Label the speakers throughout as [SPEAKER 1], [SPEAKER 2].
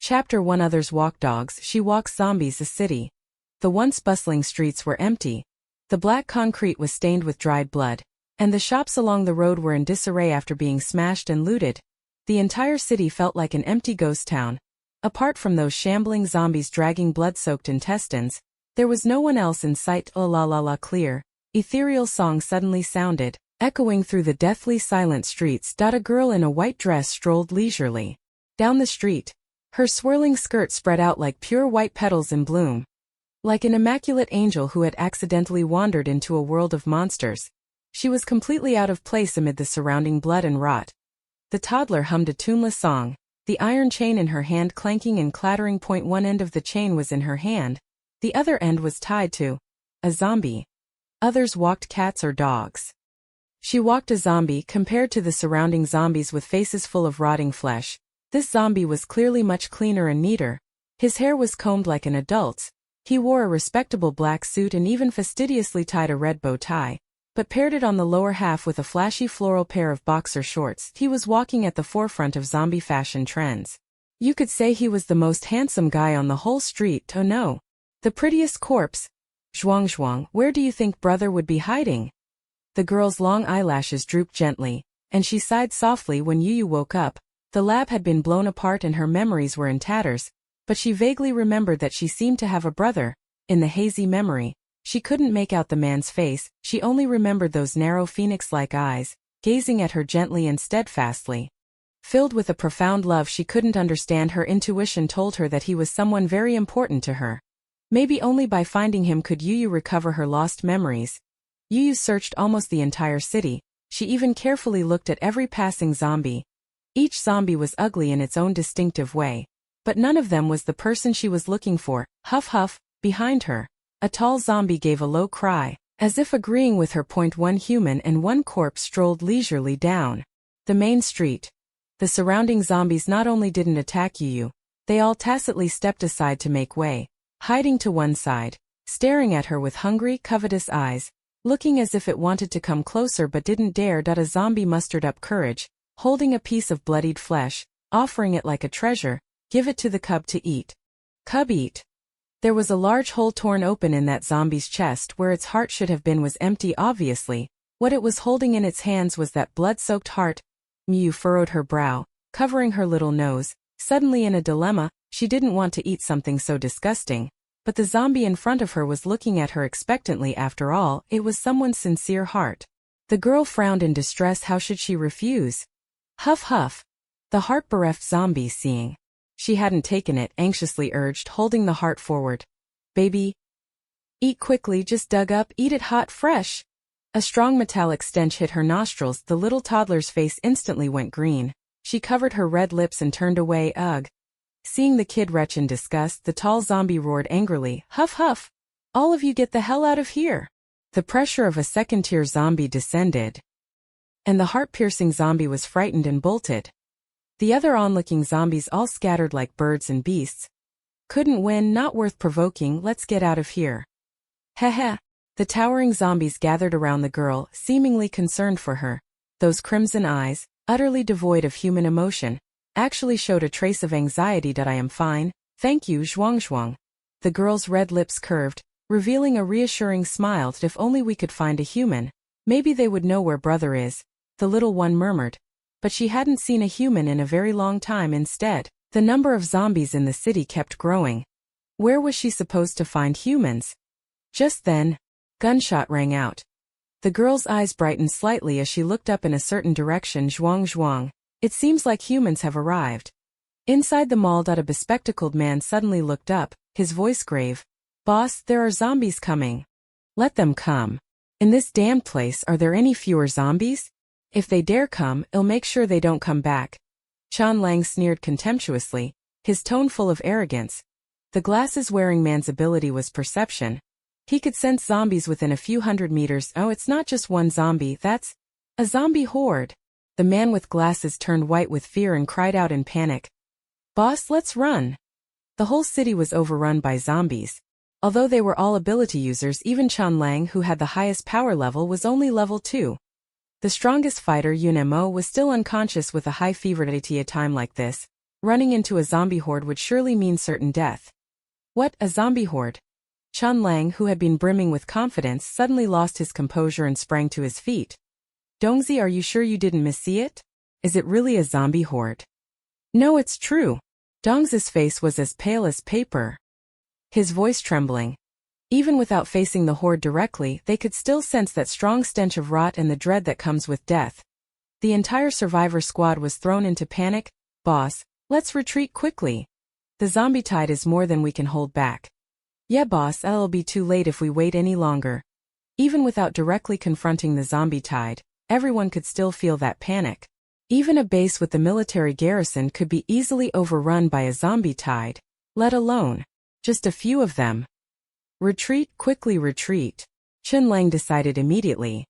[SPEAKER 1] Chapter 1. Others walk dogs, she walks zombies. A city. The once bustling streets were empty. The black concrete was stained with dried blood, and the shops along the road were in disarray after being smashed and looted. The entire city felt like an empty ghost town. Apart from those shambling zombies dragging blood-soaked intestines, there was no one else in sight. Oh la la la. Clear, ethereal song suddenly sounded, echoing through the deathly silent streets. A girl in a white dress strolled leisurely down the street. Her swirling skirt spread out like pure white petals in bloom. Like an immaculate angel who had accidentally wandered into a world of monsters, she was completely out of place amid the surrounding blood and rot. The toddler hummed a tuneless song, the iron chain in her hand clanking and clattering. One end of the chain was in her hand, the other end was tied to a zombie. Others walked cats or dogs. She walked a zombie. Compared to the surrounding zombies with faces full of rotting flesh, this zombie was clearly much cleaner and neater. His hair was combed like an adult's. He wore a respectable black suit and even fastidiously tied a red bow tie, but paired it on the lower half with a flashy floral pair of boxer shorts. He was walking at the forefront of zombie fashion trends. You could say he was the most handsome guy on the whole street. Oh no. The prettiest corpse. Zhuang Zhuang, where do you think brother would be hiding? The girl's long eyelashes drooped gently, and she sighed softly when Yu woke up. The lab had been blown apart and her memories were in tatters, but she vaguely remembered that she seemed to have a brother. In the hazy memory, she couldn't make out the man's face, she only remembered those narrow phoenix-like eyes, gazing at her gently and steadfastly. Filled with a profound love she couldn't understand, her intuition told her that he was someone very important to her. Maybe only by finding him could Yu recover her lost memories. Yu searched almost the entire city, she even carefully looked at every passing zombie. Each zombie was ugly in its own distinctive way, but none of them was the person she was looking for. Huff huff, behind her, a tall zombie gave a low cry, as if agreeing with her. One human and one corpse strolled leisurely down the main street. The surrounding zombies not only didn't attack Yu, they all tacitly stepped aside to make way, hiding to one side, staring at her with hungry, covetous eyes, looking as if it wanted to come closer but didn't dare. A zombie mustered up courage, holding a piece of bloodied flesh, offering it like a treasure. Give it to the cub to eat. Cub eat. There was a large hole torn open in that zombie's chest where its heart should have been was empty. Obviously, what it was holding in its hands was that blood-soaked heart. Miu furrowed her brow, covering her little nose, suddenly in a dilemma. She didn't want to eat something so disgusting, but the zombie in front of her was looking at her expectantly. After all, it was someone's sincere heart. The girl frowned in distress. How should she refuse? Huff huff. The heart-bereft zombie, seeing she hadn't taken it, anxiously urged, holding the heart forward. Baby, eat quickly, just dug up, eat it hot, fresh. A strong metallic stench hit her nostrils. The little toddler's face instantly went green. She covered her red lips and turned away. Ugh. Seeing the kid retch in disgust, the tall zombie roared angrily. Huff huff. All of you get the hell out of here. The pressure of a second-tier zombie descended, and the heart-piercing zombie was frightened and bolted. The other onlooking zombies all scattered like birds and beasts. Couldn't win, not worth provoking, let's get out of here. Heh. The towering zombies gathered around the girl, seemingly concerned for her. Those crimson eyes, utterly devoid of human emotion, actually showed a trace of anxiety. I am fine, thank you, Zhuang Zhuang. The girl's red lips curved, revealing a reassuring smile. If only we could find a human, maybe they would know where brother is, the little one murmured. But she hadn't seen a human in a very long time. Instead, the number of zombies in the city kept growing. Where was she supposed to find humans? Just then, gunshot rang out. The girl's eyes brightened slightly as she looked up in a certain direction. Zhuang Zhuang, it seems like humans have arrived. Inside the mall. A bespectacled man suddenly looked up, his voice grave. Boss, there are zombies coming. Let them come. In this damned place, are there any fewer zombies? If they dare come, I'll make sure they don't come back. Chan Lang sneered contemptuously, his tone full of arrogance. The glasses-wearing man's ability was perception. He could sense zombies within a few hundred meters. Oh, it's not just one zombie, that's a zombie horde. The man with glasses turned white with fear and cried out in panic. Boss, let's run. The whole city was overrun by zombies. Although they were all ability users, even Chan Lang, who had the highest power level, was only level 2. The strongest fighter, Yun Mo, was still unconscious with a high fever. At a time like this, Running into a zombie horde would surely mean certain death. What, a zombie horde? Chun Lang, who had been brimming with confidence, suddenly lost his composure and sprang to his feet. Dongzi, are you sure you didn't missee it? Is it really a zombie horde? No, it's true. Dongzi's face was as pale as paper, his voice trembling. Even without facing the horde directly, they could still sense that strong stench of rot and the dread that comes with death. The entire survivor squad was thrown into panic. Boss, let's retreat quickly. The zombie tide is more than we can hold back. Yeah, boss, it'll be too late if we wait any longer. Even without directly confronting the zombie tide, everyone could still feel that panic. Even a base with the military garrison could be easily overrun by a zombie tide, let alone just a few of them. Retreat, quickly retreat. Chun Lang decided immediately.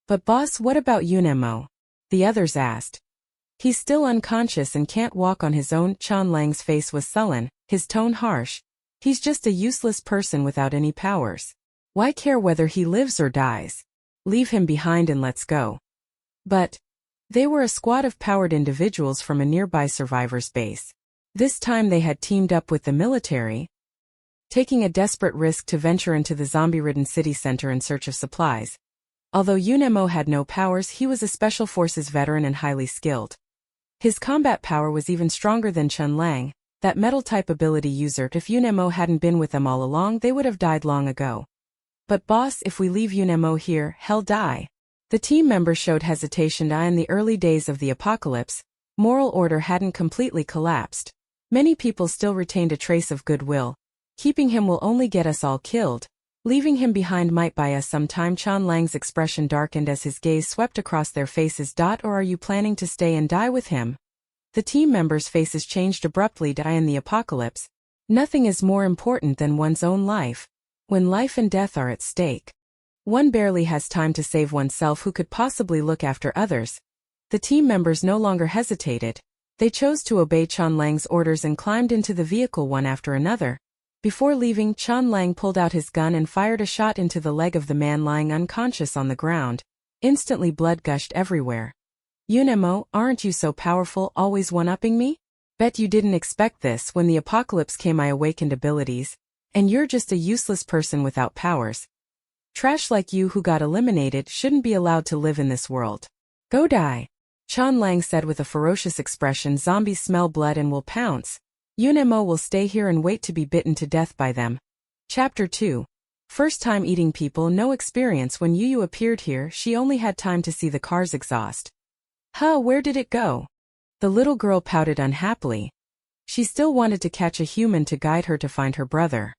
[SPEAKER 1] But boss, what about Yunemo? The others asked. He's still unconscious and can't walk on his own. Chun Lang's face was sullen, his tone harsh. He's just a useless person without any powers. Why care whether he lives or dies? Leave him behind and let's go. But they were a squad of powered individuals from a nearby survivors' base. This time they had teamed up with the military, taking a desperate risk to venture into the zombie-ridden city center in search of supplies. Although Yunemo had no powers, he was a special forces veteran and highly skilled. His combat power was even stronger than Chun Lang, that metal-type ability user. If Yunemo hadn't been with them all along, they would have died long ago. But boss, if we leave Yunemo here, he'll die. The team members showed hesitation. In the early days of the apocalypse, moral order hadn't completely collapsed. Many people still retained a trace of goodwill. Keeping him will only get us all killed. Leaving him behind might buy us some time. Chun Lang's expression darkened as his gaze swept across their faces. Or are you planning to stay and die with him? The team members' faces changed abruptly. In the apocalypse, nothing is more important than one's own life. When life and death are at stake, one barely has time to save oneself. Who could possibly look after others? The team members no longer hesitated. They chose to obey Chun Lang's orders and climbed into the vehicle one after another. Before leaving, Chun Lang pulled out his gun and fired a shot into the leg of the man lying unconscious on the ground. Instantly blood gushed everywhere. Yunemo, aren't you so powerful, always one-upping me? Bet you didn't expect this. When the apocalypse came I awakened abilities. And you're just a useless person without powers. Trash like you who got eliminated shouldn't be allowed to live in this world. Go die. Chun Lang said with a ferocious expression. Zombies smell blood and will pounce. Yunemo will stay here and wait to be bitten to death by them. Chapter 2. First time eating people. No experience. When Yu appeared here, she only had time to see the car's exhaust. Huh, where did it go? The little girl pouted unhappily. She still wanted to catch a human to guide her to find her brother.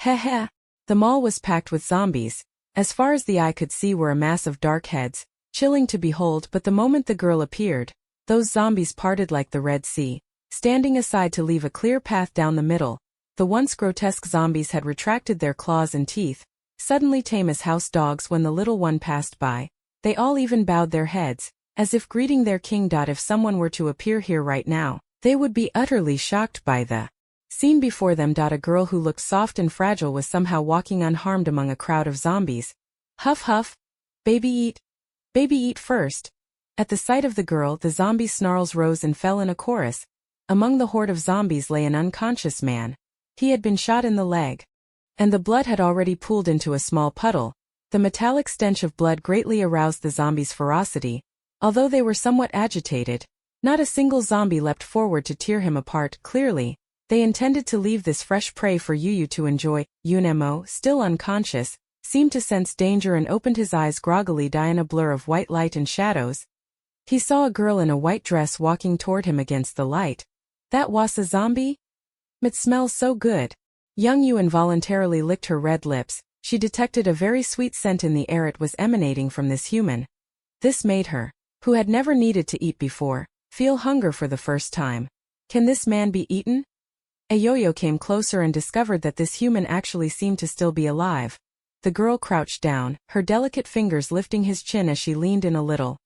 [SPEAKER 1] Heh. The mall was packed with zombies. As far as the eye could see were a mass of dark heads, chilling to behold. But the moment the girl appeared, those zombies parted like the Red Sea, standing aside to leave a clear path down the middle. The once grotesque zombies had retracted their claws and teeth, suddenly tame as house dogs. When the little one passed by, they all even bowed their heads, as if greeting their king. If someone were to appear here right now, they would be utterly shocked by the scene before them. A girl who looked soft and fragile was somehow walking unharmed among a crowd of zombies. Huff huff. Baby eat. Baby eat first. At the sight of the girl, the zombie snarls rose and fell in a chorus. Among the horde of zombies lay an unconscious man. He had been shot in the leg, and the blood had already pooled into a small puddle. The metallic stench of blood greatly aroused the zombies' ferocity. Although they were somewhat agitated, not a single zombie leapt forward to tear him apart. Clearly, they intended to leave this fresh prey for Yu to enjoy. Yunemo, still unconscious, seemed to sense danger and opened his eyes groggily. In a blur of white light and shadows, he saw a girl in a white dress walking toward him against the light. That was a zombie? It smells so good. Young Yu involuntarily licked her red lips. She detected a very sweet scent in the air. It was emanating from this human. This made her, who had never needed to eat before, feel hunger for the first time. Can this man be eaten? A yo-yo came closer and discovered that this human actually seemed to still be alive. The girl crouched down, her delicate fingers lifting his chin as she leaned in a little,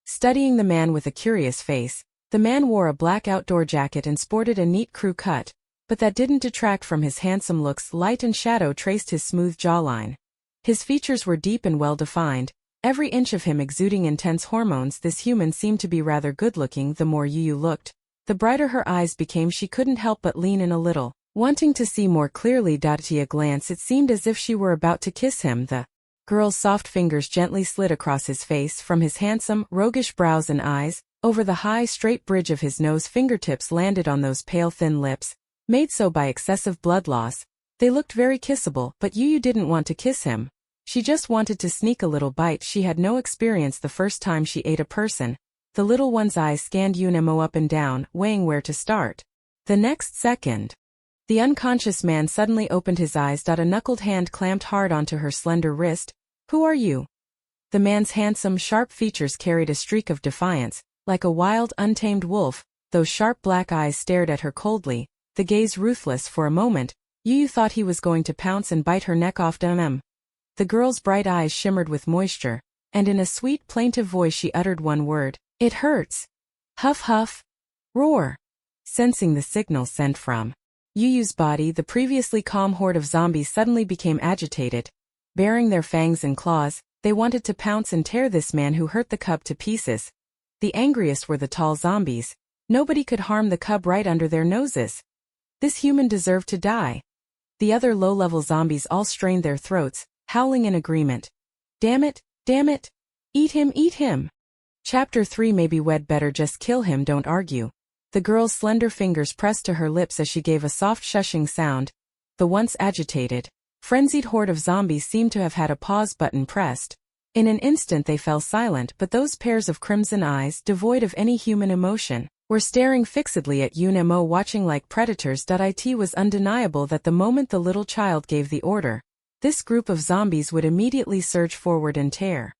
[SPEAKER 1] studying the man with a curious face. The man wore a black outdoor jacket and sported a neat crew cut, but that didn't detract from his handsome looks. Light and shadow traced his smooth jawline. His features were deep and well-defined, every inch of him exuding intense hormones. This human seemed to be rather good-looking. The more Yu looked, The brighter her eyes became, she couldn't help but lean in a little, wanting to see more clearly. At a glance it seemed as if she were about to kiss him. The girl's soft fingers gently slid across his face, from his handsome, roguish brows and eyes, over the high, straight bridge of his nose. Fingertips landed on those pale, thin lips, made so by excessive blood loss. They looked very kissable, but Yu didn't want to kiss him. She just wanted to sneak a little bite. She had no experience the first time she ate a person. The little one's eyes scanned Yunemo up and down, weighing where to start. The next second, the unconscious man suddenly opened his eyes. A knuckled hand clamped hard onto her slender wrist. "Who are you?" The man's handsome, sharp features carried a streak of defiance, like a wild, untamed wolf. Those sharp black eyes stared at her coldly, the gaze ruthless. For a moment, Yu thought he was going to pounce and bite her neck off. The girl's bright eyes shimmered with moisture, and in a sweet, plaintive voice she uttered one word: "It hurts." Huff huff. Roar. Sensing the signal sent from Yu's body, the previously calm horde of zombies suddenly became agitated. Baring their fangs and claws, they wanted to pounce and tear this man who hurt the cub to pieces. The angriest were the tall zombies. Nobody could harm the cub right under their noses. This human deserved to die. The other low-level zombies all strained their throats, howling in agreement. Damn it, eat him, eat him. Chapter 3. Maybe we'd better just kill him, don't argue. The girl's slender fingers pressed to her lips as she gave a soft shushing sound. The once agitated, frenzied horde of zombies seemed to have had a pause button pressed. In an instant they fell silent, but those pairs of crimson eyes, devoid of any human emotion, were staring fixedly at Yunemo, watching like predators. It was undeniable that the moment the little child gave the order, this group of zombies would immediately surge forward and tear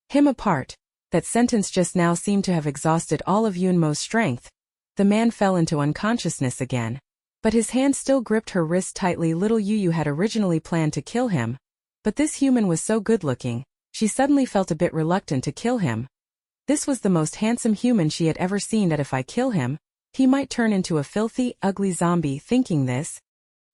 [SPEAKER 1] him apart. That sentence just now seemed to have exhausted all of Yunemo's strength. The man fell into unconsciousness again, but his hand still gripped her wrist tightly. Little Yu had originally planned to kill him, but this human was so good-looking, she suddenly felt a bit reluctant to kill him. This was the most handsome human she had ever seen. That if I kill him, he might turn into a filthy, ugly zombie. Thinking this,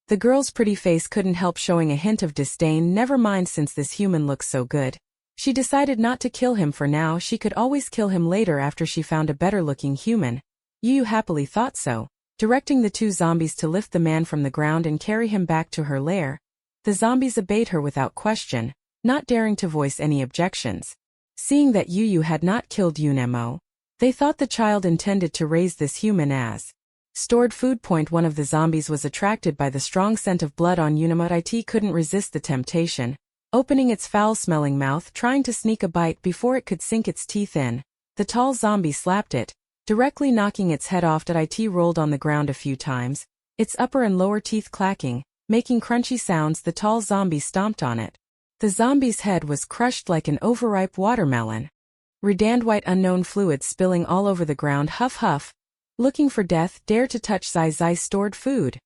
[SPEAKER 1] the girl's pretty face couldn't help showing a hint of disdain. Never mind, since this human looks so good. She decided not to kill him for now. She could always kill him later after she found a better-looking human. Yu happily thought so, directing the two zombies to lift the man from the ground and carry him back to her lair. The zombies obeyed her without question, not daring to voice any objections. Seeing that Yu had not killed Yunemo, they thought the child intended to raise this human as stored food. One of the zombies was attracted by the strong scent of blood on Yunemo. It couldn't resist the temptation, opening its foul-smelling mouth, trying to sneak a bite before it could sink its teeth in. The tall zombie slapped it, directly knocking its head off. It rolled on the ground a few times, its upper and lower teeth clacking, making crunchy sounds. The tall zombie stomped on it. The zombie's head was crushed like an overripe watermelon. Redand white unknown fluid spilling all over the ground. Huff huff. Looking for death, dare to touch Zai's stored food.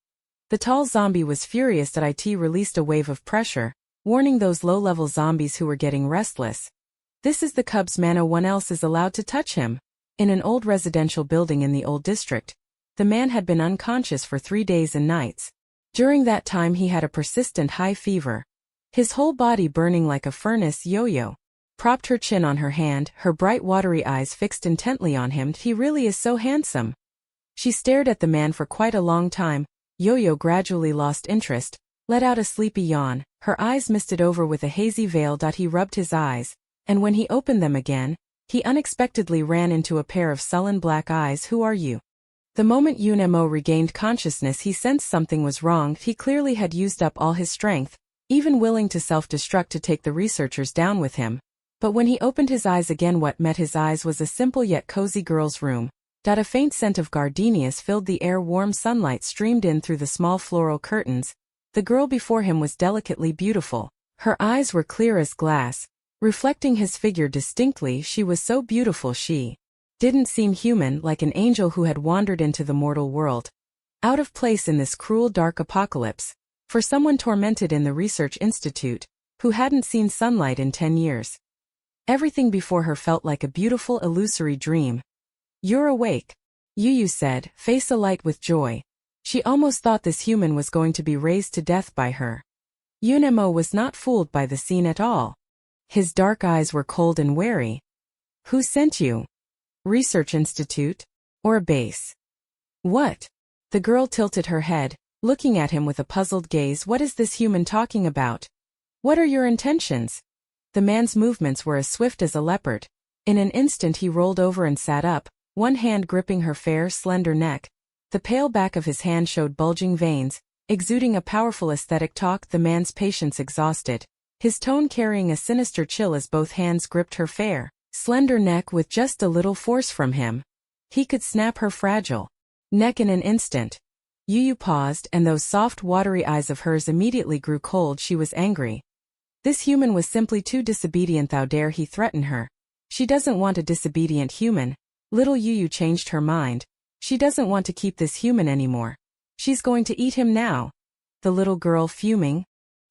[SPEAKER 1] The tall zombie was furious. It released a wave of pressure, warning those low-level zombies who were getting restless. This is the cub's man. No one else is allowed to touch him. In an old residential building in the old district, the man had been unconscious for 3 days and nights. During that time he had a persistent high fever, his whole body burning like a furnace. Yo-Yo propped her chin on her hand, her bright watery eyes fixed intently on him. He really is so handsome. She stared at the man for quite a long time. Yo-Yo gradually lost interest, let out a sleepy yawn, her eyes misted over with a hazy veil. He rubbed his eyes, and when he opened them again, he unexpectedly ran into a pair of sullen black eyes. Who are you? The moment Yunemo regained consciousness, he sensed something was wrong. He clearly had used up all his strength, even willing to self-destruct to take the researchers down with him. But when he opened his eyes again, what met his eyes was a simple yet cozy girl's room. A faint scent of gardenias filled the air. Warm sunlight streamed in through the small floral curtains. The girl before him was delicately beautiful. Her eyes were clear as glass, reflecting his figure distinctly. She was so beautiful she didn't seem human, like an angel who had wandered into the mortal world. Out of place in this cruel dark apocalypse, for someone tormented in the research institute, who hadn't seen sunlight in 10 years. Everything before her felt like a beautiful illusory dream. You're awake, Yu said, face alight with joy. She almost thought this human was going to be razed to death by her. Yunemo was not fooled by the scene at all. His dark eyes were cold and wary. Who sent you? Research institute? Or a base? What? The girl tilted her head, looking at him with a puzzled gaze. What is this human talking about? What are your intentions? The man's movements were as swift as a leopard. In an instant he rolled over and sat up, one hand gripping her fair, slender neck. The pale back of his hand showed bulging veins, exuding a powerful aesthetic. Talk. The man's patience exhausted, his tone carrying a sinister chill as both hands gripped her fair, slender neck with just a little force from him. He could snap her fragile neck in an instant. Yu paused, and those soft, watery eyes of hers immediately grew cold. She was angry. This human was simply too disobedient. How dare he threaten her? She doesn't want a disobedient human. Little Yu changed her mind. She doesn't want to keep this human anymore. She's going to eat him now. The little girl, fuming,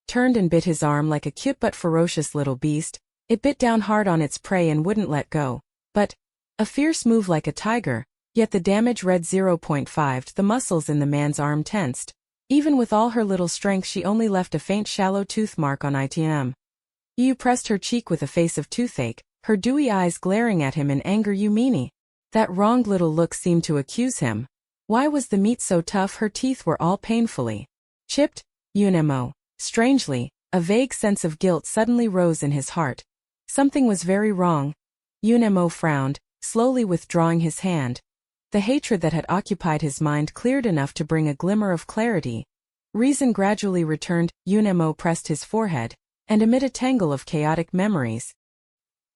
[SPEAKER 1] turned and bit his arm like a cute but ferocious little beast. It bit down hard on its prey and wouldn't let go. But a fierce move like a tiger. Yet the damage read 0.5. The muscles in the man's arm tensed. Even with all her little strength, she only left a faint shallow tooth mark on itm. Yu pressed her cheek with a face of toothache, her dewy eyes glaring at him in anger. You meanie. That wronged little look seemed to accuse him. Why was the meat so tough? Her teeth were all painfully chipped. Yunemo. Strangely, a vague sense of guilt suddenly rose in his heart. Something was very wrong. Yunemo frowned, slowly withdrawing his hand. The hatred that had occupied his mind cleared enough to bring a glimmer of clarity. Reason gradually returned. Yunemo pressed his forehead, and amid a tangle of chaotic memories,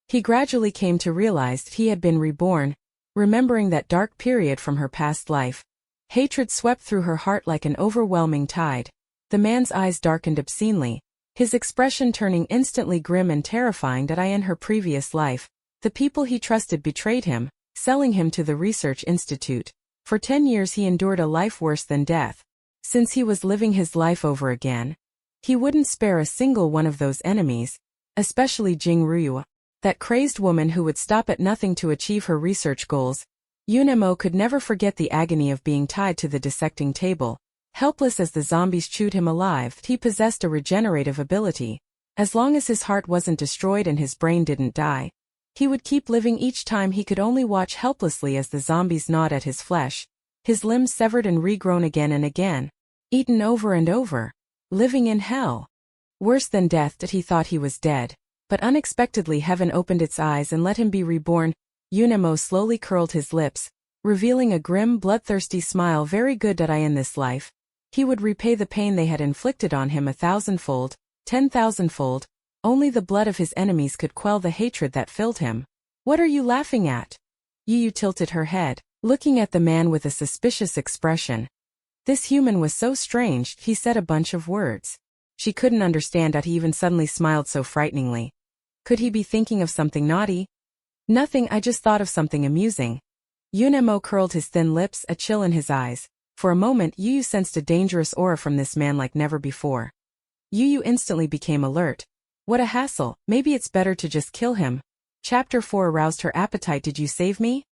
[SPEAKER 1] he gradually came to realize he had been reborn. Remembering that dark period from her past life, hatred swept through her heart like an overwhelming tide. The man's eyes darkened obscenely, his expression turning instantly grim and terrifying. That in her previous life, the people he trusted betrayed him, selling him to the research institute. For 10 years he endured a life worse than death. Since he was living his life over again, he wouldn't spare a single one of those enemies, especially Jing Ryu, that crazed woman who would stop at nothing to achieve her research goals. Yunemo could never forget the agony of being tied to the dissecting table. Helpless as the zombies chewed him alive, he possessed a regenerative ability. As long as his heart wasn't destroyed and his brain didn't die, he would keep living. Each time he could only watch helplessly as the zombies gnawed at his flesh, his limbs severed and regrown again and again, eaten over and over, living in hell. Worse than death. That he thought he was dead. But unexpectedly heaven opened its eyes and let him be reborn. Yunemo slowly curled his lips, revealing a grim, bloodthirsty smile. Very good. That in this life, he would repay the pain they had inflicted on him 1,000-fold, 10,000-fold. Only the blood of his enemies could quell the hatred that filled him. What are you laughing at? Yu tilted her head, looking at the man with a suspicious expression. This human was so strange. He said a bunch of words she couldn't understand. That he even suddenly smiled so frighteningly. Could he be thinking of something naughty? Nothing, I just thought of something amusing. Yunemo curled his thin lips, a chill in his eyes. For a moment Yu sensed a dangerous aura from this man like never before. Yu instantly became alert. What a hassle, maybe it's better to just kill him. Chapter 4 aroused her appetite. Did you save me?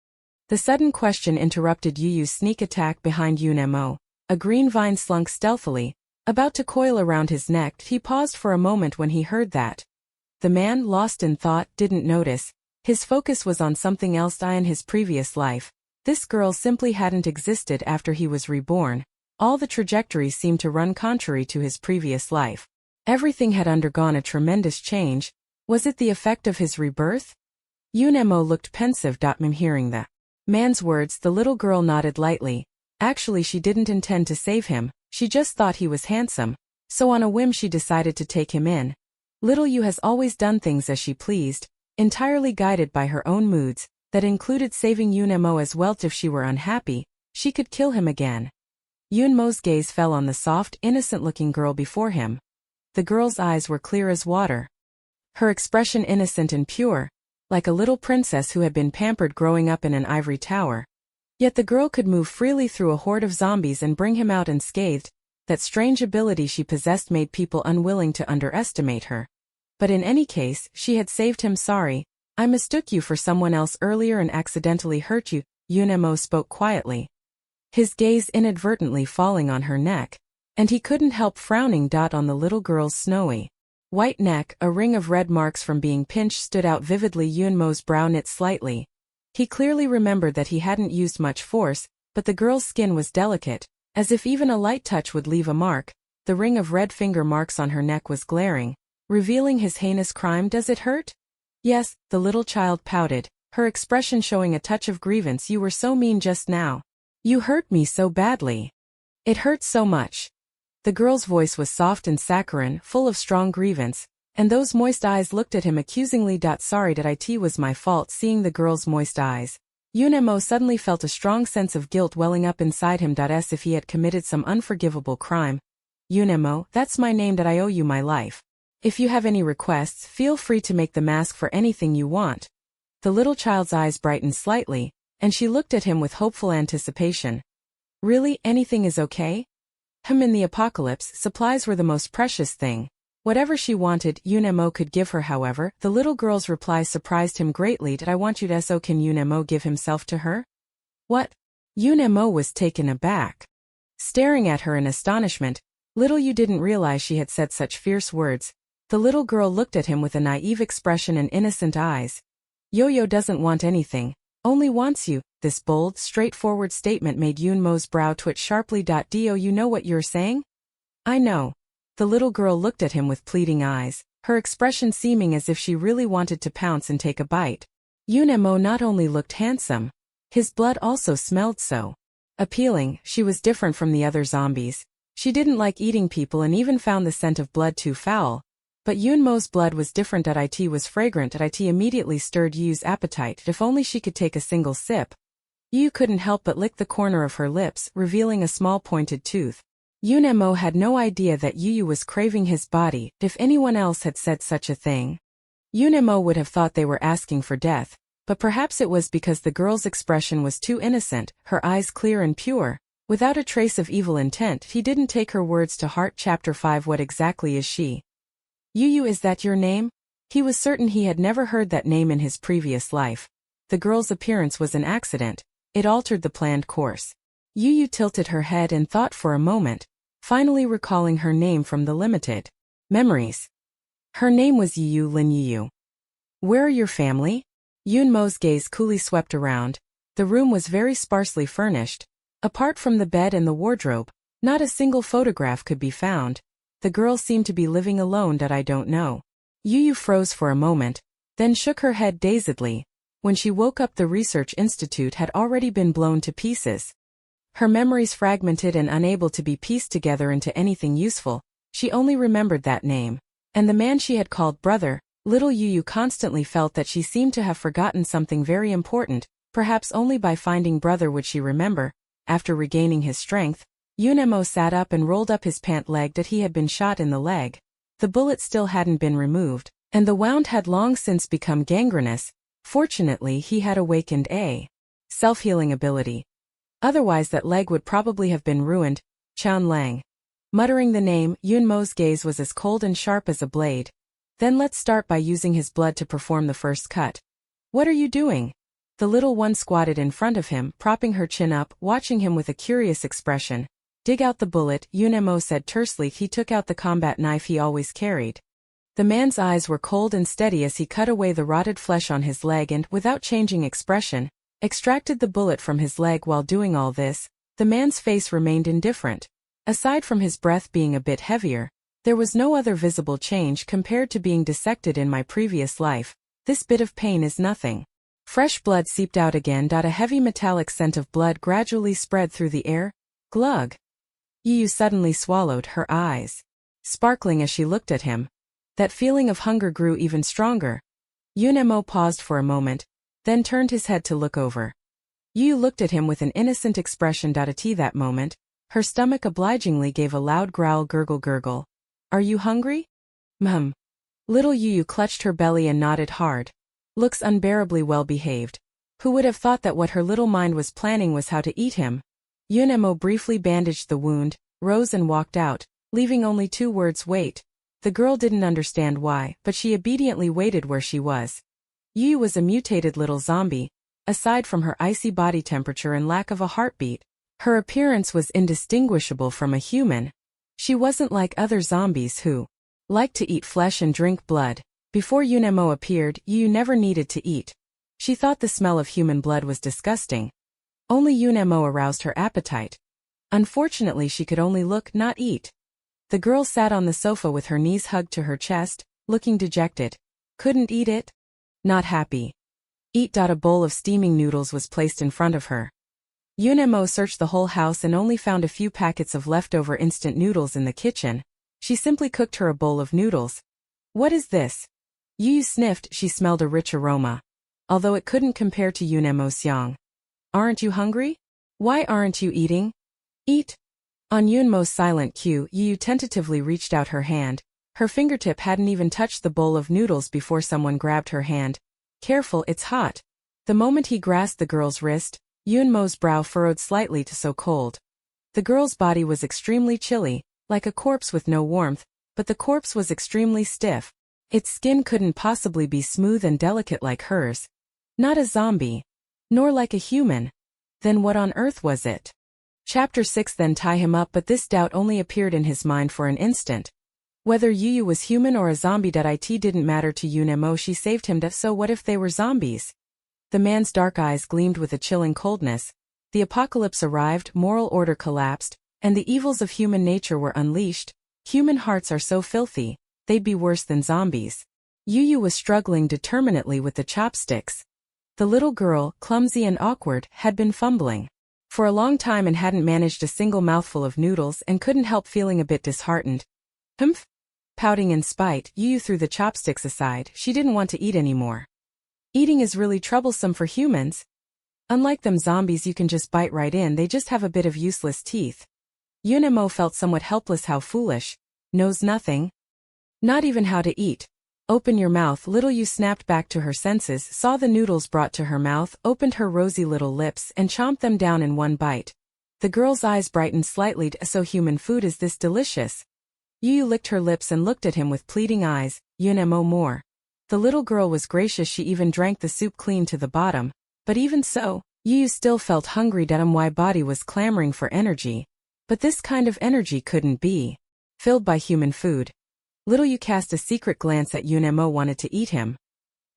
[SPEAKER 1] The sudden question interrupted Yu's sneak attack behind Yunemo. A green vine slunk stealthily, about to coil around his neck. He paused for a moment when he heard that. The man, lost in thought, didn't notice. His focus was on something else. In his previous life, this girl simply hadn't existed. After he was reborn, all the trajectories seemed to run contrary to his previous life. Everything had undergone a tremendous change. Was it the effect of his rebirth? Yunemo looked pensive. Hearing the man's words, the little girl nodded lightly. Actually, she didn't intend to save him. She just thought he was handsome, so on a whim she decided to take him in. Little Yu has always done things as she pleased, entirely guided by her own moods. That included saving Yunemo as well. If she were unhappy, she could kill him again. Yunmo's gaze fell on the soft, innocent-looking girl before him. The girl's eyes were clear as water, her expression innocent and pure, like a little princess who had been pampered growing up in an ivory tower. Yet the girl could move freely through a horde of zombies and bring him out unscathed. That strange ability she possessed made people unwilling to underestimate her. But in any case, she had saved him. Sorry, I mistook you for someone else earlier and accidentally hurt you, Yunemo spoke quietly, his gaze inadvertently falling on her neck, and he couldn't help frowning. On the little girl's snowy white neck, a ring of red marks from being pinched stood out vividly. Yunmo's brow knit slightly. He clearly remembered that he hadn't used much force, but the girl's skin was delicate, as if even a light touch would leave a mark. The ring of red finger marks on her neck was glaring, revealing his heinous crime. Does it hurt? Yes, the little child pouted, her expression showing a touch of grievance. You were so mean just now. You hurt me so badly. It hurts so much. The girl's voice was soft and saccharine, full of strong grievance, and those moist eyes looked at him accusingly. Sorry that it was my fault. Seeing the girl's moist eyes, Yunemo suddenly felt a strong sense of guilt welling up inside him. As if he had committed some unforgivable crime. Yunemo, that's my name. I owe you my life. If you have any requests, feel free to make the mask for anything you want. The little child's eyes brightened slightly, and she looked at him with hopeful anticipation. Really, anything is okay? In the apocalypse, supplies were the most precious thing. Whatever she wanted, Yunemo could give her. However, the little girl's reply surprised him greatly. Did I want you to so can Yunemo give himself to her? What? Yunemo was taken aback. Staring at her in astonishment, little you didn't realize she had said such fierce words. The little girl looked at him with a naive expression and innocent eyes. Yo-Yo doesn't want anything, only wants you. This bold, straightforward statement made Yunmo's brow twitch sharply. Do you know what you're saying? I know. The little girl looked at him with pleading eyes, her expression seeming as if she really wanted to pounce and take a bite. Yunemo not only looked handsome, his blood also smelled so appealing. She was different from the other zombies. She didn't like eating people and even found the scent of blood too foul. But Yunmo's blood was different. It was fragrant. It immediately stirred Yu's appetite. If only she could take a single sip. Yu couldn't help but lick the corner of her lips, revealing a small pointed tooth. Yunemo had no idea that Yu was craving his body. If anyone else had said such a thing, Yunemo would have thought they were asking for death, but perhaps it was because the girl's expression was too innocent, her eyes clear and pure, without a trace of evil intent. He didn't take her words to heart. Chapter 5. What exactly is she? Yu, is that your name? He was certain he had never heard that name in his previous life. The girl's appearance was an accident. It altered the planned course. Yu tilted her head and thought for a moment, finally recalling her name from the limited memories. Her name was Yu Lin Yu. Where are your family? Yunmo's gaze coolly swept around. The room was very sparsely furnished. Apart from the bed and the wardrobe, not a single photograph could be found. The girl seemed to be living alone. I don't know. Yu froze for a moment, then shook her head dazedly. When she woke up, the research institute had already been blown to pieces. Her memories fragmented and unable to be pieced together into anything useful. She only remembered that name, and the man she had called brother. Little Yu constantly felt that she seemed to have forgotten something very important. Perhaps only by finding brother would she remember. After regaining his strength, Yunemo sat up and rolled up his pant leg. That he had been shot in the leg. The bullet still hadn't been removed, and the wound had long since become gangrenous. Fortunately, he had awakened a self-healing ability. Otherwise that leg would probably have been ruined. Chan Lang. Muttering the name, Yunmo's gaze was as cold and sharp as a blade. Then let's start by using his blood to perform the first cut. What are you doing? The little one squatted in front of him, propping her chin up, watching him with a curious expression. Dig out the bullet, Yunemo said tersely. He took out the combat knife he always carried. The man's eyes were cold and steady as he cut away the rotted flesh on his leg and, without changing expression, extracted the bullet from his leg. While doing all this, the man's face remained indifferent. Aside from his breath being a bit heavier, there was no other visible change compared to being dissected in my previous life. This bit of pain is nothing. Fresh blood seeped out again. A heavy metallic scent of blood gradually spread through the air. Glug. Yu suddenly swallowed, her eyes sparkling as she looked at him. That feeling of hunger grew even stronger. Yunemo paused for a moment, then turned his head to look over. Yu looked at him with an innocent expression. At that moment, her stomach obligingly gave a loud growl. Gurgle gurgle. Are you hungry? Mum. Little Yu clutched her belly and nodded hard. Looks unbearably well behaved. Who would have thought that what her little mind was planning was how to eat him? Yunemo briefly bandaged the wound, rose and walked out, leaving only 2 words: wait. The girl didn't understand why, but she obediently waited where she was. Yu was a mutated little zombie. Aside from her icy body temperature and lack of a heartbeat, her appearance was indistinguishable from a human. She wasn't like other zombies who liked to eat flesh and drink blood. Before Yunemo appeared, Yu never needed to eat. She thought the smell of human blood was disgusting. Only Yunemo aroused her appetite. Unfortunately she could only look, not eat. The girl sat on the sofa with her knees hugged to her chest, looking dejected. Couldn't eat it? Not happy. Eat. A bowl of steaming noodles was placed in front of her. Yunemo searched the whole house and only found a few packets of leftover instant noodles in the kitchen. She simply cooked her a bowl of noodles. What is this? Yu sniffed. She smelled a rich aroma. Although it couldn't compare to Yunemo's yang. Aren't you hungry? Why aren't you eating? Eat. On Yunmo's silent cue, Yu tentatively reached out her hand. Her fingertip hadn't even touched the bowl of noodles before someone grabbed her hand. Careful, it's hot. The moment he grasped the girl's wrist, Yunmo's brow furrowed slightly to so cold. The girl's body was extremely chilly, like a corpse with no warmth, but the corpse was extremely stiff. Its skin couldn't possibly be smooth and delicate like hers. Not a zombie. Nor like a human. Then what on earth was it? Chapter 6. Then tie him up, but this doubt only appeared in his mind for an instant. Whether Yu was human or a zombie. It didn't matter to Yunemo. She saved him. So what if they were zombies? The man's dark eyes gleamed with a chilling coldness. The apocalypse arrived, moral order collapsed, and the evils of human nature were unleashed. Human hearts are so filthy, they'd be worse than zombies. Yu was struggling determinedly with the chopsticks. The little girl, clumsy and awkward, had been fumbling for a long time and hadn't managed a single mouthful of noodles and couldn't help feeling a bit disheartened. Humph! Pouting in spite, Yu threw the chopsticks aside. She didn't want to eat anymore. Eating is really troublesome for humans. Unlike them zombies, you can just bite right in. They just have a bit of useless teeth. Yunemo felt somewhat helpless. How foolish. Knows nothing. Not even how to eat. Open your mouth. Little Yu snapped back to her senses, saw the noodles brought to her mouth, opened her rosy little lips and chomped them down in one bite. The girl's eyes brightened slightly. So human food is this delicious? Yu licked her lips and looked at him with pleading eyes. Yunemo, more. The little girl was gracious. She even drank the soup clean to the bottom. But even so, Yu still felt hungry. My body was clamoring for energy. But this kind of energy couldn't be filled by human food. Little Yu cast a secret glance at Yunemo. Wanted to eat him.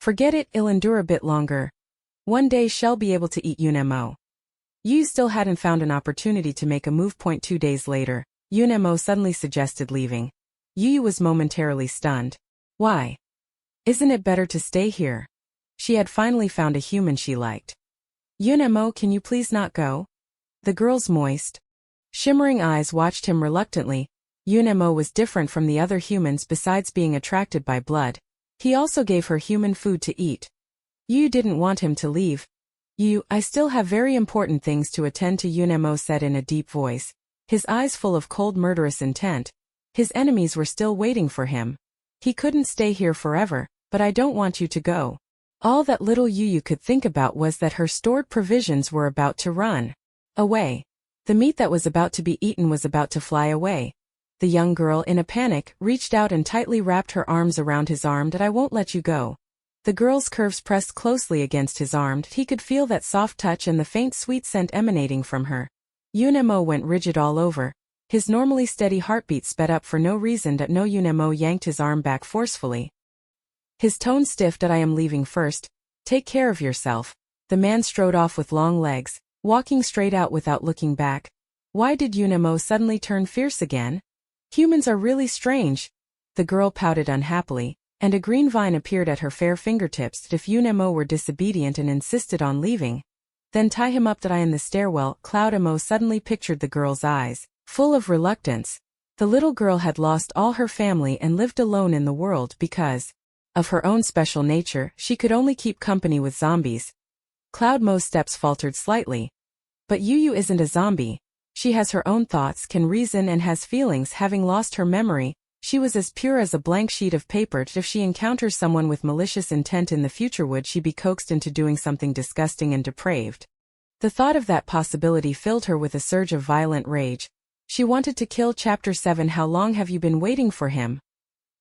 [SPEAKER 1] Forget it, I'll endure a bit longer. One day she'll be able to eat Yunemo. Yu still hadn't found an opportunity to make a move. 2 days later, Yunemo suddenly suggested leaving. Yu was momentarily stunned. Why? Isn't it better to stay here? She had finally found a human she liked. Yunemo, can you please not go? The girl's moist, shimmering eyes watched him reluctantly. Yunemo was different from the other humans. Besides being attracted by blood, he also gave her human food to eat. Yu didn't want him to leave. I still have very important things to attend to, Yunemo said in a deep voice, his eyes full of cold murderous intent. His enemies were still waiting for him. He couldn't stay here forever, but I don't want you to go. All that little Yu could think about was that her stored provisions were about to run away. The meat that was about to be eaten was about to fly away. The young girl, in a panic, reached out and tightly wrapped her arms around his arm. I won't let you go. The girl's curves pressed closely against his arm. He could feel that soft touch and the faint sweet scent emanating from her. Yunemo went rigid all over. His normally steady heartbeat sped up for no reason. No, Yunemo yanked his arm back forcefully. His tone stiffed. I am leaving first. Take care of yourself. The man strode off with long legs, walking straight out without looking back. Why did Yunemo suddenly turn fierce again? Humans are really strange. The girl pouted unhappily, and a green vine appeared at her fair fingertips. If Yunemo were disobedient and insisted on leaving, then tie him up. In the stairwell, Cloudemo suddenly pictured the girl's eyes, full of reluctance. The little girl had lost all her family and lived alone in the world because of her own special nature. She could only keep company with zombies. Cloudmo's steps faltered slightly. But Yu isn't a zombie. She has her own thoughts, can reason and has feelings. Having lost her memory, she was as pure as a blank sheet of paper. If she encounters someone with malicious intent in the future, would she be coaxed into doing something disgusting and depraved? The thought of that possibility filled her with a surge of violent rage. She wanted to kill. Chapter 7. How long have you been waiting for him?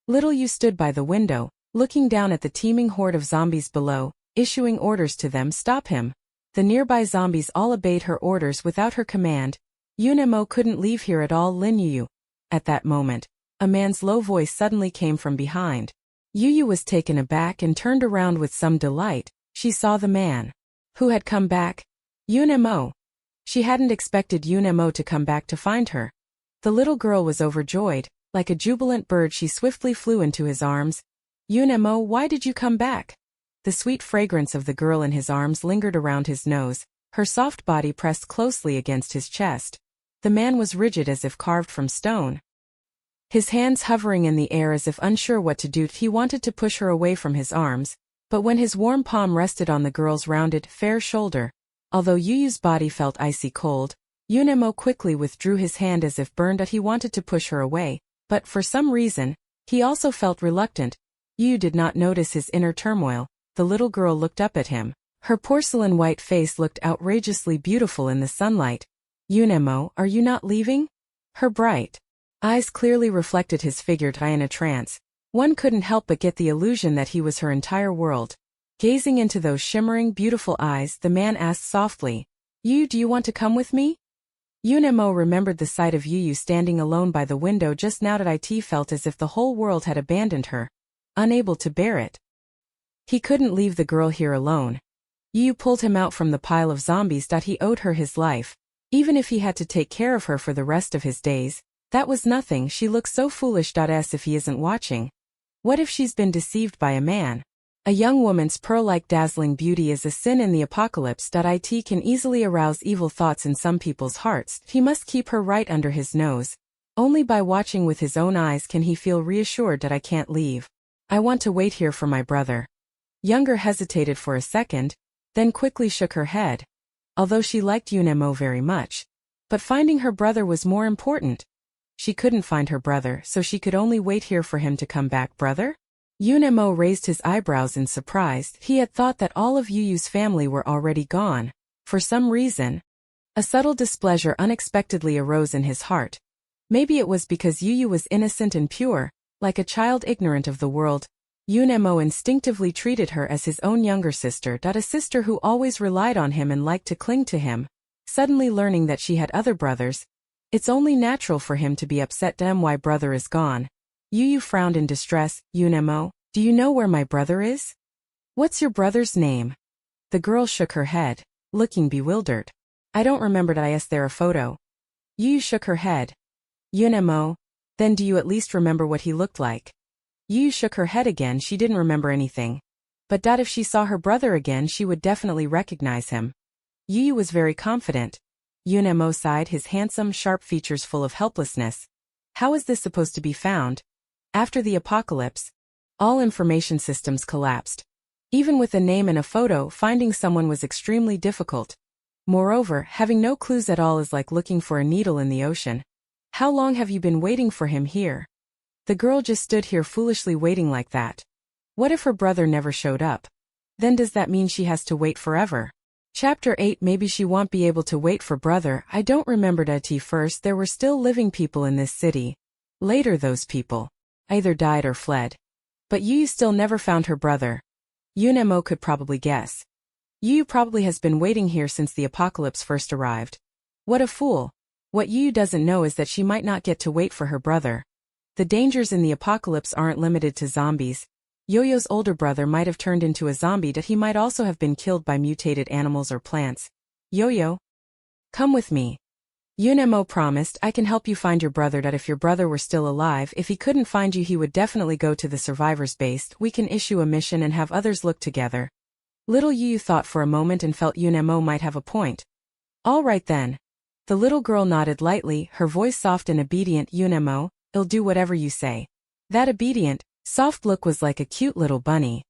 [SPEAKER 1] Little Yu stood by the window, looking down at the teeming horde of zombies below, issuing orders to them. Stop him. The nearby zombies all obeyed her orders without her command. Yunemo couldn't leave here at all. Lin Yu. At that moment, a man's low voice suddenly came from behind. Yu was taken aback and turned around with some delight. She saw the man who had come back. Yunemo. She hadn't expected Yunemo to come back to find her. The little girl was overjoyed. Like a jubilant bird she swiftly flew into his arms. Yunemo, why did you come back? The sweet fragrance of the girl in his arms lingered around his nose, her soft body pressed closely against his chest. The man was rigid as if carved from stone. His hands hovering in the air as if unsure what to do, he wanted to push her away from his arms, but when his warm palm rested on the girl's rounded, fair shoulder, although Yuyu's body felt icy cold, Yunemo quickly withdrew his hand as if burned that he wanted to push her away, but for some reason, he also felt reluctant. Yuyu did not notice his inner turmoil. The little girl looked up at him. Her porcelain white face looked outrageously beautiful in the sunlight. Yunemo, are you not leaving? Her bright eyes clearly reflected his figure in a trance. One couldn't help but get the illusion that he was her entire world. Gazing into those shimmering, beautiful eyes, the man asked softly, "You, do you want to come with me?" Yunemo remembered the sight of Yuyu standing alone by the window just now. It felt as if the whole world had abandoned her, unable to bear it. He couldn't leave the girl here alone. Yuyu pulled him out from the pile of zombies. He owed her his life. Even if he had to take care of her for the rest of his days, that was nothing. She looks so foolish. As if he isn't watching. What if she's been deceived by a man? A young woman's pearl-like dazzling beauty is a sin in the apocalypse. It can easily arouse evil thoughts in some people's hearts. He must keep her right under his nose. Only by watching with his own eyes can he feel reassured that I can't leave. I want to wait here for my brother. Younger hesitated for a second, then quickly shook her head. Although she liked Yunemo very much, but finding her brother was more important. She couldn't find her brother, so she could only wait here for him to come back. Brother? Yunemo raised his eyebrows in surprise. He had thought that all of Yuyu's family were already gone. For some reason, a subtle displeasure unexpectedly arose in his heart. Maybe it was because Yuyu was innocent and pure, like a child ignorant of the world. Yunemo instinctively treated her as his own younger sister. A sister who always relied on him and liked to cling to him. Suddenly learning that she had other brothers, it's only natural for him to be upset. Why brother is gone? Yuyu frowned in distress. Yunemo, do you know where my brother is? What's your brother's name? The girl shook her head, looking bewildered. I don't remember. Is there a photo? Yuyu shook her head. Yunemo, then do you at least remember what he looked like? Yuyu shook her head again. She didn't remember anything. But if she saw her brother again she would definitely recognize him. Yuyu was very confident. Yunemo sighed, his handsome, sharp features full of helplessness. How is this supposed to be found? After the apocalypse, all information systems collapsed. Even with a name and a photo, finding someone was extremely difficult. Moreover, having no clues at all is like looking for a needle in the ocean. How long have you been waiting for him here? The girl just stood here foolishly waiting like that. What if her brother never showed up? Then does that mean she has to wait forever? Chapter 8. Maybe she won't be able to wait for brother. I don't remember. First there were still living people in this city. Later those people either died or fled. But Yuyu still never found her brother. Yunemo could probably guess. Yuyu probably has been waiting here since the apocalypse first arrived. What a fool. What Yuyu doesn't know is that she might not get to wait for her brother. The dangers in the apocalypse aren't limited to zombies. Yo-Yo's older brother might have turned into a zombie. He might also have been killed by mutated animals or plants. Yo-Yo, come with me. Yunemo promised, I can help you find your brother. If your brother were still alive, if he couldn't find you he would definitely go to the survivors' base. We can issue a mission and have others look together. Little Yuyu thought for a moment and felt Yunemo might have a point. All right then. The little girl nodded lightly, her voice soft and obedient. Yunemo, I'll do whatever you say. That obedient, soft look was like a cute little bunny.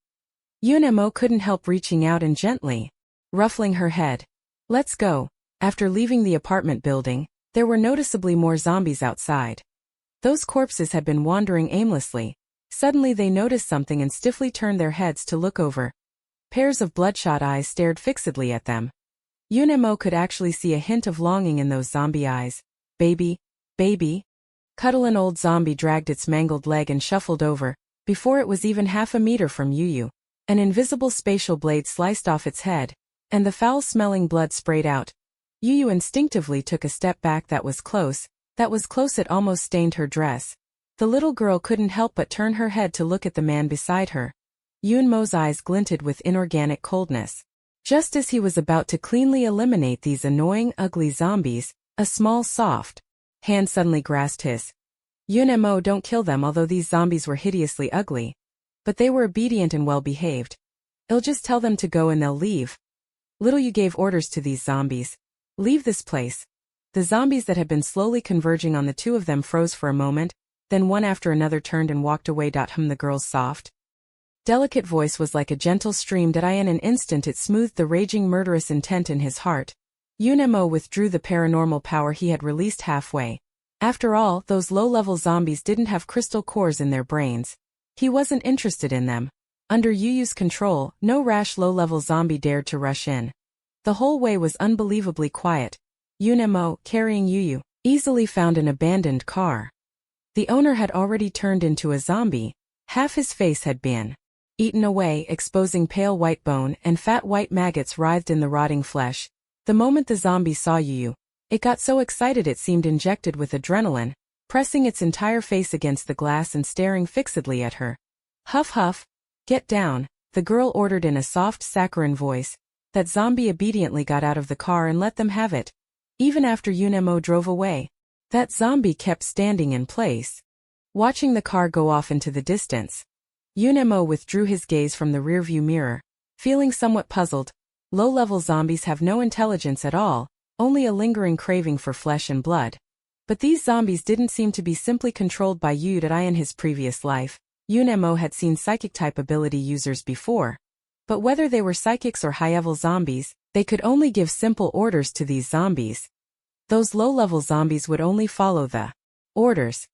[SPEAKER 1] Yunemo couldn't help reaching out and gently ruffling her head. Let's go. After leaving the apartment building, there were noticeably more zombies outside. Those corpses had been wandering aimlessly. Suddenly they noticed something and stiffly turned their heads to look over. Pairs of bloodshot eyes stared fixedly at them. Yunemo could actually see a hint of longing in those zombie eyes. Baby, baby. Cuddle. An old zombie dragged its mangled leg and shuffled over. Before it was even half a meter from Yuyu, an invisible spatial blade sliced off its head, and the foul-smelling blood sprayed out. Yuyu instinctively took a step back. That was close it almost stained her dress. The little girl couldn't help but turn her head to look at the man beside her. Yunmo's eyes glinted with inorganic coldness. Just as he was about to cleanly eliminate these annoying, ugly zombies, a small, soft hand suddenly grasped his. Unmo, don't kill them. Although these zombies were hideously ugly, but they were obedient and well-behaved. I'll just tell them to go and they'll leave. Little you gave orders to these zombies. Leave this place. The zombies that had been slowly converging on the two of them froze for a moment, then one after another turned and walked away. The girl's soft, delicate voice was like a gentle stream that in an instant it smoothed the raging murderous intent in his heart. Unmo withdrew the paranormal power he had released halfway. After all, those low-level zombies didn't have crystal cores in their brains. He wasn't interested in them. Under Yu's control, no rash low-level zombie dared to rush in. The whole way was unbelievably quiet. Unmo, carrying Yu, easily found an abandoned car. The owner had already turned into a zombie. Half his face had been eaten away, exposing pale white bone, and fat white maggots writhed in the rotting flesh. The moment the zombie saw Yu, it got so excited it seemed injected with adrenaline, pressing its entire face against the glass and staring fixedly at her. Huff huff. Get down, the girl ordered in a soft saccharine voice. That zombie obediently got out of the car and let them have it. Even after Unmo drove away, that zombie kept standing in place, watching the car go off into the distance. Unmo withdrew his gaze from the rearview mirror, feeling somewhat puzzled. Low-level zombies have no intelligence at all, only a lingering craving for flesh and blood. But these zombies didn't seem to be simply controlled by Yu. In his previous life, Unmo had seen psychic-type ability users before. But whether they were psychics or high-level zombies, they could only give simple orders to these zombies. Those low-level zombies would only follow the orders.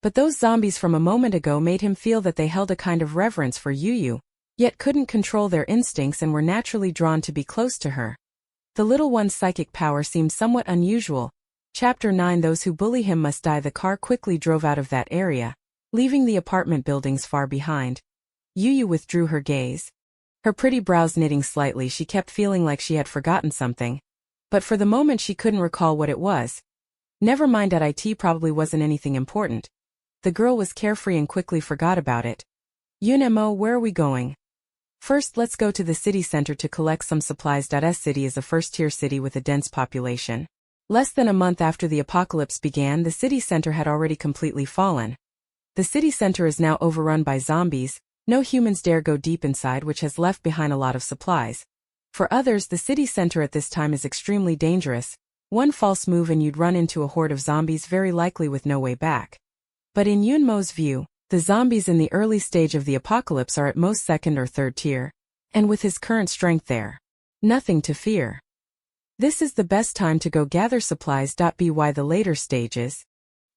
[SPEAKER 1] But those zombies from a moment ago made him feel that they held a kind of reverence for Yu, yet couldn't control their instincts and were naturally drawn to be close to her. The little one's psychic power seemed somewhat unusual. Chapter 9. Those who bully him must die. The car quickly drove out of that area, leaving the apartment buildings far behind. Yu withdrew her gaze, her pretty brows knitting slightly. She kept feeling like she had forgotten something, but for the moment she couldn't recall what it was. Never mind, it probably wasn't anything important. The girl was carefree and quickly forgot about it. Unmo, where are we going? First, let's go to the city center to collect some supplies. S city is a first-tier city with a dense population. Less than a month after the apocalypse began, the city center had already completely fallen. The city center is now overrun by zombies. No humans dare go deep inside, which has left behind a lot of supplies. For others, the city center at this time is extremely dangerous. One false move and you'd run into a horde of zombies, very likely with no way back. But in Unmo's view, the zombies in the early stage of the apocalypse are at most second or third tier, and with his current strength there, nothing to fear. This is the best time to go gather supplies. By the later stages,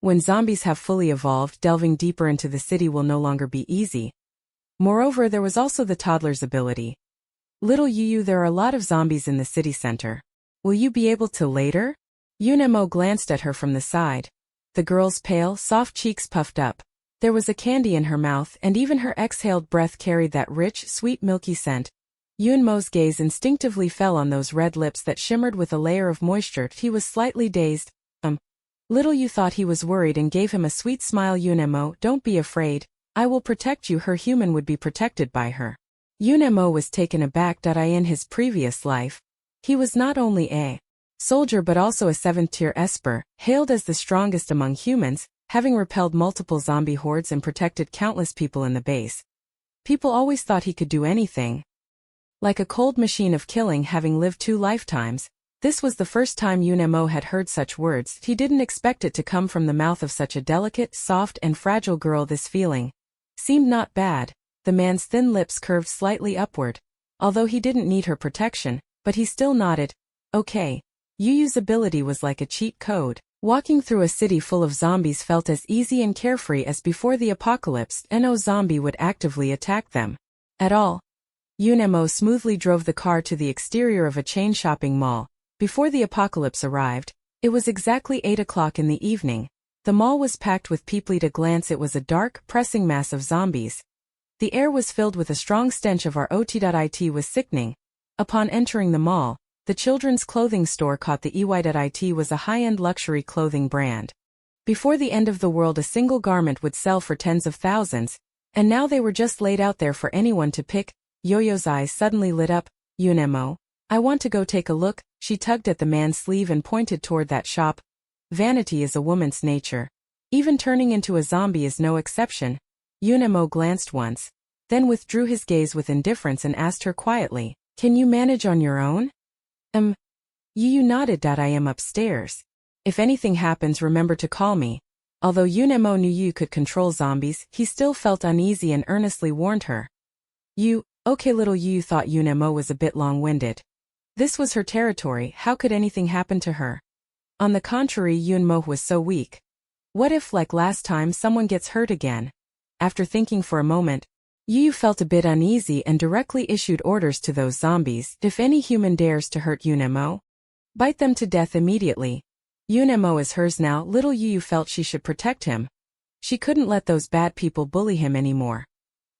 [SPEAKER 1] when zombies have fully evolved, delving deeper into the city will no longer be easy. Moreover, there was also the toddler's ability. Little Yu, there are a lot of zombies in the city center. Will you be able to later? Unmo glanced at her from the side. The girl's pale, soft cheeks puffed up. There was a candy in her mouth, and even her exhaled breath carried that rich, sweet milky scent. Unmo's gaze instinctively fell on those red lips that shimmered with a layer of moisture. He was slightly dazed. Little Yu thought he was worried and gave him a sweet smile. Unmo, don't be afraid. I will protect you. Her human would be protected by her. Unmo was taken aback. In his previous life, he was not only a soldier but also a 7th-tier esper, hailed as the strongest among humans, having repelled multiple zombie hordes and protected countless people in the base. People always thought he could do anything. Like a cold machine of killing, having lived 2 lifetimes, this was the first time Unmo had heard such words. He didn't expect it to come from the mouth of such a delicate, soft and fragile girl. This feeling seemed not bad. The man's thin lips curved slightly upward. Although he didn't need her protection, but he still nodded. Okay. Yu's ability was like a cheat code. Walking through a city full of zombies felt as easy and carefree as before the apocalypse. No zombie would actively attack them at all. Unmo smoothly drove the car to the exterior of a chain shopping mall. Before the apocalypse arrived, it was exactly 8 o'clock in the evening. The mall was packed with people. At a glance it was a dark, pressing mass of zombies. The air was filled with a strong stench of rot. It was sickening. Upon entering the mall, the children's clothing store caught the eye. It was a high-end luxury clothing brand. Before the end of the world a single garment would sell for tens of thousands, and now they were just laid out there for anyone to pick. Yo-Yo's eyes suddenly lit up. Unmo, I want to go take a look. She tugged at the man's sleeve and pointed toward that shop. Vanity is a woman's nature. Even turning into a zombie is no exception. Yunemo glanced once, then withdrew his gaze with indifference and asked her quietly, "Can you manage on your own?" Yu nodded. I am upstairs. If anything happens, remember to call me. Although Yunemo knew Yu could control zombies, he still felt uneasy and earnestly warned her. Okay. Little Yu thought Yunemo was a bit long-winded. This was her territory, how could anything happen to her? On the contrary, Yunemo was so weak. What if, like last time, someone gets hurt again? After thinking for a moment, Yu felt a bit uneasy and directly issued orders to those zombies. If any human dares to hurt Yunemo, bite them to death immediately. Yunemo is hers now. Little Yu felt she should protect him. She couldn't let those bad people bully him anymore.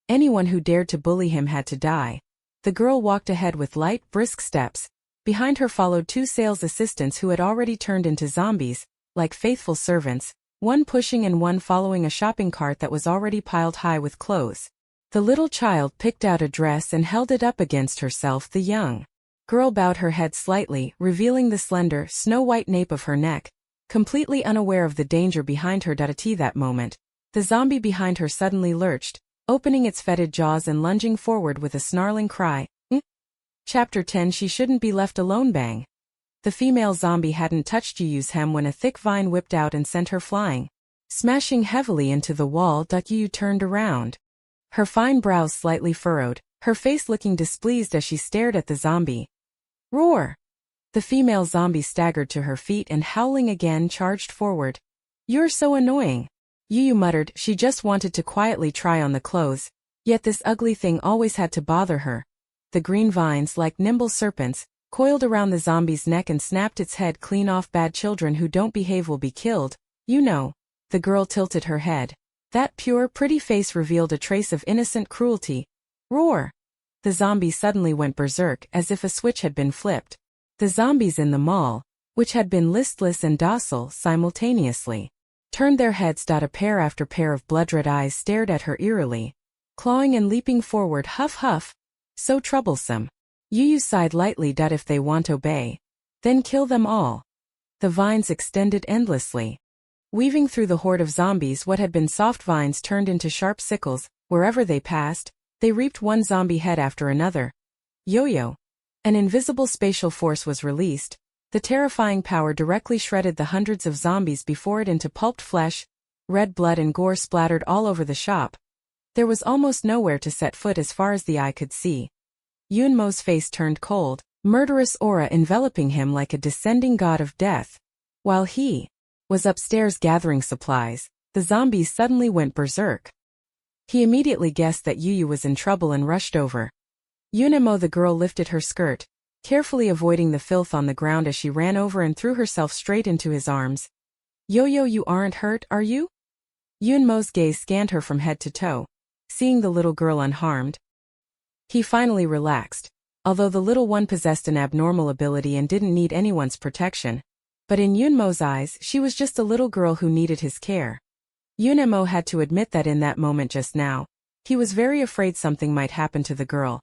[SPEAKER 1] Anyone who dared to bully him had to die. The girl walked ahead with light, brisk steps. Behind her followed two sales assistants who had already turned into zombies, like faithful servants, one pushing and one following a shopping cart that was already piled high with clothes. The little child picked out a dress and held it up against herself. The young girl bowed her head slightly, revealing the slender, snow-white nape of her neck, completely unaware of the danger behind her. At that moment, the zombie behind her suddenly lurched, opening its fetid jaws and lunging forward with a snarling cry. Chapter 10. She shouldn't be left alone. Bang! The female zombie hadn't touched Yuyu's hem when a thick vine whipped out and sent her flying, smashing heavily into the wall. Yuyu turned around, her fine brows slightly furrowed, her face looking displeased as she stared at the zombie. Roar! The female zombie staggered to her feet and, howling again, charged forward. You're so annoying, Yuyu muttered. She just wanted to quietly try on the clothes, yet this ugly thing always had to bother her. The green vines, like nimble serpents, coiled around the zombie's neck and snapped its head clean off. Bad children who don't behave will be killed, you know. The girl tilted her head. That pure, pretty face revealed a trace of innocent cruelty. Roar! The zombie suddenly went berserk, as if a switch had been flipped. The zombies in the mall, which had been listless and docile simultaneously, turned their heads. A pair after pair of blood-red eyes stared at her eerily, clawing and leaping forward. Huff huff. So troublesome. Yuyu sighed lightly. If they want obey, then kill them all. The vines extended endlessly, weaving through the horde of zombies. What had been soft vines turned into sharp sickles. Wherever they passed, they reaped one zombie head after another. Yo-yo. An invisible spatial force was released. The terrifying power directly shredded the hundreds of zombies before it into pulped flesh. Red blood and gore splattered all over the shop. There was almost nowhere to set foot as far as the eye could see. Yunmo's face turned cold, murderous aura enveloping him like a descending god of death. While he was upstairs gathering supplies, the zombies suddenly went berserk. He immediately guessed that Yuyu was in trouble and rushed over. Yunemo, the girl, lifted her skirt, carefully avoiding the filth on the ground as she ran over and threw herself straight into his arms. Yo-yo, you aren't hurt, are you? Yunmo's gaze scanned her from head to toe. Seeing the little girl unharmed, he finally relaxed, although the little one possessed an abnormal ability and didn't need anyone's protection. But in Yunmo's eyes, she was just a little girl who needed his care. Yunemo had to admit that in that moment just now, he was very afraid something might happen to the girl.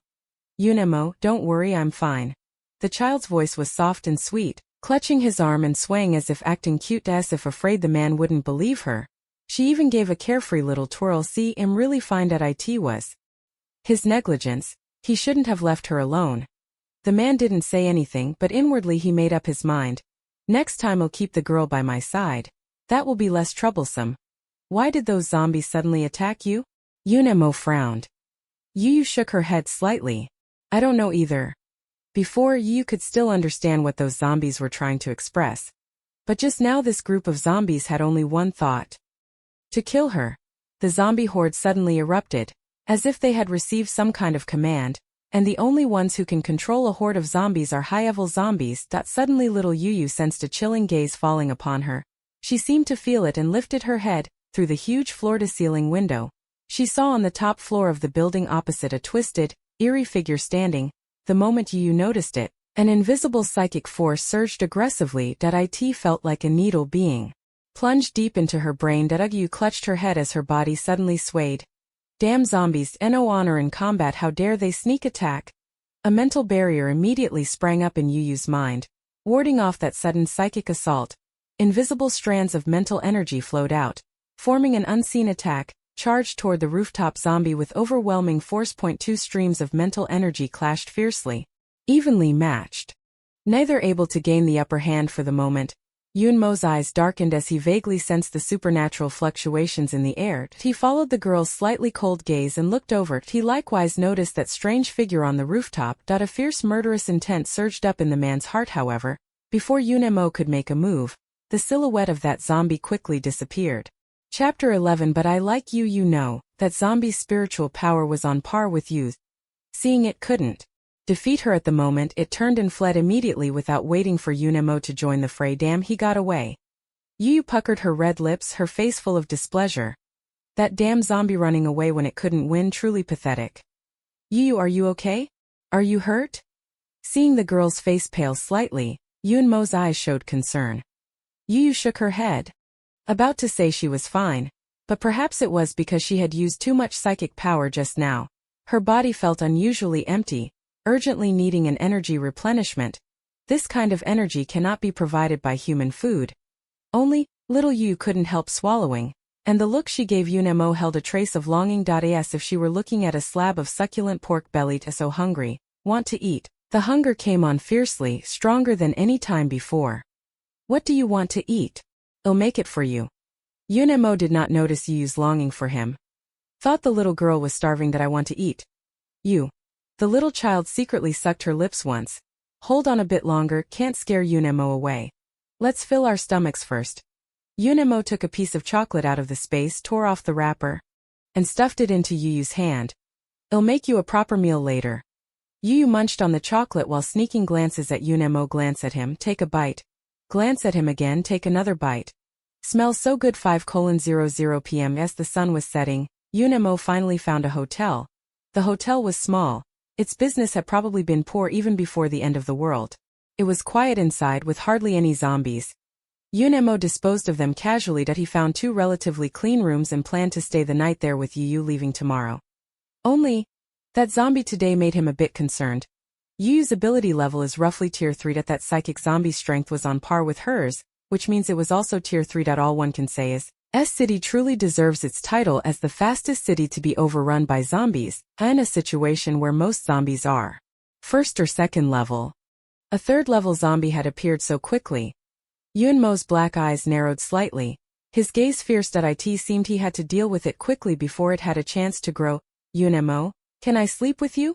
[SPEAKER 1] Yunemo, don't worry, I'm fine. The child's voice was soft and sweet, clutching his arm and swaying as if acting cute, as if afraid the man wouldn't believe her. She even gave a carefree little twirl. See, I'm really fine. It was his negligence. He shouldn't have left her alone. The man didn't say anything, but inwardly he made up his mind. Next time I'll keep the girl by my side. That will be less troublesome. Why did those zombies suddenly attack you? Yunemo frowned. Yuyu shook her head slightly. I don't know either. Before, Yuyu could still understand what those zombies were trying to express. But just now this group of zombies had only one thought: to kill her. The zombie horde suddenly erupted, as if they had received some kind of command, and the only ones who can control a horde of zombies are high-level zombies. Suddenly little Yuyu sensed a chilling gaze falling upon her. She seemed to feel it and lifted her head. Through the huge floor-to-ceiling window, she saw on the top floor of the building opposite a twisted, eerie figure standing. The moment Yuyu noticed it, an invisible psychic force surged aggressively. It felt like a needle being plunged deep into her brain. Yuyu clutched her head as her body suddenly swayed. Damn zombies, no honor in combat, how dare they sneak attack? A mental barrier immediately sprang up in Yu Yu's mind, warding off that sudden psychic assault. Invisible strands of mental energy flowed out, forming an unseen attack, charged toward the rooftop zombie with overwhelming force. Two streams of mental energy clashed fiercely, evenly matched. Neither able to gain the upper hand for the moment, Yunmo's eyes darkened as he vaguely sensed the supernatural fluctuations in the air. He followed the girl's slightly cold gaze and looked over. He likewise noticed that strange figure on the rooftop. A fierce murderous intent surged up in the man's heart. However, before Yunmo could make a move, the silhouette of that zombie quickly disappeared. Chapter 11. But I like you. You know, that zombie's spiritual power was on par with you's. Seeing it couldn't defeat her at the moment, it turned and fled immediately without waiting for Yunmo to join the fray. Damn, he got away. Yu puckered her red lips, her face full of displeasure. That damn zombie running away when it couldn't win, truly pathetic. Yu, are you okay? Are you hurt? Seeing the girl's face pale slightly, Yunmo's eyes showed concern. Yu shook her head, about to say she was fine, but perhaps it was because she had used too much psychic power just now. Her body felt unusually empty, urgently needing an energy replenishment. This kind of energy cannot be provided by human food. Only, little Yu couldn't help swallowing, and the look she gave Yunmo held a trace of longing. As if she were looking at a slab of succulent pork belly. So hungry, want to eat. The hunger came on fiercely, stronger than any time before. What do you want to eat? I'll make it for you. Yunmo did not notice Yu's longing for him. Thought the little girl was starving. That I want to eat. You. The little child secretly sucked her lips once. Hold on a bit longer, can't scare Yunmo away. Let's fill our stomachs first. Yunmo took a piece of chocolate out of the space, tore off the wrapper, and stuffed it into Yu's hand. I'll make you a proper meal later. Yu munched on the chocolate while sneaking glances at Yunmo. Glance at him, take a bite. Glance at him again, take another bite. Smells so good. 5:00 p.m. As the sun was setting, Yunmo finally found a hotel. The hotel was small. Its business had probably been poor even before the end of the world. It was quiet inside with hardly any zombies. Yunmo disposed of them casually. He found 2 relatively clean rooms and planned to stay the night there with Yu, leaving tomorrow. Only, that zombie today made him a bit concerned. Yu's ability level is roughly tier 3. That psychic zombie's strength was on par with hers, which means it was also tier 3. All one can say is, city truly deserves its title as the fastest city to be overrun by zombies, in a situation where most zombies are first or second level. A third level zombie had appeared so quickly. Yunmo's black eyes narrowed slightly, his gaze fierce. It seemed he had to deal with it quickly before it had a chance to grow. Yunmo, can I sleep with you?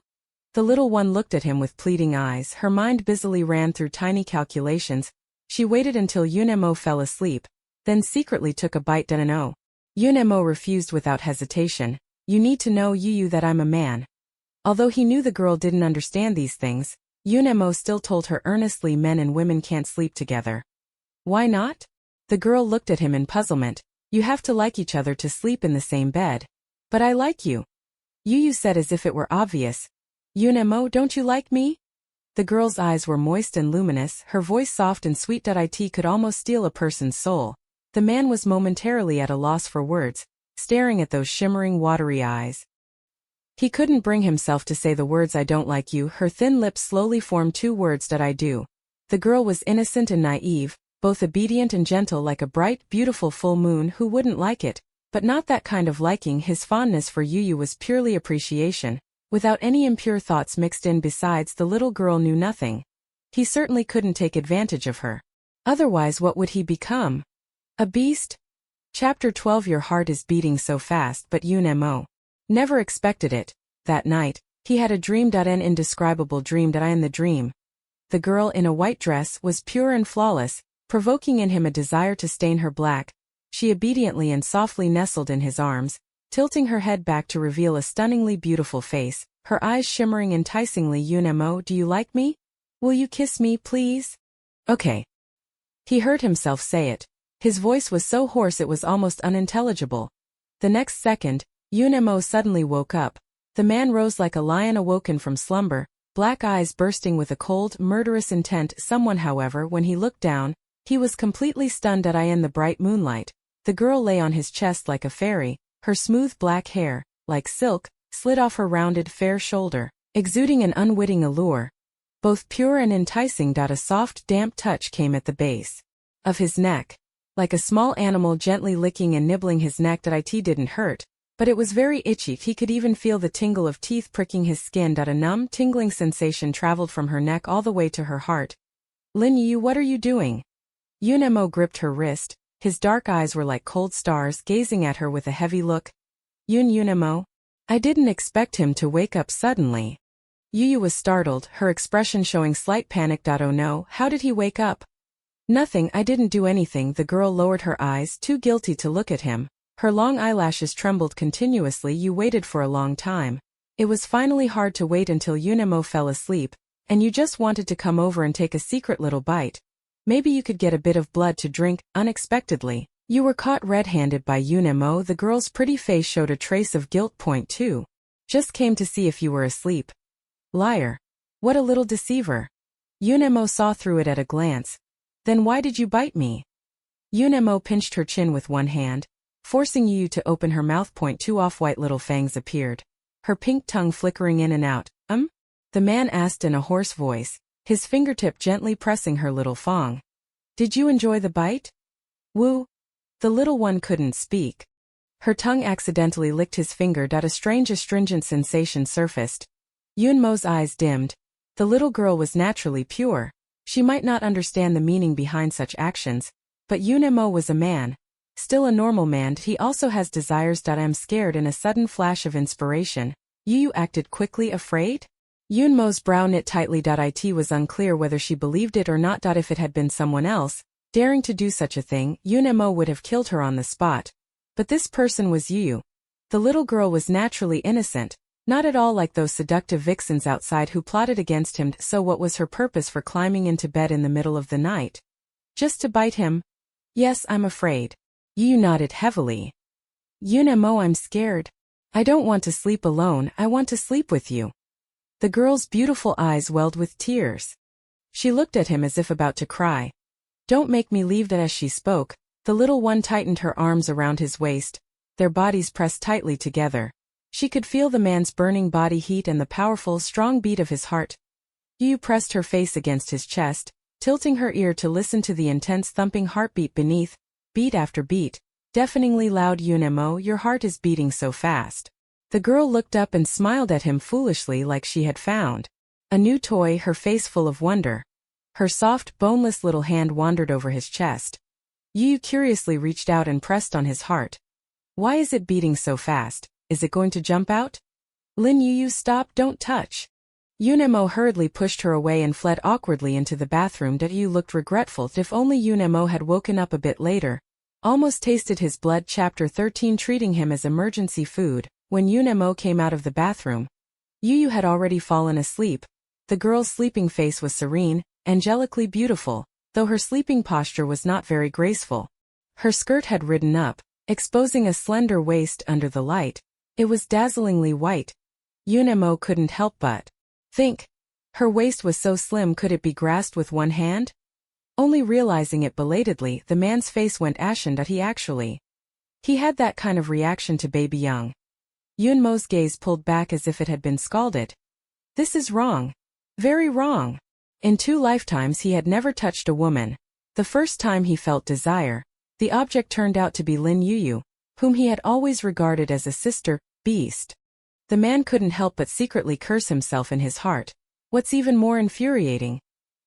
[SPEAKER 1] The little one looked at him with pleading eyes. Her mind busily ran through tiny calculations. She waited until Yunmo fell asleep, then secretly took a bite. No. Yunmo refused without hesitation. You need to know, Yu, that I'm a man. Although he knew the girl didn't understand these things, Yunmo still told her earnestly men and women can't sleep together. Why not? The girl looked at him in puzzlement. You have to like each other to sleep in the same bed. But I like you. Yu said as if it were obvious. Yunmo, don't you like me? The girl's eyes were moist and luminous, her voice soft and sweet. It could almost steal a person's soul. The man was momentarily at a loss for words, staring at those shimmering watery eyes. He couldn't bring himself to say the words I don't like you. Her thin lips slowly formed 2 words. I do. The girl was innocent and naive, both obedient and gentle like a bright, beautiful full moon. Who wouldn't like it? But not that kind of liking. His fondness for Yu was purely appreciation, without any impure thoughts mixed in. Besides, the little girl knew nothing. He certainly couldn't take advantage of her. Otherwise, what would he become? A beast? Chapter 12. Your heart is beating so fast, but Yunmo never expected it. That night, he had a dream. An indescribable dream. In the dream, the girl in a white dress was pure and flawless, provoking in him a desire to stain her black. She obediently and softly nestled in his arms, tilting her head back to reveal a stunningly beautiful face, her eyes shimmering enticingly. Yunmo, do you like me? Will you kiss me, please? Okay. He heard himself say it. His voice was so hoarse it was almost unintelligible. The next second, Yunmo suddenly woke up. The man rose like a lion awoken from slumber, black eyes bursting with a cold, murderous intent. Someone, however, when he looked down, he was completely stunned. In the bright moonlight, the girl lay on his chest like a fairy, her smooth black hair, like silk, slid off her rounded, fair shoulder. exuding an unwitting allure. Both pure and enticing. A soft, damp touch came at the base of his neck. Like a small animal gently licking and nibbling his neck. It didn't hurt, but it was very itchy. He could even feel the tingle of teeth pricking his skin. A numb, tingling sensation traveled from her neck all the way to her heart. Lin Yu, what are you doing? Yunemo gripped her wrist. His dark eyes were like cold stars, gazing at her with a heavy look. Yunemo? I didn't expect him to wake up suddenly. Yu was startled, her expression showing slight panic. Oh no, how did he wake up? Nothing, I didn't do anything. The girl lowered her eyes, too guilty to look at him. Her long eyelashes trembled continuously. You waited for a long time. It was finally hard to wait until Yunemo fell asleep, and you just wanted to come over and take a secret little bite. Maybe you could get a bit of blood to drink. Unexpectedly, you were caught red-handed by Yunemo. The girl's pretty face showed a trace of guilt. Point 2. Just came to see if you were asleep. Liar. What a little deceiver. Yunemo saw through it at a glance. Then why did you bite me? Yunemo pinched her chin with one hand, forcing Yu to open her mouth. Point 2. Off-white little fangs appeared, her pink tongue flickering in and out. The man asked in a hoarse voice, his fingertip gently pressing her little fong. Did you enjoy the bite? Woo. The little one couldn't speak. Her tongue accidentally licked his finger. A strange astringent sensation surfaced. Yunmo's eyes dimmed. The little girl was naturally pure. She might not understand the meaning behind such actions, but Yunemo was a man. Still a normal man. He also has desires. I'm scared. In a sudden flash of inspiration, Yu acted quickly. Afraid? Yunmo's brow knit tightly. It was unclear whether she believed it or not. If it had been someone else daring to do such a thing, Yunemo would have killed her on the spot. But this person was Yu. The little girl was naturally innocent, not at all like those seductive vixens outside who plotted against him. So what was her purpose for climbing into bed in the middle of the night? Just to bite him? Yes, I'm afraid. Yu nodded heavily. Yunemo, I'm scared. I don't want to sleep alone. I want to sleep with you. The girl's beautiful eyes welled with tears. She looked at him as if about to cry. Don't make me leave. As she spoke, the little one tightened her arms around his waist, their bodies pressed tightly together. She could feel the man's burning body heat and the powerful, strong beat of his heart. Yu pressed her face against his chest, tilting her ear to listen to the intense thumping heartbeat beneath, beat after beat, deafeningly loud. Yunemo, your heart is beating so fast. The girl looked up and smiled at him foolishly, like she had found a new toy, her face full of wonder. Her soft, boneless little hand wandered over his chest. Yu curiously reached out and pressed on his heart. Why is it beating so fast? Is it going to jump out? Lin Yu, stop, don't touch. Yunemo hurriedly pushed her away and fled awkwardly into the bathroom. Yu looked regretful. If only Yunemo had woken up a bit later. Almost tasted his blood. Chapter 13. Treating him as emergency food. When Yunemo came out of the bathroom, Yu had already fallen asleep. The girl's sleeping face was serene, angelically beautiful, though her sleeping posture was not very graceful. Her skirt had ridden up, exposing a slender waist under the light. It was dazzlingly white. Yunemo couldn't help but think. Her waist was so slim, could it be grasped with one hand? Only realizing it belatedly, the man's face went ashen. He had that kind of reaction to baby young. Yunmo's gaze pulled back as if it had been scalded. This is wrong. Very wrong. In 2 lifetimes he had never touched a woman. The first time he felt desire, the object turned out to be Lin Yu, whom he had always regarded as a sister, beast. The man couldn't help but secretly curse himself in his heart. What's even more infuriating?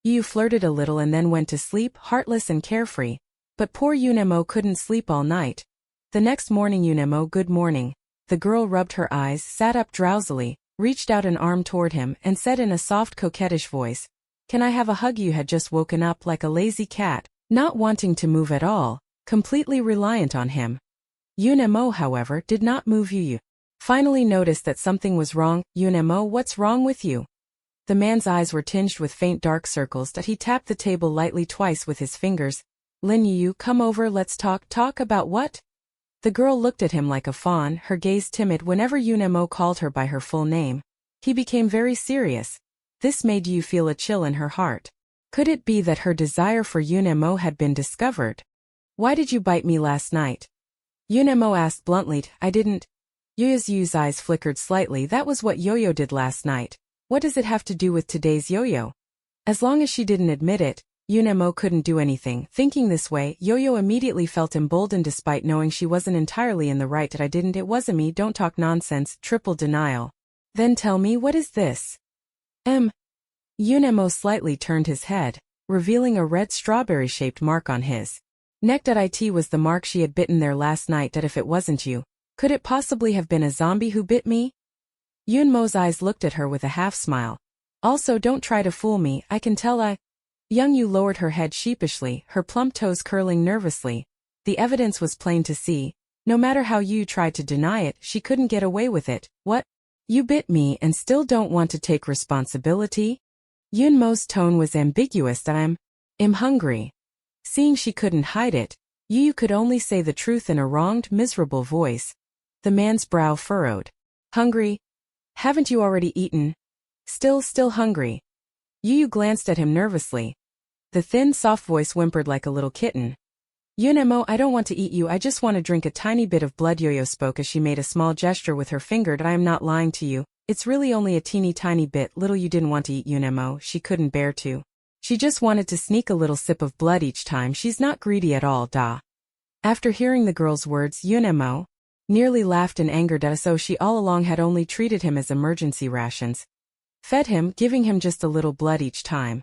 [SPEAKER 1] Yu flirted a little and then went to sleep, heartless and carefree. But poor Yunemo couldn't sleep all night. The next morning, Yunemo, good morning. The girl rubbed her eyes, sat up drowsily, reached out an arm toward him, and said in a soft, coquettish voice, "Can I have a hug?" Yu had just woken up like a lazy cat, not wanting to move at all, completely reliant on him. Yunemo, however, did not move. Yu finally noticed that something was wrong. "Yunemo, what's wrong with you?" The man's eyes were tinged with faint dark circles. He tapped the table lightly twice with his fingers. "Lin Yu, come over, let's talk." "Talk about what?" The girl looked at him like a fawn, her gaze timid whenever Yunemo called her by her full name. He became very serious. This made Yu feel a chill in her heart. Could it be that her desire for Yunemo had been discovered? "Why did you bite me last night?" Yunemo asked bluntly. "I didn't." Yu's eyes flickered slightly. "That was what Yo-Yo did last night. What does it have to do with today's yo-yo? As long as she didn't admit it, Yunemo couldn't do anything. Thinking this way, Yo-Yo immediately felt emboldened despite knowing she wasn't entirely in the right. It wasn't me, don't talk nonsense, triple denial. Then tell me, what is this? Yunemo slightly turned his head, revealing a red strawberry-shaped mark on his neck. It was the mark she had bitten there last night. That if it wasn't you, could it possibly have been a zombie who bit me? Yunmo's eyes looked at her with a half-smile. Also, don't try to fool me, I can tell Young Yu lowered her head sheepishly, her plump toes curling nervously. The evidence was plain to see. No matter how Yu tried to deny it, she couldn't get away with it. What? You bit me and still don't want to take responsibility? Yunmo's tone was ambiguous. I'm hungry. Seeing she couldn't hide it, Yu could only say the truth in a wronged, miserable voice. The man's brow furrowed. Hungry? Haven't you already eaten? Still hungry. Yu glanced at him nervously. The thin, soft voice whimpered like a little kitten. Yunemo, I don't want to eat you, I just want to drink a tiny bit of blood. Yo-Yo spoke as she made a small gesture with her finger. I am not lying to you, it's really only a teeny tiny bit. Little you didn't want to eat, Yunemo, she couldn't bear to. She just wanted to sneak a little sip of blood each time. She's not greedy at all, da. After hearing the girl's words, Yunemo nearly laughed in anger. So she all along had only treated him as emergency rations. Fed him, giving him just a little blood each time.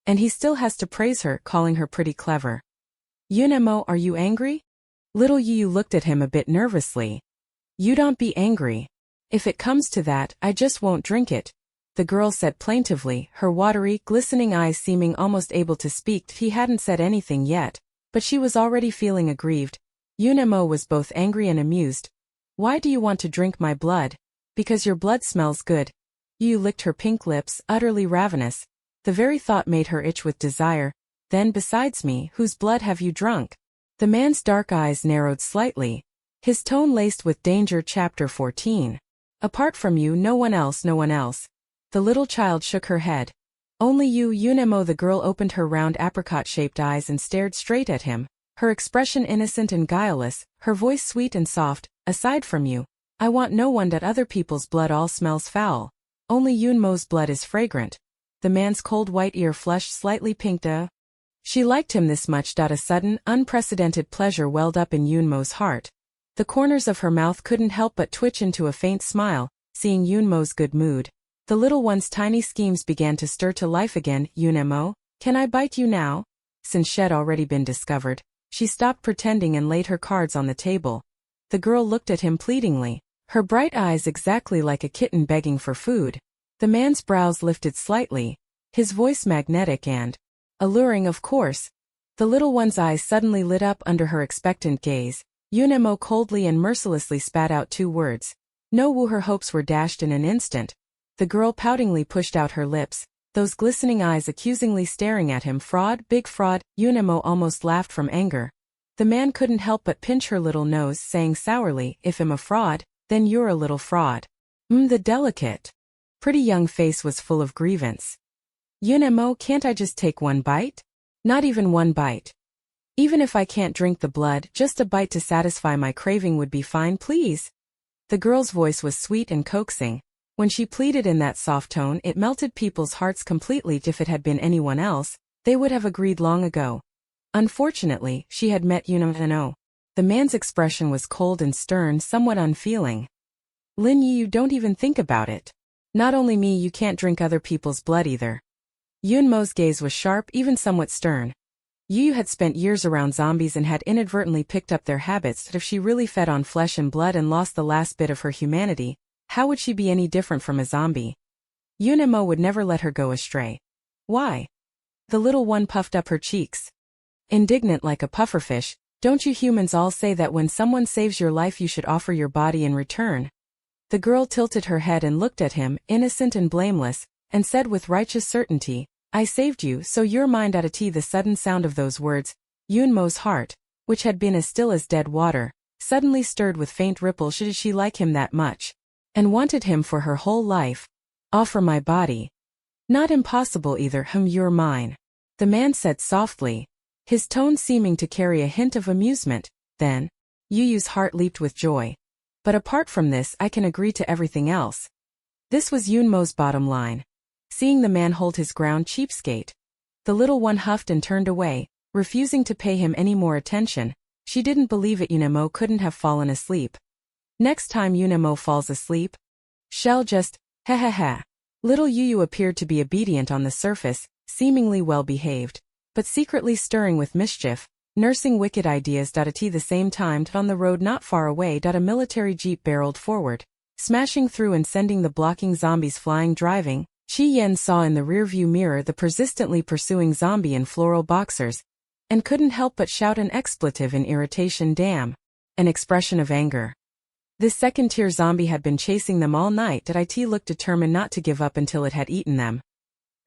[SPEAKER 1] And he still has to praise her, calling her pretty clever. Yunemo, are you angry? Little Yu looked at him a bit nervously. You don't be angry. If it comes to that, I just won't drink it, the girl said plaintively, her watery, glistening eyes seeming almost able to speak. He hadn't said anything yet, but she was already feeling aggrieved. Yunemo was both angry and amused. Why do you want to drink my blood? Because your blood smells good. Yu licked her pink lips, utterly ravenous. The very thought made her itch with desire. Then besides me, whose blood have you drunk? The man's dark eyes narrowed slightly. His tone laced with danger. Chapter 14. Apart from you, no one else. The little child shook her head. Only you, Yunemo. The girl opened her round apricot-shaped eyes and stared straight at him, her expression innocent and guileless, her voice sweet and soft. Aside from you, I want no one. That other people's blood all smells foul. Only Yunmo's blood is fragrant. The man's cold white ear flushed slightly pink. She liked him this much. A sudden, unprecedented pleasure welled up in Yunmo's heart. The corners of her mouth couldn't help but twitch into a faint smile, seeing Yunmo's good mood. The little one's tiny schemes began to stir to life again. Yunemo, can I bite you now? Since she'd already been discovered, she stopped pretending and laid her cards on the table. The girl looked at him pleadingly, her bright eyes exactly like a kitten begging for food. The man's brows lifted slightly, his voice magnetic and alluring. Of course. The little one's eyes suddenly lit up under her expectant gaze. Yunemo coldly and mercilessly spat out 2 words. No woo. Her hopes were dashed in an instant. The girl poutingly pushed out her lips, those glistening eyes accusingly staring at him. Fraud, big fraud. Yunemo almost laughed from anger. The man couldn't help but pinch her little nose, saying sourly, if I'm a fraud, then you're a little fraud. The delicate, pretty young face was full of grievance. Yunemo, can't I just take 1 bite? Not even 1 bite. Even if I can't drink the blood, just a bite to satisfy my craving would be fine, please. The girl's voice was sweet and coaxing. When she pleaded in that soft tone, it melted people's hearts completely. If it had been anyone else, they would have agreed long ago. Unfortunately, she had met Yunemo. The man's expression was cold and stern, somewhat unfeeling. Lin Yi, you don't even think about it. Not only me, you can't drink other people's blood either. Yunmo's gaze was sharp, even somewhat stern. Yu had spent years around zombies and had inadvertently picked up their habits. If she really fed on flesh and blood and lost the last bit of her humanity, how would she be any different from a zombie? Yunemo would never let her go astray. Why? The little one puffed up her cheeks. Indignant like a pufferfish, don't you humans all say that when someone saves your life you should offer your body in return? The girl tilted her head and looked at him, innocent and blameless, and said with righteous certainty, I saved you, so you're mine. The sudden sound of those words, Yunmo's heart, which had been as still as dead water, suddenly stirred with faint ripples. Did she like him that much? And wanted him for her whole life? Offer my body. Not impossible either. You're mine, the man said softly, his tone seeming to carry a hint of amusement. Then, Yu's heart leaped with joy. But apart from this, I can agree to everything else. This was Yunmo's bottom line. seeing the man hold his ground. Cheapskate. The little one huffed and turned away, refusing to pay him any more attention. She didn't believe it. Yunemo couldn't have fallen asleep. Next time Yunemo falls asleep, she'll just, ha. Little Yu appeared to be obedient on the surface, seemingly well-behaved, but secretly stirring with mischief, nursing wicked ideas. At the same time, on the road not far away, a military jeep barreled forward, smashing through and sending the blocking zombies flying. Driving, Chi Yen saw in the rearview mirror the persistently pursuing zombie in floral boxers, and couldn't help but shout an expletive in irritation. Damn. An expression of anger. This second-tier zombie had been chasing them all night. It looked determined not to give up until it had eaten them.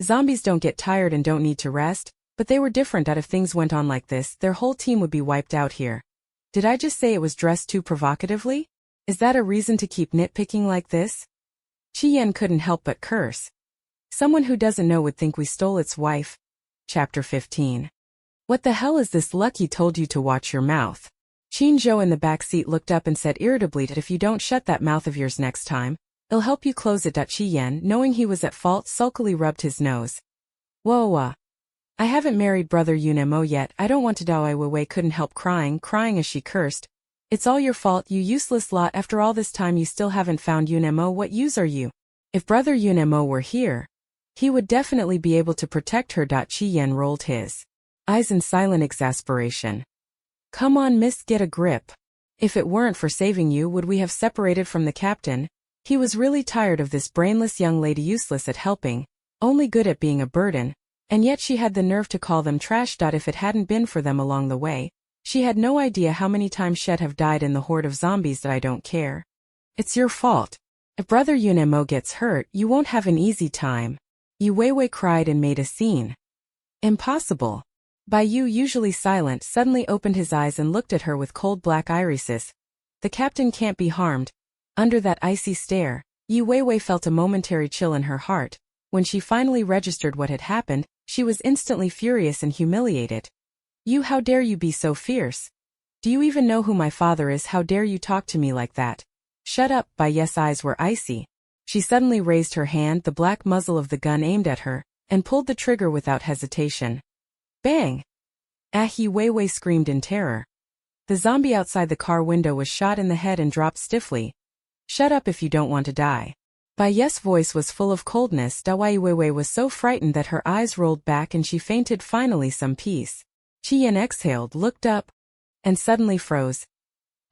[SPEAKER 1] Zombies don't get tired and don't need to rest, but they were different. If things went on like this, their whole team would be wiped out here. Did I just say it was dressed too provocatively? Is that a reason to keep nitpicking like this? Chi Yen couldn't help but curse. Someone who doesn't know would think we stole its wife. Chapter 15. What the hell is this? Lucky told you to watch your mouth. Qin Zhou in the back seat looked up and said irritably that if you don't shut that mouth of yours next time, I'll help you close it. Chi Yen, knowing he was at fault, sulkily rubbed his nose. Whoa. I haven't married brother Yunemo yet. I don't want to die. Wei couldn't help crying as she cursed. It's all your fault, you useless lot. After all this time you still haven't found Yunemo. What use are you? If brother Yunemo were here, he would definitely be able to protect her. Chi Yen rolled his eyes in silent exasperation. Come on, miss, get a grip. If it weren't for saving you, would we have separated from the captain? He was really tired of this brainless young lady, useless at helping, only good at being a burden, and yet she had the nerve to call them trash. If it hadn't been for them along the way, she had no idea how many times she'd have died in the horde of zombies. I don't care. It's your fault. If brother Yunemo gets hurt, you won't have an easy time. Yu Weiwei cried and made a scene. Impossible. Bai Yu, usually silent, suddenly opened his eyes and looked at her with cold black irises. The captain can't be harmed. Under that icy stare, Yu Weiwei felt a momentary chill in her heart. When she finally registered what had happened, she was instantly furious and humiliated. You, how dare you be so fierce? Do you even know who my father is? How dare you talk to me like that? Shut up. Bai Yes' eyes were icy. She suddenly raised her hand, the black muzzle of the gun aimed at her, and pulled the trigger without hesitation. Bang! Yu Weiwei screamed in terror. The zombie outside the car window was shot in the head and dropped stiffly. Shut up if you don't want to die. Bai Yes' voice was full of coldness. Yu Weiwei was so frightened that her eyes rolled back and she fainted. Finally some peace. Chi Yen exhaled, looked up, and suddenly froze.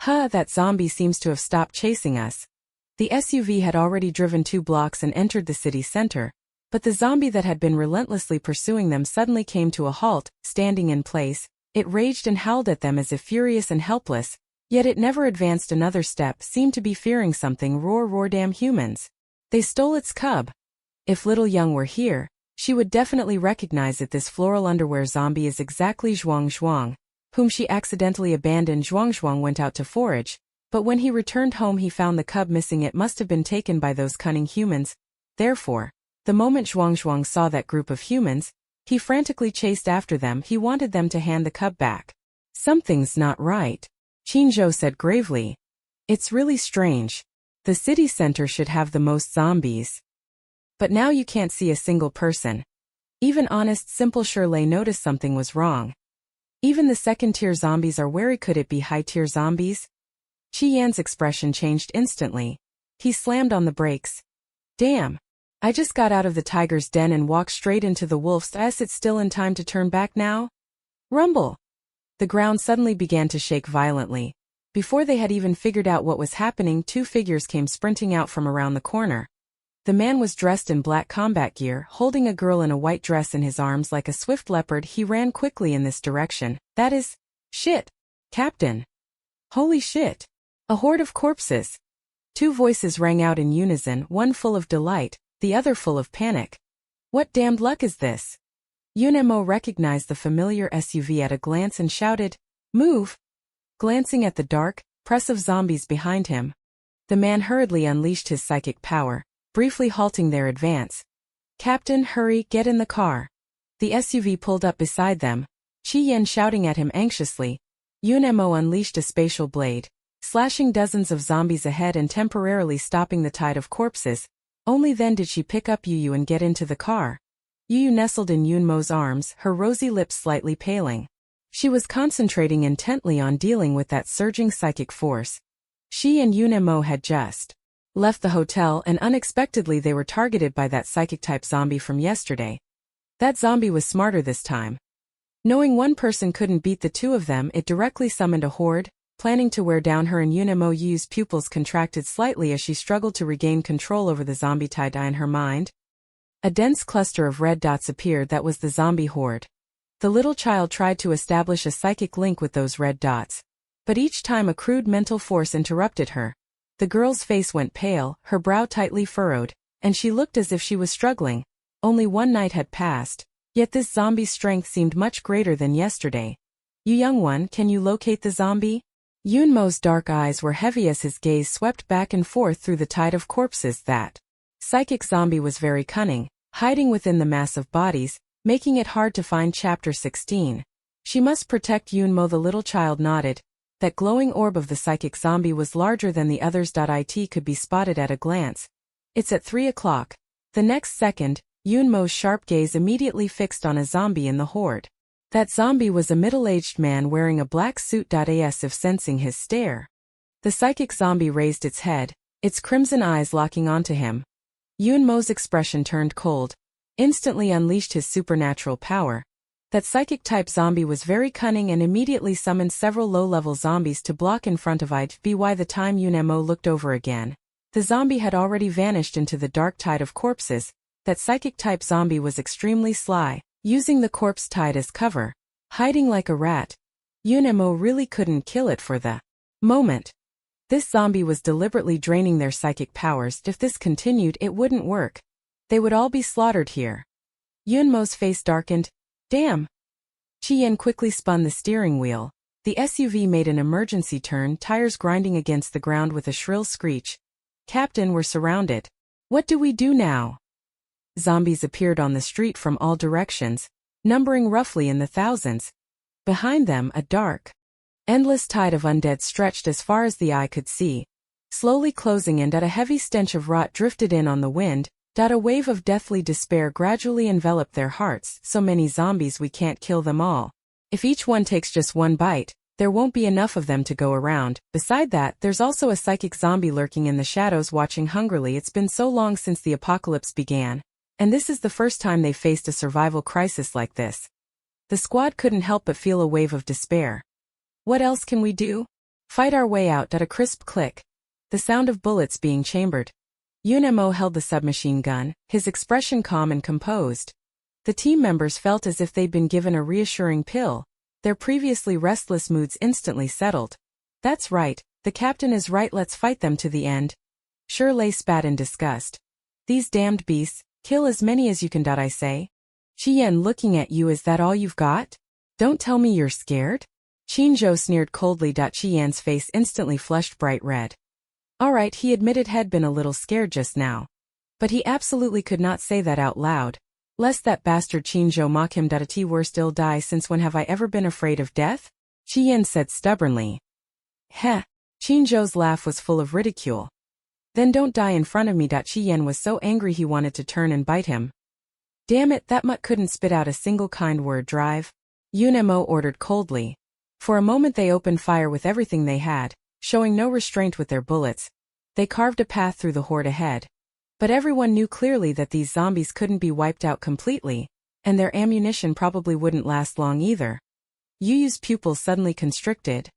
[SPEAKER 1] That zombie seems to have stopped chasing us. The SUV had already driven 2 blocks and entered the city center, but the zombie that had been relentlessly pursuing them suddenly came to a halt, standing in place. It raged and howled at them as if furious and helpless, yet it never advanced another step, seemed to be fearing something. Roar, damn humans. They stole its cub. If little Young were here, she would definitely recognize it. This floral underwear zombie is exactly Zhuang, whom she accidentally abandoned. Zhuang went out to forage, but when he returned home he found the cub missing. It must have been taken by those cunning humans. Therefore, the moment Zhuang saw that group of humans, he frantically chased after them. He wanted them to hand the cub back. Something's not right, Qin Zhou said gravely. It's really strange. The city center should have the most zombies. But now you can't see a single person. Even honest, simple Shirley noticed something was wrong. Even the second-tier zombies are wary. Could it be high-tier zombies? Chi Yan's expression changed instantly. He slammed on the brakes. Damn. I just got out of the tiger's den and walked straight into the wolf's nest. It's still in time to turn back now? Rumble. The ground suddenly began to shake violently. Before they had even figured out what was happening, 2 figures came sprinting out from around the corner. The man was dressed in black combat gear, holding a girl in a white dress in his arms like a swift leopard. He ran quickly in this direction. That is... Shit! Captain! Holy shit! A horde of corpses! 2 voices rang out in unison, one full of delight, the other full of panic. What damned luck is this? Yunemo recognized the familiar SUV at a glance and shouted, Move! Glancing at the dark press of zombies behind him, the man hurriedly unleashed his psychic power, briefly halting their advance. Captain, hurry, get in the car. The SUV pulled up beside them, Chi Yen shouting at him anxiously. Yunemo unleashed a spatial blade, slashing dozens of zombies ahead and temporarily stopping the tide of corpses. Only then did she pick up Yu and get into the car. Yu nestled in Yunmo's arms, her rosy lips slightly paling. She was concentrating intently on dealing with that surging psychic force. She and Yunmo had just left the hotel and unexpectedly they were targeted by that psychic-type zombie from yesterday. That zombie was smarter this time. Knowing one person couldn't beat the two of them, it directly summoned a horde, planning to wear down her, and Yu's pupils contracted slightly as she struggled to regain control over the zombie tie-dye in her mind. A dense cluster of red dots appeared. That was the zombie horde. The little child tried to establish a psychic link with those red dots. But each time a crude mental force interrupted her. The girl's face went pale, her brow tightly furrowed, and she looked as if she was struggling. Only one night had passed, yet this zombie's strength seemed much greater than yesterday. You young one, can you locate the zombie? Yunmo's dark eyes were heavy as his gaze swept back and forth through the tide of corpses. That psychic zombie was very cunning, hiding within the mass of bodies, making it hard to find. Chapter 16. She must protect Yunmo. The little child nodded. That glowing orb of the psychic zombie was larger than the others. It could be spotted at a glance. It's at 3 o'clock. The next second, Yunmo's sharp gaze immediately fixed on a zombie in the horde. That zombie was a middle-aged man wearing a black suit. As if sensing his stare, the psychic zombie raised its head, its crimson eyes locking onto him. Yunmo's expression turned cold, instantly unleashed his supernatural power. That psychic-type zombie was very cunning and immediately summoned several low-level zombies to block in front of it. By the time Yunmo looked over again, the zombie had already vanished into the dark tide of corpses. That psychic-type zombie was extremely sly, using the corpse tide as cover, hiding like a rat. Yunmo really couldn't kill it for the moment. This zombie was deliberately draining their psychic powers. If this continued, it wouldn't work. They would all be slaughtered here. Yunmo's face darkened. Damn! Qian quickly spun the steering wheel. The SUV made an emergency turn, tires grinding against the ground with a shrill screech. Captain, we're surrounded. What do we do now? Zombies appeared on the street from all directions, numbering roughly in the thousands. Behind them, a dark, endless tide of undead stretched as far as the eye could see, slowly closing in. A heavy stench of rot drifted in on the wind. A wave of deathly despair gradually enveloped their hearts. So many zombies, we can't kill them all. If each one takes just one bite, there won't be enough of them to go around. Beside that, there's also a psychic zombie lurking in the shadows watching hungrily. It's been so long since the apocalypse began, and this is the first time they faced a survival crisis like this. The squad couldn't help but feel a wave of despair. What else can we do? Fight our way out. A crisp click. The sound of bullets being chambered. Yunmo held the submachine gun, his expression calm and composed. The team members felt as if they'd been given a reassuring pill. Their previously restless moods instantly settled. That's right, the captain is right, let's fight them to the end. Shirley spat in disgust. These damned beasts, kill as many as you can. I say. Qian looking at you, is that all you've got? Don't tell me you're scared? Qinzhou sneered coldly. Qian's face instantly flushed bright red. Alright, he admitted he'd been a little scared just now. But he absolutely could not say that out loud, lest that bastard Qinzhou mock him. T worst ill die, since when have I ever been afraid of death? Qian said stubbornly. Heh. Qinzhou's laugh was full of ridicule. Then don't die in front of me. Qian was so angry he wanted to turn and bite him. Damn it, that mutt couldn't spit out a single kind word. Drive. Yunmo ordered coldly. For a moment they opened fire with everything they had, showing no restraint with their bullets. They carved a path through the horde ahead. But everyone knew clearly that these zombies couldn't be wiped out completely, and their ammunition probably wouldn't last long either. Yu's pupils suddenly constricted,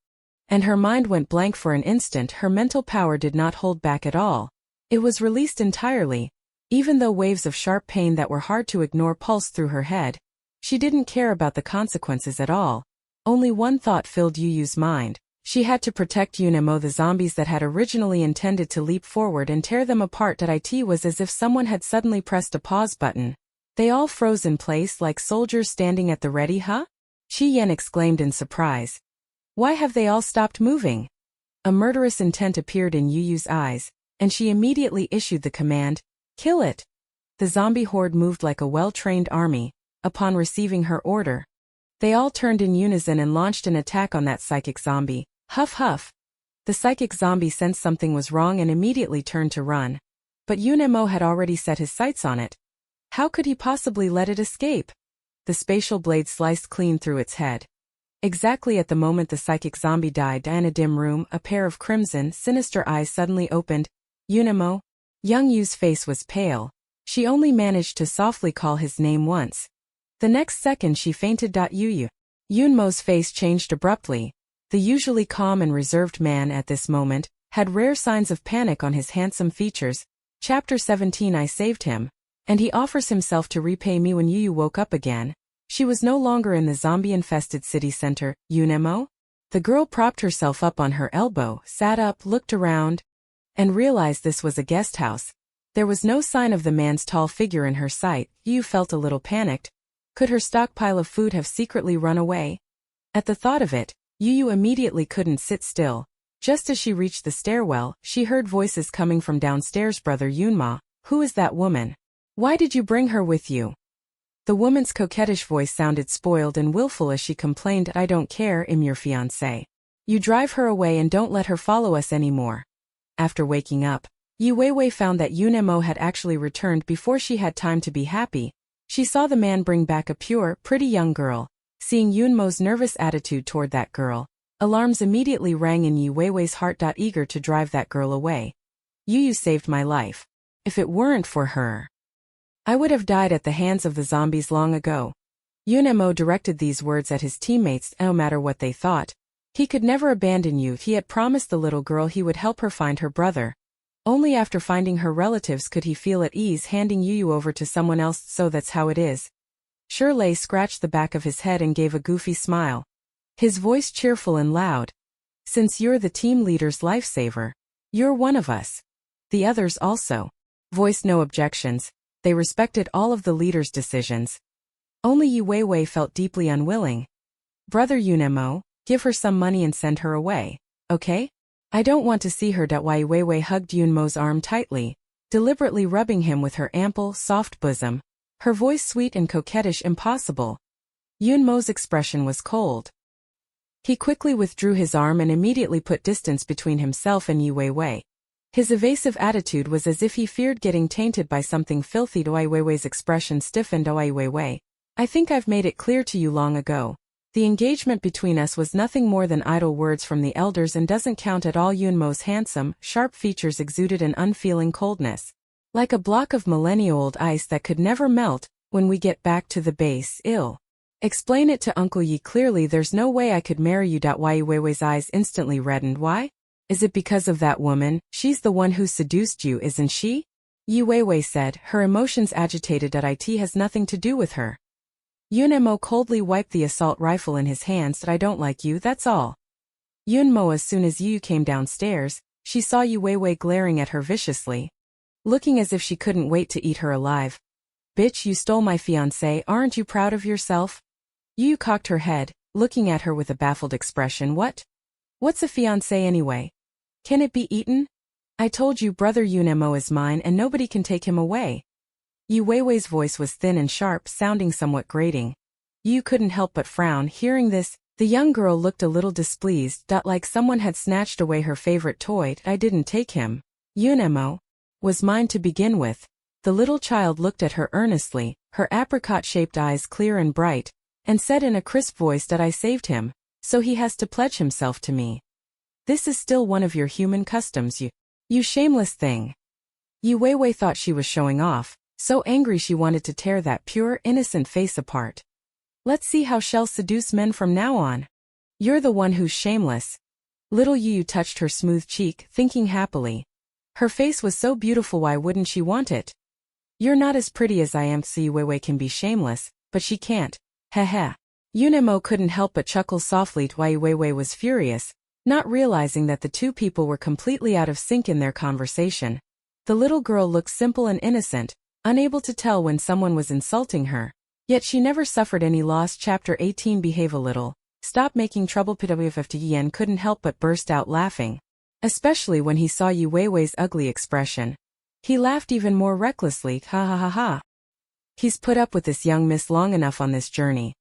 [SPEAKER 1] and her mind went blank for an instant. Her mental power did not hold back at all. It was released entirely. Even though waves of sharp pain that were hard to ignore pulsed through her head, she didn't care about the consequences at all. Only one thought filled Yu's mind. She had to protect Yunmo. The zombies that had originally intended to leap forward and tear them apart. It was as if someone had suddenly pressed a pause button. They all froze in place like soldiers standing at the ready. Huh? Qian exclaimed in surprise. Why have they all stopped moving? A murderous intent appeared in Yu's eyes, and she immediately issued the command, kill it. The zombie horde moved like a well-trained army. Upon receiving her order, they all turned in unison and launched an attack on that psychic zombie. Huff huff. The psychic zombie sensed something was wrong and immediately turned to run. But Yunemo had already set his sights on it. How could he possibly let it escape? The spatial blade sliced clean through its head. Exactly at the moment the psychic zombie died, in a dim room, a pair of crimson, sinister eyes suddenly opened. Yunemo? Young Yu's face was pale. She only managed to softly call his name once. The next second she fainted. Yu. Yunmo's face changed abruptly. The usually calm and reserved man at this moment had rare signs of panic on his handsome features. Chapter 17. I saved him. And he offers himself to repay me. When Yu woke up again, she was no longer in the zombie-infested city center. Yunemo? The girl propped herself up on her elbow, sat up, looked around, and realized this was a guest house. There was no sign of the man's tall figure in her sight. Yu felt a little panicked. Could her stockpile of food have secretly run away? At the thought of it, Yu immediately couldn't sit still. Just as she reached the stairwell, she heard voices coming from downstairs. Brother Yunma, who is that woman? Why did you bring her with you? The woman's coquettish voice sounded spoiled and willful as she complained, I don't care, I'm your fiancé. You drive her away and don't let her follow us anymore. After waking up, Yu Weiwei found that Yunemo had actually returned before she had time to be happy. She saw the man bring back a pure, pretty young girl. Seeing Yunmo's nervous attitude toward that girl, alarms immediately rang in Yu Weiwei's heart. Eager to drive that girl away. You saved my life. If it weren't for her, I would have died at the hands of the zombies long ago. Yunemo directed these words at his teammates. No matter what they thought, he could never abandon you. He had promised the little girl he would help her find her brother. Only after finding her relatives could he feel at ease handing Yu over to someone else. So that's how it is. Shirley scratched the back of his head and gave a goofy smile. His voice cheerful and loud. Since you're the team leader's lifesaver, you're one of us. The others also voiced no objections. They respected all of the leader's decisions. Only Yu Weiwei felt deeply unwilling. Brother Yunemo, give her some money and send her away, okay? I don't want to see her. Yu Weiwei hugged Yunmo's arm tightly, deliberately rubbing him with her ample, soft bosom. Her voice sweet and coquettish. Impossible. Yunmo's expression was cold. He quickly withdrew his arm and immediately put distance between himself and Yu Weiwei. His evasive attitude was as if he feared getting tainted by something filthy. Yu Weiwei's expression stiffened. Yu Weiwei, I think I've made it clear to you long ago. The engagement between us was nothing more than idle words from the elders and doesn't count at all. Yunmo's handsome, sharp features exuded an unfeeling coldness. Like a block of millennia-old ice that could never melt. When we get back to the base, explain it to Uncle Yi clearly. There's no way I could marry you. Yu Weiwei's eyes instantly reddened. Why? Is it because of that woman? She's the one who seduced you, isn't she? Yu Weiwei said, her emotions agitated. It has nothing to do with her. Yunemo coldly wiped the assault rifle in his hands. I don't like you, that's all. Yunmo. As soon as Yu came downstairs, she saw Yu Weiwei glaring at her viciously, looking as if she couldn't wait to eat her alive. Bitch, you stole my fiancé, aren't you proud of yourself? Yu cocked her head, looking at her with a baffled expression. What's a fiancé anyway? Can it be eaten? I told you brother Yunemo is mine and nobody can take him away. Yu Weiwei's voice was thin and sharp, sounding somewhat grating. Yu couldn't help but frown. Hearing this, the young girl looked a little displeased. Like someone had snatched away her favorite toy. I didn't take him. Yunemo was mine to begin with. The little child looked at her earnestly, her apricot-shaped eyes clear and bright, and said in a crisp voice that I saved him, so he has to pledge himself to me. This is still one of your human customs, you shameless thing. Yu Weiwei thought she was showing off, so angry she wanted to tear that pure, innocent face apart. Let's see how she'll seduce men from now on. You're the one who's shameless. Little Yu touched her smooth cheek, thinking happily. Her face was so beautiful, why wouldn't she want it? You're not as pretty as I am. Yu Weiwei can be shameless, but she can't. Heh. Yunemo couldn't help but chuckle softly. Yu Weiwei was furious, not realizing that the two people were completely out of sync in their conversation. The little girl looked simple and innocent, unable to tell when someone was insulting her. Yet she never suffered any loss. Chapter 18. Behave a little. Stop making trouble. Pwft Yen couldn't help but burst out laughing, especially when he saw Yu Weiwei's ugly expression. He laughed even more recklessly. Ha ha ha ha. He's put up with this young miss long enough on this journey.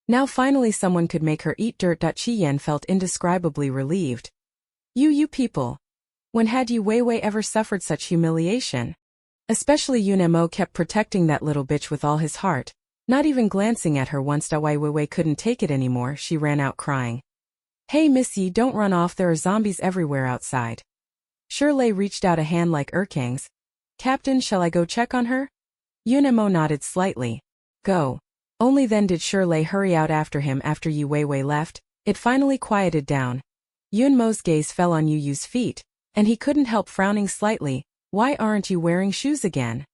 [SPEAKER 1] Now finally someone could make her eat dirt. Chi Yen felt indescribably relieved. You people. When had Yu Weiwei ever suffered such humiliation? Especially Yunemo kept protecting that little bitch with all his heart, not even glancing at her once. Wai Weiwei couldn't take it anymore, she ran out crying. Hey Missy, don't run off, there are zombies everywhere outside. Shirley reached out a hand like Erkang's. Captain, shall I go check on her? Yunemo nodded slightly. Go. Only then did Shirley hurry out after him. After Yi Weiwei left, it finally quieted down. Yunmo's gaze fell on Yu Yu's feet, and he couldn't help frowning slightly. Why aren't you wearing shoes again?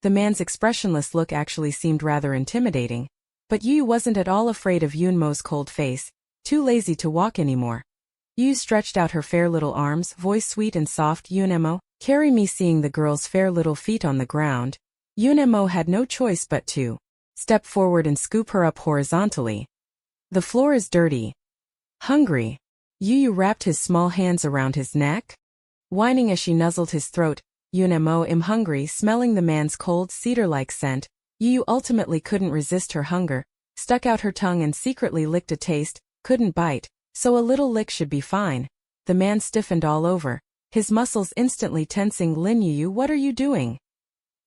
[SPEAKER 1] The man's expressionless look actually seemed rather intimidating, but Yu wasn't at all afraid of Yunmo's cold face, too lazy to walk anymore. Yu stretched out her fair little arms, voice sweet and soft. Yunemo, carry me. Seeing the girl's fair little feet on the ground, Yunemo had no choice but to step forward and scoop her up horizontally. The floor is dirty. Hungry. Yu wrapped his small hands around his neck, whining as she nuzzled his throat. Yunemo, I'm hungry. Smelling the man's cold cedar-like scent, Yu ultimately couldn't resist her hunger, stuck out her tongue and secretly licked a taste, couldn't bite, so a little lick should be fine. The man stiffened all over, his muscles instantly tensing. Lin Yu, what are you doing?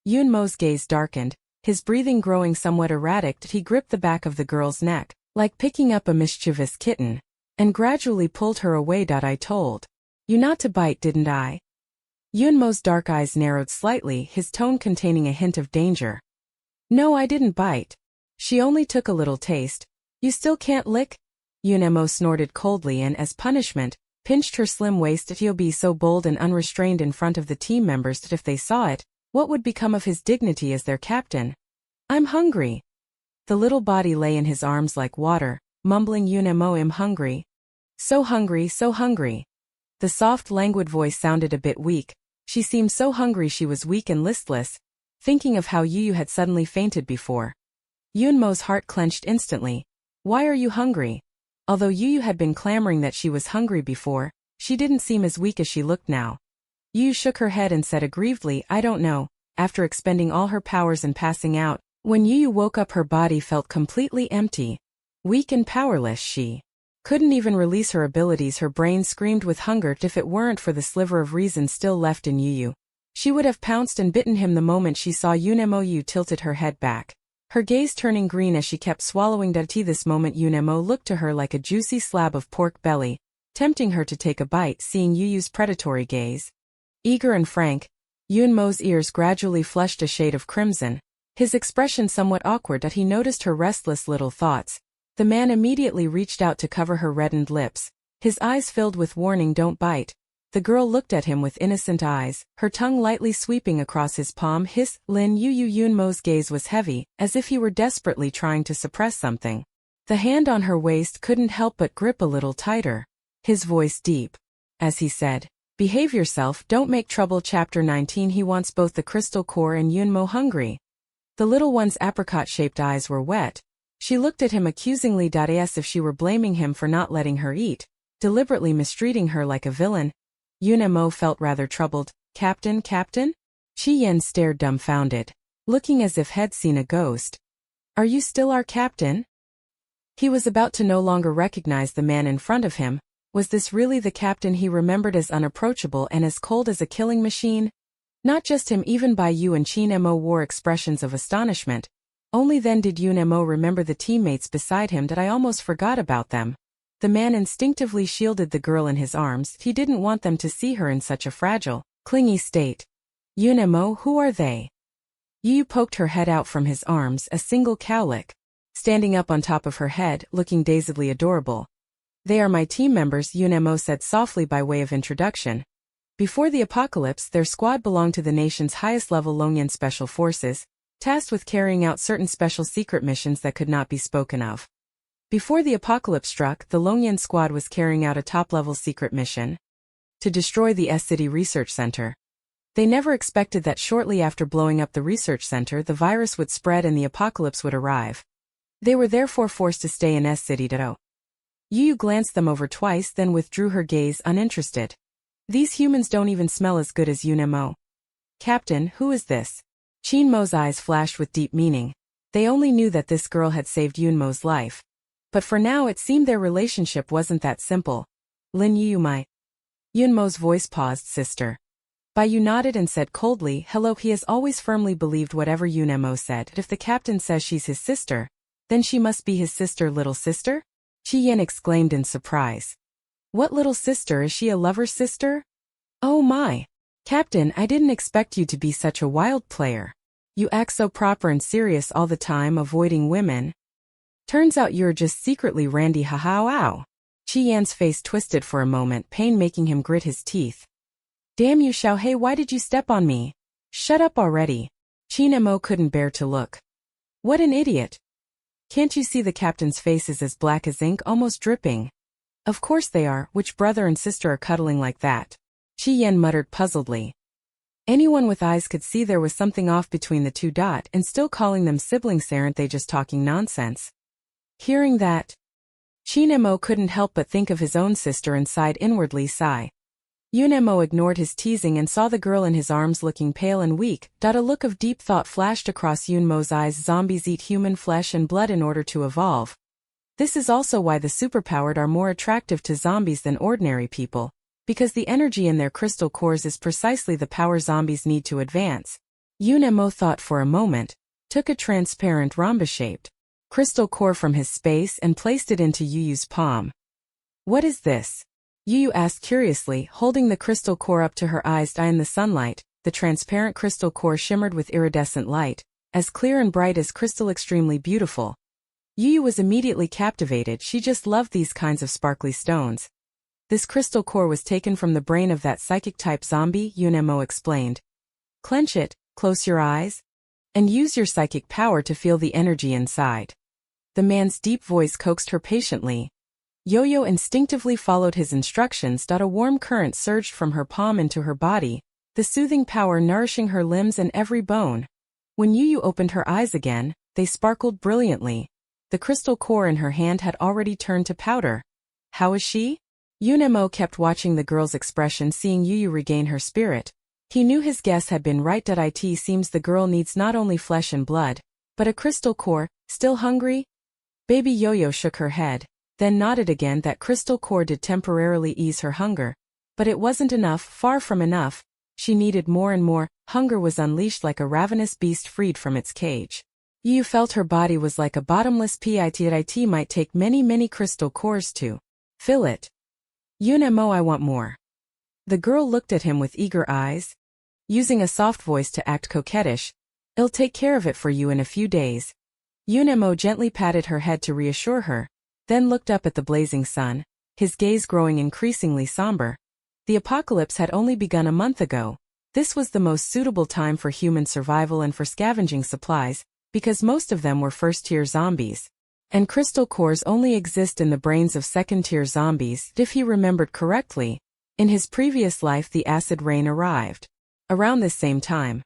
[SPEAKER 1] Yunmo's gaze darkened, his breathing growing somewhat erratic. He gripped the back of the girl's neck, like picking up a mischievous kitten, and gradually pulled her away. I told you not to bite, didn't I? Yunmo's dark eyes narrowed slightly, his tone containing a hint of danger. No, I didn't bite. She only took a little taste. You still can't lick? Yunemo snorted coldly and, as punishment, pinched her slim waist. He'll be so bold and unrestrained in front of the team members that if they saw it, what would become of his dignity as their captain? I'm hungry. The little body lay in his arms like water, mumbling Yunemo, I'm hungry. So hungry, so hungry. The soft, languid voice sounded a bit weak. She seemed so hungry she was weak and listless, thinking of how Yu had suddenly fainted before. Yunmo's heart clenched instantly. Why are you hungry? Although Yu had been clamoring that she was hungry before, she didn't seem as weak as she looked now. Yu shook her head and said aggrievedly, I don't know. After expending all her powers and passing out, when Yu woke up her body felt completely empty. Weak and powerless, she couldn't even release her abilities. Her brain screamed with hunger. If it weren't for the sliver of reason still left in Yu, she would have pounced and bitten him the moment she saw Yunemo. Yu tilted her head back, her gaze turning green as she kept swallowing tea. This moment Yunemo looked to her like a juicy slab of pork belly, tempting her to take a bite. Seeing Yu's predatory gaze, eager and frank, Yunmo's ears gradually flushed a shade of crimson, his expression somewhat awkward. He noticed her restless little thoughts. The man immediately reached out to cover her reddened lips, his eyes filled with warning, don't bite. The girl looked at him with innocent eyes, her tongue lightly sweeping across his palm. Hiss, Lin Yu. Yunmo's gaze was heavy, as if he were desperately trying to suppress something. The hand on her waist couldn't help but grip a little tighter, his voice deep, as he said, behave yourself, don't make trouble. Chapter 19. He wants both the crystal core and Yunmo hungry. The little one's apricot-shaped eyes were wet. She looked at him accusingly. As if she were blaming him for not letting her eat, deliberately mistreating her like a villain. Yunemo felt rather troubled. Captain? Chi Yen stared dumbfounded, looking as if he'd seen a ghost. Are you still our captain? He was about to no longer recognize the man in front of him. Was this really the captain he remembered, as unapproachable and as cold as a killing machine? Not just him, even Bai Yu and Chinemo wore expressions of astonishment. Only then did Yunemo remember the teammates beside him. I almost forgot about them. The man instinctively shielded the girl in his arms. He didn't want them to see her in such a fragile, clingy state. Yunemo, who are they? Yu poked her head out from his arms, a single cowlick standing up on top of her head, looking dazedly adorable. They are my team members, Yunemo said softly by way of introduction. Before the apocalypse, their squad belonged to the nation's highest-level Longyan Special Forces, tasked with carrying out certain special secret missions that could not be spoken of. Before the apocalypse struck, the Longyan squad was carrying out a top-level secret mission to destroy the S-City Research Center. They never expected that shortly after blowing up the research center, the virus would spread and the apocalypse would arrive. They were therefore forced to stay in S-City. Yu glanced them over twice, then withdrew her gaze, uninterested. These humans don't even smell as good as Yunemo. Captain, who is this? Chinmo's eyes flashed with deep meaning. They only knew that this girl had saved Yunmo's life. But for now it seemed their relationship wasn't that simple. Lin Yu, my Yunmo's voice paused, sister. Yu nodded and said coldly, hello. He has always firmly believed whatever Yunemo said. If the captain says she's his sister, then she must be his sister, little sister? Chi Yen exclaimed in surprise. What little sister? Is she a lover's sister? Oh my! Captain, I didn't expect you to be such a wild player. You act so proper and serious all the time, avoiding women. Turns out you're just secretly Randy, haha wow. Chi Yan's face twisted for a moment, pain making him grit his teeth. Damn you, Xiaohei, why did you step on me? Shut up already. Chinemo couldn't bear to look. What an idiot. Can't you see the captain's face is as black as ink, almost dripping? Of course they are. Which brother and sister are cuddling like that? Chi Yan muttered puzzledly. Anyone with eyes could see there was something off between the two. And still calling them siblings, aren't they just talking nonsense? Hearing that, Chinemo couldn't help but think of his own sister and sighed inwardly. Sigh. Yunemo ignored his teasing and saw the girl in his arms looking pale and weak. A look of deep thought flashed across Yunmo's eyes. Zombies eat human flesh and blood in order to evolve. This is also why the superpowered are more attractive to zombies than ordinary people, because the energy in their crystal cores is precisely the power zombies need to advance. Yunemo thought for a moment, took a transparent rhombus-shaped crystal core from his space and placed it into Yuyu's palm. What is this? Yuyu asked curiously, holding the crystal core up to her eyes. In the sunlight, the transparent crystal core shimmered with iridescent light, as clear and bright as crystal, extremely beautiful. Yuyu was immediately captivated. She just loved these kinds of sparkly stones. This crystal core was taken from the brain of that psychic-type zombie, Yunemo explained. Clench it, close your eyes, and use your psychic power to feel the energy inside. The man's deep voice coaxed her patiently. Yo-Yo instinctively followed his instructions. A warm current surged from her palm into her body, the soothing power nourishing her limbs and every bone. When Yuyu opened her eyes again, they sparkled brilliantly. The crystal core in her hand had already turned to powder. How is she? Yunemo kept watching the girl's expression, seeing Yuyu regain her spirit. He knew his guess had been right. It seems the girl needs not only flesh and blood, but a crystal core. Still hungry? Baby Yo-Yo shook her head, then nodded again. That crystal core did temporarily ease her hunger, but it wasn't enough, far from enough. She needed more and more. Hunger was unleashed like a ravenous beast freed from its cage. Yuyu felt her body was like a bottomless pit. It might take many crystal cores to fill it. Yunemo, I want more. The girl looked at him with eager eyes. Using a soft voice to act coquettish, I'll take care of it for you in a few days. Yunemo gently patted her head to reassure her, then looked up at the blazing sun, his gaze growing increasingly somber. The apocalypse had only begun a month ago. This was the most suitable time for human survival and for scavenging supplies, because most of them were first-tier zombies. And crystal cores only exist in the brains of second-tier zombies. If he remembered correctly, in his previous life the acid rain arrived around this same time.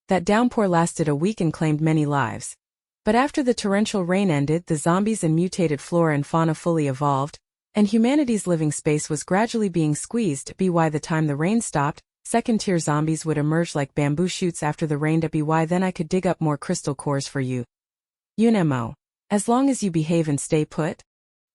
[SPEAKER 1] That downpour lasted a week and claimed many lives. But after the torrential rain ended, the zombies and mutated flora and fauna fully evolved, and humanity's living space was gradually being squeezed. By the time the rain stopped, second-tier zombies would emerge like bamboo shoots after the rain. By then I could dig up more crystal cores for you. Yunemo. As long as you behave and stay put,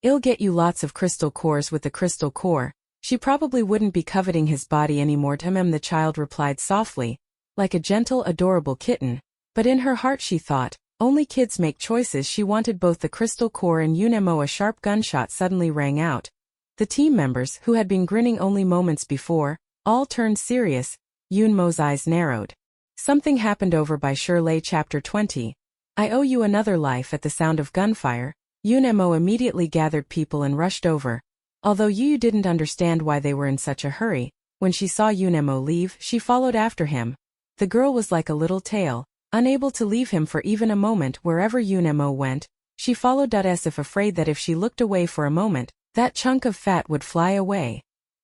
[SPEAKER 1] I'll get you lots of crystal cores. With the crystal core, she probably wouldn't be coveting his body anymore. The child replied softly, like a gentle, adorable kitten. But in her heart she thought, only kids make choices. She wanted both the crystal core and Yunemo. A sharp gunshot suddenly rang out. The team members, who had been grinning only moments before, all turned serious. Yunmo's eyes narrowed. Something happened over by Shirley. Chapter 20. I owe you another life. At the sound of gunfire, Yunemo immediately gathered people and rushed over. Although Yuyu didn't understand why they were in such a hurry, when she saw Yunemo leave, she followed after him. The girl was like a little tail, unable to leave him for even a moment. Wherever Yunemo went, she followed as if afraid that if she looked away for a moment, that chunk of fat would fly away.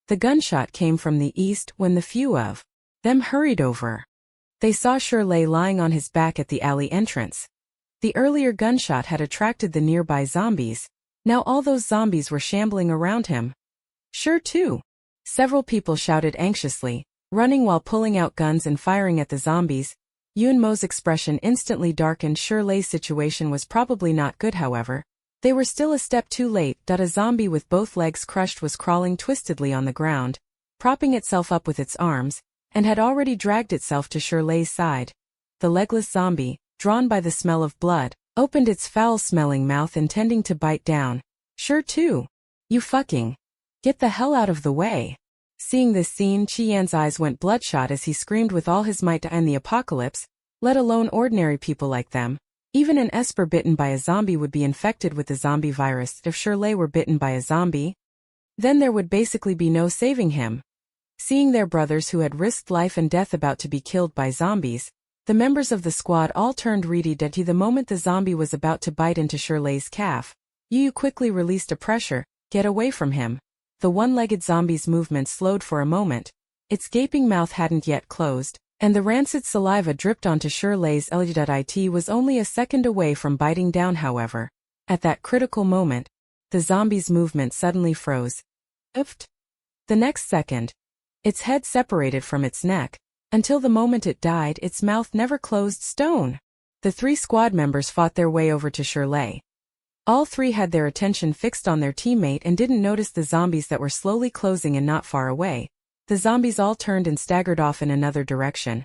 [SPEAKER 1] The gunshot came from the east. When the few of them hurried over, they saw Shirley lying on his back at the alley entrance. The earlier gunshot had attracted the nearby zombies. Now all those zombies were shambling around him. Sure too. Several people shouted anxiously, running while pulling out guns and firing at the zombies. Yunmo's expression instantly darkened. Shirley's situation was probably not good, however. They were still a step too late. A zombie with both legs crushed was crawling twistedly on the ground, propping itself up with its arms, and had already dragged itself to Shirley's side. The legless zombie, drawn by the smell of blood, opened its foul-smelling mouth intending to bite down. Sure too. You fucking. Get the hell out of the way. Seeing this scene, Chi-Yan's eyes went bloodshot as he screamed with all his might to end the apocalypse, let alone ordinary people like them. Even an Esper bitten by a zombie would be infected with the zombie virus. If Shirley were bitten by a zombie, then there would basically be no saving him. Seeing their brothers who had risked life and death about to be killed by zombies, the members of the squad all turned ready-deady the moment the zombie was about to bite into Shirley's calf. Yu quickly released a pressure. Get away from him. The one-legged zombie's movement slowed for a moment. Its gaping mouth hadn't yet closed, and the rancid saliva dripped onto Shirley's It was only a second away from biting down. However, at that critical moment, the zombie's movement suddenly froze. Oofed. The next second, its head separated from its neck. Until the moment it died, its mouth never closed. Stone. The three squad members fought their way over to Shirley. All three had their attention fixed on their teammate and didn't notice the zombies that were slowly closing in not far away. The zombies all turned and staggered off in another direction.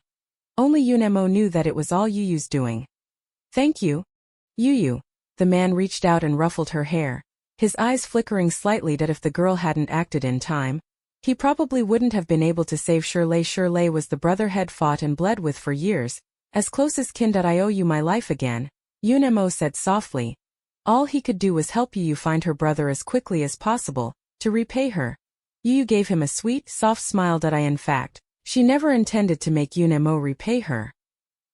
[SPEAKER 1] Only Yunemo knew that it was all Yuyu's doing. Thank you. Yuyu. The man reached out and ruffled her hair, his eyes flickering slightly that if the girl hadn't acted in time, he probably wouldn't have been able to save Shirley. Shirley was the brother had fought and bled with for years, as close as kin. I owe you my life again, Yunemo said softly. All he could do was help Yuyu find her brother as quickly as possible, to repay her. Yuyu gave him a sweet, soft smile. In fact, she never intended to make Yunemo repay her.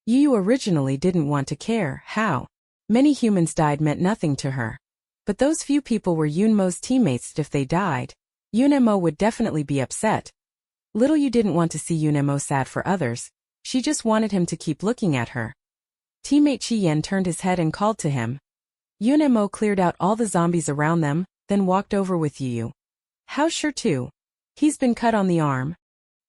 [SPEAKER 1] Yuyu originally didn't want to care how many humans died meant nothing to her. But those few people were Yunemo's teammates. If they died, Yunemo would definitely be upset. Little Yu didn't want to see Yunemo sad for others. She just wanted him to keep looking at her. Teammate Chi-Yan turned his head and called to him. Yunemo cleared out all the zombies around them, then walked over with Yuyu. How's Sure too? He's been cut on the arm.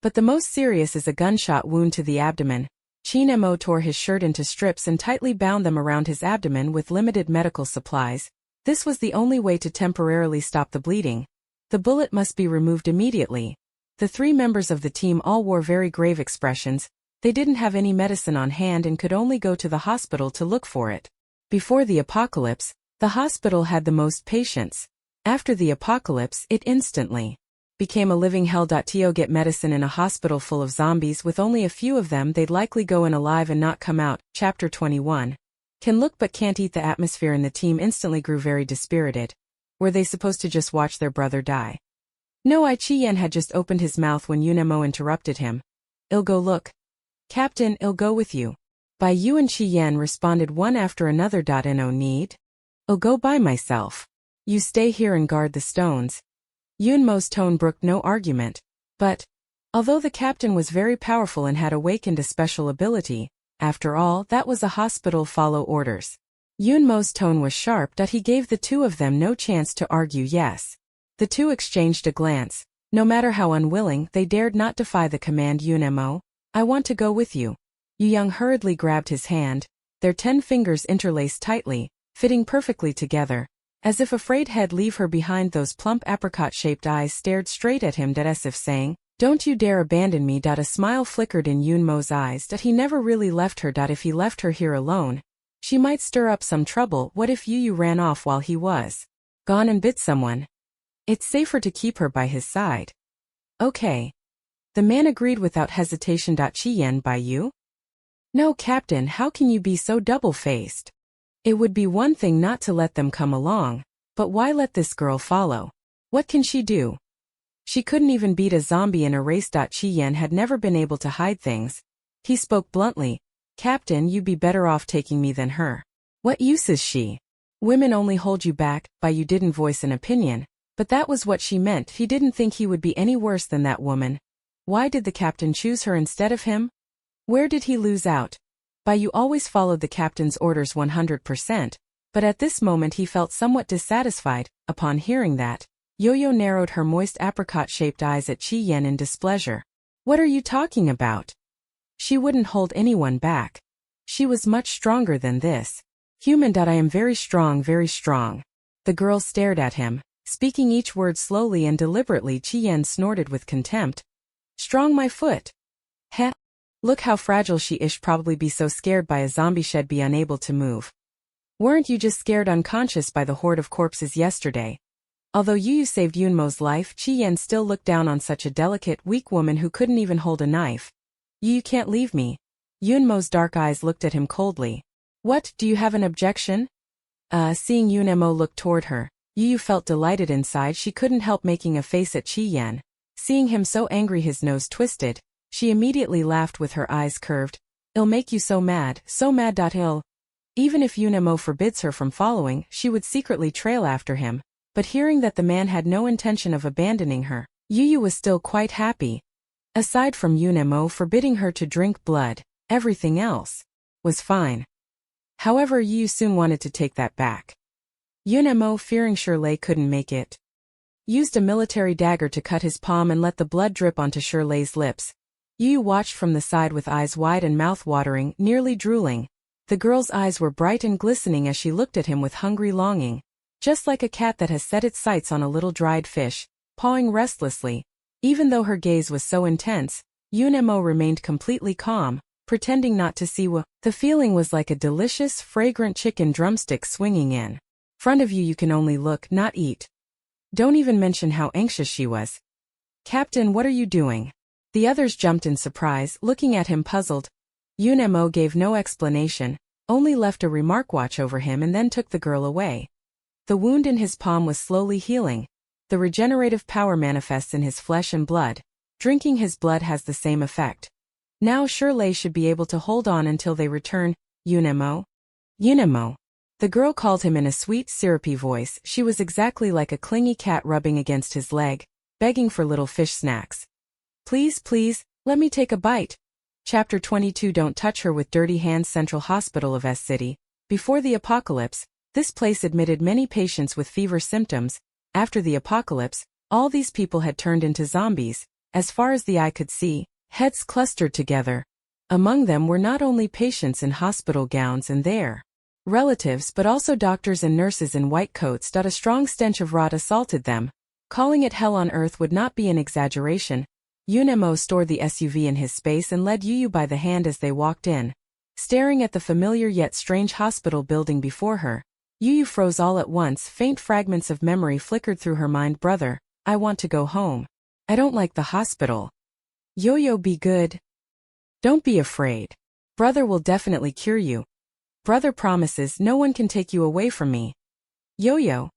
[SPEAKER 1] But the most serious is a gunshot wound to the abdomen. Chinemo tore his shirt into strips and tightly bound them around his abdomen with limited medical supplies. This was the only way to temporarily stop the bleeding. The bullet must be removed immediately. The three members of the team all wore very grave expressions. They didn't have any medicine on hand and could only go to the hospital to look for it. Before the apocalypse, the hospital had the most patients. After the apocalypse, it instantly became a living hell. To get medicine in a hospital full of zombies with only a few of them, they'd likely go in alive and not come out. Chapter 21. Can look but can't eat. The atmosphere in the team instantly grew very dispirited. Were they supposed to just watch their brother die? No, Chi-Yan had just opened his mouth when Yunemo interrupted him. I'll go look. Captain, I'll go with you. By you and Chi-Yan responded one after another. No need. I'll go by myself. You stay here and guard the stones. Yunmo's tone brooked no argument. But, although the captain was very powerful and had awakened a special ability, after all, that was a hospital. Follow orders. Yunmo's tone was sharp. He gave the two of them no chance to argue. Yes. The two exchanged a glance. No matter how unwilling, they dared not defy the command. Yunemo, I want to go with you. Yu Young hurriedly grabbed his hand. Their 10 fingers interlaced tightly, fitting perfectly together. As if afraid he'd leave her behind, those plump apricot-shaped eyes stared straight at him. As if saying, don't you dare abandon me. A smile flickered in Yunmo's eyes. He never really left her. If he left her here alone, she might stir up some trouble. What if Yuyu ran off while he was gone and bit someone? It's safer to keep her by his side. Okay. The man agreed without hesitation. Chi-Yan, by you? No, Captain, how can you be so double-faced? It would be one thing not to let them come along, but why let this girl follow? What can she do? She couldn't even beat a zombie in a race. Chi-Yan had never been able to hide things. He spoke bluntly. Captain, you'd be better off taking me than her. What use is she? Women only hold you back. By you didn't voice an opinion, but that was what she meant. He didn't think he would be any worse than that woman. Why did the captain choose her instead of him? Where did he lose out? By you always followed the captain's orders 100%, but at this moment he felt somewhat dissatisfied. Upon hearing that, Yo-Yo narrowed her moist apricot-shaped eyes at Chi-Yan in displeasure. What are you talking about? She wouldn't hold anyone back. She was much stronger than this. Human. I am very strong, very strong. The girl stared at him, speaking each word slowly and deliberately. Chi-Yan snorted with contempt. Strong, my foot. Heh. Look how fragile she is, probably be so scared by a zombie she'd be unable to move. Weren't you just scared unconscious by the horde of corpses yesterday? Although Yu saved Yunmo's life, Chi Yan still looked down on such a delicate, weak woman who couldn't even hold a knife. You can't leave me. Yunmo's dark eyes looked at him coldly. What, do you have an objection? Seeing Yunmo look toward her, Yu felt delighted inside. She couldn't help making a face at Chi Yan. Seeing him so angry, his nose twisted, she immediately laughed with her eyes curved. It'll make you so mad, so mad. Ill. Even if Yunmo forbids her from following, she would secretly trail after him. But hearing that the man had no intention of abandoning her, Yu was still quite happy. Aside from Yunmo forbidding her to drink blood, everything else was fine. However, Yu soon wanted to take that back. Yunmo, fearing Shirley couldn't make it, used a military dagger to cut his palm and let the blood drip onto Shirley's lips. Yu watched from the side with eyes wide and mouth watering, nearly drooling. The girl's eyes were bright and glistening as she looked at him with hungry longing. Just like a cat that has set its sights on a little dried fish, pawing restlessly. Even though her gaze was so intense, Yunmo remained completely calm, pretending not to see the feeling was like a delicious, fragrant chicken drumstick swinging in front of you. You can only look, not eat. Don't even mention how anxious she was. Captain, what are you doing? The others jumped in surprise, looking at him puzzled. Yunmo gave no explanation, only left a remark, watch over him, and then took the girl away. The wound in his palm was slowly healing. The regenerative power manifests in his flesh and blood. Drinking his blood has the same effect. Now Shirley should be able to hold on until they return. Yunmo? Yunmo. The girl called him in a sweet, syrupy voice. She was exactly like a clingy cat rubbing against his leg, begging for little fish snacks. Please, please, let me take a bite. Chapter 22. Don't touch her with dirty hands. Central Hospital of S City. Before the apocalypse, this place admitted many patients with fever symptoms. After the apocalypse, all these people had turned into zombies. As far as the eye could see, heads clustered together. Among them were not only patients in hospital gowns and their relatives but also doctors and nurses in white coats. A strong stench of rot assaulted them. Calling it hell on earth would not be an exaggeration. Yunmo stored the SUV in his space and led Yu by the hand as they walked in. Staring at the familiar yet strange hospital building before her, Yu froze all at once. Faint fragments of memory flickered through her mind. Brother, I want to go home. I don't like the hospital. Yo-yo, be good. Don't be afraid. Brother will definitely cure you. Brother promises no one can take you away from me. Yo-yo.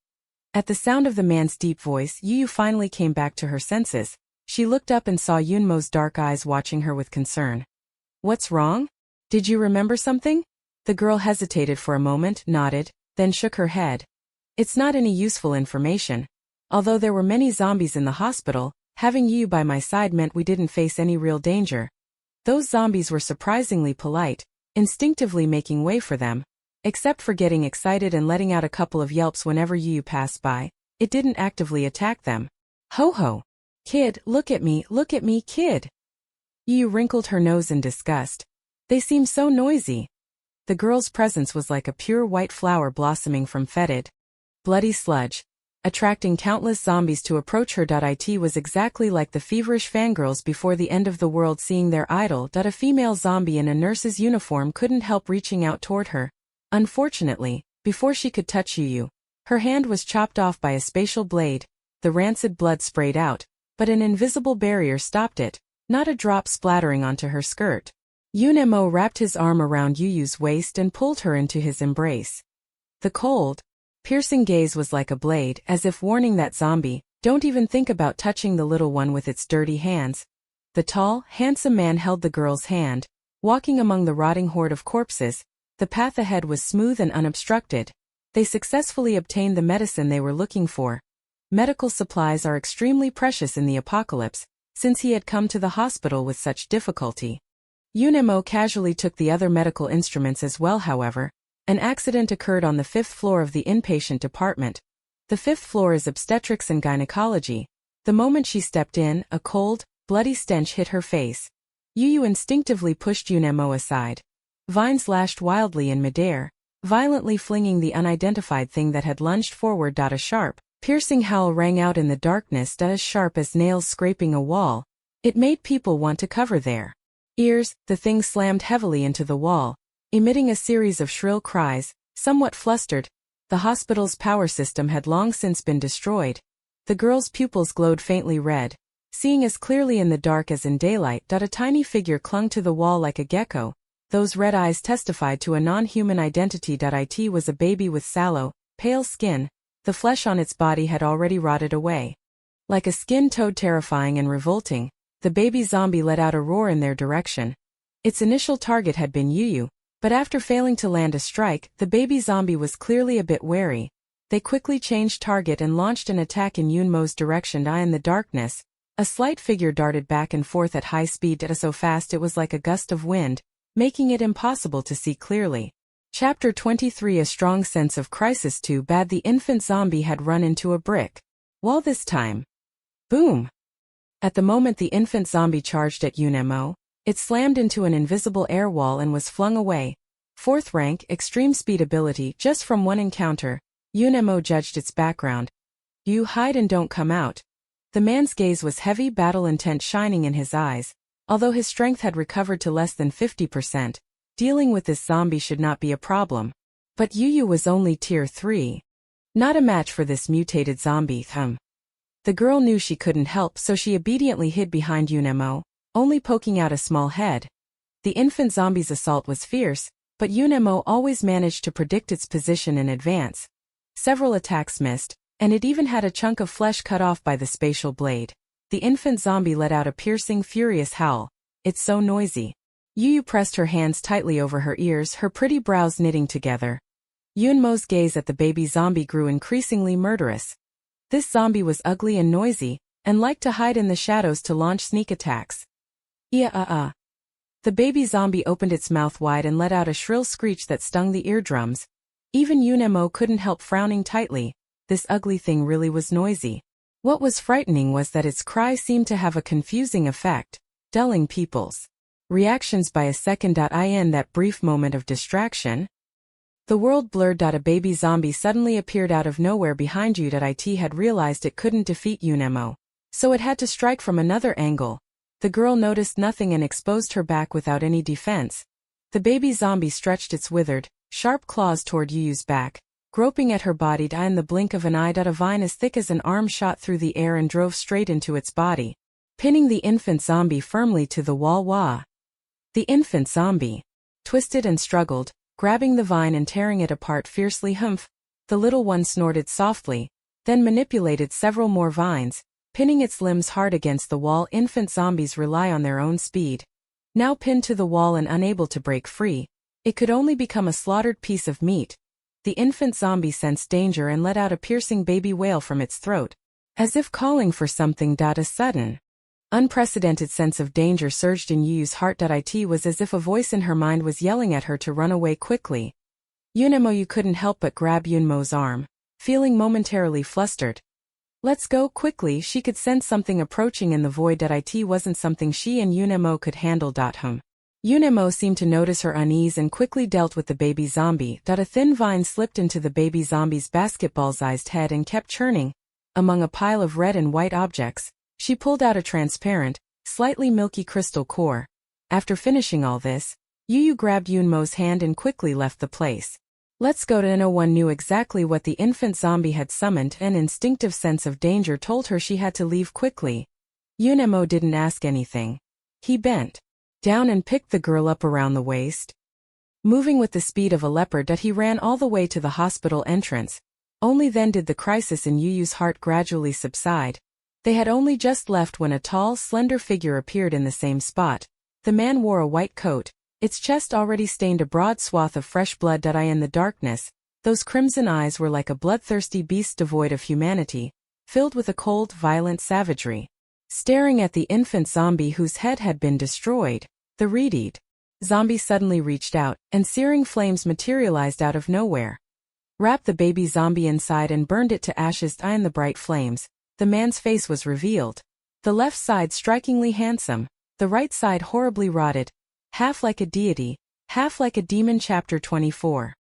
[SPEAKER 1] At the sound of the man's deep voice, Yu finally came back to her senses. She looked up and saw Yunmo's dark eyes watching her with concern. What's wrong? Did you remember something? The girl hesitated for a moment, nodded, then shook her head. It's not any useful information. Although there were many zombies in the hospital, having you by my side meant we didn't face any real danger. Those zombies were surprisingly polite, instinctively making way for them. Except for getting excited and letting out a couple of yelps whenever you passed by, it didn't actively attack them. Ho ho! Kid, look at me, kid! Yu wrinkled her nose in disgust. They seem so noisy. The girl's presence was like a pure white flower blossoming from fetid, bloody sludge, attracting countless zombies to approach her. It was exactly like the feverish fangirls before the end of the world seeing their idol. A female zombie in a nurse's uniform couldn't help reaching out toward her. Unfortunately, before she could touch Yu, her hand was chopped off by a spatial blade. The rancid blood sprayed out, but an invisible barrier stopped it, not a drop splattering onto her skirt. Yunmo wrapped his arm around Yu's waist and pulled her into his embrace. The cold, piercing gaze was like a blade, as if warning that zombie, don't even think about touching the little one with its dirty hands. The tall, handsome man held the girl's hand. Walking among the rotting horde of corpses, the path ahead was smooth and unobstructed. They successfully obtained the medicine they were looking for. Medical supplies are extremely precious in the apocalypse, since he had come to the hospital with such difficulty. Yunmo casually took the other medical instruments as well. However, an accident occurred on the 5th floor of the inpatient department. The 5th floor is obstetrics and gynecology. The moment she stepped in, a cold, bloody stench hit her face. Yu instinctively pushed Yunmo aside. Vines lashed wildly in midair, violently flinging the unidentified thing that had lunged forward. A sharp, piercing howl rang out in the darkness, as sharp as nails scraping a wall. It made people want to cover their ears, the thing slammed heavily into the wall, emitting a series of shrill cries. Somewhat flustered, the hospital's power system had long since been destroyed. The girl's pupils glowed faintly red. Seeing as clearly in the dark as in daylight, a tiny figure clung to the wall like a gecko. Those red eyes testified to a non-human identity. It was a baby with sallow, pale skin. The flesh on its body had already rotted away. Like a skin toad, terrifying and revolting, the baby zombie let out a roar in their direction. Its initial target had been Yuyu, but after failing to land a strike, the baby zombie was clearly a bit wary. They quickly changed target and launched an attack in Yunmo's direction. In the darkness, a slight figure darted back and forth at high speed, so fast it was like a gust of wind, making it impossible to see clearly. Chapter 23. A strong sense of crisis. Too bad the infant zombie had run into a brick wall this time. Boom! At the moment the infant zombie charged at Yunmo, it slammed into an invisible air wall and was flung away. 4th rank, extreme speed ability. Just from one encounter, Yunmo judged its background. You hide and don't come out. The man's gaze was heavy, battle intent shining in his eyes. Although his strength had recovered to less than 50%, dealing with this zombie should not be a problem. But Yuyu was only tier 3. Not a match for this mutated zombie. The girl knew she couldn't help, so she obediently hid behind Yunmo, only poking out a small head. The infant zombie's assault was fierce, but Yunmo always managed to predict its position in advance. Several attacks missed, and it even had a chunk of flesh cut off by the spatial blade. The infant zombie let out a piercing, furious howl. It's so noisy. Yuyu pressed her hands tightly over her ears, her pretty brows knitting together. Yunmo's gaze at the baby zombie grew increasingly murderous. This zombie was ugly and noisy, and liked to hide in the shadows to launch sneak attacks. The baby zombie opened its mouth wide and let out a shrill screech that stung the eardrums. Even Yunmo couldn't help frowning tightly. This ugly thing really was noisy. What was frightening was that its cry seemed to have a confusing effect, dulling people's reactions by a second. In that brief moment of distraction, the world blurred. A baby zombie suddenly appeared out of nowhere behind you. It had realized it couldn't defeat Yunmo, so it had to strike from another angle. The girl noticed nothing and exposed her back without any defense. The baby zombie stretched its withered, sharp claws toward Yuyu's back, groping at her body. In the blink of an eye, a vine as thick as an arm shot through the air and drove straight into its body, pinning the infant zombie firmly to the wall. The infant zombie twisted and struggled, grabbing the vine and tearing it apart fiercely. Humph! The little one snorted softly, then manipulated several more vines, pinning its limbs hard against the wall. Infant zombies rely on their own speed. Now pinned to the wall and unable to break free, it could only become a slaughtered piece of meat. The infant zombie sensed danger and let out a piercing baby wail from its throat, as if calling for something. A sudden, unprecedented sense of danger surged in Yuyu's heart. It was as if a voice in her mind was yelling at her to run away quickly. Yunmo couldn't help but grab Yunmo's arm, feeling momentarily flustered. Let's go quickly. She could sense something approaching in the void. It wasn't something she and Yunmo could handle. Yunmo seemed to notice her unease and quickly dealt with the baby zombie. A thin vine slipped into the baby zombie's basketball-sized head and kept churning. Among a pile of red and white objects, she pulled out a transparent, slightly milky crystal core. After finishing all this, Yuyu grabbed Yunmo's hand and quickly left the place. Let's go. No one knew exactly what the infant zombie had summoned. An instinctive sense of danger told her she had to leave quickly. Yunmo didn't ask anything. He bent down and picked the girl up around the waist. Moving with the speed of a leopard, he ran all the way to the hospital entrance. Only then did the crisis in Yuyu's heart gradually subside. They had only just left when a tall, slender figure appeared in the same spot. The man wore a white coat, its chest already stained a broad swath of fresh blood. In the darkness, those crimson eyes were like a bloodthirsty beast devoid of humanity, filled with a cold, violent savagery. Staring at the infant zombie whose head had been destroyed, the red zombie suddenly reached out, and searing flames materialized out of nowhere. Wrapped the baby zombie inside and burned it to ashes. In the bright flames, the man's face was revealed. The left side strikingly handsome, the right side horribly rotted, half like a deity, half like a demon. Chapter 24.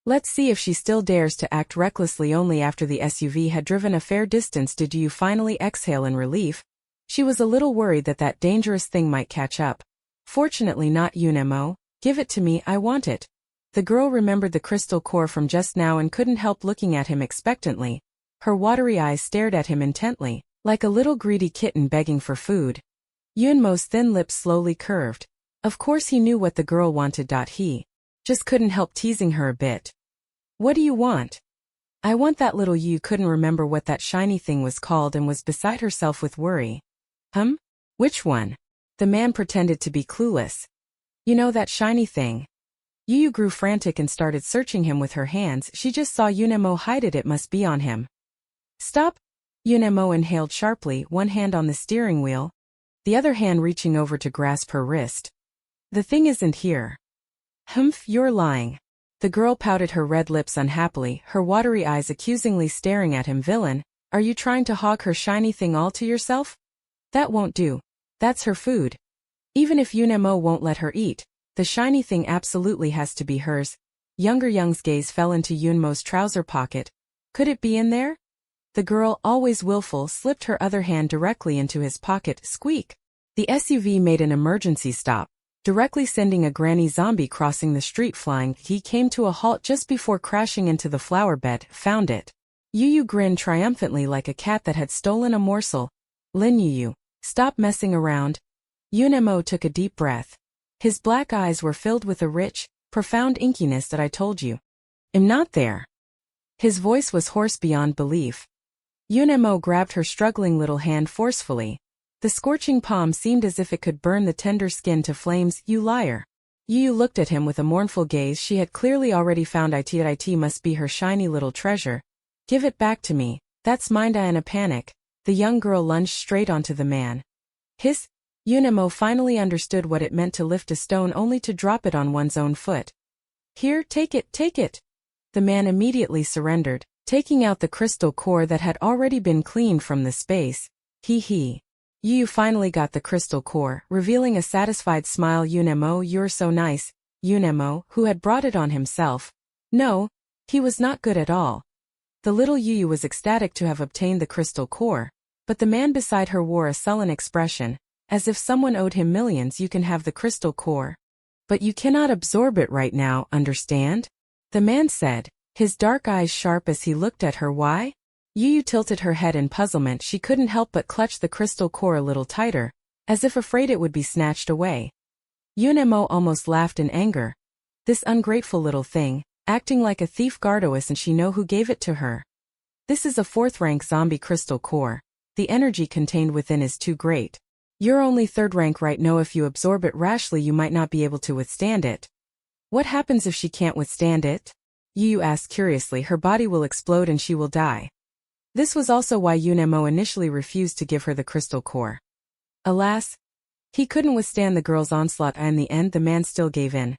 [SPEAKER 1] Let's see if she still dares to act recklessly. Only after the SUV had driven a fair distance did Yu finally exhale in relief. She was a little worried that dangerous thing might catch up. Fortunately not, Yunemo. Give it to me, I want it. The girl remembered the crystal core from just now and couldn't help looking at him expectantly. Her watery eyes stared at him intently, like a little greedy kitten begging for food. Yunmo's thin lips slowly curved. Of course he knew what the girl wanted. He just couldn't help teasing her a bit. What do you want? I want that. Little Yu couldn't remember what that shiny thing was called and was beside herself with worry. Which one? The man pretended to be clueless. You know, that shiny thing. Yu grew frantic and started searching him with her hands. She just saw Yunemo hide it. It must be on him. Stop! Yunemo inhaled sharply, one hand on the steering wheel, the other hand reaching over to grasp her wrist. The thing isn't here. You're lying. The girl pouted her red lips unhappily, her watery eyes accusingly staring at him. Villain, are you trying to hog her shiny thing all to yourself? That won't do. That's her food. Even if Yunemo won't let her eat, the shiny thing absolutely has to be hers. Younger Young's gaze fell into Yunmo's trouser pocket. Could it be in there? The girl, always willful, slipped her other hand directly into his pocket. Squeak! The SUV made an emergency stop, directly sending a granny zombie crossing the street flying. He came to a halt just before crashing into the flower bed. Found it. Yu grinned triumphantly like a cat that had stolen a morsel. Lin Yu, stop messing around. Yunemo took a deep breath. His black eyes were filled with a rich, profound inkiness. That I told you. I'm not there. His voice was hoarse beyond belief. Yunemo grabbed her struggling little hand forcefully. The scorching palm seemed as if it could burn the tender skin to flames. You liar. Yu looked at him with a mournful gaze. She had clearly already found it. It must be her shiny little treasure. Give it back to me. That's mine. In a panic, the young girl lunged straight onto the man. Hiss! Yunemo finally understood what it meant to lift a stone only to drop it on one's own foot. Here, take it, take it. The man immediately surrendered, taking out the crystal core that had already been cleaned from the space. He. Yu finally got the crystal core, revealing a satisfied smile. Yunemo, you're so nice. Yunemo, who had brought it on himself. No, he was not good at all. The little Yu was ecstatic to have obtained the crystal core, but the man beside her wore a sullen expression, as if someone owed him millions. You can have the crystal core, but you cannot absorb it right now, understand? The man said, his dark eyes sharp as he looked at her. Why? Yu tilted her head in puzzlement. She couldn't help but clutch the crystal core a little tighter, as if afraid it would be snatched away. Yunemo almost laughed in anger. This ungrateful little thing, acting like a thief. Gardois, and she know who gave it to her. This is a 4th-rank zombie crystal core. The energy contained within is too great. You're only 3rd rank right now. If you absorb it rashly, you might not be able to withstand it. What happens if she can't withstand it? Yu asked curiously. Her body will explode and she will die. This was also why Yunemo initially refused to give her the crystal core. Alas, he couldn't withstand the girl's onslaught, and in the end the man still gave in.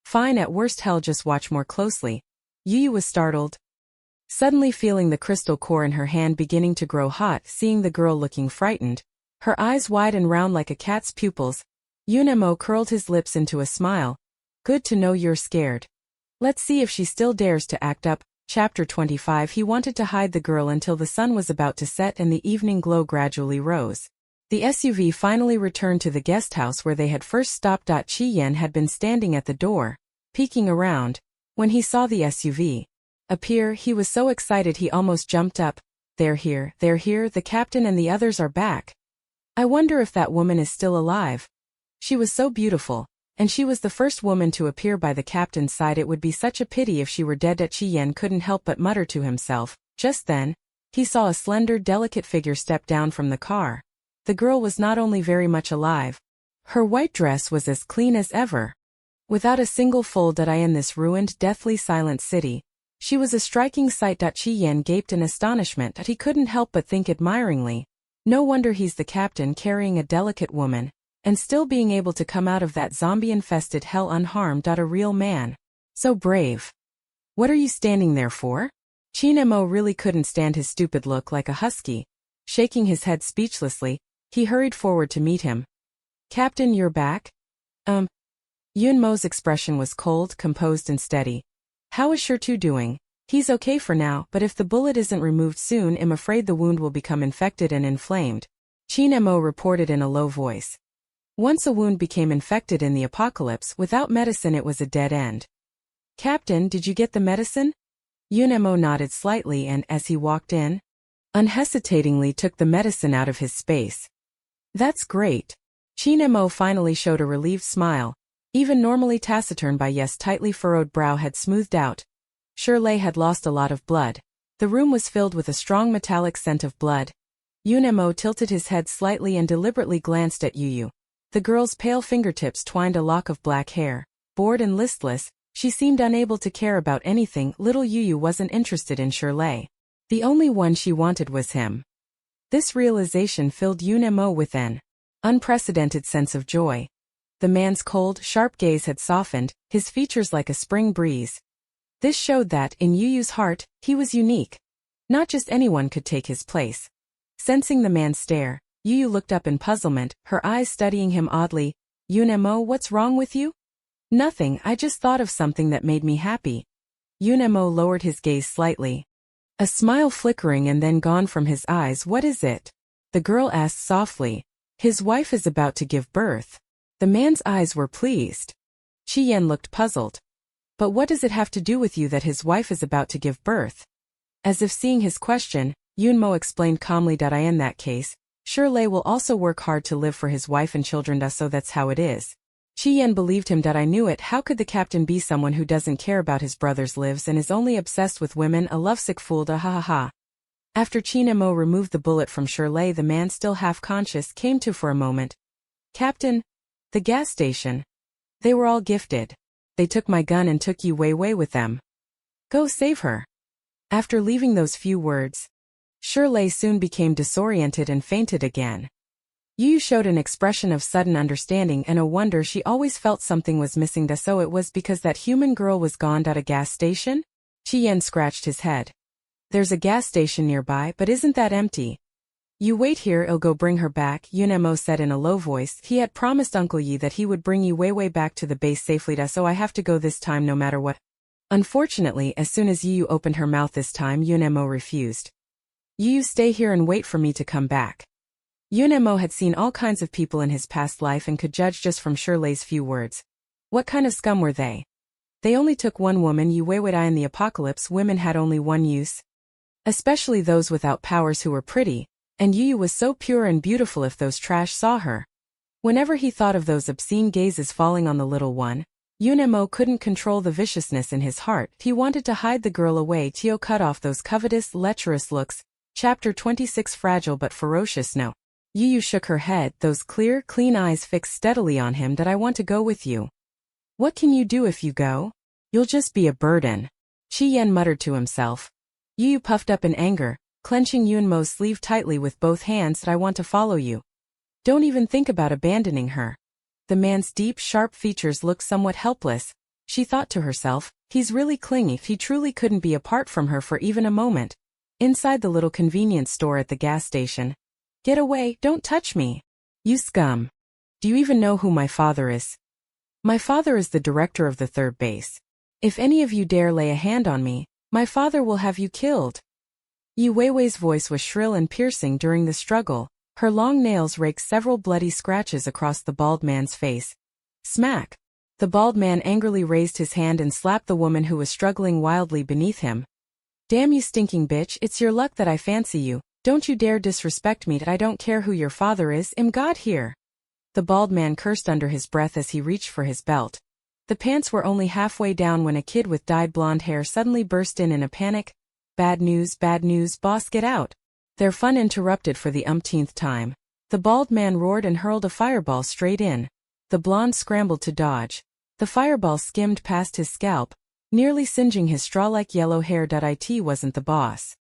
[SPEAKER 1] Fine, at worst hell, just watch more closely. Yu was startled, suddenly feeling the crystal core in her hand beginning to grow hot. Seeing the girl looking frightened, her eyes wide and round like a cat's pupils, Yunemo curled his lips into a smile. Good to know you're scared. Let's see if she still dares to act up. Chapter 25. He wanted to hide the girl until the sun was about to set and the evening glow gradually rose. The SUV finally returned to the guest house where they had first stopped. Qi Yan had been standing at the door, peeking around. When he saw the SUV appear, he was so excited he almost jumped up. They're here, the captain and the others are back. I wonder if that woman is still alive. She was so beautiful, and she was the first woman to appear by the captain's side. It would be such a pity if she were dead. Qi Yan couldn't help but mutter to himself. Just then, he saw a slender, delicate figure step down from the car. The girl was not only very much alive, her white dress was as clean as ever, without a single fold. In this ruined, deathly silent city, she was a striking sight. Qi Yan gaped in astonishment. He couldn't help but think admiringly. No wonder he's the captain, carrying a delicate woman, and still being able to come out of that zombie-infested hell unharmed. A real man. So brave. What are you standing there for? Yunemo really couldn't stand his stupid look. Like a husky, shaking his head speechlessly, he hurried forward to meet him. Captain, you're back? Yunmo's expression was cold, composed and steady. How is Shirtu doing? He's okay for now, but if the bullet isn't removed soon, I'm afraid the wound will become infected and inflamed. Yunemo reported in a low voice. Once a wound became infected in the apocalypse, without medicine it was a dead end. Captain, did you get the medicine? Yunemo nodded slightly and, as he walked in, unhesitatingly took the medicine out of his space. That's great. Chinemo finally showed a relieved smile. Even normally taciturn by yes tightly furrowed brow had smoothed out. Shirley had lost a lot of blood. The room was filled with a strong metallic scent of blood. Yunemo tilted his head slightly and deliberately glanced at Yuyu. The girl's pale fingertips twined a lock of black hair. Bored and listless, she seemed unable to care about anything. Little Yuyu wasn't interested in Shirley. The only one she wanted was him. This realization filled Yunemo with an unprecedented sense of joy. The man's cold, sharp gaze had softened, his features like a spring breeze. This showed that, in Yuyu's heart, he was unique. Not just anyone could take his place. Sensing the man's stare, Yuyu looked up in puzzlement, her eyes studying him oddly. Yunemo, what's wrong with you? Nothing, I just thought of something that made me happy. Yunemo lowered his gaze slightly. A smile flickering and then gone from his eyes. What is it? The girl asked softly. His wife is about to give birth. The man's eyes were pleased. Chi Yen looked puzzled. But what does it have to do with you that his wife is about to give birth? As if seeing his question, Yunmo explained calmly that in that case, Shirley will also work hard to live for his wife and children, so that's how it is. Chi Yen believed him that I knew it. How could the captain be someone who doesn't care about his brother's lives and is only obsessed with women? A lovesick fool, da ha ha ha. After Chinemo removed the bullet from Shirley, the man, still half-conscious, came to for a moment. Captain, the gas station. They were all gifted. They took my gun and took Yi Weiwei with them. Go save her. After leaving those few words, Shirley soon became disoriented and fainted again. Yu showed an expression of sudden understanding and a wonder. She always felt something was missing. So it was because that human girl was gone at a gas station? Chi Yen scratched his head. There's a gas station nearby, but isn't that empty? You wait here, I'll go bring her back, Yunemo said in a low voice. He had promised Uncle Yi that he would bring Yi Weiwei back to the base safely, so I have to go this time no matter what. Unfortunately, as soon as Yu opened her mouth this time, Yunemo refused. You stay here and wait for me to come back. Yunemo had seen all kinds of people in his past life and could judge just from Shirley's few words. What kind of scum were they? They only took one woman. Yi Weiwei in the apocalypse, women had only one use. Especially those without powers who were pretty, and Yu was so pure and beautiful. If those trash saw her. Whenever he thought of those obscene gazes falling on the little one, Yunemo couldn't control the viciousness in his heart. He wanted to hide the girl away. Tio cut off those covetous, lecherous looks. Chapter 26. Fragile but ferocious. No. Yu shook her head, those clear, clean eyes fixed steadily on him. That I want to go with you. What can you do if you go? You'll just be a burden. Chi Yen muttered to himself. Yu puffed up in anger, clenching Yunmo's sleeve tightly with both hands. That I want to follow you. Don't even think about abandoning her. The man's deep, sharp features looked somewhat helpless. She thought to herself, he's really clingy. He truly couldn't be apart from her for even a moment. Inside the little convenience store at the gas station. Get away, don't touch me. You scum. Do you even know who my father is? My father is the director of the third base. If any of you dare lay a hand on me, my father will have you killed. Yi Weiwei's voice was shrill and piercing during the struggle. Her long nails raked several bloody scratches across the bald man's face. Smack! The bald man angrily raised his hand and slapped the woman who was struggling wildly beneath him. Damn you stinking bitch, it's your luck that I fancy you. Don't you dare disrespect me. I don't care who your father is. Am God here? The bald man cursed under his breath as he reached for his belt. The pants were only halfway down when a kid with dyed blonde hair suddenly burst in a panic. Bad news, boss, get out. Their fun interrupted for the umpteenth time. The bald man roared and hurled a fireball straight in. The blonde scrambled to dodge. The fireball skimmed past his scalp, nearly singeing his straw-like yellow hair. It wasn't the boss.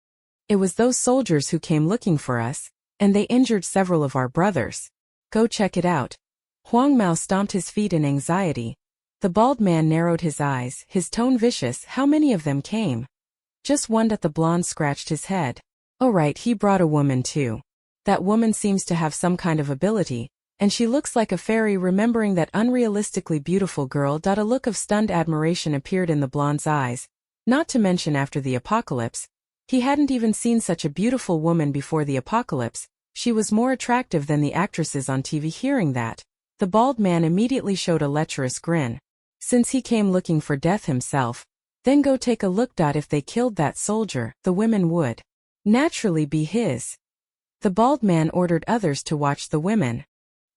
[SPEAKER 1] It was those soldiers who came looking for us, and they injured several of our brothers. Go check it out. Huang Mao stomped his feet in anxiety. The bald man narrowed his eyes, his tone vicious. How many of them came? Just one. The blonde scratched his head. Oh right, he brought a woman too. That woman seems to have some kind of ability, and she looks like a fairy. Remembering that unrealistically beautiful girl. A look of stunned admiration appeared in the blonde's eyes. Not to mention after the apocalypse. He hadn't even seen such a beautiful woman before the apocalypse. She was more attractive than the actresses on TV. Hearing that, The bald man immediately showed a lecherous grin. Since he came looking for death himself, then go take a look. If they killed that soldier, the women would naturally be his. The bald man ordered others to watch the women.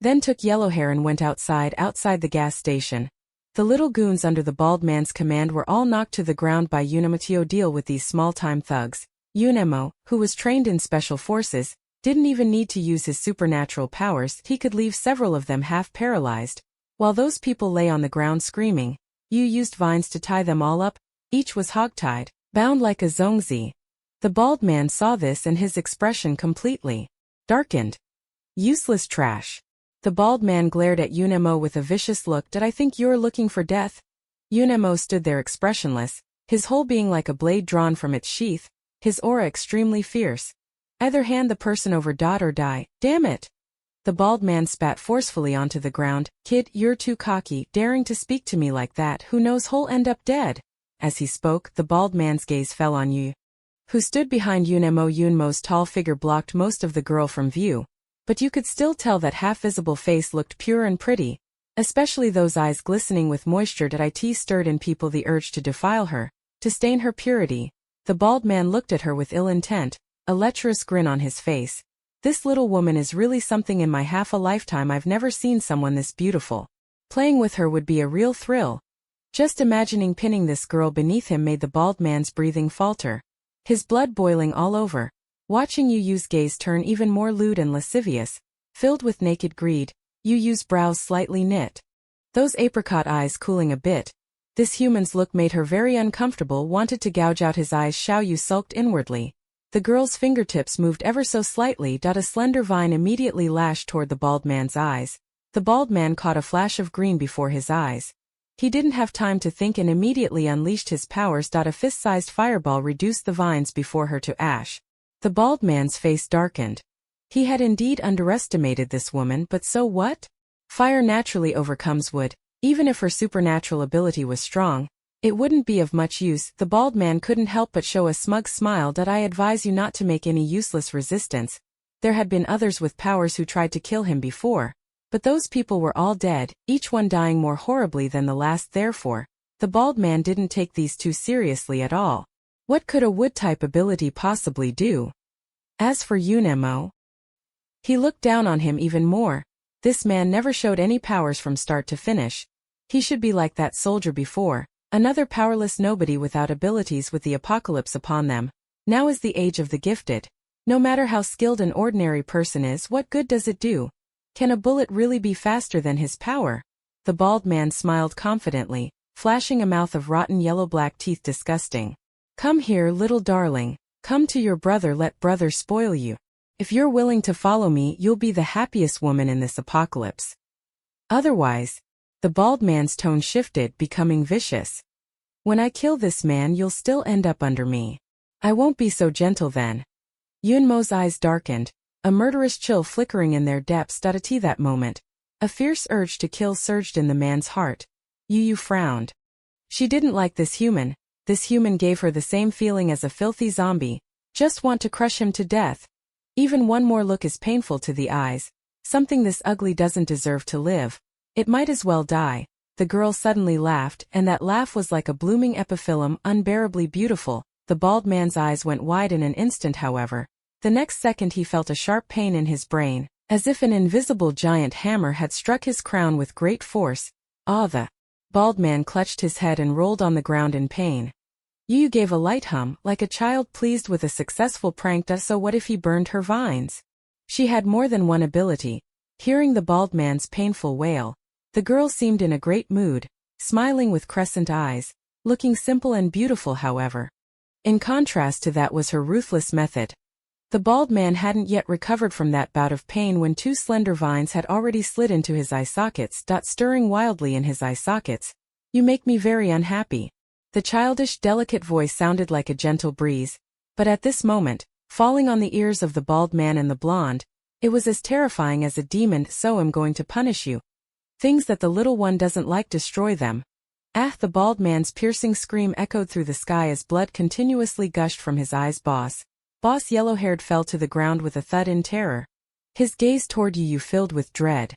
[SPEAKER 1] Then took Yellowhair and went outside the gas station. The little goons under the bald man's command were all knocked to the ground by Unemo. Deal with these small-time thugs. Unemo, who was trained in special forces, didn't even need to use his supernatural powers. He could leave several of them half-paralyzed. While those people lay on the ground screaming, you used vines to tie them all up. Each was hogtied, bound like a zongzi. The bald man saw this and his expression completely darkened. Useless trash. The bald man glared at Unemo with a vicious look. Did I think you're looking for death? Unemo stood there expressionless, his whole being like a blade drawn from its sheath, his aura extremely fierce. Either hand the person over. Or die, damn it. The bald man spat forcefully onto the ground. Kid, you're too cocky, daring to speak to me like that. Who knows who'll end up dead? As he spoke, the bald man's gaze fell on Yu, who stood behind Unemo. Unemo's tall figure blocked most of the girl from view, but you could still tell that half-visible face looked pure and pretty, especially those eyes glistening with moisture. It stirred in people the urge to defile her, to stain her purity. The bald man looked at her with ill intent, a lecherous grin on his face. This little woman is really something. In my half a lifetime I've never seen someone this beautiful. Playing with her would be a real thrill. Just imagining pinning this girl beneath him made the bald man's breathing falter, his blood boiling all over. Watching Yu's gaze turn even more lewd and lascivious, filled with naked greed, Yu's brows slightly knit, those apricot eyes cooling a bit. This human's look made her very uncomfortable. Wanted to gouge out his eyes. Xiao Yu sulked inwardly. The girl's fingertips moved ever so slightly. A slender vine immediately lashed toward the bald man's eyes. The bald man caught a flash of green before his eyes. He didn't have time to think and immediately unleashed his powers. A fist-sized fireball reduced the vines before her to ash. The bald man's face darkened. He had indeed underestimated this woman, but so what? Fire naturally overcomes wood. Even if her supernatural ability was strong, it wouldn't be of much use. The bald man couldn't help but show a smug smile. I advise you not to make any useless resistance. There had been others with powers who tried to kill him before, but those people were all dead, each one dying more horribly than the last. Therefore, the bald man didn't take these too seriously at all. What could a wood-type ability possibly do? As for Unemo, he looked down on him even more. This man never showed any powers from start to finish. He should be like that soldier before. Another powerless nobody without abilities with the apocalypse upon them. Now is the age of the gifted. No matter how skilled an ordinary person is, what good does it do? Can a bullet really be faster than his power? The bald man smiled confidently, flashing a mouth of rotten yellow-black teeth. Disgusting. Come here, little darling. Come to your brother. Let brother spoil you. If you're willing to follow me, you'll be the happiest woman in this apocalypse. Otherwise, the bald man's tone shifted, becoming vicious. When I kill this man, you'll still end up under me. I won't be so gentle then. Yunmo's eyes darkened, a murderous chill flickering in their depths. At that moment, a fierce urge to kill surged in the man's heart. Yu frowned. She didn't like this human. This human gave her the same feeling as a filthy zombie. Just want to crush him to death. Even one more look is painful to the eyes. Something this ugly doesn't deserve to live. It might as well die. The girl suddenly laughed, and that laugh was like a blooming epiphyllum, unbearably beautiful. The bald man's eyes went wide in an instant. However, the next second he felt a sharp pain in his brain, as if an invisible giant hammer had struck his crown with great force. The bald man clutched his head and rolled on the ground in pain. Yu gave a light hum, like a child pleased with a successful prank. So what if he burned her vines? She had more than one ability. Hearing the bald man's painful wail, the girl seemed in a great mood, smiling with crescent eyes, looking simple and beautiful. However, in contrast to that was her ruthless method. The bald man hadn't yet recovered from that bout of pain when two slender vines had already slid into his eye sockets. Stirring wildly in his eye sockets. You make me very unhappy. The childish, delicate voice sounded like a gentle breeze, but at this moment, falling on the ears of the bald man and the blonde, it was as terrifying as a demon. So I'm going to punish you. Things that the little one doesn't like, destroy them. The bald man's piercing scream echoed through the sky as blood continuously gushed from his eyes. Boss Yellowhaired fell to the ground with a thud in terror. His gaze toward Yu filled with dread.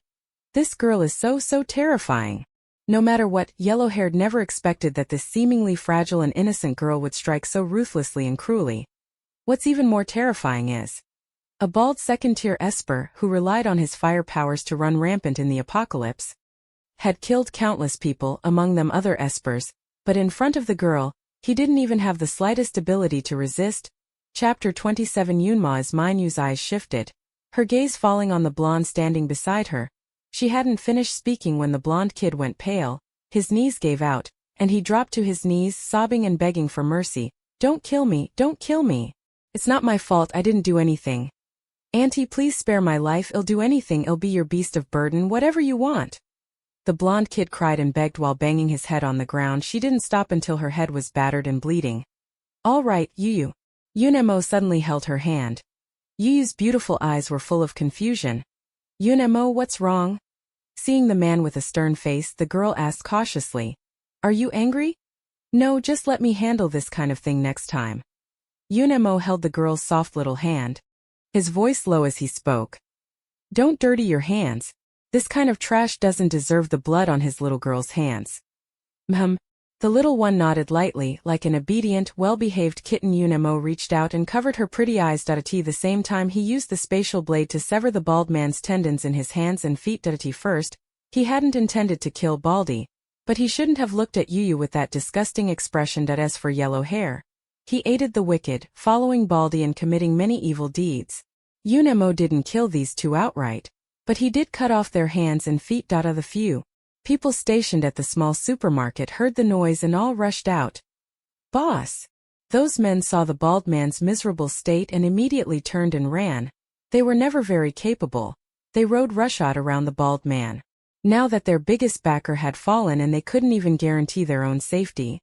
[SPEAKER 1] This girl is so terrifying. No matter what, Yellow-haired never expected that this seemingly fragile and innocent girl would strike so ruthlessly and cruelly. What's even more terrifying is a bald second-tier esper who relied on his fire powers to run rampant in the apocalypse, had killed countless people, among them other espers, but in front of the girl, he didn't even have the slightest ability to resist. Chapter 27. Yunma's Minu's eyes shifted, her gaze falling on the blonde standing beside her. She hadn't finished speaking when the blonde kid went pale, his knees gave out, and he dropped to his knees, sobbing and begging for mercy. Don't kill me, don't kill me. It's not my fault, I didn't do anything. Auntie, please spare my life, I'll do anything, I'll be your beast of burden, whatever you want. The blonde kid cried and begged while banging his head on the ground. She didn't stop until her head was battered and bleeding. All right, Yuyu. Yunemo suddenly held her hand. Yuyu's beautiful eyes were full of confusion. Yunemo, what's wrong? Seeing the man with a stern face, the girl asked cautiously. Are you angry? No, just let me handle this kind of thing next time. Yunemo held the girl's soft little hand, his voice low as he spoke. Don't dirty your hands. This kind of trash doesn't deserve the blood on his little girl's hands. The little one nodded lightly, like an obedient, well-behaved kitten. Yunemo reached out and covered her pretty eyes. At the same time he used the spatial blade to sever the bald man's tendons in his hands and feet. First, he hadn't intended to kill Baldy, but he shouldn't have looked at Yuyu with that disgusting expression. As for yellow hair, he aided the wicked, following Baldy and committing many evil deeds. Yunemo didn't kill these two outright, but he did cut off their hands and feet. The few people stationed at the small supermarket heard the noise and all rushed out. Boss! Those men saw the bald man's miserable state and immediately turned and ran. They were never very capable. They rode roughshod around the bald man, now that their biggest backer had fallen and they couldn't even guarantee their own safety.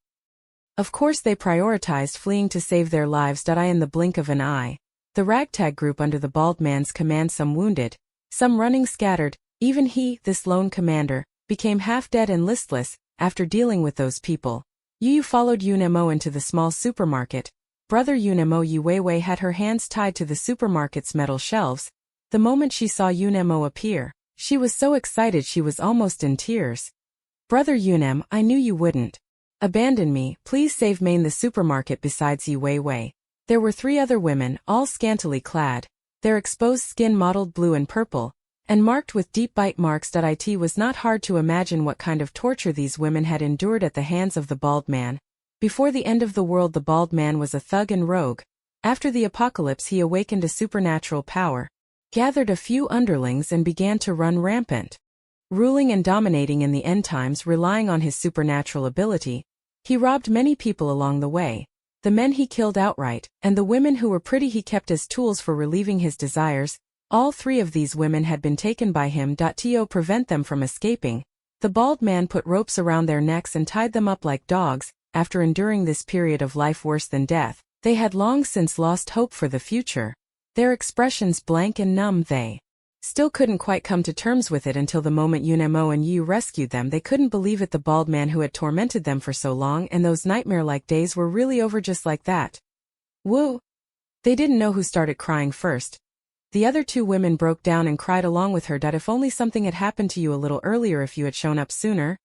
[SPEAKER 1] Of course they prioritized fleeing to save their lives. In the blink of an eye, the ragtag group under the bald man's command, some wounded, some running scattered, even he, this lone commander, became half dead and listless. After dealing with those people, Yuyu followed Yunemo into the small supermarket. Brother Yunemo Yuweiwei had her hands tied to the supermarket's metal shelves. The moment she saw Yunemo appear, she was so excited she was almost in tears. Brother Yunem, I knew you wouldn't abandon me, please save me. In the supermarket besides Yuweiwei, there were 3 other women, all scantily clad, their exposed skin mottled blue and purple, and marked with deep bite marks. It was not hard to imagine what kind of torture these women had endured at the hands of the bald man. Before the end of the world, the bald man was a thug and rogue. After the apocalypse, he awakened a supernatural power, gathered a few underlings and began to run rampant, ruling and dominating in the end times. Relying on his supernatural ability, he robbed many people along the way. The men he killed outright, and the women who were pretty he kept as tools for relieving his desires. All 3 of these women had been taken by him to prevent them from escaping. The bald man put ropes around their necks and tied them up like dogs. After enduring this period of life worse than death, they had long since lost hope for the future. Their expressions blank and numb. They still couldn't quite come to terms with it until the moment Yunemo and Yu rescued them. They couldn't believe it. The bald man who had tormented them for so long and those nightmare-like days were really over just like that. Woo! They didn't know who started crying first. The other 2 women broke down and cried along with her. If only something had happened to you a little earlier, if you had shown up sooner.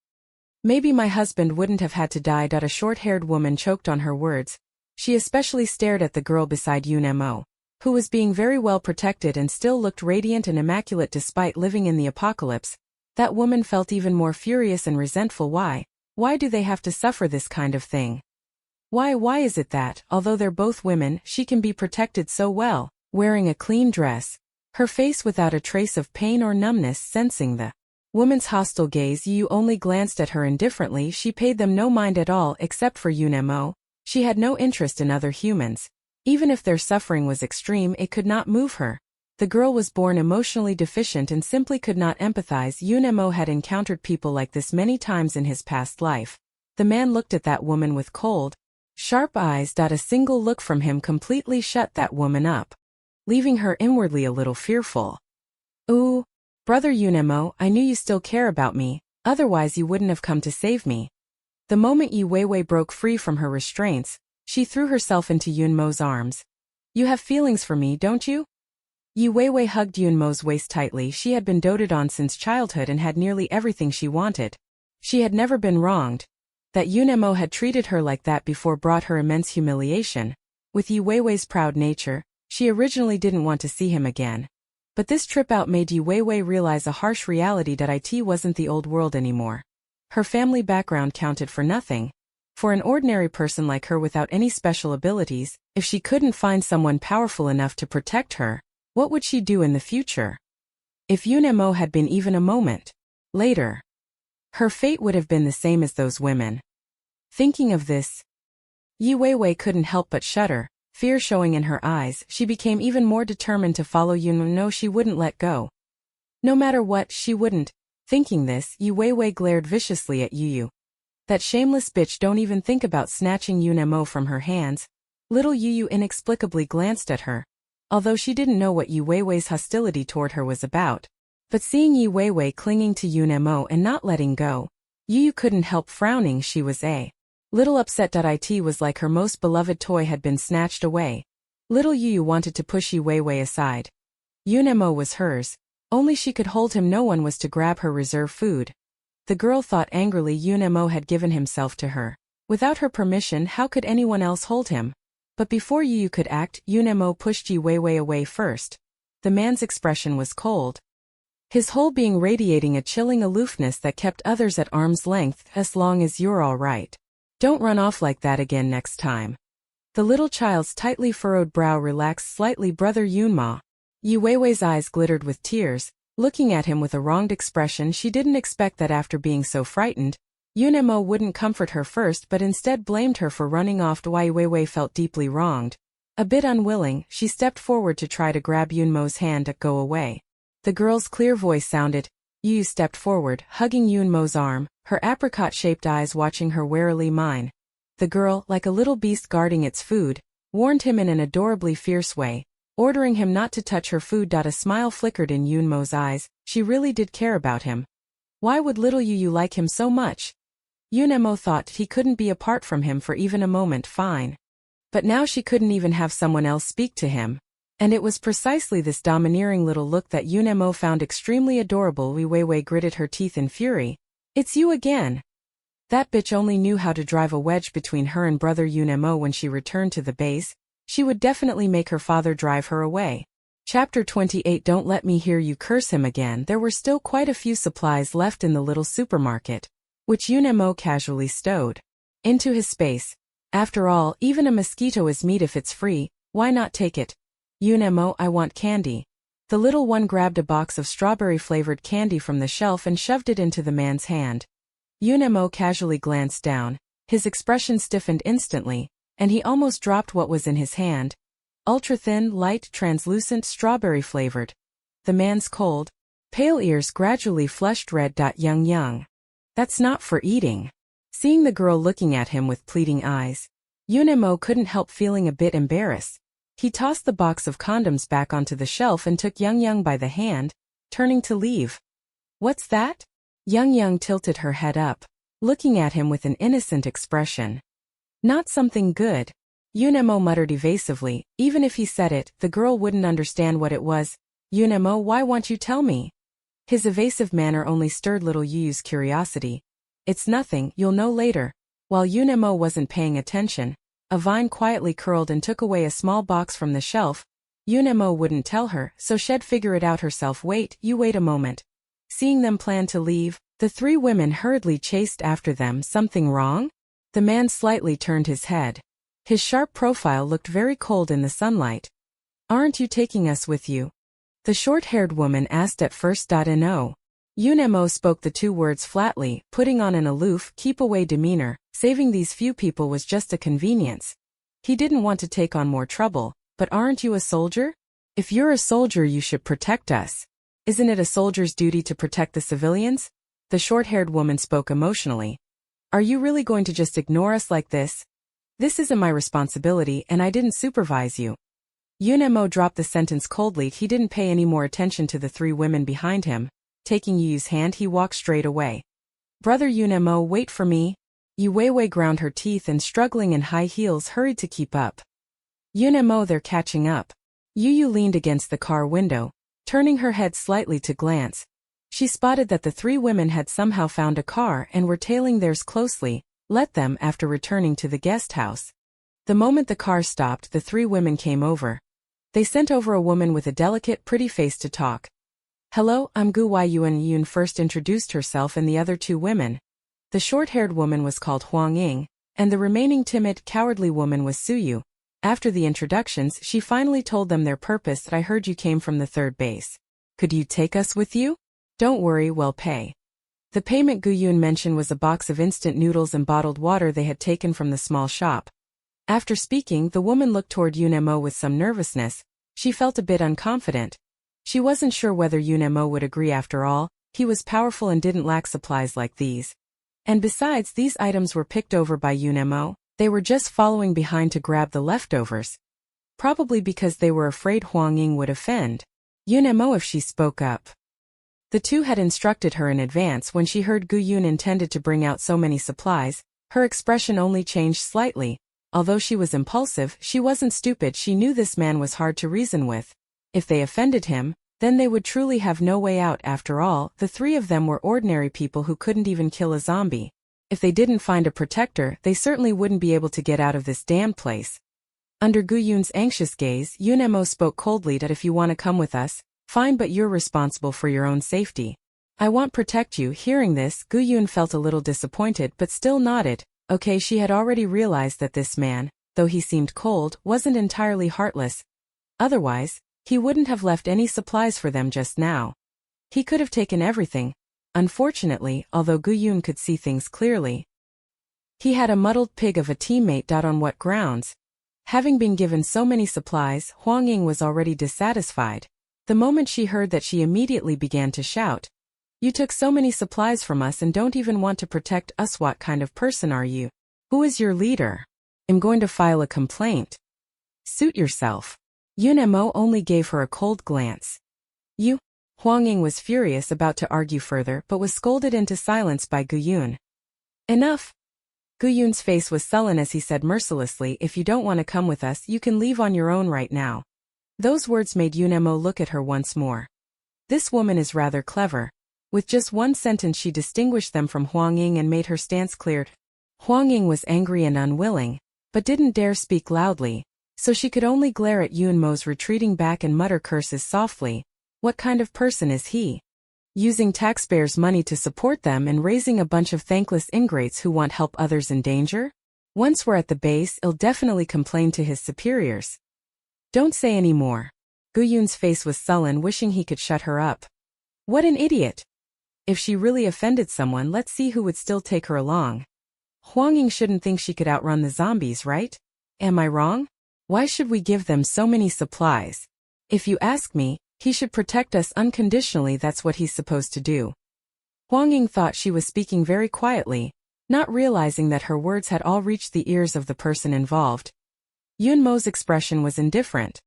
[SPEAKER 1] Maybe my husband wouldn't have had to die. A short-haired woman choked on her words. She especially stared at the girl beside Yunemo, who was being very well protected and still looked radiant and immaculate despite living in the apocalypse. That woman felt even more furious and resentful. Why do they have to suffer this kind of thing? Why is it that, although they're both women, she can be protected so well, wearing a clean dress, her face without a trace of pain or numbness? Sensing the woman's hostile gaze, Yu only glanced at her indifferently. She paid them no mind at all. Except for Yunemo, she had no interest in other humans. Even if their suffering was extreme, it could not move her. The girl was born emotionally deficient and simply could not empathize. Yunemo had encountered people like this many times in his past life. The man looked at that woman with cold, sharp eyes. A single look from him completely shut that woman up, leaving her inwardly a little fearful. Ooh, brother Yunemo, I knew you still care about me, otherwise you wouldn't have come to save me. The moment Yu Weiwei broke free from her restraints, she threw herself into Yunmo's arms. You have feelings for me, don't you? Yu Weiwei hugged Yunmo's waist tightly. She had been doted on since childhood and had nearly everything she wanted. She had never been wronged. That Yunmo had treated her like that before brought her immense humiliation. With Yu Weiwei's proud nature, she originally didn't want to see him again. But this trip out made Yu Weiwei realize a harsh reality that it wasn't the old world anymore. Her family background counted for nothing. For an ordinary person like her without any special abilities, if she couldn't find someone powerful enough to protect her, what would she do in the future? If Yunmo had been even a moment later, her fate would have been the same as those women. Thinking of this, Yu Weiwei couldn't help but shudder, fear showing in her eyes. She became even more determined to follow Yunmo. She wouldn't let go. No matter what, she wouldn't. Thinking this, Yu Weiwei glared viciously at Yu. That shameless bitch, don't even think about snatching Yunmo from her hands. Little Yu inexplicably glanced at her, although she didn't know what Yu Weiwei's hostility toward her was about. But seeing Yu Weiwei clinging to Yunmo and not letting go, Yu couldn't help frowning. She was a little upset. It was like her most beloved toy had been snatched away. Little Yu wanted to push Yu Weiwei aside. Yunmo was hers. Only she could hold him. No one was to grab her reserve food. The girl thought angrily Yunmo had given himself to her. Without her permission, how could anyone else hold him? But before Yu could act, Yunmo pushed Yu Weiwei away first. The man's expression was cold, his whole being radiating a chilling aloofness that kept others at arm's length. As long as you're all right. Don't run off like that again next time. The little child's tightly furrowed brow relaxed slightly. Brother Yunma. Yu Weiwei's eyes glittered with tears, looking at him with a wronged expression. She didn't expect that after being so frightened, Yunmo wouldn't comfort her first but instead blamed her for running off. Yu Weiwei felt deeply wronged. A bit unwilling, she stepped forward to try to grab Yunmo's hand to go away. The girl's clear voice sounded. Yu stepped forward, hugging Yunmo's arm, her apricot-shaped eyes watching her warily. Mine. The girl, like a little beast guarding its food, warned him in an adorably fierce way, ordering him not to touch her food. A smile flickered in Yunmo's eyes. She really did care about him. Why would little Yu like him so much? Yunmo thought he couldn't be apart from him for even a moment. Fine. But now she couldn't even have someone else speak to him. And it was precisely this domineering little look that Yunmo found extremely adorable. Yu Weiwei gritted her teeth in fury. It's you again. That bitch only knew how to drive a wedge between her and brother Yunmo. When she returned to the base, she would definitely make her father drive her away. Chapter 28. Don't let me hear you curse him again. There were still quite a few supplies left in the little supermarket, which Yunmo casually stowed into his space. After all, even a mosquito is meat if it's free. Why not take it? Yunmo, I want candy. The little one grabbed a box of strawberry-flavored candy from the shelf and shoved it into the man's hand. Yunmo casually glanced down. His expression stiffened instantly, and he almost dropped what was in his hand. Ultra-thin, light, translucent, strawberry-flavored. The man's cold, pale ears gradually flushed red. Young. That's not for eating. Seeing the girl looking at him with pleading eyes, Yunmo couldn't help feeling a bit embarrassed. He tossed the box of condoms back onto the shelf and took Young by the hand, turning to leave. What's that? Young tilted her head up, looking at him with an innocent expression. Not something good. Yunmo muttered evasively. Even if he said it, the girl wouldn't understand what it was. Yunmo, why won't you tell me? His evasive manner only stirred little Yu's curiosity. It's nothing, you'll know later. While Yunmo wasn't paying attention, a vine quietly curled and took away a small box from the shelf. Yunmo wouldn't tell her, so she'd figure it out herself. Wait a moment. Seeing them plan to leave, the three women hurriedly chased after them. Something wrong? The man slightly turned his head. His sharp profile looked very cold in the sunlight. Aren't you taking us with you? The short-haired woman asked at first. No. Yunmo spoke the two words flatly, putting on an aloof, keep-away demeanor. Saving these few people was just a convenience. He didn't want to take on more trouble. But aren't you a soldier? If you're a soldier, you should protect us. Isn't it a soldier's duty to protect the civilians? The short-haired woman spoke emotionally. Are you really going to just ignore us like this? This isn't my responsibility, and I didn't supervise you. Yunmo dropped the sentence coldly. He didn't pay any more attention to the three women behind him. Taking Yu's hand, he walked straight away. Brother Yunmo, wait for me. Yu Weiwei ground her teeth and, struggling in high heels, hurried to keep up. Yunmo, they're catching up. Yu leaned against the car window, turning her head slightly to glance. She spotted that the three women had somehow found a car and were tailing theirs closely, let them after returning to the guest house. The moment the car stopped, the three women came over. They sent over a woman with a delicate, pretty face to talk. "Hello, I'm Gu Yun." Yun first introduced herself and the other two women. The short-haired woman was called Huang Ying, and the remaining timid, cowardly woman was Su Yu. After the introductions, she finally told them their purpose. "I heard you came from the third base. Could you take us with you? Don't worry, we'll pay." The payment Gu Yun mentioned was a box of instant noodles and bottled water they had taken from the small shop. After speaking, the woman looked toward Yun Mo with some nervousness. She felt a bit unconfident. She wasn't sure whether Yun Mo would agree after all. He was powerful and didn't lack supplies like these. And besides, these items were picked over by Yun Mo. They were just following behind to grab the leftovers. Probably because they were afraid Huang Ying would offend Yun Mo if she spoke up. The two had instructed her in advance. When she heard Gu Yun intended to bring out so many supplies, her expression only changed slightly. Although she was impulsive, she wasn't stupid. She knew this man was hard to reason with. If they offended him, then they would truly have no way out. After all, the three of them were ordinary people who couldn't even kill a zombie. If they didn't find a protector, they certainly wouldn't be able to get out of this damned place. Under Gu Yun's anxious gaze, Yun Mo spoke coldly. "That if you want to come with us, fine, but you're responsible for your own safety. I won't protect you." Hearing this, Gu Yun felt a little disappointed but still nodded. Okay, she had already realized that this man, though he seemed cold, wasn't entirely heartless. Otherwise, he wouldn't have left any supplies for them just now. He could have taken everything. Unfortunately, although Gu Yun could see things clearly, he had a muddled pig of a teammate. On what grounds? Having been given so many supplies, Huang Ying was already dissatisfied. The moment she heard that, she immediately began to shout. "You took so many supplies from us and don't even want to protect us. What kind of person are you? Who is your leader? I'm going to file a complaint." "Suit yourself." Yun Mo only gave her a cold glance. "You?" Huang Ying was furious, about to argue further, but was scolded into silence by Gu Yun. "Enough." Gu Yun's face was sullen as he said mercilessly, "If you don't want to come with us, you can leave on your own right now." Those words made Yun Mo look at her once more. This woman is rather clever. With just one sentence she distinguished them from Huang Ying and made her stance clear. Huang Ying was angry and unwilling, but didn't dare speak loudly, so she could only glare at Yun Mo's retreating back and mutter curses softly. What kind of person is he? Using taxpayers' money to support them and raising a bunch of thankless ingrates who want help others in danger? Once we're at the base, he'll definitely complain to his superiors. "Don't say any more." Gu Yun's face was sullen, wishing he could shut her up. What an idiot! If she really offended someone, let's see who would still take her along. Huang Ying shouldn't think she could outrun the zombies, right? Am I wrong? Why should we give them so many supplies? If you ask me, he should protect us unconditionally. That's what he's supposed to do. Huang Ying thought she was speaking very quietly, not realizing that her words had all reached the ears of the person involved. Yun Mo's expression was indifferent.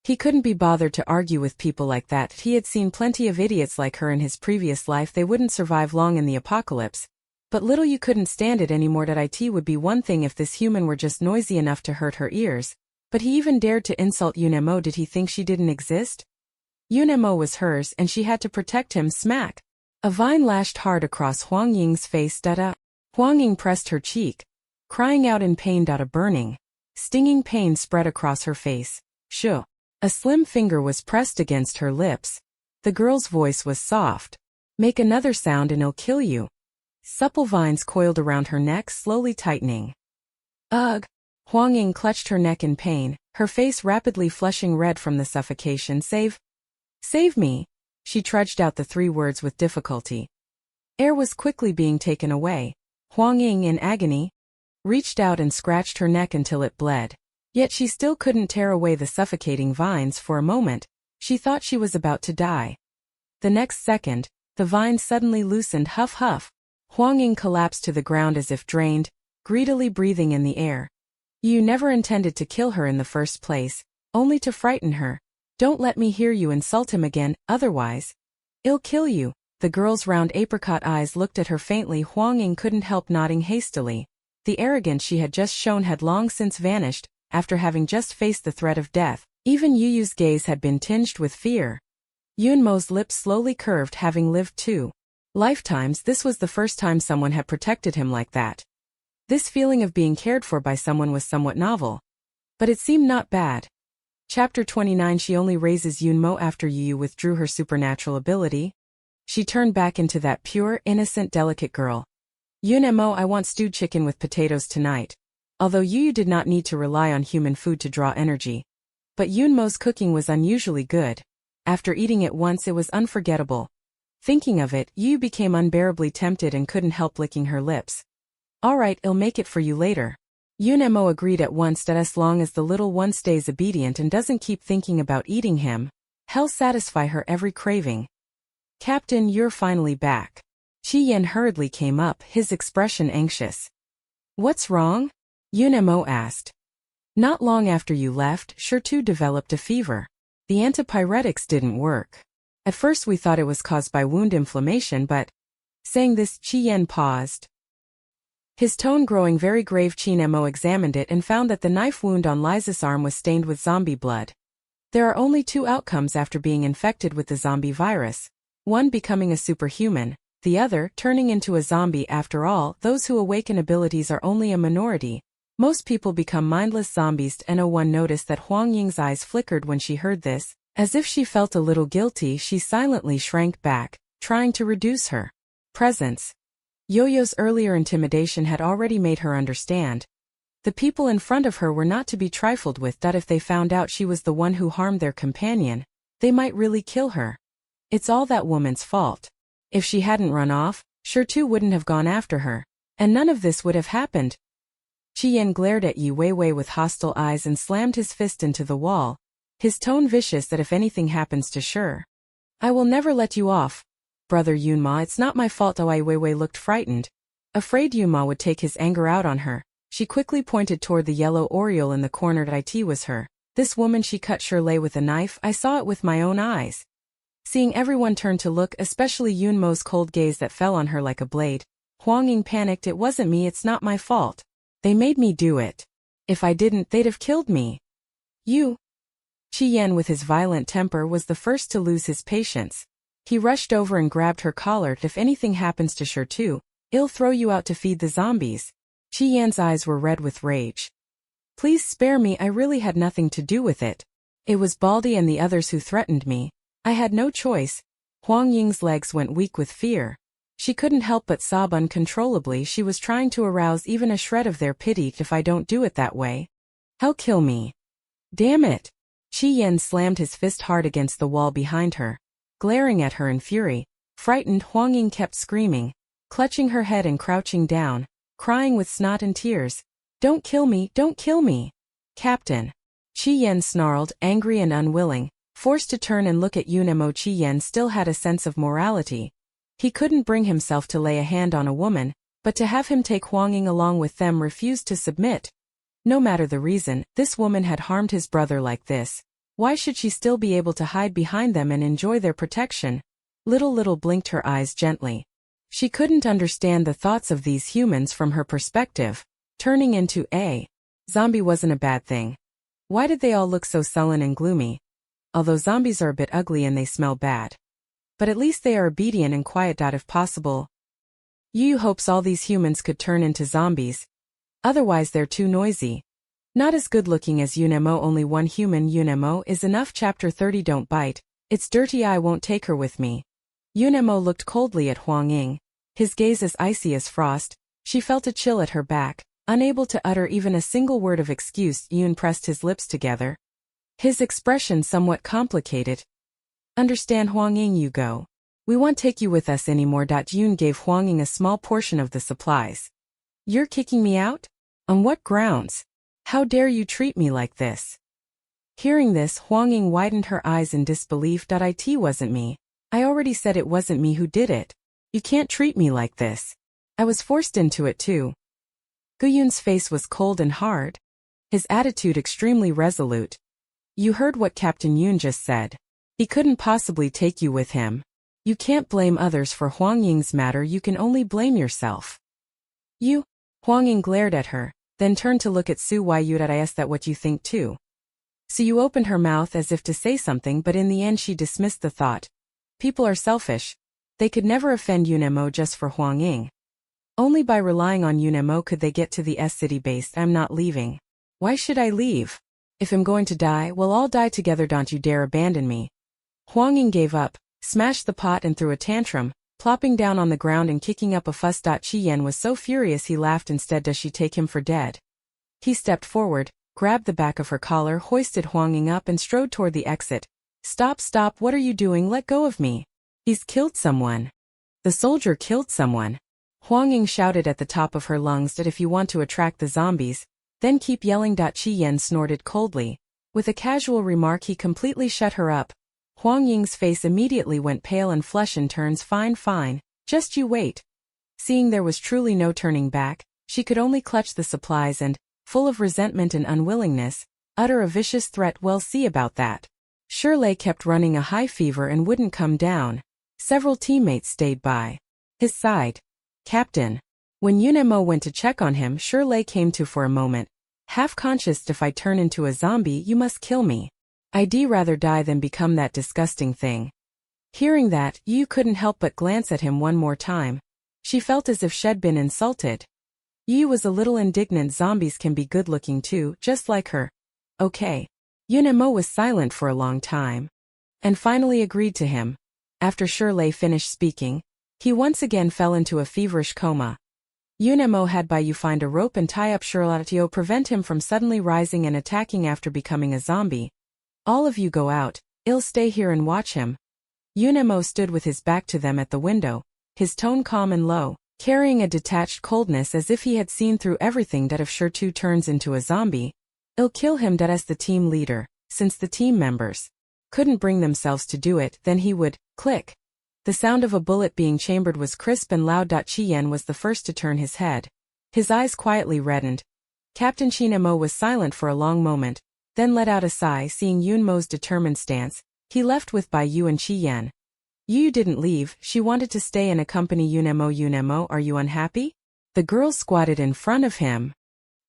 [SPEAKER 1] He couldn't be bothered to argue with people like that. He had seen plenty of idiots like her in his previous life. They wouldn't survive long in the apocalypse. But little you couldn't stand it anymore. It would be one thing if this human were just noisy enough to hurt her ears, but he even dared to insult Yun Mo. Did he think she didn't exist? Yun Mo was hers and she had to protect him. Smack! A vine lashed hard across Huang Ying's face. Huang Ying pressed her cheek, crying out in pain. A burning, stinging pain spread across her face. Shoo! A slim finger was pressed against her lips. The girl's voice was soft. "Make another sound and I'll kill you." Supple vines coiled around her neck, slowly tightening. Ugh! Huang Ying clutched her neck in pain, her face rapidly flushing red from the suffocation. Save me!" She trudged out the three words with difficulty. Air was quickly being taken away. Huang Ying, in agony, reached out and scratched her neck until it bled. Yet she still couldn't tear away the suffocating vines. For a moment, she thought she was about to die. The next second, the vines suddenly loosened. Huff huff. Huang Ying collapsed to the ground as if drained, greedily breathing in the air. "You never intended to kill her in the first place, only to frighten her. Don't let me hear you insult him again, otherwise I'll kill you." The girl's round apricot eyes looked at her faintly. Huang Ying couldn't help nodding hastily. The arrogance she had just shown had long since vanished. After having just faced the threat of death, Even Yuyu's gaze had been tinged with fear. Yunmo's lips slowly curved, having lived 2 lifetimes. This was the first time someone had protected him like that. This feeling of being cared for by someone was somewhat novel. But it seemed not bad. Chapter 29. She only raises Yunmo after Yuyu withdrew her supernatural ability. She turned back into that pure, innocent, delicate girl. Yunmo, I want stewed chicken with potatoes tonight. Although Yuyu did not need to rely on human food to draw energy. But Yunmo's cooking was unusually good. After eating it once, it was unforgettable. Thinking of it, Yuyu became unbearably tempted and couldn't help licking her lips. Alright, I'll make it for you later. Yunmo agreed at once that as long as the little one stays obedient and doesn't keep thinking about eating him, he'll satisfy her every craving. Captain, you're finally back. Chi Yen hurriedly came up, his expression anxious. What's wrong? Yunmo asked. Not long after you left, Shirtu developed a fever. The antipyretics didn't work. At first we thought it was caused by wound inflammation, but... Saying this, Chi Yen paused. His tone growing very grave. Yunmo examined it and found that the knife wound on Liza's arm was stained with zombie blood. There are only 2 outcomes after being infected with the zombie virus. One, becoming a superhuman. The other, turning into a zombie. After all, those who awaken abilities are only a minority. Most people become mindless zombies. No1 noticed that Huang Ying's eyes flickered when she heard this. As if she felt a little guilty, she silently shrank back, trying to reduce her presence. Yo-Yo's earlier intimidation had already made her understand. The people in front of her were not to be trifled with. That if they found out she was the one who harmed their companion, they might really kill her. It's all that woman's fault. If she hadn't run off, Shirtu wouldn't have gone after her. And none of this would have happened. Chi Yen glared at Yi Weiwei with hostile eyes and slammed his fist into the wall, his tone vicious that if anything happens to Shir, I will never let you off. Brother Yunma, it's not my fault. Yi Weiwei looked frightened. Afraid Yunma would take his anger out on her, she quickly pointed toward the yellow aureole in the corner. It was her. This woman she cut Shirley with a knife. I saw it with my own eyes. Seeing everyone turn to look, especially Yunmo's cold gaze that fell on her like a blade, Huang Ying panicked. It wasn't me, it's not my fault. They made me do it. If I didn't, they'd have killed me. You. Chi Yen, with his violent temper, was the first to lose his patience. He rushed over and grabbed her collar. If anything happens to Shirtu, I'll throw you out to feed the zombies. Chi Yan's eyes were red with rage. Please spare me, I really had nothing to do with it. It was Baldy and the others who threatened me. I had no choice. Huang Ying's legs went weak with fear. She couldn't help but sob uncontrollably. She was trying to arouse even a shred of their pity. If I don't do it that way, hell, kill me. Damn it. Chi Yen slammed his fist hard against the wall behind her, glaring at her in fury. Frightened, Huang Ying kept screaming, clutching her head and crouching down, crying with snot and tears. Don't kill me, don't kill me. Captain. Chi Yen snarled, angry and unwilling, forced to turn and look at Yunmo. Chi Yen still had a sense of morality. He couldn't bring himself to lay a hand on a woman, but to have him take Huang Ying along with them refused to submit. No matter the reason, this woman had harmed his brother like this. Why should she still be able to hide behind them and enjoy their protection? Little blinked her eyes gently. She couldn't understand the thoughts of these humans from her perspective. Turning into a zombie wasn't a bad thing. Why did they all look so sullen and gloomy? Although zombies are a bit ugly and they smell bad. But at least they are obedient and quiet. If possible. Yu hopes all these humans could turn into zombies. Otherwise they're too noisy. Not as good looking as Yunmo. Only one human Yunmo is enough. Chapter 30. Don't bite. It's dirty. I won't take her with me. Yunmo looked coldly at Huang Ying. His gaze as icy as frost. She felt a chill at her back. Unable to utter even a single word of excuse, Yun pressed his lips together. His expression somewhat complicated. Understand, Huang Ying, you go. We won't take you with us anymore. Yun gave Huang Ying a small portion of the supplies. You're kicking me out? On what grounds? How dare you treat me like this? Hearing this, Huang Ying widened her eyes in disbelief. It wasn't me. I already said it wasn't me who did it. You can't treat me like this. I was forced into it too. Gu Yun's face was cold and hard. His attitude extremely resolute. You heard what Captain Yun just said. He couldn't possibly take you with him. You can't blame others for Huang Ying's matter, you can only blame yourself. You? Huang Ying glared at her, then turned to look at Su Yu. I asked that what you think too. So you opened her mouth as if to say something, but in the end she dismissed the thought. People are selfish. They could never offend Yunemo just for Huang Ying. Only by relying on Yunemo could they get to the city base. I'm not leaving. Why should I leave? If I'm going to die, we'll all die together. Don't you dare abandon me. Huang Ying gave up, smashed the pot and threw a tantrum, plopping down on the ground and kicking up a fuss. Qi Yan was so furious he laughed instead. Does she take him for dead? He stepped forward, grabbed the back of her collar, hoisted Huang Ying up and strode toward the exit. Stop, stop, what are you doing? Let go of me. He's killed someone. The soldier killed someone. Huang Ying shouted at the top of her lungs that if you want to attract the zombies, then keep yelling. Qi Yan snorted coldly. With a casual remark he completely shut her up. Huang Ying's face immediately went pale and flesh and turns. Fine, fine, just you wait. Seeing there was truly no turning back, she could only clutch the supplies and, full of resentment and unwillingness, utter a vicious threat. Well, see about that. Shirley kept running a high fever and wouldn't come down. Several teammates stayed by his side. Captain. When Yunemo went to check on him, Shirley came to for a moment. Half-conscious. If I turn into a zombie, you must kill me. I'd rather die than become that disgusting thing. Hearing that, Yu couldn't help but glance at him one more time. She felt as if she'd been insulted. Yu was a little indignant. Zombies can be good-looking too, just like her. Okay. Yunemo was silent for a long time, and finally agreed to him. After Shirley finished speaking, he once again fell into a feverish coma. Yunemo had by you find a rope and tie up Shirley to prevent him from suddenly rising and attacking after becoming a zombie. All of you go out, I'll stay here and watch him. Yunemo stood with his back to them at the window, his tone calm and low, carrying a detached coldness as if he had seen through everything. That if Shirtu turns into a zombie, I'll kill him. That as the team leader, since the team members couldn't bring themselves to do it, then he would. Click. The sound of a bullet being chambered was crisp and loud. Qi Yan was the first to turn his head. His eyes quietly reddened. Captain Yunemo was silent for a long moment, then let out a sigh. Seeing Yunmo's determined stance, he left with Bai Yu and Qi Yan. Yu didn't leave, she wanted to stay and accompany Yunemo. Yunemo, are you unhappy? The girl squatted in front of him,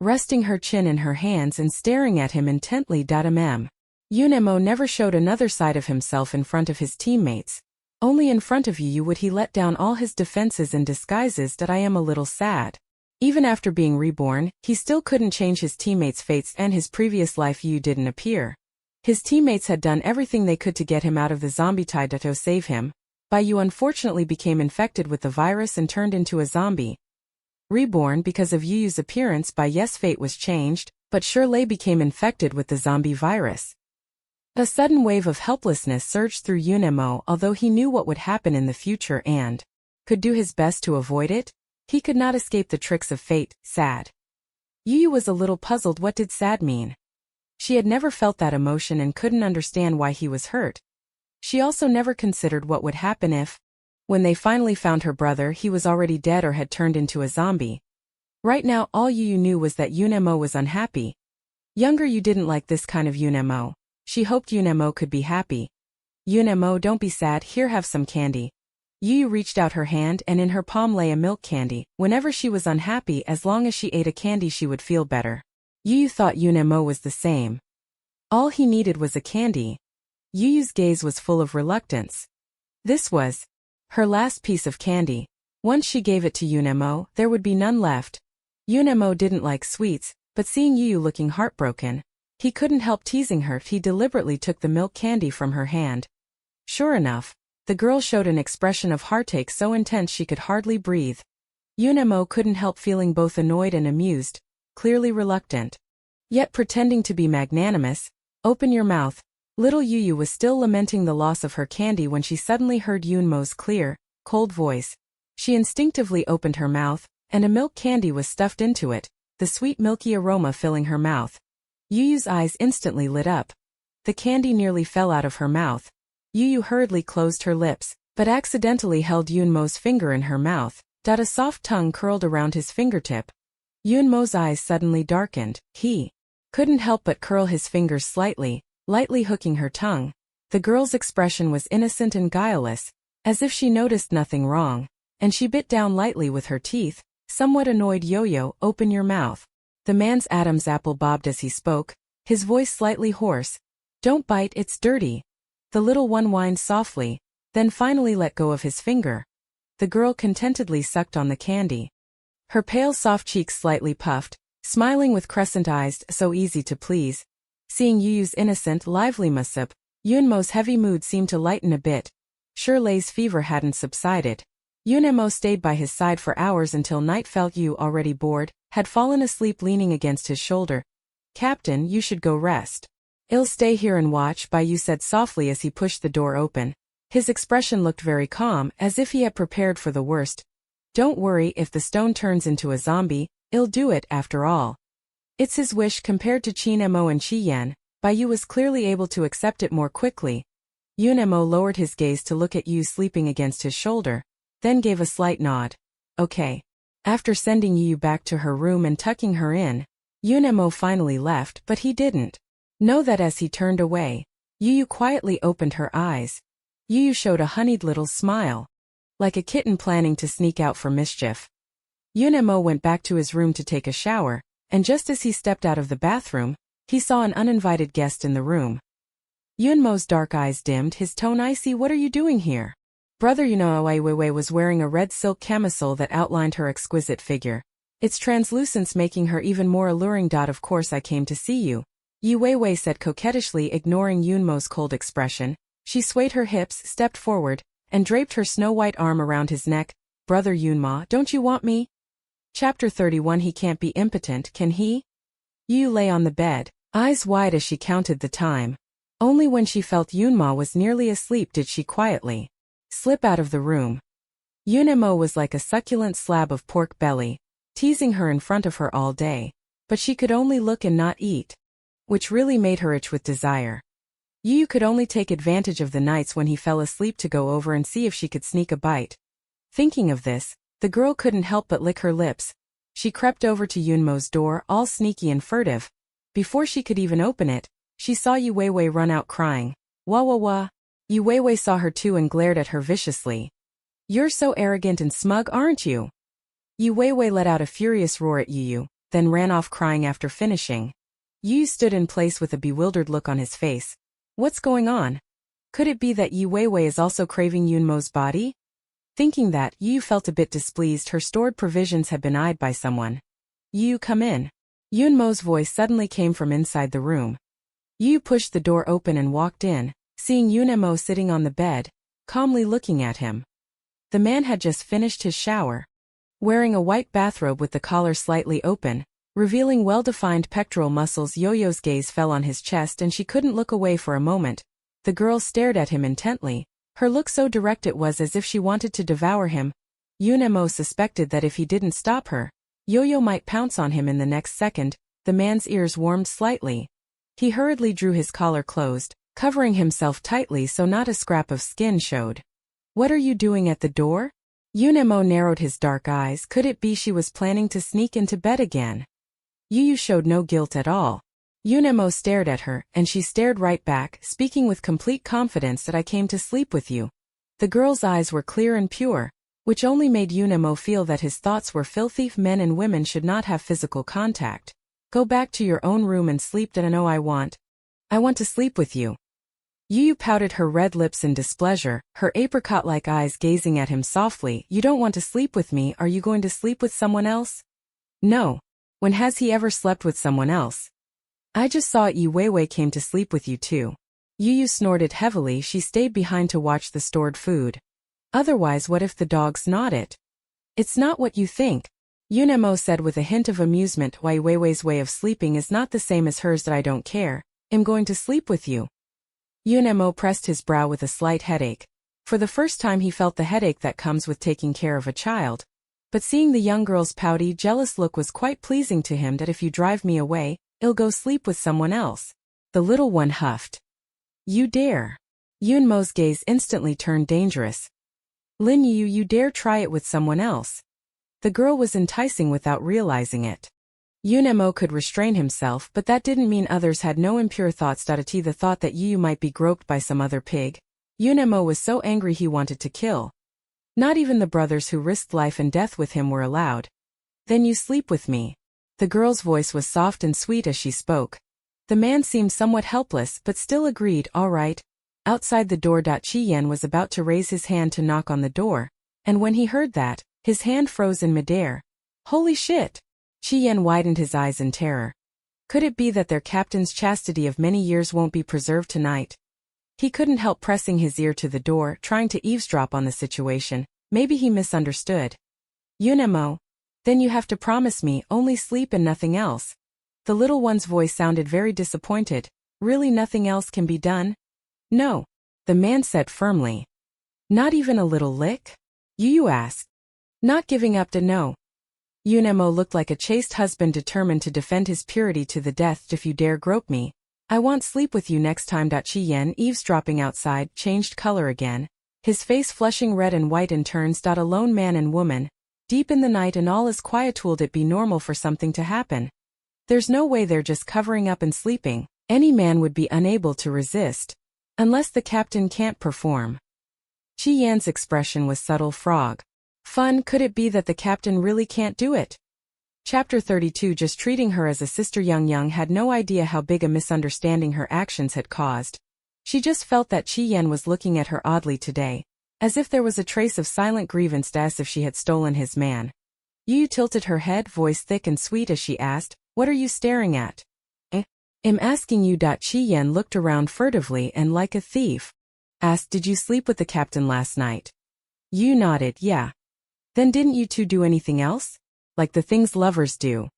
[SPEAKER 1] resting her chin in her hands and staring at him intently. Yunemo never showed another side of himself in front of his teammates. Only in front of you would he let down all his defenses and disguises. I am a little sad. Even after being reborn, he still couldn't change his teammates' fates and his previous life. Yu didn't appear. His teammates had done everything they could to get him out of the zombie tide to save him. Bai Yu unfortunately became infected with the virus and turned into a zombie. Reborn because of Yu's appearance. Bai Yu's fate was changed, but Shirley became infected with the zombie virus. A sudden wave of helplessness surged through Yunemo. Although he knew what would happen in the future and could do his best to avoid it, he could not escape the tricks of fate. Sad. Yu was a little puzzled. What did sad mean? She had never felt that emotion and couldn't understand why he was hurt. She also never considered what would happen if, when they finally found her brother, he was already dead or had turned into a zombie. Right now all Yu knew was that Yunemo was unhappy. Younger Yu didn't like this kind of Yunemo. She hoped Yunemo could be happy. Yunemo, don't be sad, here, have some candy. Yu reached out her hand and in her palm lay a milk candy. Whenever she was unhappy, as long as she ate a candy she would feel better. Yu thought Yunemo was the same. All he needed was a candy. Yu's gaze was full of reluctance. This was her last piece of candy. Once she gave it to Yunemo, there would be none left. Yunemo didn't like sweets, but seeing Yu looking heartbroken, he couldn't help teasing her. He deliberately took the milk candy from her hand. Sure enough, the girl showed an expression of heartache so intense she could hardly breathe. Yunemo couldn't help feeling both annoyed and amused, clearly reluctant, yet pretending to be magnanimous. Open your mouth. Little Yu was still lamenting the loss of her candy when she suddenly heard Yunmo's clear, cold voice. She instinctively opened her mouth, and a milk candy was stuffed into it, the sweet milky aroma filling her mouth. Yu's eyes instantly lit up. The candy nearly fell out of her mouth. Yu hurriedly closed her lips, but accidentally held Yunmo's finger in her mouth. A soft tongue curled around his fingertip. Yunmo's eyes suddenly darkened. He couldn't help but curl his fingers slightly, lightly hooking her tongue. The girl's expression was innocent and guileless, as if she noticed nothing wrong, and she bit down lightly with her teeth. Somewhat annoyed, Yo-Yo, open your mouth. The man's Adam's apple bobbed as he spoke, his voice slightly hoarse. Don't bite, it's dirty. The little one whined softly, then finally let go of his finger. The girl contentedly sucked on the candy. Her pale soft cheeks slightly puffed, smiling with crescent eyes, so easy to please. Seeing Yuyu's innocent, lively musip, Yunmo's heavy mood seemed to lighten a bit. Sure Lei's fever hadn't subsided. Yunmo stayed by his side for hours until night fell. Yu, already bored, had fallen asleep leaning against his shoulder. Captain, you should go rest. I'll stay here and watch, Yu said softly as he pushed the door open. His expression looked very calm, as if he had prepared for the worst. Don't worry, if the stone turns into a zombie, I'll do it after all. It's his wish. Compared to Qin-mo and Qi-yan, Yu was clearly able to accept it more quickly. Yun-mo lowered his gaze to look at Yu sleeping against his shoulder, then gave a slight nod. Okay. After sending Yu back to her room and tucking her in, Yun-mo finally left, but he didn't know that as he turned away, Yu quietly opened her eyes. Yu showed a honeyed little smile, like a kitten planning to sneak out for mischief. Yun-mo went back to his room to take a shower, and just as he stepped out of the bathroom, he saw an uninvited guest in the room. Yunmo's dark eyes dimmed, his tone icy. What are you doing here? Brother Weiwei was wearing a red silk camisole that outlined her exquisite figure, its translucence making her even more alluring. Of course I came to see you, Yu Weiwei said coquettishly, ignoring Yunmo's cold expression. She swayed her hips, stepped forward, and draped her snow-white arm around his neck. Brother Yunma, don't you want me? Chapter 31. He can't be impotent, can he? Yu lay on the bed, eyes wide as she counted the time. Only when she felt Yunma was nearly asleep did she quietly slip out of the room. Yunmo was like a succulent slab of pork belly, teasing her in front of her all day, but she could only look and not eat, which really made her itch with desire. Yu could only take advantage of the nights when he fell asleep to go over and see if she could sneak a bite. Thinking of this, the girl couldn't help but lick her lips. She crept over to Yunmo's door, all sneaky and furtive. Before she could even open it, she saw Yu Weiwei run out crying. Wah wah wah. Yu Weiwei saw her too and glared at her viciously. You're so arrogant and smug, aren't you? Yu Weiwei let out a furious roar at Yu, then ran off crying after finishing. Yu stood in place with a bewildered look on his face. What's going on? Could it be that Yu Weiwei is also craving Yunmo's body? Thinking that, Yu felt a bit displeased. Her stored provisions had been eyed by someone. Yu, come in. Yunmo's voice suddenly came from inside the room. Yu pushed the door open and walked in, seeing Yunmo sitting on the bed, calmly looking at him. The man had just finished his shower. Wearing a white bathrobe with the collar slightly open, revealing well-defined pectoral muscles, Yo-Yo's gaze fell on his chest and she couldn't look away for a moment. The girl stared at him intently, her look so direct it was as if she wanted to devour him. Yunmo suspected that if he didn't stop her, Yo-Yo might pounce on him in the next second. The man's ears warmed slightly. He hurriedly drew his collar closed, covering himself tightly so not a scrap of skin showed. What are you doing at the door? Yunmo narrowed his dark eyes. Could it be she was planning to sneak into bed again? Yu showed no guilt at all. Yunmo stared at her, and she stared right back, speaking with complete confidence that I came to sleep with you. The girl's eyes were clear and pure, which only made Yunmo feel that his thoughts were filthy. Men and women should not have physical contact. Go back to your own room and sleep. I want to sleep with you. Yu pouted her red lips in displeasure, her apricot-like eyes gazing at him softly. You don't want to sleep with me? Are you going to sleep with someone else? No. When has he ever slept with someone else? I just saw Yu Weiwei came to sleep with you too. Yu snorted heavily. She stayed behind to watch the stored food. Otherwise, what if the dogs gnawed it? It's not what you think, Yunmo said with a hint of amusement. Yu Weiwei's way of sleeping is not the same as hers. That I don't care. I'm going to sleep with you. Yunmo pressed his brow with a slight headache. For the first time he felt the headache that comes with taking care of a child. But seeing the young girl's pouty, jealous look was quite pleasing to him. That if you drive me away, I'll go sleep with someone else. The little one huffed. You dare. Yunmo's gaze instantly turned dangerous. Lin Yu, you dare try it with someone else. The girl was enticing without realizing it. Yunmo could restrain himself, but that didn't mean others had no impure thoughts. The thought that Yu might be groped by some other pig. Yunmo was so angry he wanted to kill. Not even the brothers who risked life and death with him were allowed. Then you sleep with me. The girl's voice was soft and sweet as she spoke. The man seemed somewhat helpless but still agreed, all right. Outside the door. Chi-Yen was about to raise his hand to knock on the door, and when he heard that, his hand froze in midair. Holy shit! Chi-Yen widened his eyes in terror. Could it be that their captain's chastity of many years won't be preserved tonight? He couldn't help pressing his ear to the door, trying to eavesdrop on the situation. Maybe he misunderstood. Yunemo. Then you have to promise me only sleep and nothing else. The little one's voice sounded very disappointed. Really nothing else can be done? No. The man said firmly. Not even a little lick? Yu asked. Not giving up to no. Yunemo looked like a chaste husband determined to defend his purity to the death. If you dare grope me, I want sleep with you next time. Chi-Yen, eavesdropping outside, changed color again, his face flushing red and white in turns. A lone man and woman, deep in the night and all is quiet. Would it be normal for something to happen? There's no way they're just covering up and sleeping. Any man would be unable to resist. Unless the captain can't perform. Chi-Yan's expression was subtle. Frog. Fun. Could it be that the captain really can't do it? Chapter 32. Just treating her as a sister. Yang had no idea how big a misunderstanding her actions had caused. She just felt that Chi-Yen was looking at her oddly today, as if there was a trace of silent grievance, as if she had stolen his man. Yu tilted her head, voice thick and sweet as she asked, what are you staring at? I'm asking you. Chi-Yen looked around furtively and like a thief asked, did you sleep with the captain last night? Yu nodded, yeah. Then didn't you two do anything else? Like the things lovers do.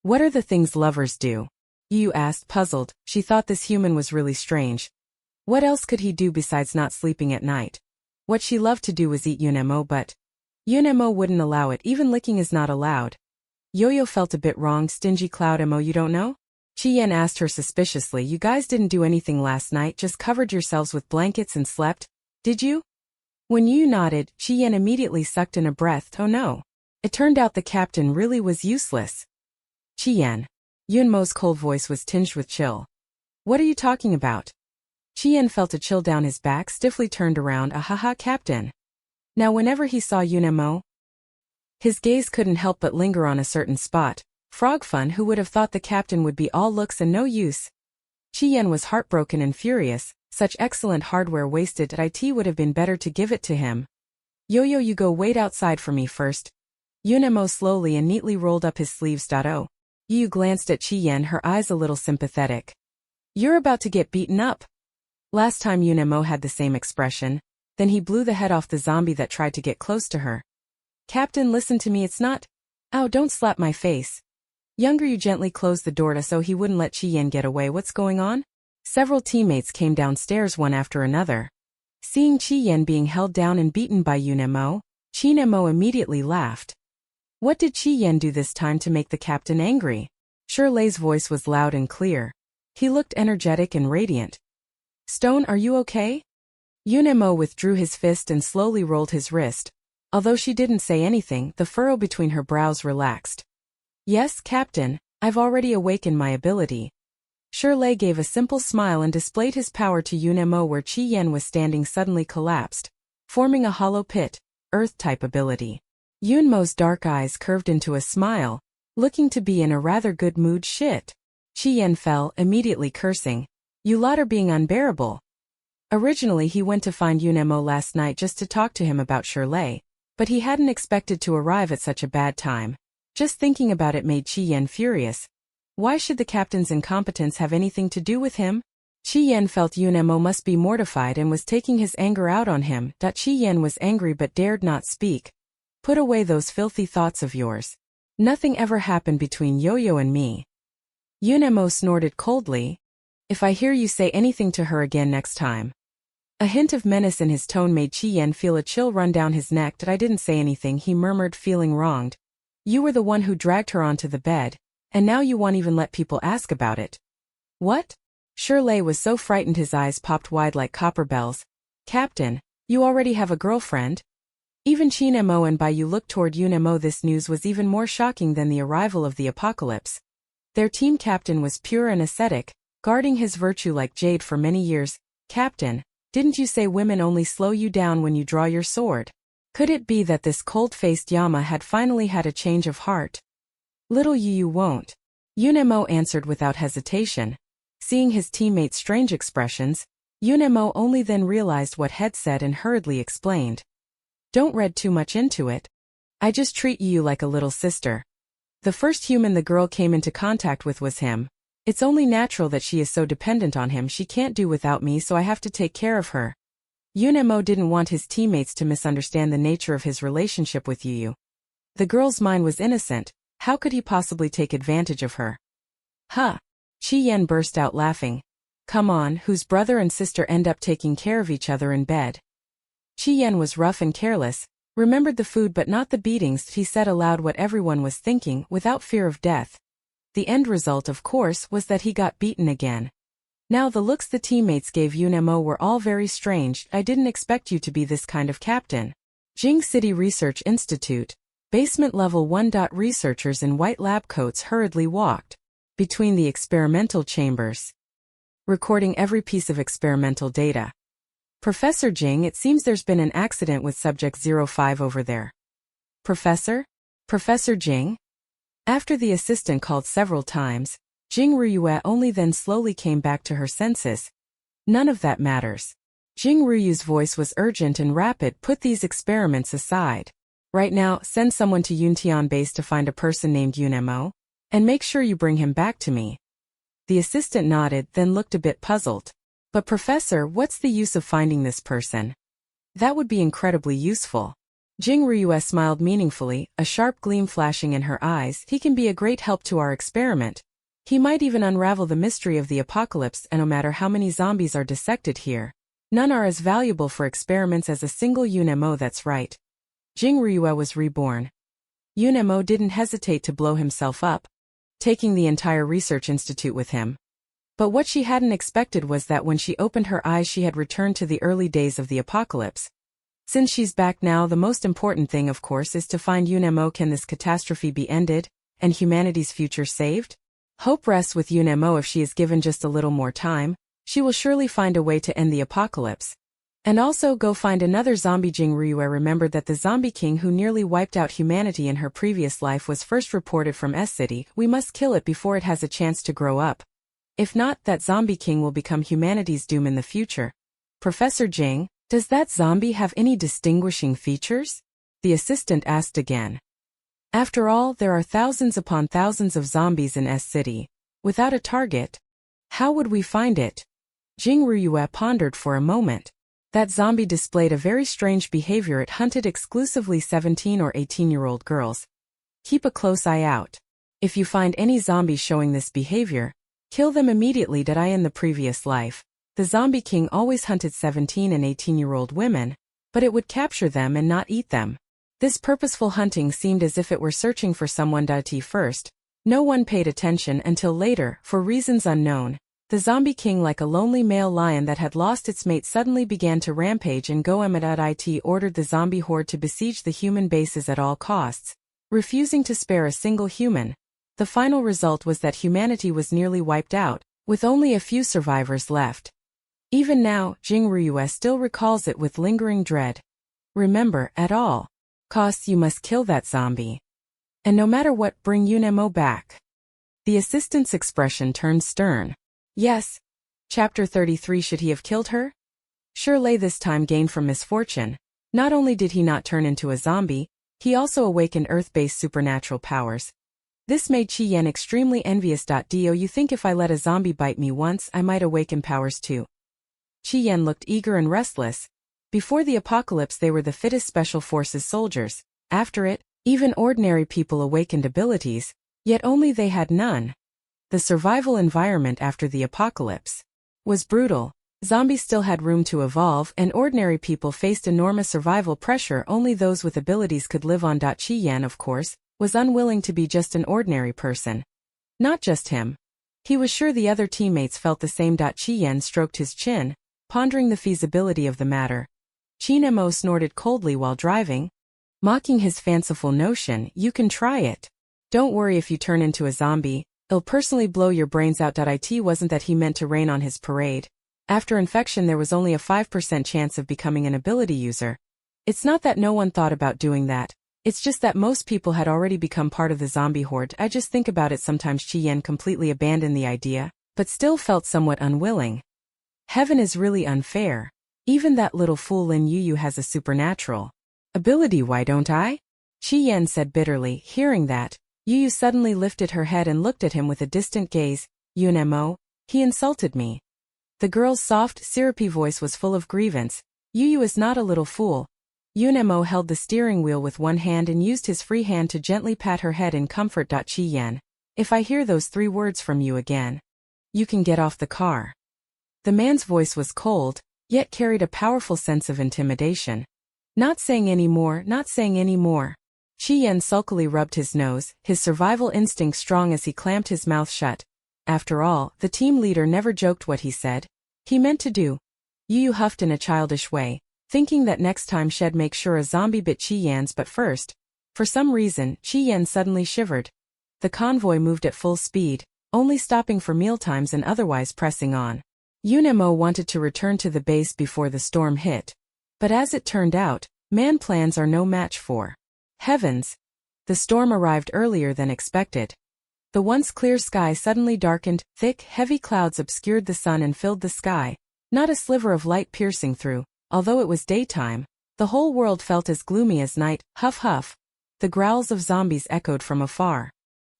[SPEAKER 1] What are the things lovers do? Yu asked, puzzled. She thought this human was really strange. What else could he do besides not sleeping at night? What she loved to do was eat Yunemo, but Yunemo wouldn't allow it. Even licking is not allowed. Yo-Yo felt a bit wronged. Stingy cloud emo, you don't know? Chi-Yen asked her suspiciously. You guys didn't do anything last night, just covered yourselves with blankets and slept, did you? When Yu nodded, Chi-Yen immediately sucked in a breath. Oh no. It turned out the captain really was useless. Chi-Yen. Yunmo's cold voice was tinged with chill. What are you talking about? Chi-Yen felt a chill down his back, stiffly turned around. Ahaha, captain. Now whenever he saw Yunemo, his gaze couldn't help but linger on a certain spot. Frog fun. Who would have thought the captain would be all looks and no use? Chi-Yen was heartbroken and furious. Such excellent hardware wasted. It would have been better to give it to him. Yo-Yo, you go wait outside for me first. Yunemo slowly and neatly rolled up his sleeves. Oh. Yu glanced at Chi-Yen, her eyes a little sympathetic. You're about to get beaten up. Last time Yunemo had the same expression. Then he blew the head off the zombie that tried to get close to her. Captain, listen to me, it's not. Ow, don't slap my face. Younger, you gently closed the door so he wouldn't let Chi-Yen get away. What's going on? Several teammates came downstairs one after another. Seeing Chi-Yen being held down and beaten by Yunemo, Chi-Nemo immediately laughed. What did Chi-Yen do this time to make the captain angry? Shirley's voice was loud and clear. He looked energetic and radiant. Stone, are you okay? Yunemo withdrew his fist and slowly rolled his wrist. Although she didn't say anything, the furrow between her brows relaxed. Yes, Captain, I've already awakened my ability. Shirley gave a simple smile and displayed his power to Yunemo where Chi-Yen was standing suddenly collapsed, forming a hollow pit, Earth-type ability. Yunmo's dark eyes curved into a smile, looking to be in a rather good mood. Shit. Chi-Yen fell, immediately cursing. You lot are being unbearable. Originally he went to find Yunemo last night just to talk to him about Shirley, but he hadn't expected to arrive at such a bad time. Just thinking about it made Chi-Yen furious. Why should the captain's incompetence have anything to do with him? Chi-Yen felt Yunemo must be mortified and was taking his anger out on him. Chi-Yen was angry but dared not speak. Put away those filthy thoughts of yours. Nothing ever happened between Yo-Yo and me. Yunemo snorted coldly. If I hear you say anything to her again next time. A hint of menace in his tone made Chi-Yen feel a chill run down his neck. I didn't say anything, he murmured, feeling wronged. You were the one who dragged her onto the bed. And now you won't even let people ask about it. What? Shirley was so frightened his eyes popped wide like copper bells. Captain, you already have a girlfriend? Even Chi-Nemo and Bai-Yu looked toward Yunemo. This news was even more shocking than the arrival of the apocalypse. Their team captain was pure and ascetic, guarding his virtue like jade for many years. Captain, didn't you say women only slow you down when you draw your sword? Could it be that this cold-faced Yama had finally had a change of heart? Little Yu won't. Yunemo answered without hesitation. Seeing his teammates' strange expressions, Yunemo only then realized what Head said and hurriedly explained. Don't read too much into it. I just treat you like a little sister. The first human the girl came into contact with was him. It's only natural that she is so dependent on him. She can't do without me, so I have to take care of her. Yunemo didn't want his teammates to misunderstand the nature of his relationship with Yu. The girl's mind was innocent. How could he possibly take advantage of her? Huh. Qi Yan burst out laughing. Come on, whose brother and sister end up taking care of each other in bed? Qi Yan was rough and careless, remembered the food but not the beatings. He said aloud what everyone was thinking, without fear of death. The end result, of course, was that he got beaten again. Now the looks the teammates gave Yunemo were all very strange. I didn't expect you to be this kind of captain. Jing City Research Institute, basement level 1. Researchers in white lab coats hurriedly walked between the experimental chambers, recording every piece of experimental data. Professor Jing, it seems there's been an accident with subject 05 over there. Professor? Professor Jing? After the assistant called several times, Jing Ruyue only then slowly came back to her senses. None of that matters. Jing Ruyu's voice was urgent and rapid. Put these experiments aside. Right now, send someone to Yuntian base to find a person named Yunemo, and make sure you bring him back to me. The assistant nodded, then looked a bit puzzled. But Professor, what's the use of finding this person? That would be incredibly useful. Jing Ruyue smiled meaningfully, a sharp gleam flashing in her eyes. He can be a great help to our experiment. He might even unravel the mystery of the apocalypse, and no matter how many zombies are dissected here, none are as valuable for experiments as a single Yunemo. That's right. Jing Ruyue was reborn. Yunemo didn't hesitate to blow himself up, taking the entire research institute with him. But what she hadn't expected was that when she opened her eyes she had returned to the early days of the apocalypse. Since she's back now, the most important thing, of course, is to find Yunemo. Can this catastrophe be ended, and humanity's future saved? Hope rests with Yunemo. If she is given just a little more time, she will surely find a way to end the apocalypse. And also go find another zombie. Jing Ruyue remembered that the zombie king who nearly wiped out humanity in her previous life was first reported from S City. We must kill it before it has a chance to grow up. If not, that zombie king will become humanity's doom in the future. Professor Jing, does that zombie have any distinguishing features? The assistant asked again. After all, there are thousands upon thousands of zombies in S City. Without a target, how would we find it? Jing Ruyue pondered for a moment. That zombie displayed a very strange behavior. It hunted exclusively 17 or 18-year-old girls. Keep a close eye out. If you find any zombies showing this behavior, kill them immediately. In the previous life, the zombie king always hunted 17 and 18-year-old women, but it would capture them and not eat them. This purposeful hunting seemed as if it were searching for someone. At first, no one paid attention until later, for reasons unknown. The zombie king, like a lonely male lion that had lost its mate, suddenly began to rampage and go amok. It ordered the zombie horde to besiege the human bases at all costs, refusing to spare a single human. The final result was that humanity was nearly wiped out, with only a few survivors left. Even now, Jing Ruyue still recalls it with lingering dread. Remember, at all costs you must kill that zombie. And no matter what, bring Yunemo back. The assistant's expression turned stern. Yes. Chapter 33. Should he have killed her? Sure lay this time gained from misfortune. Not only did he not turn into a zombie, he also awakened Earth-based supernatural powers. This made Qi Yan extremely envious. Do you think if I let a zombie bite me once, I might awaken powers too? Qi Yan looked eager and restless. Before the apocalypse they were the fittest special forces soldiers. After it, even ordinary people awakened abilities, yet only they had none. The survival environment after the apocalypse was brutal. Zombies still had room to evolve, and ordinary people faced enormous survival pressure. Only those with abilities could live on. Qi Yan, of course, was unwilling to be just an ordinary person. Not just him. He was sure the other teammates felt the same. Qi Yan stroked his chin, pondering the feasibility of the matter. Yunemo snorted coldly while driving, mocking his fanciful notion. You can try it. Don't worry if you turn into a zombie. I'll personally blow your brains out. It wasn't that he meant to rain on his parade. After infection there was only a 5% chance of becoming an ability user. It's not that no one thought about doing that. It's just that most people had already become part of the zombie horde. I just think about it sometimes. Qi Yan completely abandoned the idea. but still felt somewhat unwilling. Heaven is really unfair. Even that little fool Lin Yu has a supernatural ability, why don't I? Qi Yan said bitterly. Hearing that, Yu suddenly lifted her head and looked at him with a distant gaze. Yun Mo, he insulted me. The girl's soft, syrupy voice was full of grievance. Yu is not a little fool. Yun Mo held the steering wheel with one hand and used his free hand to gently pat her head in comfort. Qi Yan, if I hear those 3 words from you again, you can get off the car. The man's voice was cold, yet carried a powerful sense of intimidation. Not saying any more, not saying any more. Qi Yan sulkily rubbed his nose, his survival instinct strong as he clamped his mouth shut. After all, the team leader never joked what he said. He meant to do. Yu huffed in a childish way, thinking that next time she'd make sure a zombie bit Qi Yan's, but first. For some reason, Qi Yan suddenly shivered. The convoy moved at full speed, only stopping for mealtimes and otherwise pressing on. Yun Mo wanted to return to the base before the storm hit. But as it turned out, man plans are no match for heavens. The storm arrived earlier than expected. The once clear sky suddenly darkened, thick, heavy clouds obscured the sun and filled the sky, not a sliver of light piercing through. Although it was daytime, the whole world felt as gloomy as night. Huff huff. The growls of zombies echoed from afar.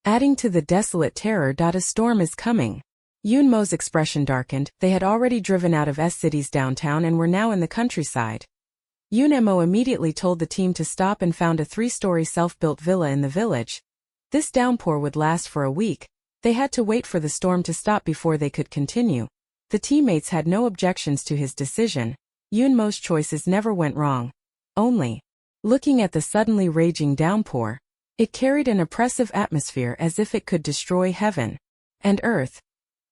[SPEAKER 1] Adding to the desolate terror. A storm is coming. Yun Mo's expression darkened. They had already driven out of City's downtown and were now in the countryside. Yun Mo immediately told the team to stop and found a 3-story self-built villa in the village. This downpour would last for a week. They had to wait for the storm to stop before they could continue. The teammates had no objections to his decision. Yun Mo's choices never went wrong. Only, looking at the suddenly raging downpour, it carried an oppressive atmosphere as if it could destroy heaven and earth.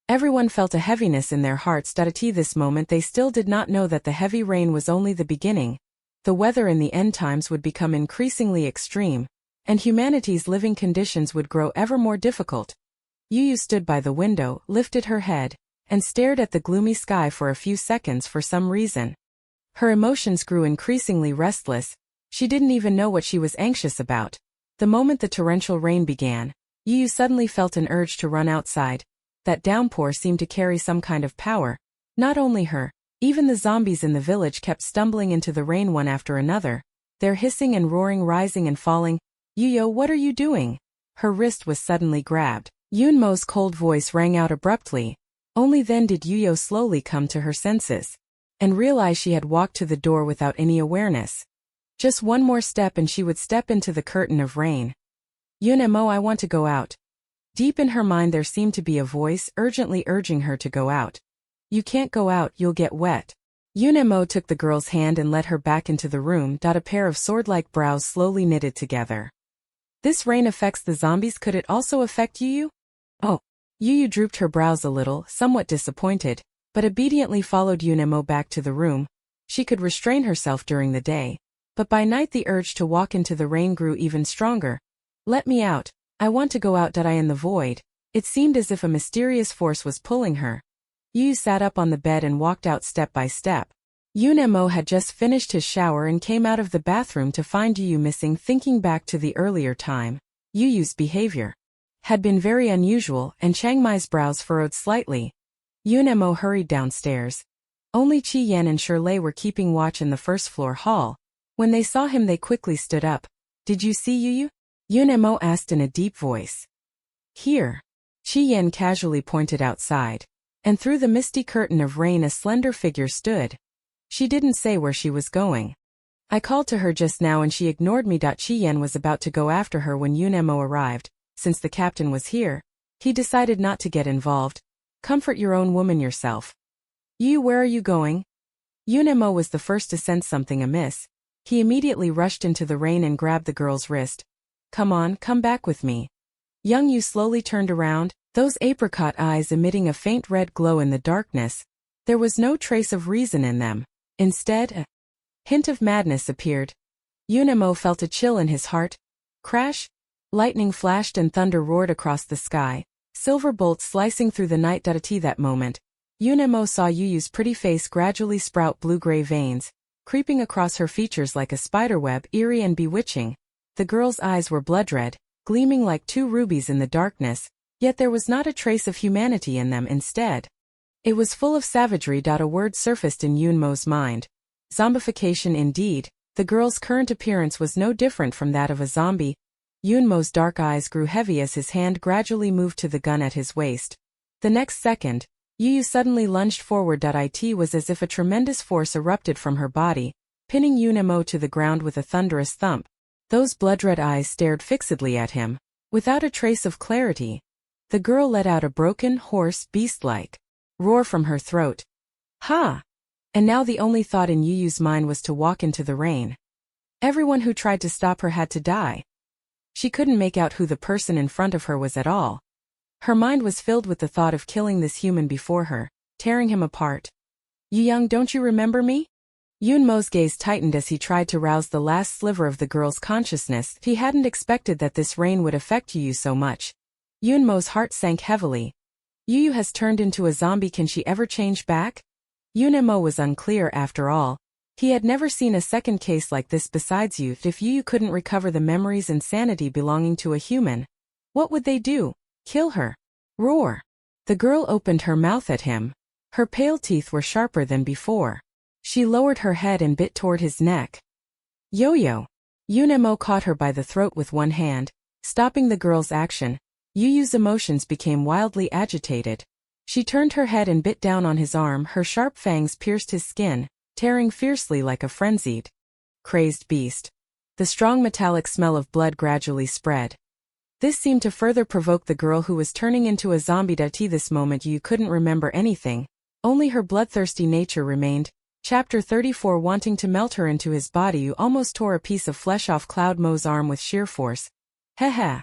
[SPEAKER 1] Everyone felt a heaviness in their hearts. At this moment they still did not know that the heavy rain was only the beginning. The weather in the end times would become increasingly extreme, and humanity's living conditions would grow ever more difficult. Yu stood by the window, lifted her head, and stared at the gloomy sky for a few seconds. For some reason, her emotions grew increasingly restless. She didn't even know what she was anxious about. The moment the torrential rain began, Yu suddenly felt an urge to run outside. That downpour seemed to carry some kind of power. Not only her, even the zombies in the village kept stumbling into the rain one after another, their hissing and roaring rising and falling. Yu, what are you doing? Her wrist was suddenly grabbed. Yun Mo's cold voice rang out abruptly. Only then did Yu slowly come to her senses and realize she had walked to the door without any awareness. Just one more step and she would step into the curtain of rain. Yun Mo, I want to go out. Deep in her mind there seemed to be a voice urgently urging her to go out. You can't go out, you'll get wet. Yun Mo took the girl's hand and led her back into the room. A pair of sword-like brows slowly knitted together. This rain affects the zombies. Could it also affect Yu? Oh. Yu drooped her brows a little, somewhat disappointed, but obediently followed Yun Mo back to the room. She could restrain herself during the day, but by night the urge to walk into the rain grew even stronger. Let me out. I want to go out. I in the void. It seemed as if a mysterious force was pulling her. Yu sat up on the bed and walked out step by step. Yun Mo had just finished his shower and came out of the bathroom to find Yu missing. Thinking back to the earlier time, Yu's behavior had been very unusual, and Chiang Mai's brows furrowed slightly. Yun Mo hurried downstairs. Only Qi Yan and Shirley were keeping watch in the first-floor hall. When they saw him they quickly stood up. Did you see Yu? Yun Mo asked in a deep voice. Here. Qi Yan casually pointed outside, and through the misty curtain of rain a slender figure stood. She didn't say where she was going. I called to her just now and she ignored me. Qi Yan was about to go after her when Yun Mo arrived. Since the captain was here, he decided not to get involved. Comfort your own woman yourself. Yu, where are you going? Yun Mo was the first to sense something amiss. He immediately rushed into the rain and grabbed the girl's wrist. Come on, come back with me. Young Yu slowly turned around, those apricot eyes emitting a faint red glow in the darkness. There was no trace of reason in them. Instead, a hint of madness appeared. Yun Mo felt a chill in his heart. Crash! Lightning flashed and thunder roared across the sky, silver bolts slicing through the night. At that moment, Yun Mo saw Yu's pretty face gradually sprout blue-gray veins, creeping across her features like a spiderweb, eerie and bewitching. The girl's eyes were blood-red, gleaming like 2 rubies in the darkness. Yet there was not a trace of humanity in them. Instead, it was full of savagery. A word surfaced in Yunmo's mind. Zombification indeed. The girl's current appearance was no different from that of a zombie. Yunmo's dark eyes grew heavy as his hand gradually moved to the gun at his waist. The next second, Yu suddenly lunged forward. It was as if a tremendous force erupted from her body, pinning Yunmo to the ground with a thunderous thump. Those blood-red eyes stared fixedly at him, without a trace of clarity. The girl let out a broken, hoarse, beast-like roar from her throat. Ha! And now the only thought in Yu's mind was to walk into the rain. Everyone who tried to stop her had to die. She couldn't make out who the person in front of her was at all. Her mind was filled with the thought of killing this human before her, tearing him apart. Yu Young, don't you remember me? Yunmo's gaze tightened as he tried to rouse the last sliver of the girl's consciousness. He hadn't expected that this rain would affect Yu so much. Yunmo's heart sank heavily. Yu has turned into a zombie. Can she ever change back? Yunmo was unclear after all. He had never seen a second case like this besides Yu. If Yu couldn't recover the memories and sanity belonging to a human, what would they do? Kill her? Roar. The girl opened her mouth at him. Her pale teeth were sharper than before. She lowered her head and bit toward his neck. Yo-yo. Yunmo caught her by the throat with one hand, stopping the girl's action. Yu's emotions became wildly agitated. She turned her head and bit down on his arm. Her sharp fangs pierced his skin, tearing fiercely like a frenzied, crazed beast. The strong metallic smell of blood gradually spread. This seemed to further provoke the girl, who was turning into a zombie. This moment Yu couldn't remember anything. Only her bloodthirsty nature remained. Chapter 34. Wanting to melt her into his body, Yu almost tore a piece of flesh off Cloud Mo's arm with sheer force. Heh.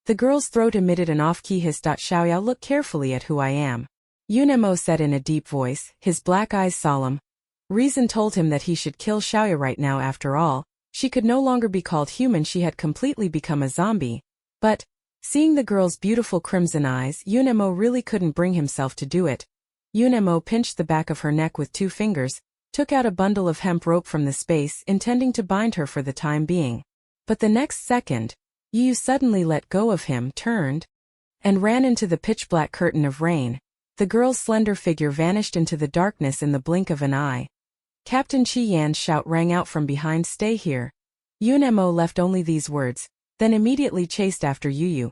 [SPEAKER 1] The girl's throat emitted an off-key hiss. Xiaoyao, look carefully at who I am, Yunmo said in a deep voice, his black eyes solemn. Reason told him that he should kill Xiaoyao right now. After all, she could no longer be called human. She had completely become a zombie. But, seeing the girl's beautiful crimson eyes, Yunmo really couldn't bring himself to do it. Yunmo pinched the back of her neck with 2 fingers, took out a bundle of hemp rope from the space, intending to bind her for the time being. But the next second, Yu suddenly let go of him, turned, and ran into the pitch-black curtain of rain. The girl's slender figure vanished into the darkness in the blink of an eye. Captain Chi Yan's shout rang out from behind, stay here. Yunmo left only these words, then immediately chased after Yu.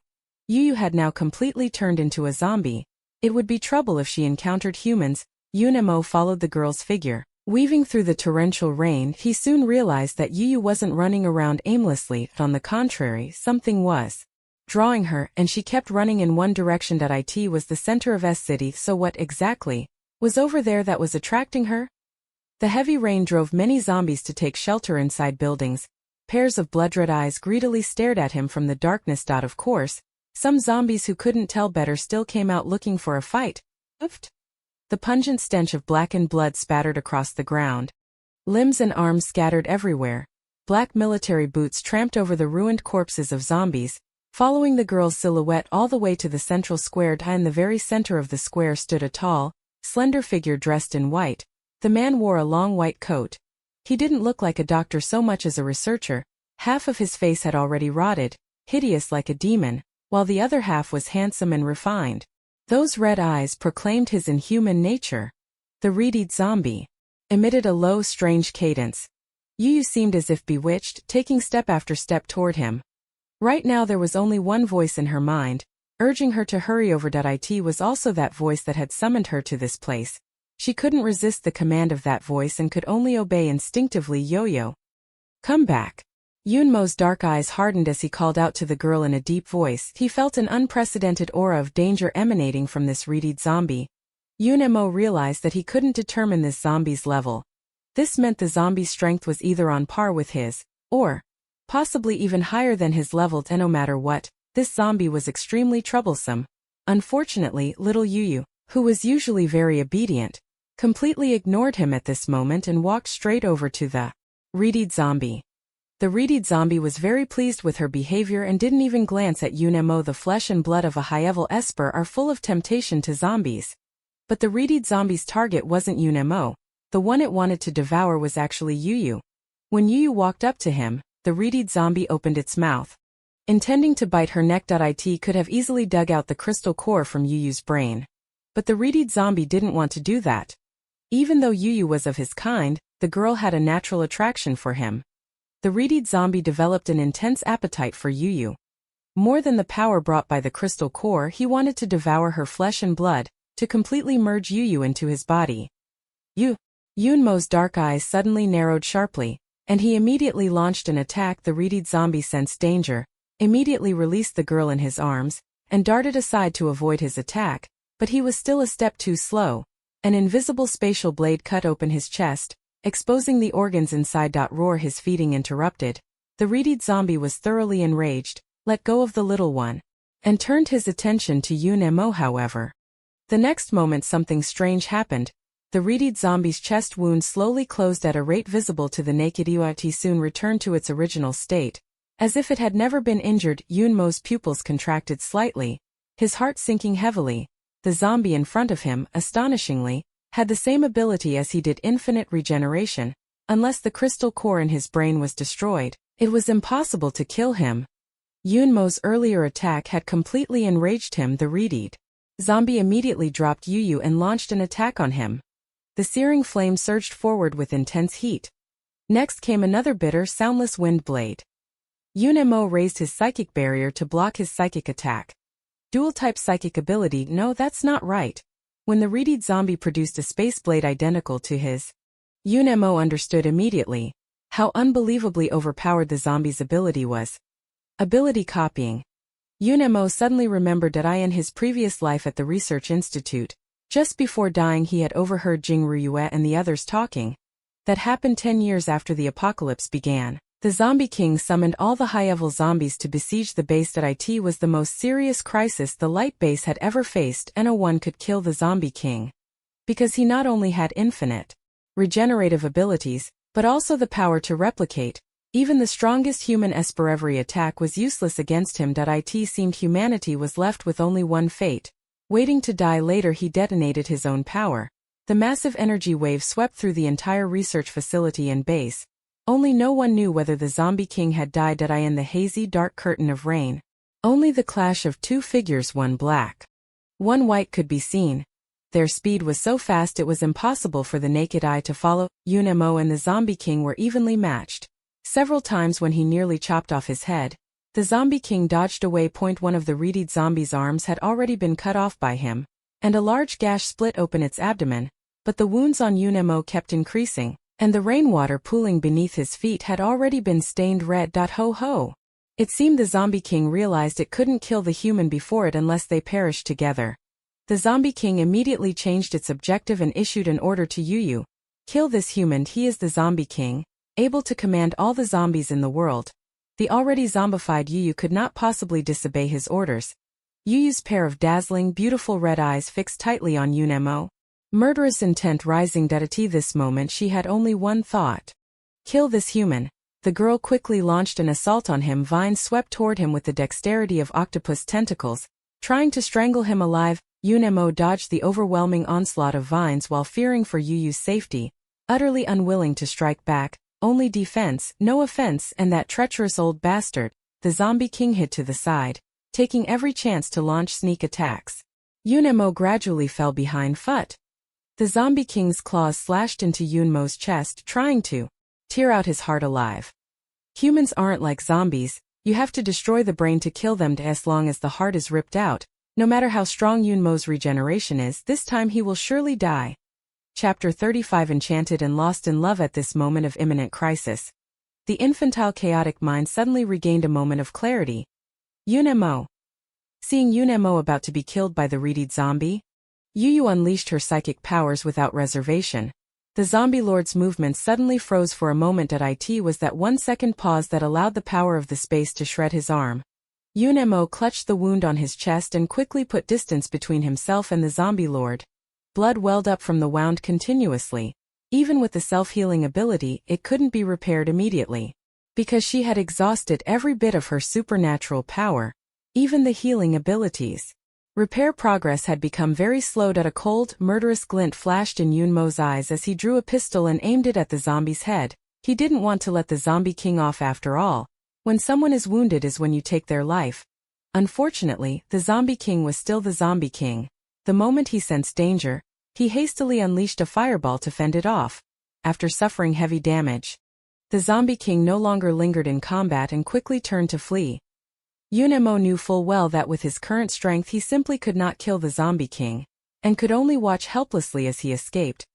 [SPEAKER 1] Yu had now completely turned into a zombie. It would be trouble if she encountered humans. Yunmo followed the girl's figure. Weaving through the torrential rain, he soon realized that Yu wasn't running around aimlessly. On the contrary, something was drawing her, and she kept running in one direction. It was the center of S City, so what exactly was over there that was attracting her? The heavy rain drove many zombies to take shelter inside buildings. Pairs of blood-red eyes greedily stared at him from the darkness. Of course, some zombies who couldn't tell better still came out looking for a fight. The pungent stench of blackened blood spattered across the ground. Limbs and arms scattered everywhere. Black military boots tramped over the ruined corpses of zombies, following the girl's silhouette all the way to the central square. In the very center of the square stood a tall, slender figure dressed in white. The man wore a long white coat. He didn't look like a doctor so much as a researcher. Half of his face had already rotted, hideous like a demon, while the other half was handsome and refined. Those red eyes proclaimed his inhuman nature. The reedied zombie emitted a low, strange cadence. Yu seemed as if bewitched, taking step after step toward him. Right now there was only one voice in her mind, urging her to hurry over. It was also that voice that had summoned her to this place. She couldn't resist the command of that voice and could only obey instinctively. Yo-yo. Come back. Yunmo's dark eyes hardened as he called out to the girl in a deep voice. He felt an unprecedented aura of danger emanating from this reedied zombie. Yunmo realized that he couldn't determine this zombie's level. This meant the zombie's strength was either on par with his, or possibly even higher than his level. And no matter what, this zombie was extremely troublesome. Unfortunately, little Yu, who was usually very obedient, completely ignored him at this moment and walked straight over to the reedied zombie. The reedied zombie was very pleased with her behavior and didn't even glance at Yunmo. The flesh and blood of a high-level esper are full of temptation to zombies. But the reedied zombie's target wasn't Yunmo. The one it wanted to devour was actually Yu. When Yu walked up to him, the reedied zombie opened its mouth. intending to bite her neck. It could have easily dug out the crystal core from Yu's brain. But the reedied zombie didn't want to do that. Even though Yu was of his kind, the girl had a natural attraction for him. The reedied zombie developed an intense appetite for Yu. More than the power brought by the crystal core, he wanted to devour her flesh and blood, to completely merge Yu into his body. Yunmo's dark eyes suddenly narrowed sharply, and he immediately launched an attack. The reedied zombie sensed danger, immediately released the girl in his arms, and darted aside to avoid his attack, but he was still a step too slow. An invisible spatial blade cut open his chest, exposing the organs inside. Roar his feeding interrupted. The reedied zombie was thoroughly enraged, let go of the little one, and turned his attention to Yunmo. However, the next moment something strange happened. The reedied zombie's chest wound slowly closed at a rate visible to the naked eye. It soon returned to its original state. As if it had never been injured, Yunmo's pupils contracted slightly, his heart sinking heavily. The zombie in front of him, astonishingly, had the same ability as he did: infinite regeneration. Unless the crystal core in his brain was destroyed, it was impossible to kill him. Yunmo's earlier attack had completely enraged him. The reedied zombie immediately dropped Yu and launched an attack on him. The searing flame surged forward with intense heat. Next came another bitter, soundless wind blade. Yunmo raised his psychic barrier to block his psychic attack. Dual-type psychic ability. No, that's not right. When the reedied zombie produced a space blade identical to his, Yunmo understood immediately how unbelievably overpowered the zombie's ability was. Ability copying. Yunmo suddenly remembered that in his previous life at the research institute, just before dying, he had overheard Jingruyue and the others talking. That happened 10 years after the apocalypse began. The Zombie King summoned all the high-level zombies to besiege the base. It was the most serious crisis the Light Base had ever faced, and no one could kill the Zombie King. Because he not only had infinite regenerative abilities, but also the power to replicate. Even the strongest human every attack was useless against him. It seemed humanity was left with only one fate, waiting to die. Later he detonated his own power. The massive energy wave swept through the entire research facility and base. Only no one knew whether the Zombie King had died. In the hazy, dark curtain of rain, only the clash of two figures, one black, one white, could be seen. Their speed was so fast it was impossible for the naked eye to follow. Yunmo and the Zombie King were evenly matched. Several times when he nearly chopped off his head, the Zombie King dodged away. One of the reedied zombie's arms had already been cut off by him, and a large gash split open its abdomen, but the wounds on Yunmo kept increasing, and the rainwater pooling beneath his feet had already been stained red. Ho ho! It seemed the Zombie King realized it couldn't kill the human before it unless they perished together. The Zombie King immediately changed its objective and issued an order to Yu. Kill this human. He is the Zombie King, able to command all the zombies in the world. The already zombified Yu could not possibly disobey his orders. Yu's pair of dazzling, beautiful red eyes fixed tightly on Yunmo. Murderous intent rising. At this moment she had only one thought: kill this human. The girl quickly launched an assault on him. Vines swept toward him with the dexterity of octopus tentacles, trying to strangle him alive. Yunmo dodged the overwhelming onslaught of vines while fearing for Yu's safety, utterly unwilling to strike back. Only defense, no offense. And that treacherous old bastard. The Zombie King hid to the side, taking every chance to launch sneak attacks. Yunmo gradually fell behind foot. The Zombie King's claws slashed into Yunmo's chest, trying to tear out his heart alive. Humans aren't like zombies. You have to destroy the brain to kill them. As long as the heart is ripped out, no matter how strong Yunmo's regeneration is, this time he will surely die. Chapter 35. Enchanted and lost in love. At this moment of imminent crisis, the infantile chaotic mind suddenly regained a moment of clarity. Yunmo. Seeing Yunmo about to be killed by the reedied zombie, Yu unleashed her psychic powers without reservation. The zombie lord's movements suddenly froze for a moment. It was that 1 second pause that allowed the power of the space to shred his arm. Yunmo clutched the wound on his chest and quickly put distance between himself and the zombie lord. Blood welled up from the wound continuously. Even with the self-healing ability, it couldn't be repaired immediately, because she had exhausted every bit of her supernatural power, even the healing abilities. Repair progress had become very slow. A cold, murderous glint flashed in Yunmo's eyes as he drew a pistol and aimed it at the zombie's head. He didn't want to let the Zombie King off after all. When someone is wounded is when you take their life. Unfortunately, the Zombie King was still the Zombie King. The moment he sensed danger, he hastily unleashed a fireball to fend it off. After suffering heavy damage, the Zombie King no longer lingered in combat and quickly turned to flee. Unemo knew full well that with his current strength he simply could not kill the Zombie King, and could only watch helplessly as he escaped.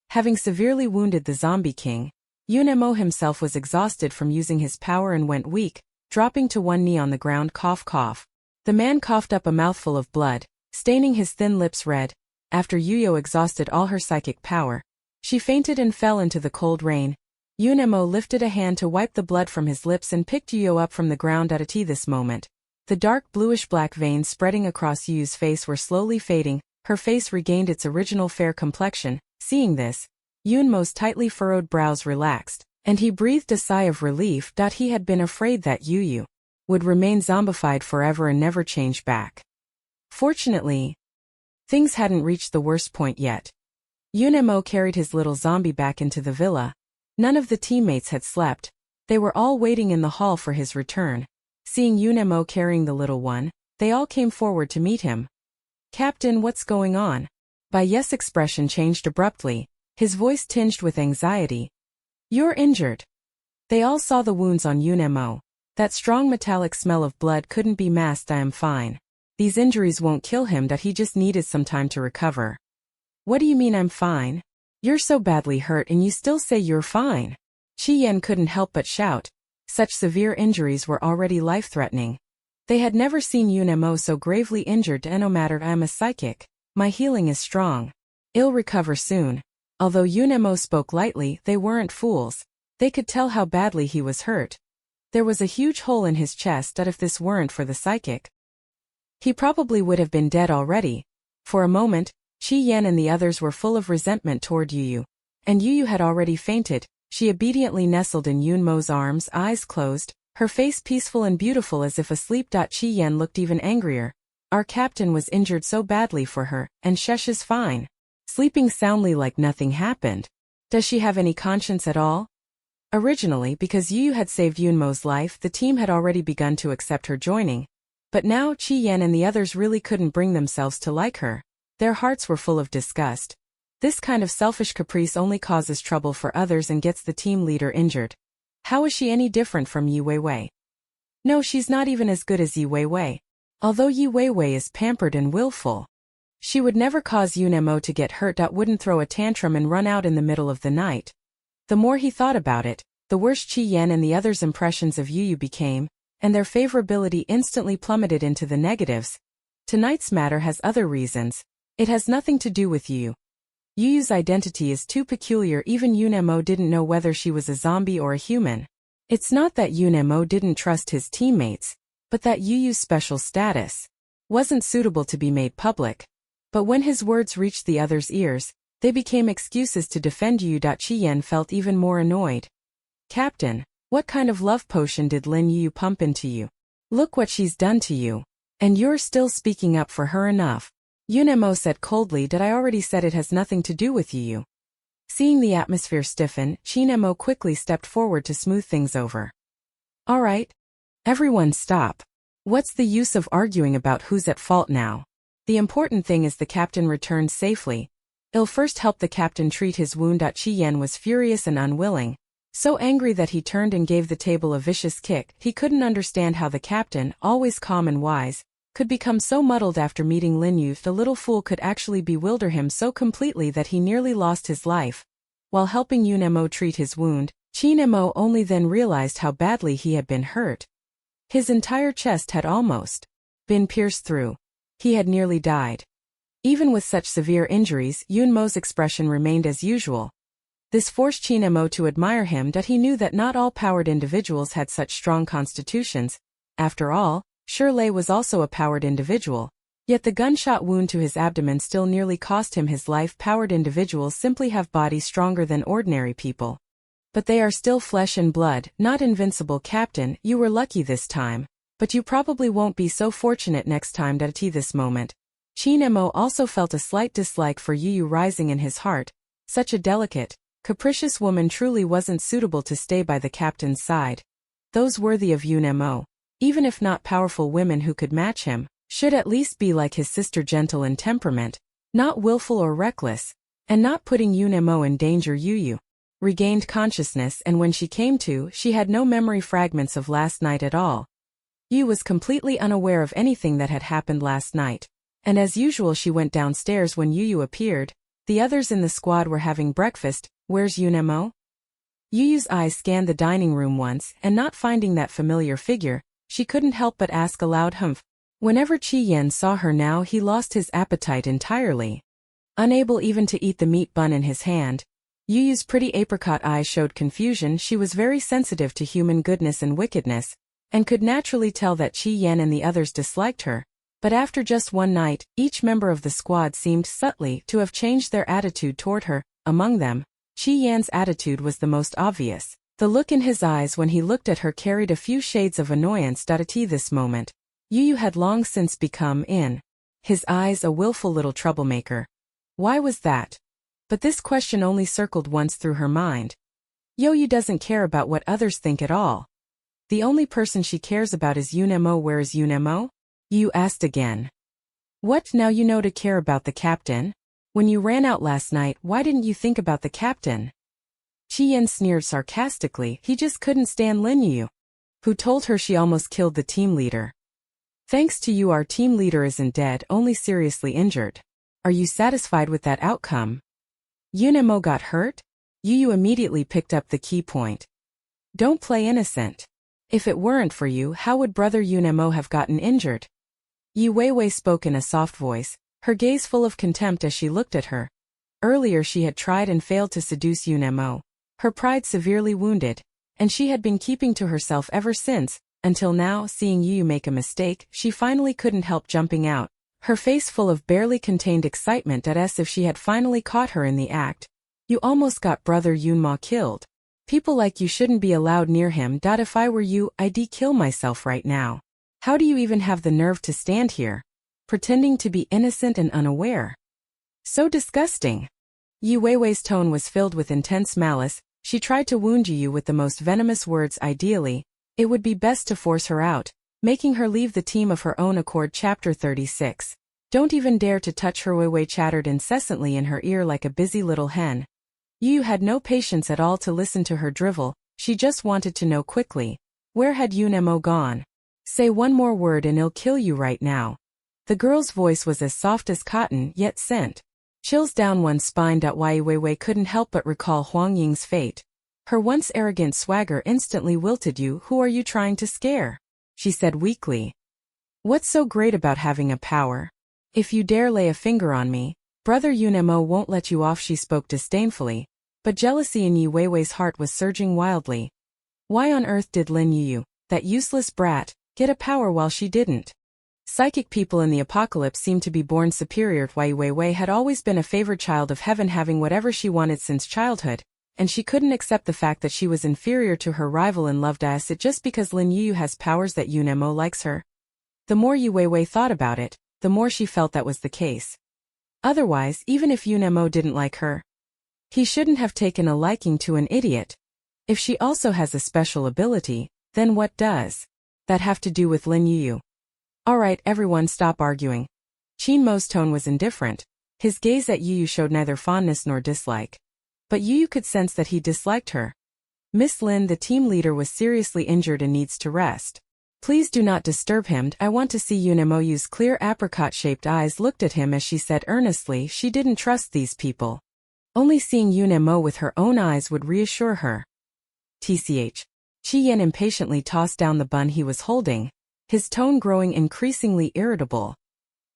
[SPEAKER 1] Having severely wounded the Zombie King, Unemo himself was exhausted from using his power and went weak, dropping to one knee on the ground. Cough cough. The man coughed up a mouthful of blood, staining his thin lips red. After Yuyo exhausted all her psychic power, she fainted and fell into the cold rain. Unemo lifted a hand to wipe the blood from his lips and picked Yuyo up from the ground. At this moment, the dark bluish-black veins spreading across Yuyo's face were slowly fading. Her face regained its original fair complexion. Seeing this, Yunemo's tightly furrowed brows relaxed, and he breathed a sigh of relief. He had been afraid that Yuyo would remain zombified forever and never change back. Fortunately, things hadn't reached the worst point yet. Unemo carried his little zombie back into the villa. None of the teammates had slept. They were all waiting in the hall for his return. Seeing Unemo carrying the little one, they all came forward to meet him. "Captain, what's going on?" Bayes' expression changed abruptly, his voice tinged with anxiety. "You're injured." They all saw the wounds on Unemo. That strong metallic smell of blood couldn't be masked. "I am fine. These injuries won't kill him. He just needed some time to recover." "What do you mean I'm fine? You're so badly hurt and you still say you're fine." Chi Yen couldn't help but shout. Such severe injuries were already life-threatening. They had never seen Unemo so gravely injured. "No matter, I'm a psychic. My healing is strong. I'll recover soon." Although Unemo spoke lightly, they weren't fools. They could tell how badly he was hurt. There was a huge hole in his chest that if this weren't for the psychic, he probably would have been dead already. For a moment, Chi Yen and the others were full of resentment toward Yuyu. And Yuyu had already fainted. She obediently nestled in Yunemo's arms, eyes closed, her face peaceful and beautiful as if asleep. Chi Yen looked even angrier. "Our captain was injured so badly for her, and Shesh is fine. Sleeping soundly like nothing happened. Does she have any conscience at all?" Originally, because Yuyu had saved Yunemo's life, the team had already begun to accept her joining. But now Chi Yen and the others really couldn't bring themselves to like her. Their hearts were full of disgust. This kind of selfish caprice only causes trouble for others and gets the team leader injured. How is she any different from Yi Weiwei? No, she's not even as good as Yi Weiwei. Although Yi Weiwei is pampered and willful, she would never cause Unemo to get hurt. Wouldn't throw a tantrum and run out in the middle of the night. The more he thought about it, the worse Chi Yen and the others' impressions of Yuyu became, and their favorability instantly plummeted into the negatives. Tonight's matter has other reasons. It has nothing to do with Yuyu. Yuyu's identity is too peculiar. Even Unemo didn't know whether she was a zombie or a human. It's not that Unemo didn't trust his teammates, but that Yuyu's special status wasn't suitable to be made public. But when his words reached the others' ears, they became excuses to defend Yuyu. Chi Yen felt even more annoyed. "Captain, what kind of love potion did Lin Yuyu pump into you? Look what she's done to you. And you're still speaking up for her. Enough." Unemo said coldly. "I already said it has nothing to do with Yuyu." Seeing the atmosphere stiffen, Chinemo quickly stepped forward to smooth things over. "All right. Everyone stop. What's the use of arguing about who's at fault now? The important thing is the captain returned safely. I'll first help the captain treat his wound." Chi Yen was furious and unwilling, so angry that he turned and gave the table a vicious kick. He couldn't understand how the captain, always calm and wise, could become so muddled after meeting Lin Yu. The little fool could actually bewilder him so completely that he nearly lost his life. While helping Unemo treat his wound, Chinemo only then realized how badly he had been hurt. His entire chest had almost been pierced through. He had nearly died. Even with such severe injuries, Yunmo's expression remained as usual. This forced Chinemo to admire him. He knew that not all powered individuals had such strong constitutions. After all, Shirley was also a powered individual. Yet the gunshot wound to his abdomen still nearly cost him his life. Powered individuals simply have bodies stronger than ordinary people. But they are still flesh and blood, not invincible. Captain, you were lucky this time. But you probably won't be so fortunate next time. At this moment, Chinemo also felt a slight dislike for Yuyu rising in his heart. Such a delicate, capricious woman truly wasn't suitable to stay by the captain's side. Those worthy of Yun-mo, even if not powerful women who could match him, should at least be like his sister, gentle in temperament, not willful or reckless, and not putting Yun-mo in danger. Yu regained consciousness, and when she came to, she had no memory fragments of last night at all. Yu was completely unaware of anything that had happened last night, and as usual she went downstairs when Yu appeared. The others in the squad were having breakfast. Where's Yun-mo? Yu's eyes scanned the dining room once, and not finding that familiar figure, she couldn't help but ask aloud, humph. Whenever Chi-yen saw her now, he lost his appetite entirely. Unable even to eat the meat bun in his hand, Yu's pretty apricot eyes showed confusion. She was very sensitive to human goodness and wickedness, and could naturally tell that Chi-yen and the others disliked her, but after just one night, each member of the squad seemed subtly to have changed their attitude toward her. Among them, Chi-yen's attitude was the most obvious. The look in his eyes when he looked at her carried a few shades of annoyance. At this moment, Yu had long since become, in his eyes, a willful little troublemaker. Why was that? But this question only circled once through her mind. Yu doesn't care about what others think at all. The only person she cares about is Yun-mo. Where is Yun-mo? Yu asked again. What, now you know to care about the captain? When you ran out last night, why didn't you think about the captain? Chi-yen sneered sarcastically. He just couldn't stand Lin Yu, who told her she almost killed the team leader. Thanks to you, our team leader isn't dead, only seriously injured. Are you satisfied with that outcome? Yun-mo got hurt? Yu immediately picked up the key point. Don't play innocent. If it weren't for you, how would brother Yun-mo have gotten injured? Yu Weiwei spoke in a soft voice, her gaze full of contempt as she looked at her. Earlier she had tried and failed to seduce Yun-mo, her pride severely wounded, and she had been keeping to herself ever since, until now, seeing Yu make a mistake, she finally couldn't help jumping out, her face full of barely contained excitement as if she had finally caught her in the act. You almost got brother Yun-mo killed. People like you shouldn't be allowed near him. If I were you, I'd kill myself right now. How do you even have the nerve to stand here, pretending to be innocent and unaware? So disgusting. Yu Weiwei's tone was filled with intense malice. She tried to wound Yu with the most venomous words. Ideally, it would be best to force her out, making her leave the team of her own accord. Chapter 36. Don't even dare to touch her. Weiwei chattered incessantly in her ear like a busy little hen. Yu had no patience at all to listen to her drivel. She just wanted to know quickly, where had Yun-mo gone? Say one more word and I'll kill you right now. The girl's voice was as soft as cotton, yet sent chills down one's spine. Yu Weiwei couldn't help but recall Huang Ying's fate. Her once arrogant swagger instantly wilted. You, who are you trying to scare? She said weakly. What's so great about having a power? If you dare lay a finger on me, brother Yun-mo won't let you off. She spoke disdainfully, but jealousy in Yu Weiwei's heart was surging wildly. Why on earth did Lin Yu, that useless brat, get a power while she didn't? Psychic people in the apocalypse seemed to be born superior. Yu Weiwei had always been a favored child of heaven, having whatever she wanted since childhood, and she couldn't accept the fact that she was inferior to her rival and loved it just because Lin Yu has powers that Yun-mo likes her. The more Yu Weiwei thought about it, the more she felt that was the case. Otherwise, even if Yun-mo didn't like her, he shouldn't have taken a liking to an idiot. If she also has a special ability, then what does that have to do with Lin Yu? Alright, everyone, stop arguing. Mo's tone was indifferent. His gaze at Yu showed neither fondness nor dislike. But Yu could sense that he disliked her. Miss Lin, the team leader, was seriously injured and needs to rest. Please do not disturb him. I want to see Yun-mo. Yu's clear apricot-shaped eyes looked at him as she said earnestly she didn't trust these people. Only seeing Yun-mo with her own eyes would reassure her. Tch. Chi-yen impatiently tossed down the bun he was holding, his tone growing increasingly irritable.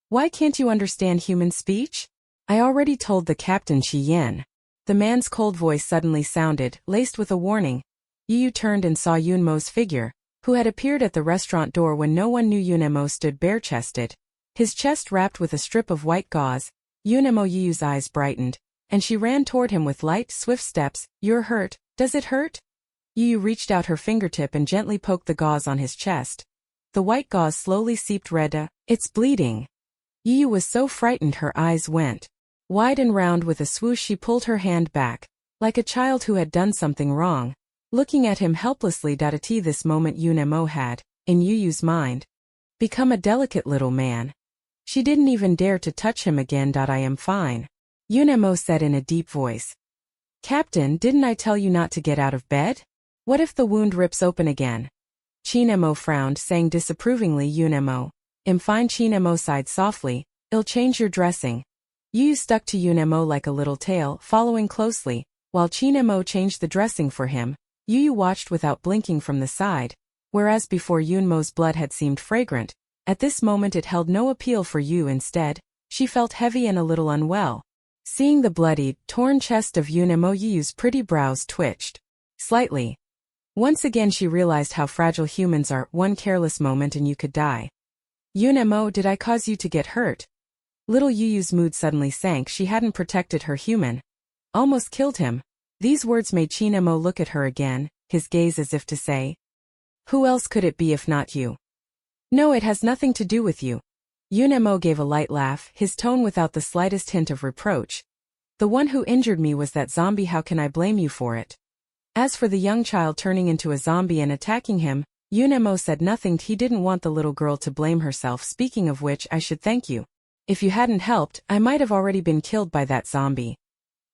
[SPEAKER 1] Why can't you understand human speech? I already told the captain. Chi-yen. The man's cold voice suddenly sounded, laced with a warning. Yu turned and saw Yun-mo's figure, who had appeared at the restaurant door when no one knew Yun-mo stood bare-chested, his chest wrapped with a strip of white gauze. Yun-mo. Yu's eyes brightened, and she ran toward him with light, swift steps. You're hurt. Does it hurt? Yu reached out her fingertip and gently poked the gauze on his chest. The white gauze slowly seeped red. It's bleeding. Yu was so frightened her eyes went wide and round. With a swoosh she pulled her hand back, like a child who had done something wrong. looking at him helplessly. At this moment Yunemo had, in Yuyu's mind, become a delicate little man. She didn't even dare to touch him again. I am fine, Yunemo said in a deep voice. Captain, didn't I tell you not to get out of bed? What if the wound rips open again? Chinemo frowned, saying disapprovingly. Yunemo, I'm fine. Chinemo sighed softly, I'll change your dressing. Yuyu stuck to Yunemo like a little tail, following closely. While Chinemo changed the dressing for him, Yuyu watched without blinking from the side. Whereas before Yunmo's blood had seemed fragrant, at this moment it held no appeal for Yu. Instead, she felt heavy and a little unwell. Seeing the bloodied, torn chest of Yunemo, Yuyu's pretty brows twitched slightly. Once again she realized how fragile humans are. One careless moment and you could die. Yunemo, did I cause you to get hurt? Little Yuyu's mood suddenly sank. She hadn't protected her human. Almost killed him. These words made Chinemo look at her again, his gaze as if to say, who else could it be if not you? No, it has nothing to do with you. Yunemo gave a light laugh, his tone without the slightest hint of reproach. The one who injured me was that zombie. How can I blame you for it? As for the young child turning into a zombie and attacking him, Yunemo said nothing. He didn't want the little girl to blame herself. Speaking of which, I should thank you. If you hadn't helped, I might have already been killed by that zombie.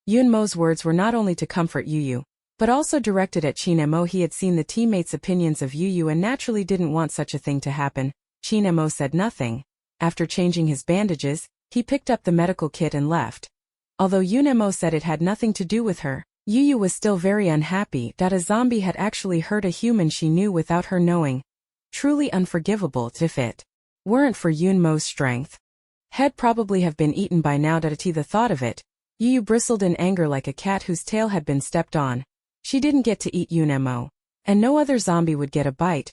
[SPEAKER 1] Yunmo's words were not only to comfort Yuyu, but also directed at Chinemo. He had seen the teammates' opinions of Yuyu and naturally didn't want such a thing to happen. Chinemo said nothing. After changing his bandages, he picked up the medical kit and left. Although Yunemo said it had nothing to do with her, Yuyu was still very unhappy that a zombie had actually hurt a human she knew without her knowing. Truly unforgivable. If it weren't for Yunmo's strength, he'd probably have been eaten by now. The thought of it, Yuyu bristled in anger like a cat whose tail had been stepped on. She didn't get to eat Yunemo, and no other zombie would get a bite.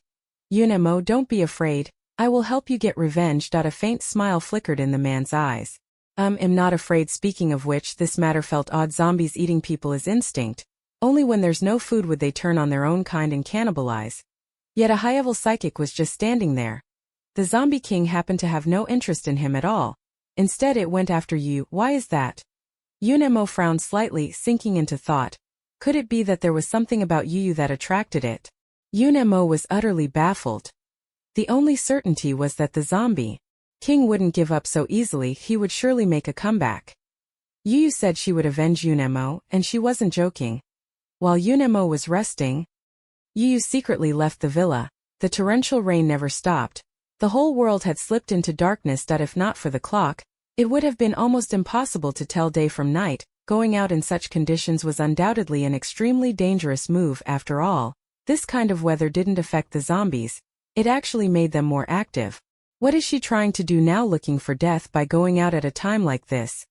[SPEAKER 1] Yunemo, don't be afraid, I will help you get revenge. A faint smile flickered in the man's eyes. I'm not afraid. Speaking of which, this matter felt odd. Zombies eating people is instinct. Only when there's no food would they turn on their own kind and cannibalize. Yet a high-level psychic was just standing there. The zombie king happened to have no interest in him at all. Instead it went after you. Why is that? Yunemo frowned slightly, sinking into thought. Could it be that there was something about Yuyu that attracted it? Yunemo was utterly baffled. The only certainty was that the zombie king wouldn't give up so easily. He would surely make a comeback. Yuyu said she would avenge Yunemo, and she wasn't joking. While Yunemo was resting, Yuyu secretly left the villa. The torrential rain never stopped. The whole world had slipped into darkness. If not for the clock, it would have been almost impossible to tell day from night. Going out in such conditions was undoubtedly an extremely dangerous move. After all, this kind of weather didn't affect the zombies. It actually made them more active. What is she trying to do now, looking for death by going out at a time like this?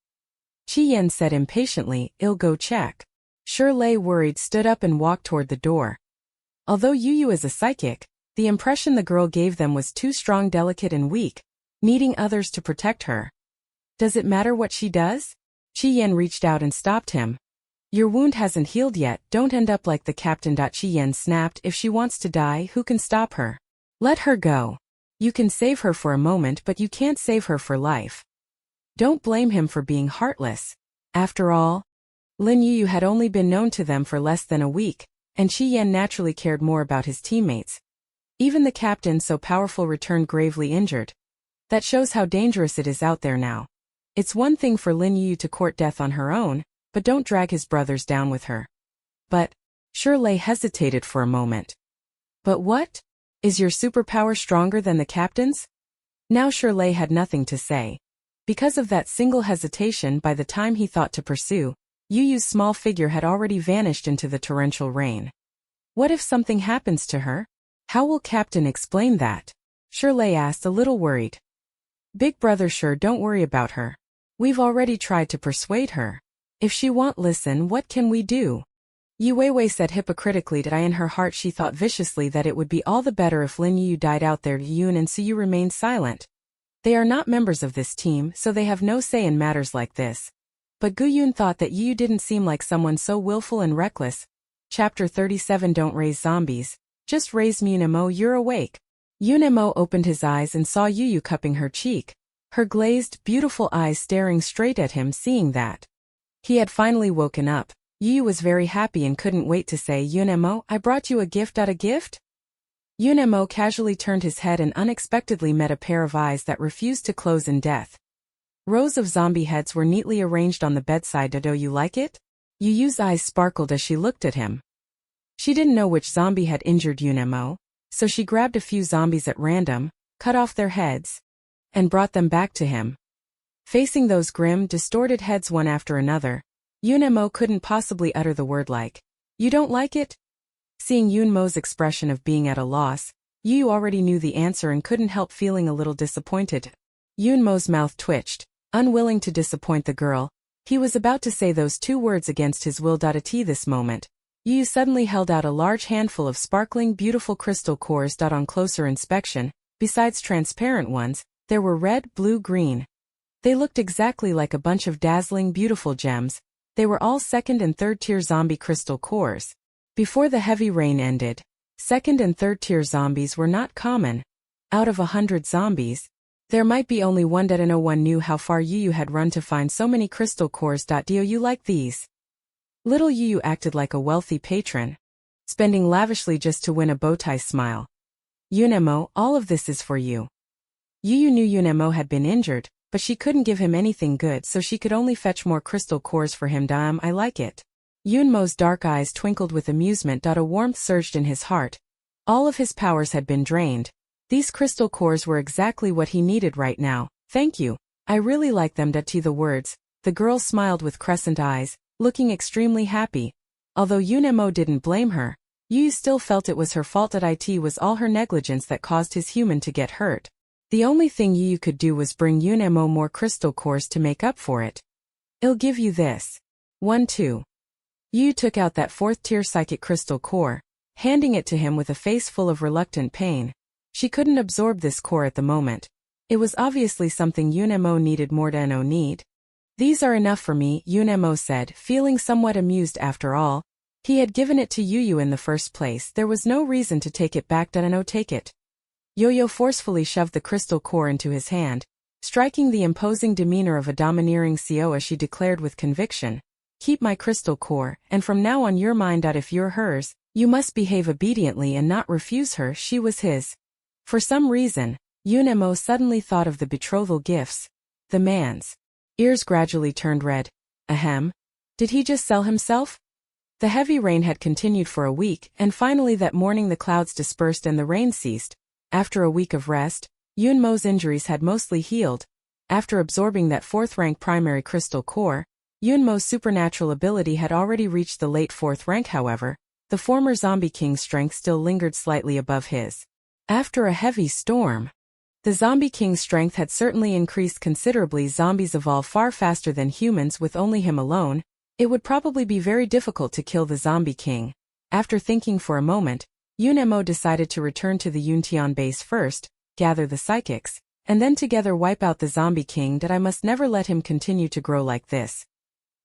[SPEAKER 1] Chi-Yen said impatiently, I'll go check. Shirley, worried, stood up and walked toward the door. Although Yuyu is a psychic, the impression the girl gave them was too strong, delicate and weak, needing others to protect her. Does it matter what she does? Chi-Yen reached out and stopped him. Your wound hasn't healed yet, don't end up like the captain. Chi-Yen snapped, if she wants to die, who can stop her? Let her go. You can save her for a moment, but you can't save her for life. Don't blame him for being heartless. After all, Lin Yuyu had only been known to them for less than a week, and Chi-Yen naturally cared more about his teammates. Even the captain, so powerful, returned gravely injured. That shows how dangerous it is out there now. It's one thing for Lin Yuyu to court death on her own, but don't drag his brothers down with her. But, Shirley hesitated for a moment. But what? Is your superpower stronger than the captain's? Now Shirley had nothing to say. Because of that single hesitation, by the time he thought to pursue, Yuyu's small figure had already vanished into the torrential rain. What if something happens to her? How will Captain explain that? Shirley asked, a little worried. Big brother, sure, don't worry about her. We've already tried to persuade her. If she won't listen, what can we do? Yu Weiwei said hypocritically. In her heart she thought viciously that it would be all the better if Lin Yu died out there. Yun and Suyu remained silent. They are not members of this team, so they have no say in matters like this. But Gu Yun thought that Yu didn't seem like someone so willful and reckless. Chapter 37. Don't raise zombies. Just raise Yunemo. You're awake. Yunemo opened his eyes and saw Yuyu cupping her cheek, her glazed, beautiful eyes staring straight at him. Seeing that he had finally woken up, Yu was very happy and couldn't wait to say, Yunemo, I brought you a gift. A gift? Yunemo casually turned his head and unexpectedly met a pair of eyes that refused to close in death. Rows of zombie heads were neatly arranged on the bedside. Do you like it? Yu's eyes sparkled as she looked at him. She didn't know which zombie had injured Yunemo, so she grabbed a few zombies at random, cut off their heads, and brought them back to him. Facing those grim, distorted heads one after another, Yunemo couldn't possibly utter the word like, "You don't like it?" Seeing Yunmo's expression of being at a loss, Yu already knew the answer and couldn't help feeling a little disappointed. Yunmo's mouth twitched, unwilling to disappoint the girl. He was about to say those two words against his will. At this moment, Yu suddenly held out a large handful of sparkling, beautiful crystal cores. On closer inspection, besides transparent ones, there were red, blue, green. They looked exactly like a bunch of dazzling, beautiful gems. They were all second and third tier zombie crystal cores. Before the heavy rain ended, second and third tier zombies were not common. Out of 100 zombies, there might be only one. No one knew how far Yu had run to find so many crystal cores. Do you like these? Little Yu acted like a wealthy patron, spending lavishly just to win a bowtie smile. Yunemo, all of this is for you. Yu knew Yunemo had been injured, but she couldn't give him anything good, so she could only fetch more crystal cores for him. I like it. Yunmo's dark eyes twinkled with amusement. A warmth surged in his heart. All of his powers had been drained. These crystal cores were exactly what he needed right now. Thank you. I really like them. To the words, the girl smiled with crescent eyes, looking extremely happy. Although Yunemo didn't blame her, Yu still felt it was her fault. It was all her negligence that caused his human to get hurt. The only thing Yu could do was bring Yunemo more crystal cores to make up for it. I'll give you this. 1-2. Yu took out that 4th tier psychic crystal core, handing it to him with a face full of reluctant pain. She couldn't absorb this core at the moment. It was obviously something Yunemo needed more than no need. These are enough for me, Yunemo said, feeling somewhat amused. After all, he had given it to Yu in the first place. There was no reason to take it back. No, take it. Yo-Yo forcefully shoved the crystal core into his hand, striking the imposing demeanor of a domineering CEO as she declared with conviction, keep my crystal core, and from now on you're mine. If you're hers, you must behave obediently and not refuse her. She was his. For some reason, Yunemo suddenly thought of the betrothal gifts. The man's ears gradually turned red. Ahem. Did he just sell himself? The heavy rain had continued for a week, and finally that morning the clouds dispersed and the rain ceased. After a week of rest, Yunmo's injuries had mostly healed. After absorbing that 4th rank primary crystal core, Yunmo's supernatural ability had already reached the late 4th rank. However, the former Zombie King's strength still lingered slightly above his. After a heavy storm, the Zombie King's strength had certainly increased considerably. Zombies evolve far faster than humans. With only him alone, it would probably be very difficult to kill the Zombie King. After thinking for a moment, Yunemo decided to return to the Yuntian base first, gather the psychics, and then together wipe out the Zombie King. I must never let him continue to grow like this.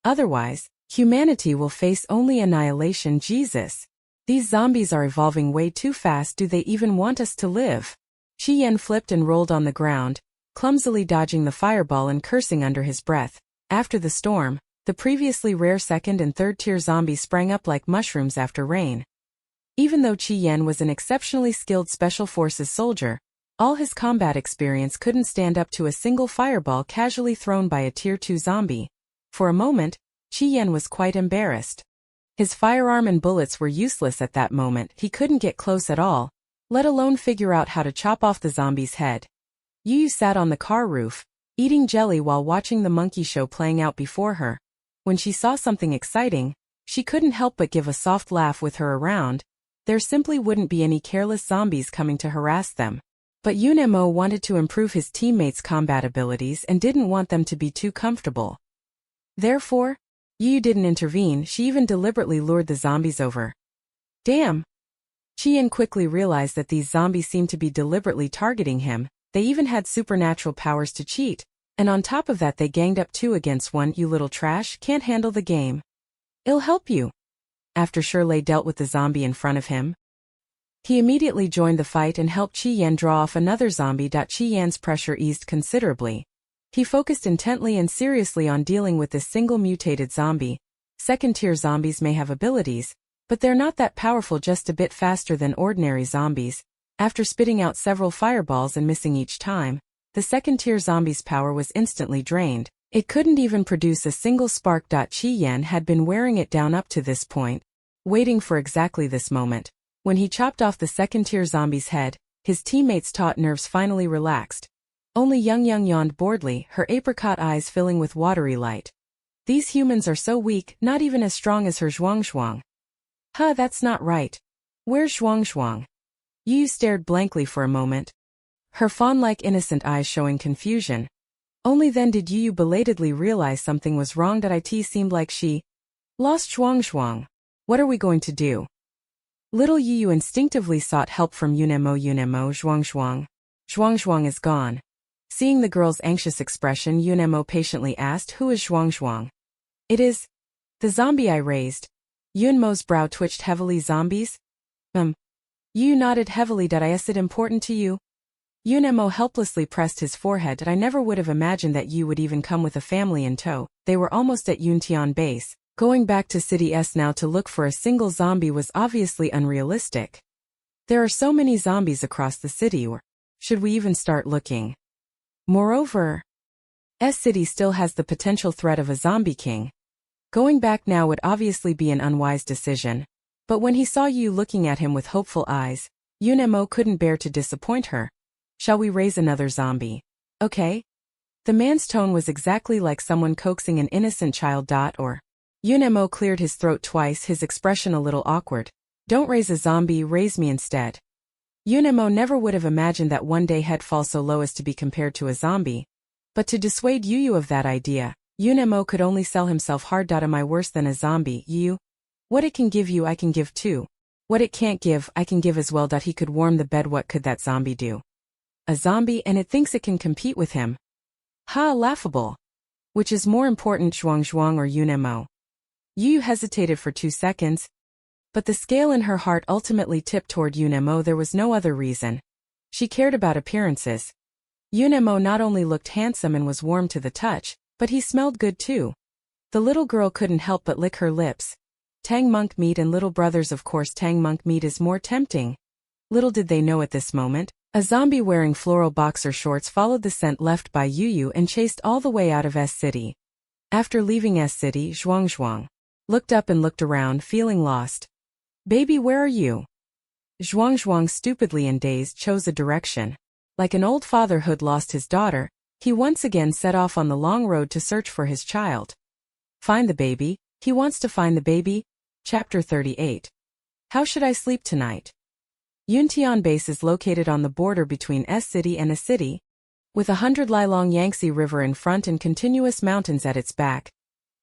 [SPEAKER 1] Otherwise, humanity will face only annihilation. Jesus. These zombies are evolving way too fast. Do they even want us to live? Qi Yan flipped and rolled on the ground, clumsily dodging the fireball and cursing under his breath. After the storm, the previously rare 2nd and 3rd tier zombies sprang up like mushrooms after rain. Even though Qi Yan was an exceptionally skilled special forces soldier, all his combat experience couldn't stand up to a single fireball casually thrown by a tier 2 zombie. For a moment, Qi Yan was quite embarrassed. His firearm and bullets were useless at that moment. He couldn't get close at all, let alone figure out how to chop off the zombie's head. Yu sat on the car roof, eating jelly while watching the monkey show playing out before her. When she saw something exciting, she couldn't help but give a soft laugh. With her around, there simply wouldn't be any careless zombies coming to harass them. But Yunemo wanted to improve his teammates' combat abilities and didn't want them to be too comfortable. Therefore, Yu didn't intervene. She even deliberately lured the zombies over. Damn! Qi Yan quickly realized that these zombies seemed to be deliberately targeting him. They even had supernatural powers to cheat, and on top of that they ganged up 2 against 1. You little trash, can't handle the game. I'll help you. After Shirley dealt with the zombie in front of him, he immediately joined the fight and helped Qi Yan draw off another zombie. Qi Yan's pressure eased considerably. He focused intently and seriously on dealing with this single mutated zombie. Second-tier zombies may have abilities, but they're not that powerful, just a bit faster than ordinary zombies. After spitting out several fireballs and missing each time, the second-tier zombie's power was instantly drained. It couldn't even produce a single spark. Chi Yan had been wearing it down up to this point, waiting for exactly this moment. When he chopped off the second-tier zombie's head, his teammates' taut nerves finally relaxed. Only Young yawned boredly, her apricot eyes filling with watery light. These humans are so weak, not even as strong as her Zhuang. Huh, that's not right. Where's Zhuang? Yu stared blankly for a moment, her fawn-like innocent eyes showing confusion. Only then did Yu belatedly realize something was wrong. It seemed like she lost Zhuang. What are we going to do? Little Yu instinctively sought help from Yunemo. Zhuang is gone. Seeing the girl's anxious expression, Yunemo patiently asked, who is Zhuang? It is the zombie I raised. Yunmo's brow twitched heavily. Zombies? Yu nodded heavily. Is it important to you? Yunemo helplessly pressed his forehead. I never would have imagined that Yu would even come with a family in tow. They were almost at Yuntian base. Going back to City S now to look for a single zombie was obviously unrealistic. There are so many zombies across the city, or should we even start looking? Moreover, S City still has the potential threat of a zombie king. Going back now would obviously be an unwise decision. But when he saw Yu looking at him with hopeful eyes, Yunemo couldn't bear to disappoint her. Shall we raise another zombie? Okay? The man's tone was exactly like someone coaxing an innocent child. Or Yunemo cleared his throat twice, his expression a little awkward. Don't raise a zombie, raise me instead. Yunemo never would have imagined that one day he'd fall so low as to be compared to a zombie. But to dissuade Yu of that idea, Yunemo could only sell himself hard. Am I worse than a zombie, Yu? What it can give you I can give too. What it can't give I can give as well. He could warm the bed. What could that zombie do? A zombie, and it thinks it can compete with him. Ha, laughable. Which is more important, Zhuang or Yunemo? Yu hesitated for 2 seconds, but the scale in her heart ultimately tipped toward Yunemo. There was no other reason. She cared about appearances. Yunemo not only looked handsome and was warm to the touch, but he smelled good too. The little girl couldn't help but lick her lips. Tang monk meat and little brothers. Of course tang monk meat is more tempting. Little did they know at this moment, a zombie wearing floral boxer shorts followed the scent left by Yu and chased all the way out of S City. After leaving S City, Zhuang looked up and looked around, feeling lost. Baby, where are you? Zhuang stupidly and dazed chose a direction. Like an old father who'd lost his daughter, he once again set off on the long road to search for his child. Find the baby? He wants to find the baby? Chapter 38. How should I sleep tonight? Yuntian base is located on the border between S City and A City, with 100-li-long Yangtze River in front and continuous mountains at its back.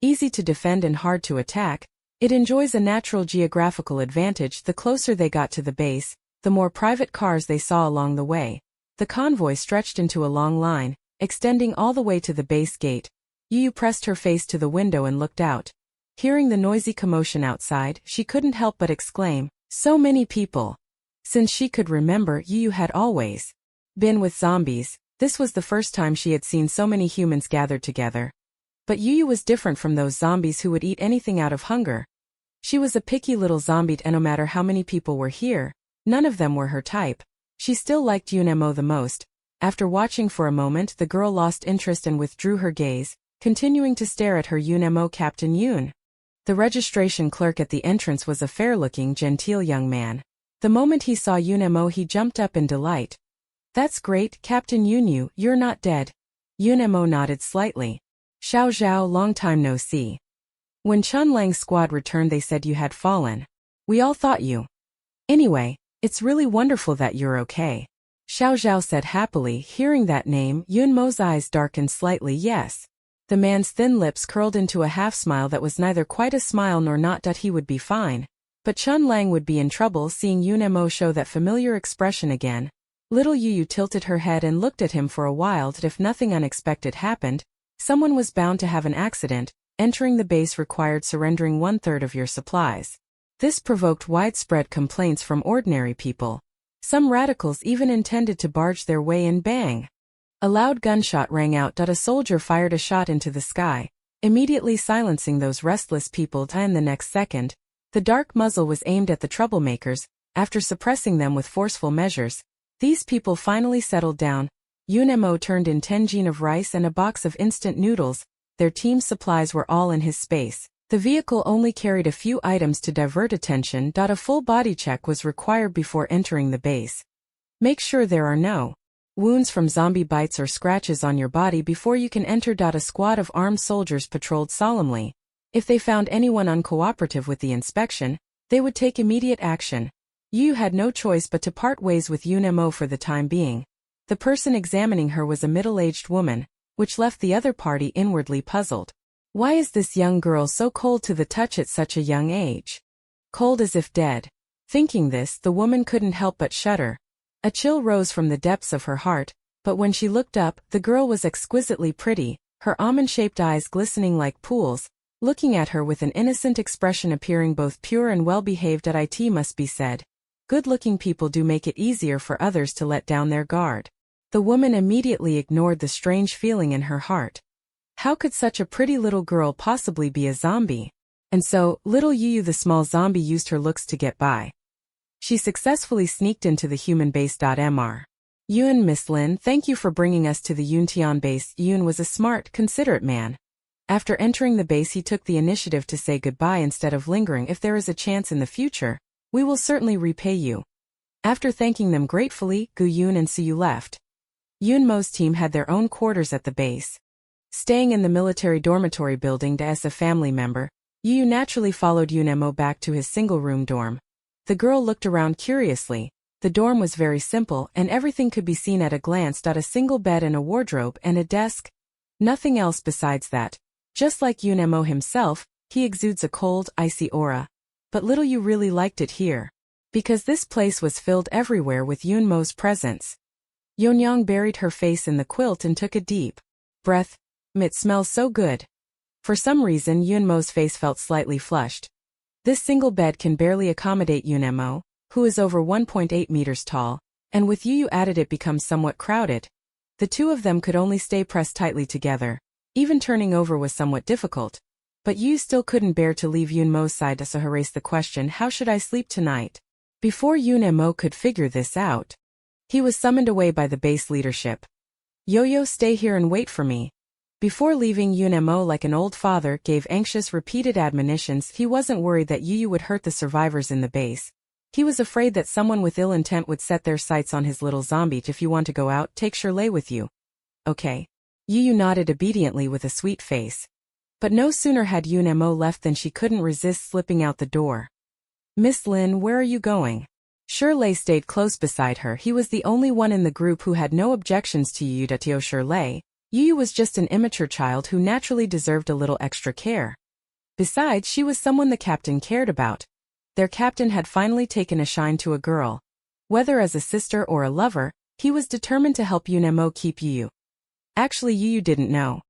[SPEAKER 1] Easy to defend and hard to attack, it enjoys a natural geographical advantage. The closer they got to the base, the more private cars they saw along the way. The convoy stretched into a long line, extending all the way to the base gate. Yu pressed her face to the window and looked out. Hearing the noisy commotion outside, she couldn't help but exclaim, so many people. Since she could remember, Yu had always been with zombies. This was the first time she had seen so many humans gathered together. But Yu was different from those zombies who would eat anything out of hunger. She was a picky little zombie, and no matter how many people were here, none of them were her type. She still liked Yunemo the most. After watching for a moment, the girl lost interest and withdrew her gaze, continuing to stare at her Yunemo. Captain Yun. The registration clerk at the entrance was a fair-looking, genteel young man. The moment he saw Yunemo, he jumped up in delight. That's great, Captain Yunyu, you're not dead. Yunemo nodded slightly. Xiao Zhao, long time no see. When Chun Lang's squad returned, they said you had fallen. We all thought you. Anyway, it's really wonderful that you're okay. Xiao Zhao said happily. Hearing that name, Yunmo's eyes darkened slightly. Yes. The man's thin lips curled into a half-smile that was neither quite a smile nor not. He would be fine. But Chun Lang would be in trouble. Seeing Yunemo show that familiar expression again, little Yu tilted her head and looked at him for a while. If nothing unexpected happened, someone was bound to have an accident. Entering the base required surrendering 1/3 of your supplies. This provoked widespread complaints from ordinary people. Some radicals even intended to barge their way in. Bang! A loud gunshot rang out. A soldier fired a shot into the sky. immediately silencing those restless people. In the next second, the dark muzzle was aimed at the troublemakers. After suppressing them with forceful measures, these people finally settled down. Yun turned in 10 jean of rice and a box of instant noodles. Their team's supplies were all in his space. The vehicle only carried a few items to divert attention. A full body check was required before entering the base. Make sure there are no wounds from zombie bites or scratches on your body before you can enter. A squad of armed soldiers patrolled solemnly. If they found anyone uncooperative with the inspection, they would take immediate action. Yu had no choice but to part ways with Yun for the time being. The person examining her was a middle-aged woman, which left the other party inwardly puzzled. Why is this young girl so cold to the touch at such a young age? Cold as if dead. Thinking this, the woman couldn't help but shudder. A chill rose from the depths of her heart, but when she looked up, the girl was exquisitely pretty, her almond-shaped eyes glistening like pools, looking at her with an innocent expression appearing both pure and well-behaved. It must be said, good-looking people do make it easier for others to let down their guard. The woman immediately ignored the strange feeling in her heart. How could such a pretty little girl possibly be a zombie? And so, little Yu the small zombie used her looks to get by. She successfully sneaked into the human base. Mr. Yun, Miss Lin, thank you for bringing us to the Yuntian base. Yun was a smart, considerate man. After entering the base, he took the initiative to say goodbye instead of lingering. If there is a chance in the future, we will certainly repay you. After thanking them gratefully, Gu Yun and Siyu left. Yunmo's team had their own quarters at the base. Staying in the military dormitory building as a family member, Yu naturally followed Yun back to his single-room dorm. The girl looked around curiously. The dorm was very simple, and everything could be seen at a glance. A single bed and a wardrobe and a desk. Nothing else besides that. Just like Yun himself, he exudes a cold, icy aura. But little Yu really liked it here. Because this place was filled everywhere with Yunmo's presence. Yonyang buried her face in the quilt and took a deep breath. It smells so good. For some reason Yunmo's face felt slightly flushed. This single bed can barely accommodate Yunmo, who is over 1.8 meters tall, and with Yu added it becomes somewhat crowded. The two of them could only stay pressed tightly together. Even turning over was somewhat difficult. But Yu still couldn't bear to leave Yunmo's side, so he raised the question, how should I sleep tonight? Before Yunmo could figure this out, he was summoned away by the base leadership. Yo-Yo, stay here and wait for me. Before leaving, Yunmo, like an old father, gave anxious, repeated admonitions. He wasn't worried that Yu would hurt the survivors in the base. He was afraid that someone with ill intent would set their sights on his little zombie. If you want to go out, take Shirley with you. Okay. Yu nodded obediently with a sweet face. But no sooner had Yunmo left than she couldn't resist slipping out the door. Miss Lin, where are you going? Shirley stayed close beside her. He was the only one in the group who had no objections to Yu. Shirley. Yu was just an immature child who naturally deserved a little extra care. Besides, she was someone the captain cared about. Their captain had finally taken a shine to a girl. Whether as a sister or a lover, he was determined to help Yunmo keep Yu. Actually, Yu didn't know.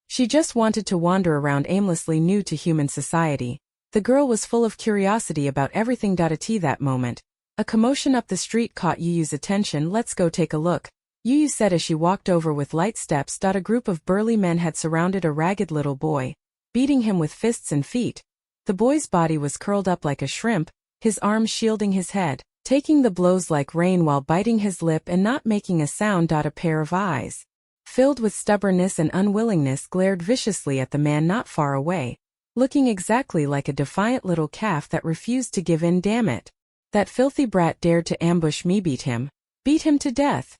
[SPEAKER 1] She just wanted to wander around aimlessly, new to human society. The girl was full of curiosity about everything. At that moment, a commotion up the street caught Yu's attention. Let's go take a look, Yu said as she walked over with light steps. A group of burly men had surrounded a ragged little boy, beating him with fists and feet. The boy's body was curled up like a shrimp, his arms shielding his head, taking the blows like rain while biting his lip and not making a sound. A pair of eyes, filled with stubbornness and unwillingness, glared viciously at the man not far away, looking exactly like a defiant little calf that refused to give in. Damn it. That filthy brat dared to ambush me. Beat him to death.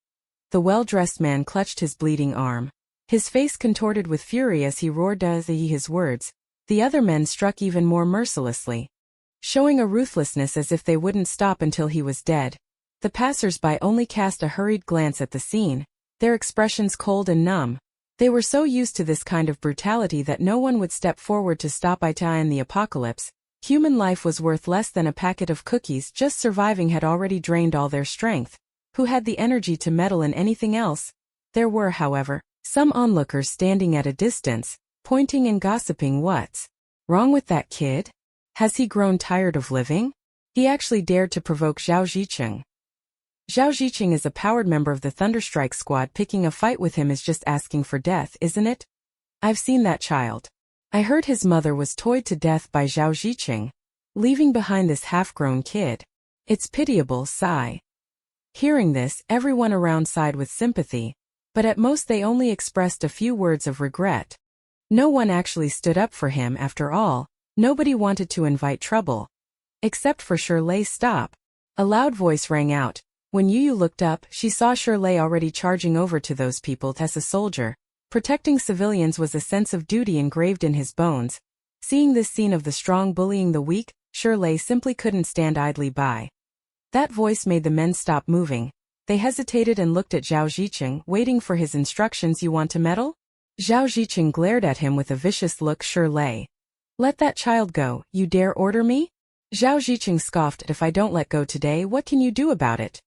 [SPEAKER 1] The well-dressed man clutched his bleeding arm. His face contorted with fury as he roared his words. The other men struck even more mercilessly, showing a ruthlessness as if they wouldn't stop until he was dead. The passers-by only cast a hurried glance at the scene, their expressions cold and numb. They were so used to this kind of brutality that no one would step forward to stop it. In the apocalypse, human life was worth less than a packet of cookies. Just surviving had already drained all their strength. Who had the energy to meddle in anything else? There were, however, some onlookers standing at a distance, pointing and gossiping. What's wrong with that kid? Has he grown tired of living? He actually dared to provoke Zhao Zicheng. Zhao Zicheng is a powered member of the Thunderstrike squad. Picking a fight with him is just asking for death, isn't it? I've seen that child. I heard his mother was toyed to death by Zhao Ziqing, leaving behind this half-grown kid. It's pitiable, sigh. Hearing this, everyone around sighed with sympathy, but at most they only expressed a few words of regret. No one actually stood up for him after all. Nobody wanted to invite trouble. Except for Shirley. Stop. A loud voice rang out. When Yu looked up, she saw Shirley already charging over to those people. As a soldier, protecting civilians was a sense of duty engraved in his bones. Seeing this scene of the strong bullying the weak, Shirley simply couldn't stand idly by. That voice made the men stop moving. They hesitated and looked at Zhao Ziqing, waiting for his instructions. You want to meddle? Zhao Ziqing glared at him with a vicious look. Shirley. Let that child go. You dare order me? Zhao Ziqing scoffed. If I don't let go today, what can you do about it?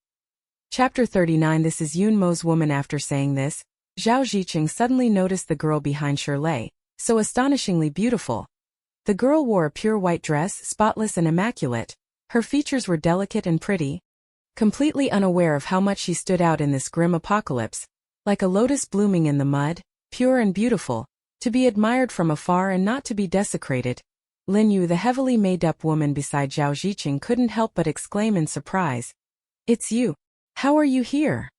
[SPEAKER 1] Chapter 39. This is Yun Mo's woman. After saying this, Zhao Ziqing suddenly noticed the girl behind Shirley, so astonishingly beautiful. The girl wore a pure white dress, spotless and immaculate. Her features were delicate and pretty. Completely unaware of how much she stood out in this grim apocalypse, like a lotus blooming in the mud, pure and beautiful, to be admired from afar and not to be desecrated. Lin Yu, the heavily made-up woman beside Zhao Ziqing, couldn't help but exclaim in surprise. It's you. How are you here?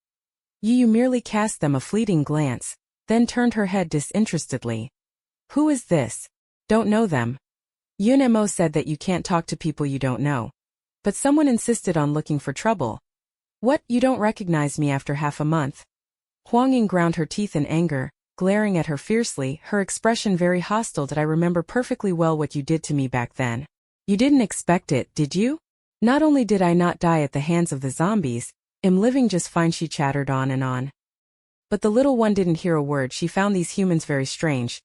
[SPEAKER 1] Yu merely cast them a fleeting glance, then turned her head disinterestedly. Who is this? Don't know them. Yun Mo said that you can't talk to people you don't know. But someone insisted on looking for trouble. What, you don't recognize me after half a month? Huang Ying ground her teeth in anger, glaring at her fiercely, her expression very hostile. Did I remember perfectly well what you did to me back then? You didn't expect it, did you? Not only did I not die at the hands of the zombies, I'm living just fine. She chattered on and on. But the little one didn't hear a word. She found these humans very strange.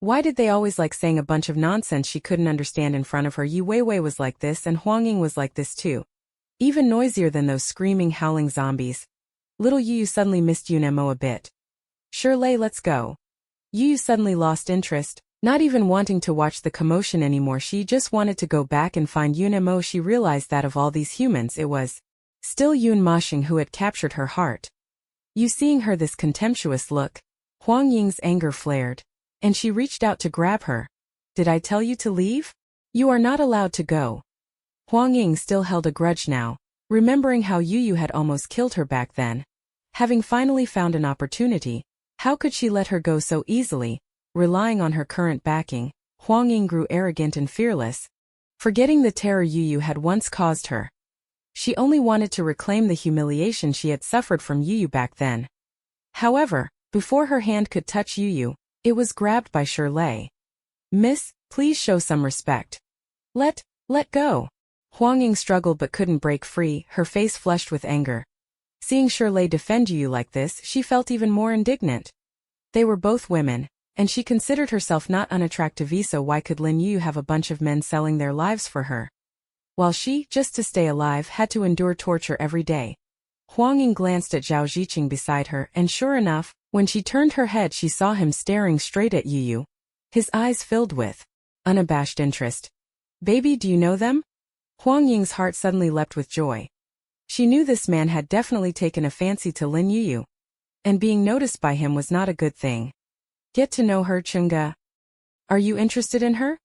[SPEAKER 1] Why did they always like saying a bunch of nonsense she couldn't understand in front of her? Yi Weiwei was like this and Huang Ying was like this too. Even noisier than those screaming, howling zombies. Little Yu suddenly missed Yun Mo a bit. Shirley, let's go. Yu suddenly lost interest, not even wanting to watch the commotion anymore. She just wanted to go back and find Yun Mo. She realized that of all these humans it was still Yun Moshing who had captured her heart. Yu seeing her this contemptuous look, Huang Ying's anger flared, and she reached out to grab her. Did I tell you to leave? You are not allowed to go. Huang Ying still held a grudge now, remembering how Yu had almost killed her back then. Having finally found an opportunity, how could she let her go so easily? Relying on her current backing, Huang Ying grew arrogant and fearless, forgetting the terror Yu had once caused her. She only wanted to reclaim the humiliation she had suffered from Yu back then. However, before her hand could touch Yu, it was grabbed by Shirley. Miss, please show some respect. Let go. Huang Ying struggled but couldn't break free, her face flushed with anger. Seeing Shirley defend Yu like this, she felt even more indignant. They were both women, and she considered herself not unattractive, so why could Lin Yu have a bunch of men selling their lives for her? While she, just to stay alive, had to endure torture every day. Huang Ying glanced at Zhao Ziqing beside her, and sure enough, when she turned her head she saw him staring straight at Yu. His eyes filled with unabashed interest. Baby, do you know them? Huang Ying's heart suddenly leapt with joy. She knew this man had definitely taken a fancy to Lin Yu, and being noticed by him was not a good thing. Get to know her, Chunga. Are you interested in her?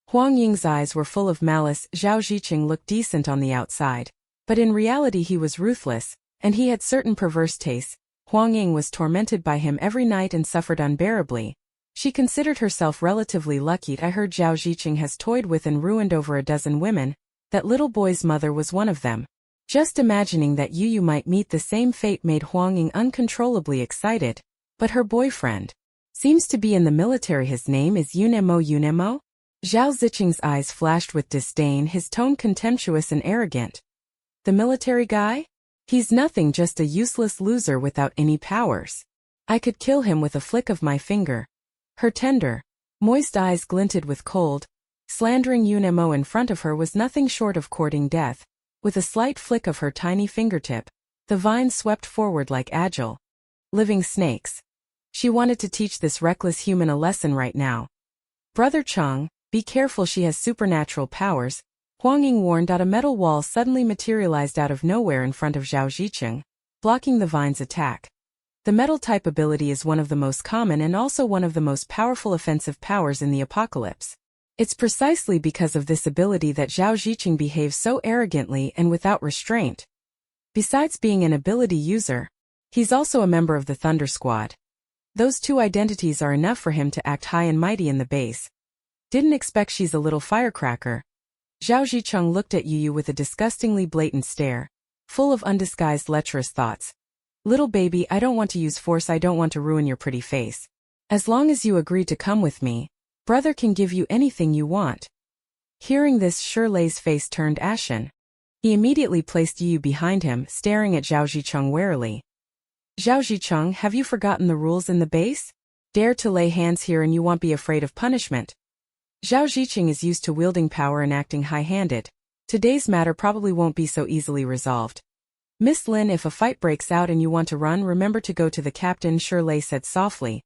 [SPEAKER 1] Huang Ying's eyes were full of malice. Zhao Ziqing looked decent on the outside, but in reality he was ruthless, and he had certain perverse tastes. Huang Ying was tormented by him every night and suffered unbearably. She considered herself relatively lucky. I heard Zhao Ziqing has toyed with and ruined over a dozen women. That little boy's mother was one of them. Just imagining that Yu might meet the same fate made Huang Ying uncontrollably excited. But her boyfriend seems to be in the military. His name is Yun Mo. Zhao Ziqing's eyes flashed with disdain, his tone contemptuous and arrogant. The military guy? He's nothing, just a useless loser without any powers. I could kill him with a flick of my finger. Her tender, moist eyes glinted with cold. Slandering Yun Mo in front of her was nothing short of courting death. With a slight flick of her tiny fingertip, the vines swept forward like agile, living snakes. She wanted to teach this reckless human a lesson right now. Brother Chang, be careful, she has supernatural powers. Huang Ying warned. A metal wall suddenly materialized out of nowhere in front of Zhao Ziqing, blocking the vine's attack. The metal-type ability is one of the most common and also one of the most powerful offensive powers in the apocalypse. It's precisely because of this ability that Zhao Ziqing behaves so arrogantly and without restraint. Besides being an ability user, he's also a member of the Thunder Squad. Those two identities are enough for him to act high and mighty in the base. Didn't expect she's a little firecracker. Zhao Zicheng looked at Yu with a disgustingly blatant stare, full of undisguised lecherous thoughts. Little baby, I don't want to use force, I don't want to ruin your pretty face. As long as you agree to come with me, brother can give you anything you want. Hearing this, Shirley's face turned ashen. He immediately placed Yu behind him, staring at Zhao Zicheng warily. Zhao Zicheng, have you forgotten the rules in the base? Dare to lay hands here and you won't be afraid of punishment. Zhao Zicheng is used to wielding power and acting high-handed. Today's matter probably won't be so easily resolved. Miss Lin, if a fight breaks out and you want to run, remember to go to the captain, Shirley said softly.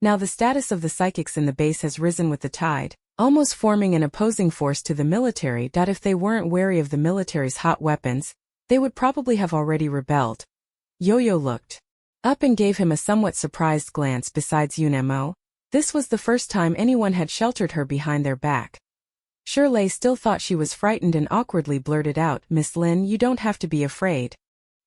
[SPEAKER 1] Now the status of the psychics in the base has risen with the tide, almost forming an opposing force to the military. If they weren't wary of the military's hot weapons, they would probably have already rebelled. Yo-Yo looked up and gave him a somewhat surprised glance. Besides Yun Mo, this was the first time anyone had sheltered her behind their back. Shirley still thought she was frightened and awkwardly blurted out, Miss Lin, you don't have to be afraid.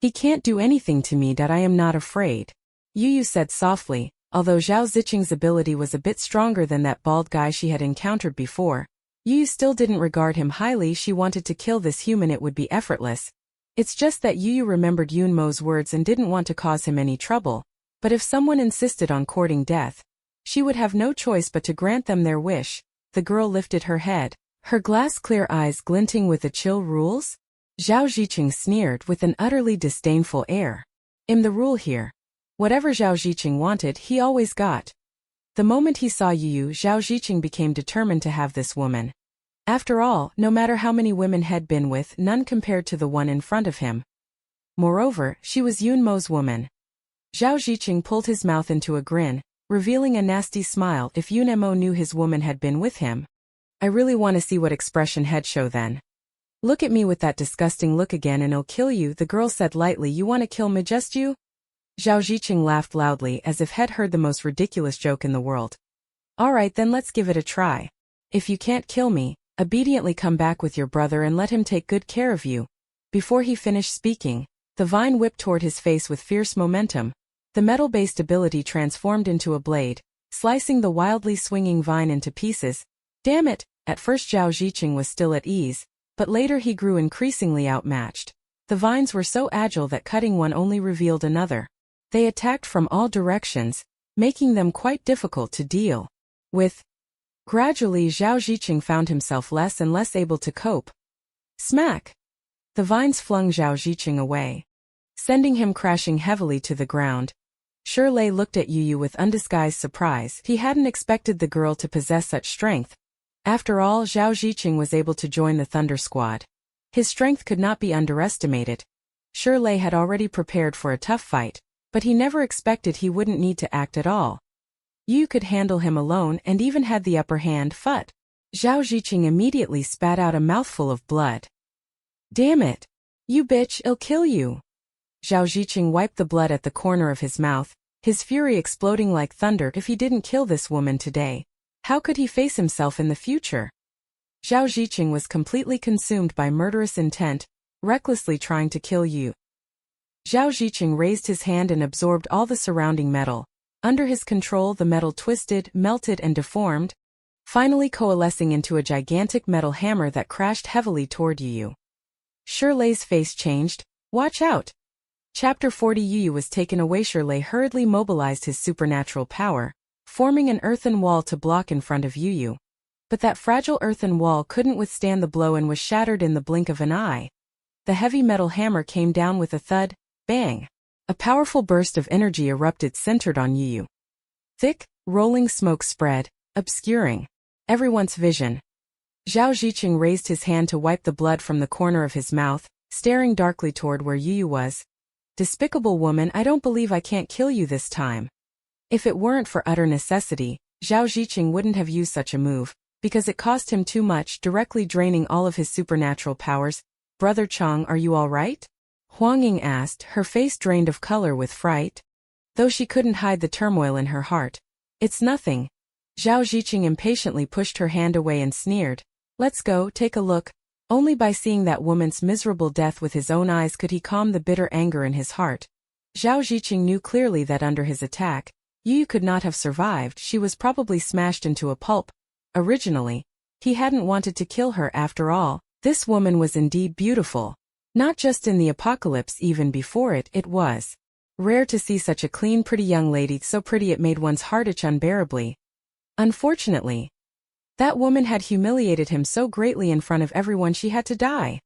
[SPEAKER 1] He can't do anything to me. I am not afraid. Yu said softly, although Zhao Zicheng's ability was a bit stronger than that bald guy she had encountered before. Yu still didn't regard him highly. She wanted to kill this human, it would be effortless. It's just that Yu remembered Yun Mo's words and didn't want to cause him any trouble, but if someone insisted on courting death, she would have no choice but to grant them their wish. The girl lifted her head, her glass-clear eyes glinting with the chill rules. Zhao Zicheng sneered with an utterly disdainful air. I'm the rule here. Whatever Zhao Zicheng wanted, he always got. The moment he saw Yu, Zhao Zicheng became determined to have this woman. After all, no matter how many women had been with, none compared to the one in front of him. Moreover, she was Yun Mo's woman. Zhao Zicheng pulled his mouth into a grin, revealing a nasty smile. If Yun Mo knew his woman had been with him, I really want to see what expression he'd show then. Look at me with that disgusting look again and I'll kill you, the girl said lightly. You want to kill me, just you? Zhao Zicheng laughed loudly as if he'd heard the most ridiculous joke in the world. Alright then, let's give it a try. If you can't kill me, obediently come back with your brother and let him take good care of you. Before he finished speaking, the vine whipped toward his face with fierce momentum. The metal-based ability transformed into a blade, slicing the wildly swinging vine into pieces. Damn it! At first Zhao Zicheng was still at ease, but later he grew increasingly outmatched. The vines were so agile that cutting one only revealed another. They attacked from all directions, making them quite difficult to deal with. Gradually Zhao Zicheng found himself less and less able to cope. Smack! The vines flung Zhao Zicheng away, sending him crashing heavily to the ground. Shirley looked at Yu with undisguised surprise. He hadn't expected the girl to possess such strength. After all, Zhao Zicheng was able to join the Thunder Squad. His strength could not be underestimated. Shirley had already prepared for a tough fight, but he never expected he wouldn't need to act at all. Yu could handle him alone and even had the upper hand. Phut! Zhao Zicheng immediately spat out a mouthful of blood. Damn it! You bitch, I'll kill you! Zhao Zicheng wiped the blood at the corner of his mouth, his fury exploding like thunder. If he didn't kill this woman today, how could he face himself in the future? Zhao Zicheng was completely consumed by murderous intent, recklessly trying to kill Yu. Zhao Zicheng raised his hand and absorbed all the surrounding metal. Under his control, the metal twisted, melted and deformed, finally coalescing into a gigantic metal hammer that crashed heavily toward Yu. Shirley's face changed. Watch out! Chapter 40. Yu was taken away. Shirley hurriedly mobilized his supernatural power, forming an earthen wall to block in front of Yu. But that fragile earthen wall couldn't withstand the blow and was shattered in the blink of an eye. The heavy metal hammer came down with a thud, bang. A powerful burst of energy erupted, centered on Yu. Thick, rolling smoke spread, obscuring everyone's vision. Zhao Zicheng raised his hand to wipe the blood from the corner of his mouth, staring darkly toward where Yu was. Despicable woman, I don't believe I can't kill you this time. If it weren't for utter necessity, Zhao Zicheng wouldn't have used such a move, because it cost him too much, directly draining all of his supernatural powers. Brother Chang, are you all right? Huang Ying asked, her face drained of color with fright. though she couldn't hide the turmoil in her heart. It's nothing. Zhao Ziqing impatiently pushed her hand away and sneered. Let's go, take a look. Only by seeing that woman's miserable death with his own eyes could he calm the bitter anger in his heart. Zhao Ziqing knew clearly that under his attack, Yu could not have survived. She was probably smashed into a pulp. Originally, he hadn't wanted to kill her after all. This woman was indeed beautiful. Not just in the apocalypse, even before it, it was rare to see such a clean, pretty young lady, so pretty it made one's heart itch unbearably. Unfortunately, that woman had humiliated him so greatly in front of everyone she had to die.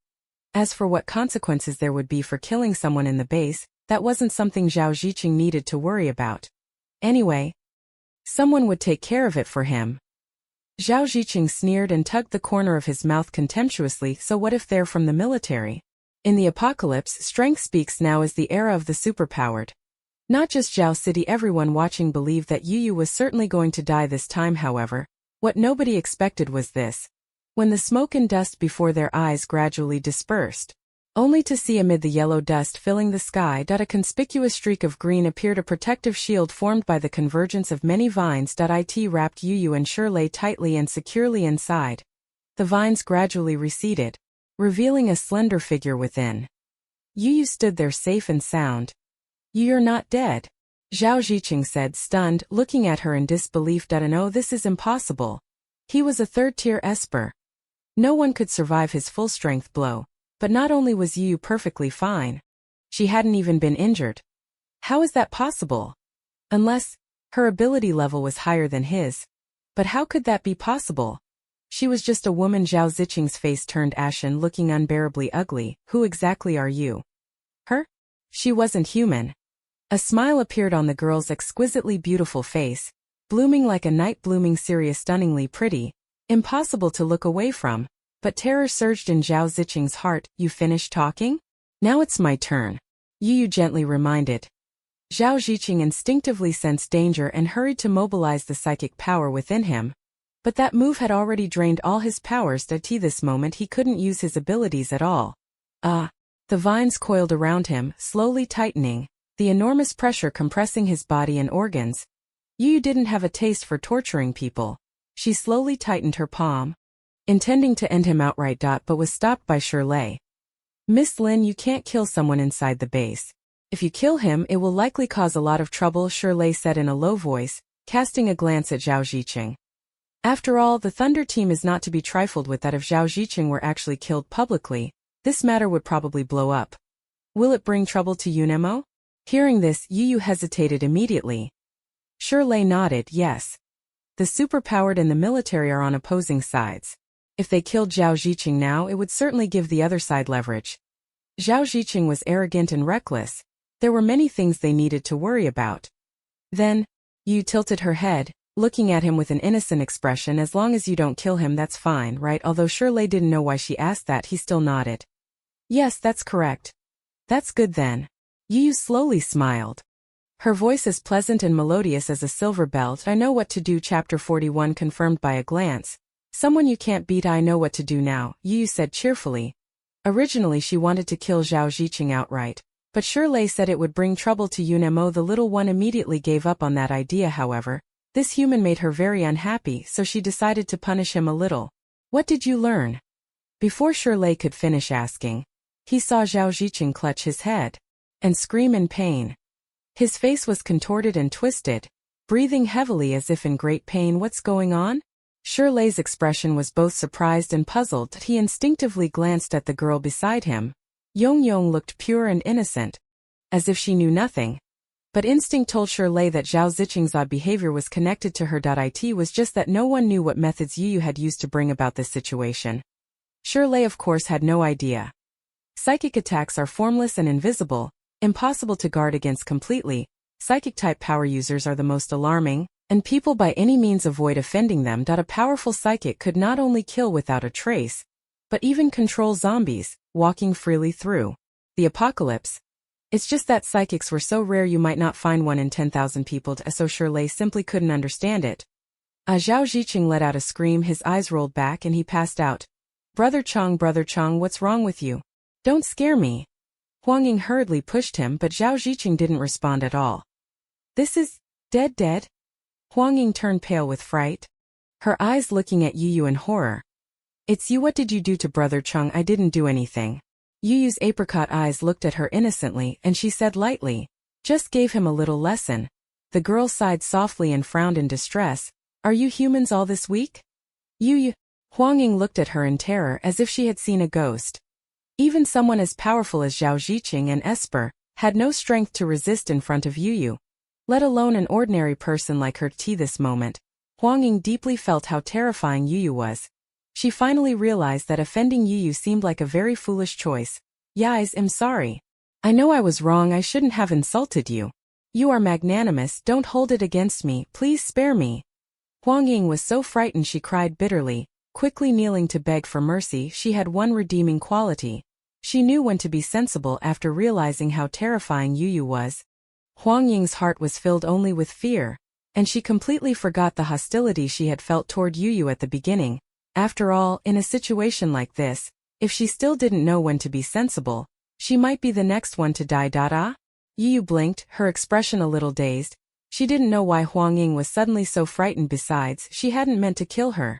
[SPEAKER 1] As for what consequences there would be for killing someone in the base, that wasn't something Zhao Ziqing needed to worry about. Anyway, someone would take care of it for him. Zhao Ziqing sneered and tugged the corner of his mouth contemptuously. So what if they're from the military? In the apocalypse, strength speaks now as the era of the superpowered. Not just Zhao City, everyone watching believed that Yu was certainly going to die this time. However, what nobody expected was this. When the smoke and dust before their eyes gradually dispersed, only to see amid the yellow dust filling the sky a conspicuous streak of green appeared, a protective shield formed by the convergence of many vines. It wrapped Yu and Shirley tightly and securely inside. The vines gradually receded, revealing a slender figure within. Yu stood there safe and sound. You're not dead, Zhao Ziqing said, stunned, looking at her in disbelief. No, this is impossible. He was a third-tier esper. No one could survive his full-strength blow. But not only was Yu perfectly fine, she hadn't even been injured. How is that possible? Unless her ability level was higher than his. But how could that be possible? She was just a woman. Zhao Ziqing's face turned ashen, looking unbearably ugly. Who exactly are you? Her? She wasn't human. A smile appeared on the girl's exquisitely beautiful face, blooming like a night blooming Syria, stunningly pretty, impossible to look away from. But terror surged in Zhao Ziqing's heart. You finished talking? Now it's my turn, Yu gently reminded. Zhao Ziqing instinctively sensed danger and hurried to mobilize the psychic power within him. But that move had already drained all his powers. At this moment he couldn't use his abilities at all. The vines coiled around him, slowly tightening, the enormous pressure compressing his body and organs. Yu didn't have a taste for torturing people. She slowly tightened her palm, intending to end him outright, but was stopped by Shirley. Miss Lin, you can't kill someone inside the base. If you kill him, it will likely cause a lot of trouble, Shirley said in a low voice, casting a glance at Zhao Ziqing. After all, the Thunder team is not to be trifled with. That if Zhao Ziqing were actually killed publicly, this matter would probably blow up. Will it bring trouble to Yunemo? Hearing this, Yu hesitated immediately. Shirley nodded, yes. The superpowered and the military are on opposing sides. If they killed Zhao Ziqing now, it would certainly give the other side leverage. Zhao Ziqing was arrogant and reckless. There were many things they needed to worry about. Then, Yu tilted her head, looking at him with an innocent expression. As long as you don't kill him, that's fine, right? Although Shirley didn't know why she asked that, he still nodded. Yes, that's correct. That's good then. Yu slowly smiled. Her voice as pleasant and melodious as a silver bell. I know what to do. Chapter 41 confirmed by a glance. Someone you can't beat. I know what to do now, Yu said cheerfully. Originally she wanted to kill Zhao Ziqing outright, but Shirley said it would bring trouble to Yunemo. The little one immediately gave up on that idea. However, this human made her very unhappy, so she decided to punish him a little. What did you learn? Before Shirley could finish asking, he saw Zhao Ziqing clutch his head and scream in pain. His face was contorted and twisted, breathing heavily as if in great pain. What's going on? Shirley's expression was both surprised and puzzled. He instinctively glanced at the girl beside him. Yong looked pure and innocent, as if she knew nothing. But instinct told Shirley that Zhao Ziqing's odd behavior was connected to her. It was just that no one knew what methods Yu had used to bring about this situation. Shirley of course had no idea. Psychic attacks are formless and invisible, impossible to guard against completely. Psychic-type power users are the most alarming, and people by any means avoid offending them. A powerful psychic could not only kill without a trace, but even control zombies, walking freely through the apocalypse. It's just that psychics were so rare you might not find one in 10,000 people, so Shirley simply couldn't understand it. Zhao Ziqing let out a scream, his eyes rolled back and he passed out. Brother Chong, what's wrong with you? Don't scare me. Huang Ying hurriedly pushed him, but Zhao Ziqing didn't respond at all. This is dead. Huang Ying turned pale with fright, her eyes looking at Yu Yu in horror. It's you. What did you do to Brother Chung? I didn't do anything. Yu Yu's apricot eyes looked at her innocently and she said lightly, just gave him a little lesson. The girl sighed softly and frowned in distress. Are you humans all this weak? Yu Yu. Huang Ying looked at her in terror as if she had seen a ghost. Even someone as powerful as Zhao Ziqing and Esper had no strength to resist in front of Yu Yu, let alone an ordinary person like her. This moment, Huang Ying deeply felt how terrifying Yu Yu was. She finally realized that offending Yu Yu seemed like a very foolish choice. Guys, I'm sorry. I know I was wrong. I shouldn't have insulted you. You are magnanimous. Don't hold it against me. Please spare me. Huang Ying was so frightened she cried bitterly, quickly kneeling to beg for mercy. She had one redeeming quality. She knew when to be sensible after realizing how terrifying Yu Yu was. Huang Ying's heart was filled only with fear, and she completely forgot the hostility she had felt toward Yu Yu at the beginning. After all, in a situation like this, if she still didn't know when to be sensible, she might be the next one to die. Yu Yu blinked, her expression a little dazed. She didn't know why Huang Ying was suddenly so frightened. Besides, she hadn't meant to kill her.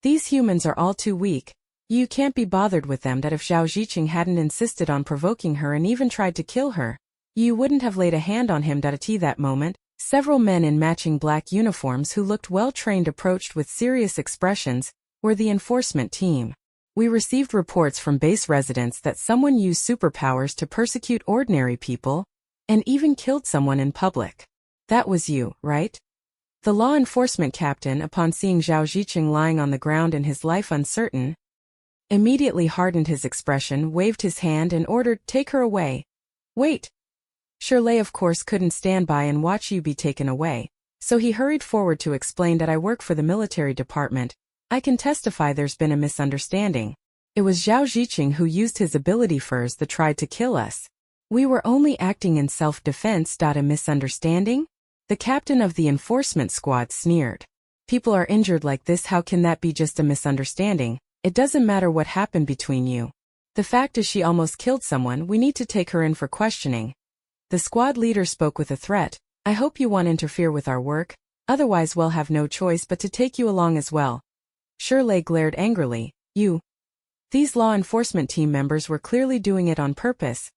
[SPEAKER 1] These humans are all too weak. You can't be bothered with them. That if Zhao Ziqing hadn't insisted on provoking her and even tried to kill her, you wouldn't have laid a hand on him. At that moment, several men in matching black uniforms who looked well-trained approached with serious expressions. We're the enforcement team. We received reports from base residents that someone used superpowers to persecute ordinary people, and even killed someone in public. That was you, right? The law enforcement captain, upon seeing Zhao Ziqing lying on the ground and his life uncertain, immediately hardened his expression, waved his hand and ordered, take her away. Wait. Shirley of course couldn't stand by and watch you be taken away, so he hurried forward to explain that I work for the military department. I can testify there's been a misunderstanding. It was Zhao Ziqing who used his ability first that tried to kill us. We were only acting in self-defense. A misunderstanding? The captain of the enforcement squad sneered. People are injured like this. How can that be just a misunderstanding? It doesn't matter what happened between you. The fact is she almost killed someone. We need to take her in for questioning. The squad leader spoke with a threat. I hope you won't interfere with our work, otherwise we'll have no choice but to take you along as well. Shirley glared angrily. You. These law enforcement team members were clearly doing it on purpose.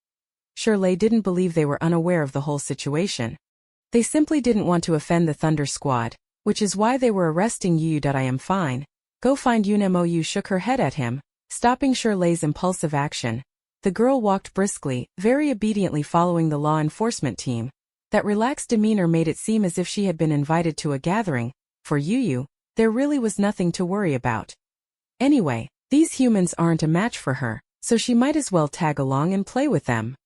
[SPEAKER 1] Shirley didn't believe they were unaware of the whole situation. They simply didn't want to offend the Thunder Squad, which is why they were arresting Yu. I am fine. Go find Yunemo. Yu shook her head at him, stopping Shirley's impulsive action. The girl walked briskly, very obediently following the law enforcement team. That relaxed demeanor made it seem as if she had been invited to a gathering. For Yu, there really was nothing to worry about. Anyway, these humans aren't a match for her, so she might as well tag along and play with them.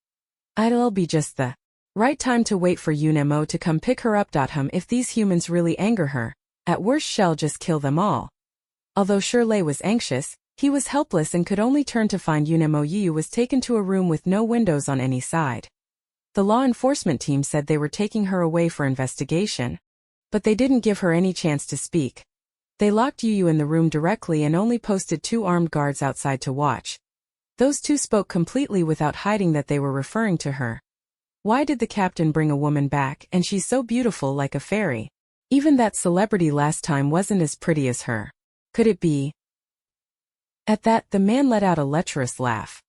[SPEAKER 1] It'll be just the right time to wait for Yunemo to come pick her up. If these humans really anger her, at worst she'll just kill them all. Although Shirley was anxious, he was helpless and could only turn to find Yunemo. Yu was taken to a room with no windows on any side. The law enforcement team said they were taking her away for investigation, but they didn't give her any chance to speak. They locked Yu in the room directly and only posted 2 armed guards outside to watch. Those 2 spoke completely without hiding that they were referring to her. Why did the captain bring a woman back, and she's so beautiful like a fairy? Even that celebrity last time wasn't as pretty as her. Could it be? At that, the man let out a lecherous laugh.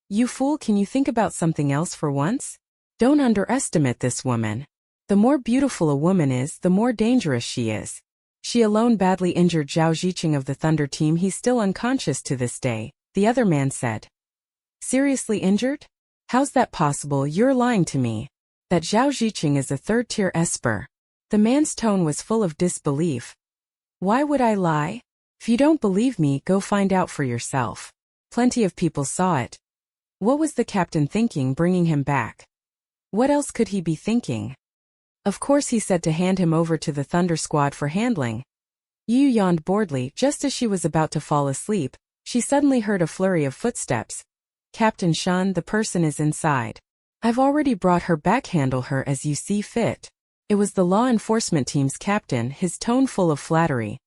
[SPEAKER 1] You fool, can you think about something else for once? Don't underestimate this woman. The more beautiful a woman is, the more dangerous she is. She alone badly injured Zhao Ziqing of the Thunder team. He's still unconscious to this day, the other man said. Seriously injured? How's that possible? You're lying to me. That Zhao Ziqing is a 3rd-tier Esper. The man's tone was full of disbelief. Why would I lie? If you don't believe me, go find out for yourself. Plenty of people saw it. What was the captain thinking bringing him back? What else could he be thinking? Of course he said to hand him over to the Thunder Squad for handling. Yu yawned boredly. Just as she was about to fall asleep, she suddenly heard a flurry of footsteps. Captain Shun, the person is inside. I've already brought her back. Handle her as you see fit. It was the law enforcement team's captain, his tone full of flattery.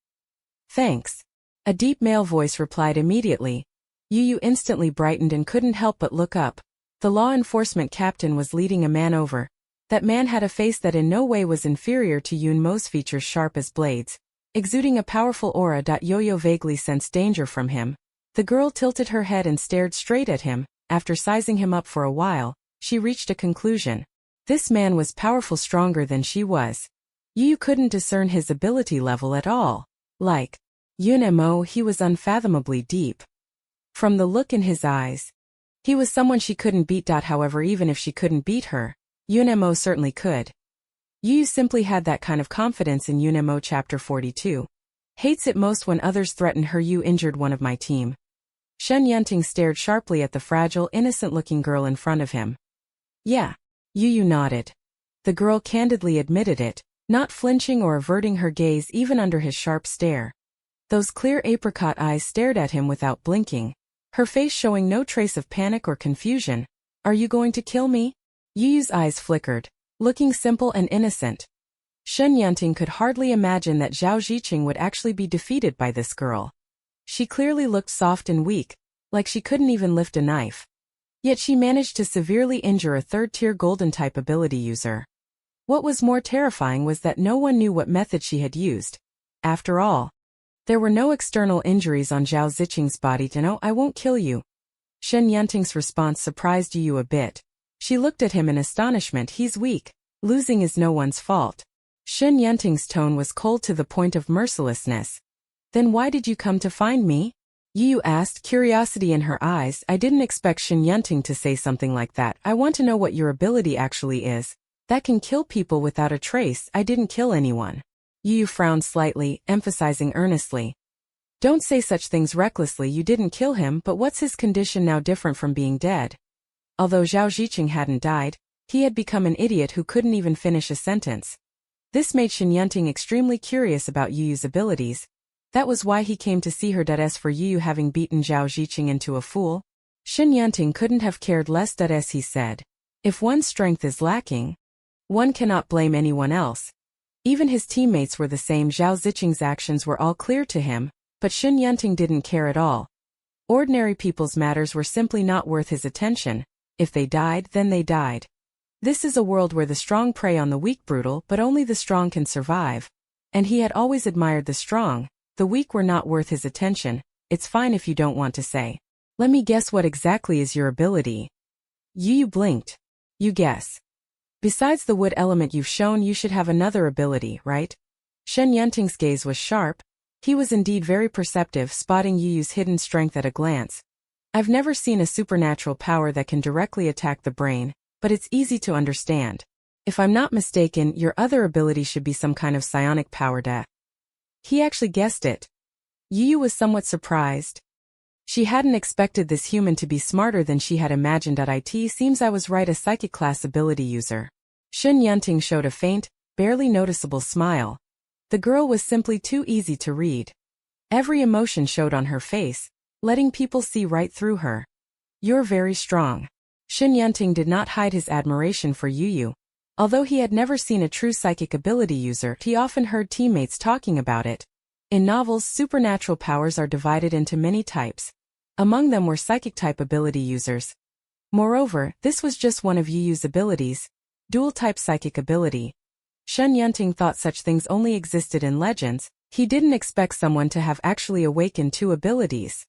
[SPEAKER 1] Thanks. A deep male voice replied immediately. Yu instantly brightened and couldn't help but look up. The law enforcement captain was leading a man over. That man had a face that in no way was inferior to Yun Mo's features, sharp as blades, exuding a powerful aura. Yo-Yo vaguely sensed danger from him. The girl tilted her head and stared straight at him. After sizing him up for a while, she reached a conclusion. This man was powerful, stronger than she was. Yu couldn't discern his ability level at all. Like Yun Mo, he was unfathomably deep. From the look in his eyes, he was someone she couldn't beat. However, even if she couldn't beat her, Yun Mo certainly could. Yu simply had that kind of confidence in Yun Mo. Chapter 42. Hates it most when others threaten her. You injured one of my team. Shen Yunting stared sharply at the fragile, innocent-looking girl in front of him. Yeah. Yu nodded. The girl candidly admitted it, not flinching or averting her gaze even under his sharp stare. Those clear apricot eyes stared at him without blinking, her face showing no trace of panic or confusion. Are you going to kill me? Yu's eyes flickered, looking simple and innocent. Shen Yunting could hardly imagine that Zhao Ziqing would actually be defeated by this girl. She clearly looked soft and weak, like she couldn't even lift a knife. Yet she managed to severely injure a third-tier golden-type ability user. What was more terrifying was that no one knew what method she had used. After all, there were no external injuries on Zhao Ziqing's body. No, I won't kill you. Shen Yunting's response surprised Yu a bit. She looked at him in astonishment. He's weak. Losing is no one's fault. Shen Yunting's tone was cold to the point of mercilessness. Then why did you come to find me? Yu asked, curiosity in her eyes. I didn't expect Shen Yunting to say something like that. I want to know what your ability actually is. That can kill people without a trace. I didn't kill anyone. Yu frowned slightly, emphasizing earnestly. Don't say such things recklessly. You didn't kill him, but what's his condition now different from being dead? Although Zhao Ziqing hadn't died, he had become an idiot who couldn't even finish a sentence. This made Shen Yunting extremely curious about Yu's abilities. That was why he came to see her. As for Yu having beaten Zhao Ziqing into a fool, Shen Yunting couldn't have cared less. As he said, if one's strength is lacking, one cannot blame anyone else. Even his teammates were the same. Zhao Ziqing's actions were all clear to him, but Shen Yunting didn't care at all. Ordinary people's matters were simply not worth his attention. If they died, then they died. This is a world where the strong prey on the weak. Brutal, but only the strong can survive. And he had always admired the strong. The weak were not worth his attention. It's fine if you don't want to say. Let me guess, what exactly is your ability? Yu blinked. You guess. Besides the wood element you've shown, you should have another ability, right? Shen Yunting's gaze was sharp. He was indeed very perceptive, spotting Yu's hidden strength at a glance. I've never seen a supernatural power that can directly attack the brain, but it's easy to understand. If I'm not mistaken, your other ability should be some kind of psionic power. He actually guessed it. Yu was somewhat surprised. She hadn't expected this human to be smarter than she had imagined. It seems I was right, a psychic class ability user. Shen Yunting showed a faint, barely noticeable smile. The girl was simply too easy to read. Every emotion showed on her face, letting people see right through her. You're very strong. Shen Yunting did not hide his admiration for Yu. Although he had never seen a true psychic ability user, he often heard teammates talking about it. In novels, supernatural powers are divided into many types. Among them were psychic-type ability users. Moreover, this was just one of Yu's abilities, dual-type psychic ability. Shen Yunting thought such things only existed in legends. He didn't expect someone to have actually awakened two abilities.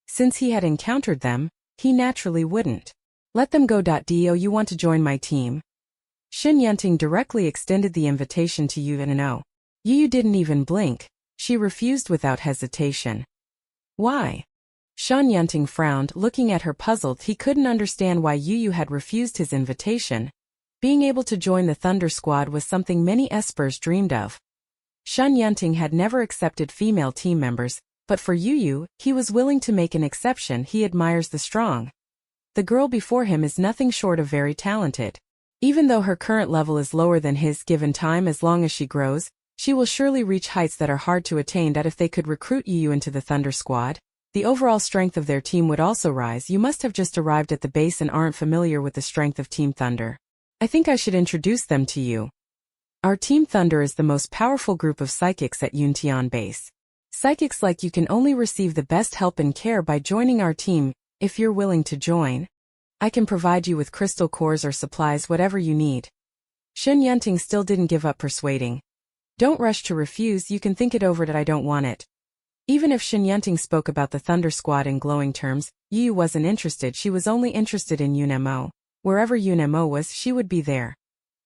[SPEAKER 1] Since he had encountered them, he naturally wouldn't let them go. Do you want to join my team? Shen Yunting directly extended the invitation to Yu. Yu didn't even blink. She refused without hesitation. Why? Shen Yunting frowned, looking at her puzzled. He couldn't understand why Yu had refused his invitation. Being able to join the Thunder Squad was something many espers dreamed of. Shen Yunting had never accepted female team members, but for Yu, he was willing to make an exception. He admires the strong. The girl before him is nothing short of very talented. Even though her current level is lower than his, given time, as long as she grows, she will surely reach heights that are hard to attain. If they could recruit Yu into the Thunder Squad, the overall strength of their team would also rise. You must have just arrived at the base and aren't familiar with the strength of Team Thunder. I think I should introduce them to you. Our Team Thunder is the most powerful group of psychics at Yuntian base. Psychics like you can only receive the best help and care by joining our team. If you're willing to join, I can provide you with crystal cores or supplies, whatever you need. Shen Yunting still didn't give up persuading. Don't rush to refuse, you can think it over, that I don't want it. Even if Shen Yunting spoke about the Thunder Squad in glowing terms, Yu wasn't interested. She was only interested in Yun Mo. Wherever Yun Mo was, she would be there.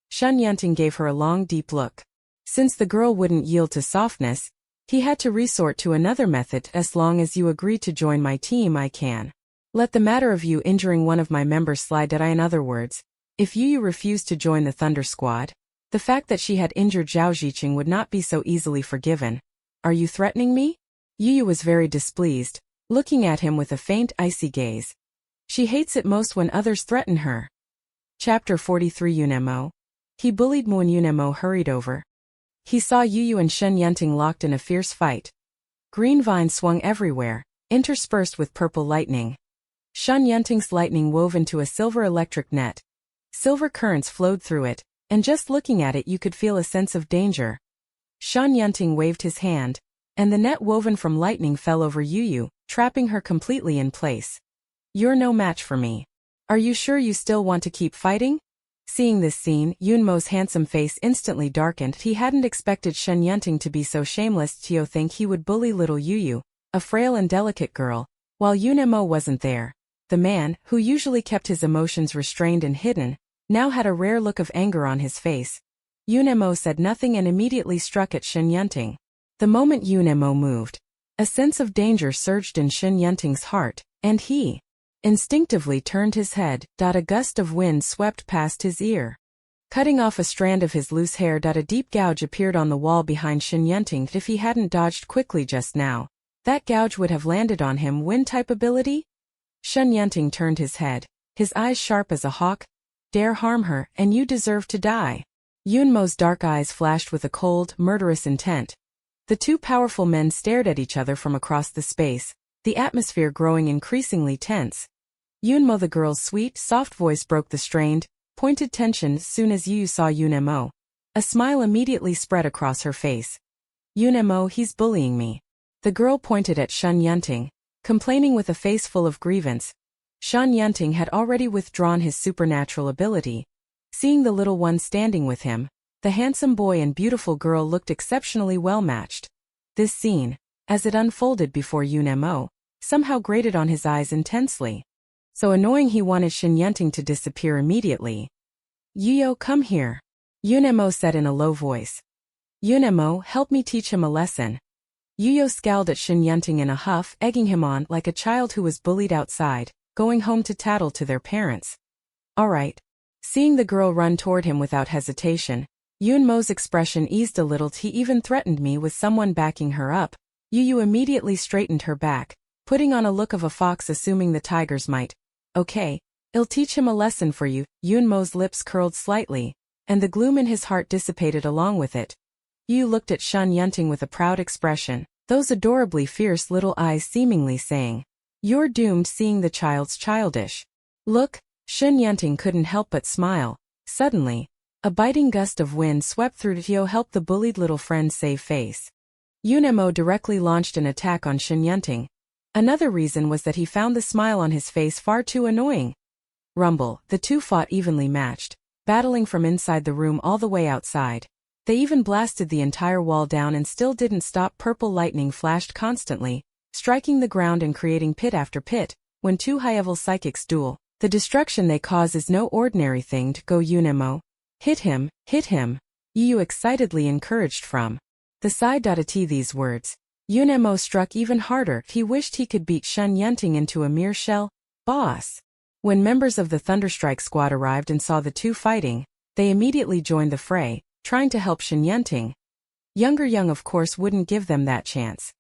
[SPEAKER 1] Shen Yunting gave her a long, deep look. Since the girl wouldn't yield to softness, he had to resort to another method. As long as you agree to join my team, I can let the matter of you injuring one of my members slide. In other words, if Yu refused to join the Thunder Squad, the fact that she had injured Zhao Ziqing would not be so easily forgiven. Are you threatening me? Yu was very displeased, looking at him with a faint, icy gaze. She hates it most when others threaten her. Chapter 43. Yun Mo. He bullied when Yun Mo hurried over. He saw Yu and Shen Yunting locked in a fierce fight. Green vines swung everywhere, interspersed with purple lightning. Shen Yunting's lightning wove into a silver electric net. Silver currents flowed through it, and just looking at it you could feel a sense of danger. Shen Yunting waved his hand, and the net woven from lightning fell over Yu, trapping her completely in place. You're no match for me. Are you sure you still want to keep fighting? Seeing this scene, Yun Mo's handsome face instantly darkened. He hadn't expected Shen Yunting to be so shameless to think he would bully little Yu, a frail and delicate girl, while Yun Mo wasn't there. The man, who usually kept his emotions restrained and hidden, now had a rare look of anger on his face. Yun Mo said nothing and immediately struck at Shen Yunting. The moment Yun Mo moved, a sense of danger surged in Shen Yunting's heart, and he instinctively turned his head. A gust of wind swept past his ear, cutting off a strand of his loose hair. A deep gouge appeared on the wall behind Shen Yunting. If he hadn't dodged quickly just now, that gouge would have landed on him. Wind-type ability? Shen Yunting turned his head, his eyes sharp as a hawk. Dare harm her, and you deserve to die. Yun Mo's dark eyes flashed with a cold, murderous intent. The two powerful men stared at each other from across the space, the atmosphere growing increasingly tense. Yun Mo, the girl's sweet, soft voice broke the strained, pointed tension. As soon as Yu saw Yun Mo, a smile immediately spread across her face. Yun Mo, he's bullying me. The girl pointed at Shen Yunting, complaining with a face full of grievance. Shen Yunting had already withdrawn his supernatural ability. Seeing the little one standing with him, the handsome boy and beautiful girl looked exceptionally well matched. This scene, as it unfolded before Yun Mo, somehow grated on his eyes intensely. So annoying he wanted Shen Yunting to disappear immediately. Yu, come here. Yun Mo said in a low voice. Yun Mo, help me teach him a lesson. Yu scowled at Shen Yunting in a huff, egging him on like a child who was bullied outside, going home to tattle to their parents. All right. Seeing the girl run toward him without hesitation, Yun Mo's expression eased a little. He even threatened me with someone backing her up. Yu immediately straightened her back, putting on a look of a fox, assuming the tigers might. Okay, I'll teach him a lesson for you. Yun Mo's lips curled slightly, and the gloom in his heart dissipated along with it. Yu looked at Shen Yunting with a proud expression, those adorably fierce little eyes seemingly saying, "You're doomed." Seeing the child's childish look, Shen Yunting couldn't help but smile. Suddenly, a biting gust of wind swept through to help the bullied little friend save face. Yun Mo directly launched an attack on Shen Yunting. Another reason was that he found the smile on his face far too annoying. Rumble, the two fought evenly matched, battling from inside the room all the way outside. They even blasted the entire wall down and still didn't stop. Purple lightning flashed constantly, striking the ground and creating pit after pit. When two high-level psychics duel, the destruction they cause is no ordinary thing. To go Yun Mo. Hit him, Yu excitedly encouraged from the side. At these words, Yun Mo struck even harder. He wished he could beat Shen Yunting into a mere shell. Boss. When members of the Thunderstrike squad arrived and saw the two fighting, they immediately joined the fray, trying to help Shen Yunting. Younger Young of course wouldn't give them that chance.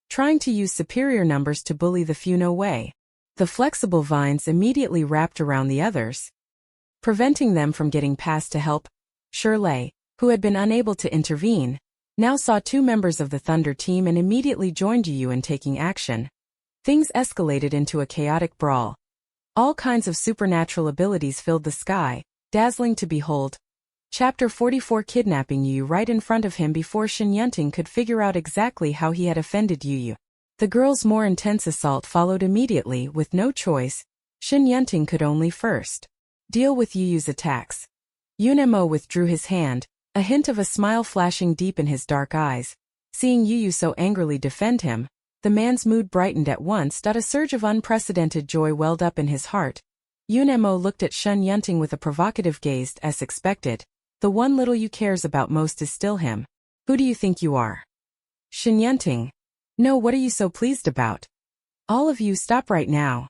[SPEAKER 1] Trying to use superior numbers to bully the few, no way. The flexible vines immediately wrapped around the others, preventing them from getting past to help. Shirley, who had been unable to intervene, now saw two members of the Thunder team and immediately joined Yu in taking action. Things escalated into a chaotic brawl. All kinds of supernatural abilities filled the sky, dazzling to behold. Chapter 44. Kidnapping Yu right in front of him. Before Shen Yunting could figure out exactly how he had offended Yu, the girl's more intense assault followed immediately. With no choice, Shen Yunting could only first deal with Yu's attacks. Yunemo withdrew his hand, a hint of a smile flashing deep in his dark eyes. Seeing Yu so angrily defend him, the man's mood brightened at once. A surge of unprecedented joy welled up in his heart. Yunemo looked at Shen Yunting with a provocative gaze. As expected, the one little Yu cares about most is still him. Who do you think you are? Shen Yunting. No, what are you so pleased about? All of you stop right now.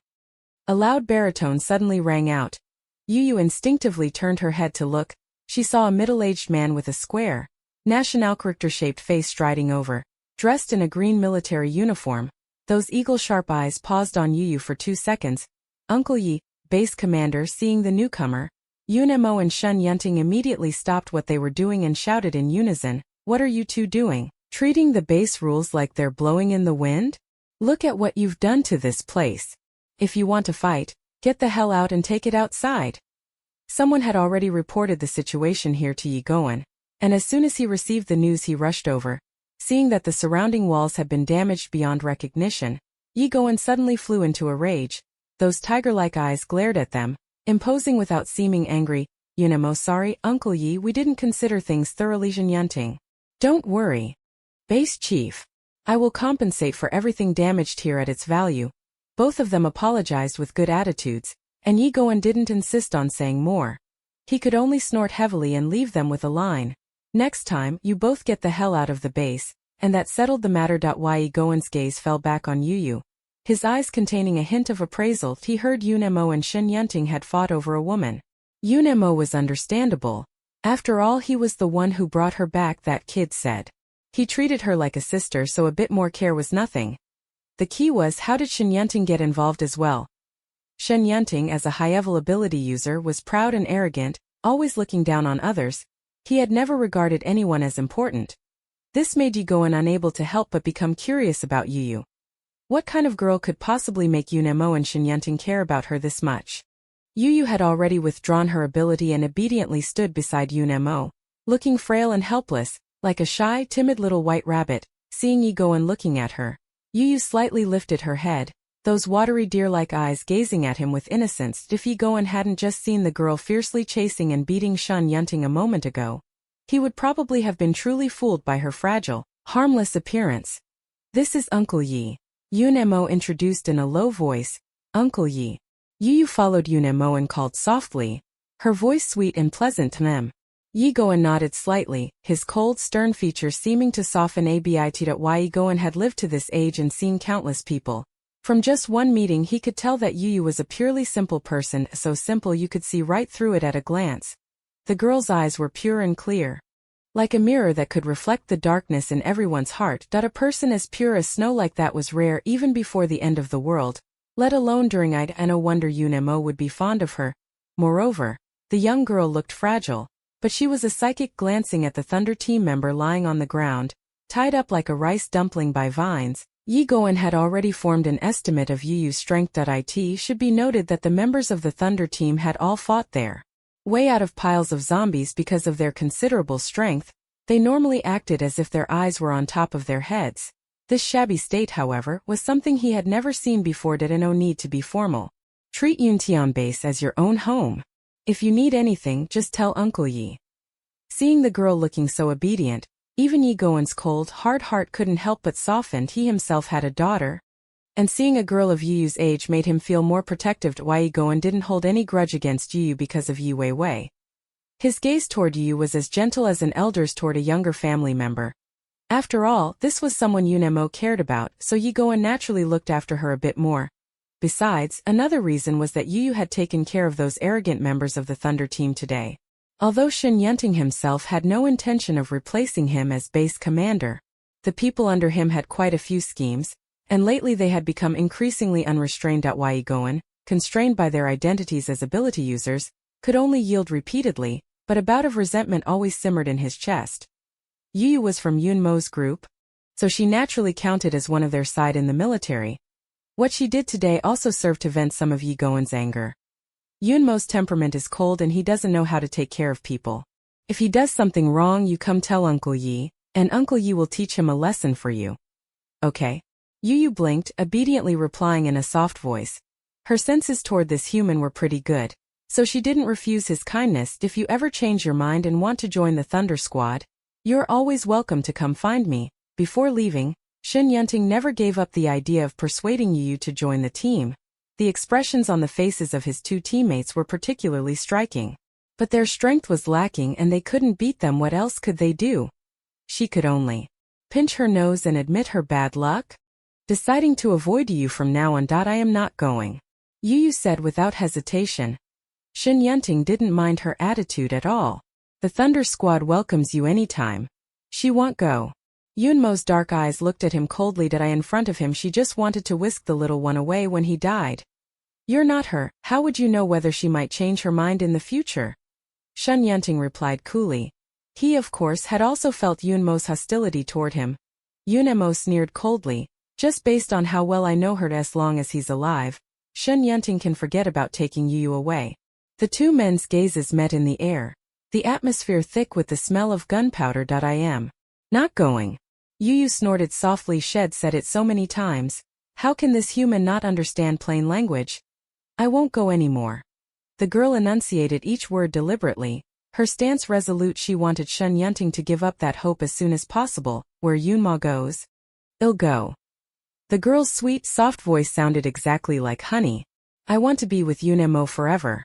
[SPEAKER 1] A loud baritone suddenly rang out. Yu instinctively turned her head to look. She saw a middle-aged man with a square, nationalcharacter-shaped face striding over, dressed in a green military uniform. Those eagle-sharp eyes paused on Yu for 2 seconds. Uncle Yi, base commander. Seeing the newcomer, Yunemo and Shen Yunting immediately stopped what they were doing and shouted in unison, "What are you two doing? Treating the base rules like they're blowing in the wind? Look at what you've done to this place. If you want to fight, get the hell out and take it outside." Someone had already reported the situation here to Yi Goen, and as soon as he received the news he rushed over. Seeing that the surrounding walls had been damaged beyond recognition, Yi Goen suddenly flew into a rage. Those tiger-like eyes glared at them, imposing without seeming angry. Yunemo, sorry, Uncle Yi, we didn't consider things thoroughly. Shen Yunting. Don't worry. Base Chief. I will compensate for everything damaged here at its value. Both of them apologized with good attitudes, and Yi Goen didn't insist on saying more. He could only snort heavily and leave them with a line. Next time, you both get the hell out of the base, and that settled the matter. Yi Goen's gaze fell back on Yu, his eyes containing a hint of appraisal. He heard Yunemo and Shen Yunting had fought over a woman. Yunemo was understandable. After all, he was the one who brought her back, that kid said. He treated her like a sister, so a bit more care was nothing. The key was, how did Shen Yunting get involved as well? Shen Yunting, as a high-level ability user, was proud and arrogant, always looking down on others. He had never regarded anyone as important. This made Yi Goen unable to help but become curious about Yu. What kind of girl could possibly make Yunemo and Shen Yunting care about her this much? Yu had already withdrawn her ability and obediently stood beside Yunemo, looking frail and helpless, like a shy, timid little white rabbit. Seeing Yi Goen looking at her, Yu slightly lifted her head, those watery deer-like eyes gazing at him with innocence. If Yi Goen hadn't just seen the girl fiercely chasing and beating Shen Yunting a moment ago, he would probably have been truly fooled by her fragile, harmless appearance. This is Uncle Yi. Yunemo introduced in a low voice. Uncle Yi. Yu followed Yunemo and called softly, her voice sweet and pleasant to them. Yi Goen nodded slightly, his cold, stern features seeming to soften a bit. Yi Goen had lived to this age and seen countless people. From just one meeting he could tell that Yu was a purely simple person, so simple you could see right through it at a glance. The girl's eyes were pure and clear, like a mirror that could reflect the darkness in everyone's heart. A person as pure as snow like that was rare even before the end of the world, let alone during it. No wonder Yunemo would be fond of her. Moreover, the young girl looked fragile, but she was a psychic. Glancing at the Thunder team member lying on the ground, tied up like a rice dumpling by vines, Yi Goen had already formed an estimate of Yu's strength. It should be noted that the members of the Thunder team had all fought there, way out of piles of zombies. Because of their considerable strength, they normally acted as if their eyes were on top of their heads. This shabby state, however, was something he had never seen before. No need to be formal. Treat Yuntian base as your own home. If you need anything, just tell Uncle Yi. Seeing the girl looking so obedient, even Yi Goen's cold, hard heart couldn't help but soften. He himself had a daughter, and seeing a girl of Yu's age made him feel more protective. Yi Goen didn't hold any grudge against Yu because of Yi Wei. His gaze toward Yu was as gentle as an elder's toward a younger family member. After all, this was someone Yunemo cared about, so Yi Goen naturally looked after her a bit more. Besides, another reason was that Yu had taken care of those arrogant members of the Thunder team today. Although Shen Yunting himself had no intention of replacing him as base commander, the people under him had quite a few schemes, and lately they had become increasingly unrestrained. Yi Goen, constrained by their identities as ability users, could only yield repeatedly, but a bout of resentment always simmered in his chest. Yu was from Yunmo's group, so she naturally counted as one of their side in the military. What she did today also served to vent some of Yi Goen's anger. Yunmo's temperament is cold and he doesn't know how to take care of people. If he does something wrong, you come tell Uncle Yi, and Uncle Yi will teach him a lesson for you. Okay. Yu blinked, obediently replying in a soft voice. Her senses toward this human were pretty good. So she didn't refuse his kindness. If you ever change your mind and want to join the Thunder Squad, you're always welcome to come find me. Before leaving, Shen Yunting never gave up the idea of persuading Yu Yu to join the team. The expressions on the faces of his two teammates were particularly striking. But their strength was lacking and they couldn't beat them. What else could they do? She could only pinch her nose and admit her bad luck. Deciding to avoid Yu Yu from now on. I am not going, Yu Yu said without hesitation. Shen Yunting didn't mind her attitude at all. The Thunder Squad welcomes you anytime. She won't go. Yunmo's dark eyes looked at him coldly. In front of him she just wanted to whisk the little one away when he died. You're not her, how would you know whether she might change her mind in the future? Shen Yunting replied coolly. He of course had also felt Yunmo's hostility toward him. Yunmo sneered coldly. Just based on how well I know her, as long as he's alive, Shen Yunting can forget about taking Yu Yu away. The two men's gazes met in the air, the atmosphere thick with the smell of gunpowder. I am not going. Yu Yu snorted softly. Shed said it so many times. How can this human not understand plain language? I won't go anymore. The girl enunciated each word deliberately, her stance resolute. She wanted Shen Yunting to give up that hope as soon as possible. Where Yunmo goes, I'll go. The girl's sweet, soft voice sounded exactly like honey. I want to be with Yunmo forever.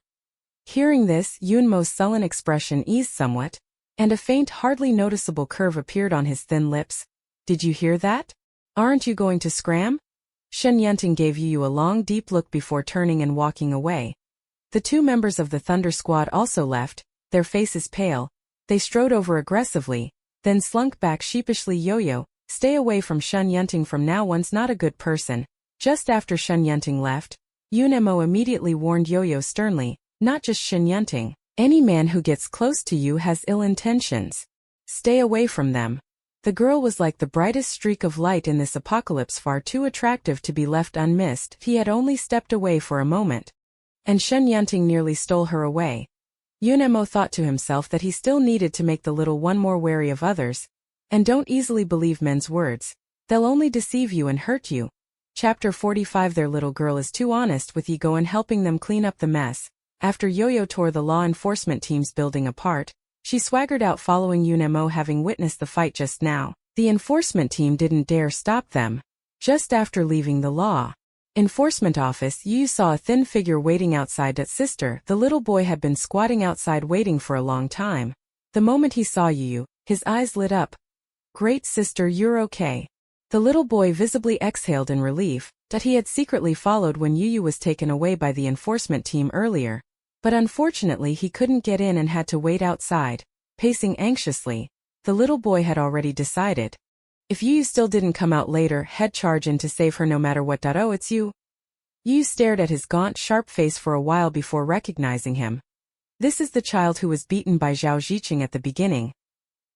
[SPEAKER 1] Hearing this, Yunmo's sullen expression eased somewhat, and a faint, hardly noticeable curve appeared on his thin lips. Did you hear that? Aren't you going to scram? Shen Yunting gave Yu Yu a long, deep look before turning and walking away. The two members of the Thunder Squad also left, their faces pale. They strode over aggressively, then slunk back sheepishly. Yo-Yo, stay away from Shen Yunting from now. One's not a good person. Just after Shen Yunting left, Yunmo immediately warned Yo-Yo sternly, not just Shen Yunting. Any man who gets close to you has ill intentions. Stay away from them. The girl was like the brightest streak of light in this apocalypse, far too attractive to be left unmissed. He had only stepped away for a moment, and Shen Yunting nearly stole her away. Yunmo thought to himself that he still needed to make the little one more wary of others. And don't easily believe men's words. They'll only deceive you and hurt you. Chapter 45. Their little girl is too honest with Ego in helping them clean up the mess. After Yo-Yo tore the law enforcement team's building apart, she swaggered out following Yunmo. Having witnessed the fight just now, the enforcement team didn't dare stop them. Just after leaving the law enforcement office, Yu saw a thin figure waiting outside. That sister, the little boy had been squatting outside waiting for a long time. The moment he saw Yu, his eyes lit up. Great sister, you're okay. The little boy visibly exhaled in relief, that he had secretly followed when Yu was taken away by the enforcement team earlier. But unfortunately he couldn't get in and had to wait outside, pacing anxiously. The little boy had already decided. If Yu still didn't come out later, he'd charge in to save her no matter what. Oh, it's you? Yu stared at his gaunt, sharp face for a while before recognizing him. This is the child who was beaten by Zhao Ziqing at the beginning.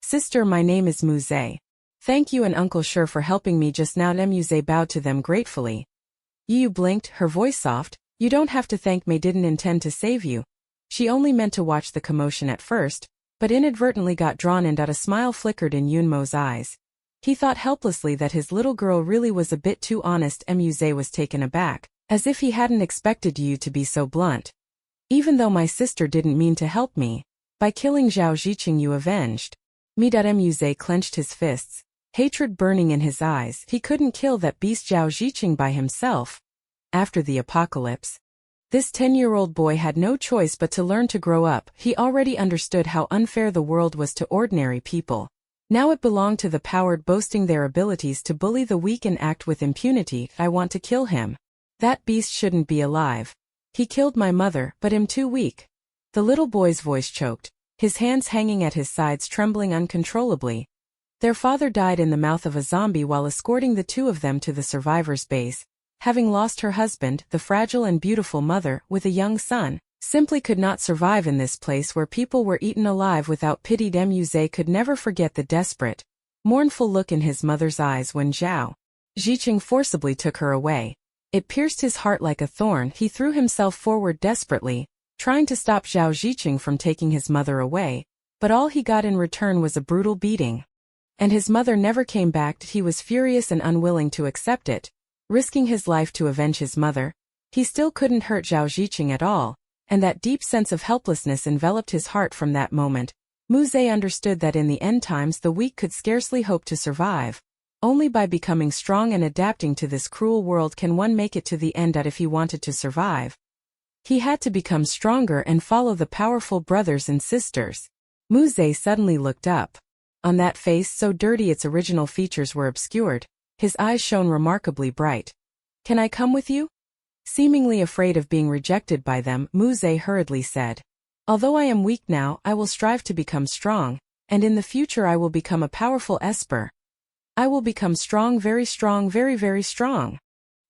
[SPEAKER 1] Sister, my name is Muze. Thank you and Uncle Sure for helping me just now. Muze bowed to them gratefully. Yu blinked, her voice soft. You don't have to thank me. Didn't intend to save you. She only meant to watch the commotion at first, but inadvertently got drawn in. A smile flickered in Yunmo's eyes. He thought helplessly that his little girl really was a bit too honest. Muze was taken aback, as if he hadn't expected Yu to be so blunt. Even though my sister didn't mean to help me, by killing Zhao Ziqing you avenged me. Muze clenched his fists, hatred burning in his eyes. He couldn't kill that beast Zhao Ziqing by himself. After the apocalypse, this 10-year-old boy had no choice but to learn to grow up. He already understood how unfair the world was to ordinary people. Now it belonged to the powered, boasting their abilities to bully the weak and act with impunity. I want to kill him. That beast shouldn't be alive. He killed my mother, but I'm too weak. The little boy's voice choked, his hands hanging at his sides, trembling uncontrollably. Their father died in the mouth of a zombie while escorting the two of them to the survivors' base. Having lost her husband, the fragile and beautiful mother, with a young son, simply could not survive in this place where people were eaten alive without pity. Muze could never forget the desperate, mournful look in his mother's eyes when Zhao Ziqing forcibly took her away. It pierced his heart like a thorn. He threw himself forward desperately, trying to stop Zhao Ziqing from taking his mother away, but all he got in return was a brutal beating. And his mother never came back. He was furious and unwilling to accept it. Risking his life to avenge his mother, he still couldn't hurt Zhao Ziqing at all. and that deep sense of helplessness enveloped his heart from that moment. Muse understood that in the end times the weak could scarcely hope to survive. Only by becoming strong and adapting to this cruel world can one make it to the end. If he wanted to survive, he had to become stronger and follow the powerful brothers and sisters. Muse suddenly looked up. On that face so dirty its original features were obscured, his eyes shone remarkably bright. "Can I come with you?" Seemingly afraid of being rejected by them, Muse hurriedly said. "Although I am weak now, I will strive to become strong, and in the future I will become a powerful esper. I will become strong, very strong, very, very strong."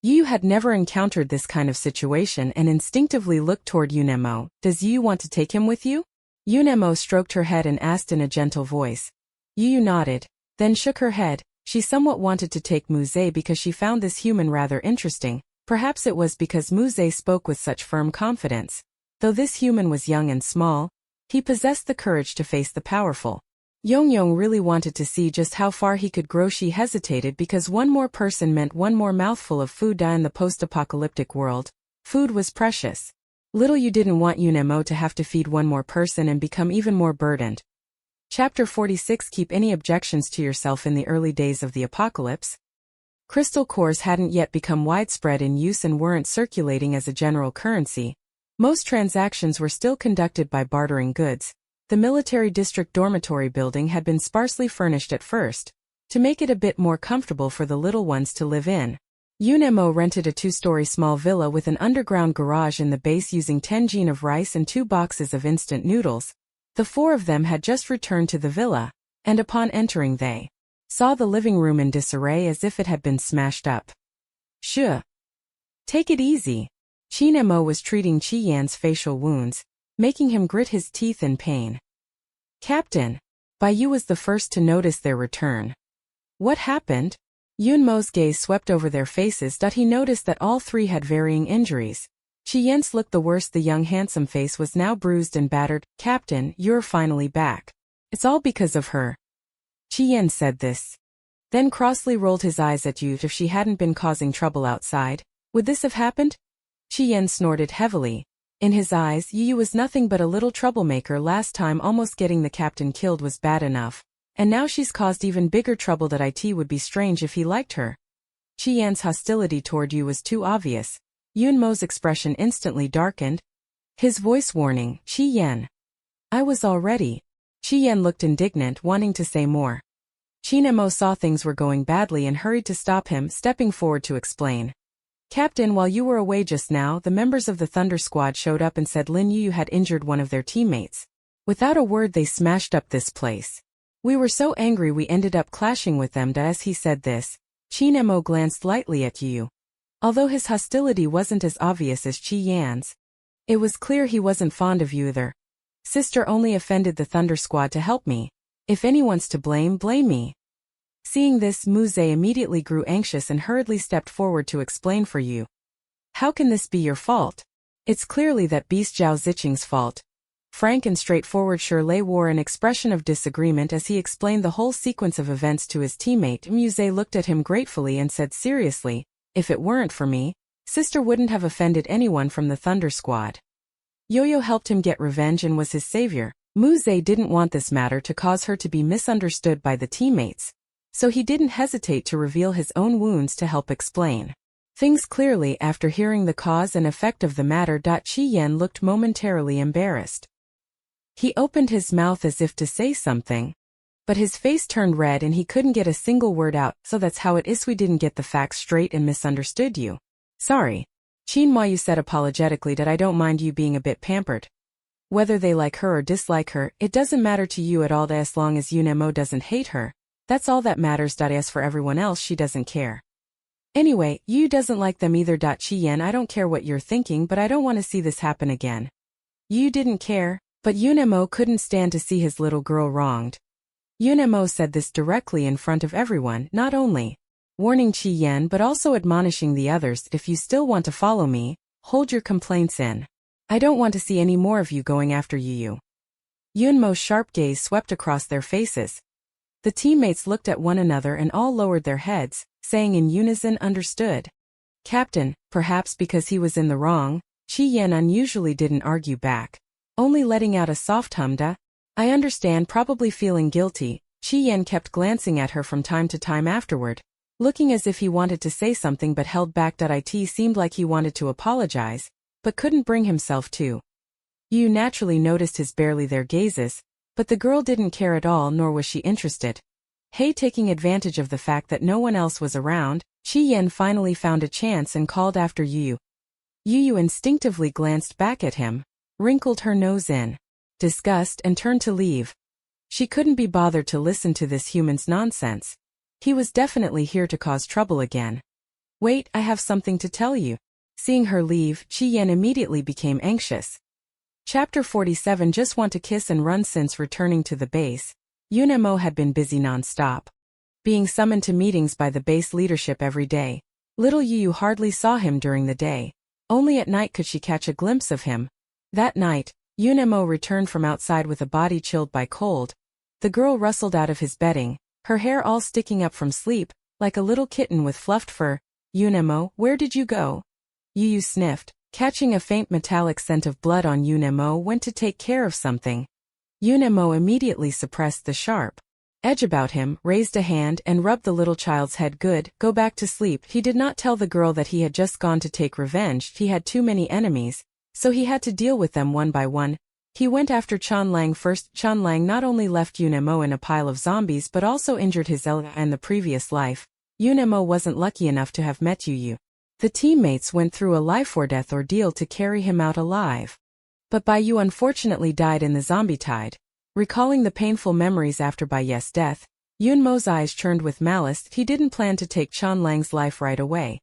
[SPEAKER 1] Yu had never encountered this kind of situation and instinctively looked toward Yunemo. "Does Yu want to take him with you?" Yunemo stroked her head and asked in a gentle voice. Yu nodded, then shook her head. She somewhat wanted to take Muse because she found this human rather interesting. Perhaps it was because Muse spoke with such firm confidence. Though this human was young and small, he possessed the courage to face the powerful. Yongyong really wanted to see just how far he could grow. She hesitated because one more person meant one more mouthful of food. In the post-apocalyptic world, food was precious. Little Yu didn't want Yunemo to have to feed one more person and become even more burdened. Chapter 46. Keep any objections to yourself. In the early days of the apocalypse, crystal cores hadn't yet become widespread in use and weren't circulating as a general currency. Most transactions were still conducted by bartering goods. The military district dormitory building had been sparsely furnished at first, to make it a bit more comfortable for the little ones to live in. Yunemo rented a 2-story small villa with an underground garage in the base using 10 jin of rice and 2 boxes of instant noodles. The 4 of them had just returned to the villa, and upon entering they saw the living room in disarray as if it had been smashed up. "Sure. Take it easy." Yunemo was treating Qi Yan's facial wounds, making him grit his teeth in pain. "Captain." Bai Yu was the first to notice their return. "What happened?" Yunmo's gaze swept over their faces. He noticed that all 3 had varying injuries. Qi Yan's looked the worst. The young handsome face was now bruised and battered. "Captain, you're finally back. It's all because of her." Qi Yan said this, then crossly rolled his eyes at Yu. If she hadn't been causing trouble outside, would this have happened? Qi Yan snorted heavily. In his eyes, Yu was nothing but a little troublemaker. Last time almost getting the captain killed was bad enough, and now she's caused even bigger trouble. It would be strange if he liked her. Qi Yan's hostility toward Yu was too obvious. Yunmo's expression instantly darkened. His voice warning, "Qi Yan." "I was already." Qi Yan looked indignant, wanting to say more. Yunemo saw things were going badly and hurried to stop him, stepping forward to explain. "Captain, while you were away just now, the members of the Thunder Squad showed up and said Lin Yu had injured one of their teammates. Without a word they smashed up this place. We were so angry we ended up clashing with them." As he said this, Yunemo glanced lightly at Yu. Although his hostility wasn't as obvious as Qi Yan's, it was clear he wasn't fond of Yu either. "Sister only offended the Thunder Squad to help me. If anyone's to blame, blame me." Seeing this, Muse immediately grew anxious and hurriedly stepped forward to explain. "For you. How can this be your fault? It's clearly that beast Zhao Ziqing's fault." Frank and straightforward Shirley wore an expression of disagreement as he explained the whole sequence of events to his teammate. Muse looked at him gratefully and said seriously, "If it weren't for me, Sister wouldn't have offended anyone from the Thunder Squad. Yo-Yo helped him get revenge and was his savior." Muse didn't want this matter to cause her to be misunderstood by the teammates, so he didn't hesitate to reveal his own wounds to help explain things clearly. After hearing the cause and effect of the matter, Qi Yan looked momentarily embarrassed. He opened his mouth as if to say something, but his face turned red and he couldn't get a single word out. "So that's how it is. We didn't get the facts straight and misunderstood you. Sorry." Qin Mayu said apologetically. "I don't mind you being a bit pampered. Whether they like her or dislike her, it doesn't matter to you at all. As long as Yunemo doesn't hate her, that's all that matters. As for everyone else, she doesn't care. Anyway, Yu doesn't like them either. Qi Yan, I don't care what you're thinking, but I don't want to see this happen again." Yu didn't care, but Yunemo couldn't stand to see his little girl wronged. Yunemo said this directly in front of everyone, not only warning Qi Yan but also admonishing the others. "If you still want to follow me, hold your complaints in. I don't want to see any more of you going after Yu." Yunmo's sharp gaze swept across their faces. The teammates looked at one another and all lowered their heads, saying in unison, "Understood." "Captain," perhaps because he was in the wrong, Chi Yen unusually didn't argue back, only letting out a soft humda. I understand, probably feeling guilty. Chi Yen kept glancing at her from time to time afterward, looking as if he wanted to say something but held back. It seemed like he wanted to apologize, but couldn't bring himself to. Yu naturally noticed his barely there gazes, but the girl didn't care at all, nor was she interested. Hey, taking advantage of the fact that no one else was around, Chi Yen finally found a chance and called after Yu. Yu instinctively glanced back at him, wrinkled her nose in disgust and turned to leave. She couldn't be bothered to listen to this human's nonsense. He was definitely here to cause trouble again. Wait, I have something to tell you. Seeing her leave, Chi Yen immediately became anxious. Chapter 47. Just want to kiss and run. Since returning to the base, Yunemo had been busy non-stop, being summoned to meetings by the base leadership every day. Little Yu hardly saw him during the day. Only at night could she catch a glimpse of him. That night, Yunemo returned from outside with a body chilled by cold. The girl rustled out of his bedding, her hair all sticking up from sleep, like a little kitten with fluffed fur. Yunemo, where did you go? Yu sniffed, catching a faint metallic scent of blood on Yunemo. Went to take care of something. Yunemo immediately suppressed the sharp edge about him, raised a hand and rubbed the little child's head. Good, go back to sleep. He did not tell the girl that he had just gone to take revenge. He had too many enemies, so he had to deal with them one by one. He went after Chanlang first. Chanlang not only left Yunemo in a pile of zombies but also injured his Ella in the previous life. Yunemo wasn't lucky enough to have met Yu. The teammates went through a life-or-death ordeal to carry him out alive. But Bai Yu unfortunately died in the zombie tide. Recalling the painful memories after Bai Yu's death, Yunmo's eyes churned with malice. He didn't plan to take Chanlang's life right away.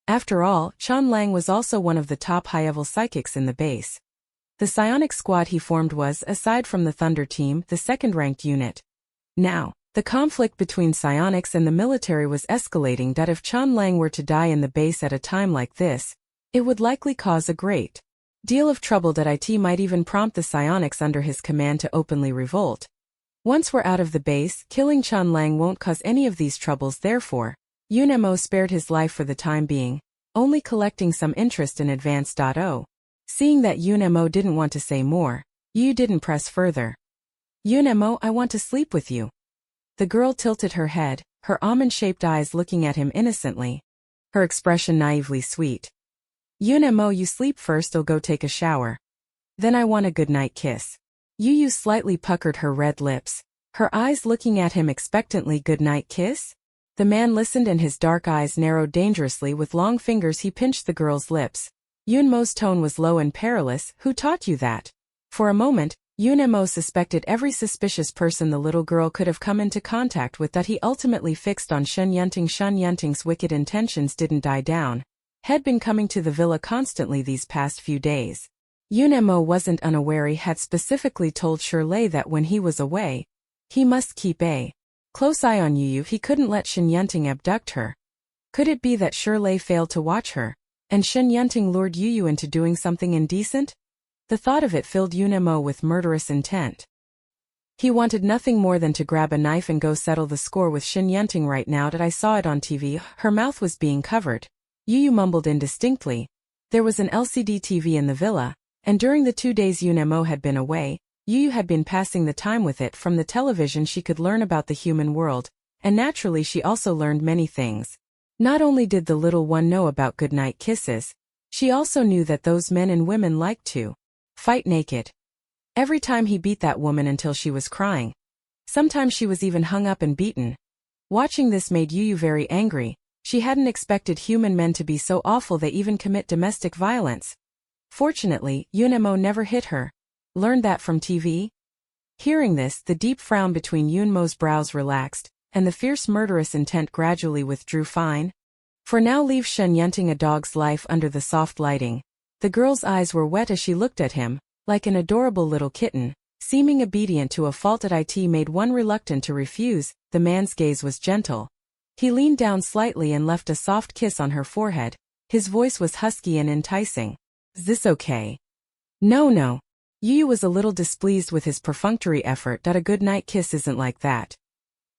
[SPEAKER 1] After all, Chanlang was also one of the top high-level psychics in the base. The psionic squad he formed was, aside from the Thunder team, the second-ranked unit. Now, the conflict between psionics and the military was escalating. If Chanlang were to die in the base at a time like this, it would likely cause a great deal of trouble. It might even prompt the psionics under his command to openly revolt. Once we're out of the base, killing Chanlang won't cause any of these troubles. Therefore, Yunemo spared his life for the time being, only collecting some interest in advance. Seeing that Yunemo didn't want to say more, Yu didn't press further. Yunemo, I want to sleep with you. The girl tilted her head, her almond-shaped eyes looking at him innocently, her expression naively sweet. Yunemo, you sleep first. I'll go take a shower. Then I want a good-night kiss. Yu slightly puckered her red lips, her eyes looking at him expectantly. Good-night kiss? The man listened and his dark eyes narrowed dangerously. With long fingers he pinched the girl's lips. Yunmo's tone was low and perilous. Who taught you that? For a moment, Yunemo suspected every suspicious person the little girl could have come into contact with. That he ultimately fixed on Shen Yunting. Shen Yunting's wicked intentions didn't die down. Had been coming to the villa constantly these past few days. Yunemo wasn't unaware he had specifically told Shirley that when he was away, he must keep a close eye on Yu. He couldn't let Shen Yunting abduct her. Could it be that Shirley failed to watch her, and Shen Yunting lured Yu into doing something indecent? The thought of it filled Yunemo with murderous intent. He wanted nothing more than to grab a knife and go settle the score with Shen Yunting right now. I saw it on TV. Her mouth was being covered. Yu mumbled indistinctly. There was an LCD TV in the villa, and during the 2 days Yunemo had been away, Yu had been passing the time with it. From the television she could learn about the human world, and naturally she also learned many things. Not only did the little one know about goodnight kisses, she also knew that those men and women liked to fight naked. Every time he beat that woman until she was crying. Sometimes she was even hung up and beaten. Watching this made Yu very angry. She hadn't expected human men to be so awful they even commit domestic violence. Fortunately, Yunemo never hit her. Learned that from TV? Hearing this, the deep frown between Yunmo's brows relaxed, and the fierce murderous intent gradually withdrew. Fine. For now, leave Shen Yunting a dog's life under the soft lighting. The girl's eyes were wet as she looked at him, like an adorable little kitten, seeming obedient to a fault. It made one reluctant to refuse. The man's gaze was gentle. He leaned down slightly and left a soft kiss on her forehead. His voice was husky and enticing. Is this okay? No. Yu was a little displeased with his perfunctory effort. A good-night kiss isn't like that.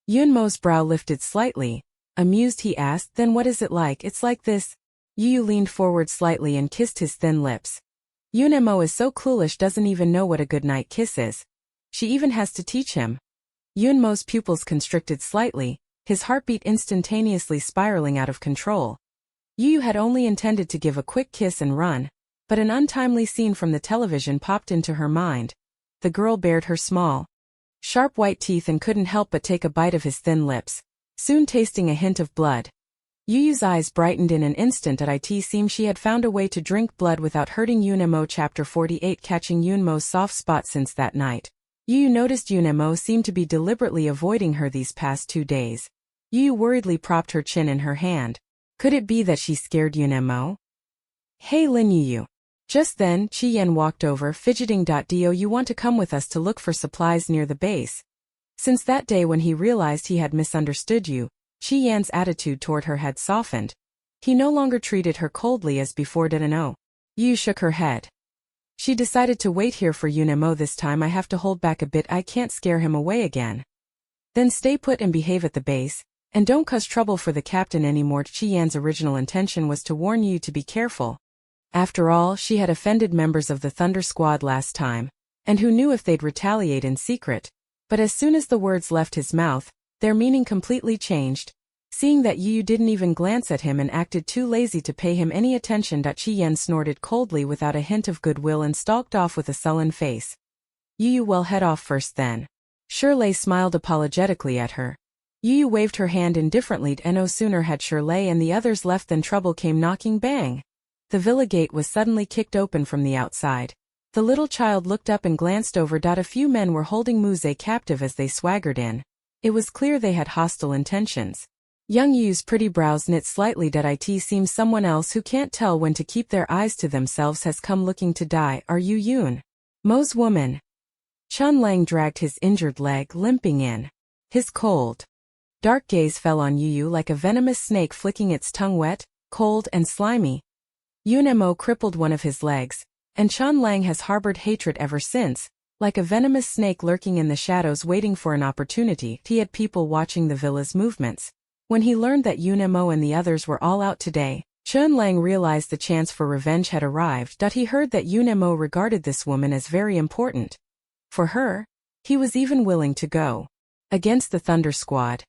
[SPEAKER 1] Yunmo's brow lifted slightly. Amused, he asked, then what is it like? It's like this. Yu leaned forward slightly and kissed his thin lips. Yunemo is so clueless, doesn't even know what a goodnight kiss is. She even has to teach him. Yunmo's pupils constricted slightly, his heartbeat instantaneously spiraling out of control. Yu had only intended to give a quick kiss and run, but an untimely scene from the television popped into her mind. The girl bared her small, sharp white teeth and couldn't help but take a bite of his thin lips, soon tasting a hint of blood. Yu's eyes brightened in an instant. It seemed she had found a way to drink blood without hurting Yunemo. Chapter 48. Catching Yunmo's soft spot. Since that night, Yu noticed Yunemo seemed to be deliberately avoiding her these past 2 days. Yu worriedly propped her chin in her hand. Could it be that she scared Yunemo? Hey Lin Yu. Just then, Chi Yan walked over, fidgeting. Do you want to come with us to look for supplies near the base? Since that day when he realized he had misunderstood Yu, Chi Yan's attitude toward her had softened. He no longer treated her coldly as before. No. Yu shook her head. She decided to wait here for Yunemo this time. I have to hold back a bit. I can't scare him away again. Then stay put and behave at the base, and don't cause trouble for the captain anymore. Chi Yan's original intention was to warn Yu to be careful. After all, she had offended members of the Thunder Squad last time, and who knew if they'd retaliate in secret. But as soon as the words left his mouth, their meaning completely changed. Seeing that Yu didn't even glance at him and acted too lazy to pay him any attention, Chi Yan snorted coldly without a hint of goodwill and stalked off with a sullen face. Yu, well, head off first then. Shirley smiled apologetically at her. Yu waved her hand indifferently, and no sooner had Shirley and the others left than trouble came knocking. Bang! The villa gate was suddenly kicked open from the outside. The little child looked up and glanced over. A few men were holding Muze captive as they swaggered in. It was clear they had hostile intentions. Young Yu's pretty brows knit slightly. It seems someone else who can't tell when to keep their eyes to themselves has come looking to die. Are you Yun Mo's woman? Chun Lang dragged his injured leg, limping in. His cold, dark gaze fell on Yu like a venomous snake flicking its tongue, wet, cold and slimy. Yunemo crippled one of his legs, and Chun Lang has harbored hatred ever since, like a venomous snake lurking in the shadows waiting for an opportunity. He had people watching the villa's movements. When he learned that Yunemo and the others were all out today, Chun Lang realized the chance for revenge had arrived. He heard that Yunemo regarded this woman as very important. For her, he was even willing to go against the Thunder Squad.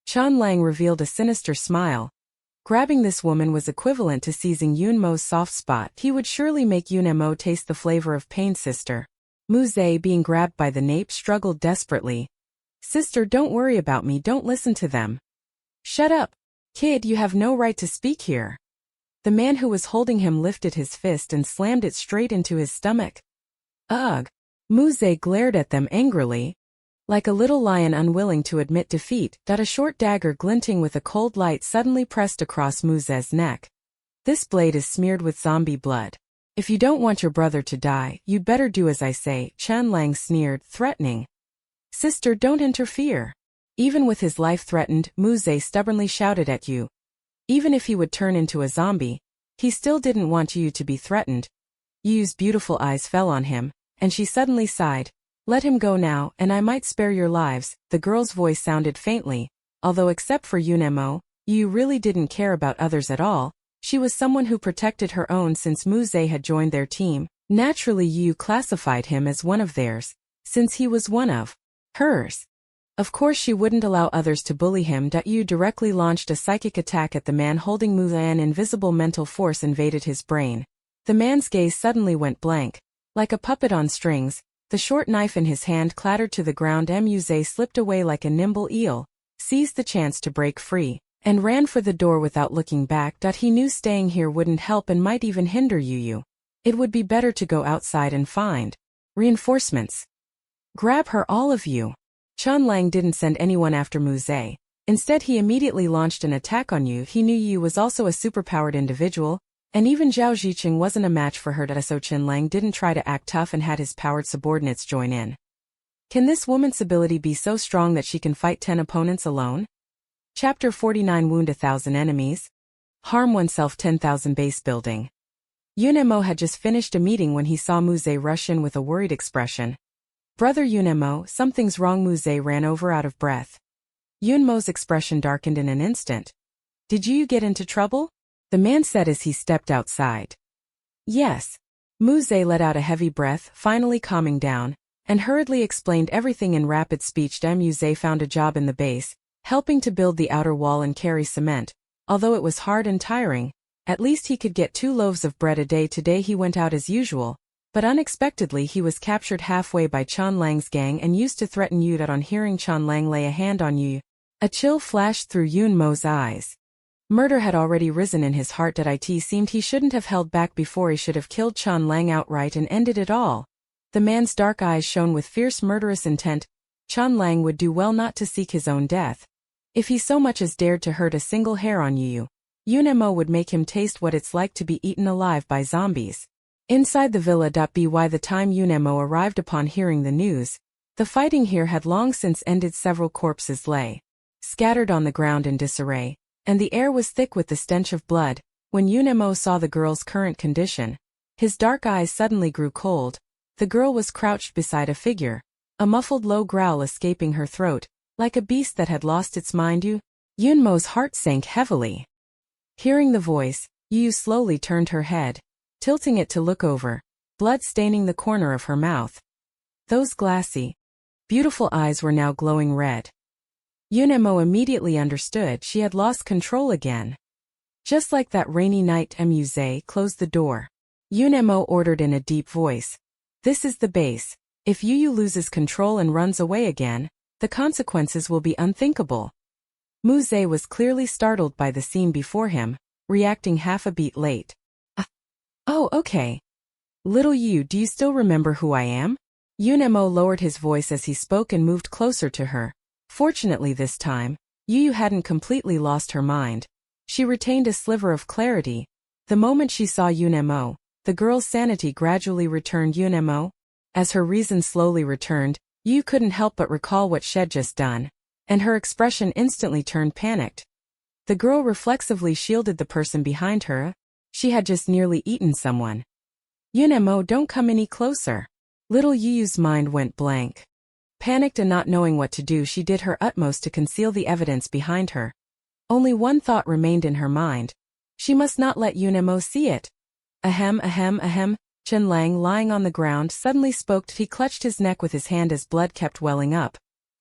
[SPEAKER 1] Chun Lang revealed a sinister smile. Grabbing this woman was equivalent to seizing Yunmo's soft spot. He would surely make Yunemo taste the flavor of pain. Sister Muze, being grabbed by the nape, struggled desperately. Sister, don't worry about me, don't listen to them. Shut up, kid, you have no right to speak here. The man who was holding him lifted his fist and slammed it straight into his stomach. Ugh! Muze glared at them angrily. Like a little lion unwilling to admit defeat, a short dagger glinting with a cold light suddenly pressed across Muze's neck. This blade is smeared with zombie blood. If you don't want your brother to die, you'd better do as I say, Chun Lang sneered, threatening. Sister, don't interfere. Even with his life threatened, Muze stubbornly shouted at Yu. Even if he would turn into a zombie, he still didn't want Yu to be threatened. Yu's beautiful eyes fell on him, and she suddenly sighed. Let him go now, and I might spare your lives. The girl's voice sounded faintly, although except for Yunemo, Yu really didn't care about others at all. She was someone who protected her own since Muze had joined their team. Naturally, Yu classified him as one of theirs, since he was one of hers. Of course she wouldn't allow others to bully him. Yu directly launched a psychic attack at the man holding Muze. An invisible mental force invaded his brain. The man's gaze suddenly went blank. Like a puppet on strings, the short knife in his hand clattered to the ground. Muze slipped away like a nimble eel, seized the chance to break free, and ran for the door without looking back. He knew staying here wouldn't help and might even hinder Yu. It would be better to go outside and find reinforcements. Grab her, all of you. Chun Lang didn't send anyone after Muze. Instead, he immediately launched an attack on Yu. He knew Yu was also a superpowered individual, and even Zhao Ziqing wasn't a match for her. So Chun Lang didn't try to act tough and had his powered subordinates join in. Can this woman's ability be so strong that she can fight 10 opponents alone? Chapter 49. Wound 1,000 enemies. Harm oneself. 10,000 base building. Yunemo had just finished a meeting when he saw Muze rush in with a worried expression. Brother Yunemo, something's wrong. Muze ran over out of breath. Yunmo's expression darkened in an instant. Did you get into trouble? The man said as he stepped outside. Yes. Muze let out a heavy breath, finally calming down, and hurriedly explained everything in rapid speech. Muze found a job in the base, helping to build the outer wall and carry cement. Although it was hard and tiring, at least he could get 2 loaves of bread a day. Today he went out as usual, but unexpectedly he was captured halfway by Chan Lang's gang and used to threaten Yu that on hearing Chan Lang lay a hand on Yu. A chill flashed through Yun Mo's eyes. Murder had already risen in his heart. It seemed he shouldn't have held back before. He should have killed Chan Lang outright and ended it all. The man's dark eyes shone with fierce murderous intent. Chan Lang would do well not to seek his own death. If he so much as dared to hurt a single hair on Yu, Yun Mo would make him taste what it's like to be eaten alive by zombies. Inside the villa. By the time Yun Mo arrived upon hearing the news, the fighting here had long since ended. Several corpses lay scattered on the ground in disarray, and the air was thick with the stench of blood. When Yun Mo saw the girl's current condition, his dark eyes suddenly grew cold. The girl was crouched beside a figure, a muffled low growl escaping her throat, like a beast that had lost its mind. Yun Mo's heart sank heavily. Hearing the voice, Yu slowly turned her head, tilting it to look over, blood staining the corner of her mouth. Those glassy, beautiful eyes were now glowing red. Yun Mo immediately understood she had lost control again. Just like that rainy night. Muze closed the door. Yun Mo ordered in a deep voice. This is the base. If Yu loses control and runs away again, the consequences will be unthinkable. Muze was clearly startled by the scene before him, reacting half a beat late. Oh, okay. Little Yu, do you still remember who I am? Yun Mo lowered his voice as he spoke and moved closer to her. Fortunately this time, Yu hadn't completely lost her mind. She retained a sliver of clarity. The moment she saw Yun Mo, the girl's sanity gradually returned. Yun Mo, as her reason slowly returned, Yu couldn't help but recall what she'd just done, and her expression instantly turned panicked. The girl reflexively shielded the person behind her. She had just nearly eaten someone. Yun Mo, don't come any closer. Little Yu's mind went blank. Panicked and not knowing what to do, she did her utmost to conceal the evidence behind her. Only one thought remained in her mind. She must not let Yun Mo see it. Ahem, ahem, ahem. Chan Lang, lying on the ground, suddenly spoke. He clutched his neck with his hand as blood kept welling up.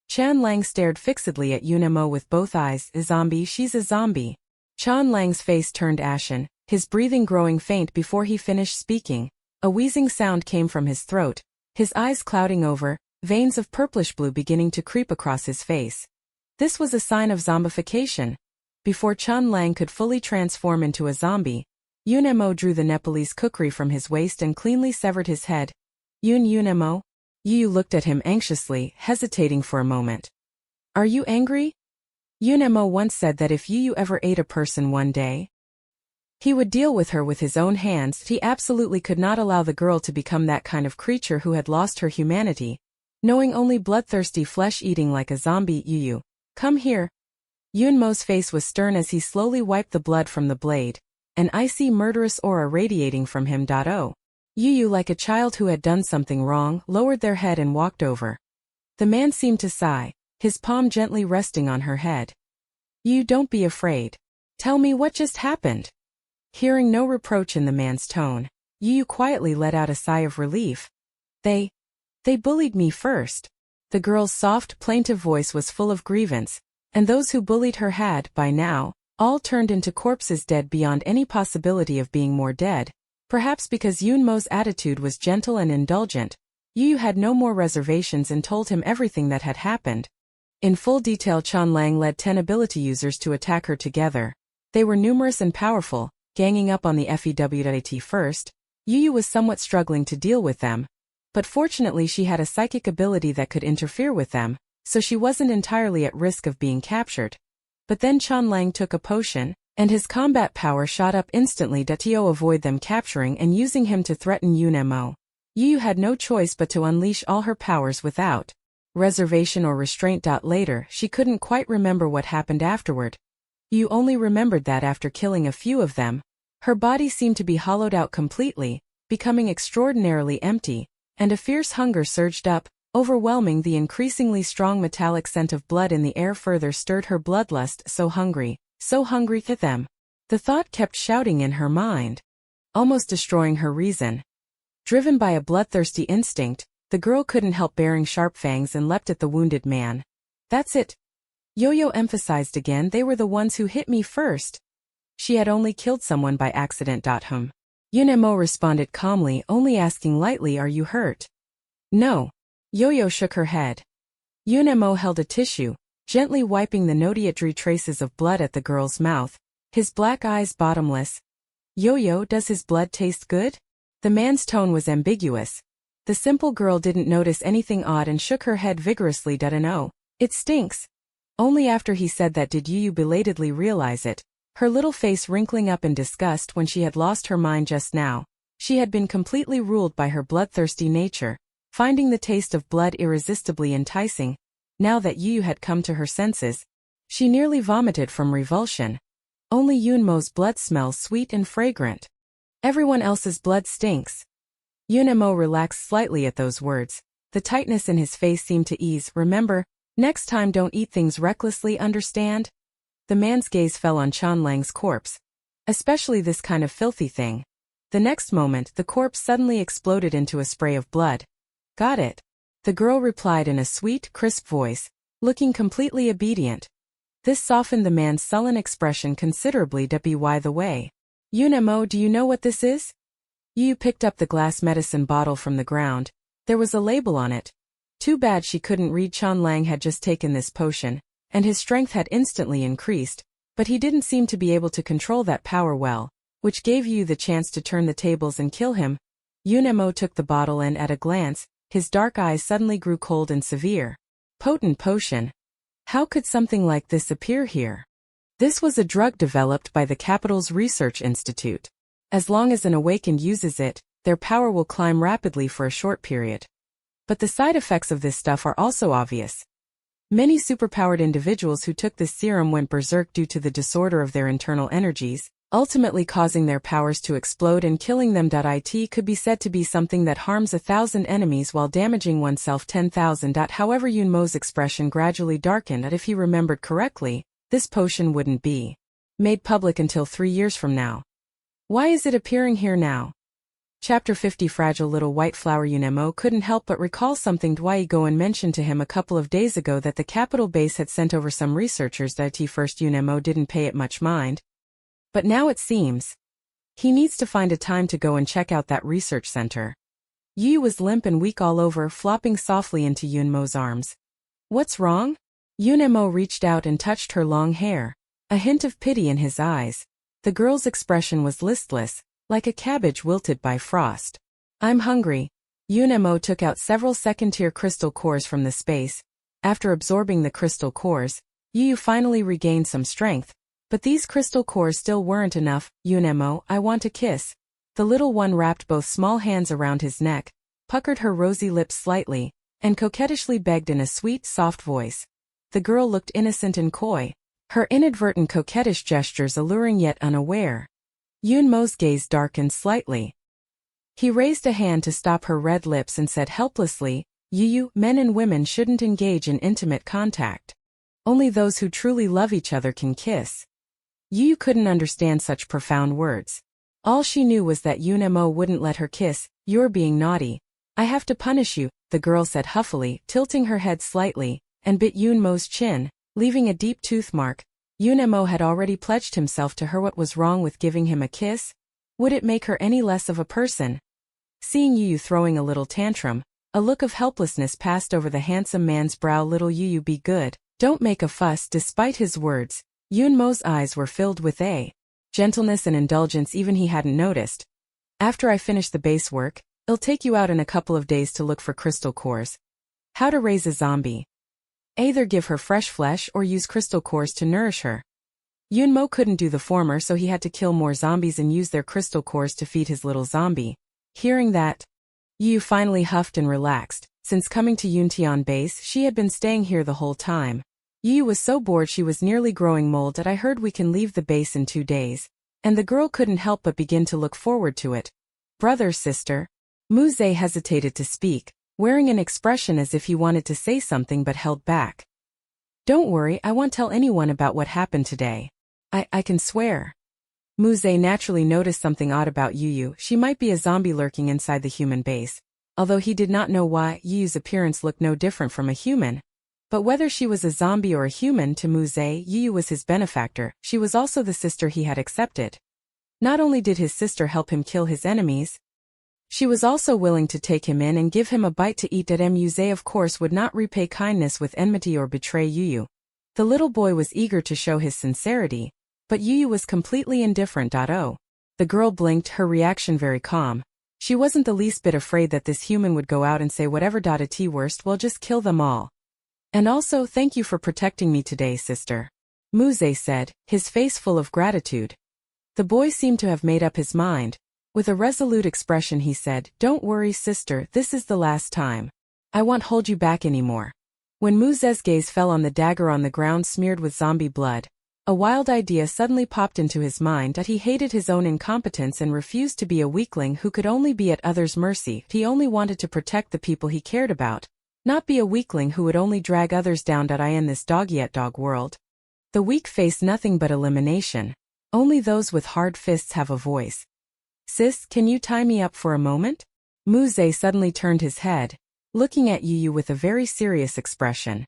[SPEAKER 1] Chan Lang stared fixedly at Yun Mo with both eyes. A zombie, she's a zombie. Chan Lang's face turned ashen, his breathing growing faint before he finished speaking. A wheezing sound came from his throat, his eyes clouding over, veins of purplish blue beginning to creep across his face. This was a sign of zombification. Before Chan Lang could fully transform into a zombie, Yun Mo drew the Nepalese kukri from his waist and cleanly severed his head. Yun Mo? Yu looked at him anxiously, hesitating for a moment. Are you angry? Yun Mo once said that if Yu ever ate a person one day, he would deal with her with his own hands. He absolutely could not allow the girl to become that kind of creature who had lost her humanity, knowing only bloodthirsty flesh eating like a zombie. Yu, come here. Yun Mo's face was stern as he slowly wiped the blood from the blade, an icy murderous aura radiating from him. Yu, like a child who had done something wrong, lowered their head and walked over. The man seemed to sigh, his palm gently resting on her head. Yu, don't be afraid. Tell me what just happened. Hearing no reproach in the man's tone, Yu quietly let out a sigh of relief. They bullied me first. The girl's soft, plaintive voice was full of grievance, and those who bullied her had, by now, all turned into corpses, dead beyond any possibility of being more dead. Perhaps because Yun Mo's attitude was gentle and indulgent, Yu had no more reservations and told him everything that had happened. In full detail, Chan Lang led 10 ability users to attack her together. They were numerous and powerful, ganging up on the FEWT first. Yu was somewhat struggling to deal with them, but fortunately she had a psychic ability that could interfere with them, so she wasn't entirely at risk of being captured. But then Chan Lang took a potion, and his combat power shot up instantly to avoid them capturing and using him to threaten Yun Mo. Yu had no choice but to unleash all her powers without reservation or restraint. Later, she couldn't quite remember what happened afterward. Yu only remembered that after killing a few of them, her body seemed to be hollowed out completely, becoming extraordinarily empty, and a fierce hunger surged up, overwhelming. The increasingly strong metallic scent of blood in the air further stirred her bloodlust. So hungry to them. The thought kept shouting in her mind, almost destroying her reason. Driven by a bloodthirsty instinct, the girl couldn't help baring sharp fangs and leapt at the wounded man. That's it. Yo-Yo emphasized again, they were the ones who hit me first. She had only killed someone by accident. Yunemo responded calmly, only asking lightly, are you hurt? No. Yo-Yo shook her head. Yunemo held a tissue, gently wiping the nodiatry traces of blood at the girl's mouth, his black eyes bottomless. Yo-Yo, does his blood taste good? The man's tone was ambiguous. The simple girl didn't notice anything odd and shook her head vigorously. No, it stinks. Only after he said that did Yu belatedly realize it, her little face wrinkling up in disgust when she had lost her mind just now. She had been completely ruled by her bloodthirsty nature, finding the taste of blood irresistibly enticing. Now that Yu had come to her senses, she nearly vomited from revulsion. Only Yunmo's blood smells sweet and fragrant. Everyone else's blood stinks. Yunemo relaxed slightly at those words. The tightness in his face seemed to ease. Remember, next time don't eat things recklessly, understand? The man's gaze fell on Chanlang's corpse. Especially this kind of filthy thing. The next moment, the corpse suddenly exploded into a spray of blood. Got it. The girl replied in a sweet, crisp voice, looking completely obedient. This softened the man's sullen expression considerably. By the way, Yunemo, do you know what this is? Yu picked up the glass medicine bottle from the ground. There was a label on it. Too bad she couldn't read. Chanlang had just taken this potion, and his strength had instantly increased, but he didn't seem to be able to control that power well, which gave Yu the chance to turn the tables and kill him. Yunemo took the bottle and at a glance, his dark eyes suddenly grew cold and severe. Potent potion. How could something like this appear here? This was a drug developed by the capital's research institute. As long as an awakened uses it, their power will climb rapidly for a short period. But the side effects of this stuff are also obvious. Many superpowered individuals who took this serum went berserk due to the disorder of their internal energies, ultimately causing their powers to explode and killing them. It could be said to be something that harms 1,000 enemies while damaging oneself 10,000. However, Yunmo's expression gradually darkened, and if he remembered correctly, this potion wouldn't be made public until 3 years from now. Why is it appearing here now? Chapter 50. Fragile little white flower. Yunemo couldn't help but recall something Dwai Goen mentioned to him a couple of days ago, that the capital base had sent over some researchers. At first Yunemo didn't pay it much mind. But now it seems he needs to find a time to go and check out that research center. Yu was limp and weak all over, flopping softly into Yunmo's arms. What's wrong? Yunemo reached out and touched her long hair, a hint of pity in his eyes. The girl's expression was listless, like a cabbage wilted by frost. I'm hungry. Yunemo took out several second-tier crystal cores from the space. After absorbing the crystal cores, Yu finally regained some strength. But these crystal cores still weren't enough. Yunemo, I want a kiss. The little one wrapped both small hands around his neck, puckered her rosy lips slightly, and coquettishly begged in a sweet, soft voice. The girl looked innocent and coy, her inadvertent coquettish gestures alluring yet unaware. Yunmo's gaze darkened slightly. He raised a hand to stop her red lips and said helplessly, Yu, men and women shouldn't engage in intimate contact. Only those who truly love each other can kiss. Yu couldn't understand such profound words. All she knew was that Yunemo wouldn't let her kiss. You're being naughty. I have to punish you, the girl said huffily, tilting her head slightly, and bit Yunmo's chin, leaving a deep tooth mark. Yunemo had already pledged himself to her. What was wrong with giving him a kiss? Would it make her any less of a person? Seeing Yu throwing a little tantrum, a look of helplessness passed over the handsome man's brow. Little Yu, be good. Don't make a fuss. Despite his words, Yunmo's eyes were filled with a gentleness and indulgence even he hadn't noticed. After I finish the base work, I'll take you out in a couple of days to look for crystal cores. How to raise a zombie. Either give her fresh flesh or use crystal cores to nourish her. Yunmo couldn't do the former, so he had to kill more zombies and use their crystal cores to feed his little zombie. Hearing that, Yu finally huffed and relaxed. Since coming to Yuntian base, she had been staying here the whole time. Yu was so bored she was nearly growing mold. I heard we can leave the base in 2 days. And the girl couldn't help but begin to look forward to it. Brother, sister. Muze hesitated to speak, wearing an expression as if he wanted to say something but held back. Don't worry, I won't tell anyone about what happened today. I can swear. Muze naturally noticed something odd about Yu. She might be a zombie lurking inside the human base. Although he did not know why, Yu's appearance looked no different from a human. But whether she was a zombie or a human, to Muze, Yu was his benefactor. She was also the sister he had accepted. Not only did his sister help him kill his enemies, she was also willing to take him in and give him a bite to eat. Muze of course would not repay kindness with enmity or betray Yu. The little boy was eager to show his sincerity, but Yu was completely indifferent. Oh. The girl blinked, her reaction very calm. She wasn't the least bit afraid that this human would go out and say whatever. At worst, we'll just kill them all. And also, thank you for protecting me today, sister. Muze said, his face full of gratitude. The boy seemed to have made up his mind. With a resolute expression he said, don't worry, sister, this is the last time. I won't hold you back anymore. When Muze's gaze fell on the dagger on the ground smeared with zombie blood, a wild idea suddenly popped into his mind that he hated his own incompetence and refused to be a weakling who could only be at others' mercy. He only wanted to protect the people he cared about, not be a weakling who would only drag others down. In this dog-eat-dog world, the weak face nothing but elimination. Only those with hard fists have a voice. Sis, can you tie me up for a moment? Muze suddenly turned his head, looking at Yu with a very serious expression.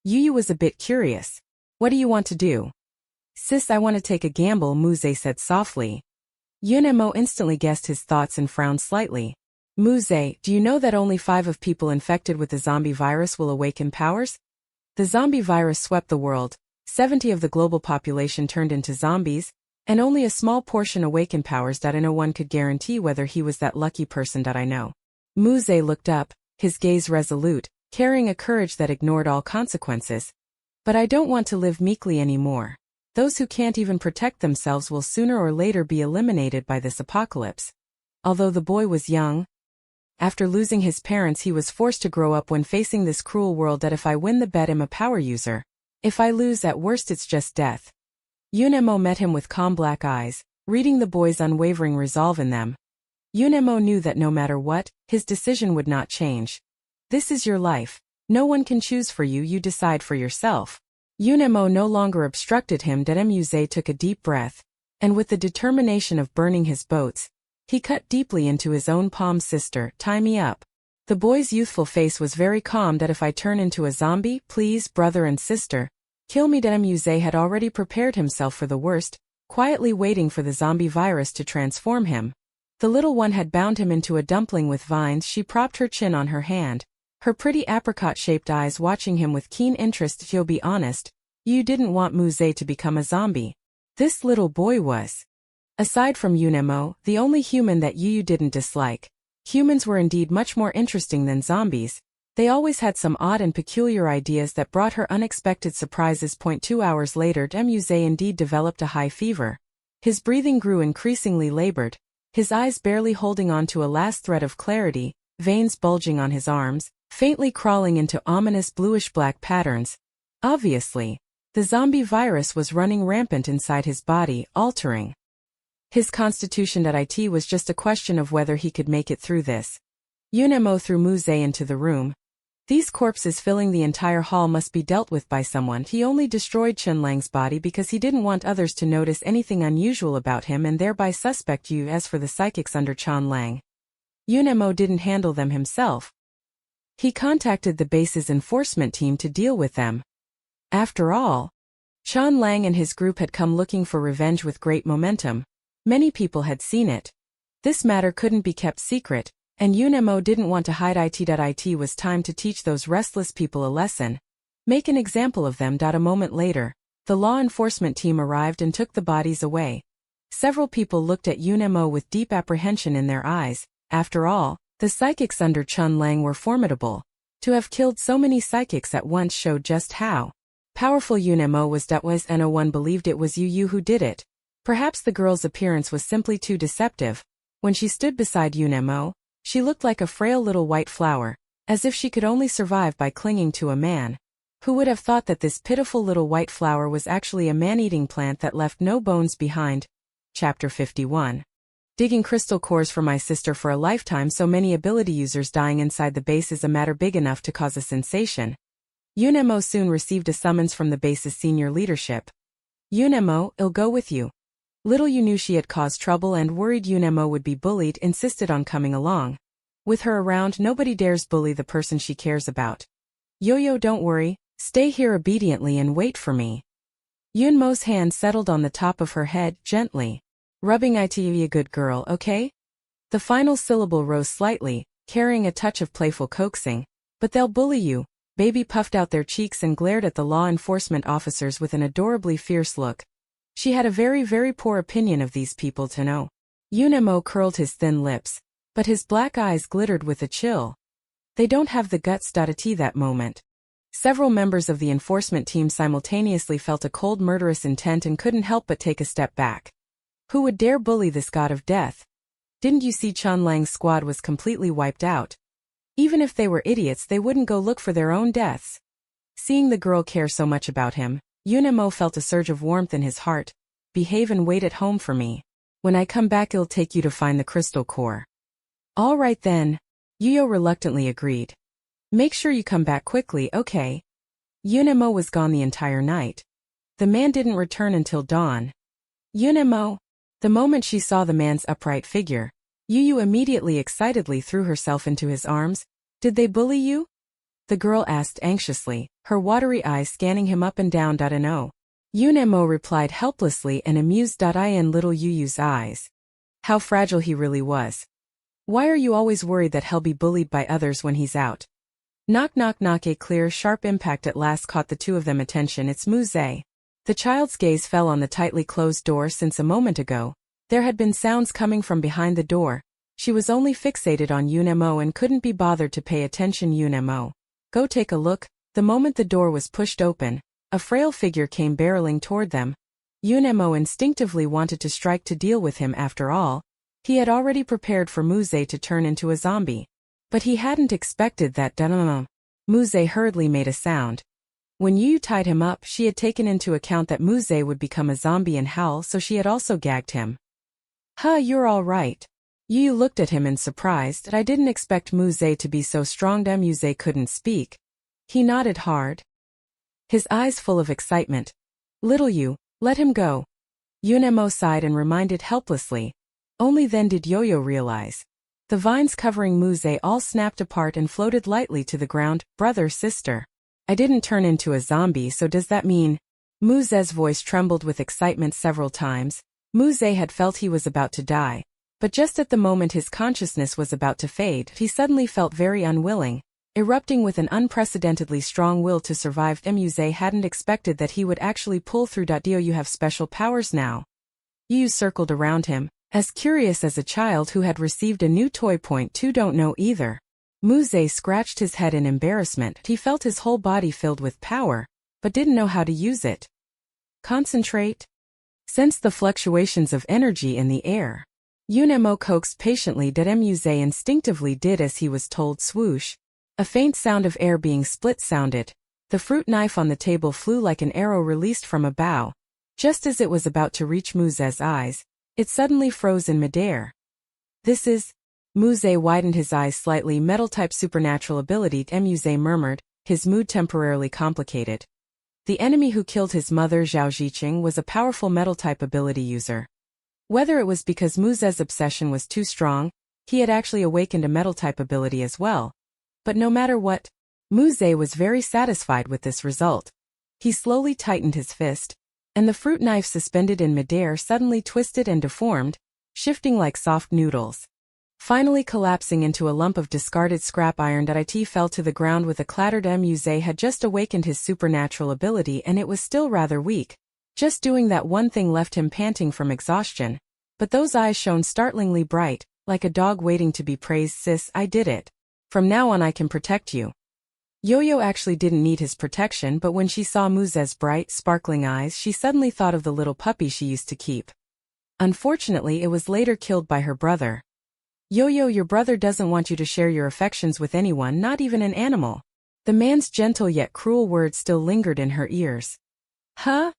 [SPEAKER 1] Yu was a bit curious. What do you want to do? Sis, I want to take a gamble, Muze said softly. Yunemo instantly guessed his thoughts and frowned slightly. Muze, do you know that only 5 of people infected with the zombie virus will awaken powers? The zombie virus swept the world, 70 of the global population turned into zombies, and only a small portion awakened powers. No one could guarantee whether he was that lucky person. I know. Muze looked up, his gaze resolute, carrying a courage that ignored all consequences. But I don't want to live meekly anymore. Those who can't even protect themselves will sooner or later be eliminated by this apocalypse. Although the boy was young, after losing his parents he was forced to grow up when facing this cruel world. If I win the bet, I'm a power user. If I lose, at worst it's just death. Yunemo met him with calm black eyes, reading the boy's unwavering resolve in them. Yunemo knew that no matter what, his decision would not change. This is your life. No one can choose for you, you decide for yourself. Yunemo no longer obstructed him. Muze took a deep breath, and with the determination of burning his boats, he cut deeply into his own palm. Sister, tie me up. The boy's youthful face was very calm. If I turn into a zombie, please, brother and sister, kill me. Muze had already prepared himself for the worst, quietly waiting for the zombie virus to transform him. The little one had bound him into a dumpling with vines. She propped her chin on her hand, her pretty apricot-shaped eyes watching him with keen interest. You'll be honest, you didn't want Muze to become a zombie. This little boy was. Aside from Yunemo, the only human that Yu didn't dislike. Humans were indeed much more interesting than zombies. They always had some odd and peculiar ideas that brought her unexpected surprises. 2 hours later, Muze indeed developed a high fever. His breathing grew increasingly labored, his eyes barely holding on to a last thread of clarity, veins bulging on his arms, faintly crawling into ominous bluish-black patterns. Obviously, the zombie virus was running rampant inside his body, altering his constitution. It was just a question of whether he could make it through this. Yunemo threw Muze into the room. These corpses filling the entire hall must be dealt with by someone. He only destroyed Chunlang's body because he didn't want others to notice anything unusual about him and thereby suspect Yu. As for the psychics under Chunlang, Yunemo didn't handle them himself. He contacted the base's enforcement team to deal with them. After all, Chunlang and his group had come looking for revenge with great momentum. Many people had seen it. This matter couldn't be kept secret, and Yunemo didn't want to hide it. It was time to teach those restless people a lesson. Make an example of them. A moment later, the law enforcement team arrived and took the bodies away. Several people looked at Yunemo with deep apprehension in their eyes. After all, the psychics under Chunlang were formidable. To have killed so many psychics at once showed just how powerful Yunemo was. No one believed it was Yu who did it. Perhaps the girl's appearance was simply too deceptive. When she stood beside Yunemo, she looked like a frail little white flower, as if she could only survive by clinging to a man. Who would have thought that this pitiful little white flower was actually a man-eating plant that left no bones behind? Chapter 51. Digging crystal cores for my sister for a lifetime. So many ability users dying inside the base is a matter big enough to cause a sensation. Yunemo soon received a summons from the base's senior leadership. Yunemo, I'll go with you. Little you knew she had caused trouble and worried Yunemo would be bullied, insisted on coming along. With her around, nobody dares bully the person she cares about. Yo-Yo, don't worry, stay here obediently and wait for me. Yunmo's hand settled on the top of her head, gently. Rubbing it, a good girl, okay? The final syllable rose slightly, carrying a touch of playful coaxing. But they'll bully you. Baby puffed out their cheeks and glared at the law enforcement officers with an adorably fierce look. She had a very, very poor opinion of these people to know. Yunemo curled his thin lips, but his black eyes glittered with a chill. They don't have the guts. That moment. Several members of the enforcement team simultaneously felt a cold murderous intent and couldn't help but take a step back. Who would dare bully this god of death? Didn't you see Chun Lang's squad was completely wiped out? Even if they were idiots, they wouldn't go look for their own deaths. Seeing the girl care so much about him, Yunemo felt a surge of warmth in his heart. Behave and wait at home for me. When I come back, I'll take you to find the crystal core. All right then. Yuyo reluctantly agreed. Make sure you come back quickly, okay? Yunemo was gone the entire night. The man didn't return until dawn. Yunemo. The moment she saw the man's upright figure, Yuyu immediately excitedly threw herself into his arms. Did they bully you? The girl asked anxiously, her watery eyes scanning him up and down. No. Yunemo replied helplessly and amused. In little Yuyu's eyes. How fragile he really was. Why are you always worried that he'll be bullied by others when he's out? Knock knock knock. A clear, sharp impact at last caught the two of them attention. It's Muze. The child's gaze fell on the tightly closed door. Since a moment ago, there had been sounds coming from behind the door. She was only fixated on Yunemo and couldn't be bothered to pay attention. Yunemo. Go take a look. The moment the door was pushed open, a frail figure came barreling toward them. Yunemo instinctively wanted to strike to deal with him. After all, he had already prepared for Muze to turn into a zombie. But he hadn't expected that. Muze hurriedly made a sound. When Yu tied him up, she had taken into account that Muze would become a zombie and howl, so she had also gagged him. Huh, you're all right. Yu looked at him in surprise. I didn't expect Muze to be so strong. Muze couldn't speak. He nodded hard, his eyes full of excitement. Little Yu, let him go. Yunemo sighed and reminded helplessly. Only then did Yo-Yo realize. The vines covering Muze all snapped apart and floated lightly to the ground. Brother, sister. I didn't turn into a zombie, so does that mean? Muze's voice trembled with excitement several times. Muze had felt he was about to die. But just at the moment his consciousness was about to fade, he suddenly felt very unwilling, erupting with an unprecedentedly strong will to survive. Muze hadn't expected that he would actually pull through. You have special powers now. Yu circled around him, as curious as a child who had received a new toy. Don't know either. Muze scratched his head in embarrassment. He felt his whole body filled with power, but didn't know how to use it. Concentrate? Sense the fluctuations of energy in the air. Yunemo coaxed patiently. Muze instinctively did as he was told. Swoosh. A faint sound of air being split sounded. The fruit knife on the table flew like an arrow released from a bow. Just as it was about to reach Muze's eyes, it suddenly froze in midair. This is... Muze widened his eyes slightly. Metal-type supernatural ability. Muze murmured, his mood temporarily complicated. The enemy who killed his mother Zhao Ziqing was a powerful metal-type ability user. Whether it was because Muze's obsession was too strong, he had actually awakened a metal-type ability as well. But no matter what, Muze was very satisfied with this result. He slowly tightened his fist, and the fruit knife suspended in midair suddenly twisted and deformed, shifting like soft noodles. Finally collapsing into a lump of discarded scrap iron. It fell to the ground with a clatter. Muze had just awakened his supernatural ability and it was still rather weak. Just doing that one thing left him panting from exhaustion. But those eyes shone startlingly bright, like a dog waiting to be praised. Sis, I did it. From now on I can protect you. Yo-Yo actually didn't need his protection, but when she saw Muze's bright, sparkling eyes, she suddenly thought of the little puppy she used to keep. Unfortunately, it was later killed by her brother. Yo-Yo, your brother doesn't want you to share your affections with anyone, not even an animal. The man's gentle yet cruel words still lingered in her ears. Huh?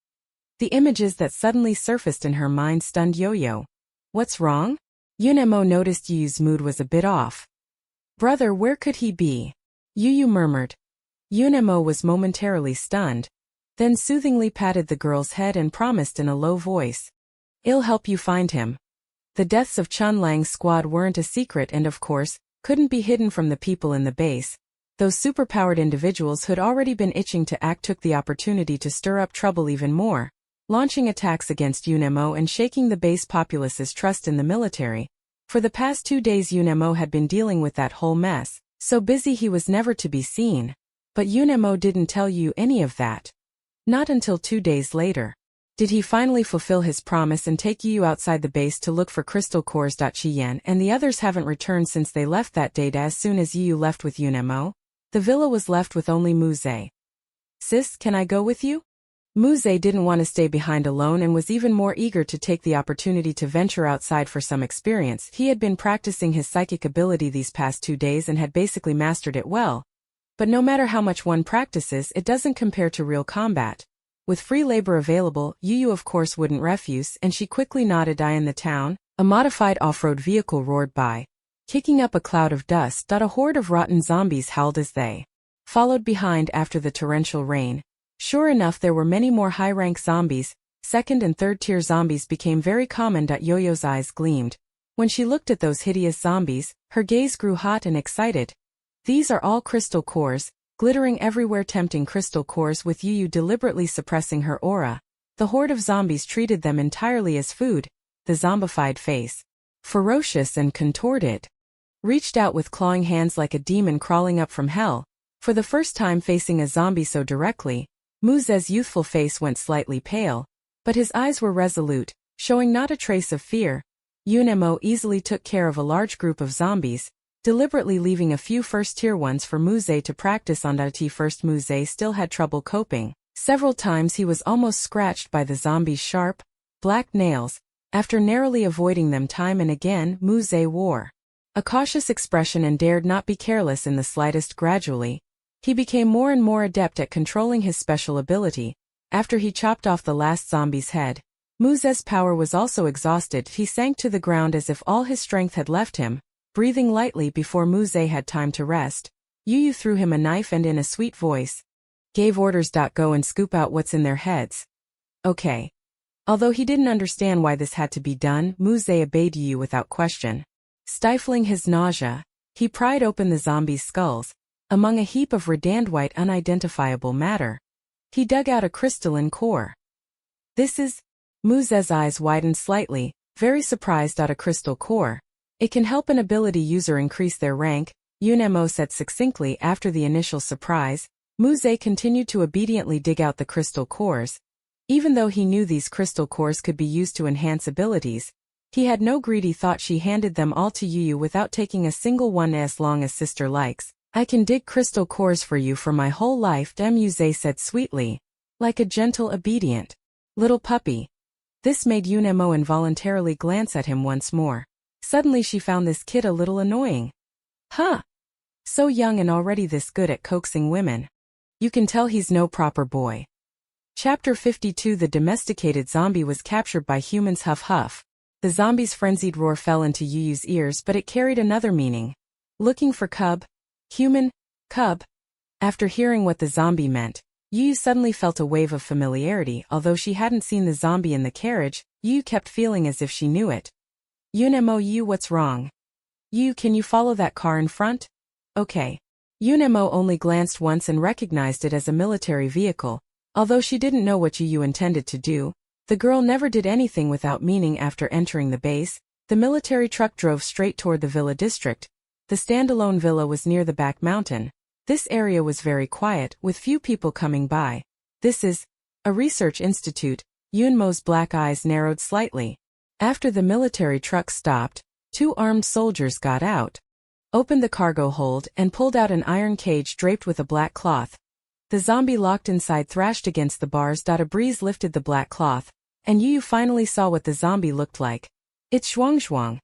[SPEAKER 1] The images that suddenly surfaced in her mind stunned Yo-Yo. What's wrong? Yunemo noticed Yu's mood was a bit off. Brother, where could he be? Yu murmured. Yunemo was momentarily stunned, then soothingly patted the girl's head and promised in a low voice. I'll help you find him. The deaths of Chun Lang's squad weren't a secret and of course, couldn't be hidden from the people in the base. Those superpowered individuals who'd already been itching to act took the opportunity to stir up trouble even more, launching attacks against UNMO and shaking the base populace's trust in the military. For the past 2 days UNMO had been dealing with that whole mess, so busy he was never to be seen. But UNMO didn't tell you any of that. Not until 2 days later. Did he finally fulfill his promise and take you outside the base to look for crystal cores? Chiyan and the others haven't returned since they left that day. As soon as Yu left with UNMO, the villa was left with only Muze. Sis, can I go with you? Muze didn't want to stay behind alone and was even more eager to take the opportunity to venture outside for some experience. He had been practicing his psychic ability these past 2 days and had basically mastered it well. But no matter how much one practices, it doesn't compare to real combat. With free labor available, Yu of course wouldn't refuse, and she quickly nodded. In the town, a modified off-road vehicle roared by, kicking up a cloud of dust. A horde of rotten zombies howled as they followed behind after the torrential rain. Sure enough, there were many more high-rank zombies. Second and third-tier zombies became very common. Yo-Yo's eyes gleamed. When she looked at those hideous zombies, her gaze grew hot and excited. These are all crystal cores, glittering everywhere, tempting crystal cores. With Yu deliberately suppressing her aura, the horde of zombies treated them entirely as food. The zombified face, ferocious and contorted, reached out with clawing hands like a demon crawling up from hell. For the first time facing a zombie so directly, Muze's youthful face went slightly pale, but his eyes were resolute, showing not a trace of fear. UNMO easily took care of a large group of zombies, deliberately leaving a few first-tier ones for Muze to practice on. At first Muze still had trouble coping. Several times he was almost scratched by the zombies' sharp, black nails. After narrowly avoiding them time and again, Muze wore a cautious expression and dared not be careless in the slightest. Gradually, he became more and more adept at controlling his special ability. After he chopped off the last zombie's head, Muze's power was also exhausted. He sank to the ground as if all his strength had left him. Breathing lightly before Muze had time to rest, Yu threw him a knife and in a sweet voice, gave orders. Go and scoop out what's in their heads. Okay. Although he didn't understand why this had to be done, Muze obeyed Yu without question. Stifling his nausea, he pried open the zombies' skulls. Among a heap of redandant white unidentifiable matter, he dug out a crystalline core. This is... Muze's eyes widened slightly, very surprised. A crystal core. It can help an ability user increase their rank, UNMO said succinctly. After the initial surprise, Muze continued to obediently dig out the crystal cores. Even though he knew these crystal cores could be used to enhance abilities, he had no greedy thought. She handed them all to Yu without taking a single one. As long as sister likes, I can dig crystal cores for you for my whole life, Muze said sweetly, like a gentle, obedient little puppy. This made UNMO involuntarily glance at him once more. Suddenly she found this kid a little annoying. Huh? So young and already this good at coaxing women. You can tell he's no proper boy. Chapter 52. The domesticated zombie was captured by humans. Huff huff. The zombie's frenzied roar fell into Yu's ears, but it carried another meaning. Looking for cub? Human? Cub? After hearing what the zombie meant, Yu suddenly felt a wave of familiarity. Although she hadn't seen the zombie in the carriage, Yu kept feeling as if she knew it. UNMO, Yu, what's wrong? Yu, can you follow that car in front? Okay. UNMO only glanced once and recognized it as a military vehicle. Although she didn't know what Yu intended to do, the girl never did anything without meaning. After entering the base, the military truck drove straight toward the villa district. The standalone villa was near the back mountain. This area was very quiet, with few people coming by. This is a research institute. Yunmo's black eyes narrowed slightly. After the military truck stopped, 2 armed soldiers got out, opened the cargo hold, and pulled out an iron cage draped with a black cloth. The zombie locked inside thrashed against the bars. A breeze lifted the black cloth, and Yu finally saw what the zombie looked like. It's Zhuang.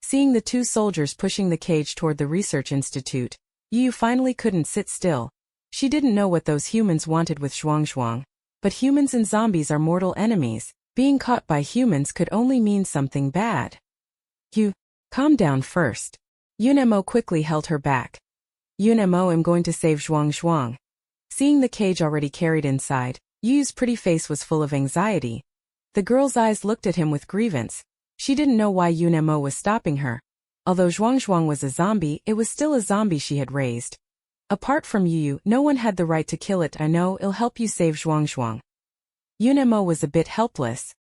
[SPEAKER 1] Seeing the 2 soldiers pushing the cage toward the research institute, Yu finally couldn't sit still. She didn't know what those humans wanted with Zhuang, but humans and zombies are mortal enemies. Being caught by humans could only mean something bad. Yu, calm down first. UNMO quickly held her back. UNMO, I'm going to save Zhuang. Seeing the cage already carried inside, Yu's pretty face was full of anxiety. The girl's eyes looked at him with grievance. She didn't know why Yunemo was stopping her. Although Zhuangzhuang was a zombie, it was still a zombie she had raised. Apart from Yu, no one had the right to kill it. I know, it'll help you save Zhuangzhuang. Yunemo was a bit helpless.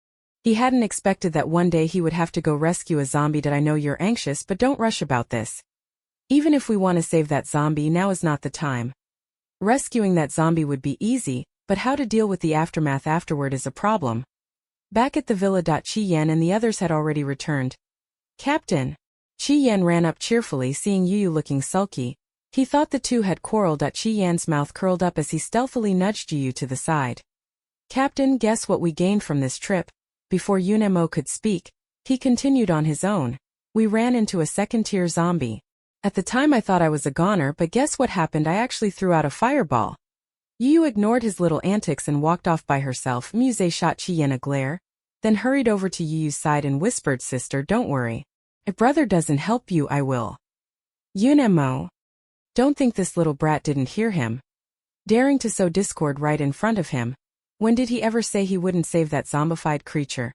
[SPEAKER 1] He hadn't expected that one day he would have to go rescue a zombie. That I know you're anxious, but don't rush about this. Even if we want to save that zombie, now is not the time. Rescuing that zombie would be easy, but how to deal with the aftermath afterward is a problem. Back at the villa. Qi Yan and the others had already returned. Captain. Qi Yan ran up cheerfully, seeing Yu looking sulky. He thought the two had quarreled. Qi Yan's mouth curled up as he stealthily nudged Yu to the side. Captain, guess what we gained from this trip? Before Yunemo could speak, he continued on his own. We ran into a second-tier zombie. At the time I thought I was a goner, but guess what happened? I actually threw out a fireball. Yu ignored his little antics and walked off by herself. Muse shot Qi Yan a glare, then hurried over to Yu's side and whispered, Sister, don't worry. If brother doesn't help you, I will. Yunemo. Don't think this little brat didn't hear him. Daring to sow discord right in front of him. When did he ever say he wouldn't save that zombified creature?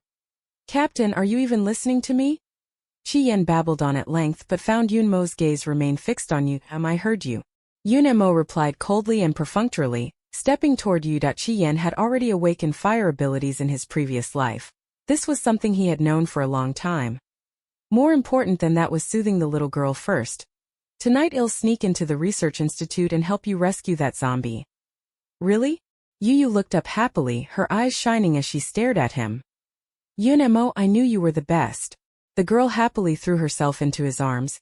[SPEAKER 1] Captain, are you even listening to me? Qi Yan babbled on at length but found Yunmo's gaze remained fixed on you. I heard you. Yunemo replied coldly and perfunctorily, stepping toward Yu. Qi Yan had already awakened fire abilities in his previous life. This was something he had known for a long time. More important than that was soothing the little girl first. Tonight I'll sneak into the research institute and help you rescue that zombie. Really? Yu looked up happily, her eyes shining as she stared at him. Yunemo, I knew you were the best. The girl happily threw herself into his arms.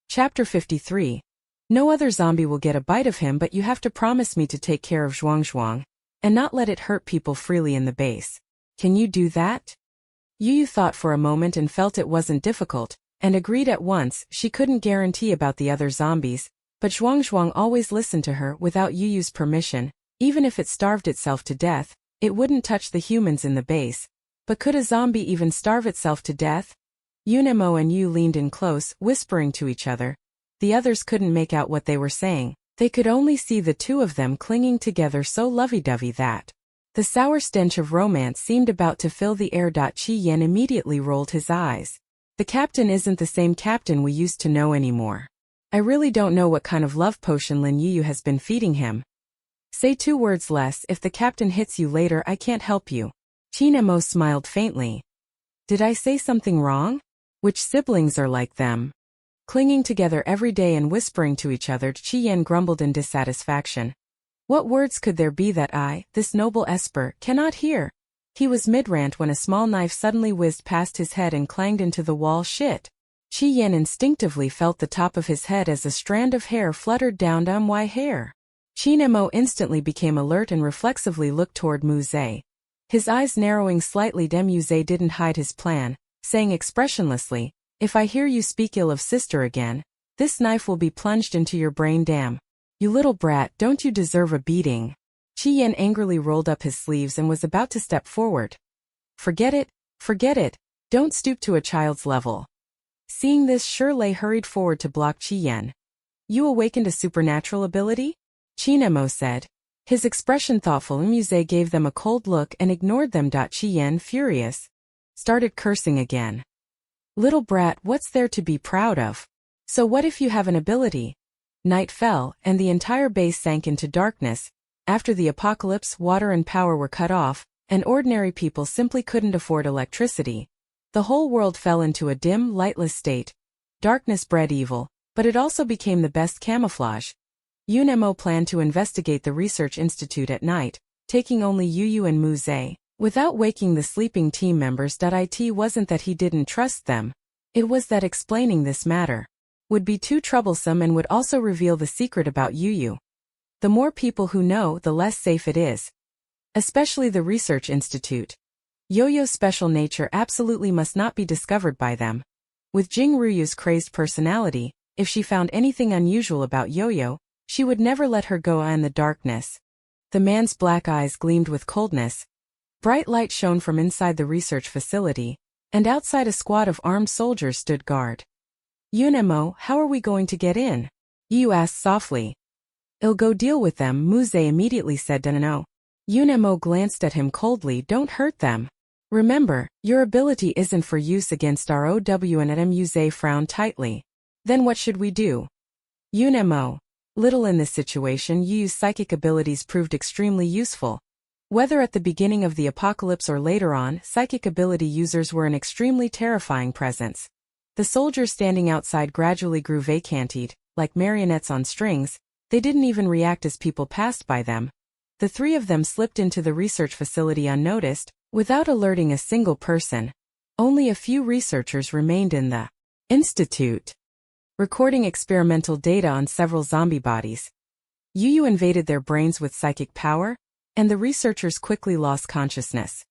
[SPEAKER 1] Chapter 53. No other zombie will get a bite of him, but you have to promise me to take care of Zhuangzhuang, and not let it hurt people freely in the base. Can you do that? Yu thought for a moment and felt it wasn't difficult, and agreed at once. She couldn't guarantee about the other zombies, but Zhuangzhuang always listened to her without Yu's permission. Even if it starved itself to death, it wouldn't touch the humans in the base. But could a zombie even starve itself to death? Yunemo and Yu leaned in close, whispering to each other. The others couldn't make out what they were saying. They could only see the two of them clinging together so lovey-dovey that the sour stench of romance seemed about to fill the air. Qi Yan immediately rolled his eyes. The captain isn't the same captain we used to know anymore. I really don't know what kind of love potion Lin Yu has been feeding him. Say 2 words less. If the captain hits you later, I can't help you. Yunemo smiled faintly. Did I say something wrong? Which siblings are like them? Clinging together every day and whispering to each other, Qi Yan grumbled in dissatisfaction. What words could there be that I, this noble esper, cannot hear? He was mid-rant when a small knife suddenly whizzed past his head and clanged into the wall. Shit. Qi Yan instinctively felt the top of his head as a strand of hair fluttered down. Why hair? Yunemo instantly became alert and reflexively looked toward Muse. His eyes narrowing slightly. Muse didn't hide his plan, saying expressionlessly, if I hear you speak ill of sister again, this knife will be plunged into your brain. Damn. You little brat, don't you deserve a beating? Qi Yan angrily rolled up his sleeves and was about to step forward. Forget it, don't stoop to a child's level. Seeing this, Shirley hurried forward to block Qi Yan. You awakened a supernatural ability? Yunemo said. His expression thoughtful. Muse gave them a cold look and ignored them. Qi Yan, furious, started cursing again. Little brat, what's there to be proud of? So what if you have an ability? Night fell, and the entire base sank into darkness. After the apocalypse, water and power were cut off, and ordinary people simply couldn't afford electricity. The whole world fell into a dim, lightless state. Darkness bred evil, but it also became the best camouflage. Yunemo planned to investigate the research institute at night, taking only Yu and Muse, without waking the sleeping team members. It wasn't that he didn't trust them. It was that explaining this matter would be too troublesome and would also reveal the secret about Yu. The more people who know, the less safe it is. Especially the research institute. Yo-Yo's special nature absolutely must not be discovered by them. With Jing Ruyu's crazed personality, if she found anything unusual about Yo-Yo, she would never let her go in the darkness. The man's black eyes gleamed with coldness. Bright light shone from inside the research facility, and outside a squad of armed soldiers stood guard. Yunemo, how are we going to get in? Yu asked softly. I'll go deal with them, Muse immediately said. No. Yunemo glanced at him coldly. Don't hurt them. Remember, your ability isn't for use against our OW and at Muse frowned tightly. Then what should we do? Mo. Little in this situation. Yu's psychic abilities proved extremely useful. Whether at the beginning of the apocalypse or later on, psychic ability users were an extremely terrifying presence. The soldiers standing outside gradually grew vacanted, like marionettes on strings. They didn't even react as people passed by them. The three of them slipped into the research facility unnoticed, without alerting a single person. Only a few researchers remained in the institute, recording experimental data on several zombie bodies. Yu invaded their brains with psychic power, and the researchers quickly lost consciousness.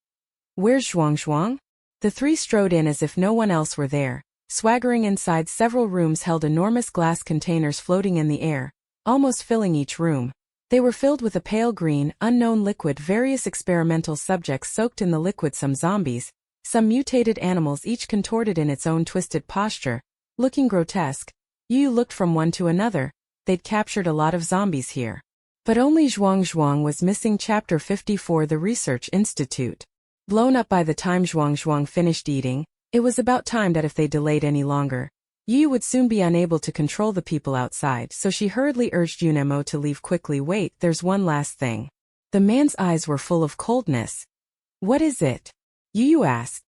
[SPEAKER 1] Where's Zhuang? The three strode in as if no one else were there, swaggering inside. Several rooms held enormous glass containers floating in the air, almost filling each room. They were filled with a pale green, unknown liquid. Various experimental subjects soaked in the liquid, some zombies, some mutated animals, each contorted in its own twisted posture, looking grotesque. Yu looked from one to another. They'd captured a lot of zombies here. But only Zhuang was missing. Chapter 54. The Research Institute. Blown up by the time Zhuang finished eating, it was about time that if they delayed any longer, Yu would soon be unable to control the people outside, so she hurriedly urged Mo to leave quickly. Wait, there's one last thing. The man's eyes were full of coldness. What is it? Yu asked.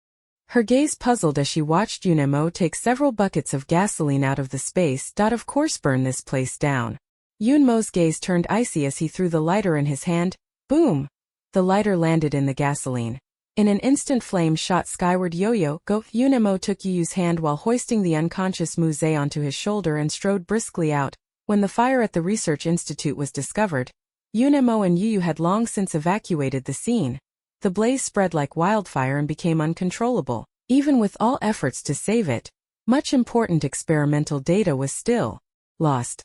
[SPEAKER 1] Her gaze puzzled as she watched Mo take several buckets of gasoline out of the space. Of course, burn this place down. Mo's gaze turned icy as he threw the lighter in his hand. Boom! The lighter landed in the gasoline. In an instant, flames shot skyward. Yo-yo, go! Mo took Yu's hand while hoisting the unconscious Muse onto his shoulder and strode briskly out. When the fire at the Research Institute was discovered, Mo and Yu had long since evacuated the scene. The blaze spread like wildfire and became uncontrollable. Even with all efforts to save it, much important experimental data was still lost.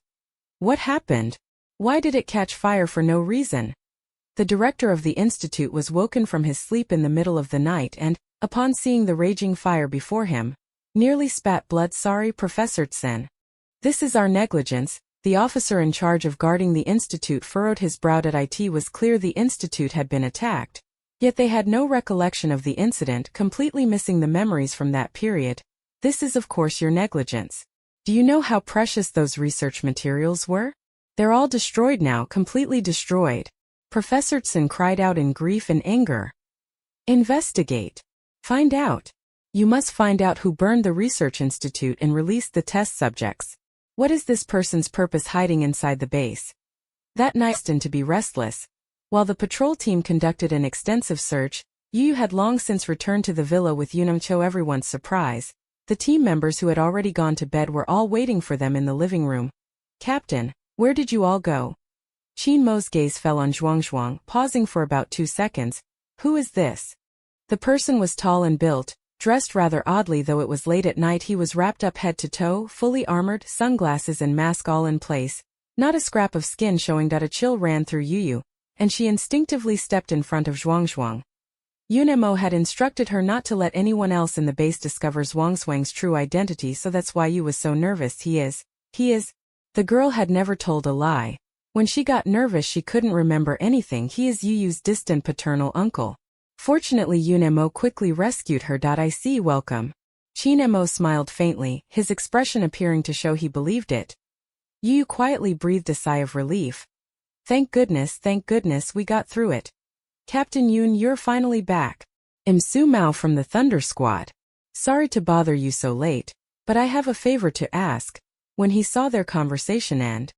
[SPEAKER 1] What happened? Why did it catch fire for no reason? The director of the institute was woken from his sleep in the middle of the night and, upon seeing the raging fire before him, nearly spat blood. Sorry, Professor Tsen. This is our negligence. The officer in charge of guarding the institute furrowed his brow. It was clear the institute had been attacked, yet they had no recollection of the incident, completely missing the memories from that period. This is of course your negligence. Do you know how precious those research materials were? They're all destroyed now, completely destroyed. Professor Tsen cried out in grief and anger. Investigate. Find out. You must find out who burned the research institute and released the test subjects. What is this person's purpose hiding inside the base? That night, to be restless. While the patrol team conducted an extensive search, Yu had long since returned to the villa with Yunam. To everyone's surprise, the team members who had already gone to bed were all waiting for them in the living room. Captain, where did you all go? Qin Mo's gaze fell on Zhuang, pausing for about 2 seconds. Who is this? The person was tall and built, dressed rather oddly. Though it was late at night, he was wrapped up head to toe, fully armored, sunglasses and mask all in place, not a scrap of skin showing. A chill ran through Yu, and she instinctively stepped in front of Zhuang. Mo had instructed her not to let anyone else in the base discover Zhuang's true identity, so that's why Yu was so nervous. He is. The girl had never told a lie. When she got nervous, she couldn't remember anything. He is Yu's distant paternal uncle. Fortunately, Mo quickly rescued her. I see. Welcome. Qin Mo smiled faintly, his expression appearing to show he believed it. Yu quietly breathed a sigh of relief. Thank goodness, we got through it. Captain Yun, you're finally back. I'm Su Mao from the Thunder Squad. Sorry to bother you so late, but I have a favor to ask. When he saw their conversation end,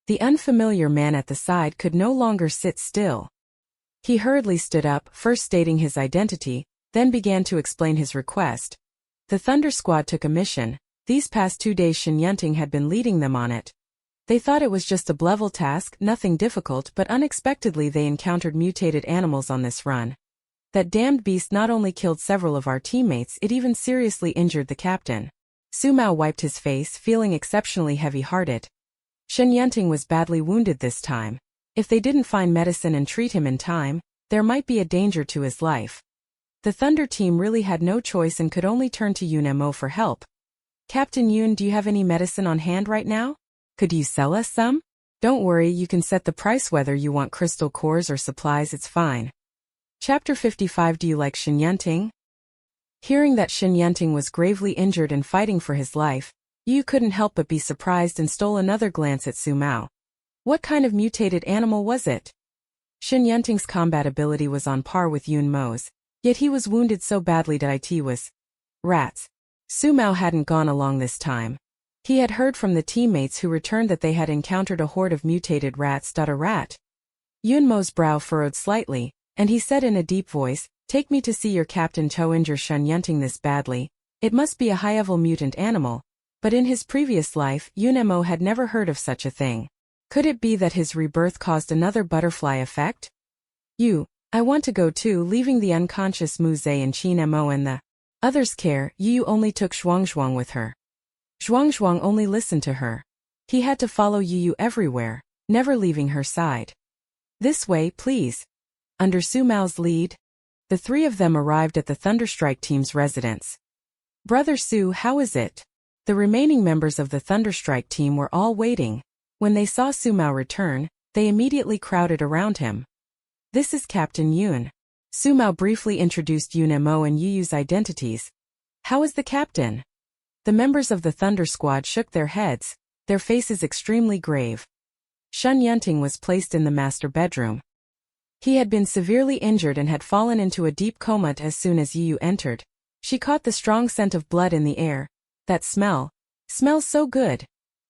[SPEAKER 1] the unfamiliar man at the side could no longer sit still. He hurriedly stood up, first stating his identity, then began to explain his request. The Thunder Squad took a mission. These past 2 days Shen Yunting had been leading them on it. They thought it was just a level task, nothing difficult, but unexpectedly they encountered mutated animals on this run. That damned beast not only killed several of our teammates, it even seriously injured the captain. Su Mao wiped his face, feeling exceptionally heavy-hearted. Shen Yunting was badly wounded this time. If they didn't find medicine and treat him in time, there might be a danger to his life. The Thunder team really had no choice and could only turn to Yun Mo for help. Captain Yun, do you have any medicine on hand right now? Could you sell us some? Don't worry, you can set the price whether you want crystal cores or supplies, it's fine. Chapter 55. Do you like Shen Yunting? Hearing that Shen Yunting was gravely injured and fighting for his life, Yu couldn't help but be surprised and stole another glance at Su Mao. What kind of mutated animal was it? Shen Yunting's combat ability was on par with Yun Mo's, yet he was wounded so badly that it was rats. Su Mao hadn't gone along this time. He had heard from the teammates who returned that they had encountered a horde of mutated rats. A rat. Yun Mo's brow furrowed slightly, and he said in a deep voice, "Take me to see your captain to injure Shen Yunting this badly. It must be a high-level mutant animal." But in his previous life, Yun Mo had never heard of such a thing. Could it be that his rebirth caused another butterfly effect? I want to go too. Leaving the unconscious Mu Zhe and Qin Mo and the others' care, Yu only took Zhuangzhuang with her. Zhuangzhuang only listened to her. He had to follow Yu everywhere, never leaving her side. "This way, please." Under Su Mao's lead, the three of them arrived at the Thunderstrike team's residence. "Brother Su, how is it?" The remaining members of the Thunderstrike team were all waiting. When they saw Su Mao return, they immediately crowded around him. "This is Captain Yun." Su Mao briefly introduced Yun Mo and Yu's identities. "How is the captain?" The members of the Thunder Squad shook their heads, their faces extremely grave. Shen Yunting was placed in the master bedroom. He had been severely injured and had fallen into a deep coma. As soon as Yu entered, she caught the strong scent of blood in the air. "That smells so good."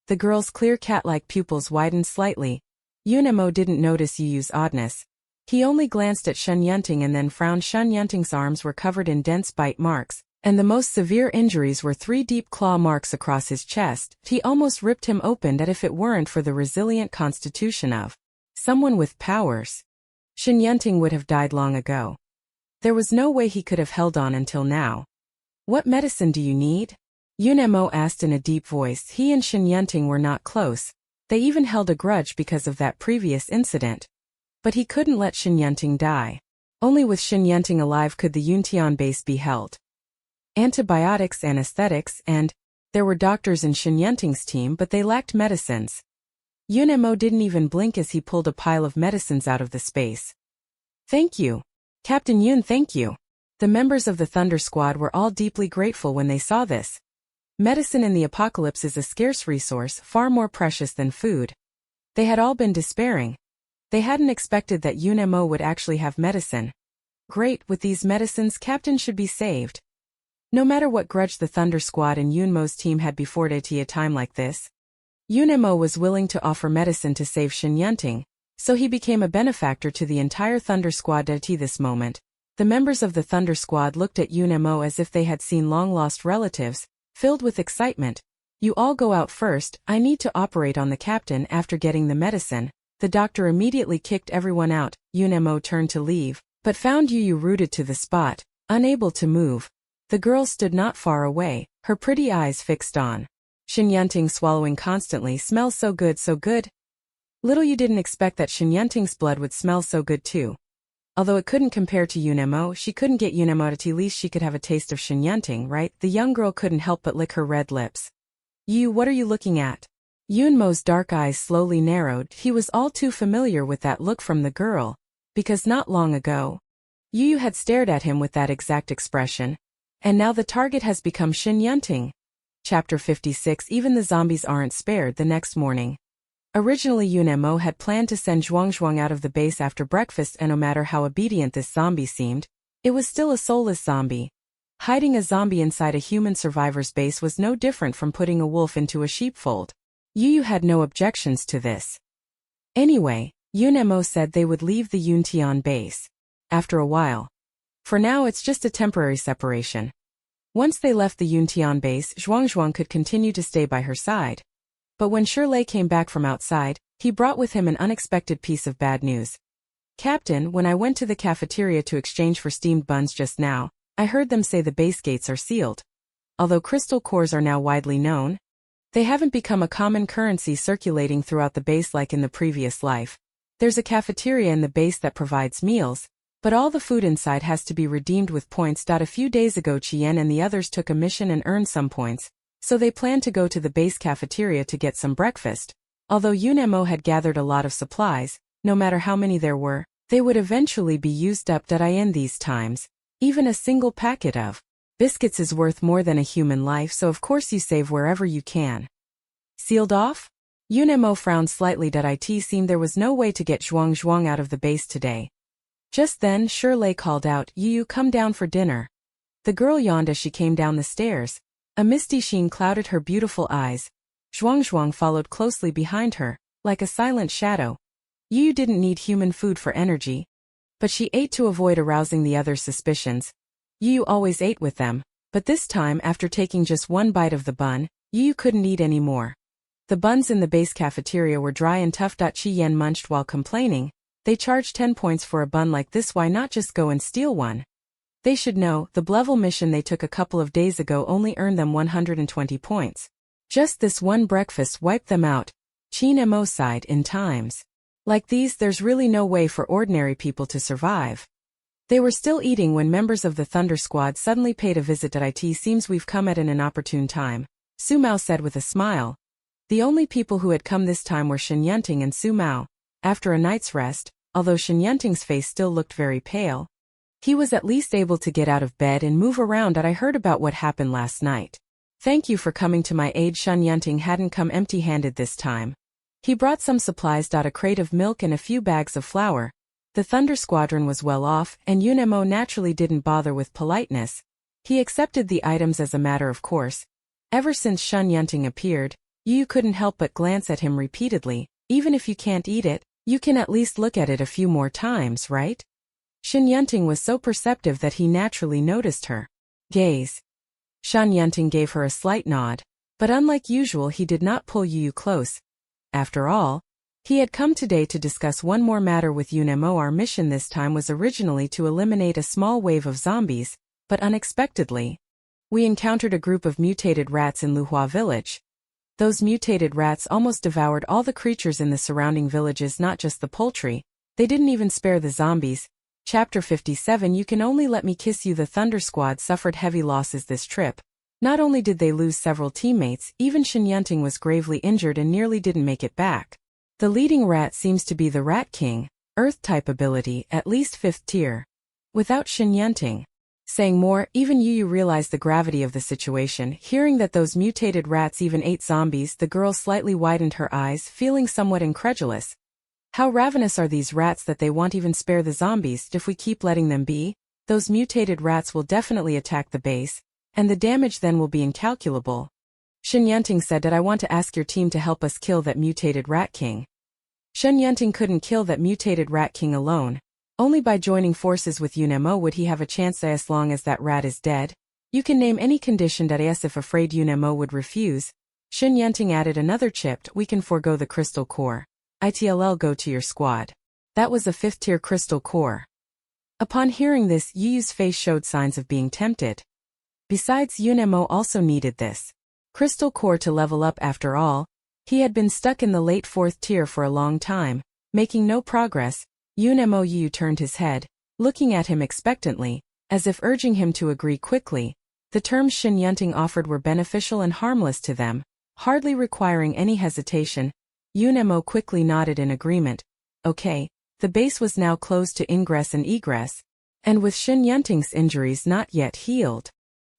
[SPEAKER 1] The girl's clear cat-like pupils widened slightly. Yun Mo didn't notice Yu's oddness. He only glanced at Shen Yunting and then frowned. Shen Yunting's arms were covered in dense bite marks, and the most severe injuries were 3 deep claw marks across his chest. He almost ripped him open that if it weren't for the resilient constitution of someone with powers, Shen Yunting would have died long ago. There was no way he could have held on until now. "What medicine do you need?" Yun Mo asked in a deep voice. He and Shen Yunting were not close. They even held a grudge because of that previous incident. But he couldn't let Shen Yunting die. Only with Shen Yunting alive could the Yuntian base be held. Antibiotics, anesthetics, and there were doctors in Shen Yunting's team, but they lacked medicines. Yun Mo didn't even blink as he pulled a pile of medicines out of the space. "Thank you. Captain Yun, thank you." The members of the Thunder Squad were all deeply grateful when they saw this. Medicine in the apocalypse is a scarce resource, far more precious than food. They had all been despairing. They hadn't expected that Yun Mo would actually have medicine. Great, with these medicines, Captain should be saved. No matter what grudge the Thunder Squad and Yun Mo's team had before at a time like this, Yun Mo was willing to offer medicine to save Shen Yunting, so he became a benefactor to the entire Thunder Squad at this moment. The members of the Thunder Squad looked at Yun Mo as if they had seen long-lost relatives, filled with excitement. "You all go out first, I need to operate on the captain." After getting the medicine, the doctor immediately kicked everyone out. Yun Mo turned to leave, but found Yu rooted to the spot, unable to move. The girl stood not far away, her pretty eyes fixed on Shen Yunting, swallowing constantly. "Smells so good, so good." Little you didn't expect that Shen Yunting's blood would smell so good too. Although it couldn't compare to Yun Mo, she couldn't get Yun Mo to at least she could have a taste of Shen Yunting, right? The young girl couldn't help but lick her red lips. "You, what are you looking at?" Yun Mo's dark eyes slowly narrowed. He was all too familiar with that look from the girl, because not long ago, Yu had stared at him with that exact expression, and now the target has become Shen Yunting. Chapter 56. Even the zombies aren't spared. The next morning, originally Yun Mo had planned to send Zhuangzhuang out of the base after breakfast, and no matter how obedient this zombie seemed, it was still a soulless zombie. Hiding a zombie inside a human survivor's base was no different from putting a wolf into a sheepfold. Yu had no objections to this. Anyway, Yun Mo said they would leave the Yuntian base after a while. For now it's just a temporary separation. Once they left the Yuntian base, Zhuangzhuang could continue to stay by her side. But when Shirley came back from outside, he brought with him an unexpected piece of bad news. "Captain, when I went to the cafeteria to exchange for steamed buns just now, I heard them say the base gates are sealed. Although crystal cores are now widely known, they haven't become a common currency circulating throughout the base like in the previous life. There's a cafeteria in the base that provides meals, but all the food inside has to be redeemed with points. A few days ago Chien and the others took a mission and earned some points, so they planned to go to the base cafeteria to get some breakfast. Although Yun Mo had gathered a lot of supplies, no matter how many there were, they would eventually be used up. In these times, even a single packet of Biscuits is worth more than a human life, so of course you save wherever you can. Sealed off? Yunemo frowned slightly. It seemed there was no way to get Zhuang out of the base today. Just then, Shirley called out, Yu, come down for dinner. The girl yawned as she came down the stairs. A misty sheen clouded her beautiful eyes. Zhuang followed closely behind her, like a silent shadow. Yu didn't need human food for energy, but she ate to avoid arousing the others' suspicions. Yu always ate with them, but this time, after taking just one bite of the bun, Yu couldn't eat any more. The buns in the base cafeteria were dry and tough. Qi Yan munched while complaining. They charge 10 points for a bun like this, why not just go and steal one? They should know, the level mission they took a couple of days ago only earned them 120 points. Just this one breakfast wiped them out. Qin Mo sighed. In times like these, there's really no way for ordinary people to survive. They were still eating when members of the Thunder Squad suddenly paid a visit. It seems we've come at an inopportune time, Su Mao said with a smile. The only people who had come this time were Shen Yunting and Su Mao. After a night's rest, although Shen Yunting's face still looked very pale, he was at least able to get out of bed and move around. I heard about what happened last night. Thank you for coming to my aid. Shen Yunting hadn't come empty-handed this time. He brought some supplies. A crate of milk and a few bags of flour. The Thunder Squadron was well off, and Yunemo naturally didn't bother with politeness. He accepted the items as a matter of course. Ever since Shen Yunting appeared, Yu couldn't help but glance at him repeatedly. Even if you can't eat it, you can at least look at it a few more times, right? Shen Yunting was so perceptive that he naturally noticed her gaze. Shen Yunting gave her a slight nod, but unlike usual he did not pull Yu close. After all, he had come today to discuss one more matter with Yunemo. Our mission this time was originally to eliminate a small wave of zombies, but unexpectedly, we encountered a group of mutated rats in Luhua village. Those mutated rats almost devoured all the creatures in the surrounding villages, not just the poultry. They didn't even spare the zombies. Chapter 57. You Can Only Let Me Kiss You. The Thunder Squad suffered heavy losses this trip. Not only did they lose several teammates, even Shen Yunting was gravely injured and nearly didn't make it back. The leading rat seems to be the Rat King, Earth-type ability, at least 5th tier. Without Shen Yunting saying more, even Yu realized the gravity of the situation. Hearing that those mutated rats even ate zombies, the girl slightly widened her eyes, feeling somewhat incredulous. How ravenous are these rats that they won't even spare the zombies? If we keep letting them be, those mutated rats will definitely attack the base, and the damage then will be incalculable. Shen Yunting said that I want to ask your team to help us kill that mutated Rat King. Shen Yunting couldn't kill that mutated Rat King alone. Only by joining forces with Yunemo would he have a chance. As long as that rat is dead, you can name any condition. As if afraid Yunemo would refuse, Shen Yunting added another chipped, we can forego the crystal core. ITLL, go to your squad. That was a 5th tier crystal core. Upon hearing this, Yu's face showed signs of being tempted. Besides, Yunemo also needed this crystal core to level up. After all, he had been stuck in the late 4th tier for a long time, making no progress. Yunemo Yu turned his head, looking at him expectantly, as if urging him to agree quickly. The terms Shen Yunting offered were beneficial and harmless to them, hardly requiring any hesitation. Yunemo quickly nodded in agreement. Okay, the base was now closed to ingress and egress, and with Shen Yunting's injuries not yet healed,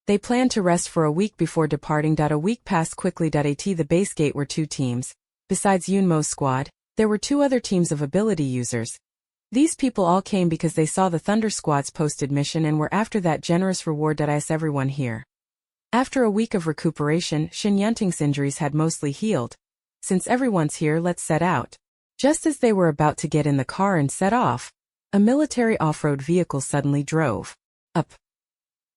[SPEAKER 1] they planned to rest for a week before departing. A week passed quickly. At the base gate were 2 teams. Besides Yunmo's squad, there were 2 other teams of ability users. These people all came because they saw the Thunder Squad's posted mission and were after that generous reward. Is everyone here? After a week of recuperation, Shen Yunting's injuries had mostly healed. Since everyone's here, let's set out. Just as they were about to get in the car and set off, a military off-road vehicle suddenly drove up.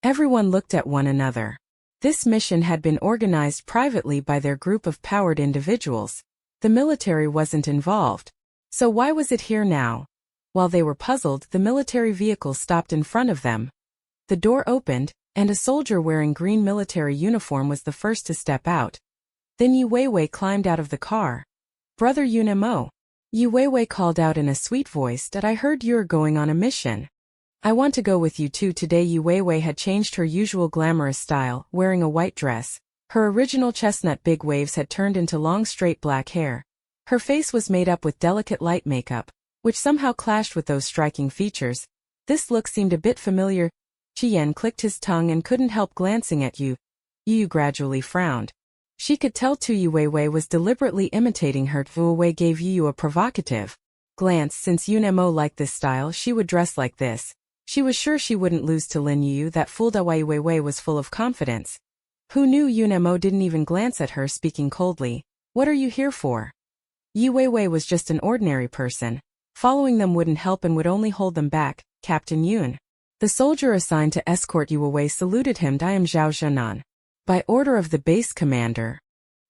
[SPEAKER 1] Everyone looked at one another. This mission had been organized privately by their group of powered individuals. The military wasn't involved. So why was it here now? While they were puzzled, the military vehicle stopped in front of them. The door opened, and a soldier wearing green military uniform was the first to step out. Then Yu Weiwei climbed out of the car. Brother Yunemo. Yu Weiwei called out in a sweet voice that I heard you're going on a mission. I want to go with you too. Today Yu Weiwei had changed her usual glamorous style, wearing a white dress. Her original chestnut big waves had turned into long straight black hair. Her face was made up with delicate light makeup, which somehow clashed with those striking features. This look seemed a bit familiar. Qian clicked his tongue and couldn't help glancing at Yu. Yu gradually frowned. She could tell Tu Weiwei was deliberately imitating her. Wu Wei gave Yu a provocative glance. Since Yun Mo liked this style, she would dress like this. She was sure she wouldn't lose to Lin Yu. That fooled Yu Weiwei was full of confidence. Who knew Yun Mo didn't even glance at her, speaking coldly. What are you here for? Yu Weiwei was just an ordinary person. Following them wouldn't help and would only hold them back. Captain Yun. The soldier assigned to escort Yu Weiwei saluted him. I am Zhao Zhenan. By order of the base commander.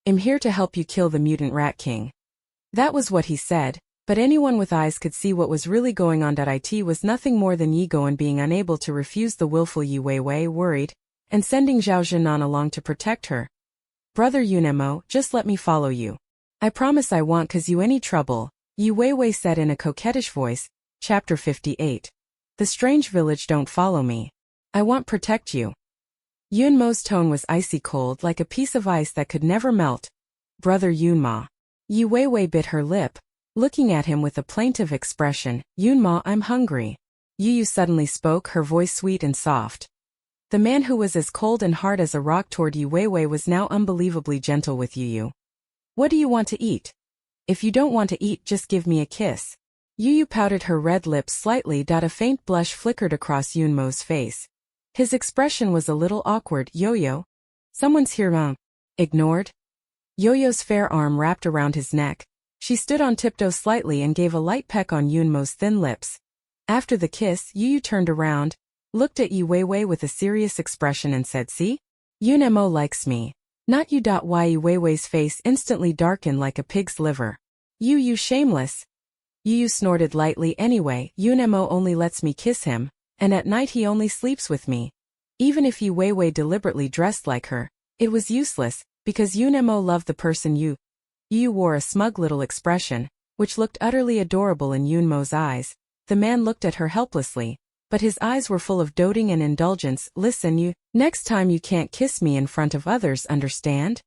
[SPEAKER 1] I'm here to help you kill the mutant rat king. That was what he said, but anyone with eyes could see what was really going on. It was nothing more than Yi Goen being unable to refuse the willful Yu Weiwei, worried, and sending Zhao Zhenan along to protect her. Brother Yun Mo, just let me follow you. I promise I won't cause you any trouble, Yu Weiwei said in a coquettish voice. Chapter 58. The strange village. Don't follow me. I won't protect you. Yun Mo's tone was icy cold, like a piece of ice that could never melt. Brother Yun Ma. Yu Weiwei bit her lip, looking at him with a plaintive expression. Yun Ma, I'm hungry. Yu suddenly spoke, her voice sweet and soft. The man who was as cold and hard as a rock toward Yu Weiwei was now unbelievably gentle with Yu. What do you want to eat? If you don't want to eat, just give me a kiss. Yu pouted her red lips slightly. A faint blush flickered across Yun Mo's face. His expression was a little awkward. Yo-Yo? Someone's here, Ignored? Yo-Yo's fair arm wrapped around his neck. She stood on tiptoe slightly and gave a light peck on Yun Mo's thin lips. After the kiss, Yu turned around, looked at Yu Weiwei with a serious expression and said, see? Yun Mo likes me. Not you. Yu Weiwei's face instantly darkened like a pig's liver. You shameless. Yu snorted lightly. Anyway, Yun Mo only lets me kiss him. And at night he only sleeps with me. Even if Yu Weiwei deliberately dressed like her, it was useless, because Yun Mo loved the person Yu. Yu wore a smug little expression, which looked utterly adorable in Yun Mo's eyes. The man looked at her helplessly, but his eyes were full of doting and indulgence. Listen, Yu, next time you can't kiss me in front of others, understand?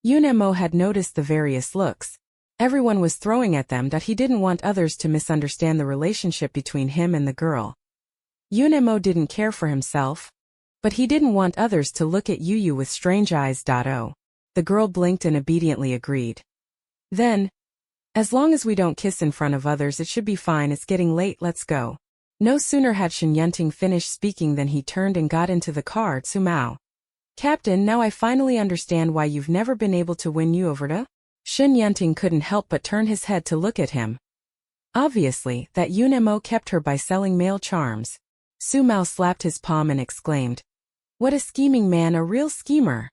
[SPEAKER 1] Yun Mo had noticed the various looks. Everyone was throwing at them that he didn't want others to misunderstand the relationship between him and the girl. Yun Mo didn't care for himself, but he didn't want others to look at Yu with strange eyes. The girl blinked and obediently agreed. Then, as long as we don't kiss in front of others, it should be fine. It's getting late, let's go. No sooner had Shen Yunting finished speaking than he turned and got into the car. Tsumao. Captain, now I finally understand why you've never been able to win Yu over to? Shen Yunting couldn't help but turn his head to look at him. Obviously, that Yun Mo kept her by selling male charms. Su Mao slapped his palm and exclaimed. What a scheming man, a real schemer.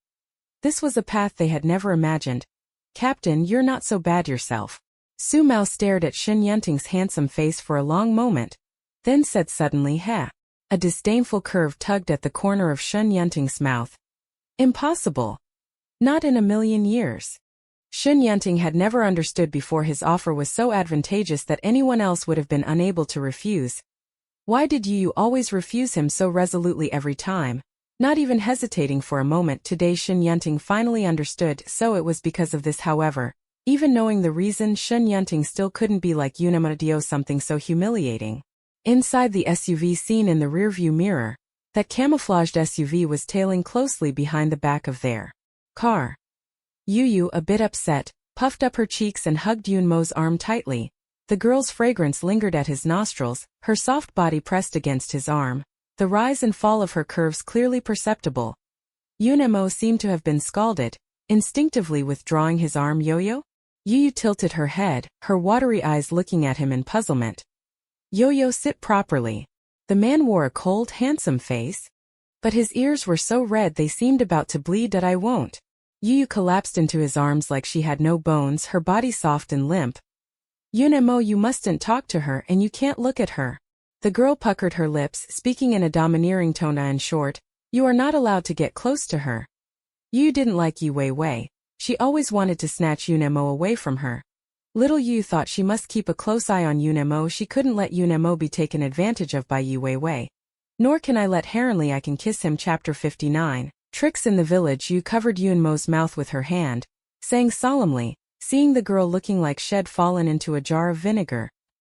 [SPEAKER 1] This was a path they had never imagined. Captain, you're not so bad yourself. Su Mao stared at Shen Yunting's handsome face for a long moment, then said suddenly, Heh. A disdainful curve tugged at the corner of Shen Yunting's mouth. Impossible. Not in a million years. Shen Yunting had never understood before his offer was so advantageous that anyone else would have been unable to refuse. Why did Yu always refuse him so resolutely every time? Not even hesitating for a moment. Today Shen Yunting finally understood, so it was because of this. However, even knowing the reason, Shen Yunting still couldn't be like Yun Mo. Something so humiliating. Inside the SUV seen in the rearview mirror, that camouflaged SUV was tailing closely behind the back of their car. Yu, a bit upset, puffed up her cheeks and hugged Yun Mo's arm tightly. The girl's fragrance lingered at his nostrils, her soft body pressed against his arm, the rise and fall of her curves clearly perceptible. Yun Mo seemed to have been scalded, instinctively withdrawing his arm. Yo-Yo? Yu tilted her head, her watery eyes looking at him in puzzlement. Yo-Yo, sit properly. The man wore a cold, handsome face, but his ears were so red they seemed about to bleed. I won't. Yu collapsed into his arms like she had no bones, her body soft and limp. Yun Mo, you mustn't talk to her and you can't look at her. The girl puckered her lips, speaking in a domineering tone. In short, you are not allowed to get close to her. Yu didn't like Yu Weiwei. She always wanted to snatch Yun Mo away from her. Little Yu thought she must keep a close eye on Yun Mo. She couldn't let Yun Mo be taken advantage of by Yu Weiwei. Nor can I let Heronly I can kiss him. Chapter 59. Tricks in the village. Yu covered Yun Mo's mouth with her hand, saying solemnly, seeing the girl looking like she'd fallen into a jar of vinegar.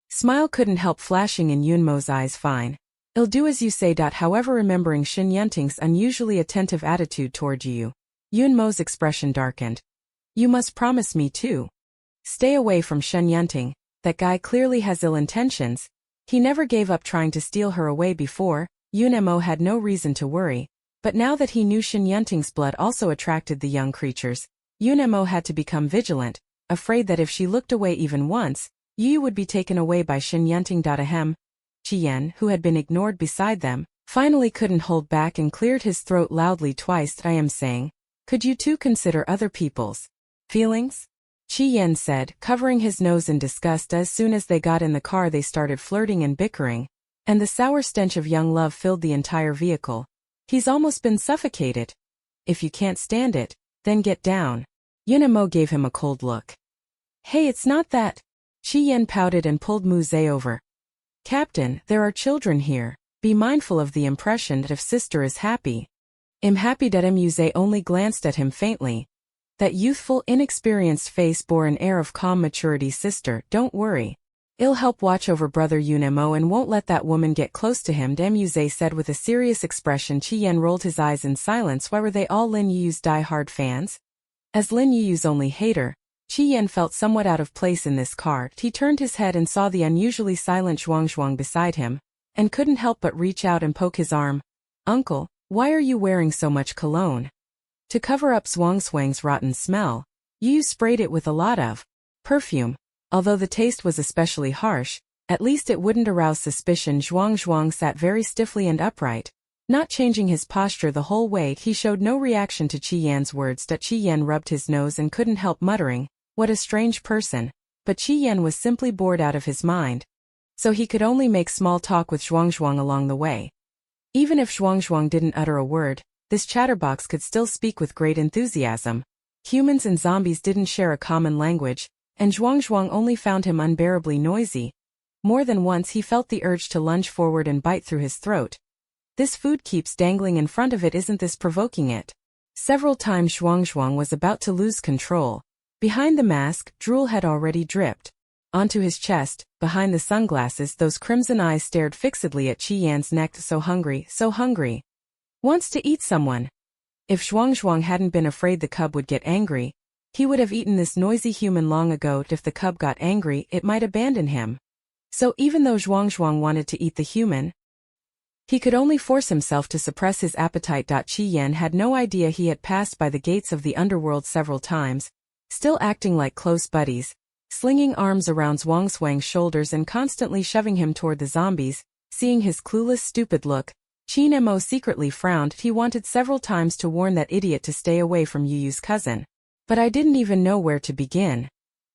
[SPEAKER 1] Smile couldn't help flashing in Yun Mo's eyes. Fine. I'll do as you say. However, remembering Shen Yunting's unusually attentive attitude toward you, Yun Mo's expression darkened. You must promise me too. Stay away from Shen Yunting. That guy clearly has ill intentions. He never gave up trying to steal her away before. Yun Mo had no reason to worry. But now that he knew Shen Yunting's blood also attracted the young creatures, Yun Mo had to become vigilant, afraid that if she looked away even once, Yu would be taken away by Shen Yunting. Ahem. Qian, who had been ignored beside them, finally couldn't hold back and cleared his throat loudly twice. I am saying, could you two consider other people's feelings? Qian said, covering his nose in disgust. As soon as they got in the car they started flirting and bickering, and the sour stench of young love filled the entire vehicle. He's almost been suffocated. If you can't stand it, then get down. Yun Mo gave him a cold look. Hey, it's not that. Qian pouted and pulled Mu Zhe over. Captain, there are children here. Be mindful of the impression that if sister is happy. I'm happy. Mu Zhe only glanced at him faintly. That youthful, inexperienced face bore an air of calm maturity. Sister, don't worry. I'll help watch over brother Yun Mo and won't let that woman get close to him. Mu Zhe said with a serious expression. Qian rolled his eyes in silence. Why were they all Lin Yu's die-hard fans? As Lin Yu's only hater, Qian felt somewhat out of place in this car. He turned his head and saw the unusually silent Zhuang beside him, and couldn't help but reach out and poke his arm. Uncle, why are you wearing so much cologne? To cover up Zhuang's rotten smell, Yu sprayed it with a lot of perfume. Although the taste was especially harsh, at least it wouldn't arouse suspicion. Zhuang sat very stiffly and upright, not changing his posture the whole way. He showed no reaction to Qian's words. Qian rubbed his nose and couldn't help muttering, what a strange person. But Qian was simply bored out of his mind, so he could only make small talk with Zhuang along the way. Even if Zhuang didn't utter a word, this chatterbox could still speak with great enthusiasm. Humans and zombies didn't share a common language, and Zhuang only found him unbearably noisy. More than once he felt the urge to lunge forward and bite through his throat. This food keeps dangling in front of it. Isn't this provoking it? Several times Zhuang was about to lose control. Behind the mask, drool had already dripped onto his chest. Behind the sunglasses, those crimson eyes stared fixedly at Qian's neck. So hungry, so hungry. Wants to eat someone. If Zhuang hadn't been afraid the cub would get angry, he would have eaten this noisy human long ago. If the cub got angry, it might abandon him. So even though Zhuang wanted to eat the human, he could only force himself to suppress his appetite. Qian had no idea he had passed by the gates of the underworld several times, still acting like close buddies, slinging arms around Zhuang's shoulders and constantly shoving him toward the zombies. Seeing his clueless, stupid look, Yun Mo secretly frowned. He wanted several times to warn that idiot to stay away from Yu's cousin. But I didn't even know where to begin.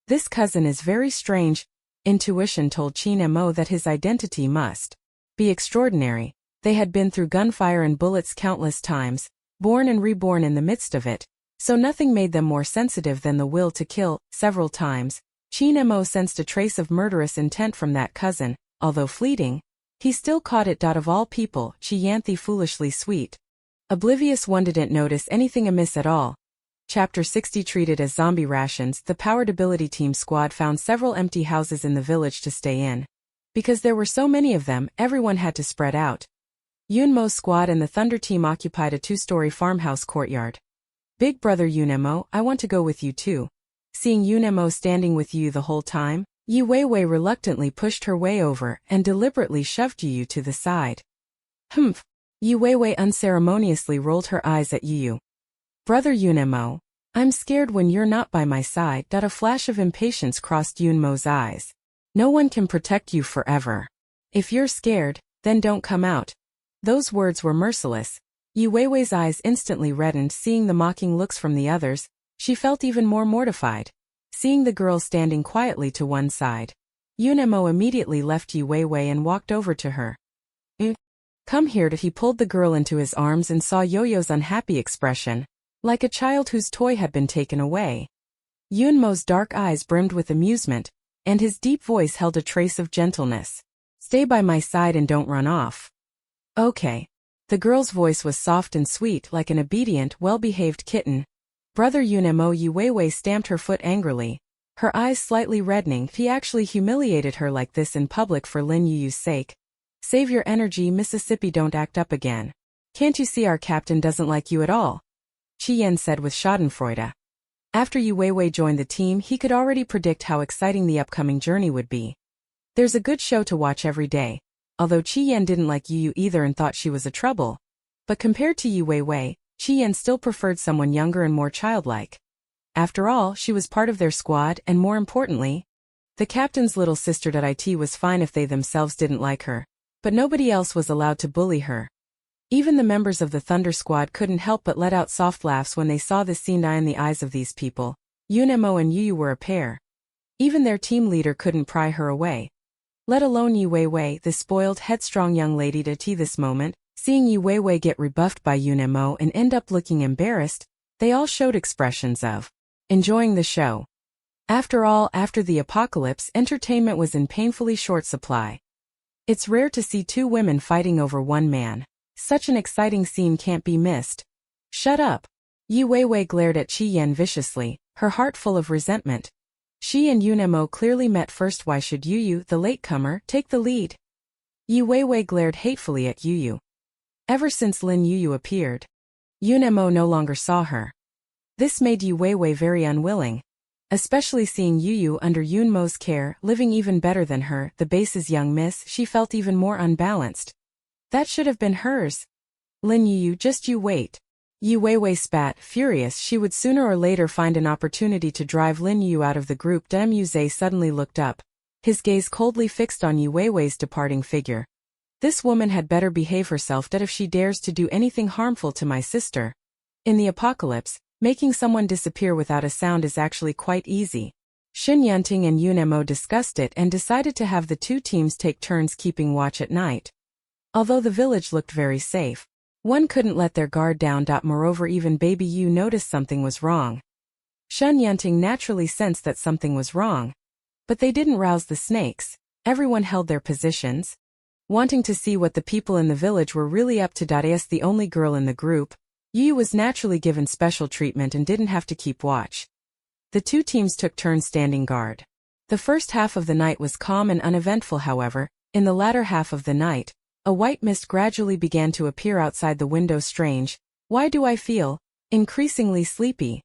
[SPEAKER 1] This cousin is very strange. Intuition told Yun Mo that his identity must be extraordinary. They had been through gunfire and bullets countless times, born and reborn in the midst of it, so nothing made them more sensitive than the will to kill. Several times, Yun Mo sensed a trace of murderous intent from that cousin, although fleeting. He still caught it. Of all people, Qianthi foolishly sweet. Oblivious one didn't notice anything amiss at all. Chapter 60. Treated as zombie rations, the Powered Ability Team squad found several empty houses in the village to stay in. Because there were so many of them, everyone had to spread out. Yun Mo's squad and the Thunder Team occupied a 2-story farmhouse courtyard. Big brother Yun Mo, I want to go with you too. Seeing Yun Mo standing with Yu the whole time, Yu Weiwei reluctantly pushed her way over and deliberately shoved Yu to the side. Humph. Yu Weiwei unceremoniously rolled her eyes at Yu. Brother Yun Mo, I'm scared when you're not by my side. A flash of impatience crossed Yun Mo's eyes. No one can protect you forever. If you're scared, then don't come out. Those words were merciless. Yu Weiwei's eyes instantly reddened. Seeing the mocking looks from the others, she felt even more mortified. Seeing the girl standing quietly to one side, Yun Mo immediately left Yu Weiwei and walked over to her. Come here. He pulled the girl into his arms and saw Yo-Yo's unhappy expression, like a child whose toy had been taken away. Yun Mo's dark eyes brimmed with amusement, and his deep voice held a trace of gentleness. Stay by my side and don't run off. Okay. The girl's voice was soft and sweet, like an obedient, well-behaved kitten. Brother Yun Mo. Yu Weiwei stamped her foot angrily, her eyes slightly reddening. He actually humiliated her like this in public for Lin Yu's sake. Save your energy, Mississippi, don't act up again. Can't you see our captain doesn't like you at all? Chi Yen said with schadenfreude. After Yu Weiwei joined the team, he could already predict how exciting the upcoming journey would be. There's a good show to watch every day, although Chi Yen didn't like Yu either and thought she was a trouble. But compared to Yu Weiwei, Chi Yen still preferred someone younger and more childlike. After all, she was part of their squad and more importantly, the captain's little sister. It was fine if they themselves didn't like her, but nobody else was allowed to bully her. Even the members of the Thunder Squad couldn't help but let out soft laughs when they saw the scene in the eyes of these people. Yunemo and Yu were a pair. Even their team leader couldn't pry her away. Let alone Yu Weiwei, the spoiled, headstrong young lady. This moment, seeing Yu Weiwei get rebuffed by Yunemo and end up looking embarrassed, they all showed expressions of enjoying the show. After all, after the apocalypse, entertainment was in painfully short supply. It's rare to see two women fighting over one man. Such an exciting scene can't be missed. Shut up. Yu Weiwei glared at Chi Yen viciously, her heart full of resentment. She and Yunemo clearly met first. Why should Yu, the latecomer, take the lead? Yu Weiwei glared hatefully at Yu. Ever since Lin Yu appeared, Yunemo no longer saw her. This made Yu Weiwei very unwilling. Especially seeing Yu under Yunmo's care, living even better than her, the base's young miss, she felt even more unbalanced. That should have been hers. Lin Yu, just you wait. Yu Weiwei spat, furious she would sooner or later find an opportunity to drive Lin Yu out of the group. Muze suddenly looked up, his gaze coldly fixed on Yu Weiwei's departing figure. This woman had better behave herself if she dares to do anything harmful to my sister. In the apocalypse, making someone disappear without a sound is actually quite easy. Xin Yunting and Yunemo discussed it and decided to have the two teams take turns keeping watch at night. Although the village looked very safe, one couldn't let their guard down. Moreover, even baby Yu noticed something was wrong. Xin Yunting naturally sensed that something was wrong. But they didn't rouse the snakes. Everyone held their positions, wanting to see what the people in the village were really up to. As the only girl in the group, Yu was naturally given special treatment and didn't have to keep watch. The two teams took turns standing guard. The first half of the night was calm and uneventful. However, in the latter half of the night, a white mist gradually began to appear outside the window. Strange, why do I feel increasingly sleepy?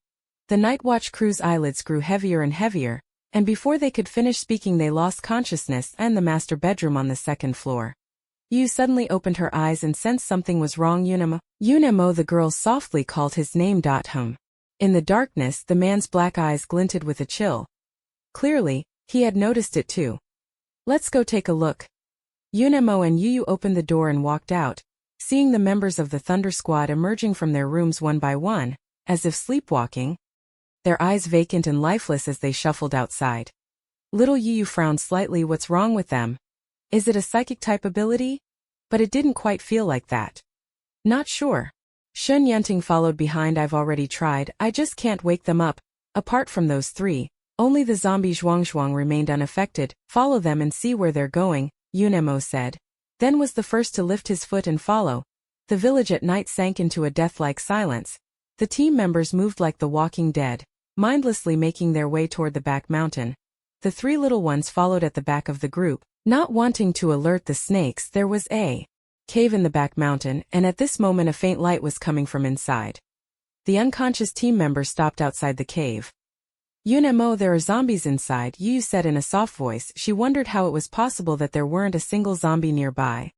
[SPEAKER 1] The night watch crew's eyelids grew heavier and heavier, and before they could finish speaking they lost consciousness and the master bedroom on the second floor. Yu suddenly opened her eyes and sensed something was wrong. Yunemo, the girl softly called his name. In the darkness, the man's black eyes glinted with a chill. Clearly, he had noticed it too. Let's go take a look. Yunemo and Yu opened the door and walked out, seeing the members of the Thunder Squad emerging from their rooms one by one, as if sleepwalking, their eyes vacant and lifeless as they shuffled outside. Little Yu frowned slightly. What's wrong with them? Is it a psychic type ability? But it didn't quite feel like that. Not sure. Shun Yunting followed behind. I've already tried, I just can't wake them up. Apart from those three, only the zombie Zhuangzhuang remained unaffected. Follow them and see where they're going, Yunemo said. Then was the first to lift his foot and follow. The village at night sank into a death-like silence. The team members moved like the walking dead, mindlessly making their way toward the back mountain. The three little ones followed at the back of the group. Not wanting to alert the snakes, there was a cave in the back mountain, and at this moment a faint light was coming from inside. The unconscious team member stopped outside the cave. Yunemo, there are zombies inside, Yu said in a soft voice. She wondered how it was possible that there weren't a single zombie nearby.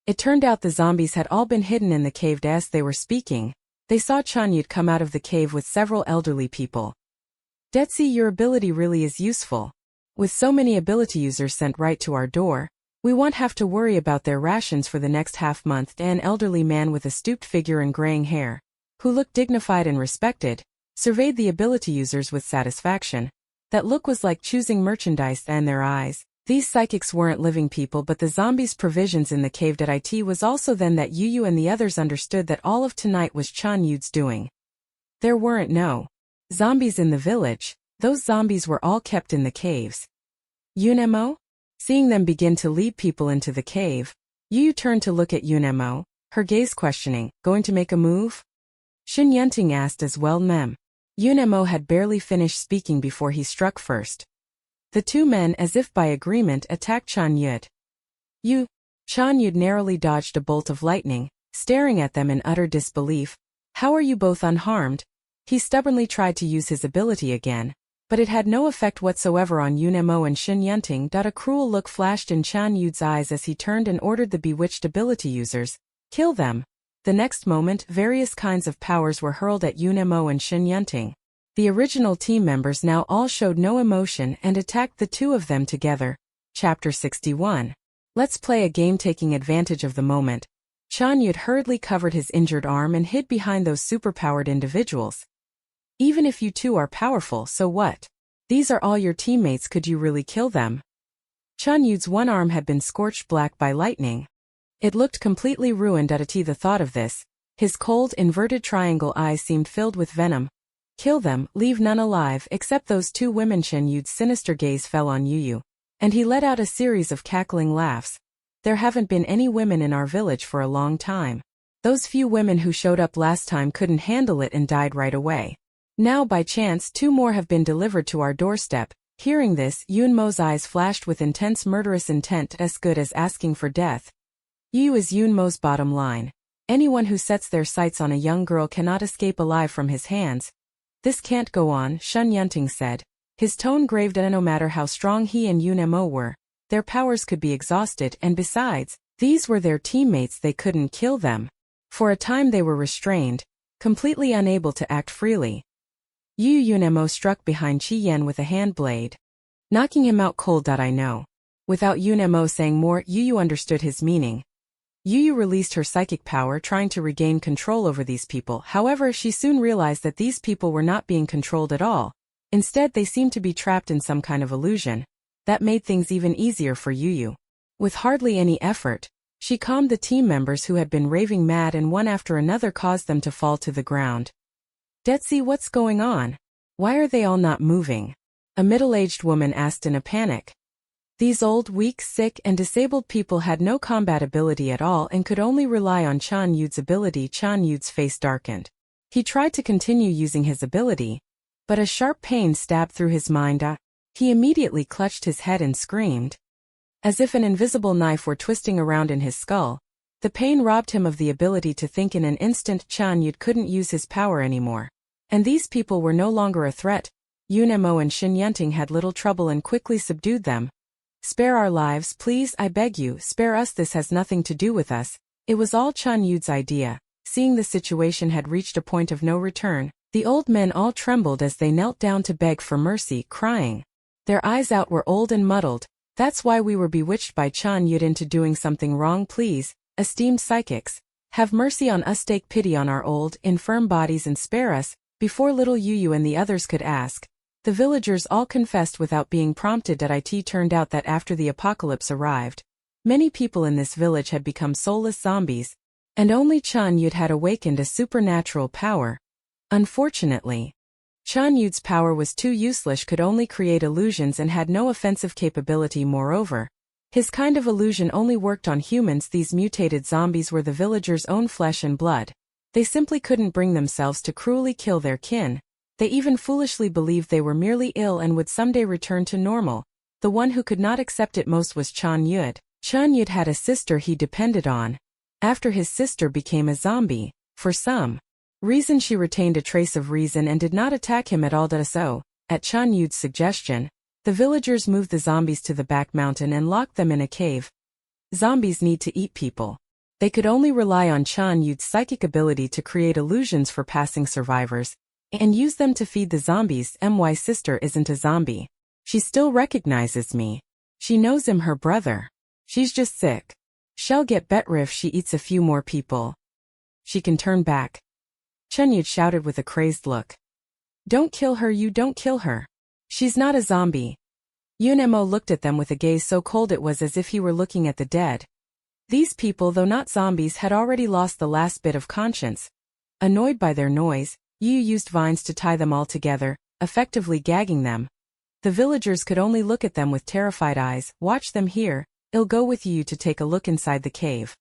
[SPEAKER 1] It turned out the zombies had all been hidden in the cave. As they were speaking, they saw Chanyut come out of the cave with several elderly people. Detsi, your ability really is useful. With so many ability users sent right to our door, we won't have to worry about their rations for the next half-month. An elderly man with a stooped figure and graying hair, who looked dignified and respected, surveyed the ability users with satisfaction. That look was like choosing merchandise in their eyes. These psychics weren't living people but the zombies' provisions in the cave. It was also then that Yu and the others understood that all of tonight was Chanyut's doing. There weren't no zombies in the village. Those zombies were all kept in the caves. Yunemo? Seeing them begin to lead people into the cave, Yu turned to look at Yunemo, her gaze questioning. Going to make a move? Xin Yunting asked as well. Yunemo had barely finished speaking before he struck first. The two men, as if by agreement, attacked Chanyut. Yu, Chan Yud narrowly dodged a bolt of lightning, staring at them in utter disbelief. How are you both unharmed? He stubbornly tried to use his ability again, but it had no effect whatsoever on Yunemo and Shin Yunting. A cruel look flashed in Chan Yud's eyes as he turned and ordered the bewitched ability users, kill them. The next moment, various kinds of powers were hurled at Yunemo and Shin Yunting. The original team members now all showed no emotion and attacked the two of them together. Chapter 61. Let's play a game. Taking advantage of the moment, Chan Yud hurriedly covered his injured arm and hid behind those superpowered individuals. Even if you two are powerful, so what? These are all your teammates, could you really kill them? Chan Yud's one arm had been scorched black by lightning. It looked completely ruined. At the thought of this, his cold, inverted triangle eyes seemed filled with venom. Kill them, leave none alive except those two women. Chan Yud's sinister gaze fell on Yu, and he let out a series of cackling laughs. There haven't been any women in our village for a long time. Those few women who showed up last time couldn't handle it and died right away. Now by chance 2 more have been delivered to our doorstep. Hearing this, Yunmo's eyes flashed with intense murderous intent, as good as asking for death. Yu is Yunmo's bottom line. Anyone who sets their sights on a young girl cannot escape alive from his hands. This can't go on, Shin Yunting said. His tone grave. No matter how strong he and Yunemo were, their powers could be exhausted, and besides, these were their teammates. They couldn't kill them. For a time they were restrained, completely unable to act freely. Yunemo struck behind Chi Yen with a hand blade, knocking him out cold. I know. Without Yunemo saying more, Yu understood his meaning. Yu released her psychic power, trying to regain control over these people. However, she soon realized that these people were not being controlled at all. Instead, they seemed to be trapped in some kind of illusion. That made things even easier for Yu. With hardly any effort, she calmed the team members who had been raving mad, and one after another caused them to fall to the ground. Detsi, what's going on? Why are they all not moving? A middle-aged woman asked in a panic. These old, weak, sick, and disabled people had no combat ability at all and could only rely on Chan Yud's ability. Chan Yud's face darkened. He tried to continue using his ability, but a sharp pain stabbed through his mind. He immediately clutched his head and screamed. As if an invisible knife were twisting around in his skull, the pain robbed him of the ability to think. In an instant, Chan Yud couldn't use his power anymore. And these people were no longer a threat. Yunemo and Shin Yunting had little trouble and quickly subdued them. Spare our lives, please, I beg you, spare us. This has nothing to do with us. It was all Chan Yud's idea. Seeing the situation had reached a point of no return, the old men all trembled as they knelt down to beg for mercy, crying. Their eyes out were old and muddled. That's why we were bewitched by Chan Yud into doing something wrong. Please, esteemed psychics, have mercy on us. Take pity on our old, infirm bodies and spare us. Before little Yu and the others could ask, the villagers all confessed without being prompted. It turned out that after the apocalypse arrived, many people in this village had become soulless zombies, and only Chan Yud had awakened a supernatural power. Unfortunately, Chan Yud's power was too useless, could only create illusions and had no offensive capability. Moreover, his kind of illusion only worked on humans. These mutated zombies were the villagers' own flesh and blood. They simply couldn't bring themselves to cruelly kill their kin. They even foolishly believed they were merely ill and would someday return to normal. The one who could not accept it most was Chan Yud. Chan Yud had a sister he depended on. After his sister became a zombie, for some reason she retained a trace of reason and did not attack him at all. So, at Chan Yud's suggestion, the villagers moved the zombies to the back mountain and locked them in a cave. Zombies need to eat people. They could only rely on Chan Yud's psychic ability to create illusions for passing survivors, and use them to feed the zombies. My sister isn't a zombie. She still recognizes me. She knows I'm her brother. She's just sick. She'll get better if she eats a few more people. She can turn back. Chan Yud shouted with a crazed look. Don't kill her, you don't kill her. She's not a zombie. Yunemo looked at them with a gaze so cold it was as if he were looking at the dead. These people, though not zombies, had already lost the last bit of conscience. Annoyed by their noise, Yu used vines to tie them all together, effectively gagging them. The villagers could only look at them with terrified eyes. Watch them here. I'll go with you to take a look inside the cave.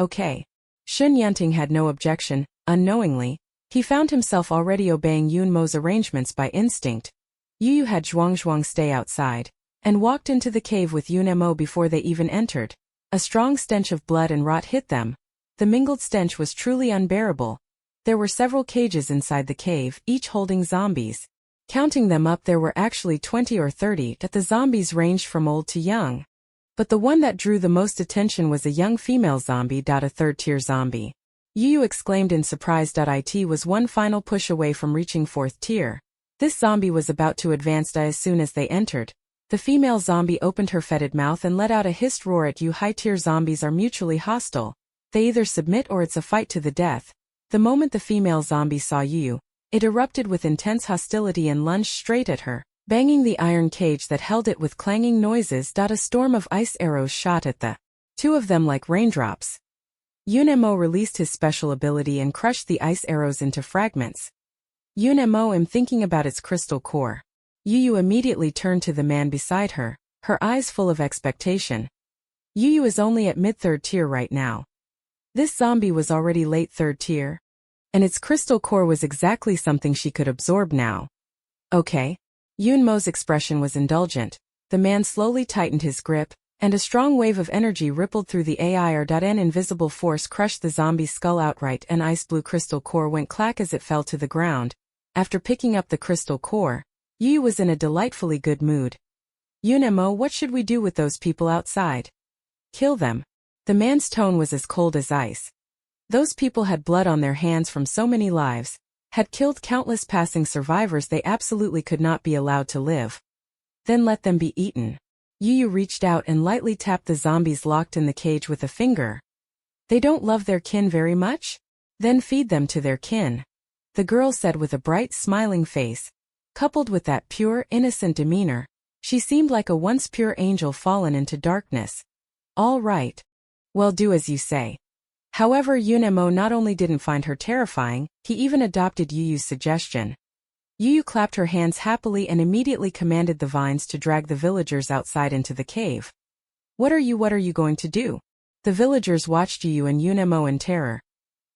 [SPEAKER 1] Okay. Shin Yunting had no objection. Unknowingly, he found himself already obeying Yunmo's arrangements by instinct. Yu had Zhuang stay outside, and walked into the cave with Yunemo before they even entered. A strong stench of blood and rot hit them. The mingled stench was truly unbearable. There were several cages inside the cave, each holding zombies. Counting them up, there were actually 20 or 30, that the zombies ranged from old to young. But the one that drew the most attention was a young female zombie. A third-tier zombie. Yu exclaimed in surprise. It was one final push away from reaching fourth tier. This zombie was about to advance. As soon as they entered, the female zombie opened her fetid mouth and let out a hissed roar at you. High-tier zombies are mutually hostile. They either submit or it's a fight to the death. The moment the female zombie saw Yu, it erupted with intense hostility and lunged straight at her, banging the iron cage that held it with clanging noises. A storm of ice arrows shot at the two of them like raindrops. Yunemo released his special ability and crushed the ice arrows into fragments. Yunemo am thinking about its crystal core. Yu immediately turned to the man beside her, her eyes full of expectation. Yu is only at mid-third tier right now. This zombie was already late third tier. And its crystal core was exactly something she could absorb now. Okay. Yunmo's expression was indulgent. The man slowly tightened his grip, and a strong wave of energy rippled through the air. An invisible force crushed the zombie's skull outright. An ice-blue crystal core went clack as it fell to the ground. After picking up the crystal core, Yu was in a delightfully good mood. Yunemo, what should we do with those people outside? Kill them. The man's tone was as cold as ice. Those people had blood on their hands from so many lives, had killed countless passing survivors. They absolutely could not be allowed to live. Then let them be eaten. Yu reached out and lightly tapped the zombies locked in the cage with a finger. They don't love their kin very much? Then feed them to their kin. The girl said with a bright, smiling face. Coupled with that pure, innocent demeanor, she seemed like a once pure angel fallen into darkness. All right. Well, do as you say. However, Yunemo not only didn't find her terrifying, he even adopted Yuyu's suggestion. Yuyu clapped her hands happily and immediately commanded the vines to drag the villagers outside into the cave. What are you going to do? The villagers watched Yuyu and Yunemo in terror.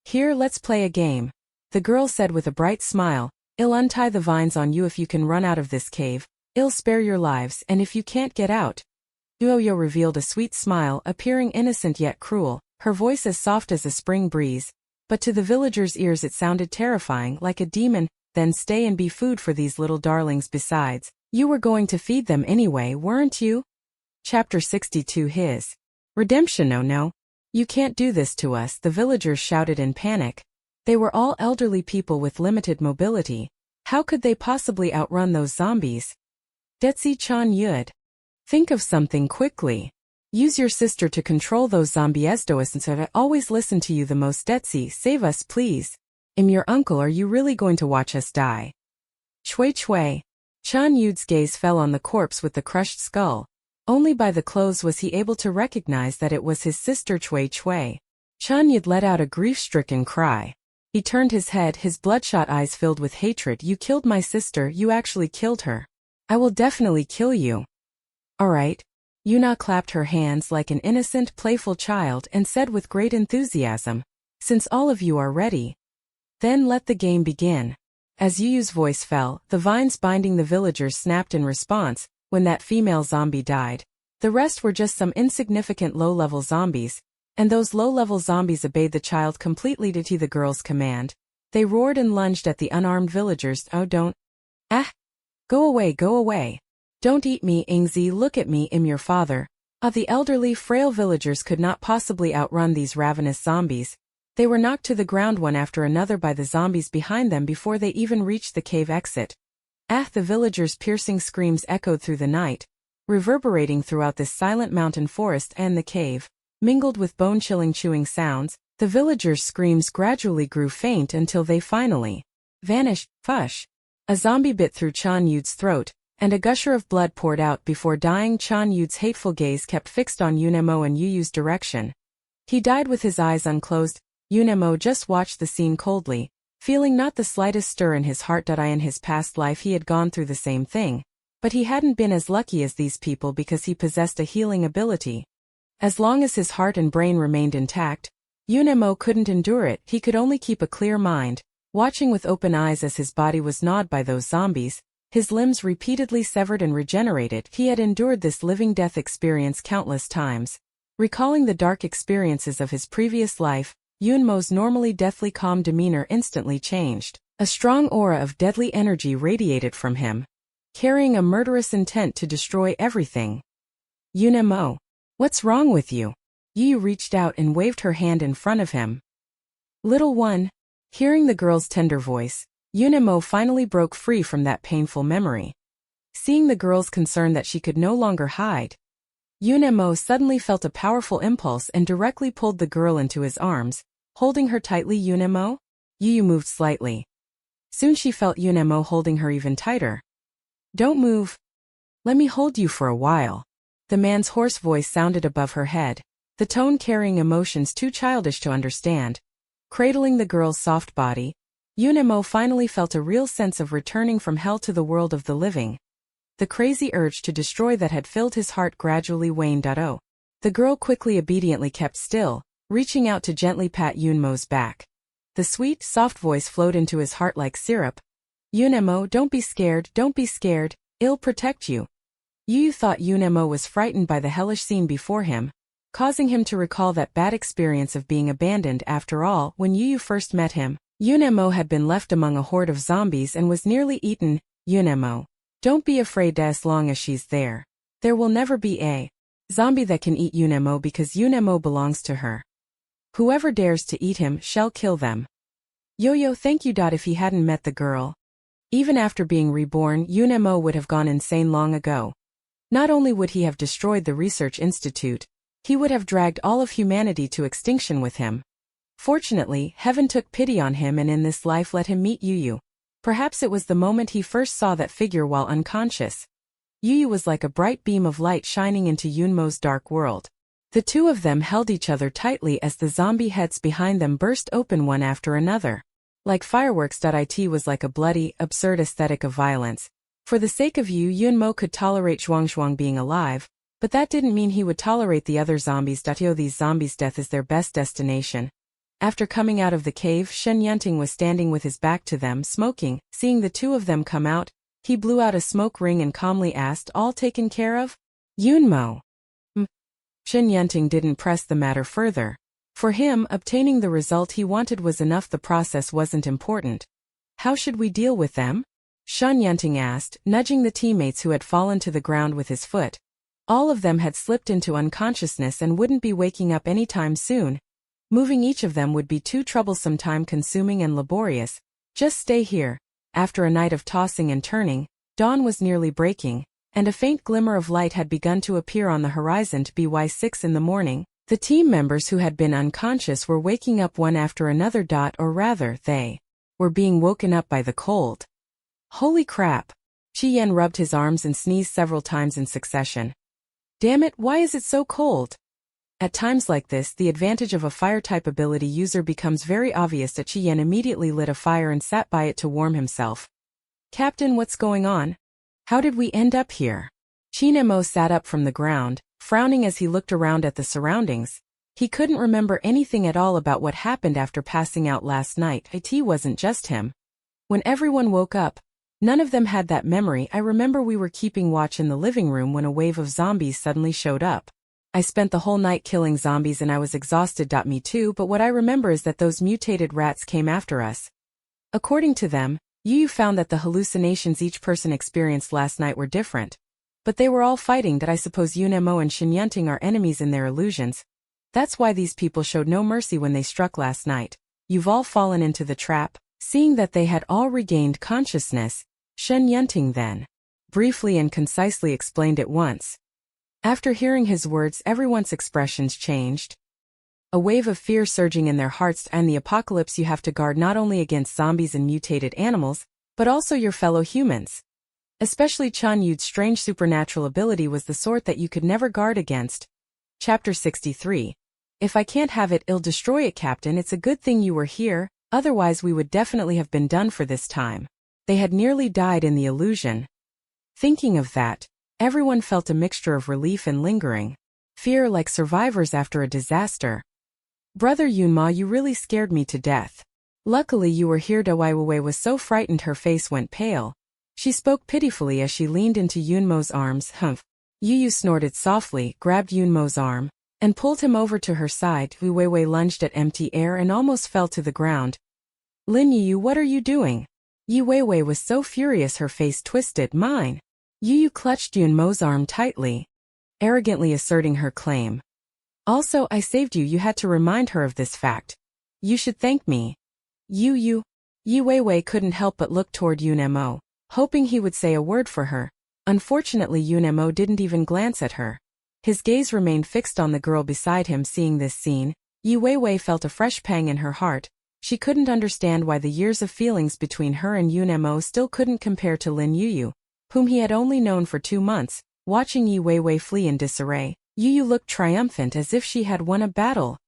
[SPEAKER 1] Here, let's play a game. The girl said with a bright smile. I'll untie the vines on you if you can run out of this cave. I'll spare your lives, and if you can't get out. Yuyo revealed a sweet smile, appearing innocent yet cruel, her voice as soft as a spring breeze, but to the villagers' ears it sounded terrifying, like a demon. Then stay and be food for these little darlings. Besides, you were going to feed them anyway, weren't you? Chapter 62 His redemption. No. You can't do this to us, the villagers shouted in panic. They were all elderly people with limited mobility. How could they possibly outrun those zombies? Detsi-chan Yud. Think of something quickly. Use your sister to control those zombies. Instead, I always listen to you the most. Detsi, save us please. I'm your uncle. Are you really going to watch us die? Chui. Chan Yud's gaze fell on the corpse with the crushed skull. Only by the clothes was he able to recognize that it was his sister Chui. Chan Yud let out a grief-stricken cry. He turned his head, his bloodshot eyes filled with hatred. You killed my sister. You actually killed her. I will definitely kill you. Alright. Yuna clapped her hands like an innocent, playful child and said with great enthusiasm, since all of you are ready, then let the game begin. As Yuyu's voice fell, the vines binding the villagers snapped in response. When that female zombie died, the rest were just some insignificant low-level zombies, and those low-level zombies obeyed the child completely to the girl's command. They roared and lunged at the unarmed villagers. Oh, don't. Ah! Go away. Don't eat me, Ingzi, look at me, I'm your father. The elderly, frail villagers could not possibly outrun these ravenous zombies. They were knocked to the ground one after another by the zombies behind them before they even reached the cave exit. The villagers' piercing screams echoed through the night, reverberating throughout this silent mountain forest and the cave. Mingled with bone-chilling chewing sounds, the villagers' screams gradually grew faint until they finally vanished. Fush! A zombie bit through Chan Yud's throat, and a gusher of blood poured out before dying. Chan Yud's hateful gaze kept fixed on Yunemo and Yuyu's direction. He died with his eyes unclosed. Yunemo just watched the scene coldly, feeling not the slightest stir in his heart. In his past life he had gone through the same thing, but he hadn't been as lucky as these people because he possessed a healing ability. As long as his heart and brain remained intact, Yunemo couldn't endure it. He could only keep a clear mind, watching with open eyes as his body was gnawed by those zombies, his limbs repeatedly severed and regenerated. He had endured this living death experience countless times. Recalling the dark experiences of his previous life, Yunmo's normally deathly calm demeanor instantly changed. A strong aura of deadly energy radiated from him, carrying a murderous intent to destroy everything. Yunmo, what's wrong with you? Yu reached out and waved her hand in front of him. Little one. Hearing the girl's tender voice, Yunmo finally broke free from that painful memory. Seeing the girl's concern that she could no longer hide, Yunmo suddenly felt a powerful impulse and directly pulled the girl into his arms, holding her tightly. Yunmo? Yu moved slightly. Soon she felt Yunmo holding her even tighter. Don't move. Let me hold you for a while. The man's hoarse voice sounded above her head, the tone carrying emotions too childish to understand. Cradling the girl's soft body, Yunmo finally felt a real sense of returning from hell to the world of the living. The crazy urge to destroy that had filled his heart gradually waned. Oh. The girl quickly obediently kept still, reaching out to gently pat Yunmo's back. The sweet, soft voice flowed into his heart like syrup. Yunmo, don't be scared, don't be scared, I'll protect you. Yu thought Yunmo was frightened by the hellish scene before him, causing him to recall that bad experience of being abandoned. After all, when Yu first met him, Yunmo had been left among a horde of zombies and was nearly eaten. Yunmo, don't be afraid as long as she's there. There will never be a zombie that can eat Yunmo because Yunmo belongs to her. Whoever dares to eat him shall kill them. Yo-yo, thank you. If he hadn't met the girl, even after being reborn, Yunmo would have gone insane long ago. Not only would he have destroyed the research institute, he would have dragged all of humanity to extinction with him. Fortunately, heaven took pity on him and in this life let him meet Yu. Perhaps it was the moment he first saw that figure while unconscious. Yu was like a bright beam of light shining into Yunmo's dark world. The two of them held each other tightly as the zombie heads behind them burst open one after another. Like fireworks. It was like a bloody, absurd aesthetic of violence. For the sake of Yu, Yunmo could tolerate Zhuangzhuang being alive, but that didn't mean he would tolerate the other zombies. These zombies' death is their best destination. After coming out of the cave, Shen Yunting was standing with his back to them, smoking. Seeing the two of them come out, he blew out a smoke ring and calmly asked, all taken care of? Yunmo. Shen Yunting didn't press the matter further. For him, obtaining the result he wanted was enough. The process wasn't important. How should we deal with them? Shen Yunting asked, nudging the teammates who had fallen to the ground with his foot. All of them had slipped into unconsciousness and wouldn't be waking up anytime soon. Moving each of them would be too troublesome, time-consuming and laborious. Just stay here. After a night of tossing and turning, dawn was nearly breaking, and a faint glimmer of light had begun to appear on the horizon. By 6 in the morning, the team members who had been unconscious were waking up one after another. Or rather, they were being woken up by the cold. Holy crap! Qi Yan rubbed his arms and sneezed several times in succession. Damn it, why is it so cold? At times like this, the advantage of a fire-type ability user becomes very obvious. Qi Yan immediately lit a fire and sat by it to warm himself. Captain, what's going on? How did we end up here? Yunmo sat up from the ground, frowning as he looked around at the surroundings. He couldn't remember anything at all about what happened after passing out last night. It wasn't just him. When everyone woke up, none of them had that memory. I remember we were keeping watch in the living room when a wave of zombies suddenly showed up. I spent the whole night killing zombies and I was exhausted. Me too, but what I remember is that those mutated rats came after us. According to them, Yu found that the hallucinations each person experienced last night were different. But they were all fighting. I suppose Yunmo and Shen Yunting are enemies in their illusions. That's why these people showed no mercy when they struck last night. You've all fallen into the trap. Seeing that they had all regained consciousness, Shen Yunting then briefly and concisely explained it once. After hearing his words, everyone's expressions changed. A wave of fear surging in their hearts. And the apocalypse, you have to guard not only against zombies and mutated animals, but also your fellow humans. Especially Chan Yu's strange supernatural ability was the sort that you could never guard against. Chapter 63. If I can't have it, I'll destroy it, Captain. It's a good thing you were here, otherwise we would definitely have been done for this time. They had nearly died in the illusion. Thinking of that, everyone felt a mixture of relief and lingering fear, like survivors after a disaster. Brother Yunma, you really scared me to death. Luckily you were here. Dawaiwei was so frightened her face went pale. She spoke pitifully as she leaned into Yunmo's arms. Humph. Yu snorted softly, grabbed Yunmo's arm, and pulled him over to her side. Wu Weiwei lunged at empty air and almost fell to the ground. Lin Yu, what are you doing? Yu Weiwei was so furious her face twisted. Mine. Yu clutched Yunmo's arm tightly, arrogantly asserting her claim. Also, I saved you. You had to remind her of this fact. You should thank me. Yu Weiwei couldn't help but look toward Yunmo, hoping he would say a word for her. Unfortunately, Yunmo didn't even glance at her. His gaze remained fixed on the girl beside him. Seeing this scene, Yu Weiwei felt a fresh pang in her heart. She couldn't understand why the years of feelings between her and Yunmo still couldn't compare to Lin Yu, whom he had only known for 2 months. Watching Yu Weiwei flee in disarray, Yu looked triumphant as if she had won a battle.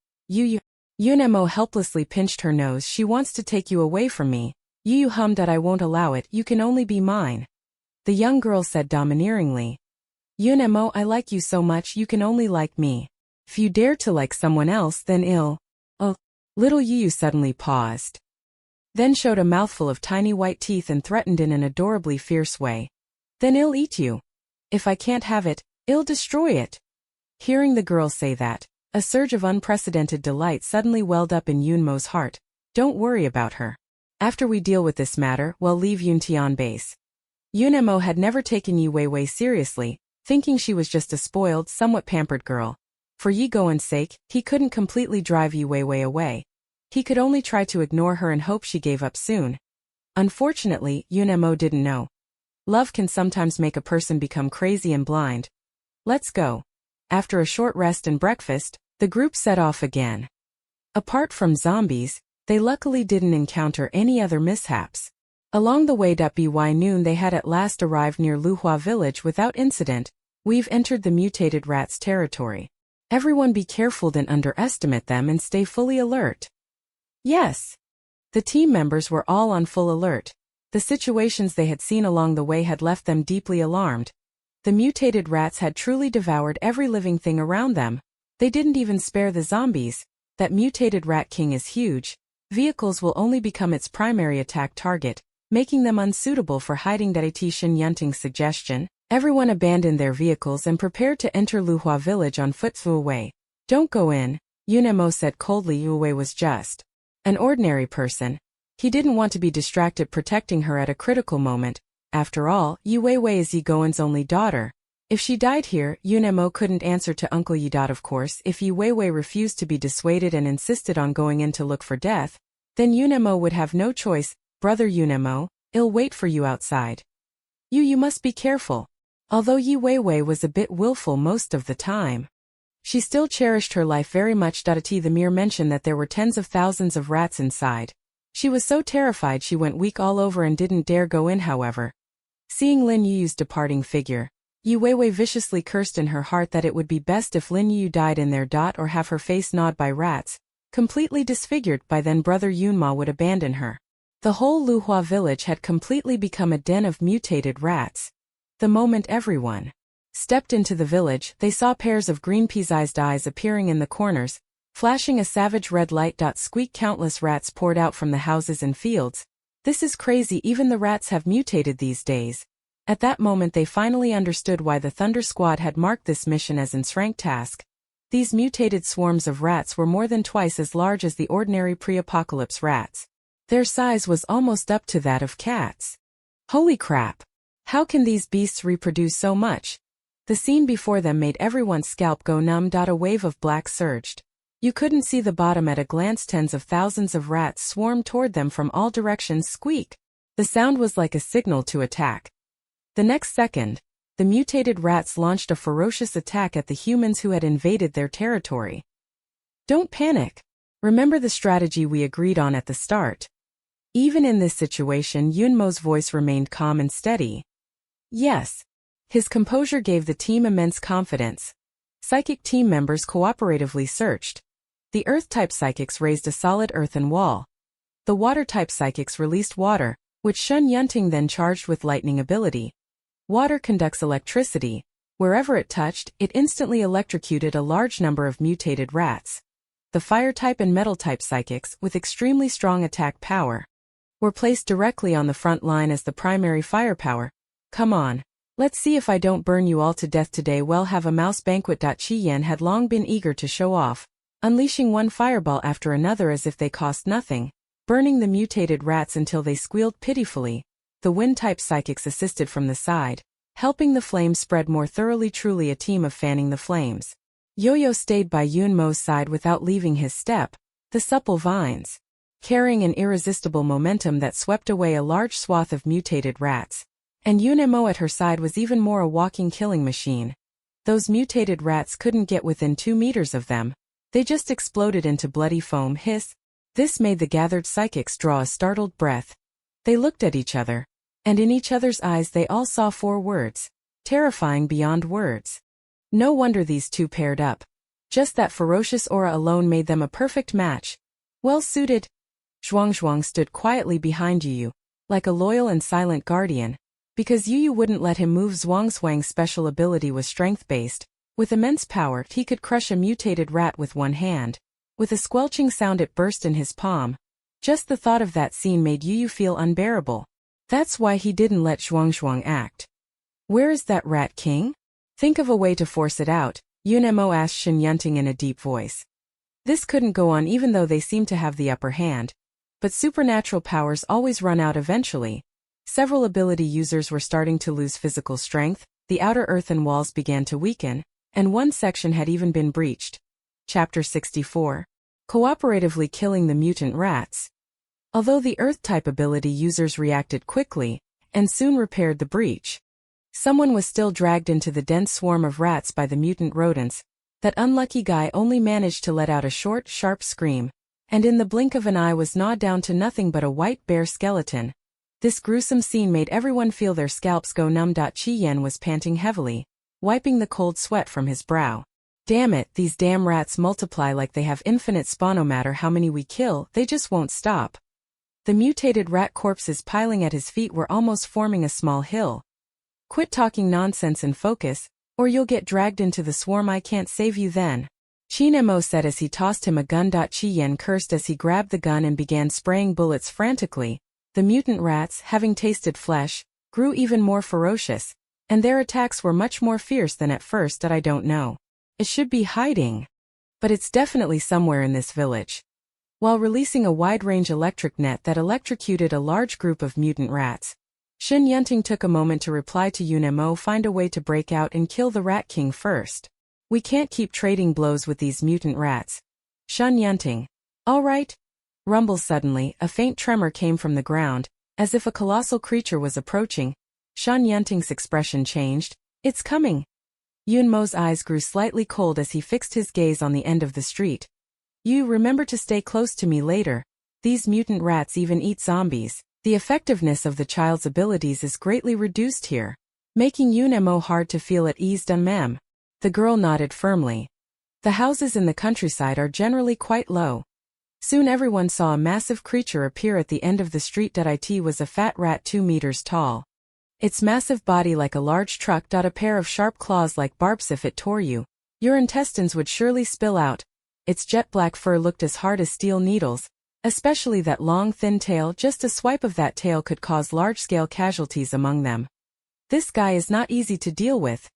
[SPEAKER 1] Yunmo helplessly pinched her nose. She wants to take you away from me. Yu hummed that I won't allow it. You can only be mine. The young girl said domineeringly. Yunmo, I like you so much you can only like me. If you dare to like someone else, then Little Yu suddenly paused. Then showed a mouthful of tiny white teeth and threatened in an adorably fierce way. Then I'll eat you. If I can't have it, I'll destroy it. Hearing the girl say that, a surge of unprecedented delight suddenly welled up in Yunmo's heart. Don't worry about her. After we deal with this matter, we'll leave Yuntian base. Yunmo had never taken Yu Weiwei seriously, thinking she was just a spoiled, somewhat pampered girl. For Yi Goen's sake, he couldn't completely drive Yu Weiwei away. He could only try to ignore her and hope she gave up soon. Unfortunately, Yunmo didn't know. Love can sometimes make a person become crazy and blind. Let's go. After a short rest and breakfast, the group set off again. Apart from zombies, they luckily didn't encounter any other mishaps. Along the way by noon they had at last arrived near Luhua village without incident. We've entered the mutated rats' territory. Everyone be careful, don't underestimate them and stay fully alert. Yes. The team members were all on full alert. The situations they had seen along the way had left them deeply alarmed. The mutated rats had truly devoured every living thing around them. They didn't even spare the zombies. That mutated rat king is huge. Vehicles will only become its primary attack target, making them unsuitable for hiding. Shen Yunting's suggestion. Everyone abandoned their vehicles and prepared to enter Luhua village on foot. Wu Wei. Don't go in, Yunmo said coldly. Wu Wei was just an ordinary person. He didn't want to be distracted protecting her at a critical moment. After all, Yu Weiwei is Yi Goen's only daughter. If she died here, Yunmo couldn't answer to Uncle Yi. Of course, if Yu Weiwei refused to be dissuaded and insisted on going in to look for death, then Yunmo would have no choice. Brother Yunmo, I'll wait for you outside. You must be careful. Although Yu Weiwei was a bit willful most of the time, she still cherished her life very much. The mere mention that there were tens of thousands of rats inside. She was so terrified she went weak all over and didn't dare go in. However, seeing Lin Yu's departing figure, Yu Weiwei viciously cursed in her heart that it would be best if Lin Yu died in there. Or have her face gnawed by rats, completely disfigured. By then brother Yunma would abandon her. The whole Luhua village had completely become a den of mutated rats. The moment everyone stepped into the village, they saw pairs of green pea-sized eyes appearing in the corners, flashing a savage red light. Squeak! Countless rats poured out from the houses and fields. This is crazy, even the rats have mutated these days. At that moment they finally understood why the Thunder Squad had marked this mission as its rank task. These mutated swarms of rats were more than twice as large as the ordinary pre-apocalypse rats. Their size was almost up to that of cats. Holy crap! How can these beasts reproduce so much? The scene before them made everyone's scalp go numb. A wave of black surged. You couldn't see the bottom at a glance. Tens of thousands of rats swarmed toward them from all directions. Squeak! The sound was like a signal to attack. The next second, the mutated rats launched a ferocious attack at the humans who had invaded their territory. Don't panic. Remember the strategy we agreed on at the start. Even in this situation, Yunmo's voice remained calm and steady. Yes. His composure gave the team immense confidence. Psychic team members cooperatively searched. The Earth-type psychics raised a solid earthen wall. The Water-type psychics released water, which Shen Yunting then charged with lightning ability. Water conducts electricity. Wherever it touched, it instantly electrocuted a large number of mutated rats. The Fire-type and Metal-type psychics, with extremely strong attack power, were placed directly on the front line as the primary firepower. Come on. Let's see if I don't burn you all to death today. Well, have a mouse banquet. Qi Yan had long been eager to show off, unleashing one fireball after another as if they cost nothing, burning the mutated rats until they squealed pitifully. The wind-type psychics assisted from the side, helping the flames spread more thoroughly. Truly a team of fanning the flames. Yo-Yo stayed by Yun Mo's side without leaving his step, the supple vines, carrying an irresistible momentum that swept away a large swath of mutated rats. And Yun Mo at her side was even more a walking killing machine. Those mutated rats couldn't get within 2 meters of them. They just exploded into bloody foam. Hiss. This made the gathered psychics draw a startled breath. They looked at each other, and in each other's eyes they all saw 4 words. Terrifying beyond words. No wonder these two paired up. Just that ferocious aura alone made them a perfect match. Well suited. Zhuang stood quietly behind Yu, like a loyal and silent guardian, because Yu wouldn't let him move. Zhuang's special ability was strength-based. With immense power, he could crush a mutated rat with one hand. With a squelching sound it burst in his palm. Just the thought of that scene made Yu feel unbearable. That's why he didn't let Zhuang act. Where is that rat king? Think of a way to force it out, Yun Mo asked Shen Yunting in a deep voice. This couldn't go on even though they seemed to have the upper hand. But supernatural powers always run out eventually. Several ability users were starting to lose physical strength, the outer earthen walls began to weaken, and one section had even been breached. Chapter 64. Cooperatively killing the mutant rats. Although the Earth-type ability users reacted quickly, and soon repaired the breach, someone was still dragged into the dense swarm of rats by the mutant rodents. That unlucky guy only managed to let out a short, sharp scream, and in the blink of an eye was gnawed down to nothing but a white bare skeleton. This gruesome scene made everyone feel their scalps go numb. Qi Yan was panting heavily, wiping the cold sweat from his brow. Damn it, these damn rats multiply like they have infinite spawn. No matter how many we kill, they just won't stop. The mutated rat corpses piling at his feet were almost forming a small hill. Quit talking nonsense and focus, or you'll get dragged into the swarm. I can't save you then. Qin Mo said as he tossed him a gun. Qi Yan cursed as he grabbed the gun and began spraying bullets frantically. The mutant rats, having tasted flesh, grew even more ferocious, and their attacks were much more fierce than at first. I don't know. It should be hiding. But it's definitely somewhere in this village. While releasing a wide-range electric net that electrocuted a large group of mutant rats, Shen Yunting took a moment to reply to Yun Mo. Find a way to break out and kill the Rat King first. We can't keep trading blows with these mutant rats. Shen Yunting. All right. Rumble. Suddenly, a faint tremor came from the ground, as if a colossal creature was approaching. Shen Yunting's expression changed. It's coming. Yun Mo's eyes grew slightly cold as he fixed his gaze on the end of the street. You remember to stay close to me later. These mutant rats even eat zombies. The effectiveness of the child's abilities is greatly reduced here, making Yun Mo hard to feel at ease. Mem. The girl nodded firmly. The houses in the countryside are generally quite low. Soon everyone saw a massive creature appear at the end of the street. It was a fat rat 2 meters tall. Its massive body like a large truck. A pair of sharp claws like barbs. If it tore you, your intestines would surely spill out. Its jet black fur looked as hard as steel needles, especially that long thin tail. Just a swipe of that tail could cause large-scale casualties among them. This guy is not easy to deal with.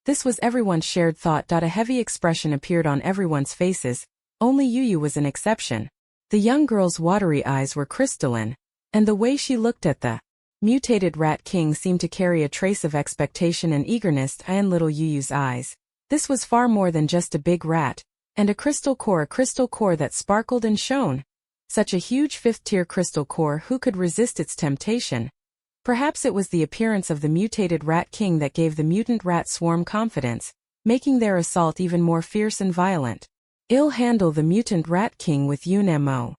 [SPEAKER 1] This was everyone's shared thought. A heavy expression appeared on everyone's faces. Only Yu was an exception. The young girl's watery eyes were crystalline, and the way she looked at the mutated Rat King seemed to carry a trace of expectation and eagerness in little Yu's eyes. This was far more than just a big rat, and a crystal core that sparkled and shone. Such a huge 5th-tier crystal core, who could resist its temptation? Perhaps it was the appearance of the mutated Rat King that gave the mutant rat swarm confidence, making their assault even more fierce and violent. I'll handle the mutant Rat King with Yun Mo.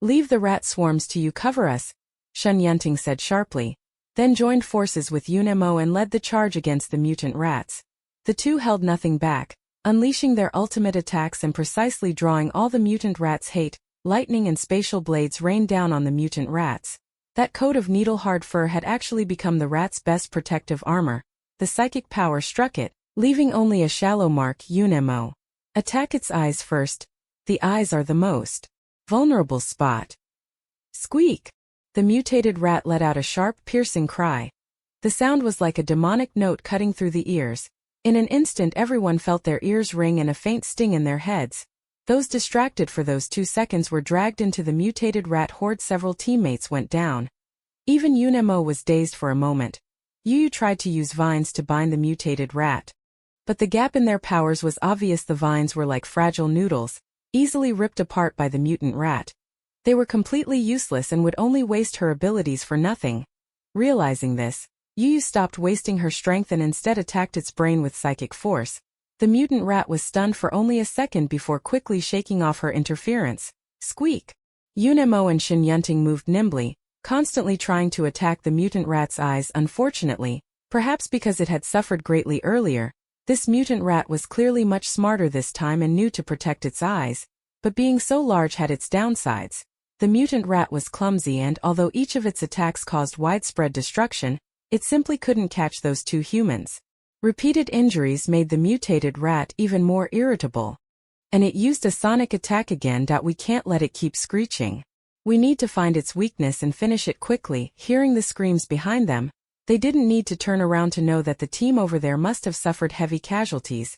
[SPEAKER 1] Leave the rat swarms to you. Cover us, Shen Yunting said sharply, then joined forces with Yun Mo and led the charge against the mutant rats. The two held nothing back, unleashing their ultimate attacks and precisely drawing all the mutant rats' hate. Lightning and spatial blades rained down on the mutant rats. That coat of needle-hard fur had actually become the rat's best protective armor. The psychic power struck it, leaving only a shallow mark. Yun Mo. Attack its eyes first. The eyes are the most vulnerable spot. Squeak! The mutated rat let out a sharp, piercing cry. The sound was like a demonic note cutting through the ears. In an instant everyone felt their ears ring and a faint sting in their heads. Those distracted for those 2 seconds were dragged into the mutated rat horde. Several teammates went down. Even Unemo was dazed for a moment. Yu tried to use vines to bind the mutated rat. But the gap in their powers was obvious. The vines were like fragile noodles, easily ripped apart by the mutant rat. They were completely useless and would only waste her abilities for nothing. Realizing this, Yu stopped wasting her strength and instead attacked its brain with psychic force. The mutant rat was stunned for only a second before quickly shaking off her interference. Squeak! Unemo and Shinyunting moved nimbly, constantly trying to attack the mutant rat's eyes. Unfortunately, perhaps because it had suffered greatly earlier, this mutant rat was clearly much smarter this time and knew to protect its eyes, but being so large had its downsides. The mutant rat was clumsy and although each of its attacks caused widespread destruction, it simply couldn't catch those 2 humans. Repeated injuries made the mutated rat even more irritable. And it used a sonic attack again. We can't let it keep screeching. We need to find its weakness and finish it quickly. Hearing the screams behind them, they didn't need to turn around to know that the team over there must have suffered heavy casualties.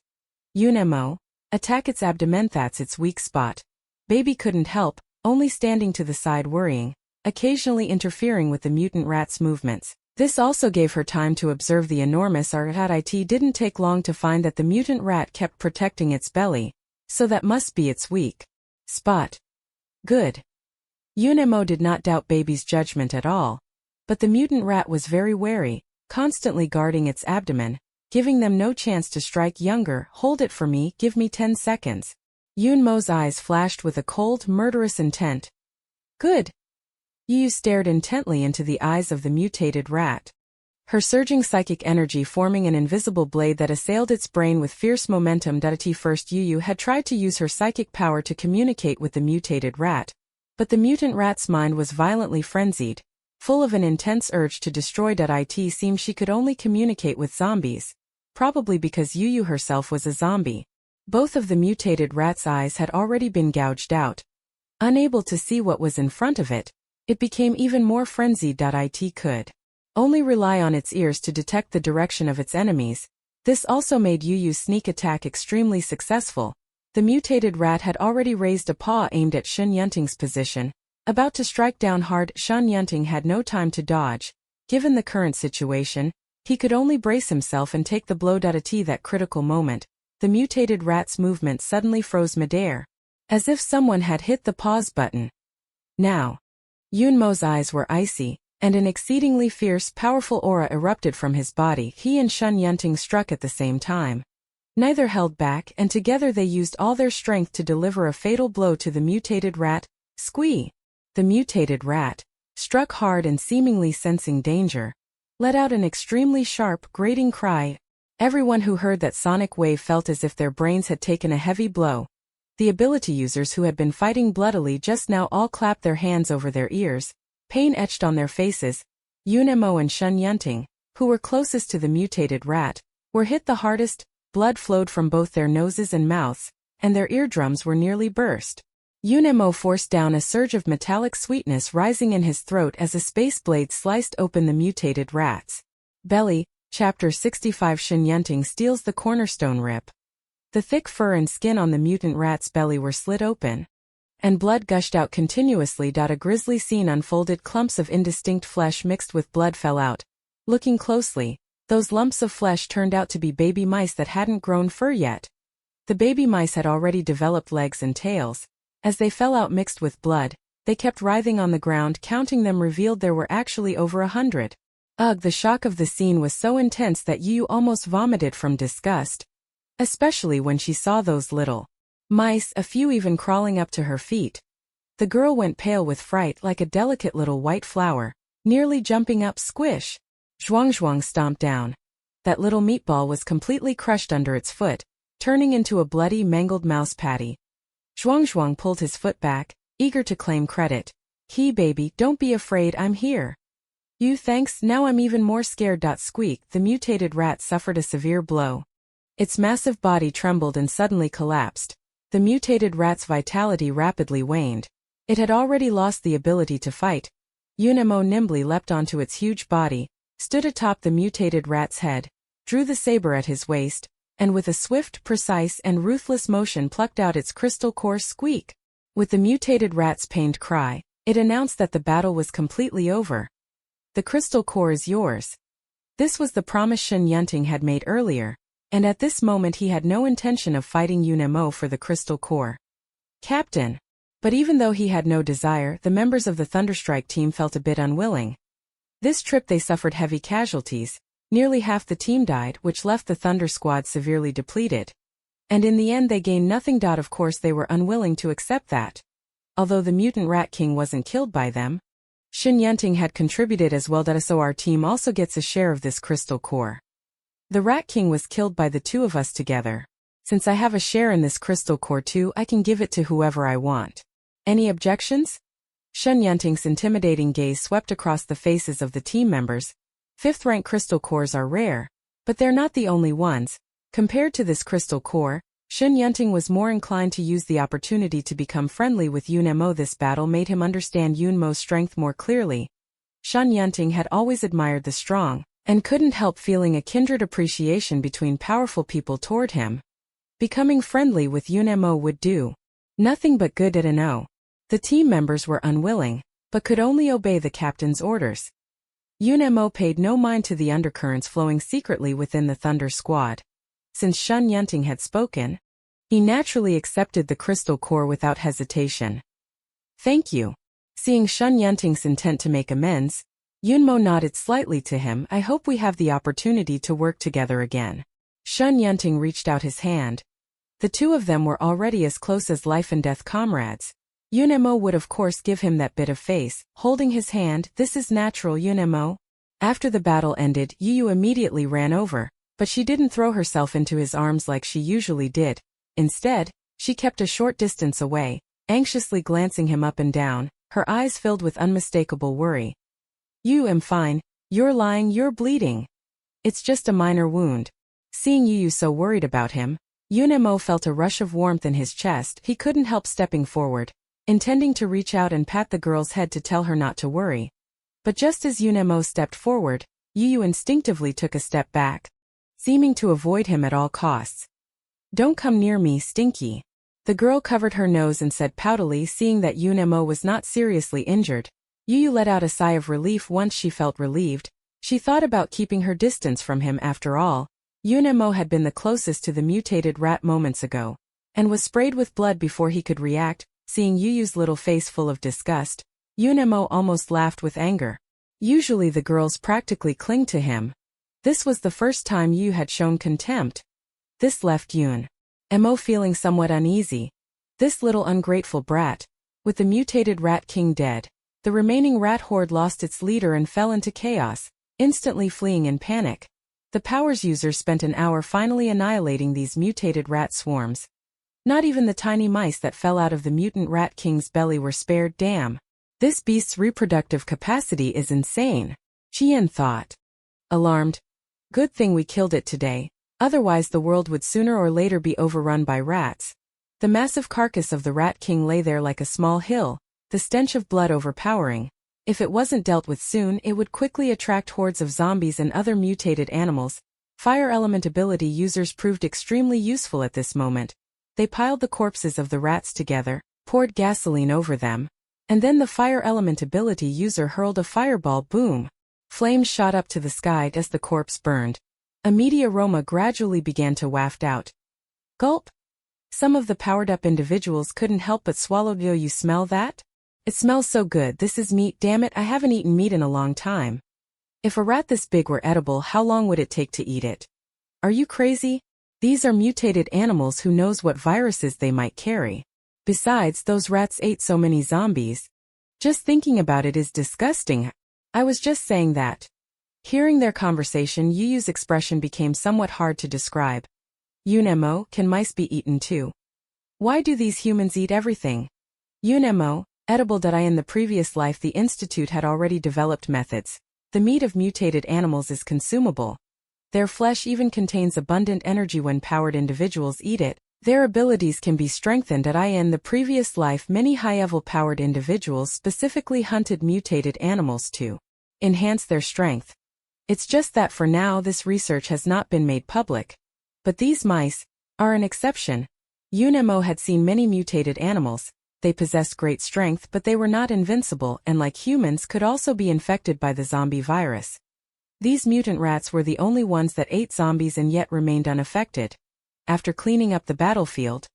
[SPEAKER 1] Unemo, attack its abdomen. That's its weak spot. Baby couldn't help, only standing to the side worrying, occasionally interfering with the mutant rat's movements. This also gave her time to observe the enormous rat. It didn't take long to find that the mutant rat kept protecting its belly, so that must be its weak spot. Good. Unemo did not doubt Baby's judgment at all. But the mutant rat was very wary, constantly guarding its abdomen, giving them no chance to strike. Younger, hold it for me, give me 10 seconds. Yunmo's eyes flashed with a cold, murderous intent. Good. Yu stared intently into the eyes of the mutated rat. Her surging psychic energy forming an invisible blade that assailed its brain with fierce momentum. At first Yu had tried to use her psychic power to communicate with the mutated rat, but the mutant rat's mind was violently frenzied, full of an intense urge to destroy. It seemed she could only communicate with zombies, probably because Yu herself was a zombie. Both of the mutated rat's eyes had already been gouged out. Unable to see what was in front of it, it became even more frenzied. It could only rely on its ears to detect the direction of its enemies. This also made Yu's sneak attack extremely successful. The mutated rat had already raised a paw aimed at Shinyunting's position, about to strike down hard. Shinyunting had no time to dodge. Given the current situation, he could only brace himself and take the blow. At that critical moment, the mutated rat's movement suddenly froze midair, as if someone had hit the pause button. Now, Yunmo's eyes were icy, and an exceedingly fierce, powerful aura erupted from his body. He and Shinyunting struck at the same time. Neither held back, and together they used all their strength to deliver a fatal blow to the mutated rat. Squee! The mutated rat, struck hard and seemingly sensing danger, let out an extremely sharp, grating cry. Everyone who heard that sonic wave felt as if their brains had taken a heavy blow. The ability users who had been fighting bloodily just now all clapped their hands over their ears, pain etched on their faces. Unemo and Shinyunting, who were closest to the mutated rat, were hit the hardest. Blood flowed from both their noses and mouths, and their eardrums were nearly burst. Unemo forced down a surge of metallic sweetness rising in his throat as a space blade sliced open the mutated rat's belly. Chapter 65. Shinyunting steals the cornerstone rip. The thick fur and skin on the mutant rat's belly were slit open, and blood gushed out continuously. A grisly scene unfolded. Clumps of indistinct flesh mixed with blood fell out. Looking closely, those lumps of flesh turned out to be baby mice that hadn't grown fur yet. The baby mice had already developed legs and tails. As they fell out mixed with blood, they kept writhing on the ground. Counting them revealed there were actually over 100. Ugh, the shock of the scene was so intense that Yu almost vomited from disgust, especially when she saw those little mice, a few even crawling up to her feet. The girl went pale with fright like a delicate little white flower, nearly jumping up. Squish! Zhuang stomped down. That little meatball was completely crushed under its foot, turning into a bloody, mangled mouse patty. Zhuang pulled his foot back, eager to claim credit. Baby, don't be afraid, I'm here. You thanks, now I'm even more scared. Squeak! The mutated rat suffered a severe blow. Its massive body trembled and suddenly collapsed. The mutated rat's vitality rapidly waned. It had already lost the ability to fight. Unemo nimbly leapt onto its huge body, stood atop the mutated rat's head, drew the saber at his waist, and with a swift, precise, and ruthless motion plucked out its crystal core squeak. With the mutated rat's pained cry, it announced that the battle was completely over. The crystal core is yours. This was the promise Shen Yunting had made earlier, and at this moment he had no intention of fighting Yunemo for the crystal core. Captain. But even though he had no desire, the members of the Thunderstrike team felt a bit unwilling. This trip they suffered heavy casualties. Nearly half the team died, which left the Thunder Squad severely depleted. And in the end they gained nothing. Of course they were unwilling to accept that. Although the mutant Rat King wasn't killed by them, Shen Yunting had contributed as well, so our team also gets a share of this crystal core. The Rat King was killed by the two of us together. Since I have a share in this crystal core too, I can give it to whoever I want. Any objections? Shen Yunting's intimidating gaze swept across the faces of the team members. Fifth-rank crystal cores are rare, but they're not the only ones. Compared to this crystal core, Shen Yunting was more inclined to use the opportunity to become friendly with Yunemo. This battle made him understand Yunemo's strength more clearly. Shen Yunting had always admired the strong, and couldn't help feeling a kindred appreciation between powerful people toward him. Becoming friendly with Yunemo would do nothing but good. The team members were unwilling, but could only obey the captain's orders. Yunemo paid no mind to the undercurrents flowing secretly within the Thunder Squad. Since Shen Yunting had spoken, he naturally accepted the crystal core without hesitation. Thank you. Seeing Shen Yunting's intent to make amends, Yunemo nodded slightly to him. I hope we have the opportunity to work together again. Shen Yunting reached out his hand. The two of them were already as close as life and death comrades. Yunemo would of course give him that bit of face, holding his hand. This is natural, Yunemo. After the battle ended, Yu immediately ran over, but she didn't throw herself into his arms like she usually did. Instead, she kept a short distance away, anxiously glancing him up and down, her eyes filled with unmistakable worry. You, I'm fine. You're lying, you're bleeding. It's just a minor wound. Seeing Yu so worried about him, Yunemo felt a rush of warmth in his chest. He couldn't help stepping forward, intending to reach out and pat the girl's head to tell her not to worry. But just as Yunemo stepped forward, Yu instinctively took a step back, seeming to avoid him at all costs. Don't come near me, Stinky. The girl covered her nose and said poutily. Seeing that Yunemo was not seriously injured, Yu let out a sigh of relief. Once she felt relieved, she thought about keeping her distance from him. After all, Yunemo had been the closest to the mutated rat moments ago, and was sprayed with blood before he could react. Seeing Yu's little face full of disgust, Yunemo almost laughed with anger. Usually the girls practically cling to him. This was the first time Yu had shown contempt. This left Yunemo feeling somewhat uneasy. This little ungrateful brat. With the mutated Rat King dead, the remaining rat horde lost its leader and fell into chaos, instantly fleeing in panic. The powers users spent an hour finally annihilating these mutated rat swarms. Not even the tiny mice that fell out of the mutant Rat King's belly were spared. Damn. This beast's reproductive capacity is insane, Qian thought. Alarmed. Good thing we killed it today, otherwise the world would sooner or later be overrun by rats. The massive carcass of the Rat King lay there like a small hill, the stench of blood overpowering. If it wasn't dealt with soon, it would quickly attract hordes of zombies and other mutated animals. Fire element ability users proved extremely useful at this moment. They piled the corpses of the rats together, poured gasoline over them, and then the fire element ability user hurled a fireball. Boom! Flames shot up to the sky as the corpse burned. A meaty aroma gradually began to waft out. Gulp! Some of the powered-up individuals couldn't help but swallow. Do you smell that? It smells so good. This is meat. Damn it, I haven't eaten meat in a long time. If a rat this big were edible, how long would it take to eat it? Are you crazy? These are mutated animals. Who knows what viruses they might carry. Besides, those rats ate so many zombies. Just thinking about it is disgusting. I was just saying that. Hearing their conversation, Yu's expression became somewhat hard to describe. Yunemo, can mice be eaten too? Why do these humans eat everything? Yunemo, edible. In the previous life the Institute had already developed methods. The meat of mutated animals is consumable. Their flesh even contains abundant energy. When powered individuals eat it, their abilities can be strengthened. In the previous life many high-level powered individuals specifically hunted mutated animals to enhance their strength. It's just that for now this research has not been made public. But these mice are an exception. Unmo had seen many mutated animals. They possessed great strength, but they were not invincible and, like humans, could also be infected by the zombie virus. These mutant rats were the only ones that ate zombies and yet remained unaffected. After cleaning up the battlefield,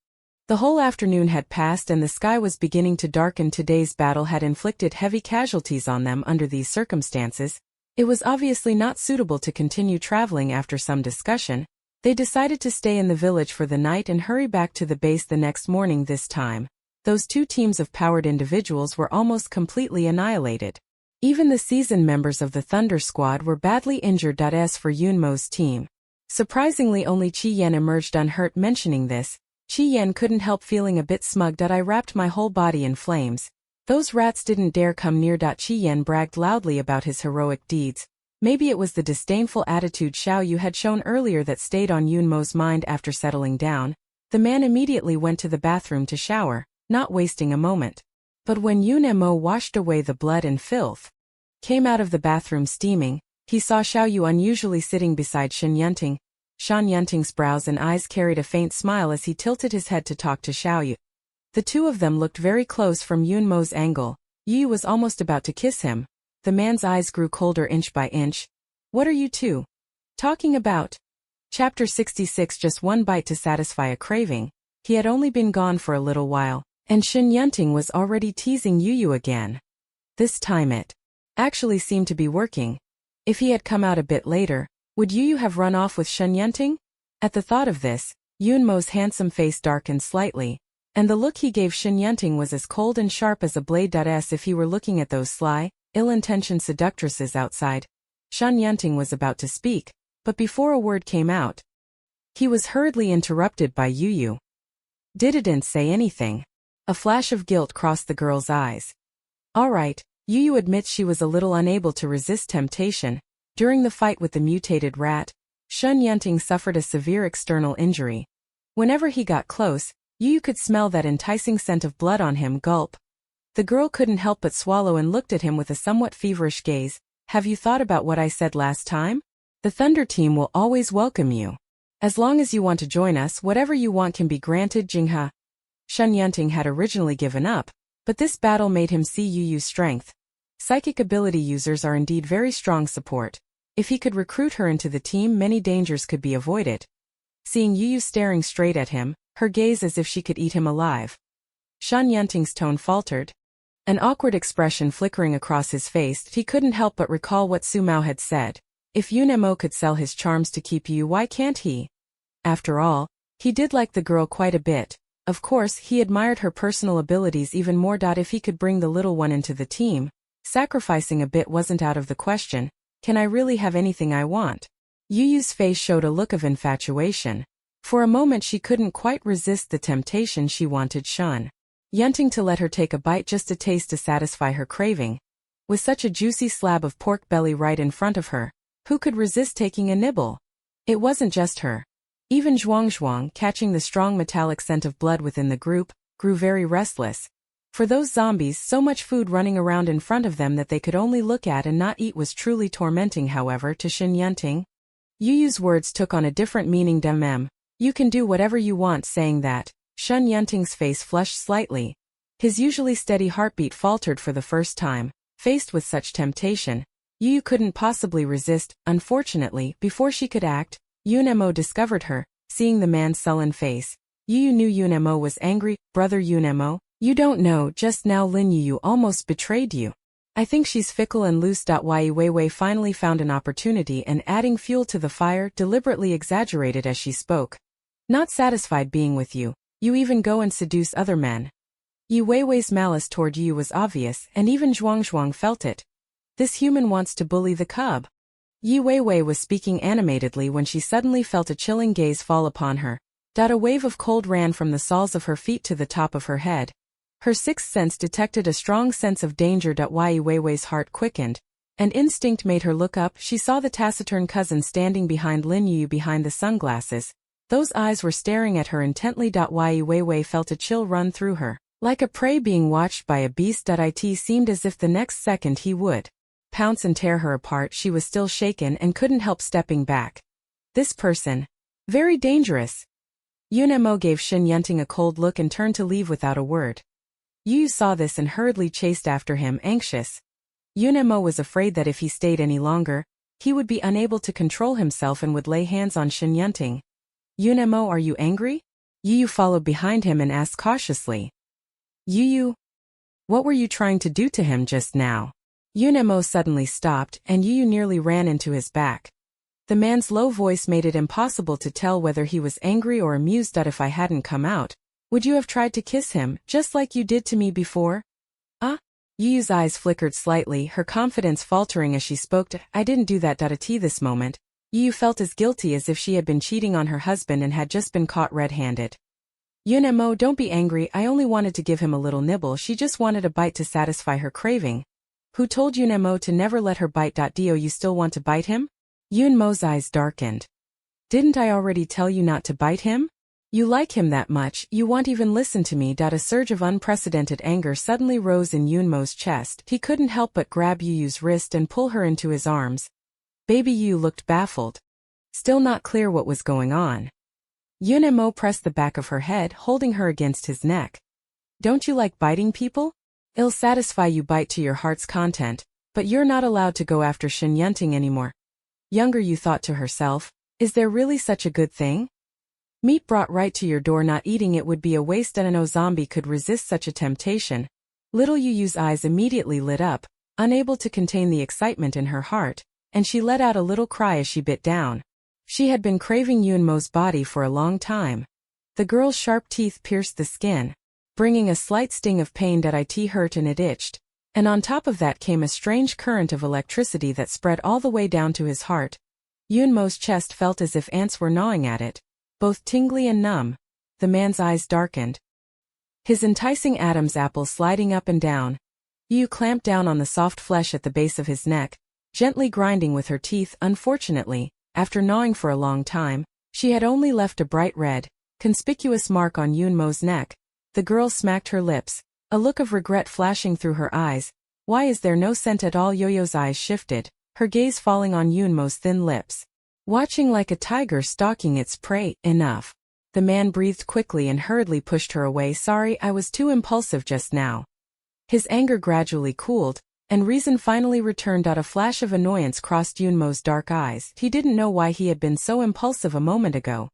[SPEAKER 1] the whole afternoon had passed and the sky was beginning to darken. Today's battle had inflicted heavy casualties on them. Under these circumstances, it was obviously not suitable to continue traveling. After some discussion, they decided to stay in the village for the night and hurry back to the base the next morning. This time, those two teams of powered individuals were almost completely annihilated. Even the seasoned members of the Thunder Squad were badly injured. As for Yunmo's team, surprisingly only Chi Yen emerged unhurt. Mentioning this, Chi Yen couldn't help feeling a bit smug. I wrapped my whole body in flames. Those rats didn't dare come near. Chi Yen bragged loudly about his heroic deeds. Maybe it was the disdainful attitude Xiao Yu had shown earlier that stayed on Yunmo's mind. After settling down, the man immediately went to the bathroom to shower, not wasting a moment. But when Yunmo washed away the blood and filth, came out of the bathroom steaming, he saw Xiao Yu unusually sitting beside Shen Yunting. Shen Yunting's brows and eyes carried a faint smile as he tilted his head to talk to Xiao Yu. The two of them looked very close from Yunmo's angle. Yu was almost about to kiss him. The man's eyes grew colder inch by inch. What are you two talking about? Chapter 66. Just one bite to satisfy a craving. He had only been gone for a little while, and Shen Yunting was already teasing Yu again. This time it actually seemed to be working. If he had come out a bit later, would Yu have run off with Shen Yunting? At the thought of this, Yunmo's handsome face darkened slightly, and the look he gave Shen Yunting was as cold and sharp as a blade. As if he were looking at those sly, ill-intentioned seductresses outside. Shen Yunting was about to speak, but before a word came out, he was hurriedly interrupted by Yu. Didn't say anything. A flash of guilt crossed the girl's eyes. All right, Yu admits she was a little unable to resist temptation. During the fight with the mutated rat, Shen Yunting suffered a severe external injury. Whenever he got close, Yu could smell that enticing scent of blood on him. Gulp. The girl couldn't help but swallow and looked at him with a somewhat feverish gaze. Have you thought about what I said last time? The Thunder team will always welcome you. As long as you want to join us, whatever you want can be granted. Jingha. Shen Yunting had originally given up, but this battle made him see Yu's strength. Psychic ability users are indeed very strong support. If he could recruit her into the team, many dangers could be avoided. Seeing Yu staring straight at him, her gaze as if she could eat him alive, Shen Yunting's tone faltered. An awkward expression flickering across his face, he couldn't help but recall what Su Mao had said. If Yunmo could sell his charms to keep Yu, why can't he? After all, he did like the girl quite a bit. Of course, he admired her personal abilities even more. If he could bring the little one into the team, sacrificing a bit wasn't out of the question. Can I really have anything I want? Yu's face showed a look of infatuation. For a moment she couldn't quite resist the temptation. She wanted Shen Yunting to let her take a bite, just a taste to satisfy her craving. With such a juicy slab of pork belly right in front of her, who could resist taking a nibble? It wasn't just her. Even Zhuang, catching the strong metallic scent of blood within the group, grew very restless. For those zombies, so much food running around in front of them that they could only look at and not eat was truly tormenting. However, to Shen Yunting, Yu's words took on a different meaning. You can do whatever you want. Saying that, Shen Yunting's face flushed slightly. His usually steady heartbeat faltered for the first time. Faced with such temptation, Yu couldn't possibly resist. Unfortunately, before she could act, Yunmo discovered her. Seeing the man's sullen face, Yu knew Yunmo was angry. Brother Yunmo, you don't know, just now Lin Yu almost betrayed you. I think she's fickle and loose. Yi Weiwei finally found an opportunity and, adding fuel to the fire, deliberately exaggerated as she spoke. Not satisfied being with you, you even go and seduce other men. Yi Weiwei's malice toward Yu was obvious, and even Zhuang felt it. This human wants to bully the cub. Yi Weiwei was speaking animatedly when she suddenly felt a chilling gaze fall upon her. A wave of cold ran from the soles of her feet to the top of her head. Her sixth sense detected a strong sense of danger. Yi Weiwei's heart quickened, and instinct made her look up. She saw the taciturn cousin standing behind Lin Yu behind the sunglasses. Those eyes were staring at her intently. Yi Weiwei felt a chill run through her. Like a prey being watched by a beast. It seemed as if the next second he would pounce and tear her apart, she was still shaken and couldn't help stepping back. This person. Very dangerous. Yunemo gave Shin Yunting a cold look and turned to leave without a word. Yu saw this and hurriedly chased after him, anxious. Yunemo was afraid that if he stayed any longer, he would be unable to control himself and would lay hands on Shin Yunting. Yunemo, are you angry? Yu followed behind him and asked cautiously. Yu, what were you trying to do to him just now? Yunemo suddenly stopped, and Yu nearly ran into his back. The man's low voice made it impossible to tell whether he was angry or amused. That if I hadn't come out, would you have tried to kiss him, just like you did to me before? Yu's eyes flickered slightly, her confidence faltering as she spoke. I didn't do that. At this moment, Yu felt as guilty as if she had been cheating on her husband and had just been caught red-handed. Yunemo, don't be angry, I only wanted to give him a little nibble. She just wanted a bite to satisfy her craving. Who told Yunemo to never let her bite? Do you still want to bite him? Yunmo's eyes darkened. Didn't I already tell you not to bite him? You like him that much, you won't even listen to me. A surge of unprecedented anger suddenly rose in Yunmo's chest. He couldn't help but grab Yu's wrist and pull her into his arms. Baby Yu looked baffled. Still not clear what was going on. Yunemo pressed the back of her head, holding her against his neck. Don't you like biting people? It'll satisfy you, bite to your heart's content, but you're not allowed to go after Shin Yunting anymore. Younger Yu thought to herself, is there really such a good thing? Meat brought right to your door, not eating it would be a waste, and no zombie could resist such a temptation. Little Yu's eyes immediately lit up, unable to contain the excitement in her heart, and she let out a little cry as she bit down. She had been craving Yunmo's body for a long time. The girl's sharp teeth pierced the skin, bringing a slight sting of pain. It hurt and it itched, and on top of that came a strange current of electricity that spread all the way down to his heart. Yunmo's chest felt as if ants were gnawing at it, both tingly and numb. The man's eyes darkened, his enticing Adam's apple sliding up and down. Yu clamped down on the soft flesh at the base of his neck, gently grinding with her teeth. Unfortunately, after gnawing for a long time, she had only left a bright red, conspicuous mark on Yunmo's neck. The girl smacked her lips, a look of regret flashing through her eyes. Why is there no scent at all? Yoyo's eyes shifted, her gaze falling on Yunmo's thin lips, watching like a tiger stalking its prey. Enough. The man breathed quickly and hurriedly pushed her away. Sorry, I was too impulsive just now. His anger gradually cooled, and reason finally returned. A flash of annoyance crossed Yunmo's dark eyes. He didn't know why he had been so impulsive a moment ago.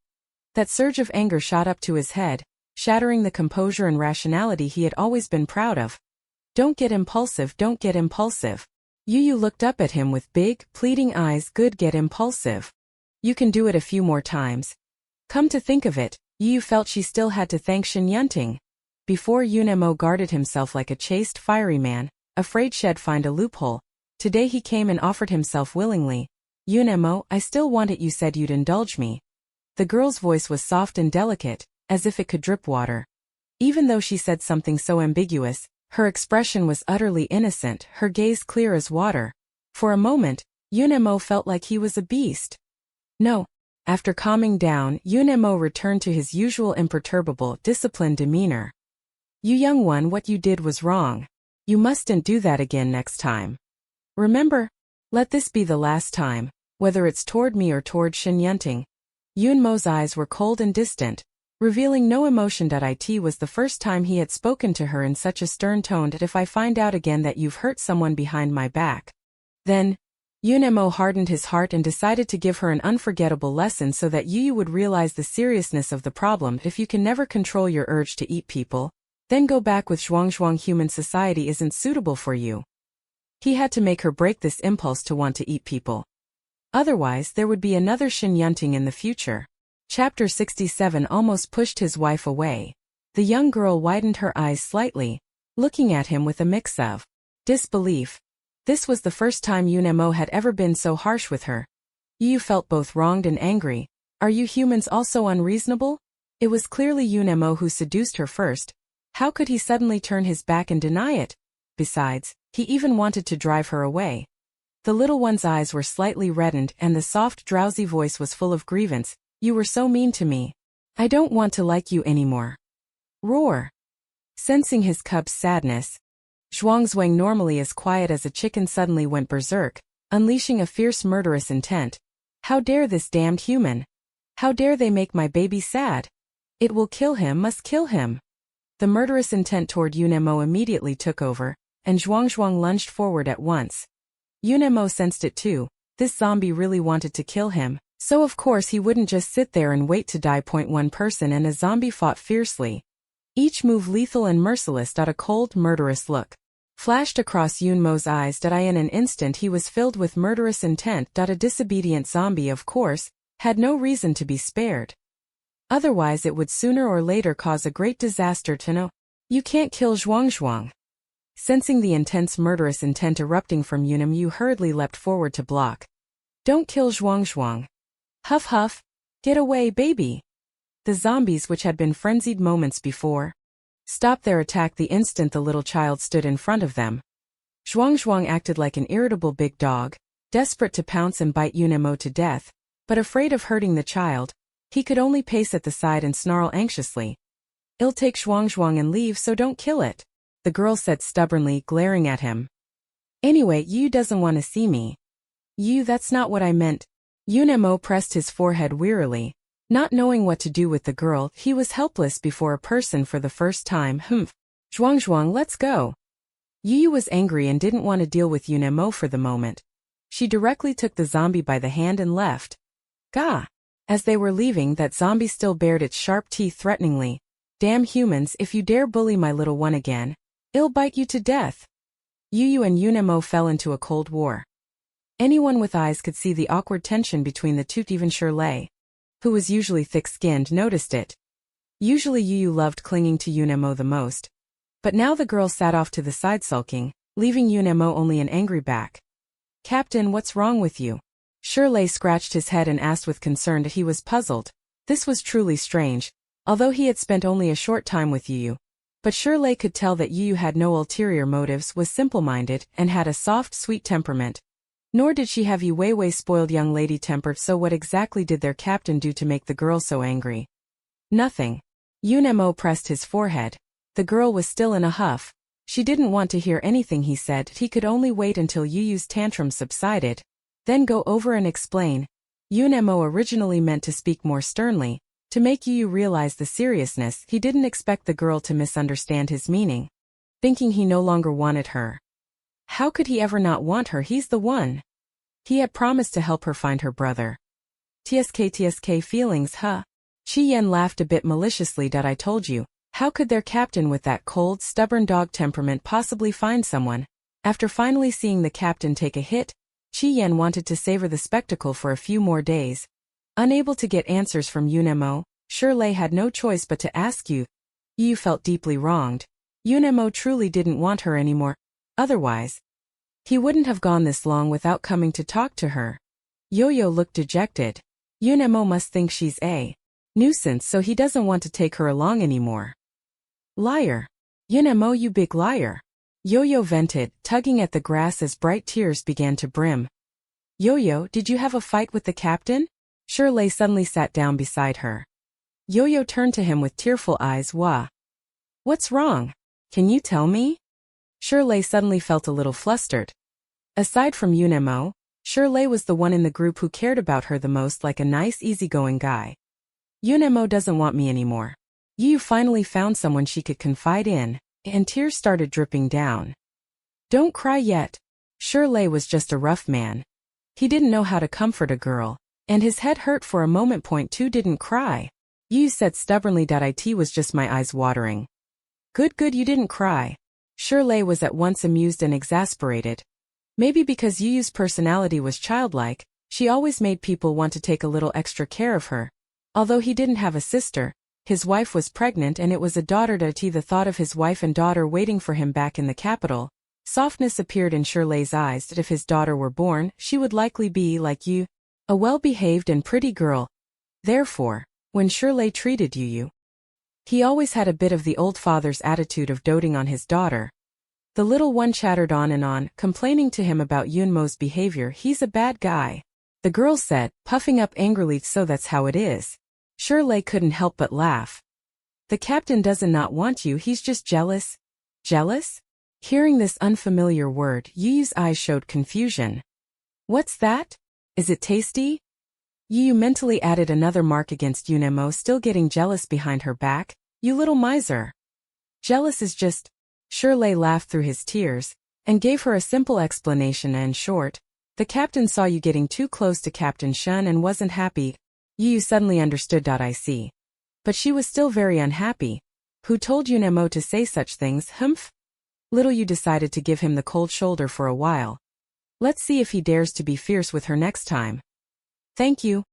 [SPEAKER 1] That surge of anger shot up to his head, shattering the composure and rationality he had always been proud of. Don't get impulsive, don't get impulsive. Yu looked up at him with big, pleading eyes. Good, get impulsive. You can do it a few more times. Come to think of it, Yu felt she still had to thank Shin Yunting. Before, Yunemo guarded himself like a chaste, fiery man, afraid she'd find a loophole. Today he came and offered himself willingly. Yunemo, I still want it. You said you'd indulge me. The girl's voice was soft and delicate, as if it could drip water. Even though she said something so ambiguous, her expression was utterly innocent, her gaze clear as water. For a moment, Yunemo felt like he was a beast. No. After calming down, Yunemo returned to his usual imperturbable, disciplined demeanor. You young one, what you did was wrong. You mustn't do that again next time. Remember? Let this be the last time, whether it's toward me or toward Shin Yunting. Yunmo's eyes were cold and distant, revealing no emotion. It was the first time he had spoken to her in such a stern tone. If I find out again that you've hurt someone behind my back, then... Yunemo hardened his heart and decided to give her an unforgettable lesson so that Yu would realize the seriousness of the problem. If you can never control your urge to eat people, then go back with zhuang. Human society isn't suitable for you. He had to make her break this impulse to want to eat people. Otherwise, there would be another Shin Yunting in the future. Chapter 67 almost pushed his wife away. The young girl widened her eyes slightly, looking at him with a mix of disbelief. This was the first time Yunemo had ever been so harsh with her. Yu felt both wronged and angry. Are you humans also unreasonable? It was clearly Yunemo who seduced her first. How could he suddenly turn his back and deny it? Besides, he even wanted to drive her away. The little one's eyes were slightly reddened and the soft, drowsy voice was full of grievance. You were so mean to me. I don't want to like you anymore. Roar. Sensing his cub's sadness, Zhuangzhuang, normally as quiet as a chicken, suddenly went berserk, unleashing a fierce murderous intent. How dare this damned human! How dare they make my baby sad! It will kill him, must kill him! The murderous intent toward Yunemo immediately took over, and Zhuangzhuang lunged forward at once. Yunemo sensed it too. This zombie really wanted to kill him, so of course he wouldn't just sit there and wait to die. One person and a zombie fought fiercely. Each move lethal and merciless. A cold, murderous look flashed across Yunmo's eyes. In an instant he was filled with murderous intent. A disobedient zombie, of course, had no reason to be spared. Otherwise it would sooner or later cause a great disaster to know. You can't kill Zhuangzhuang. Sensing the intense murderous intent erupting from Yunim, Yu hurriedly leapt forward to block. Don't kill Zhuangzhuang. Huff huff. Get away, baby. The zombies, which had been frenzied moments before, stopped their attack the instant the little child stood in front of them. Zhuangzhuang acted like an irritable big dog, desperate to pounce and bite Yunemo to death, but afraid of hurting the child, he could only pace at the side and snarl anxiously. I'll take Zhuangzhuang and leave, so don't kill it, the girl said stubbornly, glaring at him. Anyway, Yu doesn't want to see me. Yu, that's not what I meant. Yunemo pressed his forehead wearily. Not knowing what to do with the girl, he was helpless before a person for the first time. Zhuangzhuang, let's go. Yu was angry and didn't want to deal with Yunemo for the moment. She directly took the zombie by the hand and left. Gah! As they were leaving, that zombie still bared its sharp teeth threateningly. Damn humans, if you dare bully my little one again, I'll bite you to death. Yu and Yunemo fell into a cold war. Anyone with eyes could see the awkward tension between the two. Even Shirley, who was usually thick-skinned, noticed it. Usually Yu loved clinging to Yunemo the most. But now the girl sat off to the side sulking, leaving Yunemo only an angry back. Captain, what's wrong with you? Shirley scratched his head and asked with concern. He was puzzled. This was truly strange, although he had spent only a short time with Yu. But Shirley could tell that Yu had no ulterior motives, was simple-minded, and had a soft, sweet temperament. Nor did she have Yuweiwei spoiled young lady temper. So what exactly did their captain do to make the girl so angry? Nothing. Yunemo pressed his forehead. The girl was still in a huff. She didn't want to hear anything he said. He could only wait until Yu's tantrum subsided, then go over and explain. Yunemo originally meant to speak more sternly, to make Yu realize the seriousness. He didn't expect the girl to misunderstand his meaning, thinking he no longer wanted her. How could he ever not want her? He's the one. He had promised to help her find her brother. TSK feelings, huh? Chi Yen laughed a bit maliciously. I told you. How could their captain with that cold, stubborn dog temperament possibly find someone? After finally seeing the captain take a hit, Chi Yen wanted to savor the spectacle for a few more days. Unable to get answers from Yunemo, Shirley had no choice but to ask Yu. Yu felt deeply wronged. Yunemo truly didn't want her anymore. Otherwise, he wouldn't have gone this long without coming to talk to her. Yo-Yo looked dejected. Yunemo must think she's a nuisance, so he doesn't want to take her along anymore. Liar. Yunemo, you big liar. Yo-Yo vented, tugging at the grass as bright tears began to brim. Yo-Yo, did you have a fight with the captain? Shirley suddenly sat down beside her. Yo-Yo turned to him with tearful eyes. What's wrong? Can you tell me? Shirley suddenly felt a little flustered. Aside from Yunemo, Shirley was the one in the group who cared about her the most, like a nice, easygoing guy. Yunemo doesn't want me anymore. Yu finally found someone she could confide in, and tears started dripping down. Don't cry yet. Shirley was just a rough man. He didn't know how to comfort a girl, and his head hurt for a moment. Two didn't cry. Yu said stubbornly. It was just my eyes watering. Good, you didn't cry. Shirley was at once amused and exasperated. Maybe because Yu's personality was childlike, she always made people want to take a little extra care of her. Although he didn't have a sister, his wife was pregnant and it was a daughter. The thought of his wife and daughter waiting for him back in the capital, softness appeared in Shirley's eyes. That if his daughter were born, she would likely be like Yu, a well-behaved and pretty girl. Therefore, when Shirley treated Yu, he always had a bit of the old father's attitude of doting on his daughter. The little one chattered on and on, complaining to him about Yunmo's behavior. He's a bad guy, the girl said, puffing up angrily. So that's how it is. Shirley couldn't help but laugh. The captain doesn't not want you, he's just jealous. Jealous? Hearing this unfamiliar word, Yu's eyes showed confusion. What's that? Is it tasty? Yu mentally added another mark against Yunemo, still getting jealous behind her back. You little miser. Jealous is just... Shirley laughed through his tears, and gave her a simple explanation. In short, the captain saw you getting too close to Captain Shun and wasn't happy. Yu suddenly understood. I see. But she was still very unhappy. Who told Yunemo to say such things? Humph? Little Yu decided to give him the cold shoulder for a while. Let's see if he dares to be fierce with her next time. Thank you,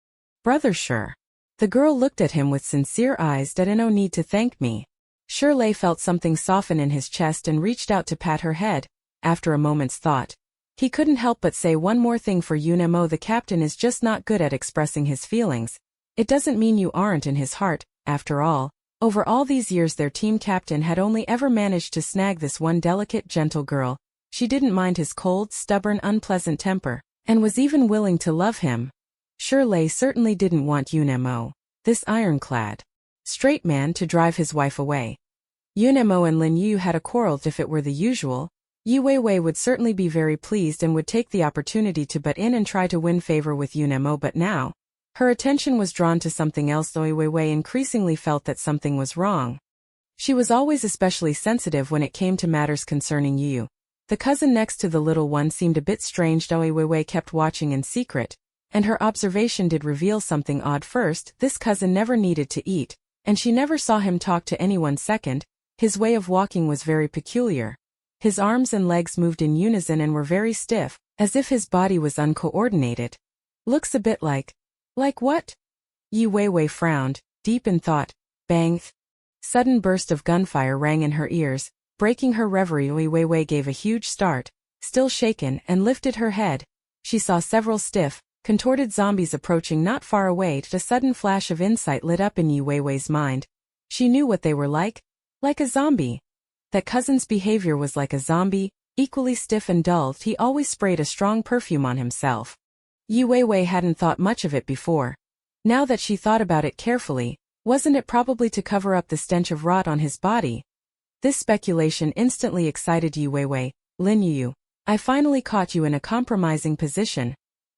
[SPEAKER 1] brother. Sure. The girl looked at him with sincere eyes. No need to thank me. Shirley felt something soften in his chest and reached out to pat her head. After a moment's thought, he couldn't help but say one more thing for Yunemo. The captain is just not good at expressing his feelings. It doesn't mean you aren't in his heart. After all, over all these years their team captain had only ever managed to snag this one delicate, gentle girl. She didn't mind his cold, stubborn, unpleasant temper, and was even willing to love him. Shirley certainly didn't want Yunemo, this ironclad straight man, to drive his wife away. Yunemo and Lin Yu had a quarrel. If it were the usual, Yu Weiwei would certainly be very pleased and would take the opportunity to butt in and try to win favor with Yunemo, but now, her attention was drawn to something else. Yu Weiwei increasingly felt that something was wrong. She was always especially sensitive when it came to matters concerning Yu. The cousin next to the little one seemed a bit strange. Yu Weiwei kept watching in secret, and her observation did reveal something odd. First, this cousin never needed to eat, and she never saw him talk to anyone. Second, his way of walking was very peculiar. His arms and legs moved in unison and were very stiff, as if his body was uncoordinated. Looks a bit like what? Yu Weiwei frowned, deep in thought. Bang! Sudden burst of gunfire rang in her ears, breaking her reverie. Yu Weiwei gave a huge start, still shaken, and lifted her head. She saw several stiff, contorted zombies approaching not far away. A sudden flash of insight lit up in Yu Weiwei's mind. She knew what they were like a zombie. That cousin's behavior was like a zombie, equally stiff and dull. He always sprayed a strong perfume on himself. Yu Weiwei hadn't thought much of it before. Now that she thought about it carefully, wasn't it probably to cover up the stench of rot on his body? This speculation instantly excited Yu Weiwei. Lin Yu, I finally caught you in a compromising position.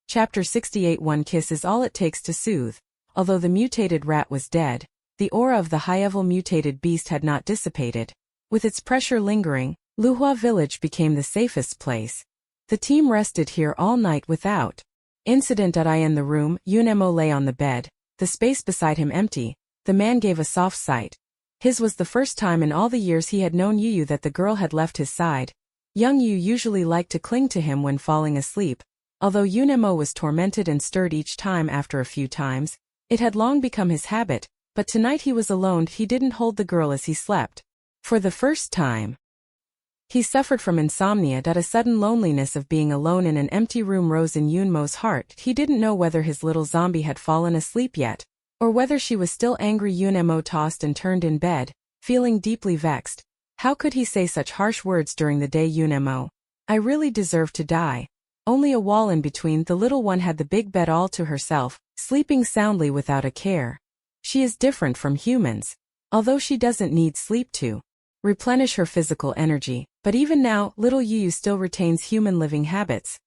[SPEAKER 1] Chapter 68. One kiss is all it takes to soothe. Although the mutated rat was dead, the aura of the high-level mutated beast had not dissipated. With its pressure lingering, Luhua village became the safest place. The team rested here all night without incident. In the room, Yunemo lay on the bed, the space beside him empty. The man gave a soft sigh. His was the first time in all the years he had known Yu that the girl had left his side. Young Yu usually liked to cling to him when falling asleep. Although Yunemo was tormented and stirred each time after a few times, it had long become his habit, but tonight he was alone. He didn't hold the girl as he slept. For the first time, he suffered from insomnia. A sudden loneliness of being alone in an empty room rose in Yunmo's heart. He didn't know whether his little zombie had fallen asleep yet, or whether she was still angry. Yunemo tossed and turned in bed, feeling deeply vexed. How could he say such harsh words during the day? Yunemo, I really deserve to die. Only a wall in between. The little one had the big bed all to herself, sleeping soundly without a care. She is different from humans, although she doesn't need sleep to replenish her physical energy, but even now, little Yu still retains human living habits.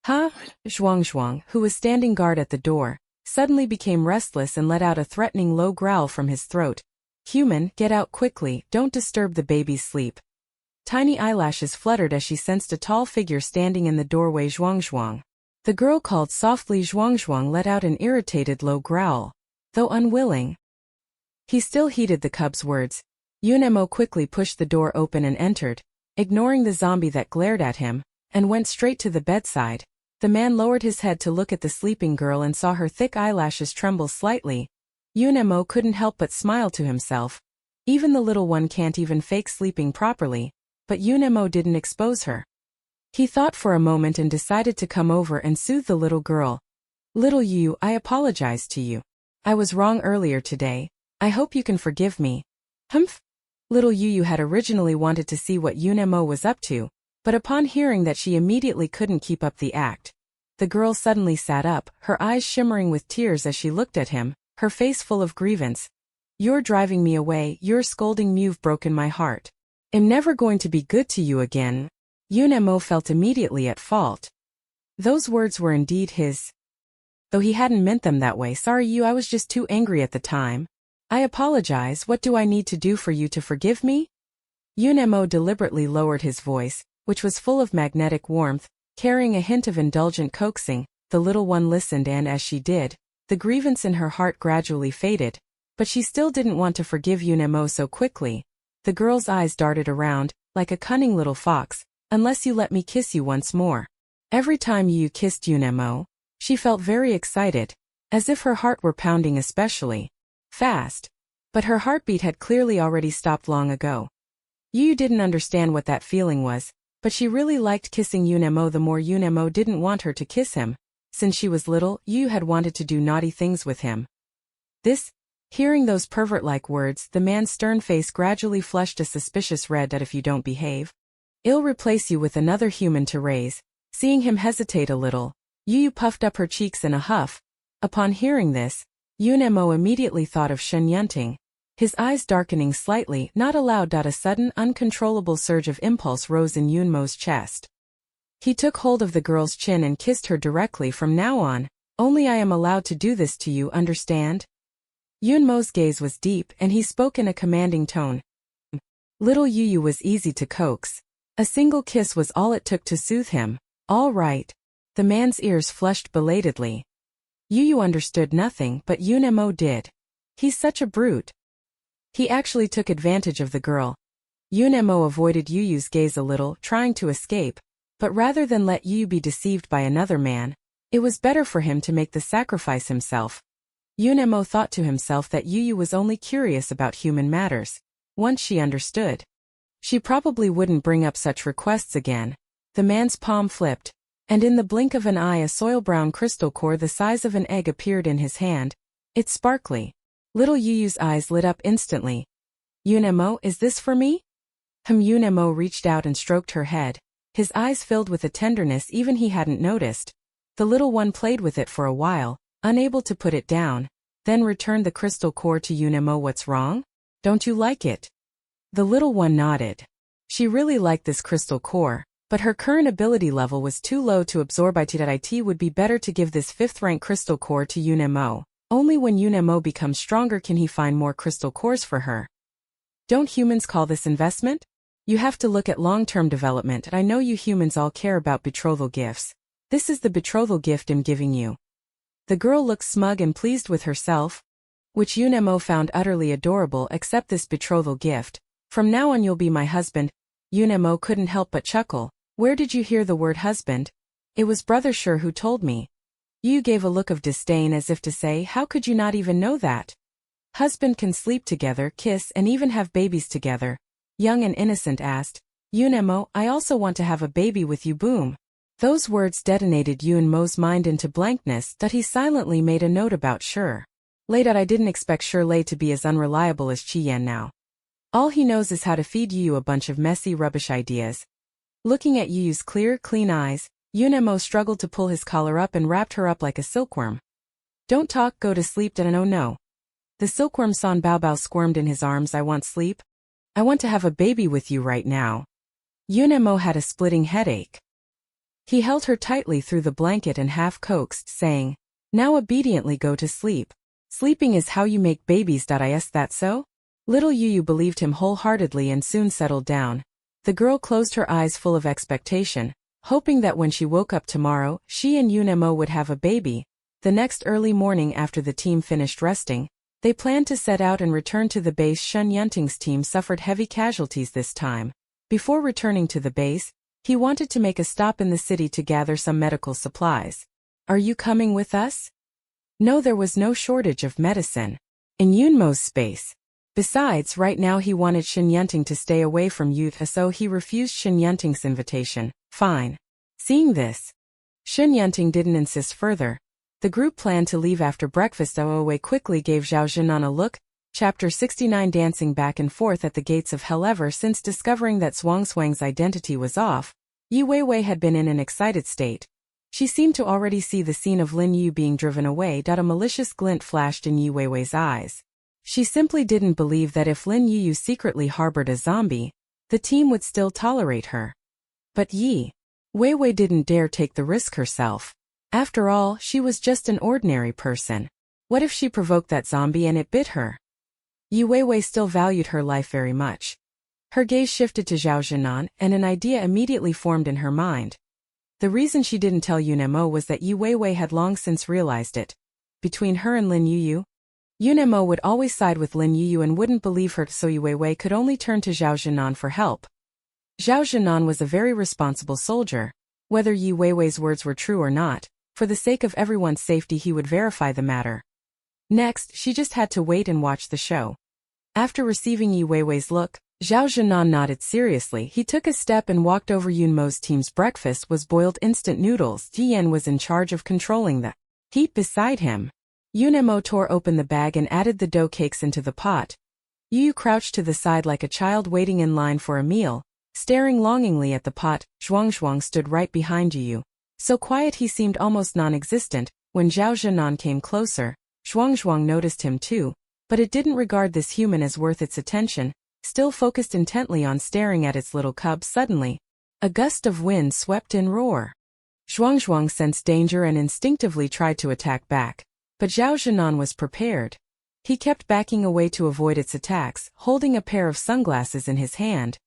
[SPEAKER 1] Zhuang, who was standing guard at the door, suddenly became restless and let out a threatening low growl from his throat. Human, get out quickly, don't disturb the baby's sleep. Tiny eyelashes fluttered as she sensed a tall figure standing in the doorway. Zhuang. The girl called softly. Zhuang let out an irritated low growl. Though unwilling, he still heeded the cub's words. Yunemo quickly pushed the door open and entered, ignoring the zombie that glared at him, and went straight to the bedside. The man lowered his head to look at the sleeping girl and saw her thick eyelashes tremble slightly. Yunemo couldn't help but smile to himself. Even the little one can't even fake sleeping properly, but Yunemo didn't expose her. He thought for a moment and decided to come over and soothe the little girl. Little Yu, I apologize to you. I was wrong earlier today. I hope you can forgive me. Humph. Little Yu had originally wanted to see what Yunemo was up to, but upon hearing that she immediately couldn't keep up the act. The girl suddenly sat up, her eyes shimmering with tears as she looked at him, her face full of grievance. You're driving me away, you're scolding me, you've broken my heart. I'm never going to be good to you again. Yun Mo felt immediately at fault. Those words were indeed his. Though he hadn't meant them that way. Sorry you, I was just too angry at the time. I apologize. What do I need to do for you to forgive me? Yun Mo deliberately lowered his voice, which was full of magnetic warmth, carrying a hint of indulgent coaxing. The little one listened, and as she did, the grievance in her heart gradually faded, but she still didn't want to forgive Yun Mo so quickly. The girl's eyes darted around, like a cunning little fox. Unless you let me kiss you once more. Every time you kissed Yun Mo, she felt very excited, as if her heart were pounding especially fast. But her heartbeat had clearly already stopped long ago. Yu didn't understand what that feeling was, but she really liked kissing Yun Mo. The more Yun Mo didn't want her to kiss him. Since she was little, Yu had wanted to do naughty things with him. Hearing those pervert-like words, the man's stern face gradually flushed a suspicious red. That if you don't behave, I'll replace you with another human to raise. Seeing him hesitate a little, Yu puffed up her cheeks in a huff. Upon hearing this, Yun Mo immediately thought of Shen Yunting. His eyes darkening slightly, not allowed. A sudden, uncontrollable surge of impulse rose in Yun Mo's chest. He took hold of the girl's chin and kissed her directly. From now on, only I am allowed to do this to you, understand? Yun Mo's gaze was deep, and he spoke in a commanding tone. Little Yu was easy to coax. A single kiss was all it took to soothe him. All right. The man's ears flushed belatedly. Yu understood nothing, but Yun Mo did. He's such a brute. He actually took advantage of the girl. Yun Mo avoided Yu's gaze a little, trying to escape, but rather than let Yu be deceived by another man, it was better for him to make the sacrifice himself. Yun Mo thought to himself that Yu was only curious about human matters. Once she understood, she probably wouldn't bring up such requests again. The man's palm flipped, and in the blink of an eye a soil-brown crystal core the size of an egg appeared in his hand. It's sparkly. Little Yu's eyes lit up instantly. Yun Mo, is this for me? Yun Mo reached out and stroked her head. His eyes filled with a tenderness even he hadn't noticed. The little one played with it for a while, unable to put it down, then returned the crystal core to Yun Mo. What's wrong? Don't you like it? The little one nodded. She really liked this crystal core, but her current ability level was too low to absorb it. It would be better to give this 5th-rank crystal core to Yun Mo. Only when Yun Mo becomes stronger can he find more crystal cores for her. Don't humans call this investment? You have to look at long-term development. I know you humans all care about betrothal gifts. This is the betrothal gift I'm giving you. The girl looked smug and pleased with herself, which Yun Mo found utterly adorable. Accept this betrothal gift. From now on you'll be my husband. Yun Mo couldn't help but chuckle. Where did you hear the word husband? It was Brother Sure who told me. Yu gave a look of disdain as if to say, how could you not even know that? Husband can sleep together, kiss, and even have babies together. Young and innocent asked. Yun Mo, I also want to have a baby with you. Boom. Those words detonated Yun Mo's mind into blankness. That he silently made a note about Sure. I didn't expect Sure Lei to be as unreliable as Chi Yan now. All he knows is how to feed Yu a bunch of messy rubbish ideas. Looking at Yu's clear, clean eyes, Yun Mo struggled to pull his collar up and wrapped her up like a silkworm. Don't talk, go to sleep. Oh no. The silkworm San Bao Bao squirmed in his arms. I want sleep. I want to have a baby with you right now. Yun Mo had a splitting headache. He held her tightly through the blanket and half coaxed, saying, now obediently go to sleep. Sleeping is how you make babies. Is that so? Little Yu believed him wholeheartedly and soon settled down. The girl closed her eyes full of expectation, hoping that when she woke up tomorrow, she and Yun Mo would have a baby. The next early morning after the team finished resting, they planned to set out and return to the base. Shen Yunting's team suffered heavy casualties this time. Before returning to the base, he wanted to make a stop in the city to gather some medical supplies. Are you coming with us? No, there was no shortage of medicine in Yun Mo's space. Besides, right now he wanted Shen Yunting to stay away from Youth, so he refused Shen Yunting's invitation. Fine. Seeing this, Shen Yunting didn't insist further. The group planned to leave after breakfast. Wei quickly gave Zhao Jinan a look. Chapter 69. Dancing back and forth at the gates of hell. Ever since discovering that Zhuang's identity was off, Yi Weiwei had been in an excited state. She seemed to already see the scene of Lin Yu being driven away. A malicious glint flashed in Yi Weiwei's eyes. She simply didn't believe that if Lin Yu secretly harbored a zombie, the team would still tolerate her. But Yi Weiwei didn't dare take the risk herself. After all, she was just an ordinary person. What if she provoked that zombie and it bit her? Yi Weiwei still valued her life very much. Her gaze shifted to Zhao Zhinan, and an idea immediately formed in her mind. The reason she didn't tell Yunemo was that Yi Weiwei had long since realized it. Between her and Lin Yuyu, Yunemo would always side with Lin Yuyu and wouldn't believe her, so Yi Weiwei could only turn to Zhao Zhinan for help. Zhao Zhinan was a very responsible soldier. Whether Yi Weiwei's words were true or not, for the sake of everyone's safety he would verify the matter. Next, she just had to wait and watch the show. After receiving Yi Weiwei's look, Zhao Zhinan nodded seriously. He took a step and walked over. Yunmo's team's breakfast was boiled instant noodles. Jiyan was in charge of controlling the heat beside him. Yunemo tore open the bag and added the dough cakes into the pot. Yu crouched to the side like a child waiting in line for a meal, staring longingly at the pot. Zhuang stood right behind Yu. So quiet he seemed almost non-existent. When Zhao Zhinan came closer, Zhuang noticed him too, but it didn't regard this human as worth its attention, still focused intently on staring at its little cub. Suddenly, a gust of wind swept in. Roar. Zhuang sensed danger and instinctively tried to attack back, but Zhao Zhinan was prepared. He kept backing away to avoid its attacks, holding a pair of sunglasses in his hand.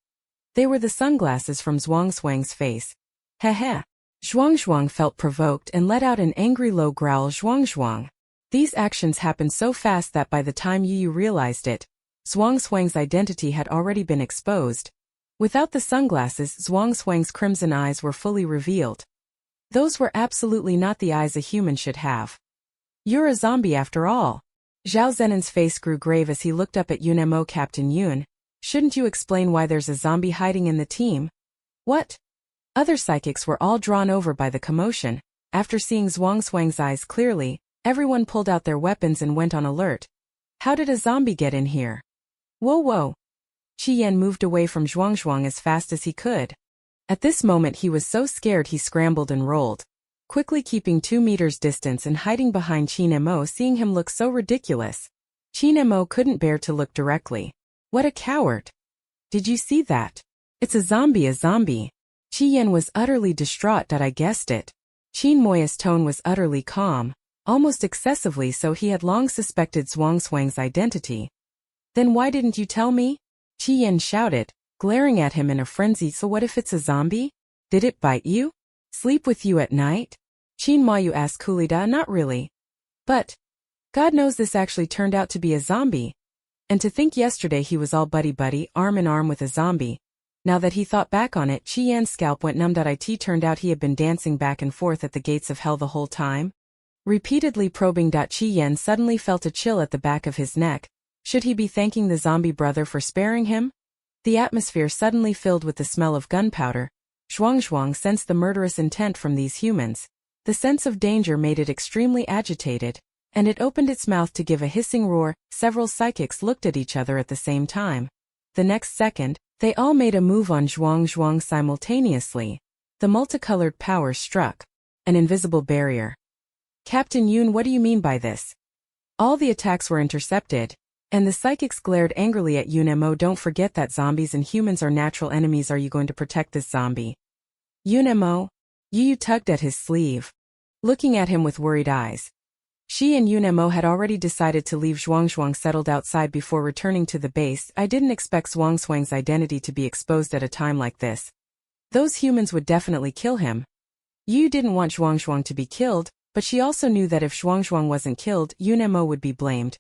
[SPEAKER 1] They were the sunglasses from Zhuang's face. Heh. Zhuang felt provoked and let out an angry low growl. Zhuang. These actions happened so fast that by the time Yu realized it, Zhuang's identity had already been exposed. Without the sunglasses, Zhuang's crimson eyes were fully revealed. Those were absolutely not the eyes a human should have. You're a zombie after all. Zhao Zenon's face grew grave as he looked up at Yunemo. Captain Yun, shouldn't you explain why there's a zombie hiding in the team? What? Other psychics were all drawn over by the commotion. After seeing Zhuang's eyes clearly, everyone pulled out their weapons and went on alert. How did a zombie get in here? Whoa. Qiyan moved away from Zhuang as fast as he could. At this moment he was so scared he scrambled and rolled, quickly keeping 2 meters distance and hiding behind Qinemo. Seeing him look so ridiculous, Qinemo couldn't bear to look directly. What a coward! Did you see that? It's a zombie. Qiyan was utterly distraught. I guessed it. Qin Moya's tone was utterly calm, almost excessively so. He had long suspected Zhuang's identity. Then why didn't you tell me? Qiyan shouted, glaring at him in a frenzy. So what if it's a zombie? Did it bite you? Sleep with you at night? Qin Mayu asked coolly. Not really. But God knows this actually turned out to be a zombie. And to think yesterday he was all buddy-buddy, arm in arm with a zombie. Now that he thought back on it, Qiyan's scalp went numb. It turned out he had been dancing back and forth at the gates of hell the whole time. Repeatedly probing. Qiyan suddenly felt a chill at the back of his neck. Should he be thanking the zombie brother for sparing him? The atmosphere suddenly filled with the smell of gunpowder. Zhuang sensed the murderous intent from these humans. The sense of danger made it extremely agitated, and it opened its mouth to give a hissing roar. Several psychics looked at each other at the same time. The next second, they all made a move on Zhuang simultaneously. The multicolored power struck. An invisible barrier. Captain Yun, what do you mean by this? All the attacks were intercepted, and the psychics glared angrily at Yunemo. Don't forget that zombies and humans are natural enemies. Are you going to protect this zombie? Yunemo? Yu tugged at his sleeve, looking at him with worried eyes. She and Yunemo had already decided to leave Zhuang settled outside before returning to the base. I didn't expect Zhuang's identity to be exposed at a time like this. Those humans would definitely kill him. Yu didn't want Zhuang to be killed, but she also knew that if Zhuang wasn't killed, Yunemo would be blamed.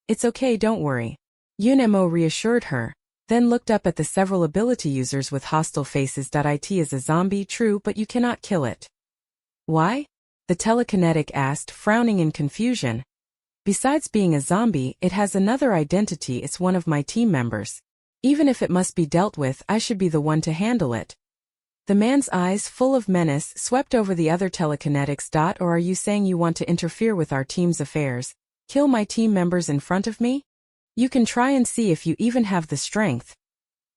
[SPEAKER 1] It's okay, don't worry. Yunemo reassured her, then looked up at the several ability users with hostile faces. It is a zombie, true, but you cannot kill it. Why? The telekinetic asked, frowning in confusion. Besides being a zombie, it has another identity. It's one of my team members. Even if it must be dealt with, I should be the one to handle it. The man's eyes, full of menace, swept over the other telekinetics. Or are you saying you want to interfere with our team's affairs? Kill my team members in front of me? You can try and see if you even have the strength.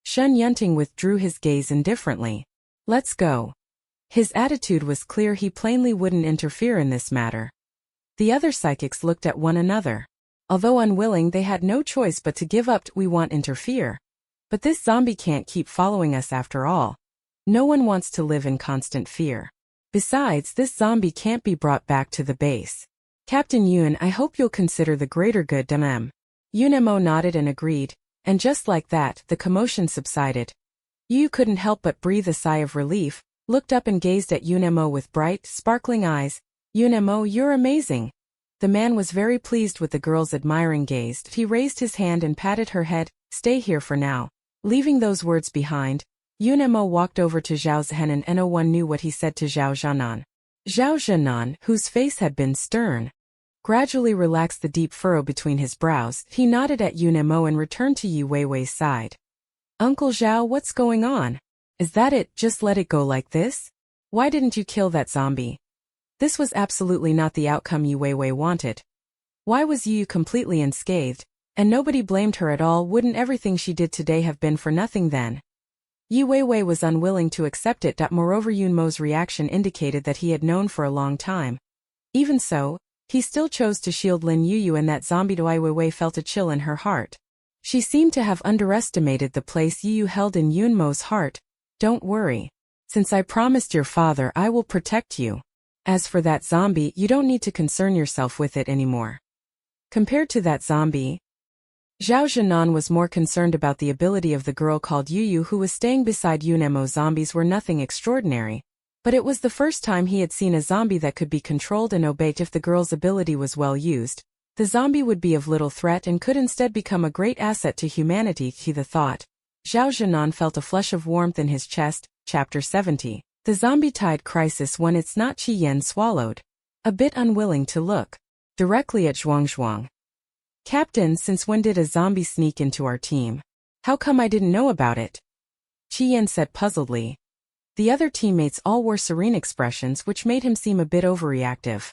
[SPEAKER 1] Shun Yunting withdrew his gaze indifferently. Let's go. His attitude was clear. He plainly wouldn't interfere in this matter. The other psychics looked at one another. Although unwilling, they had no choice but to give up. We won't interfere. But this zombie can't keep following us after all. No one wants to live in constant fear. Besides, this zombie can't be brought back to the base. Captain Yun, I hope you'll consider the greater good. Yunemo nodded and agreed, and just like that, the commotion subsided. Yu couldn't help but breathe a sigh of relief, looked up and gazed at Yunemo with bright, sparkling eyes. Yunemo, you're amazing. The man was very pleased with the girl's admiring gaze. He raised his hand and patted her head. Stay here for now. Leaving those words behind, Yunemo walked over to Zhao Zhenan and no one knew what he said to Zhao Zhenan. Zhao Zhenan, whose face had been stern, gradually relaxed the deep furrow between his brows. He nodded at Yunemo and returned to Yu Weiwei's side. Uncle Zhao, what's going on? Is that it? Just let it go like this? Why didn't you kill that zombie? This was absolutely not the outcome Yu Weiwei wanted. Why was Yu completely unscathed, and nobody blamed her at all? Wouldn't everything she did today have been for nothing then? Yu Weiwei was unwilling to accept it. Moreover, Yunmo's reaction indicated that he had known for a long time. Even so, he still chose to shield Lin Yuyu, and that zombie. Yu Weiwei felt a chill in her heart. She seemed to have underestimated the place Yuyu held in Yunmo's heart. Don't worry. Since I promised your father I will protect you. As for that zombie, you don't need to concern yourself with it anymore. Compared to that zombie, Zhao Zhenan was more concerned about the ability of the girl called Yuyu who was staying beside Yunemo. Zombies were nothing extraordinary, but it was the first time he had seen a zombie that could be controlled and obeyed. If the girl's ability was well used, the zombie would be of little threat and could instead become a great asset to humanity. The thought. Zhao Zhenan felt a flush of warmth in his chest. Chapter 70. The zombie tide crisis. When it's not, Qi Yan swallowed, a bit unwilling to look directly at Zhuang. Captain, since when did a zombie sneak into our team? How come I didn't know about it? Qi Yan said puzzledly. The other teammates all wore serene expressions, which made him seem a bit overreactive.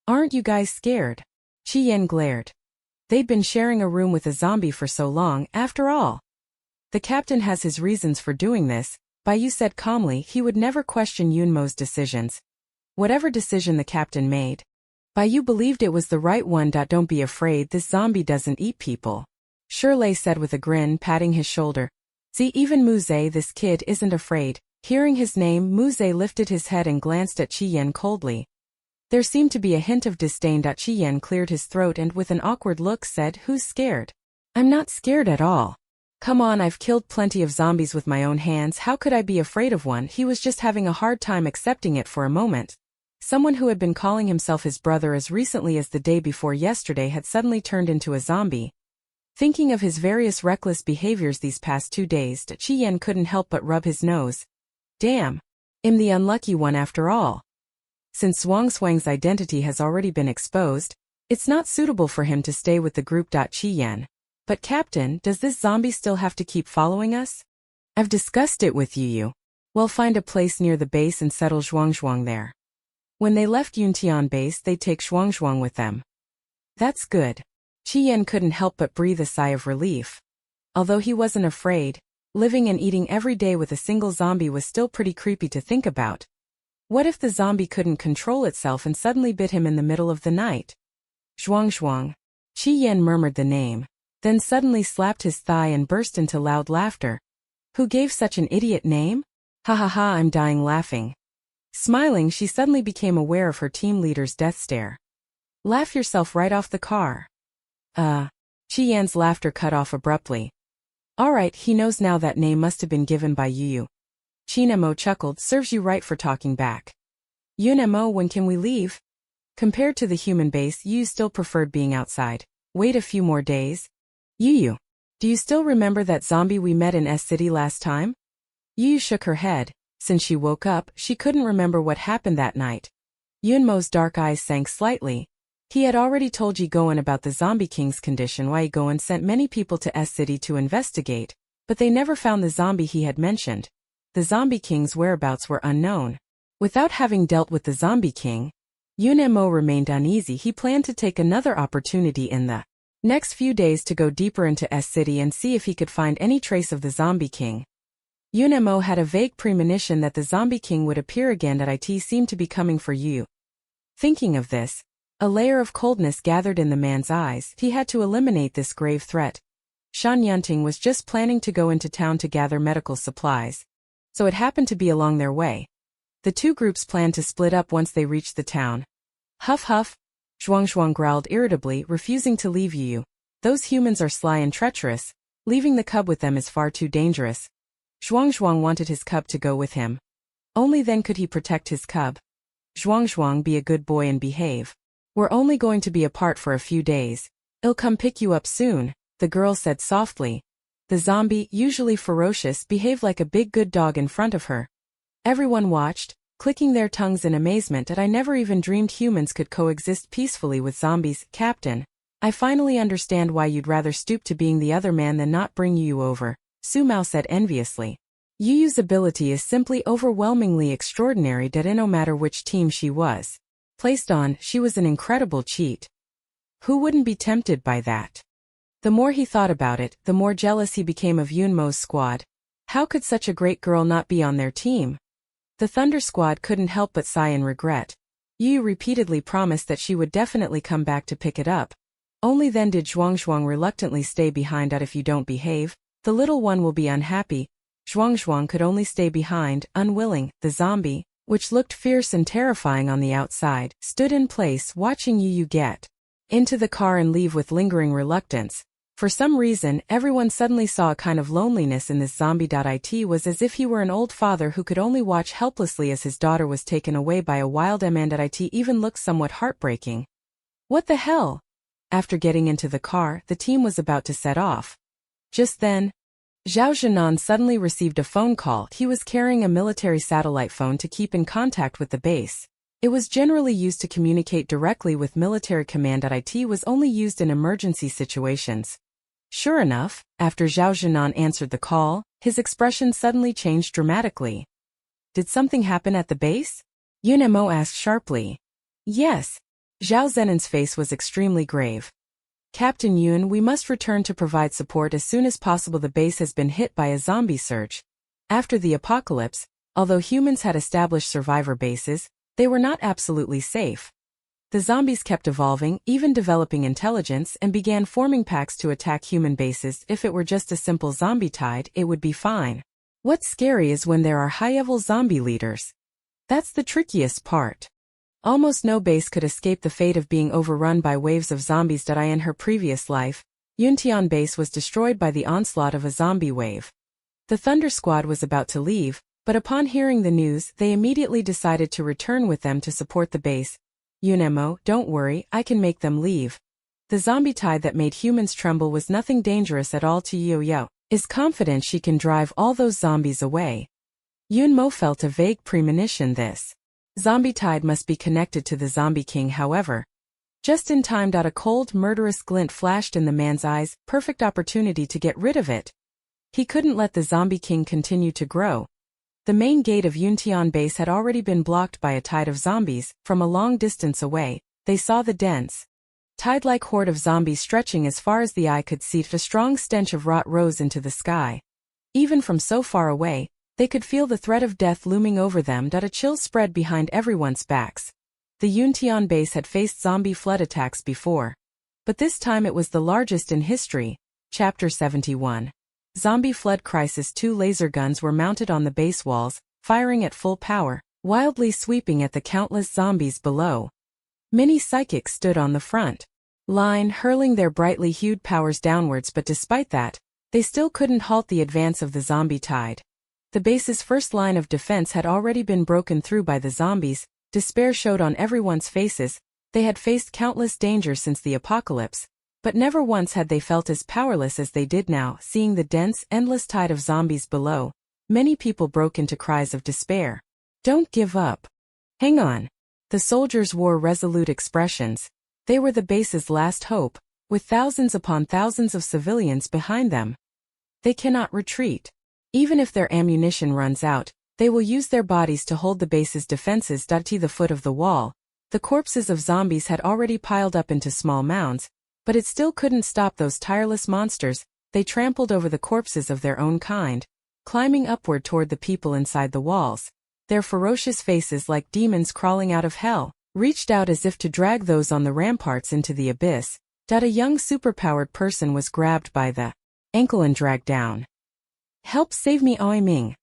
[SPEAKER 1] Aren't you guys scared? Qi Yan glared. They'd been sharing a room with a zombie for so long, after all. The captain has his reasons for doing this, Bai said calmly. He would never question Yunmo's decisions. Whatever decision the captain made, Bai believed it was the right one. Don't be afraid, this zombie doesn't eat people, Shirley said with a grin, patting his shoulder. See, even Muze, this kid, isn't afraid. Hearing his name, Muze lifted his head and glanced at Qi Yan coldly. There seemed to be a hint of disdain. Qi Yan cleared his throat and with an awkward look said, Who's scared? I'm not scared at all. Come on, I've killed plenty of zombies with my own hands. How could I be afraid of one? He was just having a hard time accepting it for a moment. Someone who had been calling himself his brother as recently as the day before yesterday had suddenly turned into a zombie. Thinking of his various reckless behaviors these past 2 days, Qi Yan couldn't help but rub his nose. Damn. I'm the unlucky one after all. Since Zhuang's identity has already been exposed, it's not suitable for him to stay with the group. Qi Yan. But Captain, does this zombie still have to keep following us? I've discussed it with Yuyu. We'll find a place near the base and settle Zhuang there. When they left Yuntian base, they'd take Zhuang with them. That's good. Qi Yan couldn't help but breathe a sigh of relief. Although he wasn't afraid, living and eating every day with a single zombie was still pretty creepy to think about. What if the zombie couldn't control itself and suddenly bit him in the middle of the night? Zhuang. Qi Yan murmured the name, then suddenly slapped his thigh and burst into loud laughter. Who gave such an idiot name? Ha ha ha, I'm dying laughing. Smiling, she suddenly became aware of her team leader's death stare. Laugh yourself right off the car. Qi Yan's laughter cut off abruptly. Alright, he knows now. That name must have been given by Yuyu. Chinemo chuckled. Serves you right for talking back. Yunemo, when can we leave? Compared to the human base, Yuyu still preferred being outside. Wait a few more days. Yuyu, do you still remember that zombie we met in S City last time? Yuyu shook her head. Since she woke up, she couldn't remember what happened that night. Yunmo's dark eyes sank slightly. He had already told Yi Goen about the Zombie King's condition. Yi Goen sent many people to S City to investigate, but they never found the zombie he had mentioned. The Zombie King's whereabouts were unknown. Without having dealt with the Zombie King, Yunemo remained uneasy. He planned to take another opportunity in the next few days to go deeper into S City and see if he could find any trace of the Zombie King. Yunemo had a vague premonition that the Zombie King would appear again. That it seemed to be coming for Yu. Thinking of this, a layer of coldness gathered in the man's eyes. He had to eliminate this grave threat. Shan Yunting was just planning to go into town to gather medical supplies. So it happened to be along their way. The two groups planned to split up once they reached the town. Huff huff, Zhuang growled irritably, refusing to leave Yu. Those humans are sly and treacherous. Leaving the cub with them is far too dangerous. Zhuang wanted his cub to go with him. Only then could he protect his cub. Zhuang, be a good boy and behave. We're only going to be apart for a few days. I'll come pick you up soon, the girl said softly. The zombie, usually ferocious, behaved like a big good dog in front of her. Everyone watched, clicking their tongues in amazement at I never even dreamed humans could coexist peacefully with zombies. Captain, I finally understand why you'd rather stoop to being the other man than not bring Yu over, Su Mao said enviously. Yu's ability is simply overwhelmingly extraordinary that no matter which team she was placed on, she was an incredible cheat. Who wouldn't be tempted by that? The more he thought about it, the more jealous he became of Yunmo's squad. How could such a great girl not be on their team? The Thunder Squad couldn't help but sigh in regret. Yu repeatedly promised that she would definitely come back to pick it up. Only then did Zhuang reluctantly stay behind. If you don't behave, the little one will be unhappy. Zhuang could only stay behind, unwilling. The zombie, which looked fierce and terrifying on the outside, stood in place watching Yu get into the car and leave with lingering reluctance. For some reason, everyone suddenly saw a kind of loneliness in this zombie. It was as if he were an old father who could only watch helplessly as his daughter was taken away by a wild man. It even looked somewhat heartbreaking. What the hell? After getting into the car, the team was about to set off. Just then, Zhao Zhenan suddenly received a phone call. He was carrying a military satellite phone to keep in contact with the base. It was generally used to communicate directly with military command. It was only used in emergency situations. Sure enough, after Zhao Zhenan answered the call, his expression suddenly changed dramatically. Did something happen at the base? Yun Mo asked sharply. Yes. Zhao Zhenan's face was extremely grave. Captain Yun, we must return to provide support as soon as possible. The base has been hit by a zombie surge. After the apocalypse, although humans had established survivor bases, they were not absolutely safe. The zombies kept evolving, even developing intelligence, and began forming packs to attack human bases. If it were just a simple zombie tide, it would be fine. What's scary is when there are high-level zombie leaders. That's the trickiest part. Almost no base could escape the fate of being overrun by waves of zombies. In her previous life, Yuntian base was destroyed by the onslaught of a zombie wave. The Thunder Squad was about to leave, but upon hearing the news, they immediately decided to return with them to support the base. Yunemo, don't worry, I can make them leave. The zombie tide that made humans tremble was nothing dangerous at all to Yo is confident she can drive all those zombies away. Yunmo felt a vague premonition this zombie tide must be connected to the Zombie King. However, just in time, a cold, murderous glint flashed in the man's eyes, perfect opportunity to get rid of it. He couldn't let the Zombie King continue to grow. The main gate of Yuntian base had already been blocked by a tide of zombies. From a long distance away, they saw the dense, tide-like horde of zombies stretching as far as the eye could see. A strong stench of rot rose into the sky. Even from so far away, they could feel the threat of death looming over them. A chill spread behind everyone's backs. The Yuntian base had faced zombie flood attacks before, but this time it was the largest in history. Chapter 71. Zombie Flood Crisis. 2 laser guns were mounted on the base walls, firing at full power, wildly sweeping at the countless zombies below. Many psychics stood on the front line, hurling their brightly hued powers downwards, but despite that, they still couldn't halt the advance of the zombie tide. The base's first line of defense had already been broken through by the zombies. Despair showed on everyone's faces. They had faced countless dangers since the apocalypse, but never once had they felt as powerless as they did now. Seeing the dense, endless tide of zombies below, many people broke into cries of despair. Don't give up. Hang on. The soldiers wore resolute expressions. They were the base's last hope, with thousands upon thousands of civilians behind them. They cannot retreat. Even if their ammunition runs out, they will use their bodies to hold the base's defenses. To the foot of the wall, the corpses of zombies had already piled up into small mounds, but it still couldn't stop those tireless monsters. They trampled over the corpses of their own kind, climbing upward toward the people inside the walls. Their ferocious faces, like demons crawling out of hell, reached out as if to drag those on the ramparts into the abyss. A young superpowered person was grabbed by the ankle and dragged down. Help save me, Oi Ming.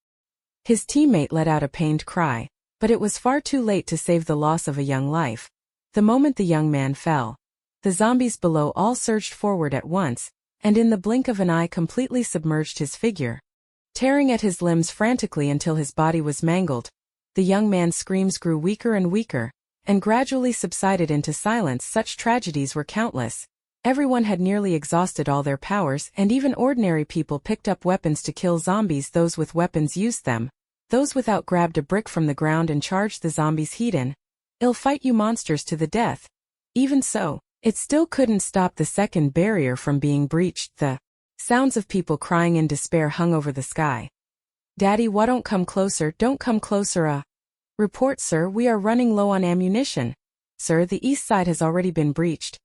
[SPEAKER 1] His teammate let out a pained cry, but it was far too late to save the loss of a young life. The moment the young man fell, the zombies below all surged forward at once, and in the blink of an eye completely submerged his figure, tearing at his limbs frantically until his body was mangled. The young man's screams grew weaker and weaker, and gradually subsided into silence. Such tragedies were countless. Everyone had nearly exhausted all their powers, and even ordinary people picked up weapons to kill zombies. Those with weapons used them. Those without grabbed a brick from the ground and charged the zombies. Heathen. I'll fight you monsters to the death. Even so, it still couldn't stop the second barrier from being breached. The sounds of people crying in despair hung over the sky. Daddy, why don't come closer? Don't come closer. Report, sir, we are running low on ammunition. Sir, the east side has already been breached.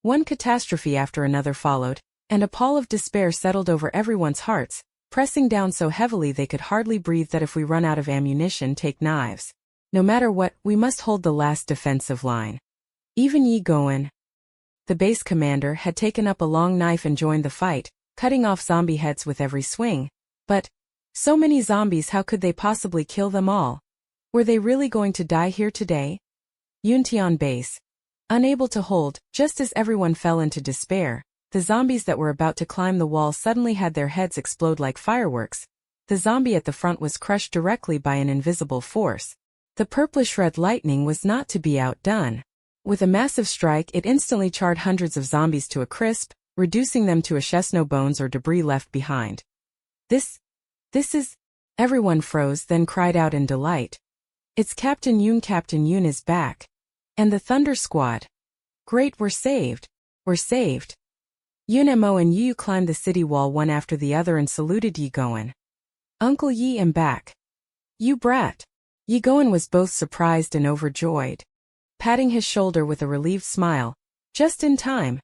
[SPEAKER 1] One catastrophe after another followed, and a pall of despair settled over everyone's hearts, pressing down so heavily they could hardly breathe. That if we run out of ammunition, take knives. No matter what, we must hold the last defensive line. Even ye goin'. The base commander had taken up a long knife and joined the fight, cutting off zombie heads with every swing. But so many zombies, how could they possibly kill them all? Were they really going to die here today? Unity on base. Unable to hold, just as everyone fell into despair, the zombies that were about to climb the wall suddenly had their heads explode like fireworks. The zombie at the front was crushed directly by an invisible force. The purplish-red lightning was not to be outdone. With a massive strike, it instantly charred hundreds of zombies to a crisp, reducing them to ashes, no bones or debris left behind. This is... Everyone froze, then cried out in delight. It's Captain Yoon. Captain Yoon is back. And the Thunder Squad. Great, we're saved. We're saved. Yoon Mo and Yu climbed the city wall one after the other and saluted Yi Goen. Uncle Yi, am back. You brat. Yi Goen was both surprised and overjoyed, patting his shoulder with a relieved smile. Just in time.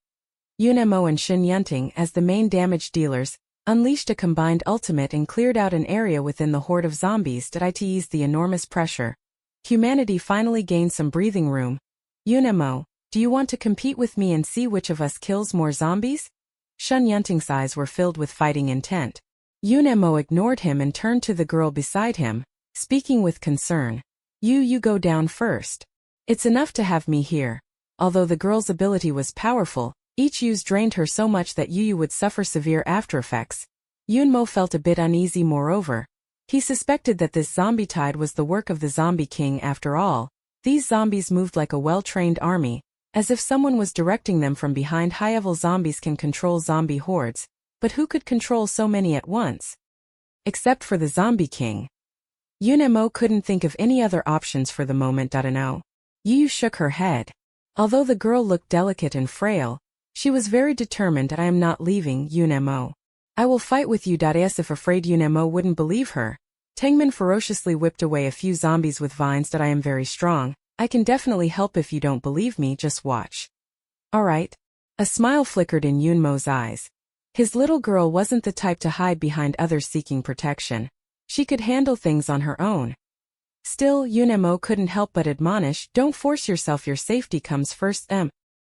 [SPEAKER 1] Yoon Mo and Shin Yunting, as the main damage dealers, unleashed a combined ultimate and cleared out an area within the horde of zombies to ease the enormous pressure. Humanity finally gained some breathing room. Yoon Mo, do you want to compete with me and see which of us kills more zombies? Shun Yunting's eyes were filled with fighting intent. Yoon Mo ignored him and turned to the girl beside him, speaking with concern. You go down first. It's enough to have me here. Although the girl's ability was powerful, each use drained her so much that Yu would suffer severe aftereffects. Yoon Mo felt a bit uneasy. Moreover, he suspected that this zombie tide was the work of the Zombie King after all. These zombies moved like a well-trained army, as if someone was directing them from behind. High-level zombies can control zombie hordes, but who could control so many at once? Except for the Zombie King. Yoon Mo couldn't think of any other options for the moment. No. Yu shook her head. Although the girl looked delicate and frail, she was very determined. I am not leaving, Yoon Mo. I will fight with you. As if afraid Yoon Mo wouldn't believe her, Tengmin ferociously whipped away a few zombies with vines. I am very strong. I can definitely help. If you don't believe me, just watch. Alright. A smile flickered in Yoon Mo's eyes. His little girl wasn't the type to hide behind others seeking protection. She could handle things on her own. Still, Yoon Mo couldn't help but admonish, don't force yourself, your safety comes first.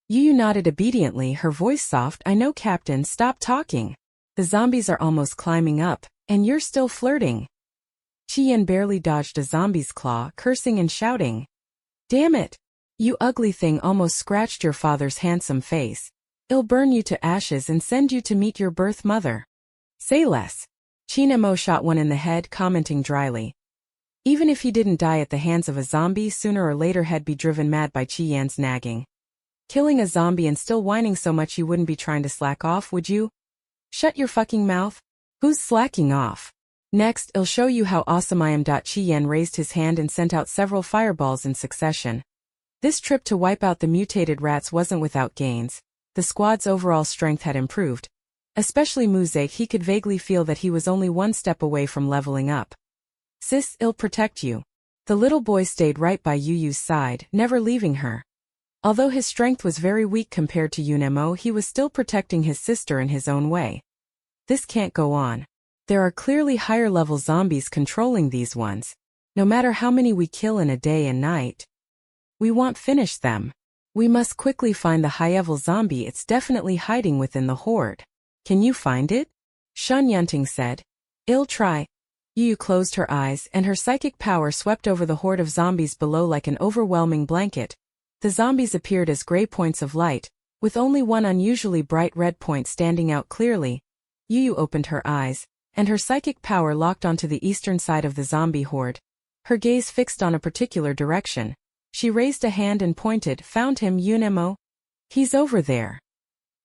[SPEAKER 1] Yu nodded obediently, her voice soft. I know, Captain, stop talking. The zombies are almost climbing up, and you're still flirting. Chi-Yen barely dodged a zombie's claw, cursing and shouting. Damn it! You ugly thing, almost scratched your father's handsome face. I'll burn you to ashes and send you to meet your birth mother. Say less. Yoon Mo shot one in the head, commenting dryly. Even if he didn't die at the hands of a zombie, sooner or later he'd be driven mad by Chi-Yen's nagging. Killing a zombie and still whining so much you wouldn't be trying to slack off, would you? Shut your fucking mouth. Who's slacking off? Next, I'll show you how awesome I am. Chi-Yen raised his hand and sent out several fireballs in succession. This trip to wipe out the mutated rats wasn't without gains. The squad's overall strength had improved. Especially Muzek, he could vaguely feel that he was only one step away from leveling up. Sis, I'll protect you. The little boy stayed right by Yu's side, never leaving her. Although his strength was very weak compared to Yoon Mo, he was still protecting his sister in his own way. This can't go on. There are clearly higher-level zombies controlling these ones. No matter how many we kill in a day and night, we won't finish them. We must quickly find the high-level zombie. It's definitely hiding within the horde. Can you find it? Shun Yunting said. "I'll try." Yu closed her eyes and her psychic power swept over the horde of zombies below like an overwhelming blanket. The zombies appeared as gray points of light, with only one unusually bright red point standing out clearly. Yu opened her eyes, and her psychic power locked onto the eastern side of the zombie horde. Her gaze fixed on a particular direction. She raised a hand and pointed. "Found him, Yunemo. He's over there."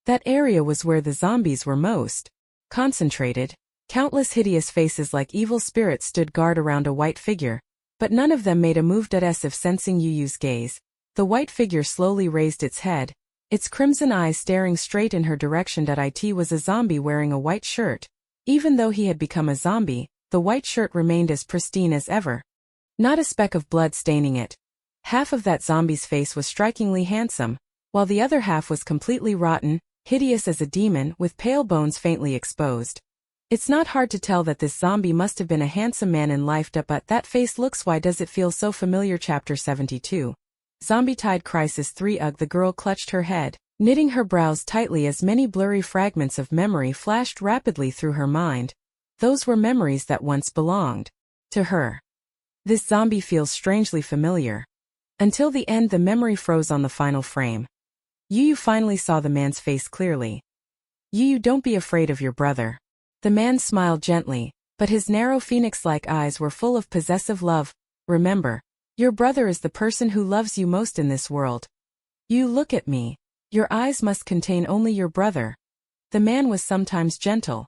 [SPEAKER 1] That area was where the zombies were most concentrated. Countless hideous faces like evil spirits stood guard around a white figure, but none of them made a move as if sensing Yu's gaze. The white figure slowly raised its head, its crimson eyes staring straight in her direction. It was a zombie wearing a white shirt. Even though he had become a zombie, the white shirt remained as pristine as ever. Not a speck of blood staining it. Half of that zombie's face was strikingly handsome, while the other half was completely rotten, hideous as a demon, with pale bones faintly exposed. It's not hard to tell that this zombie must have been a handsome man in life, but that face looks. Why does it feel so familiar? Chapter 72. Zombie Tide Crisis 3. Ugh. The girl clutched her head, knitting her brows tightly as many blurry fragments of memory flashed rapidly through her mind. Those were memories that once belonged to her. This zombie feels strangely familiar. Until the end, the memory froze on the final frame. Yu finally saw the man's face clearly. "Yu, don't be afraid of your brother." The man smiled gently, but his narrow phoenix-like eyes were full of possessive love. "Remember, your brother is the person who loves you most in this world. You look at me. Your eyes must contain only your brother." The man was sometimes gentle,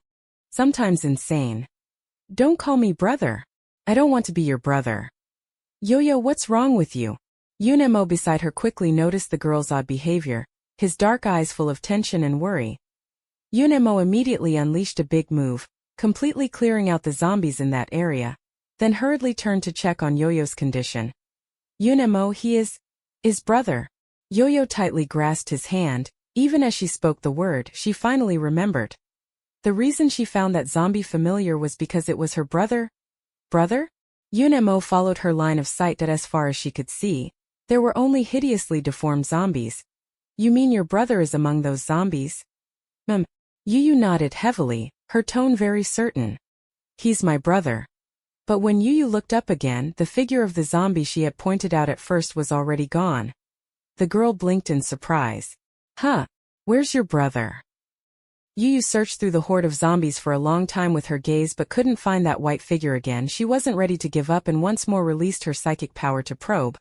[SPEAKER 1] sometimes insane. "Don't call me brother. I don't want to be your brother." "Yo-yo, what's wrong with you?" Yunemo beside her quickly noticed the girl's odd behavior, his dark eyes full of tension and worry. Yunemo immediately unleashed a big move, completely clearing out the zombies in that area, then hurriedly turned to check on Yo-yo's condition. "Yunemo, he is brother." Yo-yo tightly grasped his hand. Even as she spoke the word, she finally remembered. The reason she found that zombie familiar was because it was her brother. Brother? Yunemo followed her line of sight that as far as she could see, there were only hideously deformed zombies. "You mean your brother is among those zombies?" Yu nodded heavily, her tone very certain. "He's my brother." But when Yu looked up again, the figure of the zombie she had pointed out at first was already gone. The girl blinked in surprise. "Huh, where's your brother?" Yu searched through the horde of zombies for a long time with her gaze but couldn't find that white figure again. She wasn't ready to give up and once more released her psychic power to probe.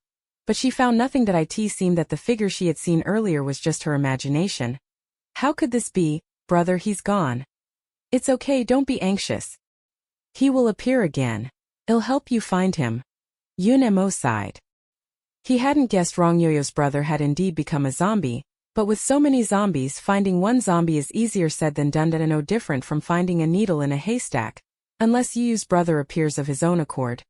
[SPEAKER 1] But she found nothing. It seemed that the figure she had seen earlier was just her imagination. How could this be? "Brother, he's gone." "It's okay, don't be anxious. He will appear again. I'll help you find him." Yunemo sighed. He hadn't guessed wrong. Yo-yo's brother had indeed become a zombie, but with so many zombies, finding one zombie is easier said than done. No different from finding a needle in a haystack, unless Yu's brother appears of his own accord.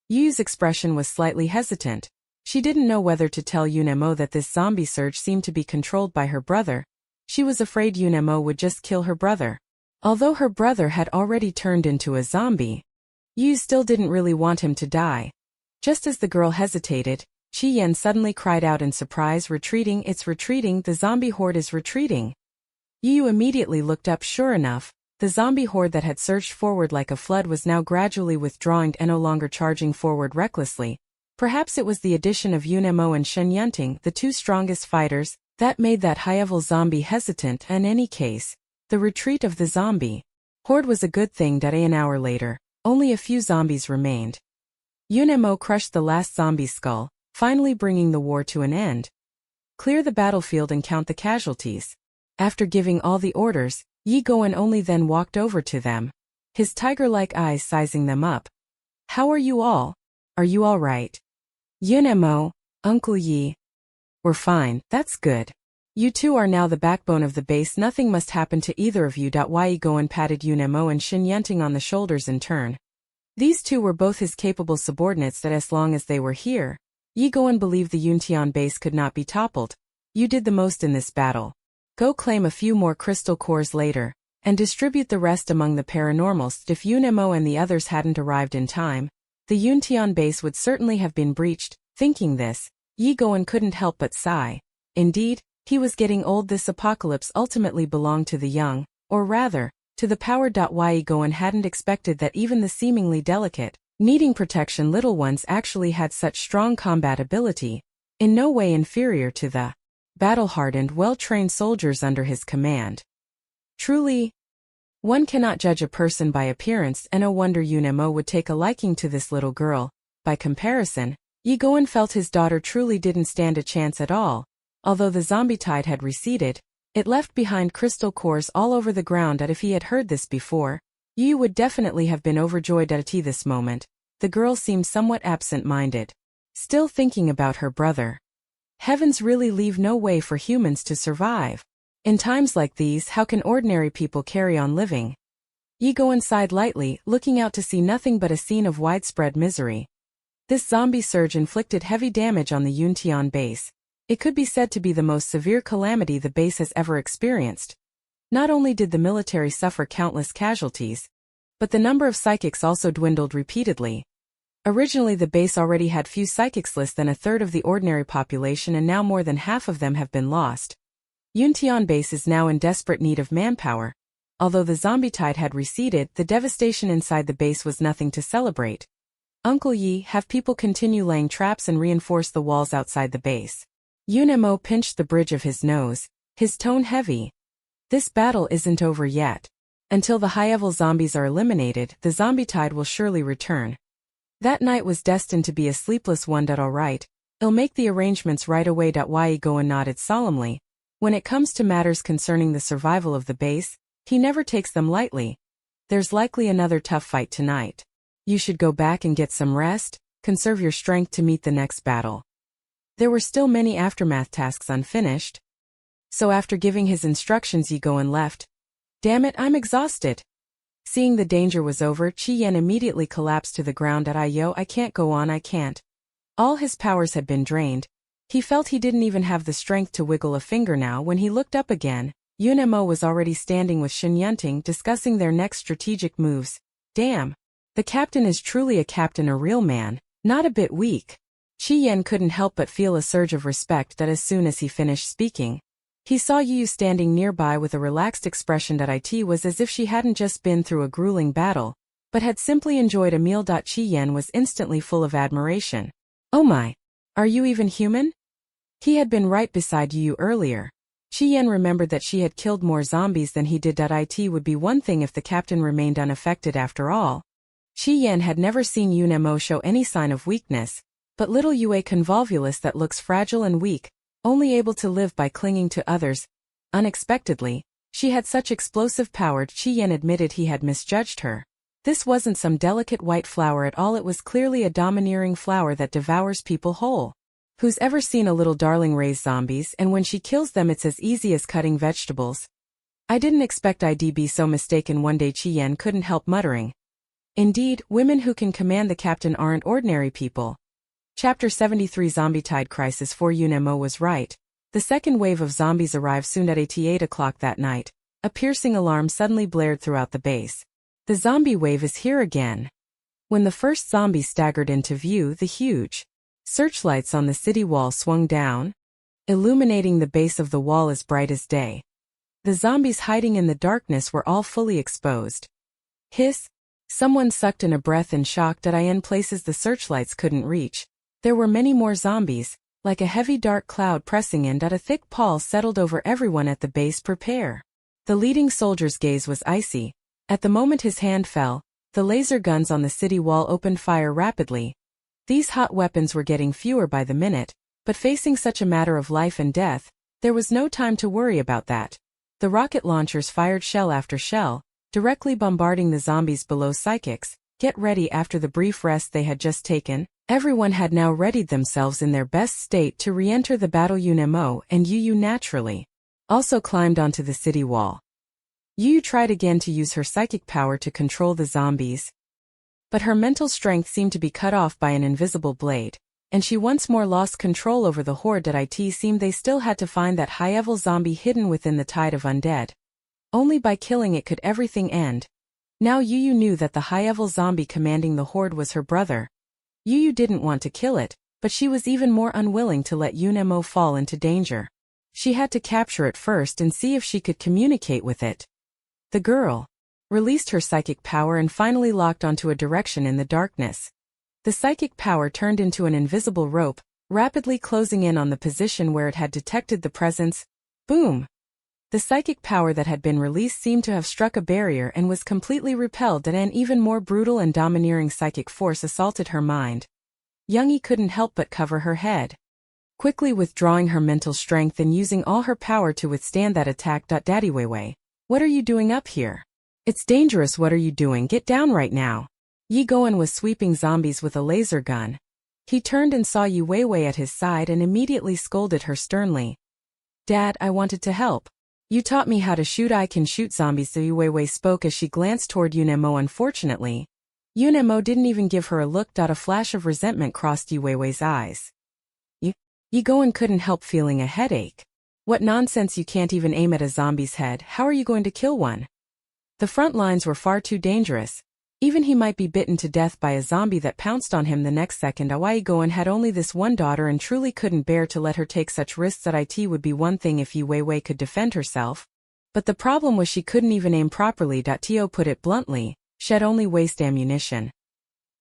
[SPEAKER 1] Yu's expression was slightly hesitant. She didn't know whether to tell Yunemo that this zombie surge seemed to be controlled by her brother. She was afraid Yunemo would just kill her brother. Although her brother had already turned into a zombie, Yu still didn't really want him to die. Just as the girl hesitated, Chi Yen suddenly cried out in surprise, "Retreating, it's retreating, the zombie horde is retreating." Yu immediately looked up. Sure enough, the zombie horde that had surged forward like a flood was now gradually withdrawing and no longer charging forward recklessly. Perhaps it was the addition of Yunemo and Shen Yunting, the two strongest fighters, that made that high-level zombie hesitant. In any case, the retreat of the zombie horde was a good thing. An hour later, only a few zombies remained. Yunemo crushed the last zombie skull, finally bringing the war to an end. "Clear the battlefield and count the casualties." After giving all the orders, Yi Goen only then walked over to them, his tiger-like eyes sizing them up. "How are you all? Are you all right?" "Yunemo, Uncle Yi. We're fine, that's good. You two are now the backbone of the base. Nothing must happen to either of you." Yi Goen patted Yunemo and Shin Yunting on the shoulders in turn. These two were both his capable subordinates. That as long as they were here, Yi Goen believed the Yuntian base could not be toppled. "You did the most in this battle. Go claim a few more crystal cores later, and distribute the rest among the paranormals." If Yunemo and the others hadn't arrived in time, the Yuntian base would certainly have been breached. Thinking this, Yi Goen couldn't help but sigh. Indeed, he was getting old. This apocalypse ultimately belonged to the young, or rather, To the power. Goen hadn't expected that even the seemingly delicate, needing protection little ones actually had such strong combat ability, in no way inferior to the battle-hardened, well-trained soldiers under his command. Truly, one cannot judge a person by appearance, and no wonder Yunemo would take a liking to this little girl. By comparison, Goen felt his daughter truly didn't stand a chance at all. Although the zombie tide had receded, it left behind crystal cores all over the ground, and if he had heard this before, Yu would definitely have been overjoyed at this moment. The girl seemed somewhat absent-minded, still thinking about her brother. Heavens really leave no way for humans to survive. In times like these, how can ordinary people carry on living? Goen sighed lightly, looking out to see nothing but a scene of widespread misery. This zombie surge inflicted heavy damage on the Yuntian base. It could be said to be the most severe calamity the base has ever experienced. Not only did the military suffer countless casualties, but the number of psychics also dwindled repeatedly. Originally the base already had few psychics, less than a third of the ordinary population, and now more than half of them have been lost. Yuntian base is now in desperate need of manpower. Although the zombie tide had receded, the devastation inside the base was nothing to celebrate. Uncle Yi, have people continue laying traps and reinforce the walls outside the base. Yunemo pinched the bridge of his nose, his tone heavy. This battle isn't over yet. Until the high-level zombies are eliminated, the zombie tide will surely return. That night was destined to be a sleepless one. Alright, I'll make the arrangements right away. Goen nodded solemnly. When it comes to matters concerning the survival of the base, he never takes them lightly. There's likely another tough fight tonight. You should go back and get some rest, conserve your strength to meet the next battle. There were still many aftermath tasks unfinished. So after giving his instructions, Goen left. Damn it, I'm exhausted. Seeing the danger was over, Chi-Yen immediately collapsed to the ground. I can't go on, I can't. All his powers had been drained. He felt he didn't even have the strength to wiggle a finger now. When he looked up again, Yunemo was already standing with Shin Yunting discussing their next strategic moves. Damn. The captain is truly a captain, a real man, not a bit weak. Chi-Yen couldn't help but feel a surge of respect that as soon as he finished speaking, he saw Yu standing nearby with a relaxed expression. It was as if she hadn't just been through a grueling battle, but had simply enjoyed a meal. Chi-Yen was instantly full of admiration. Oh my! Are you even human? He had been right beside Yu earlier. Chi-Yen remembered that she had killed more zombies than he did. It would be one thing if the captain remained unaffected after all. Chi-Yen had never seen Yunemo show any sign of weakness, but little Yue convolvulus that looks fragile and weak, only able to live by clinging to others. Unexpectedly, she had such explosive power. Chi-Yen admitted he had misjudged her. This wasn't some delicate white flower at all, it was clearly a domineering flower that devours people whole. Who's ever seen a little darling raise zombies, and when she kills them it's as easy as cutting vegetables? I didn't expect I'd be so mistaken one day, Chi-Yen couldn't help muttering. Indeed, women who can command the captain aren't ordinary people. Chapter 73 Zombie Tide Crisis. For Yunemo was right. The second wave of zombies arrived soon. At 8 o'clock that night, a piercing alarm suddenly blared throughout the base. The zombie wave is here again. When the first zombie staggered into view, the huge searchlights on the city wall swung down, illuminating the base of the wall as bright as day. The zombies hiding in the darkness were all fully exposed. Hiss! Someone sucked in a breath in shock. In places the searchlights couldn't reach, there were many more zombies, like a heavy dark cloud pressing in. A thick pall settled over everyone at the base. Prepare. The leading soldier's gaze was icy. At the moment his hand fell, the laser guns on the city wall opened fire rapidly. These hot weapons were getting fewer by the minute, but facing such a matter of life and death, there was no time to worry about that. The rocket launchers fired shell after shell, directly bombarding the zombies below. Psychics, get ready. After the brief rest they had just taken, everyone had now readied themselves in their best state to re-enter the battle. Yunemo and Yu naturally also climbed onto the city wall. Yu tried again to use her psychic power to control the zombies, but her mental strength seemed to be cut off by an invisible blade, and she once more lost control over the horde. It seemed they still had to find that high-level zombie hidden within the tide of undead. Only by killing it could everything end. Now Yu knew that the high-level zombie commanding the horde was her brother. Yu didn't want to kill it, but she was even more unwilling to let Yunemo fall into danger. She had to capture it first and see if she could communicate with it. The girl. released her psychic power and finally locked onto a direction in the darkness. The psychic power turned into an invisible rope, rapidly closing in on the position where it had detected the presence. Boom! The psychic power that had been released seemed to have struck a barrier and was completely repelled, and an even more brutal and domineering psychic force assaulted her mind. Youngie couldn't help but cover her head. Quickly withdrawing her mental strength and using all her power to withstand that attack. Daddy Weiwei, what are you doing up here? It's dangerous. What are you doing? Get down right now. Yi Goen was sweeping zombies with a laser gun. He turned and saw Yi Weiwei at his side and immediately scolded her sternly. Dad, I wanted to help. You taught me how to shoot. I can shoot zombies. Yi Weiwei spoke as she glanced toward Yunemo. Unfortunately, Yunemo didn't even give her a look. A flash of resentment crossed Yi Weiwei's eyes. Yi Goen couldn't help feeling a headache. What nonsense, you can't even aim at a zombie's head. How are you going to kill one? The front lines were far too dangerous. Even he might be bitten to death by a zombie that pounced on him the next second. Yi Goen had only this one daughter and truly couldn't bear to let her take such risks. It would be one thing if Yi Weiwei could defend herself, but the problem was she couldn't even aim properly. To put it bluntly, she'd only waste ammunition.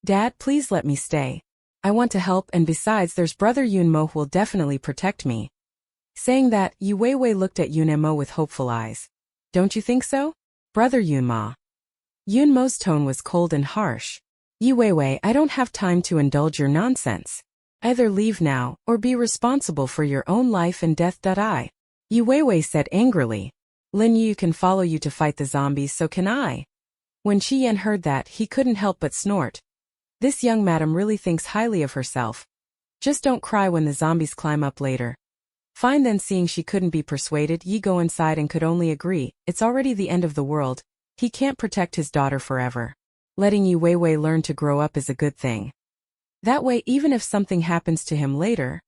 [SPEAKER 1] Dad, please let me stay. I want to help, and besides, there's brother Yunmo who will definitely protect me. Saying that, Yi Weiwei looked at Yunemo with hopeful eyes. Don't you think so, brother Yunma? Yunmo's tone was cold and harsh. Yi Weiwei, I don't have time to indulge your nonsense. Either leave now, or be responsible for your own life and death. Yi Weiwei said angrily. Lin Yu can follow you to fight the zombies, so can I. When Qi Yan heard that, he couldn't help but snort. This young madam really thinks highly of herself. Just don't cry when the zombies climb up later. Fine then. Seeing she couldn't be persuaded, Yi Go inside and could only agree. It's already the end of the world. He can't protect his daughter forever. Letting Yi Weiwei learn to grow up is a good thing. That way, even if something happens to him later,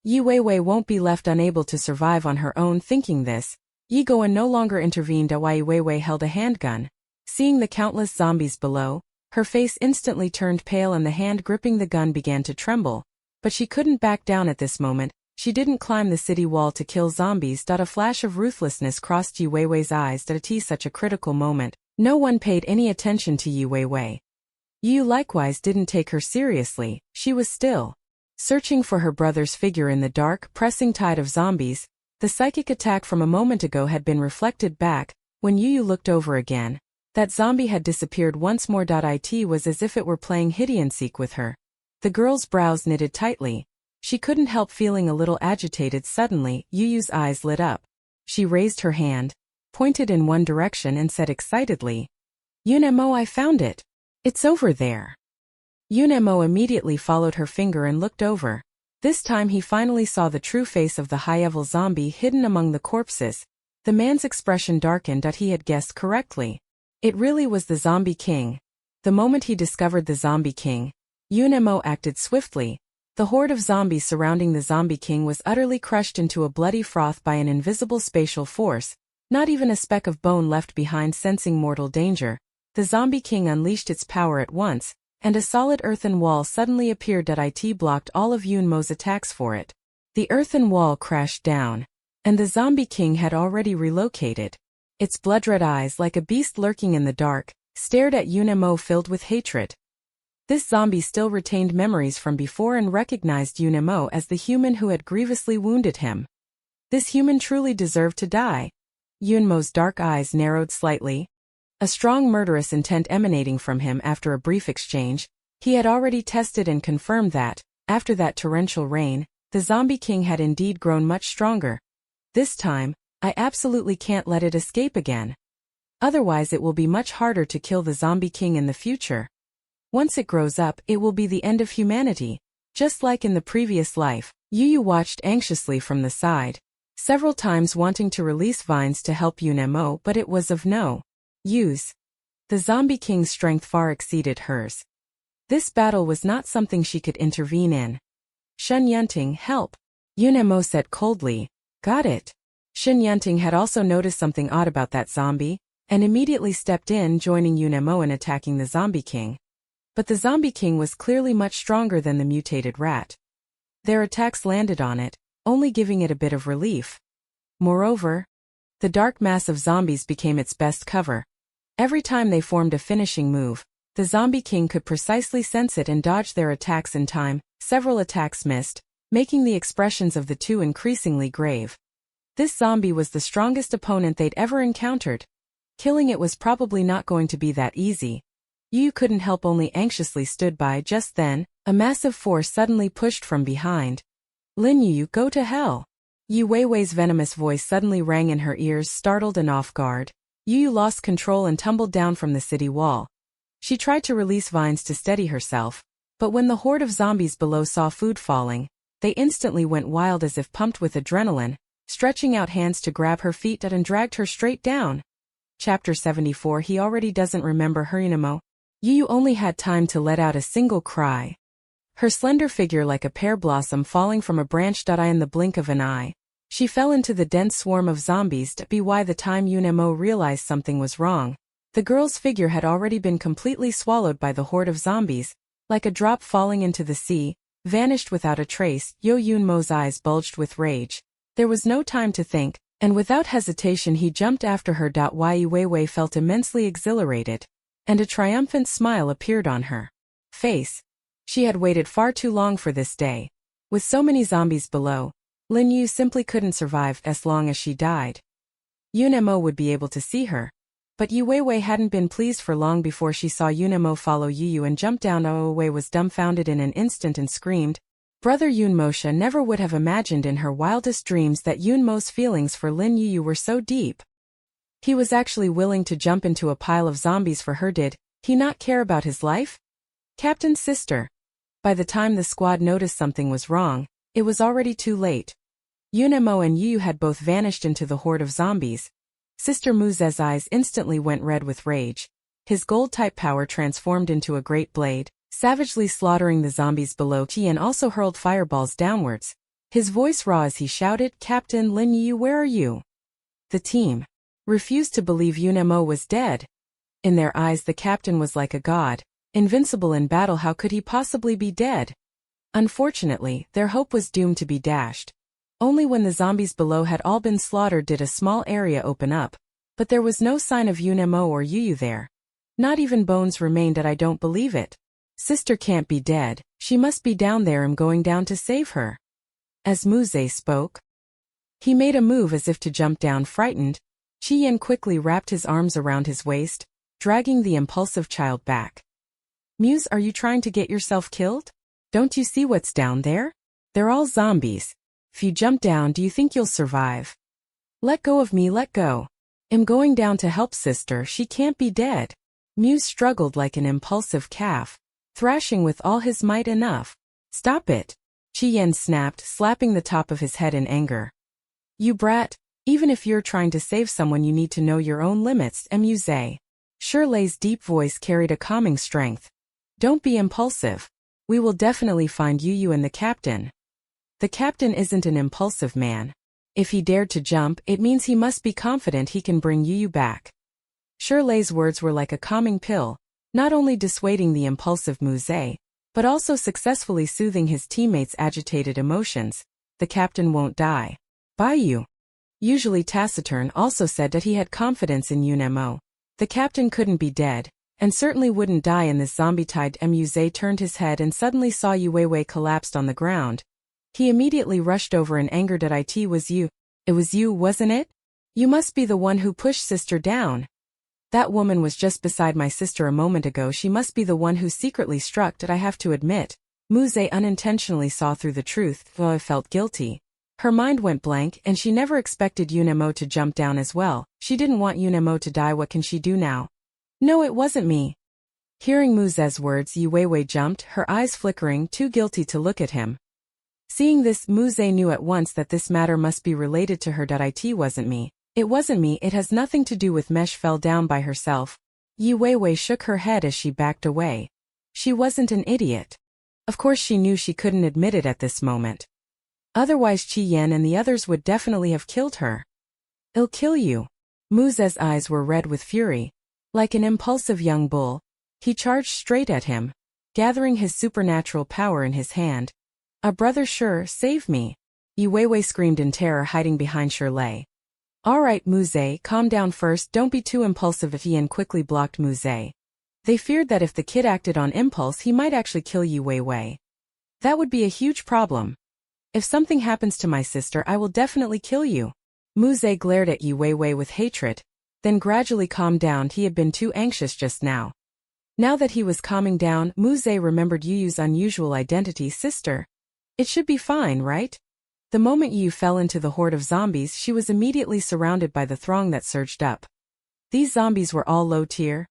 [SPEAKER 1] Yi Weiwei won't be left unable to survive on her own. Thinking this, Yi Goen no longer intervened. While Yi Weiwei held a handgun. Seeing the countless zombies below, her face instantly turned pale and the hand gripping the gun began to tremble. But she couldn't back down at this moment. She didn't climb the city wall to kill zombies. A flash of ruthlessness crossed Yi Weiwei's eyes. At such a critical moment, no one paid any attention to Yi Weiwei. Yu likewise didn't take her seriously. She was still searching for her brother's figure in the dark, pressing tide of zombies. The psychic attack from a moment ago had been reflected back. When Yu looked over again, that zombie had disappeared once more. It was as if it were playing hide and seek with her. The girl's brows knitted tightly. She couldn't help feeling a little agitated. Suddenly, Yu's eyes lit up. She raised her hand, pointed in one direction and said excitedly, Yunemo, I found it. It's over there. Yunemo immediately followed her finger and looked over. This time he finally saw the true face of the high-level zombie hidden among the corpses. The man's expression darkened. He had guessed correctly. It really was the Zombie King. The moment he discovered the Zombie King, Yunemo acted swiftly. The horde of zombies surrounding the Zombie King was utterly crushed into a bloody froth by an invisible spatial force. Not even a speck of bone left behind. Sensing mortal danger, the Zombie King unleashed its power at once, and a solid earthen wall suddenly appeared. It blocked all of Yunmo's attacks for it. The earthen wall crashed down, and the Zombie King had already relocated. Its blood-red eyes, like a beast lurking in the dark, stared at Yunemo filled with hatred. This zombie still retained memories from before and recognized Yunemo as the human who had grievously wounded him. This human truly deserved to die. Yunmo's dark eyes narrowed slightly. A strong murderous intent emanating from him. After a brief exchange, he had already tested and confirmed that, after that torrential rain, the Zombie King had indeed grown much stronger. This time, I absolutely can't let it escape again. Otherwise it will be much harder to kill the Zombie King in the future. Once it grows up, it will be the end of humanity. Just like in the previous life, Yu watched anxiously from the side, several times wanting to release vines to help Yunemo, but it was of no use. The Zombie King's strength far exceeded hers. This battle was not something she could intervene in. Shun Yunting, help! Yunemo said coldly. Got it. Shun Yunting had also noticed something odd about that zombie, and immediately stepped in, joining Yunemo in attacking the Zombie King. But the Zombie King was clearly much stronger than the mutated rat. Their attacks landed on it, only giving it a bit of relief. Moreover, the dark mass of zombies became its best cover. Every time they formed a finishing move, the zombie king could precisely sense it and dodge their attacks in time. Several attacks missed, making the expressions of the two increasingly grave. This zombie was the strongest opponent they'd ever encountered. Killing it was probably not going to be that easy. Yu couldn't help only anxiously stood by. Just then, a massive force suddenly pushed from behind. Lin Yu, go to hell. Yu Weiwei's venomous voice suddenly rang in her ears, startled and off guard. Yu lost control and tumbled down from the city wall. She tried to release vines to steady herself, but when the horde of zombies below saw food falling, they instantly went wild as if pumped with adrenaline, stretching out hands to grab her feet and dragged her straight down. Chapter 74. He already doesn't remember her. Yu only had time to let out a single cry. Her slender figure like a pear blossom falling from a branch. In the blink of an eye, she fell into the dense swarm of zombies. By the time Yunemo realized something was wrong, the girl's figure had already been completely swallowed by the horde of zombies, like a drop falling into the sea, vanished without a trace. Yunmo's eyes bulged with rage. There was no time to think, and without hesitation he jumped after her. Yu Weiwei felt immensely exhilarated, and a triumphant smile appeared on her face. She had waited far too long for this day. With so many zombies below, Lin Yu simply couldn't survive as long as she died. Yunemo would be able to see her, but Yu Weiwei hadn't been pleased for long before she saw Yunemo follow Yu and jump down. Yu Weiwei was dumbfounded in an instant and screamed. Brother Yunmosha never would have imagined in her wildest dreams that Yunmo's feelings for Lin Yu were so deep. He was actually willing to jump into a pile of zombies for her. Did he not care about his life? Captain's sister. By the time the squad noticed something was wrong, it was already too late. Yunemo and Yu had both vanished into the horde of zombies. Sister Muze's eyes instantly went red with rage. His gold-type power transformed into a great blade, savagely slaughtering the zombies below. Tian also hurled fireballs downwards. His voice raw as he shouted, Captain Lin Yu, where are you? The team refused to believe Yunemo was dead. In their eyes the captain was like a god, invincible in battle. How could he possibly be dead? Unfortunately, their hope was doomed to be dashed. Only when the zombies below had all been slaughtered did a small area open up, but there was no sign of Yunemo or Yu there. Not even bones remained. I don't believe it. Sister can't be dead, she must be down there. I'm going down to save her. As Muze spoke, he made a move as if to jump down. Frightened, Qian quickly wrapped his arms around his waist, dragging the impulsive child back. Muse, are you trying to get yourself killed? Don't you see what's down there? They're all zombies. If you jump down, do you think you'll survive? Let go of me, let go. I'm going down to help sister, she can't be dead. Muse struggled like an impulsive calf, thrashing with all his might. Enough. Stop it. Qian snapped, slapping the top of his head in anger. You brat, even if you're trying to save someone you need to know your own limits. Muse. Shirley's deep voice carried a calming strength. Don't be impulsive. We will definitely find Yu and the captain. The captain isn't an impulsive man. If he dared to jump, it means he must be confident he can bring Yu back. Shirley's words were like a calming pill, not only dissuading the impulsive Muze, but also successfully soothing his teammates' agitated emotions. The captain won't die. Yu, usually taciturn, also said that he had confidence in Yunemo. The captain couldn't be dead, and certainly wouldn't die in this zombie-tide. Muze turned his head and suddenly saw Yu Weiwei collapsed on the ground. He immediately rushed over in anger. It was you. It was you, wasn't it? You must be the one who pushed sister down. That woman was just beside my sister a moment ago. She must be the one who secretly struck. I have to admit, Muze unintentionally saw through the truth. I felt guilty. Her mind went blank and she never expected Yunemo to jump down as well. She didn't want Yunemo to die. What can she do now? No, it wasn't me. Hearing Muze's words, Yu Weiwei jumped, her eyes flickering, too guilty to look at him. Seeing this, Muze knew at once that this matter must be related to her. It wasn't me. It wasn't me, it has nothing to do with Mesh fell down by herself. Yu Weiwei shook her head as she backed away. She wasn't an idiot. Of course she knew she couldn't admit it at this moment. Otherwise Qian and the others would definitely have killed her. I'll kill you. Muze's eyes were red with fury. Like an impulsive young bull, he charged straight at him, gathering his supernatural power in his hand. A brother, sure, save me. Yu Weiwei screamed in terror, hiding behind Shirley. Alright Muse, calm down first, don't be too impulsive. Ian quickly blocked Muse. They feared that if the kid acted on impulse he might actually kill Yu Weiwei. That would be a huge problem. If something happens to my sister I will definitely kill you. Muse glared at Yu Weiwei with hatred, then gradually calmed down. He had been too anxious just now. Now that he was calming down, Muse remembered Yu's unusual identity. Sister. It should be fine, right? The moment Yu fell into the horde of zombies she was immediately surrounded by the throng that surged up. These zombies were all low tier.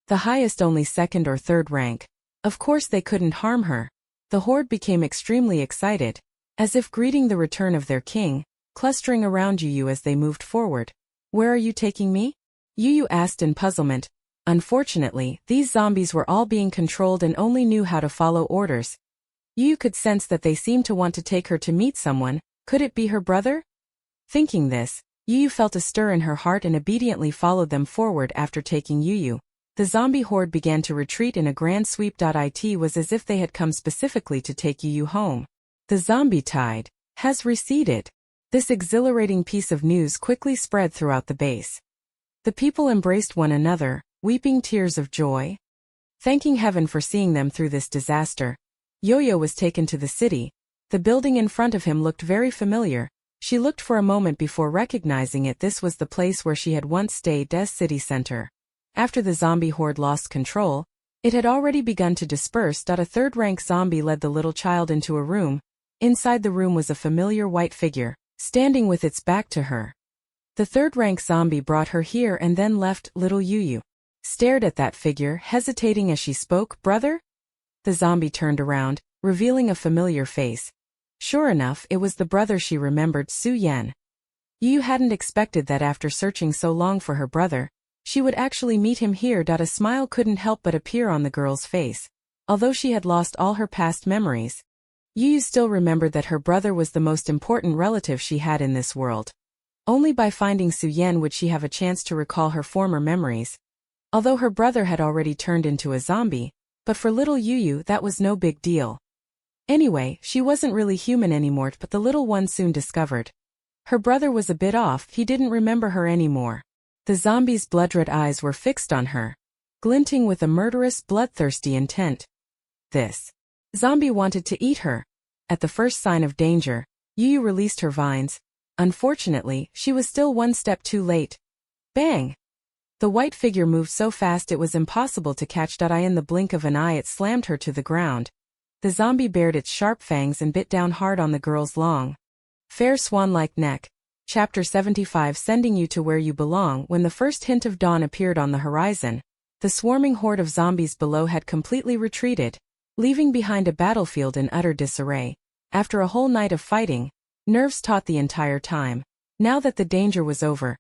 [SPEAKER 1] The highest only second or third rank. Of course they couldn't harm her. The horde became extremely excited, as if greeting the return of their king, clustering around Yu as they moved forward. Where are you taking me? Yu asked in puzzlement. Unfortunately, these zombies were all being controlled and only knew how to follow orders. Yu could sense that they seemed to want to take her to meet someone. Could it be her brother? Thinking this, Yu felt a stir in her heart and obediently followed them forward. After taking Yu, the zombie horde began to retreat in a grand sweep. It was as if they had come specifically to take Yu home. The zombie tide has receded. This exhilarating piece of news quickly spread throughout the base. The people embraced one another, weeping tears of joy, thanking heaven for seeing them through this disaster. Yo-Yo was taken to the city. The building in front of him looked very familiar. She looked for a moment before recognizing it. This was the place where she had once stayed, Des city center. After the zombie horde lost control, it had already begun to disperse. A third-rank zombie led the little child into a room. Inside the room was a familiar white figure, standing with its back to her. The third-rank zombie brought her here and then left. Little Yu stared at that figure, hesitating as she spoke. Brother? The zombie turned around, revealing a familiar face. Sure enough, it was the brother she remembered, Su Yan. Yu hadn't expected that after searching so long for her brother, she would actually meet him here. A smile couldn't help but appear on the girl's face. Although she had lost all her past memories, Yu still remembered that her brother was the most important relative she had in this world. Only by finding Su Yan would she have a chance to recall her former memories. Although her brother had already turned into a zombie, but for little Yu that was no big deal. Anyway, she wasn't really human anymore, but the little one soon discovered. Her brother was a bit off, he didn't remember her anymore. The zombie's blood-red eyes were fixed on her, glinting with a murderous, bloodthirsty intent. This zombie wanted to eat her. At the first sign of danger, Yu released her vines. Unfortunately, she was still one step too late. Bang! The white figure moved so fast it was impossible to catch. In the blink of an eye it slammed her to the ground. The zombie bared its sharp fangs and bit down hard on the girl's long, fair swan-like neck. Chapter 75, sending you to where you belong. When the first hint of dawn appeared on the horizon, the swarming horde of zombies below had completely retreated, leaving behind a battlefield in utter disarray. After a whole night of fighting, nerves taut the entire time. Now that the danger was over,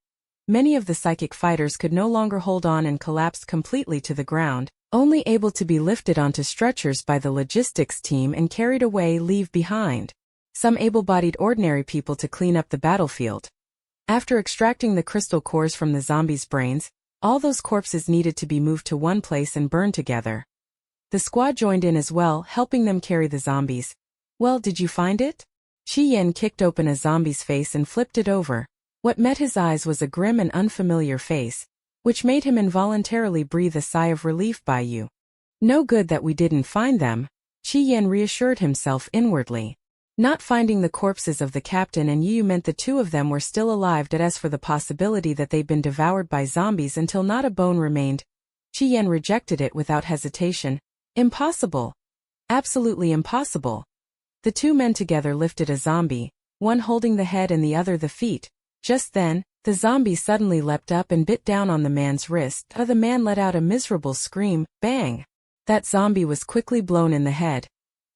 [SPEAKER 1] many of the psychic fighters could no longer hold on and collapsed completely to the ground, only able to be lifted onto stretchers by the logistics team and carried away. Leave behind some able-bodied ordinary people to clean up the battlefield. After extracting the crystal cores from the zombies' brains, all those corpses needed to be moved to one place and burned together. The squad joined in as well, helping them carry the zombies. Well, did you find it? Shi Yan kicked open a zombie's face and flipped it over. What met his eyes was a grim and unfamiliar face, which made him involuntarily breathe a sigh of relief. By you. No good that we didn't find them, Shi Yan reassured himself inwardly. Not finding the corpses of the captain and Yu meant the two of them were still alive. As for the possibility that they'd been devoured by zombies until not a bone remained, Shi Yan rejected it without hesitation. Impossible. Absolutely impossible. The two men together lifted a zombie, one holding the head and the other the feet. Just then, the zombie suddenly leapt up and bit down on the man's wrist. The man let out a miserable scream. Bang! That zombie was quickly blown in the head.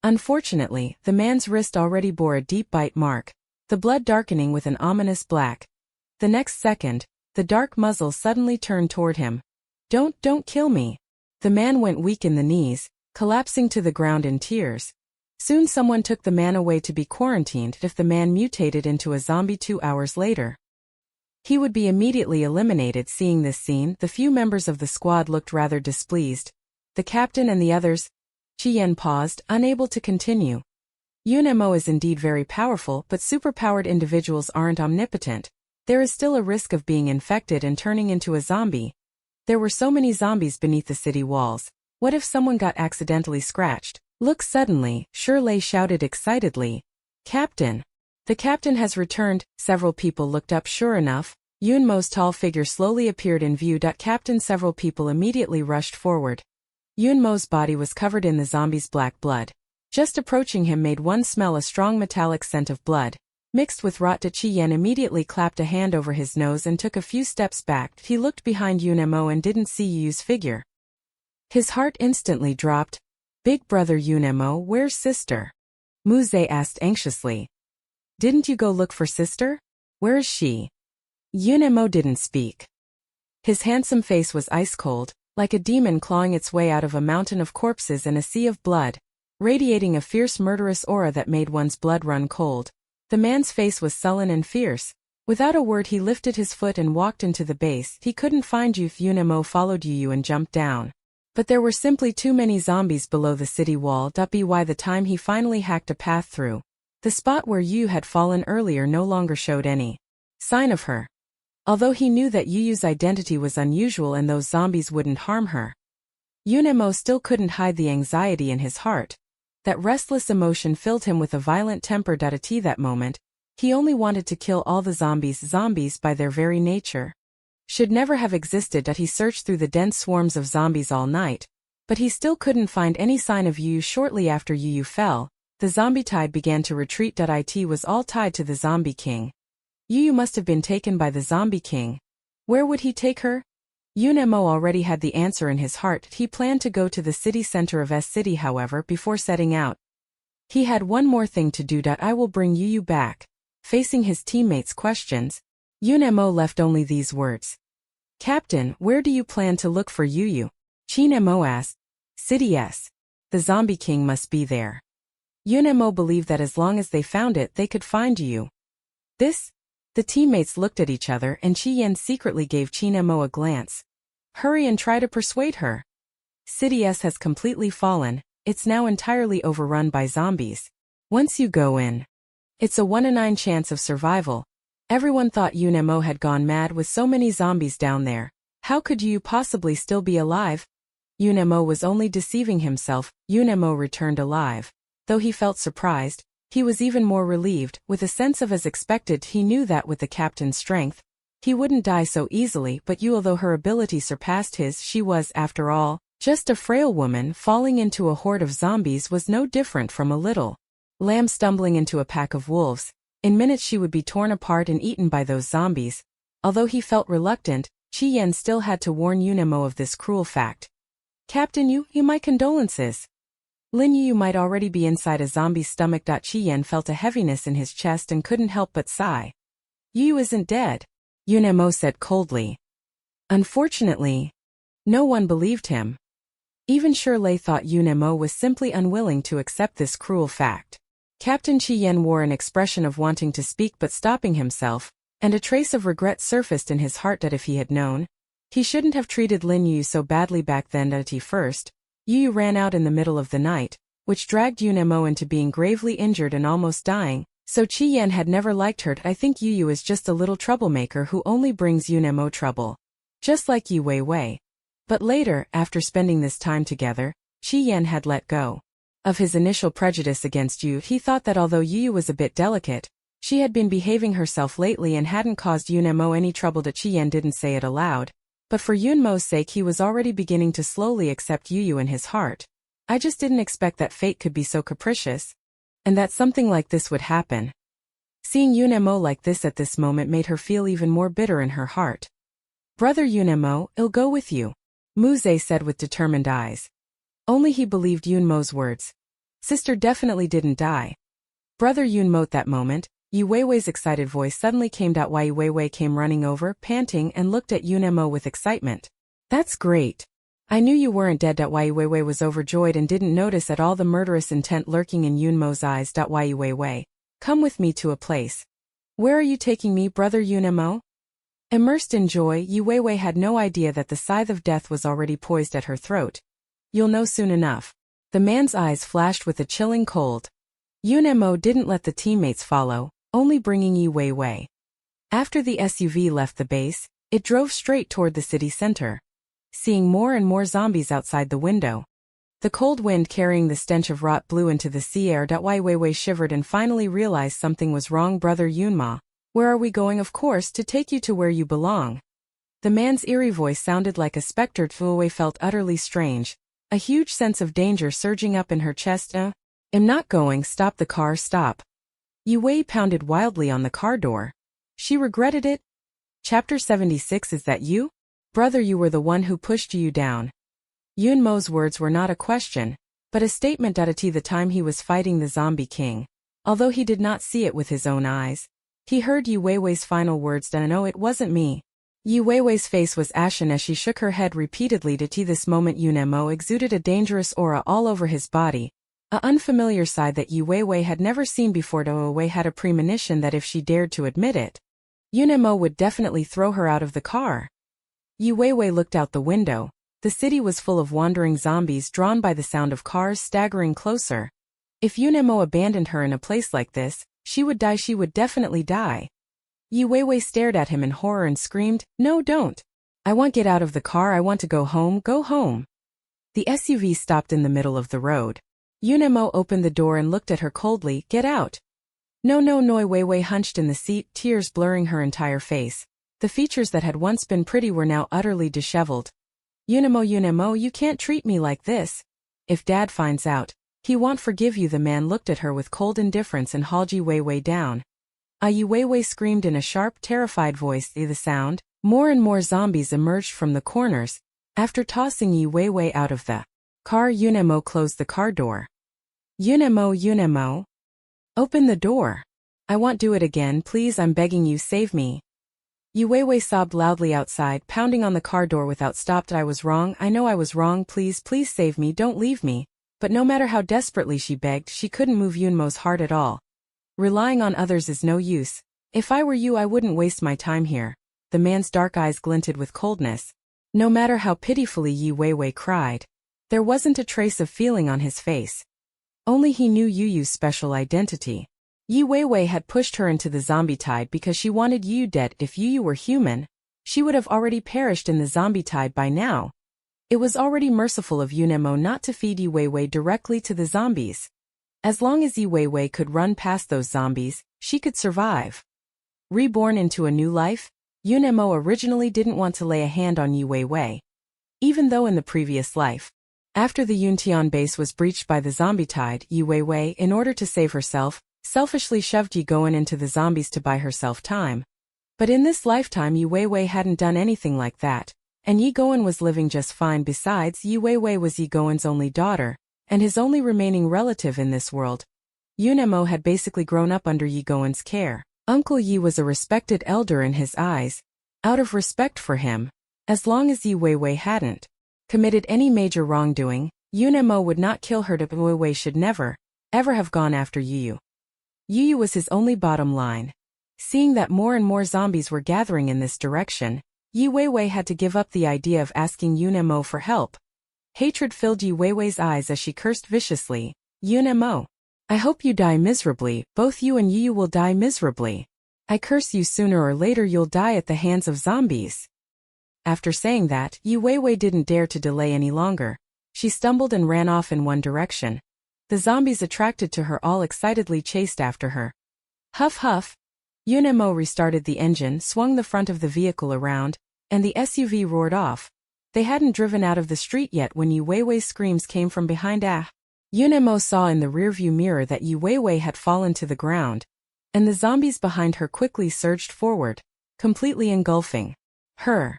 [SPEAKER 1] Unfortunately, the man's wrist already bore a deep bite mark, the blood darkening with an ominous black. The next second, the dark muzzle suddenly turned toward him. Don't kill me. The man went weak in the knees, collapsing to the ground in tears. Soon someone took the man away to be quarantined. If the man mutated into a zombie 2 hours later, he would be immediately eliminated. Seeing this scene, the few members of the squad looked rather displeased. The captain and the others. Shi Yan paused, unable to continue. Yun Mo is indeed very powerful, but superpowered individuals aren't omnipotent. There is still a risk of being infected and turning into a zombie. There were so many zombies beneath the city walls. What if someone got accidentally scratched? Look suddenly, Shirley shouted excitedly. Captain! The captain has returned. Several people looked up. Sure enough, Yunmo's tall figure slowly appeared in view. Captain! Several people immediately rushed forward. Yunmo's body was covered in the zombie's black blood. Just approaching him made one smell a strong metallic scent of blood, mixed with rot. Qian immediately clapped a hand over his nose and took a few steps back. He looked behind Yunmo and didn't see Yu's figure. His heart instantly dropped. Big brother Yunmo, where's sister? Muze asked anxiously. Didn't you go look for sister? Where is she? Yunmo didn't speak. His handsome face was ice cold, like a demon clawing its way out of a mountain of corpses and a sea of blood, radiating a fierce murderous aura that made one's blood run cold. The man's face was sullen and fierce. Without a word he lifted his foot and walked into the base. He couldn't find Yu. Yunmo followed Yu and jumped down. But there were simply too many zombies below the city wall. By the time he finally hacked a path through, the spot where Yu had fallen earlier no longer showed any sign of her. Although he knew that Yu's identity was unusual and those zombies wouldn't harm her, Yunmo still couldn't hide the anxiety in his heart. That restless emotion filled him with a violent temper. At that moment, he only wanted to kill all the zombies. Zombies by their very nature should never have existed. He searched through the dense swarms of zombies all night, but he still couldn't find any sign of Yu. Shortly after Yu fell, the zombie tide began to retreat. It was all tied to the zombie king. Yu must have been taken by the zombie king. Where would he take her? Yunmo already had the answer in his heart. He planned to go to the city center of S City. However, before setting out, he had one more thing to do. I will bring Yu back. Facing his teammates' questions, Yunmo left only these words. Captain, where do you plan to look for Yu? Chinemo asked. City S. The zombie king must be there. Yunmo believed that as long as they found it they could find Yu. This? The teammates looked at each other and Qian secretly gave Chinemo a glance. Hurry and try to persuade her. City S has completely fallen. It's now entirely overrun by zombies. Once you go in, it's a 1 in 9 chance of survival. Everyone thought Yunmo had gone mad with so many zombies down there. How could Yu possibly still be alive? Yunmo was only deceiving himself. Yunmo returned alive. Though he felt surprised, he was even more relieved. With a sense of as expected, he knew that with the captain's strength, he wouldn't die so easily. But Yu, although her ability surpassed his, she was, after all, just a frail woman. Falling into a horde of zombies was no different from a little lamb stumbling into a pack of wolves. In minutes she would be torn apart and eaten by those zombies. Although he felt reluctant, Qian still had to warn Yunmo of this cruel fact. Captain Yu, my condolences. Lin Yu might already be inside a zombie's stomach. Qian felt a heaviness in his chest and couldn't help but sigh. Yu isn't dead, Yunmo said coldly. Unfortunately, no one believed him. Even Shirley thought Yunmo was simply unwilling to accept this cruel fact. Captain Qian wore an expression of wanting to speak but stopping himself, and a trace of regret surfaced in his heart. That if he had known, he shouldn't have treated Lin Yu so badly back then. At first, Yu ran out in the middle of the night, which dragged Yunmo into being gravely injured and almost dying, so Qian had never liked her. I think Yu is just a little troublemaker who only brings Yunmo trouble. Just like Yi Weiwei. But later, after spending this time together, Qian had let go of his initial prejudice against Yu. He thought that although Yu was a bit delicate, she had been behaving herself lately and hadn't caused Yunmo any trouble. Qian didn't say it aloud, but for Yunmo's sake he was already beginning to slowly accept Yu in his heart. I just didn't expect that fate could be so capricious, and that something like this would happen. Seeing Yunmo like this at this moment made her feel even more bitter in her heart. Brother Yunmo, I'll go with you, Muze said with determined eyes. Only he believed Yunmo's words. Sister definitely didn't die. Brother Yunmo. At that moment, Yi Weiwei's excited voice suddenly came out. Yi Weiwei came running over, panting, and looked at Yunmo with excitement. That's great. I knew you weren't dead. Yi Weiwei was overjoyed and didn't notice at all the murderous intent lurking in Yunmo's eyes. Yi Weiwei, come with me to a place. Where are you taking me, brother Yunmo? Immersed in joy, Yi Weiwei had no idea that the scythe of death was already poised at her throat. You'll know soon enough. The man's eyes flashed with a chilling cold. Yunmo didn't let the teammates follow, only bringing Yi Weiwei. After the SUV left the base, it drove straight toward the city center, seeing more and more zombies outside the window. The cold wind carrying the stench of rot blew into the sea air. Wei Wei shivered and finally realized something was wrong. Brother Yunma, where are we going? Of course, to take you to where you belong. The man's eerie voice sounded like a specter. Wei felt utterly strange, a huge sense of danger surging up in her chest. I'm not going. Stop the car, stop. Wei pounded wildly on the car door. She regretted it. Chapter 76. Is that you? Brother, you were the one who pushed you down. Yunmo's words were not a question, but a statement. At the time he was fighting the zombie king, although he did not see it with his own eyes. He heard Yu Weiwei's final words. No, it wasn't me. Yu Weiwei's face was ashen as she shook her head repeatedly. This moment Yunmo exuded a dangerous aura all over his body, an unfamiliar side that Yu Weiwei had never seen before. Wei had a premonition that if she dared to admit it, Yunmo would definitely throw her out of the car. Yu Weiwei looked out the window. The city was full of wandering zombies drawn by the sound of cars staggering closer. If Yunmo abandoned her in a place like this, she would die. She would definitely die. Yu Weiwei stared at him in horror and screamed, "No, don't. I want to get out of the car. I want to go home, go home." The SUV stopped in the middle of the road. Yunmo opened the door and looked at her coldly. "Get out." No, Weiwei hunched in the seat, tears blurring her entire face. The features that had once been pretty were now utterly disheveled. Yunmo, you can't treat me like this. If Dad finds out, he won't forgive you." The man looked at her with cold indifference and hauled Yu Weiwei down. Yu Weiwei screamed in a sharp, terrified voice. The sound, more and more zombies emerged from the corners. After tossing Yu Weiwei out of the car, Yunmo closed the car door. Yunmo. Open the door. I won't do it again, please, I'm begging you, save me. Yu Weiwei sobbed loudly outside, pounding on the car door without stop. I was wrong, I know I was wrong, please save me, don't leave me. But no matter how desperately she begged, she couldn't move Yunmo's heart at all. Relying on others is no use. If I were you, I wouldn't waste my time here. The man's dark eyes glinted with coldness. No matter how pitifully Yu Weiwei cried, there wasn't a trace of feeling on his face. Only he knew Yu's special identity. Yu Weiwei had pushed her into the zombie tide because she wanted Yu dead. If Yu were human, she would have already perished in the zombie tide by now. It was already merciful of Yunmo not to feed Yu Weiwei directly to the zombies. As long as Yu Weiwei could run past those zombies, she could survive. Reborn into a new life, Yunmo originally didn't want to lay a hand on Yu Weiwei. Even though in the previous life, after the Yuntian base was breached by the zombie tide, Yu Weiwei, in order to save herself, selfishly shoved Yi Goen into the zombies to buy herself time. But in this lifetime Yu Weiwei hadn't done anything like that, and Yi Goen was living just fine. Besides, Yu Weiwei was Yi Goen's only daughter, and his only remaining relative in this world. Yunmo had basically grown up under Yi Goen's care. Uncle Yi was a respected elder in his eyes. Out of respect for him, as long as Yu Weiwei hadn't committed any major wrongdoing, Yunmo would not kill her. Yu Weiwei should never, ever have gone after Yu. Yu was his only bottom line. Seeing that more and more zombies were gathering in this direction, Yu Weiwei had to give up the idea of asking Yunmo for help. Hatred filled Yu Weiwei's eyes as she cursed viciously. Yunmo, I hope you die miserably, both you and Yu will die miserably. I curse you, sooner or later you'll die at the hands of zombies. After saying that, Yu Weiwei didn't dare to delay any longer. She stumbled and ran off in one direction. The zombies attracted to her all excitedly chased after her. Huff huff. Yunmo restarted the engine, swung the front of the vehicle around, and the SUV roared off. They hadn't driven out of the street yet when Yu Weiwei's screams came from behind. Yunmo saw in the rearview mirror that Yu Weiwei had fallen to the ground, and the zombies behind her quickly surged forward, completely engulfing her.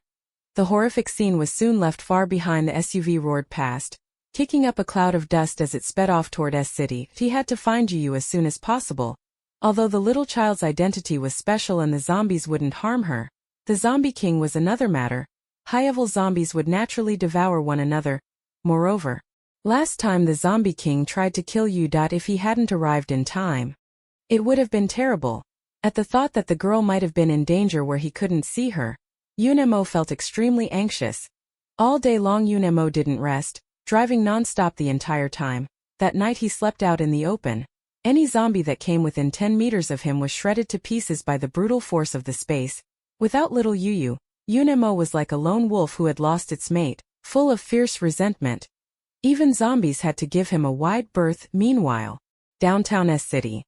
[SPEAKER 1] The horrific scene was soon left far behind. The SUV roared past, kicking up a cloud of dust as it sped off toward S-City. He had to find Yu as soon as possible. Although the little child's identity was special and the zombies wouldn't harm her, the Zombie King was another matter. High-level zombies would naturally devour one another. Moreover, last time the Zombie King tried to kill Yu. If he hadn't arrived in time, it would have been terrible. At the thought that the girl might have been in danger where he couldn't see her, Yunmo felt extremely anxious. All day long Yunmo didn't rest, driving non-stop the entire time. That night he slept out in the open. Any zombie that came within 10 meters of him was shredded to pieces by the brutal force of the space. Without little Yu, Unemo was like a lone wolf who had lost its mate, full of fierce resentment. Even zombies had to give him a wide berth. Meanwhile, downtown S City.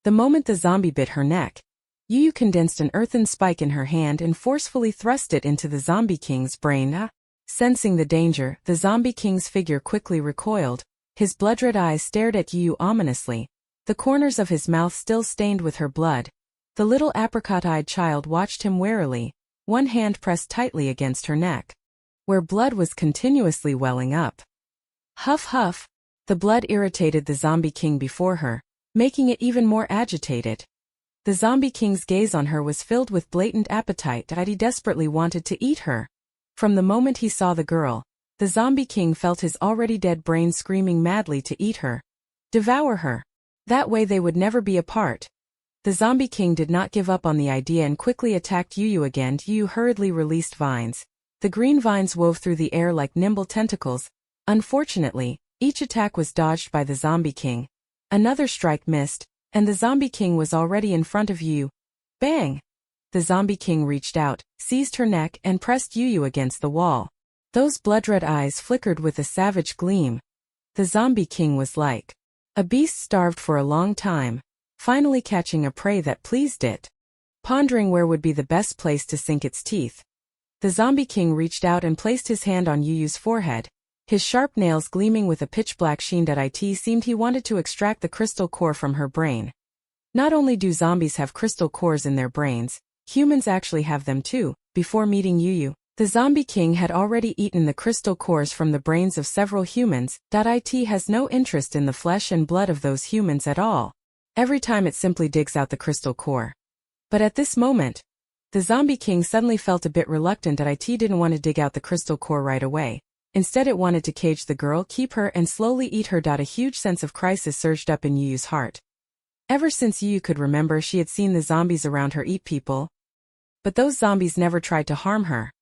[SPEAKER 1] The moment the zombie bit her neck, Yu condensed an earthen spike in her hand and forcefully thrust it into the Zombie King's brain. Sensing the danger, the Zombie King's figure quickly recoiled. His blood-red eyes stared at Yu ominously, the corners of his mouth still stained with her blood. The little apricot-eyed child watched him warily, one hand pressed tightly against her neck, where blood was continuously welling up. Huff huff. The blood irritated the Zombie King before her, making it even more agitated. The Zombie King's gaze on her was filled with blatant appetite that he desperately wanted to eat her. From the moment he saw the girl, the Zombie King felt his already dead brain screaming madly to eat her. Devour her. That way they would never be apart. The Zombie King did not give up on the idea and quickly attacked Yu again. Yu hurriedly released vines. The green vines wove through the air like nimble tentacles. Unfortunately, each attack was dodged by the Zombie King. Another strike missed, and the Zombie King was already in front of Yu. Bang! The Zombie King reached out, seized her neck and pressed Yu against the wall. Those blood-red eyes flickered with a savage gleam. The Zombie King was like a beast starved for a long time, finally catching a prey that pleased it. Pondering where would be the best place to sink its teeth, the Zombie King reached out and placed his hand on Yu's forehead, his sharp nails gleaming with a pitch-black sheen that it seemed he wanted to extract the crystal core from her brain. Not only do zombies have crystal cores in their brains, humans actually have them too. Before meeting Yu, the Zombie King had already eaten the crystal cores from the brains of several humans. It has no interest in the flesh and blood of those humans at all. Every time it simply digs out the crystal core. But at this moment, the Zombie King suddenly felt a bit reluctant that it didn't want to dig out the crystal core right away. Instead it wanted to cage the girl, keep her and slowly eat her. A huge sense of crisis surged up in Yu's heart. Ever since Yu could remember, she had seen the zombies around her eat people. But those zombies never tried to harm her.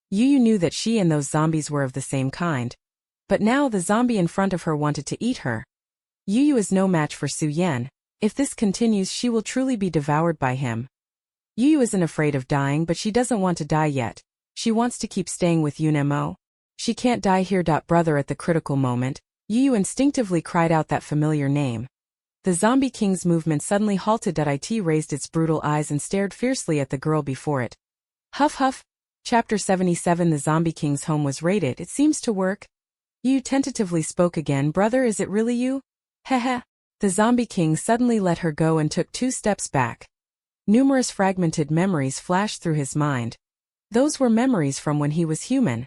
[SPEAKER 1] Yu knew that she and those zombies were of the same kind. But now the zombie in front of her wanted to eat her. Yu is no match for Su Yan. If this continues, she will truly be devoured by him. Yu isn't afraid of dying, but she doesn't want to die yet. She wants to keep staying with Unemo. She can't die here. Brother. At the critical moment, Yu instinctively cried out that familiar name. The Zombie King's movement suddenly halted. It raised its brutal eyes and stared fiercely at the girl before it. Huff huff. Chapter 77. The Zombie King's home was raided. It seems to work. Yu tentatively spoke again. Brother, is it really you? Heh. The Zombie King suddenly let her go and took 2 steps back. Numerous fragmented memories flashed through his mind. Those were memories from when he was human.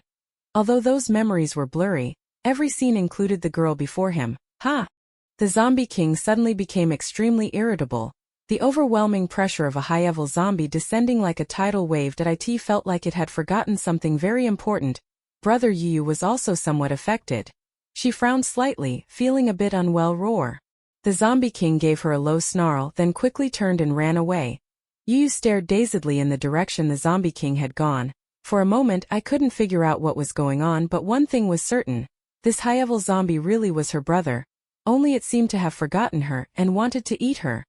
[SPEAKER 1] Although those memories were blurry, every scene included the girl before him. The Zombie King suddenly became extremely irritable. The overwhelming pressure of a high-level zombie descending like a tidal wave. It felt like it had forgotten something very important. Brother Yu was also somewhat affected. She frowned slightly, feeling a bit unwell. Roar. The Zombie King gave her a low snarl, then quickly turned and ran away. Yu stared dazedly in the direction the Zombie King had gone. For a moment I couldn't figure out what was going on, but one thing was certain. This high-level zombie really was her brother. Only it seemed to have forgotten her and wanted to eat her.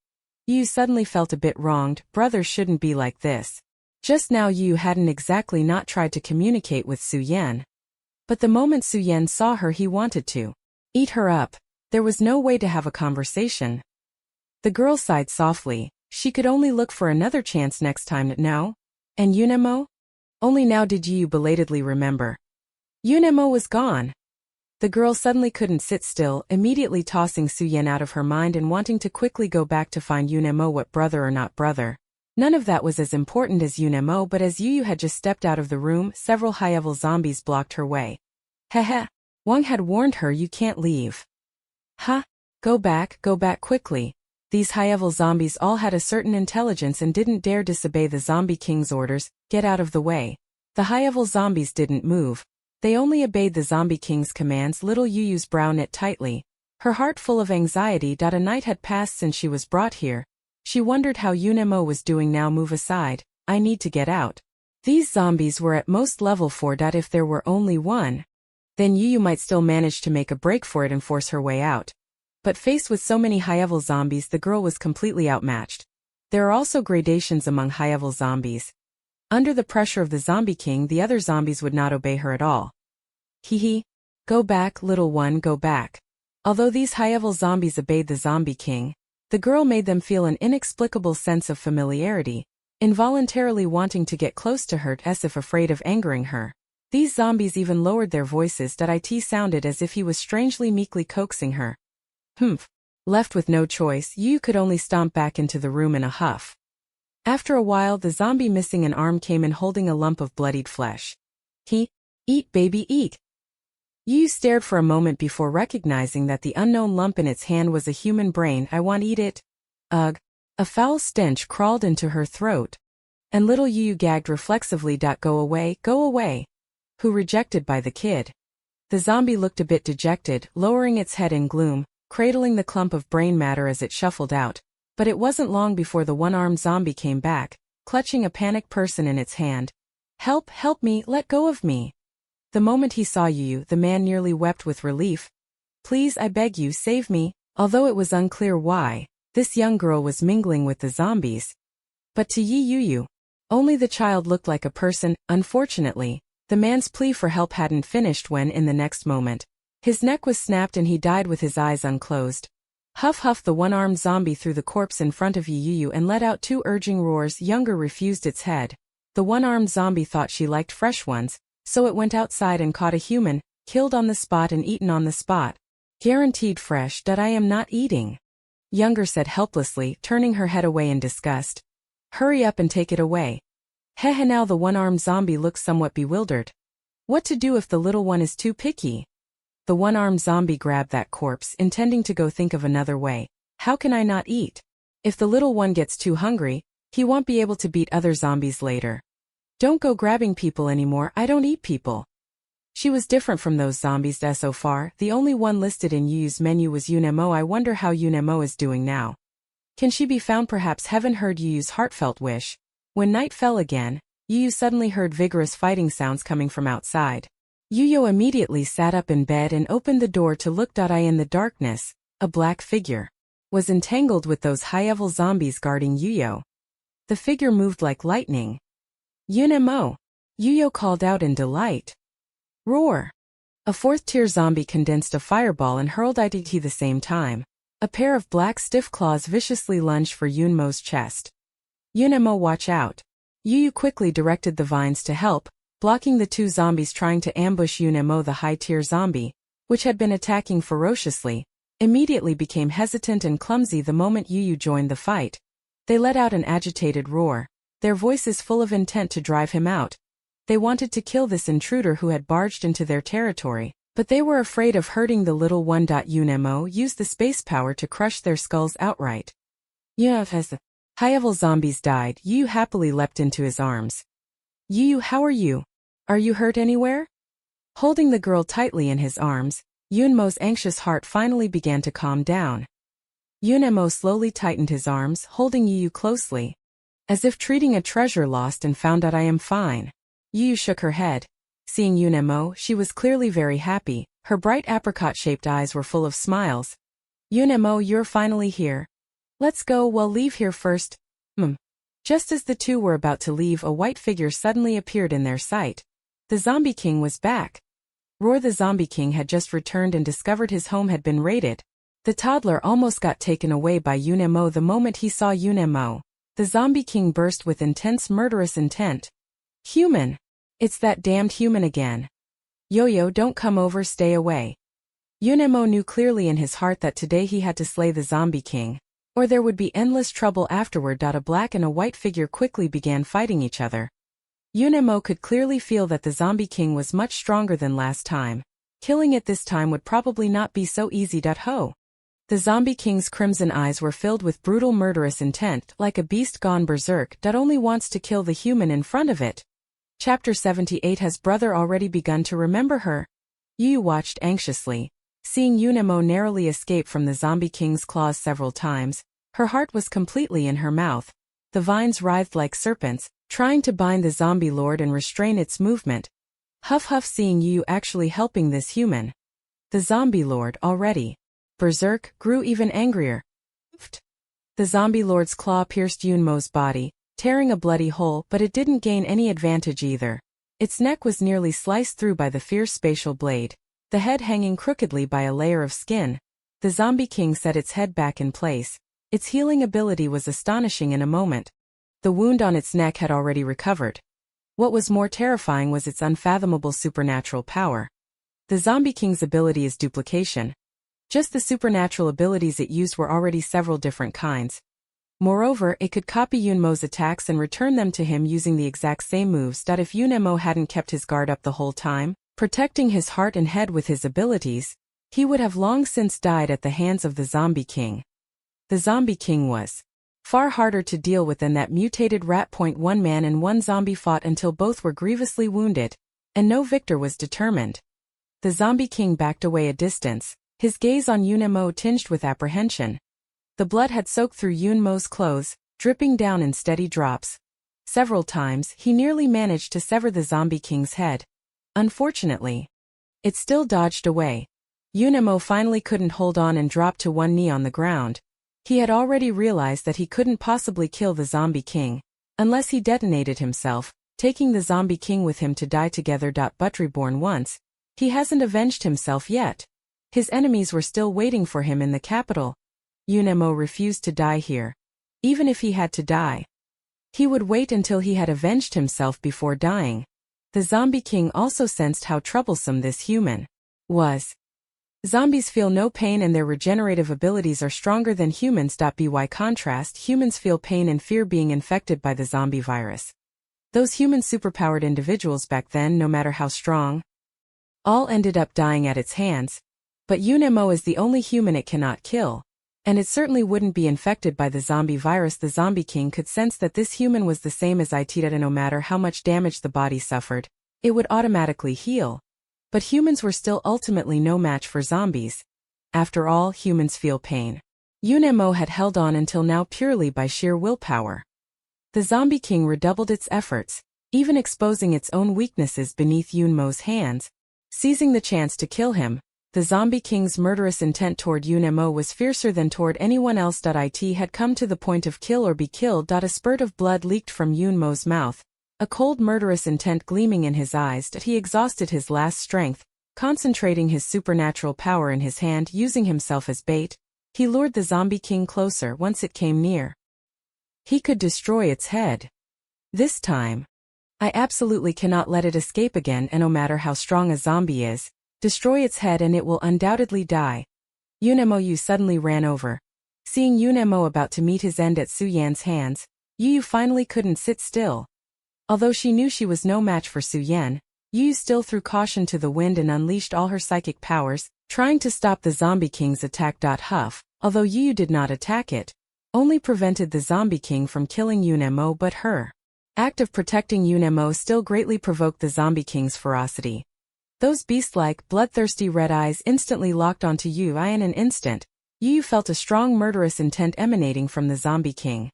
[SPEAKER 1] Yu suddenly felt a bit wronged. Brothers shouldn't be like this. Just now Yu hadn't exactly not tried to communicate with Su Yan. But the moment Su Yan saw her, he wanted to eat her up. There was no way to have a conversation. The girl sighed softly. She could only look for another chance next time. No? And Unemo? Only now did Yu belatedly remember. Unemo was gone. The girl suddenly couldn't sit still, immediately tossing Su Yan out of her mind and wanting to quickly go back to find Unemo. What, brother or not brother? None of that was as important as Unemo, but as Yu had just stepped out of the room, several high-level zombies blocked her way. Heh. Wang had warned her, you can't leave. Go back quickly. These high-level zombies all had a certain intelligence and didn't dare disobey the Zombie King's orders. Get out of the way. The high-level zombies didn't move. They only obeyed the Zombie King's commands. Little Yu's brow knit tightly, her heart full of anxiety. A night had passed since she was brought here. She wondered how Unemo was doing now. Move aside. I need to get out. These zombies were at most level 4. If there were only one, then Yu might still manage to make a break for it and force her way out. But faced with so many high-level zombies, the girl was completely outmatched. There are also gradations among high-level zombies. Under the pressure of the zombie king, the other zombies would not obey her at all. Hee hee. Go back, little one, go back. Although these high-level zombies obeyed the zombie king, the girl made them feel an inexplicable sense of familiarity, involuntarily wanting to get close to her as if afraid of angering her. These zombies even lowered their voices that it sounded as if he was strangely meekly coaxing her. Humph. Left with no choice, you could only stomp back into the room in a huff. After a while, the zombie missing an arm came in holding a lump of bloodied flesh. Eat baby, eat. Yu stared for a moment before recognizing that the unknown lump in its hand was a human brain. I want eat it. Ugh. A foul stench crawled into her throat. And little Yu gagged reflexively. Go away, go away. Who rejected by the kid. The zombie looked a bit dejected, lowering its head in gloom, cradling the clump of brain matter as it shuffled out. But it wasn't long before the one-armed zombie came back, clutching a panicked person in its hand. Help, help me, let go of me. The moment he saw Yu, the man nearly wept with relief. Please, I beg you, save me. Although it was unclear why, this young girl was mingling with the zombies. But to Yu, only the child looked like a person. Unfortunately, the man's plea for help hadn't finished when, in the next moment, his neck was snapped and he died with his eyes unclosed. Huff huff, the one-armed zombie threw the corpse in front of Yu and let out two urging roars. Younger refused its head. The one-armed zombie thought she liked fresh ones, so it went outside and caught a human, killed on the spot and eaten on the spot. Guaranteed fresh. I am not eating. Younger said helplessly, turning her head away in disgust. Hurry up and take it away. Heh. Now the one-armed zombie looked somewhat bewildered. What to do if the little one is too picky? The one-armed zombie grabbed that corpse, intending to go think of another way. How can I not eat? If the little one gets too hungry, he won't be able to beat other zombies later. Don't go grabbing people anymore, I don't eat people. She was different from those zombies so far. The only one listed in Yu's menu was Yunemo. I wonder how Yunemo is doing now. Can she be found? Perhaps heaven heard Yu's heartfelt wish. When night fell again, Yu suddenly heard vigorous fighting sounds coming from outside. Yu immediately sat up in bed and opened the door to look. In the darkness, a black figure was entangled with those high-level zombies guarding Yu. The figure moved like lightning. Yunemo! Yu called out in delight. Roar! A fourth-tier zombie condensed a fireball and hurled it at the same time. A pair of black stiff claws viciously lunged for Yunmo's chest. Yunemo, watch out! Yu quickly directed the vines to help, blocking the two zombies trying to ambush Yunemo. The high-tier zombie, which had been attacking ferociously, immediately became hesitant and clumsy the moment Yu joined the fight. They let out an agitated roar, their voices full of intent to drive him out. They wanted to kill this intruder who had barged into their territory, but they were afraid of hurting the little one. Yunemo used the space power to crush their skulls outright. As the high-level zombies died, Yu happily leapt into his arms. Yu, how are you? Are you hurt anywhere? Holding the girl tightly in his arms, Yunmo's anxious heart finally began to calm down. Yunemo slowly tightened his arms, holding Yu closely, as if treating a treasure lost and found. I am fine. Yu shook her head. Seeing Yunemo, she was clearly very happy. Her bright apricot-shaped eyes were full of smiles. Yunemo, you're finally here. Let's go. Well, leave here first. Just as the two were about to leave, a white figure suddenly appeared in their sight. The Zombie King was back. Roar! The Zombie King had just returned and discovered his home had been raided. The toddler almost got taken away by Yunemo. The moment he saw Yunemo, the Zombie King burst with intense murderous intent. Human! It's that damned human again. Yo-yo, don't come over, stay away. Yunemo knew clearly in his heart that today he had to slay the Zombie King, or there would be endless trouble afterward. A black and a white figure quickly began fighting each other. Yunemo could clearly feel that the Zombie King was much stronger than last time. Killing it this time would probably not be so easy. Ho! The Zombie King's crimson eyes were filled with brutal murderous intent, like a beast gone berserk that only wants to kill the human in front of it. Chapter 78. Has brother already begun to remember her? Yu watched anxiously. Seeing Yunemo narrowly escape from the Zombie King's claws several times, her heart was completely in her mouth. The vines writhed like serpents, trying to bind the zombie lord and restrain its movement. Huff huff. Seeing Yu actually helping this human, the zombie lord, already berserk, grew even angrier. The zombie lord's claw pierced Yunmo's body, tearing a bloody hole, but it didn't gain any advantage either. Its neck was nearly sliced through by the fierce spatial blade, the head hanging crookedly by a layer of skin. The zombie king set its head back in place. Its healing ability was astonishing in a moment. The wound on its neck had already recovered. What was more terrifying was its unfathomable supernatural power. The zombie king's ability is duplication. Just the supernatural abilities it used were already several different kinds. Moreover, it could copy Yunmo's attacks and return them to him using the exact same moves. If Yunmo hadn't kept his guard up the whole time, protecting his heart and head with his abilities, he would have long since died at the hands of the zombie king. The zombie king was far harder to deal with than that mutated rat. One man and one zombie fought until both were grievously wounded, and no victor was determined. The zombie king backed away a distance, his gaze on Yunmo tinged with apprehension. The blood had soaked through Yunmo's clothes, dripping down in steady drops. Several times, he nearly managed to sever the zombie king's head. Unfortunately, it still dodged away. Yunmo finally couldn't hold on and dropped to one knee on the ground. He had already realized that he couldn't possibly kill the zombie king, unless he detonated himself, taking the zombie king with him to die together. But reborn once, he hasn't avenged himself yet. His enemies were still waiting for him in the capital. Yunmo refused to die here. Even if he had to die, he would wait until he had avenged himself before dying. The zombie king also sensed how troublesome this human was. Zombies feel no pain and their regenerative abilities are stronger than humans. By contrast, humans feel pain and fear being infected by the zombie virus. Those human superpowered individuals back then, no matter how strong, all ended up dying at its hands. But Yunmo is the only human it cannot kill. And it certainly wouldn't be infected by the zombie virus. The zombie king could sense that this human was the same as it. No matter how much damage the body suffered, it would automatically heal. But humans were still ultimately no match for zombies. After all, humans feel pain. Yunmo had held on until now purely by sheer willpower. The zombie king redoubled its efforts, even exposing its own weaknesses beneath Yunmo's hands. Seizing the chance to kill him, the zombie king's murderous intent toward Yunmo was fiercer than toward anyone else. It had come to the point of kill or be killed. A spurt of blood leaked from Yunmo's mouth, a cold murderous intent gleaming in his eyes. He exhausted his last strength, concentrating his supernatural power in his hand. Using himself as bait, he lured the zombie king closer. Once it came near, he could destroy its head. This time, I absolutely cannot let it escape again, and no matter how strong a zombie is, destroy its head and it will undoubtedly die. Yunmo suddenly ran over. Seeing Yunmo about to meet his end at Su Yan's hands, Yu finally couldn't sit still. Although she knew she was no match for Su Yan, Yu still threw caution to the wind and unleashed all her psychic powers, trying to stop the zombie king's attack. Although Yu did not attack it, only prevented the zombie king from killing Yunmo, but her act of protecting Yunmo still greatly provoked the zombie king's ferocity. Those beast-like, bloodthirsty red eyes instantly locked onto Yu. In an instant, Yu felt a strong murderous intent emanating from the zombie king.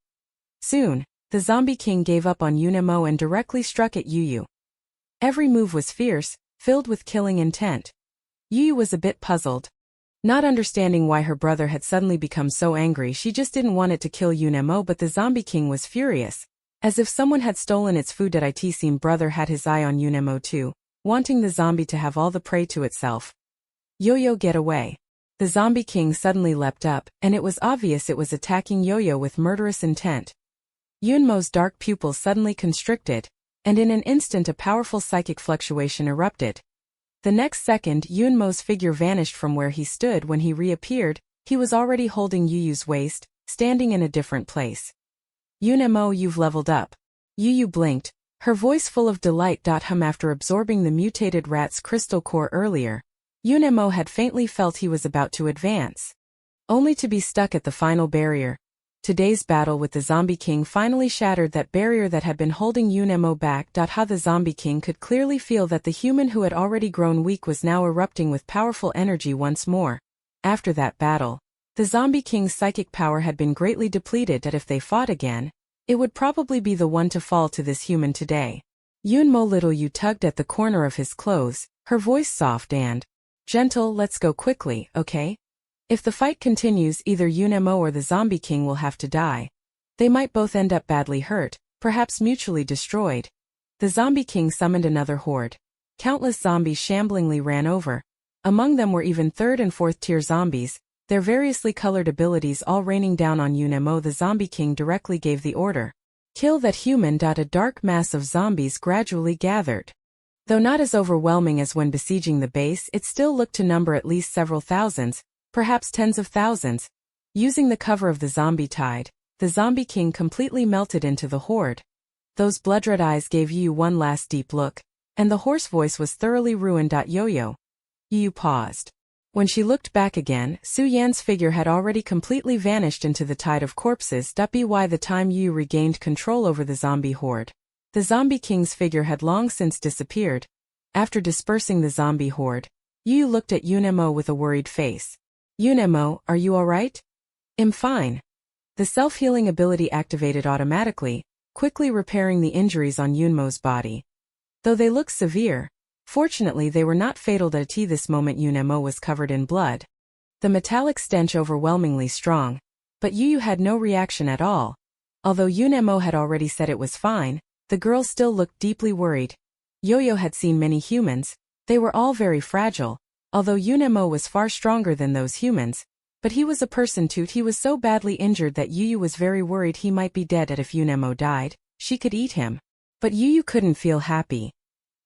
[SPEAKER 1] Soon, the zombie king gave up on Yunmo and directly struck at Yu. Every move was fierce, filled with killing intent. Yu was a bit puzzled. Not understanding why her brother had suddenly become so angry, she just didn't want it to kill Yunmo, but the zombie king was furious. As if someone had stolen its food. It seemed brother had his eye on Yunmo too, wanting the zombie to have all the prey to itself. Yo-Yo, get away. The zombie king suddenly leapt up, and it was obvious it was attacking Yo-Yo with murderous intent. Yunmo's dark pupils suddenly constricted, and in an instant a powerful psychic fluctuation erupted. The next second, Yunmo's figure vanished from where he stood. When he reappeared, he was already holding Yu's waist, standing in a different place. Yunmo, you've leveled up. Yu blinked, her voice full of delight. After absorbing the mutated rat's crystal core earlier, Yunmo had faintly felt he was about to advance, only to be stuck at the final barrier. Today's battle with the zombie king finally shattered that barrier that had been holding Yunmo back. The zombie king could clearly feel that the human who had already grown weak was now erupting with powerful energy once more. After that battle, the zombie king's psychic power had been greatly depleted. If they fought again, it would probably be the one to fall to this human today. Yunmo little Yu tugged at the corner of his clothes, her voice soft and gentle. Let's go quickly, okay? If the fight continues, either Yunemo or the Zombie King will have to die. They might both end up badly hurt, perhaps mutually destroyed. The Zombie King summoned another horde. Countless zombies shamblingly ran over. Among them were even third and fourth tier zombies, their variously colored abilities all raining down on Yunemo. The Zombie King directly gave the order. Kill that human. A dark mass of zombies gradually gathered. Though not as overwhelming as when besieging the base, it still looked to number at least several thousands, perhaps tens of thousands. Using the cover of the zombie tide, the Zombie King completely melted into the horde. Those blood-red eyes gave Yu one last deep look, and the hoarse voice was thoroughly ruined. Yo-yo. Yu paused. When she looked back again, Su Yan's figure had already completely vanished into the tide of corpses. By the time Yu regained control over the zombie horde, the Zombie King's figure had long since disappeared. After dispersing the zombie horde, Yu looked at Yunemo with a worried face. Yunemo, are you alright? I'm fine. The self-healing ability activated automatically, quickly repairing the injuries on Yunmo's body. Though they looked severe, fortunately they were not fatal. At this moment Yunemo was covered in blood. The metallic stench overwhelmingly strong, but Yu had no reaction at all. Although Yunemo had already said it was fine, the girl still looked deeply worried. Yo-yo had seen many humans. They were all very fragile, although Yunemo was far stronger than those humans. But he was a person too. He was so badly injured that Yu was very worried he might be dead. If Yunemo died, she could eat him. But Yu couldn't feel happy.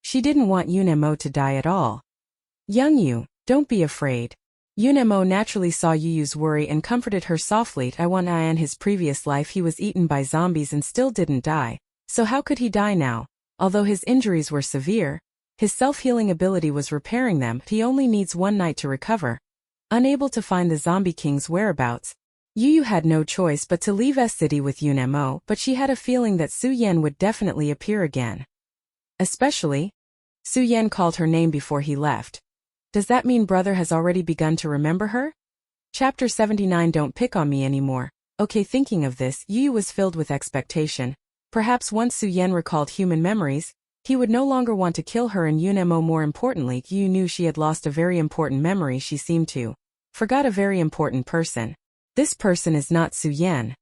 [SPEAKER 1] She didn't want Yunemo to die at all. Young Yu, don't be afraid. Yunemo naturally saw Yu's worry and comforted her softly. In his previous life he was eaten by zombies and still didn't die, so how could he die now? Although his injuries were severe, his self-healing ability was repairing them. He only needs one night to recover. Unable to find the Zombie King's whereabouts, Yu had no choice but to leave S City with Yunemo, but she had a feeling that Su Yan would definitely appear again. Especially, Su Yan called her name before he left. Does that mean brother has already begun to remember her? Chapter 79. Don't pick on me anymore. Okay, thinking of this, Yu was filled with expectation. Perhaps once Su Yan recalled human memories, he would no longer want to kill her and Yunemo. More importantly, Yu knew she had lost a very important memory. She seemed to forgot a very important person. This person is not Su Yan.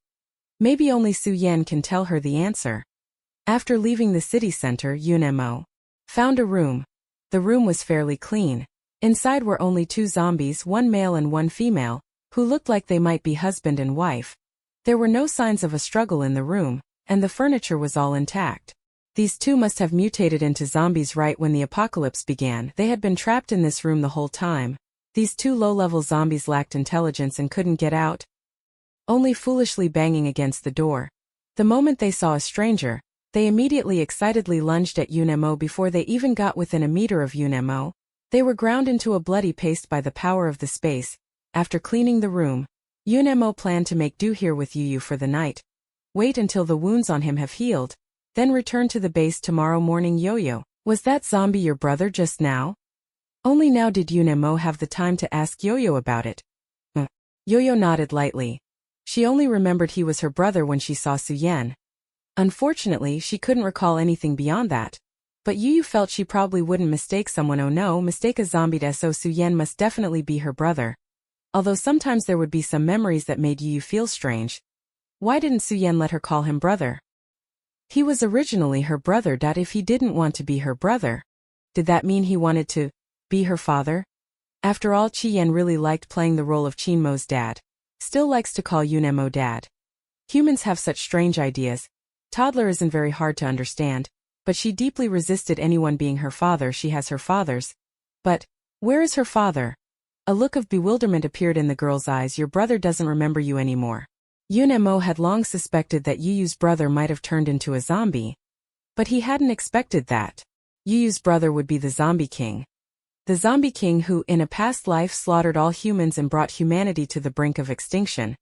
[SPEAKER 1] Maybe only Su Yan can tell her the answer. After leaving the city center, Yunemo found a room. The room was fairly clean. Inside were only two zombies, one male and one female, who looked like they might be husband and wife. There were no signs of a struggle in the room, and the furniture was all intact. These two must have mutated into zombies right when the apocalypse began. They had been trapped in this room the whole time. These two low-level zombies lacked intelligence and couldn't get out, only foolishly banging against the door. The moment they saw a stranger, they immediately excitedly lunged at Yunemo. Before they even got within a meter of Yunemo, they were ground into a bloody paste by the power of the space. After cleaning the room, Yunemo planned to make do here with Yu for the night. Wait until the wounds on him have healed, then return to the base tomorrow morning. Yo-yo, was that zombie your brother just now? Only now did Yunemo have the time to ask Yo-yo about it. Yo-yo nodded lightly. She only remembered he was her brother when she saw Su Yan. Unfortunately, she couldn't recall anything beyond that. But Yu felt she probably wouldn't mistake someone. Oh no, mistake a zombie. So Su Yan must definitely be her brother. Although sometimes there would be some memories that made Yu feel strange. Why didn't Su Yan let her call him brother? He was originally her brother. If he didn't want to be her brother, did that mean he wanted to be her father? After all, Qian really liked playing the role of Qinmo's dad. Still likes to call Yunemo dad. Humans have such strange ideas. Toddler isn't very hard to understand, but she deeply resisted anyone being her father. She has her fathers. But where is her father? A look of bewilderment appeared in the girl's eyes. Your brother doesn't remember you anymore. Yunemo had long suspected that Yu's brother might have turned into a zombie. But he hadn't expected that Yu's brother would be the Zombie King. The Zombie King who, in a past life, slaughtered all humans and brought humanity to the brink of extinction.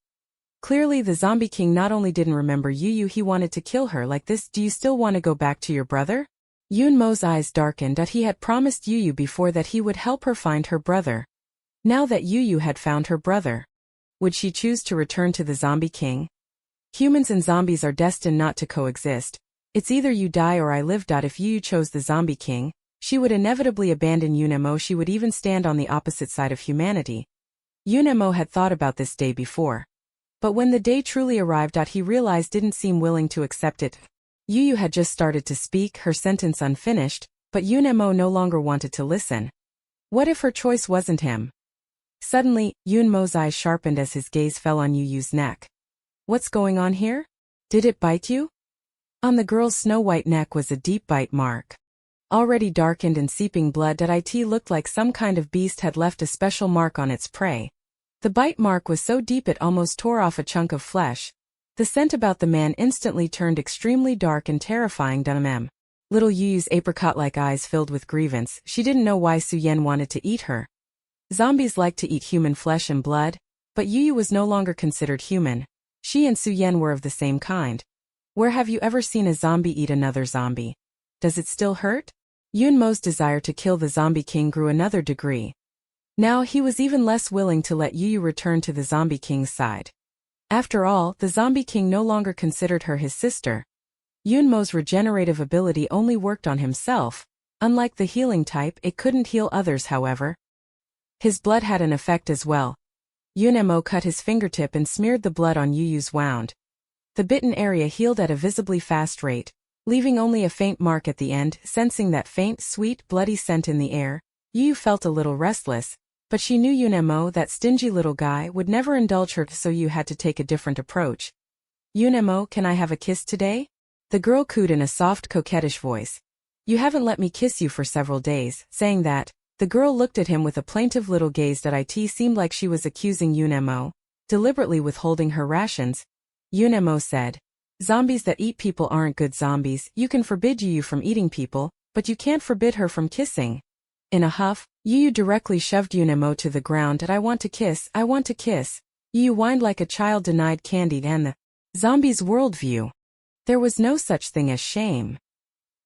[SPEAKER 1] Clearly the Zombie King not only didn't remember Yu, he wanted to kill her like this. Do you still want to go back to your brother? Yunmo's eyes darkened. He had promised Yu before that he would help her find her brother. Now that Yu had found her brother, would she choose to return to the Zombie King? Humans and zombies are destined not to coexist. It's either you die or I live. If Yu chose the Zombie King, she would inevitably abandon Yunemo. She would even stand on the opposite side of humanity. Yunemo had thought about this day before. But when the day truly arrived, he realized didn't seem willing to accept it. Yu had just started to speak, her sentence unfinished, but Yunemo no longer wanted to listen. What if her choice wasn't him? Suddenly, Yunmo's eyes sharpened as his gaze fell on Yu's neck. What's going on here? Did it bite you? On the girl's snow-white neck was a deep bite mark. Already darkened and seeping blood, it looked like some kind of beast had left a special mark on its prey. The bite mark was so deep it almost tore off a chunk of flesh. The scent about the man instantly turned extremely dark and terrifying. Little Yu's apricot-like eyes filled with grievance. She didn't know why Suyen wanted to eat her. Zombies like to eat human flesh and blood, but Yu was no longer considered human. She and Suyen were of the same kind. Where have you ever seen a zombie eat another zombie? Does it still hurt? Yunmo's desire to kill the zombie king grew another degree. Now he was even less willing to let Yu return to the zombie king's side. After all, the zombie king no longer considered her his sister. Yunmo's regenerative ability only worked on himself. Unlike the healing type, it couldn't heal others, however. His blood had an effect as well. Yunemo cut his fingertip and smeared the blood on Yu's wound. The bitten area healed at a visibly fast rate, leaving only a faint mark at the end. Sensing that faint, sweet, bloody scent in the air, Yu felt a little restless, but she knew Yunemo, that stingy little guy, would never indulge her, so Yu had to take a different approach. Yunemo, can I have a kiss today? The girl cooed in a soft, coquettish voice. You haven't let me kiss you for several days. Saying that, the girl looked at him with a plaintive little gaze that seemed like she was accusing Yunemo, deliberately withholding her rations. Yunemo said, zombies that eat people aren't good zombies. You can forbid Yu from eating people, but you can't forbid her from kissing. In a huff, Yu directly shoved Yunemo to the ground. I want to kiss, I want to kiss. Yu whined like a child denied candy and the zombie's worldview. There was no such thing as shame.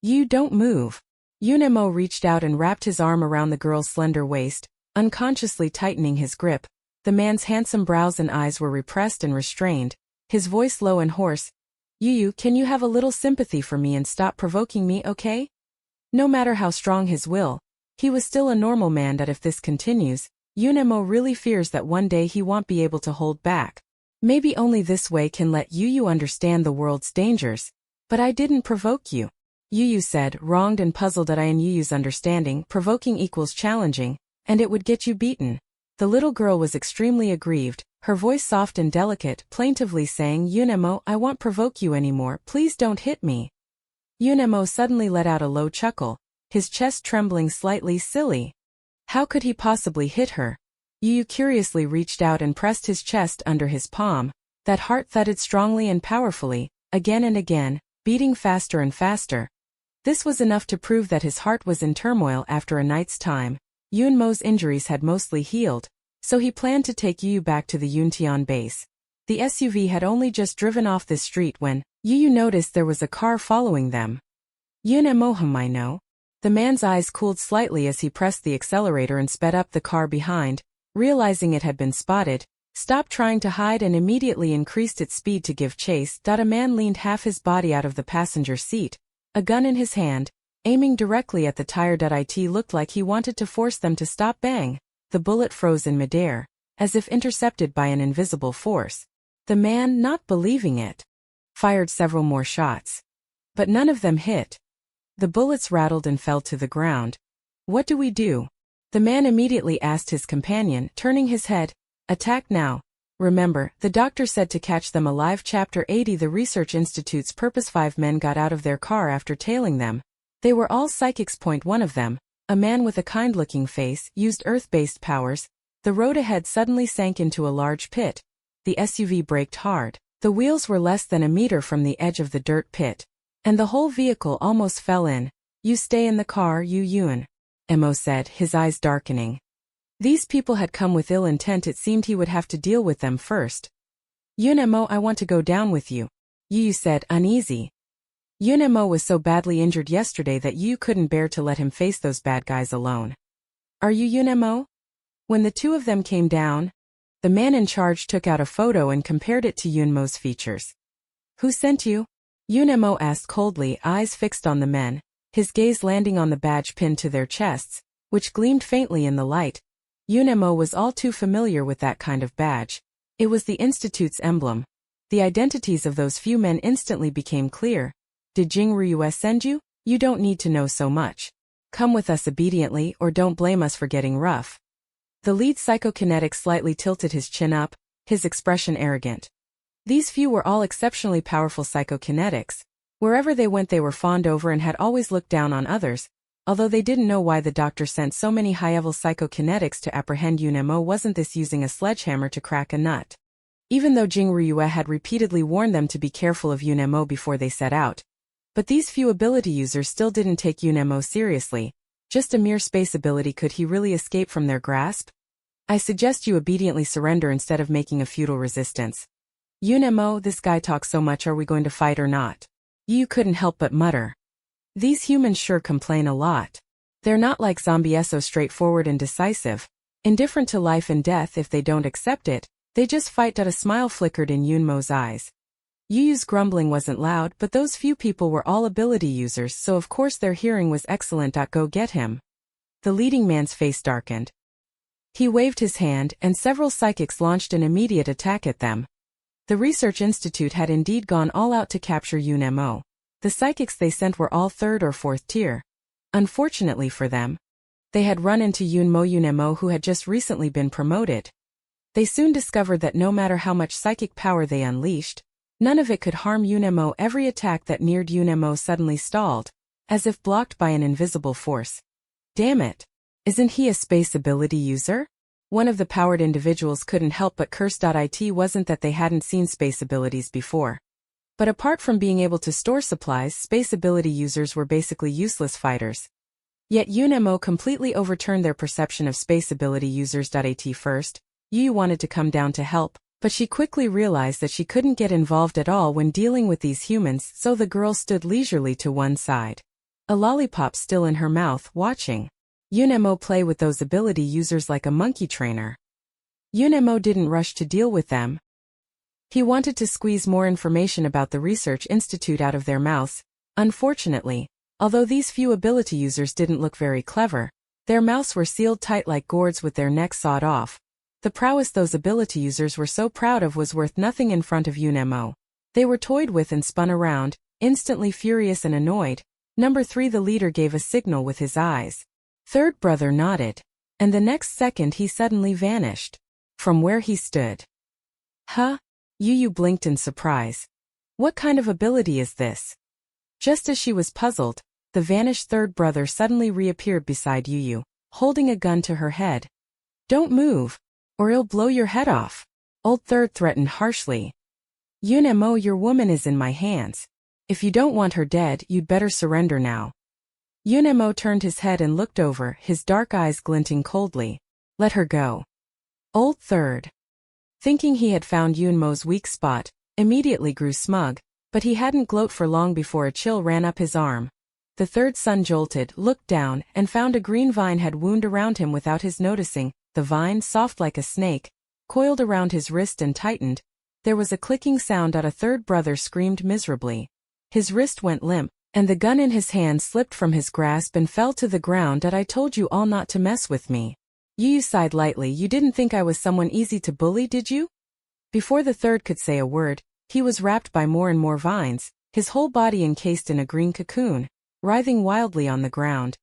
[SPEAKER 1] Yu, don't move. Yunemo reached out and wrapped his arm around the girl's slender waist, unconsciously tightening his grip. The man's handsome brows and eyes were repressed and restrained, his voice low and hoarse. Yu, can you have a little sympathy for me and stop provoking me, okay? No matter how strong his will, he was still a normal man. That if this continues, Yunemo really fears that one day he won't be able to hold back. Maybe only this way can let Yu understand the world's dangers. But I didn't provoke you. Yu said, wronged and puzzled at in Yu's understanding. Provoking equals challenging, and it would get you beaten. The little girl was extremely aggrieved, her voice soft and delicate, plaintively saying, Yunemo, I won't provoke you anymore, please don't hit me. Yunemo suddenly let out a low chuckle, his chest trembling slightly. Silly. How could he possibly hit her? Yu curiously reached out and pressed his chest under his palm. That heart thudded strongly and powerfully, again and again, beating faster and faster. This was enough to prove that his heart was in turmoil. After a night's time, Yunmo's injuries had mostly healed, so he planned to take Yu back to the Yuntian base. The SUV had only just driven off this street when Yu noticed there was a car following them. Yunemo, I know. The man's eyes cooled slightly as he pressed the accelerator and sped up. The car behind, realizing it had been spotted, stopped trying to hide and immediately increased its speed to give chase. A man leaned half his body out of the passenger seat, a gun in his hand, aiming directly at the tire. It looked like he wanted to force them to stop. Bang! The bullet froze in midair, as if intercepted by an invisible force. The man, not believing it, fired several more shots. But none of them hit. The bullets rattled and fell to the ground. What do we do? The man immediately asked his companion, turning his head. Attack now. Remember, the doctor said to catch them alive. Chapter 80. The Research Institute's purpose. 5 men got out of their car after tailing them. They were all psychics. One of them, a man with a kind-looking face, used earth-based powers. The road ahead suddenly sank into a large pit. The SUV braked hard. The wheels were less than a meter from the edge of the dirt pit, and the whole vehicle almost fell in. You stay in the car, Yun. Emo said, his eyes darkening. These people had come with ill intent. It seemed he would have to deal with them first. Yunemo, I want to go down with you. Yu said, uneasy. Yunemo was so badly injured yesterday that Yu couldn't bear to let him face those bad guys alone. Are you Yunemo? When the two of them came down, the man in charge took out a photo and compared it to Yunmo's features. Who sent you? Yunemo asked coldly, eyes fixed on the men, his gaze landing on the badge pinned to their chests, which gleamed faintly in the light. Yunemo was all too familiar with that kind of badge. It was the Institute's emblem. The identities of those few men instantly became clear. Did Jing Ryu send you? You don't need to know so much. Come with us obediently or don't blame us for getting rough. The lead psychokinetic slightly tilted his chin up, his expression arrogant. These few were all exceptionally powerful psychokinetics. Wherever they went they were fawned over and had always looked down on others. Although they didn't know why the doctor sent so many high-level psychokinetics to apprehend Yunemo, wasn't this using a sledgehammer to crack a nut? Even though Jing Ryu had repeatedly warned them to be careful of Yunemo before they set out. But these few ability users still didn't take Yunemo seriously. Just a mere space ability, could he really escape from their grasp? I suggest you obediently surrender instead of making a futile resistance. Yunemo, this guy talks so much, are we going to fight or not? You couldn't help but mutter. These humans sure complain a lot. They're not like zombies, so straightforward and decisive. Indifferent to life and death if they don't accept it, they just fight. A smile flickered in Yunmo's eyes. Yu's grumbling wasn't loud, but those few people were all ability users, so of course their hearing was excellent. Go get him. The leading man's face darkened. He waved his hand, and several psychics launched an immediate attack at them. The Research Institute had indeed gone all out to capture Yunemo. The psychics they sent were all 3rd or 4th tier. Unfortunately for them, they had run into Yunemo, who had just recently been promoted. They soon discovered that no matter how much psychic power they unleashed, none of it could harm Yunemo. Every attack that neared Yunemo suddenly stalled, as if blocked by an invisible force. Damn it! Isn't he a space ability user? One of the powered individuals couldn't help but curse. It wasn't that they hadn't seen space abilities before. But apart from being able to store supplies, space ability users were basically useless fighters. Yet Yunemo completely overturned their perception of space ability users. At first, Yu wanted to come down to help, but she quickly realized that she couldn't get involved at all when dealing with these humans, so the girl stood leisurely to one side. A lollipop still in her mouth, watching Yunemo play with those ability users like a monkey trainer. Yunemo didn't rush to deal with them. He wanted to squeeze more information about the Research Institute out of their mouths. Unfortunately, although these few ability users didn't look very clever, their mouths were sealed tight like gourds with their necks sawed off. The prowess those ability users were so proud of was worth nothing in front of Yunemo. They were toyed with and spun around, instantly furious and annoyed. Number 3, the leader, gave a signal with his eyes. Third brother nodded, and the next second he suddenly vanished from where he stood. Huh? Yu blinked in surprise. What kind of ability is this? Just as she was puzzled, the vanished third brother suddenly reappeared beside Yu, holding a gun to her head. Don't move, or he'll blow your head off, old third threatened harshly. Yunemo, your woman is in my hands. If you don't want her dead, you'd better surrender now. Yunemo turned his head and looked over, his dark eyes glinting coldly. Let her go. Old third, thinking he had found Yunmo's weak spot, immediately grew smug, but he hadn't gloat for long before a chill ran up his arm. The third son jolted, looked down, and found a green vine had wound around him without his noticing. The vine, soft like a snake, coiled around his wrist and tightened. There was a clicking sound. A third brother screamed miserably. His wrist went limp, and the gun in his hand slipped from his grasp and fell to the ground. I told you all not to mess with me. Yu sighed lightly. You didn't think I was someone easy to bully, did you? Before the third could say a word, he was wrapped by more and more vines, his whole body encased in a green cocoon, writhing wildly on the ground.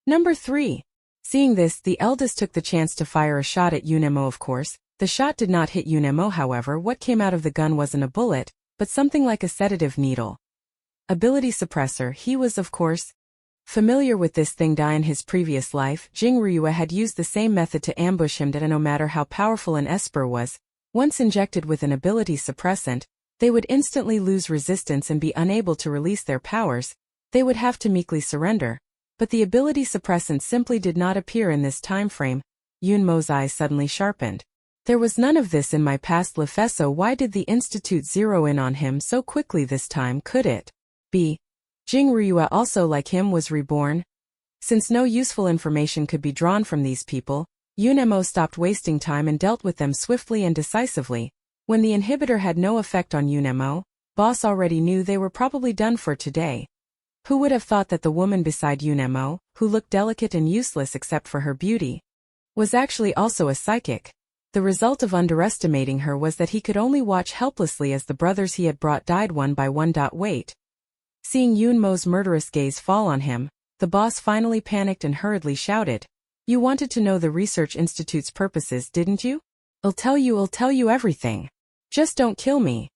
[SPEAKER 1] Number 3. Seeing this, the eldest took the chance to fire a shot at Yunemo. Of course, the shot did not hit Yunemo. However, what came out of the gun wasn't a bullet, but something like a sedative needle. Ability suppressor. He was, of course, familiar with this thing. In his previous life, Jing Ryu had used the same method to ambush him. No matter how powerful an Esper was, once injected with an ability suppressant, they would instantly lose resistance and be unable to release their powers. They would have to meekly surrender. But the ability suppressant simply did not appear in this time frame. Yunmo's eyes suddenly sharpened. There was none of this in my past life, so why did the Institute zero in on him so quickly this time? Could it be Jing Ryu also, like him, was reborn? Since no useful information could be drawn from these people, Yunemo stopped wasting time and dealt with them swiftly and decisively. When the inhibitor had no effect on Yunemo, boss already knew they were probably done for today. Who would have thought that the woman beside Unemo, who looked delicate and useless except for her beauty, was actually also a psychic? The result of underestimating her was that he could only watch helplessly as the brothers he had brought died one by one. Wait. Seeing Yunmo's murderous gaze fall on him, the boss finally panicked and hurriedly shouted, "You wanted to know the Research Institute's purposes, didn't you? I'll tell you everything. Just don't kill me."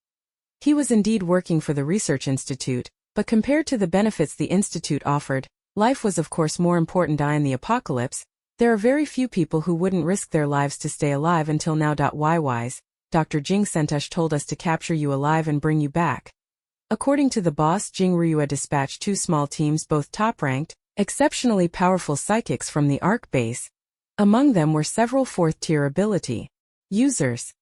[SPEAKER 1] He was indeed working for the Research Institute, but compared to the benefits the Institute offered, life was of course more important. In the apocalypse, there are very few people who wouldn't risk their lives to stay alive until now. Wise, Dr. Jing Sentush told us to capture you alive and bring you back. According to the boss, Jing Ryua dispatched 2 small teams, both top-ranked, exceptionally powerful psychics from the Ark base. Among them were several 4th-tier ability users.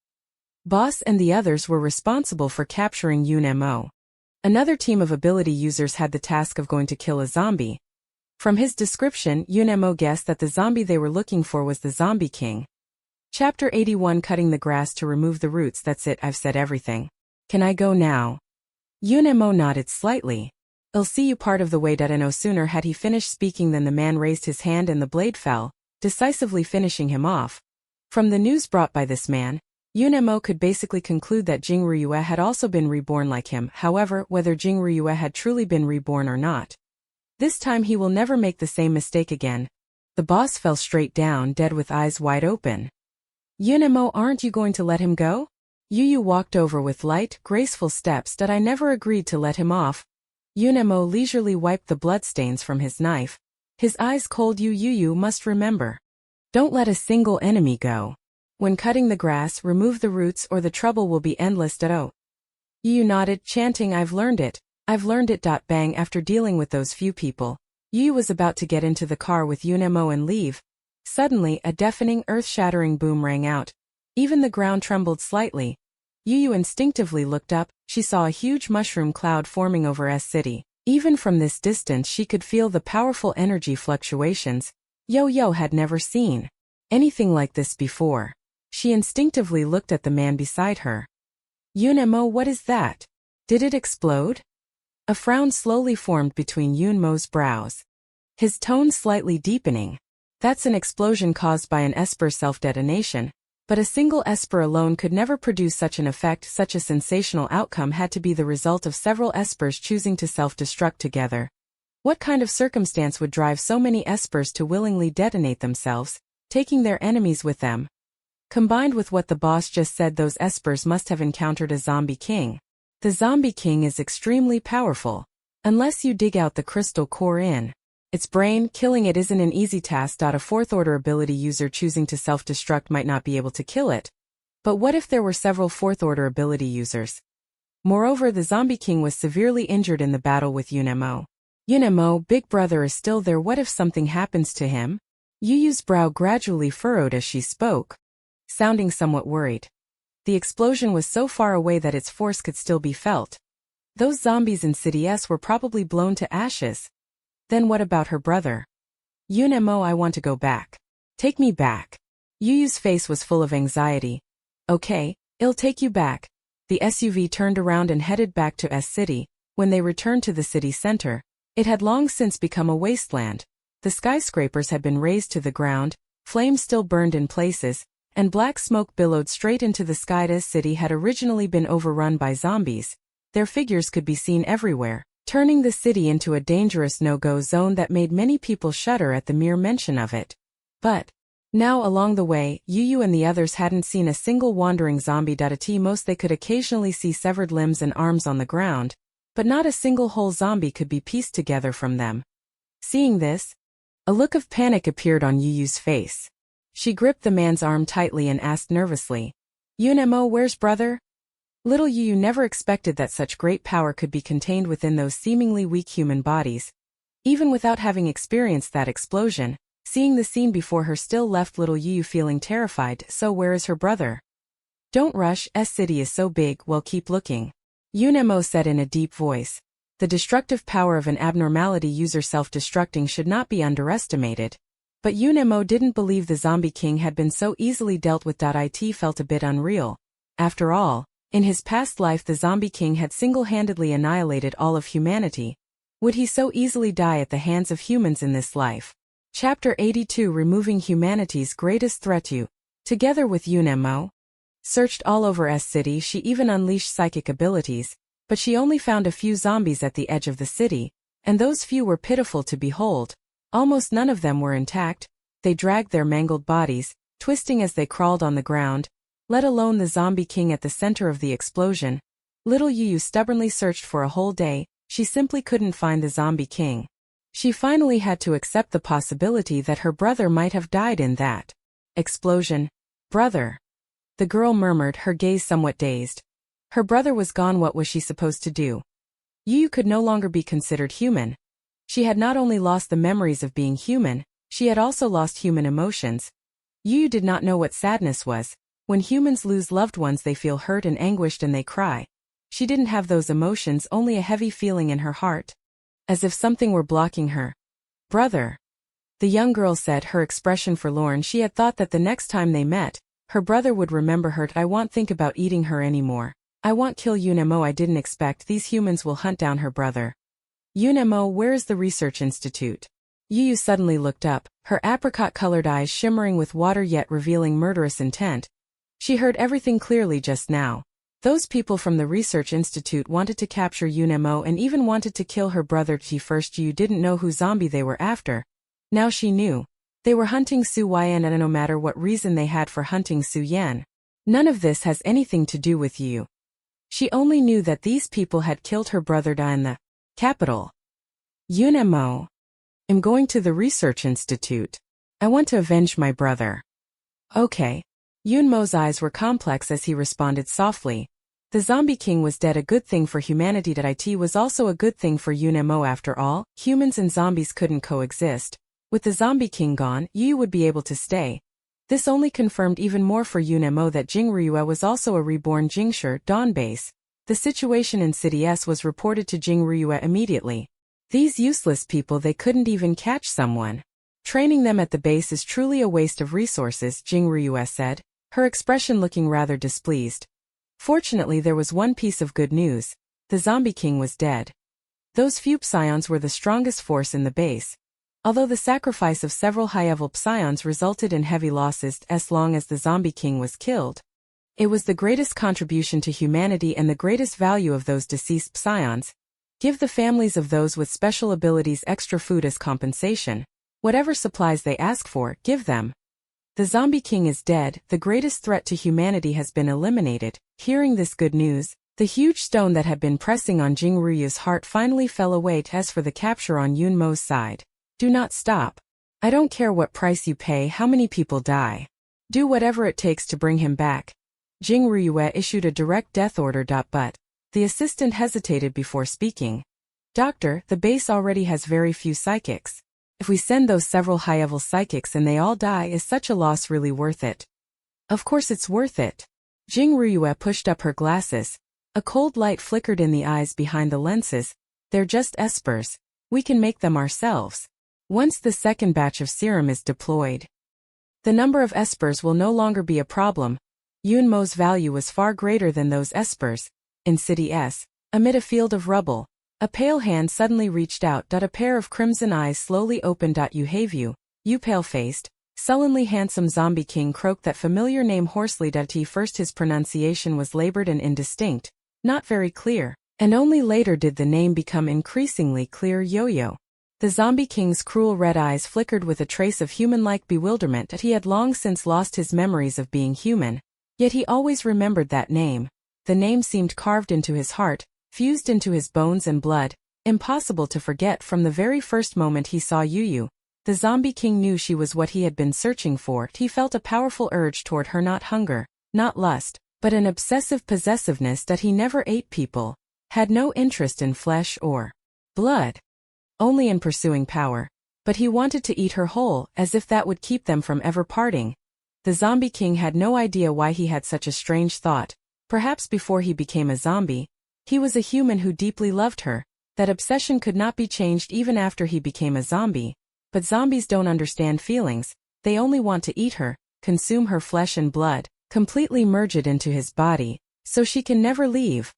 [SPEAKER 1] Boss and the others were responsible for capturing Unemo. Another team of ability users had the task of going to kill a zombie. From his description, Unemo guessed that the zombie they were looking for was the Zombie King. Chapter 81, Cutting the Grass to Remove the Roots. That's it, I've said everything. Can I go now? Unemo nodded slightly. I'll see you part of the way. No sooner had he finished speaking than the man raised his hand and the blade fell, decisively finishing him off. From the news brought by this man, Unemo could basically conclude that Jing Ryua had also been reborn like him. However, whether Jing Ryua had truly been reborn or not, this time he will never make the same mistake again. The boss fell straight down, dead with eyes wide open. Unemo, aren't you going to let him go? Yu walked over with light, graceful steps. I never agreed to let him off. Unemo leisurely wiped the bloodstains from his knife. His eyes cold. You must remember. Don't let a single enemy go. When cutting the grass, remove the roots or the trouble will be endless. Yu nodded, chanting, I've learned it. Bang. After dealing with those few people, Yu was about to get into the car with Unemo and leave. Suddenly, a deafening, earth-shattering boom rang out. Even the ground trembled slightly. Yu instinctively looked up. She saw a huge mushroom cloud forming over S-City. Even from this distance she could feel the powerful energy fluctuations. Yo had never seen anything like this before. She instinctively looked at the man beside her. Unemo, what is that? Did it explode? A frown slowly formed between Yunmo's brows. His tone slightly deepening. That's an explosion caused by an Esper self-detonation, but a single Esper alone could never produce such an effect. Such a sensational outcome had to be the result of several Espers choosing to self-destruct together. What kind of circumstance would drive so many Espers to willingly detonate themselves, taking their enemies with them? Combined with what the boss just said, those Espers must have encountered a Zombie King. The Zombie King is extremely powerful. Unless you dig out the crystal core in its brain, killing it isn't an easy task. A 4th-order ability user choosing to self-destruct might not be able to kill it. But what if there were several 4th-order ability users? Moreover, the Zombie King was severely injured in the battle with Unemo. Unemo, Big Brother is still there. What if something happens to him? Yuyu's brow gradually furrowed as she spoke, sounding somewhat worried. The explosion was so far away that its force could still be felt. Those zombies in City S were probably blown to ashes. Then what about her brother? Unemo, I want to go back. Take me back. Yuyu's face was full of anxiety. Okay, I'll take you back. The SUV turned around and headed back to S-City. When they returned to the city center, it had long since become a wasteland. The skyscrapers had been razed to the ground, flames still burned in places, and black smoke billowed straight into the sky. S-City had originally been overrun by zombies. Their figures could be seen everywhere, turning the city into a dangerous no-go zone that made many people shudder at the mere mention of it. But now along the way, Yuyu and the others hadn't seen a single wandering zombie. At most they could occasionally see severed limbs and arms on the ground, but not a single whole zombie could be pieced together from them. Seeing this, a look of panic appeared on Yuyu's face. She gripped the man's arm tightly and asked nervously, Unemo, where's brother? Little Yuyu never expected that such great power could be contained within those seemingly weak human bodies. Even without having experienced that explosion, seeing the scene before her still left little Yuyu feeling terrified. So where is her brother? Don't rush, S-City is so big. Well, keep looking. Unemo said in a deep voice. The destructive power of an abnormality user self-destructing should not be underestimated. But Unemo didn't believe the Zombie King had been so easily dealt with. It felt a bit unreal. After all, in his past life the Zombie King had single-handedly annihilated all of humanity. Would he so easily die at the hands of humans in this life? Chapter 82, Removing Humanity's Greatest Threat. You, together with Mo, searched all over S City. She even unleashed psychic abilities, but she only found a few zombies at the edge of the city, and those few were pitiful to behold. Almost none of them were intact. They dragged their mangled bodies, twisting as they crawled on the ground, let alone the zombie king at the center of the explosion. Little Yu stubbornly searched for a whole day. She simply couldn't find the zombie king. She finally had to accept the possibility that her brother might have died in that explosion. Brother. The girl murmured, her gaze somewhat dazed. Her brother was gone. What was she supposed to do? Yu could no longer be considered human. She had not only lost the memories of being human, she had also lost human emotions. Yu did not know what sadness was. When humans lose loved ones, they feel hurt and anguished and they cry. She didn't have those emotions, only a heavy feeling in her heart, as if something were blocking her. Brother. The young girl said, her expression forlorn. She had thought that the next time they met, her brother would remember her. I won't think about eating her anymore. I won't kill Mo. I didn't expect these humans will hunt down her brother. Mo, where is the research institute? Yu suddenly looked up, her apricot-colored eyes shimmering with water yet revealing murderous intent. She heard everything clearly just now. Those people from the research institute wanted to capture Mo and even wanted to kill her brother. First Yu didn't know who zombie they were after. Now she knew. They were hunting Su Yan, and no matter what reason they had for hunting Su Yan, none of this has anything to do with Yu. She only knew that these people had killed her brother in the capital. Mo. I'm going to the research institute. I want to avenge my brother. Okay. Mo's eyes were complex as he responded softly. The zombie king was dead, a good thing for humanity. It was also a good thing for Mo. After all, humans and zombies couldn't coexist. With the zombie king gone, Yu would be able to stay. This only confirmed even more for Mo that Jingryue was also a reborn Jingshi Dawn base. The situation in City S was reported to Jingryue immediately. These useless people, they couldn't even catch someone. Training them at the base is truly a waste of resources, Jingryue said, her expression looking rather displeased. Fortunately, there was one piece of good news. The zombie king was dead. Those few psions were the strongest force in the base. Although the sacrifice of several high-level psions resulted in heavy losses as long as the zombie king was killed, it was the greatest contribution to humanity and the greatest value of those deceased psions. Give the families of those with special abilities extra food as compensation. Whatever supplies they ask for, give them. The zombie king is dead, the greatest threat to humanity has been eliminated. Hearing this good news, the huge stone that had been pressing on Jingryu's heart finally fell away. As for the capture on Mo's side, do not stop. I don't care what price you pay, how many people die. Do whatever it takes to bring him back. Jingryue issued a direct death order. But the assistant hesitated before speaking. Doctor, the base already has very few psychics. If we send those several high-level psychics and they all die, is such a loss really worth it? Of course it's worth it. Jingryue pushed up her glasses. A cold light flickered in the eyes behind the lenses. They're just espers. We can make them ourselves. Once the second batch of serum is deployed, the number of espers will no longer be a problem. Mo's value was far greater than those espers. In City S, amid a field of rubble, a pale hand suddenly reached out. A pair of crimson eyes slowly opened. You have you pale-faced, sullenly handsome zombie king croaked that familiar name hoarsely. First his pronunciation was labored and indistinct, not very clear, and only later did the name become increasingly clear. Yo-yo. The zombie king's cruel red eyes flickered with a trace of human-like bewilderment. He had long since lost his memories of being human, yet he always remembered that name. The name seemed carved into his heart, fused into his bones and blood, impossible to forget from the very first moment he saw Yu. The zombie king knew she was what he had been searching for. He felt a powerful urge toward her, not hunger, not lust, but an obsessive possessiveness. He never ate people, had no interest in flesh or blood, only in pursuing power. But he wanted to eat her whole, as if that would keep them from ever parting. The zombie king had no idea why he had such a strange thought. Perhaps before he became a zombie, he was a human who deeply loved her. That obsession could not be changed even after he became a zombie. But zombies don't understand feelings, they only want to eat her, consume her flesh and blood, completely merge it into his body, so she can never leave.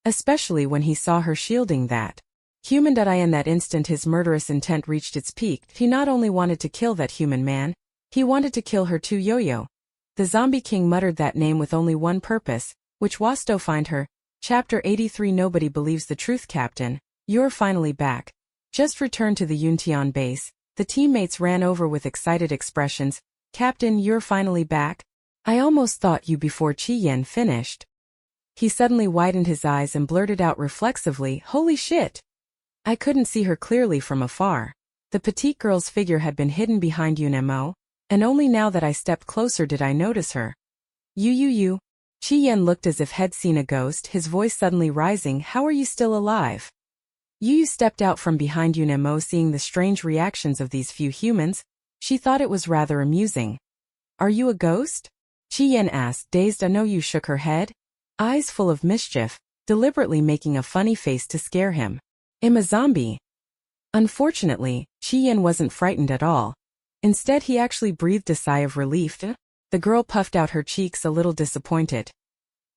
[SPEAKER 1] Especially when he saw her shielding that Human. In that instant his murderous intent reached its peak. He not only wanted to kill that human man, he wanted to kill her too. Yo-Yo. The Zombie King muttered that name with only one purpose, which was to find her. Chapter 83. Nobody believes the truth. Captain, you're finally back. Just returned to the Yuntian base. The teammates ran over with excited expressions. Captain, you're finally back? I almost thought you before Chi Yen finished. He suddenly widened his eyes and blurted out reflexively, holy shit! I couldn't see her clearly from afar. The petite girl's figure had been hidden behind Yunemo, and only now that I stepped closer did I notice her. You. Chi Yen looked as if he'd seen a ghost, his voice suddenly rising, how are you still alive? Yu stepped out from behind Yunemo, seeing the strange reactions of these few humans. She thought it was rather amusing. Are you a ghost? Chi Yen asked, dazed. No. Yu shook her head, eyes full of mischief, deliberately making a funny face to scare him. I'm a zombie. Unfortunately, Chi Yen wasn't frightened at all. Instead he actually breathed a sigh of relief. The girl puffed out her cheeks, a little disappointed.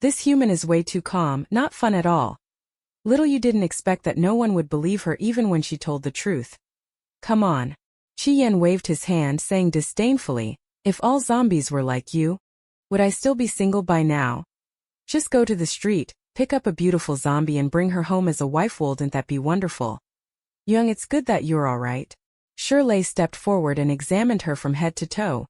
[SPEAKER 1] This human is way too calm, not fun at all. Little you didn't expect that no one would believe her even when she told the truth. Come on. Chi Yen waved his hand, saying disdainfully, if all zombies were like you, would I still be single by now? Just go to the street, pick up a beautiful zombie and bring her home as a wife. Wouldn't that be wonderful? Young, it's good that you're alright. Shirley stepped forward and examined her from head to toe.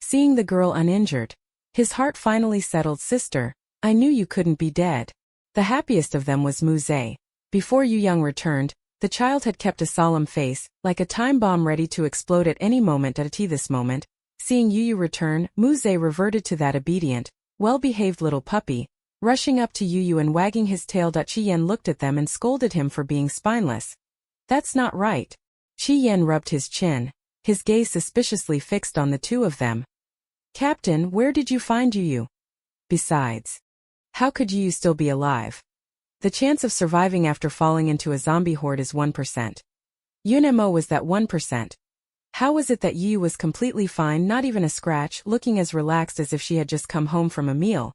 [SPEAKER 1] Seeing the girl uninjured, his heart finally settled. Sister, I knew you couldn't be dead. The happiest of them was Muze. Before Yu Young returned, the child had kept a solemn face, like a time bomb ready to explode at any moment. At this moment, seeing Yu return, Muze reverted to that obedient, well-behaved little puppy, rushing up to Yu and wagging his tail. Chi Yen looked at them and scolded him for being spineless. That's not right. Chi Yen rubbed his chin, his gaze suspiciously fixed on the two of them. Captain, where did you find Yu? Besides, how could Yu still be alive? The chance of surviving after falling into a zombie horde is 1%. Yunemo was that 1%. How was it that Yu was completely fine, not even a scratch, looking as relaxed as if she had just come home from a meal?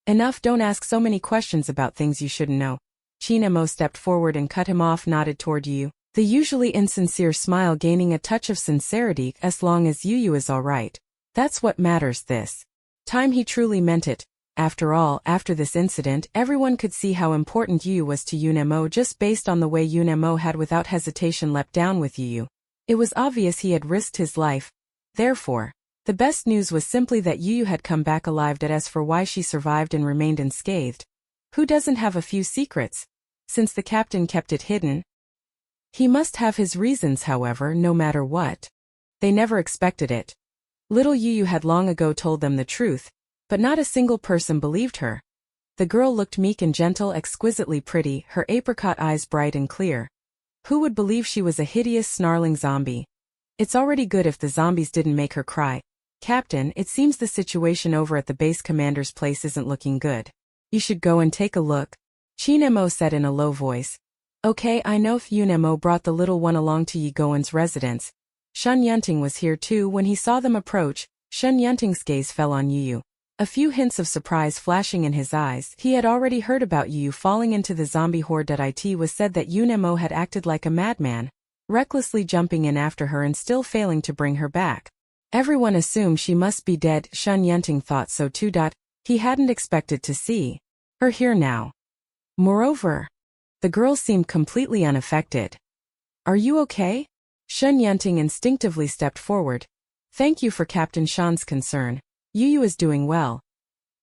[SPEAKER 1] Enough, don't ask so many questions about things you shouldn't know. Chinemo stepped forward and cut him off, nodded toward Yu, the usually insincere smile gaining a touch of sincerity. As long as Yu is alright, that's what matters. This time he truly meant it. After all, after this incident, everyone could see how important Yu was to Yunemo just based on the way Yunemo had without hesitation leapt down with Yu. It was obvious he had risked his life. Therefore, the best news was simply that Yu had come back alive. As for why she survived and remained unscathed, who doesn't have a few secrets? Since the captain kept it hidden, he must have his reasons. However, no matter what, they never expected it. Little Yu had long ago told them the truth, but not a single person believed her. The girl looked meek and gentle, exquisitely pretty, her apricot eyes bright and clear. Who would believe she was a hideous, snarling zombie? It's already good if the zombies didn't make her cry. Captain, it seems the situation over at the base commander's place isn't looking good. You should go and take a look. Chinemo said in a low voice. Okay, I know. Yunemo brought the little one along to Yigoan's residence. Shun Yunting was here too. When he saw them approach, Shun Yunting's gaze fell on Yu. A few hints of surprise flashing in his eyes. He had already heard about Yu falling into the zombie horde. It was said that Yunemo had acted like a madman, recklessly jumping in after her and still failing to bring her back. Everyone assumed she must be dead. Shun Yunting thought so too. He hadn't expected to see her here now. Moreover, the girl seemed completely unaffected. Are you okay? Shun Yunting instinctively stepped forward. Thank you for Captain Shan's concern. Yu is doing well.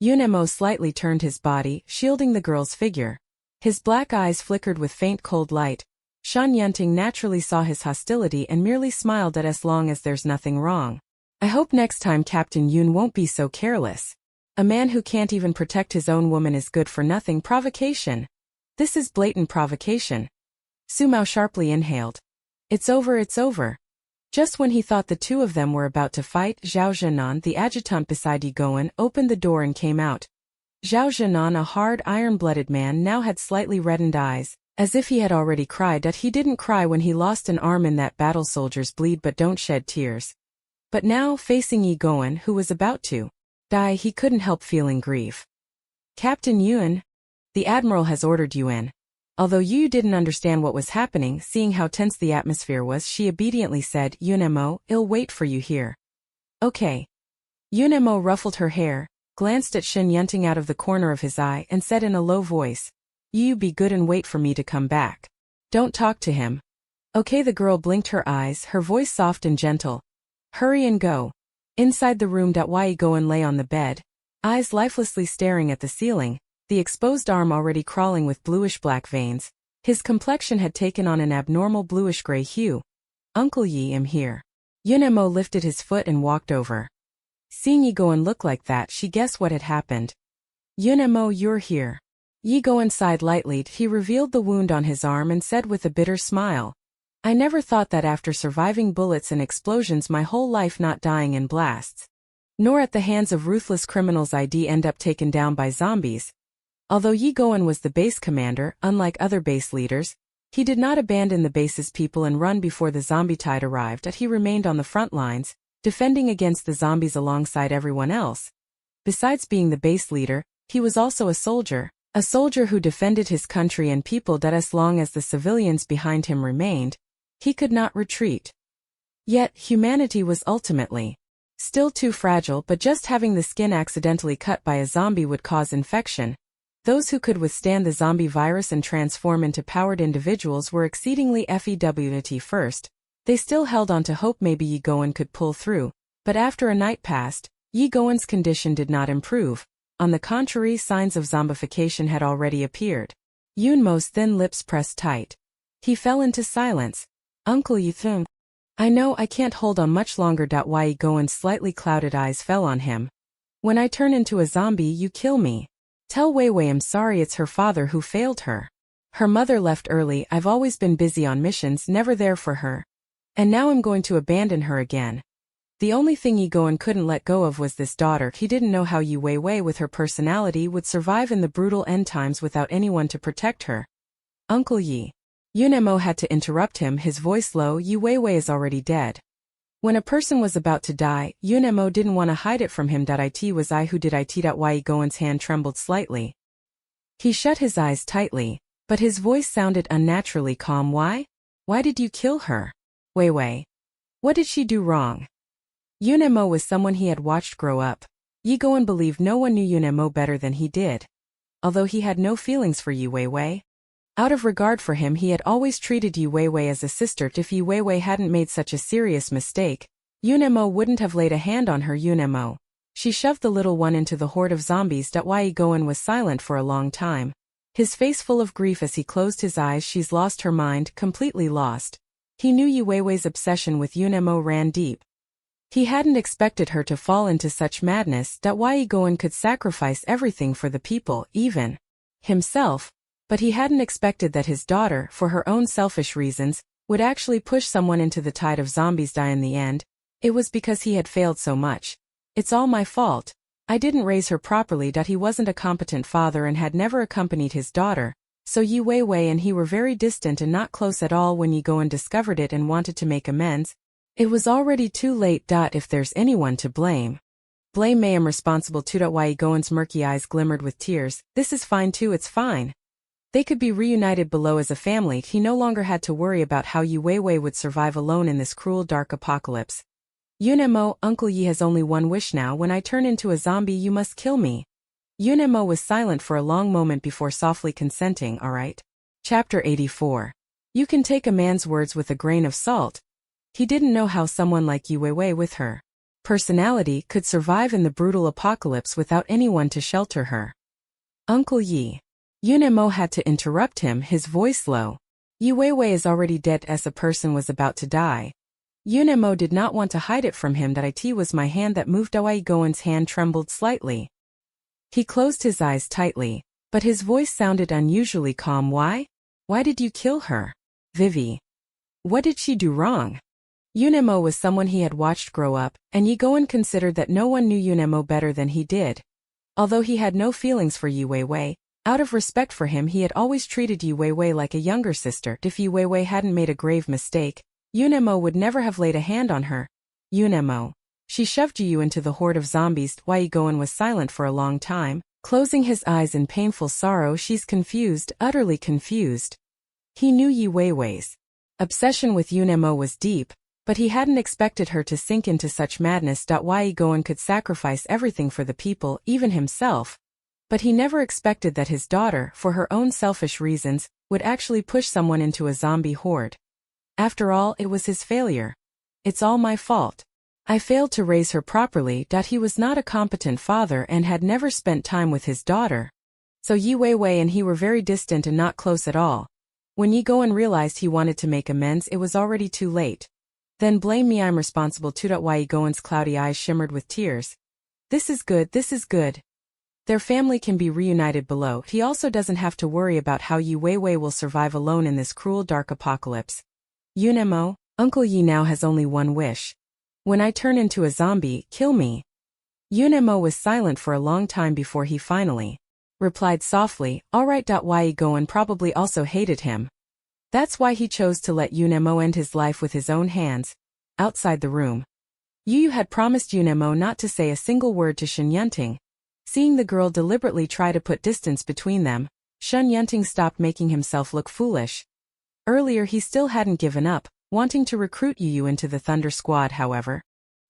[SPEAKER 1] Yunemo slightly turned his body, shielding the girl's figure. His black eyes flickered with faint cold light. Shun Yunting naturally saw his hostility and merely smiled at as long as there's nothing wrong. I hope next time Captain Yun won't be so careless. A man who can't even protect his own woman is good for nothing. Provocation. This is blatant provocation. Sumao sharply inhaled. It's over, it's over. Just when he thought the two of them were about to fight, Zhao Zhenan, the adjutant beside Yigoan, opened the door and came out. Zhao Zhenan, a hard, iron-blooded man, now had slightly reddened eyes, as if he had already cried. He didn't cry when he lost an arm in that battle. Soldiers bleed but don't shed tears. But now, facing Yigoan, who was about to die, he couldn't help feeling grief. Captain Yuan, the Admiral has ordered you in. Although Yu didn't understand what was happening, seeing how tense the atmosphere was, she obediently said, Yunemo, I'll wait for you here. Okay. Yunemo ruffled her hair, glanced at Shin Yunting out of the corner of his eye and said in a low voice, You be good and wait for me to come back. Don't talk to him. Okay, the girl blinked her eyes, her voice soft and gentle. Hurry and go. Inside the room, Wai Goen lay on the bed, eyes lifelessly staring at the ceiling, the exposed arm already crawling with bluish-black veins. His complexion had taken on an abnormal bluish-gray hue. Uncle Yi, am here. Yunemo lifted his foot and walked over. Seeing Yi Goen look like that, she guessed what had happened. Yunemo, you're here. Yi Goen sighed lightly. He revealed the wound on his arm and said with a bitter smile, I never thought that after surviving bullets and explosions my whole life not dying in blasts, nor at the hands of ruthless criminals I'd end up taken down by zombies. Although Yi Goen was the base commander, unlike other base leaders, he did not abandon the base's people and run before the zombie tide arrived. He remained on the front lines, defending against the zombies alongside everyone else. Besides being the base leader, he was also a soldier who defended his country and people that as long as the civilians behind him remained, he could not retreat. Yet, humanity was ultimately still too fragile, but just having the skin accidentally cut by a zombie would cause infection. Those who could withstand the zombie virus and transform into powered individuals were exceedingly FEWT first. They still held on to hope maybe Yi Goen could pull through, but after a night passed, Yi Goen's condition did not improve. On the contrary, signs of zombification had already appeared. Yunmo's thin lips pressed tight. He fell into silence. Uncle Yi Thung. I know I can't hold on much longer. Why Yi Goen's slightly clouded eyes fell on him. When I turn into a zombie, you kill me. Tell Wei Wei I'm sorry, it's her father who failed her. Her mother left early, I've always been busy on missions, never there for her. And now I'm going to abandon her again. The only thing Yi Goen couldn't let go of was this daughter. He didn't know how Yi Wei Wei with her personality would survive in the brutal end times without anyone to protect her. Uncle Yi. Yunemo had to interrupt him, his voice low. Yi Wei Wei is already dead. When a person was about to die, Yunemo didn't want to hide it from him. It was I who did it. Why Yi Goen's hand trembled slightly. He shut his eyes tightly, but his voice sounded unnaturally calm. Why? Why did you kill her? Wei Wei. What did she do wrong? Yunemo was someone he had watched grow up. Yi Goen believed no one knew Yunemo better than he did. Although he had no feelings for Yi Wei Wei, out of regard for him he had always treated Yi Wei Wei as a sister. If Yi Wei Wei hadn't made such a serious mistake, Yunemo wouldn't have laid a hand on her. Yunemo. She shoved the little one into the horde of zombies. Why Yi Goen was silent for a long time, his face full of grief as he closed his eyes. She's lost her mind, completely lost. He knew Yi Wei Wei's obsession with Yunemo ran deep. He hadn't expected her to fall into such madness. Why Yi Goen could sacrifice everything for the people, even himself. But he hadn't expected that his daughter, for her own selfish reasons, would actually push someone into the tide of zombies. Die in the end. It was because he had failed so much. It's all my fault. I didn't raise her properly. He wasn't a competent father and had never accompanied his daughter, so Yi Wei Wei and he were very distant and not close at all. When Yi Goen discovered it and wanted to make amends, it was already too late. If there's anyone to blame, blame me. I'm responsible too. Why Yi Goen's murky eyes glimmered with tears. This is fine too, it's fine. They could be reunited below as a family. He no longer had to worry about how Yi Wei Wei would survive alone in this cruel dark apocalypse. Yunemo, Uncle Yi has only one wish now. When I turn into a zombie you must kill me. Yunemo was silent for a long moment before softly consenting. Alright. Chapter 84. You can take a man's words with a grain of salt. He didn't know how someone like Yi Wei Wei with her personality could survive in the brutal apocalypse without anyone to shelter her. Uncle Yi. Yunemo had to interrupt him, his voice low. Yi Wei Wei is already dead. As a person was about to die. Yunemo did not want to hide it from him. It was my hand that moved. Yi Goen's hand trembled slightly. He closed his eyes tightly, but his voice sounded unusually calm. Why? Why did you kill her? Vivi. What did she do wrong? Yunemo was someone he had watched grow up, and Yi Goen considered that no one knew Yunemo better than he did. Although he had no feelings for Yi Wei Wei, out of respect for him he had always treated Yi Wei Wei like a younger sister. If Yi Wei Wei hadn't made a grave mistake, Yunemo would never have laid a hand on her. Yunemo. She shoved you into the horde of zombies. Why Yi Goen was silent for a long time, Closing his eyes in painful sorrow, she's confused, utterly confused. He knew Yi Weiwei's obsession with Yunemo was deep, but he hadn't expected her to sink into such madness. Yi Goen could sacrifice everything for the people, even himself. But he never expected that his daughter, for her own selfish reasons, would actually push someone into a zombie horde. After all, it was his failure. It's all my fault. I failed to raise her properly. He was not a competent father and had never spent time with his daughter. So Yi Weiwei and he were very distant and not close at all. When Yi Goen realized he wanted to make amends, it was already too late. Then blame me, I'm responsible too. Yi Goen's cloudy eyes shimmered with tears. This is good, this is good. Their family can be reunited below. He also doesn't have to worry about how Yi Weiwei will survive alone in this cruel dark apocalypse. Yunemo, Uncle Yi now has only one wish. When I turn into a zombie, kill me. Yunemo was silent for a long time before he finally replied softly, all right. Yi Goen probably also hated him. That's why he chose to let Yunemo end his life with his own hands. Outside the room, Yu had promised Yunemo not to say a single word to Shen Yunting. Seeing the girl deliberately try to put distance between them, Shen Yunting stopped making himself look foolish. Earlier he still hadn't given up, wanting to recruit Yu into the Thunder Squad. However,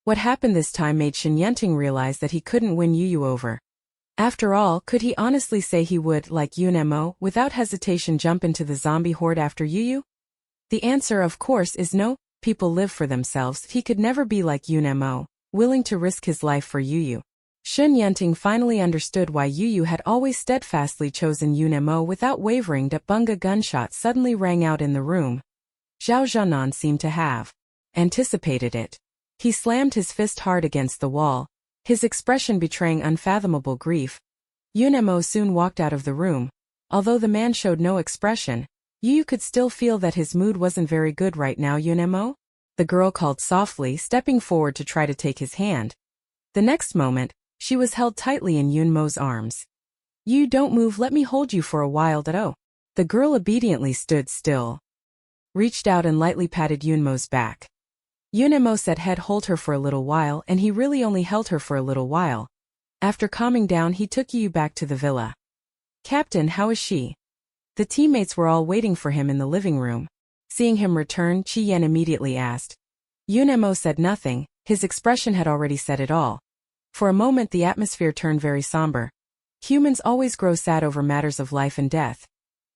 [SPEAKER 1] what happened this time made Shen Yunting realize that he couldn't win Yu over. After all, could he honestly say he would, like Yunemo, without hesitation jump into the zombie horde after Yu? The answer, of course, is no. People live for themselves. He could never be like Yunemo, willing to risk his life for Yu. Shen Yunting finally understood why Yu had always steadfastly chosen Yunemo without wavering. Bunga gunshot suddenly rang out in the room. Zhao Zhanan seemed to have anticipated it. He slammed his fist hard against the wall, his expression betraying unfathomable grief. Yunemo soon walked out of the room. Although the man showed no expression, Yu could still feel that his mood wasn't very good right now. Yunemo? The girl called softly, stepping forward to try to take his hand. The next moment, she was held tightly in Yunmo's arms. You don't move, let me hold you for a while. Oh. The girl obediently stood still, reached out and lightly patted Yunmo's back. Yunemo said he'd hold her for a little while, and he really only held her for a little while. After calming down, he took Yu back to the villa. Captain, how is she? The teammates were all waiting for him in the living room. Seeing him return, Chi Yan immediately asked. Yunemo said nothing, his expression had already said it all. For a moment the atmosphere turned very somber. Humans always grow sad over matters of life and death.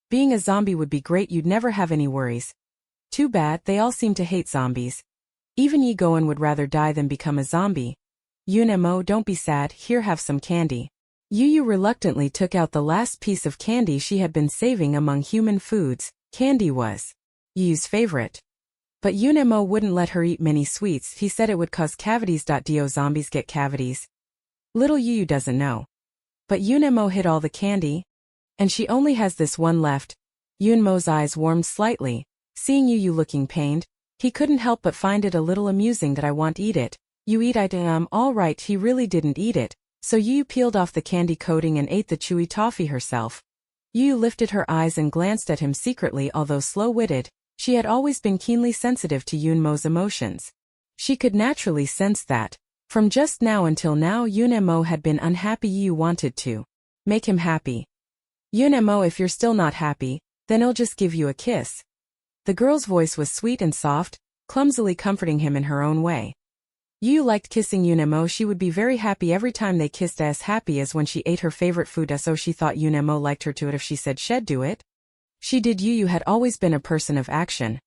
[SPEAKER 1] Being a zombie would be great, you'd never have any worries. Too bad, they all seem to hate zombies. Even Yi Goen would rather die than become a zombie. Yunemo, don't be sad, here, have some candy. Yu reluctantly took out the last piece of candy she had been saving among human foods. Candy was Yu's favorite. But Yunemo wouldn't let her eat many sweets. He said it would cause cavities. Do zombies get cavities? Little Yu doesn't know. But Yunemo hid all the candy, and she only has this one left. Yunmo's eyes warmed slightly. Seeing Yu looking pained, he couldn't help but find it a little amusing. I want eat it. You eat it. All right, he really didn't eat it. So Yu peeled off the candy coating and ate the chewy toffee herself. Yu lifted her eyes and glanced at him secretly. Although slow-witted, she had always been keenly sensitive to Yunmo's emotions. She could naturally sense that, from just now until now, Yunemo had been unhappy. Yu wanted to make him happy. Yunemo, if you're still not happy, then I'll just give you a kiss. The girl's voice was sweet and soft, clumsily comforting him in her own way. Yu liked kissing Yunemo. She would be very happy every time they kissed, as happy as when she ate her favorite food. So she thought Yunemo liked her to it if she said she'd do it. She did. Yu had always been a person of action.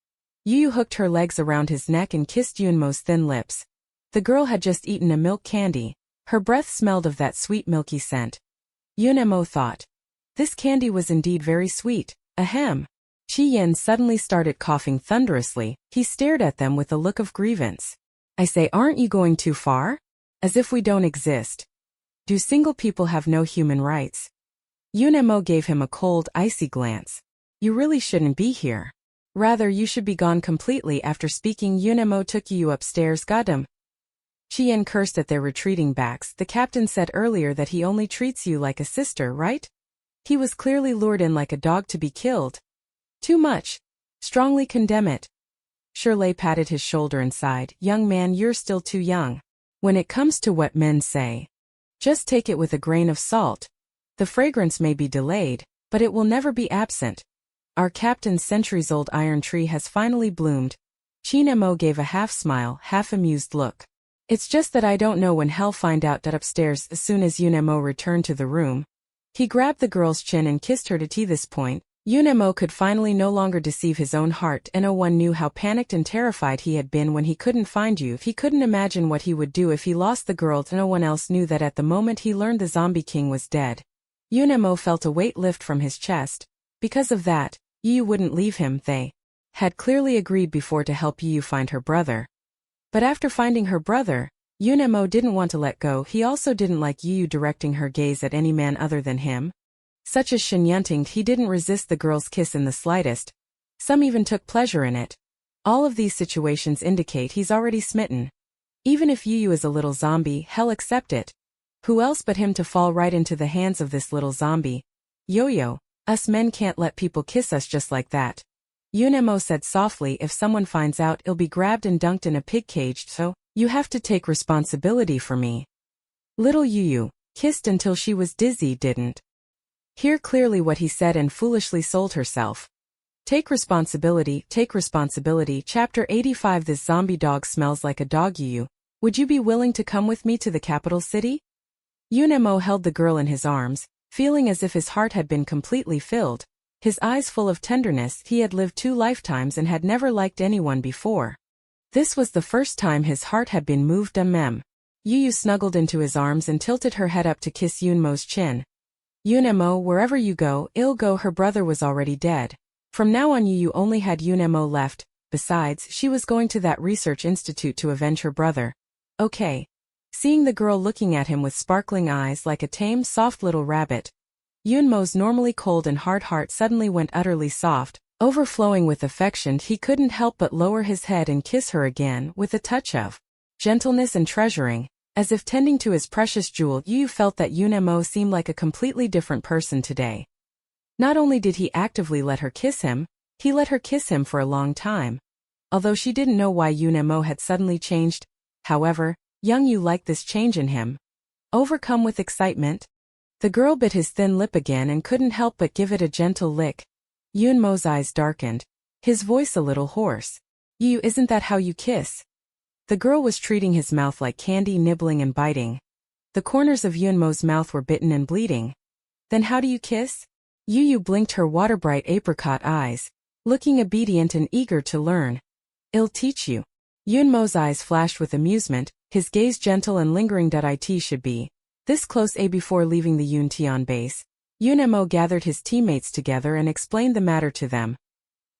[SPEAKER 1] Yu hooked her legs around his neck and kissed Yunmo's thin lips. The girl had just eaten a milk candy. Her breath smelled of that sweet milky scent. Yunemo thought. This candy was indeed very sweet. Ahem. Chi Yan suddenly started coughing thunderously. He stared at them with a look of grievance. I say, aren't you going too far? As if we don't exist. Do single people have no human rights? Yunemo gave him a cold, icy glance. You really shouldn't be here. Rather, you should be gone completely. After speaking, Yunemo took Yu upstairs. Goddamn. Chi Yan cursed at their retreating backs. The captain said earlier that he only treats you like a sister, right? He was clearly lured in like a dog to be killed. Too much. Strongly condemn it. Shirley patted his shoulder and sighed. Young man, you're still too young. When it comes to what men say, just take it with a grain of salt. The fragrance may be delayed, but it will never be absent. Our captain's centuries-old iron tree has finally bloomed. Chinemo gave a half-smile, half-amused look. It's just that I don't know when he'll find out that upstairs. As soon as Yunemo returned to the room, he grabbed the girl's chin and kissed her to this point. Yunemo could finally no longer deceive his own heart, and no one knew how panicked and terrified he had been when he couldn't find you. He couldn't imagine what he would do if he lost the girl. No one else knew that at the moment he learned the zombie king was dead. Yunemo felt a weight lift from his chest. Because of that, Yu wouldn't leave him. They had clearly agreed before to help Yu find her brother. But after finding her brother, Yunemo didn't want to let go. He also didn't like Yu directing her gaze at any man other than him. Such as Shenyunting, he didn't resist the girl's kiss in the slightest. Some even took pleasure in it. All of these situations indicate he's already smitten. Even if Yu is a little zombie, he'll accept it. Who else but him to fall right into the hands of this little zombie? Yo-yo, us men can't let people kiss us just like that. Yunemo said softly, if someone finds out, it'll be grabbed and dunked in a pig cage, so you have to take responsibility for me. Little Yu kissed until she was dizzy, didn't hear clearly what he said and foolishly sold herself. Take responsibility, take responsibility. Chapter 85. This zombie dog smells like a dog. Yu, would you be willing to come with me to the capital city? Yunemo held the girl in his arms, feeling as if his heart had been completely filled. His eyes full of tenderness. He had lived 2 lifetimes and had never liked anyone before. This was the first time his heart had been moved. Yu snuggled into his arms and tilted her head up to kiss Yunmo's chin. Yunemo, wherever you go, I'll go. Her brother was already dead. From now on Yu only had Yunemo left. Besides, she was going to that research institute to avenge her brother. Okay. Seeing the girl looking at him with sparkling eyes like a tame, soft little rabbit, Yunmo's normally cold and hard heart suddenly went utterly soft, overflowing with affection. He couldn't help but lower his head and kiss her again, with a touch of gentleness and treasuring. As if tending to his precious jewel, Yu felt that Yunemo seemed like a completely different person today. Not only did he actively let her kiss him, he let her kiss him for a long time. Although she didn't know why Yunemo had suddenly changed, however, young Yu liked this change in him. Overcome with excitement, the girl bit his thin lip again and couldn't help but give it a gentle lick. Yunmo's eyes darkened, his voice a little hoarse. Yu, isn't that how you kiss? The girl was treating his mouth like candy, nibbling and biting. The corners of Yunmo's mouth were bitten and bleeding. Then how do you kiss? Yu blinked her water-bright apricot eyes, looking obedient and eager to learn. I'll teach you. Yunmo's eyes flashed with amusement, his gaze gentle and lingering. It should be this close. Before leaving the Yuntian base, Yunemo gathered his teammates together and explained the matter to them.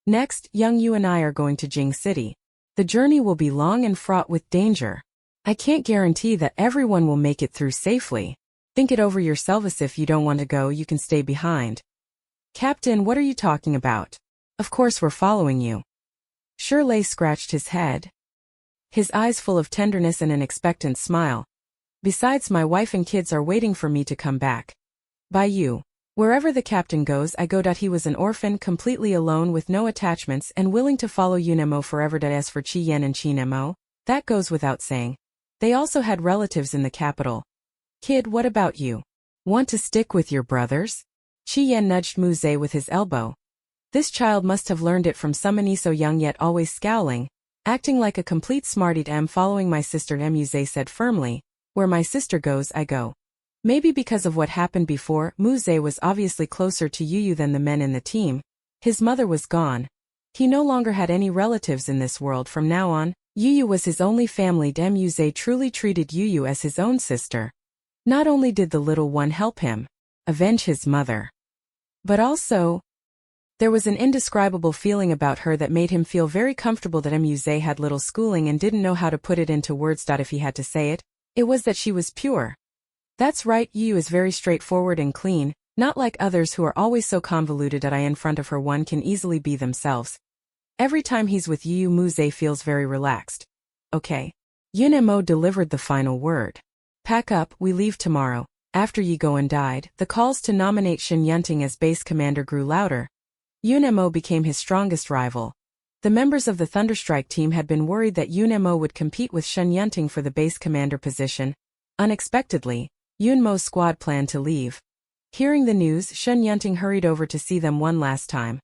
[SPEAKER 1] Next, young Yu and I are going to Jing City. The journey will be long and fraught with danger. I can't guarantee that everyone will make it through safely. Think it over yourselves. If you don't want to go, you can stay behind. Captain, what are you talking about? Of course we're following you. Shirley scratched his head, his eyes full of tenderness and an expectant smile. Besides, my wife and kids are waiting for me to come back. By you. Wherever the captain goes, I go. He was an orphan, completely alone with no attachments and willing to follow Yunemo forever. As for Chi Yen and Chinemo, that goes without saying. They also had relatives in the capital. Kid, what about you? Want to stick with your brothers? Chi Yen nudged Muze with his elbow. This child must have learned it from someone so young yet always scowling, acting like a complete smarty. Following my sister, Muze said firmly. Where my sister goes, I go. Maybe because of what happened before, Muze was obviously closer to Yu than the men in the team. His mother was gone. He no longer had any relatives in this world. From now on, Yu was his only family. Muze truly treated Yu as his own sister. Not only did the little one help him avenge his mother, but also, there was an indescribable feeling about her that made him feel very comfortable. Muze had little schooling and didn't know how to put it into words. If he had to say it, it was that she was pure. That's right, Yu is very straightforward and clean, not like others who are always so convoluted. In front of her one can easily be themselves. Every time he's with Yu, Muze feels very relaxed. Okay. Yunemo delivered the final word. Pack up, we leave tomorrow. After Yi Goen died, the calls to nominate Shen Yunting as base commander grew louder. Yunemo became his strongest rival. The members of the Thunderstrike team had been worried that Yunemo would compete with Shen Yunting for the base commander position. Unexpectedly, Yunmo's squad planned to leave. Hearing the news, Shun Yunting hurried over to see them one last time.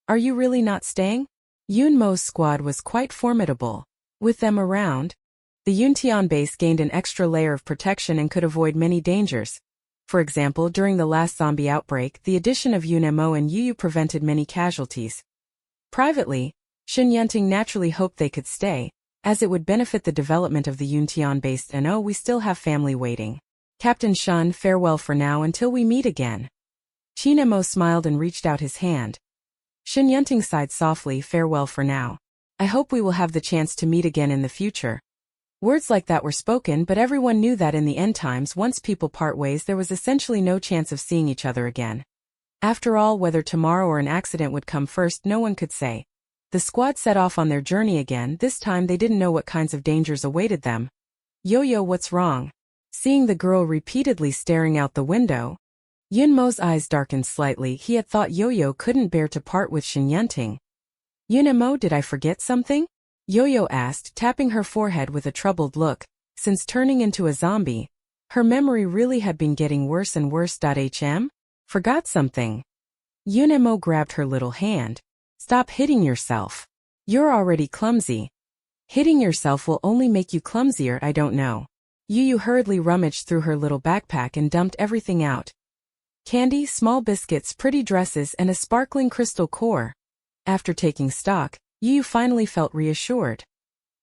[SPEAKER 1] Are you really not staying? Yun Mo's squad was quite formidable. With them around, the Yuntian base gained an extra layer of protection and could avoid many dangers. For example, during the last zombie outbreak, the addition of Yun Mo and Yu prevented many casualties. Privately, Shun Yunting naturally hoped they could stay, as it would benefit the development of the Yuntian base. And oh, we still have family waiting. Captain Shun, farewell for now until we meet again. Yun Mo smiled and reached out his hand. Shun Yunting sighed softly, farewell for now. I hope we will have the chance to meet again in the future. Words like that were spoken, but everyone knew that in the end times, once people part ways, there was essentially no chance of seeing each other again. After all, whether tomorrow or an accident would come first, no one could say. The squad set off on their journey again. This time they didn't know what kinds of dangers awaited them. Yo-yo, what's wrong? Seeing the girl repeatedly staring out the window, Yun Mo's eyes darkened slightly. He had thought Yo-yo couldn't bear to part with Shun Yunting. Yun Mo, did I forget something? Yo-yo asked, tapping her forehead with a troubled look. Since turning into a zombie, her memory really had been getting worse and worse. Forgot something. Yun Mo grabbed her little hand. Stop hitting yourself. You're already clumsy. Hitting yourself will only make you clumsier. I don't know. Yu hurriedly rummaged through her little backpack and dumped everything out. Candy, small biscuits, pretty dresses, and a sparkling crystal core. After taking stock, Yu finally felt reassured.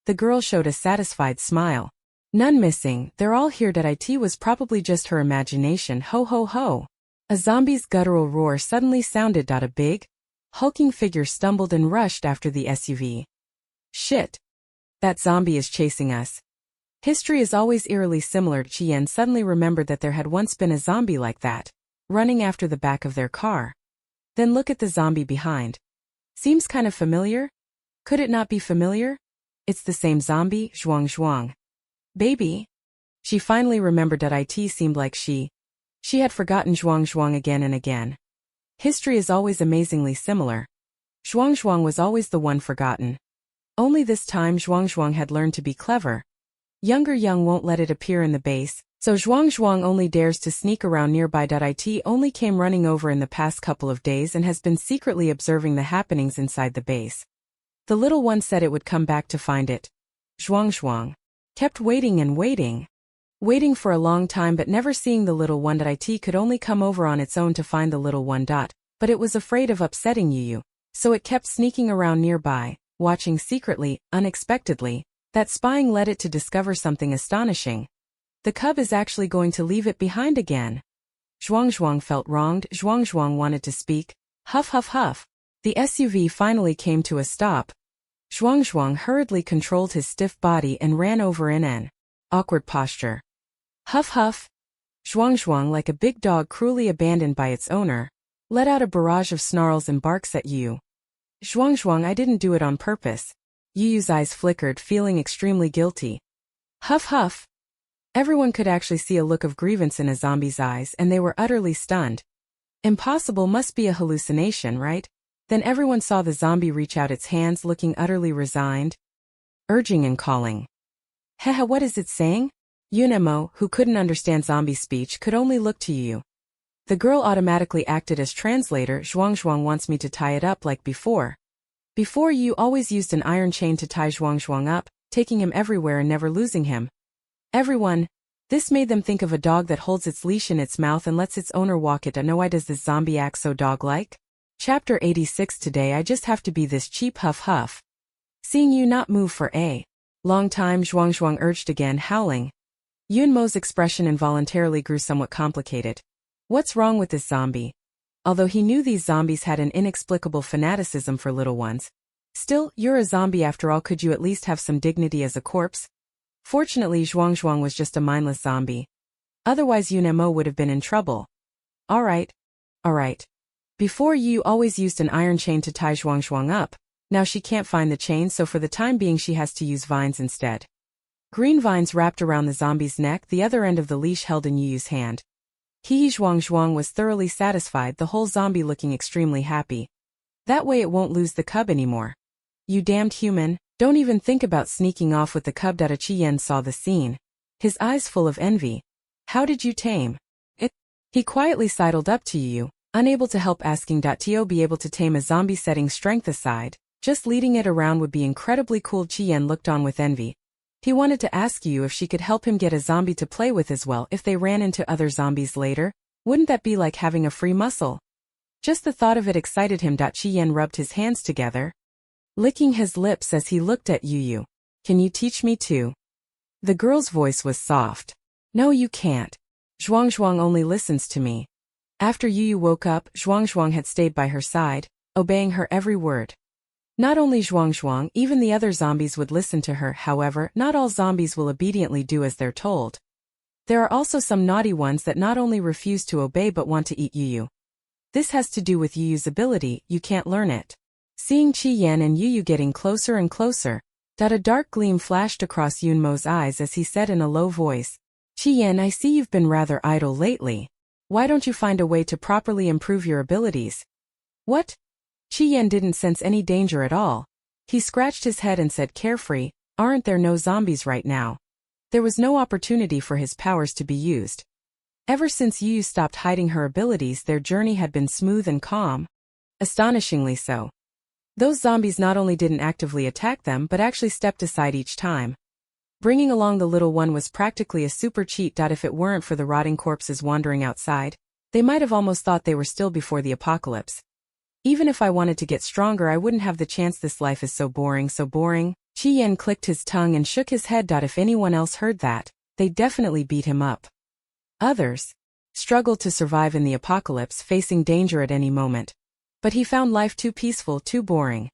[SPEAKER 1] The girl showed a satisfied smile. None missing, they're all here. It was probably just her imagination. Ho ho ho. A zombie's guttural roar suddenly sounded. A big, hulking figure stumbled and rushed after the SUV. Shit. That zombie is chasing us. History is always eerily similar. Chien suddenly remembered that there had once been a zombie like that, running after the back of their car. Then look at the zombie behind. Seems kind of familiar? Could it not be familiar? It's the same zombie, Zhuang Zhuang. Baby? She finally remembered that it seemed like she had forgotten Zhuang Zhuang again and again. History is always amazingly similar. Zhuang Zhuang was always the one forgotten. Only this time Zhuang Zhuang had learned to be clever. Younger Young won't let it appear in the base, so Zhuang Zhuang only dares to sneak around nearby. It only came running over in the past couple of days and has been secretly observing the happenings inside the base. The little one said it would come back to find it. Zhuang Zhuang kept waiting and waiting. Waiting for a long time but never seeing the little one. It could only come over on its own to find the little one. But it was afraid of upsetting Yu, so it kept sneaking around nearby, watching secretly. Unexpectedly, that spying led it to discover something astonishing. The cub is actually going to leave it behind again. Zhuang Zhuang felt wronged. Zhuang Zhuang wanted to speak. Huff huff huff. The SUV finally came to a stop. Zhuang Zhuang hurriedly controlled his stiff body and ran over in an awkward posture. Huff huff. Zhuang Zhuang, like a big dog cruelly abandoned by its owner, let out a barrage of snarls and barks at Yu. Zhuang Zhuang, I didn't do it on purpose. Yu's eyes flickered, feeling extremely guilty. Huff huff. Everyone could actually see a look of grievance in a zombie's eyes, and they were utterly stunned. Impossible, must be a hallucination, right? Then everyone saw the zombie reach out its hands, looking utterly resigned, urging and calling. Hehe, what is it saying? Yun Mo, who couldn't understand zombie speech, could only look to Yu. The girl automatically acted as translator. Zhuang Zhuang wants me to tie it up like before. Before, Yu always used an iron chain to tie Zhuang Zhuang up, taking him everywhere and never losing him. Everyone. This made them think of a dog that holds its leash in its mouth and lets its owner walk it. Why does this zombie act so dog-like? Chapter 86. Today I just have to be this cheap huff huff. Seeing Yu not move for a long time, Zhuang Zhuang urged again, howling. Yun Mo's expression involuntarily grew somewhat complicated. What's wrong with this zombie? Although he knew these zombies had an inexplicable fanaticism for little ones. Still, you're a zombie after all, could you at least have some dignity as a corpse? Fortunately, Zhuang Zhuang was just a mindless zombie. Otherwise Yun Mo would have been in trouble. Alright. Before, Yu always used an iron chain to tie Zhuang Zhuang up. Now she can't find the chain, so for the time being she has to use vines instead. Green vines wrapped around the zombie's neck, the other end of the leash held in Yu's hand. Zhuang Zhuang was thoroughly satisfied, the whole zombie looking extremely happy. That way it won't lose the cub anymore. You damned human, don't even think about sneaking off with the cub. Chien saw the scene, his eyes full of envy. How did you tame it? He quietly sidled up to Yu, unable to help asking. To be able to tame a zombie setting strength aside, just leading it around would be incredibly cool. Chien looked on with envy. He wanted to ask Yu if she could help him get a zombie to play with as well if they ran into other zombies later. Wouldn't that be like having a free muscle? Just the thought of it excited him. Chien rubbed his hands together, licking his lips as he looked at Yu. Can you teach me too? The girl's voice was soft. No, you can't. Zhuang only listens to me. After Yu woke up, Zhuang had stayed by her side, obeying her every word. Not only Zhuang, even the other zombies would listen to her. However, not all zombies will obediently do as they're told. There are also some naughty ones that not only refuse to obey but want to eat Yu. This has to do with Yu's ability, you can't learn it. Seeing Chien and Yu getting closer and closer, a dark gleam flashed across Yunmo's eyes as he said in a low voice, Chien, I see you've been rather idle lately. Why don't you find a way to properly improve your abilities? What? Chien didn't sense any danger at all. He scratched his head and said carefree, aren't there no zombies right now? There was no opportunity for his powers to be used. Ever since Yu stopped hiding her abilities, their journey had been smooth and calm. Astonishingly so. Those zombies not only didn't actively attack them but actually stepped aside each time. Bringing along the little one was practically a super cheat. If it weren't for the rotting corpses wandering outside, they might have almost thought they were still before the apocalypse. Even if I wanted to get stronger, I wouldn't have the chance. This life is so boring, so boring. Chien clicked his tongue and shook his head. If anyone else heard that, they'd definitely beat him up. Others struggled to survive in the apocalypse, facing danger at any moment. But he found life too peaceful, too boring.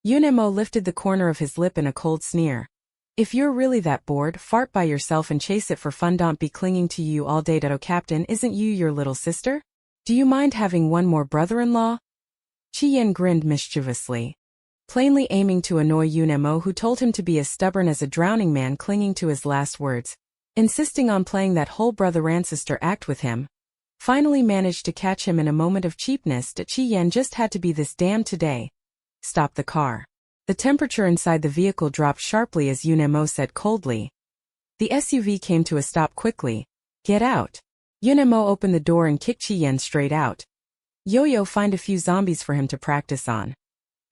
[SPEAKER 1] Yunemo lifted the corner of his lip in a cold sneer. If you're really that bored, fart by yourself and chase it for fun. Don't be clinging to Yu all day. Oh, Captain, isn't Yu your little sister? Do you mind having one more brother-in-law? Chien grinned mischievously, plainly aiming to annoy Yunemo, who told him to be as stubborn as a drowning man clinging to his last words, insisting on playing that whole brother-and-sister act with him. Finally managed to catch him in a moment of cheapness. Chien just had to be this damned today. Stop the car. The temperature inside the vehicle dropped sharply as Yunemo said coldly. The SUV came to a stop quickly. Get out. Yunemo opened the door and kicked Chien straight out. Yo-Yo, find a few zombies for him to practice on.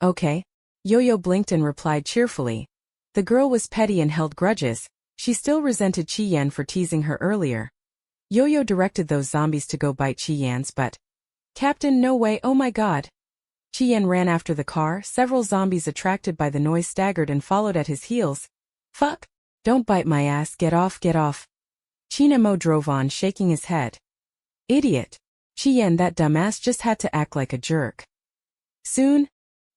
[SPEAKER 1] Okay. Yo-Yo blinked and replied cheerfully. The girl was petty and held grudges. She still resented Chien for teasing her earlier. Yo-Yo directed those zombies to go bite Chien's butt. Captain, no way, oh my god. Chien ran after the car. Several zombies attracted by the noise staggered and followed at his heels. Fuck. Don't bite my ass, get off, get off. Chinemo drove on, shaking his head. Idiot. Chien, that dumbass just had to act like a jerk. Soon,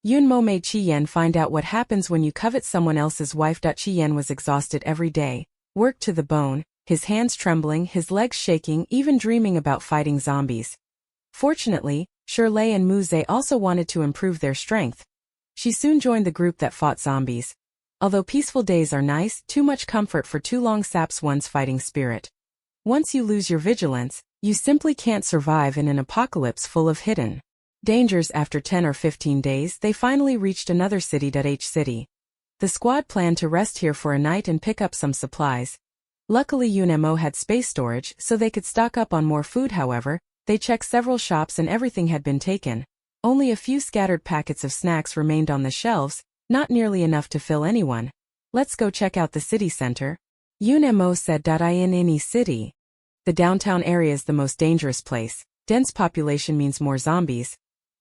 [SPEAKER 1] Yunmo made Chien find out what happens when you covet someone else's wife. Chien was exhausted every day, worked to the bone, his hands trembling, his legs shaking, even dreaming about fighting zombies. Fortunately, Shirley and Muze also wanted to improve their strength. She soon joined the group that fought zombies. Although peaceful days are nice, too much comfort for too long saps one's fighting spirit. Once you lose your vigilance, you simply can't survive in an apocalypse full of hidden dangers. After 10 or 15 days, they finally reached another city. H city. The squad planned to rest here for a night and pick up some supplies. Luckily Yunemo had space storage, so they could stock up on more food. However, they checked several shops and everything had been taken. Only a few scattered packets of snacks remained on the shelves, not nearly enough to fill anyone. Let's go check out the city center. Yunemo said. In any city, the downtown area is the most dangerous place. Dense population means more zombies.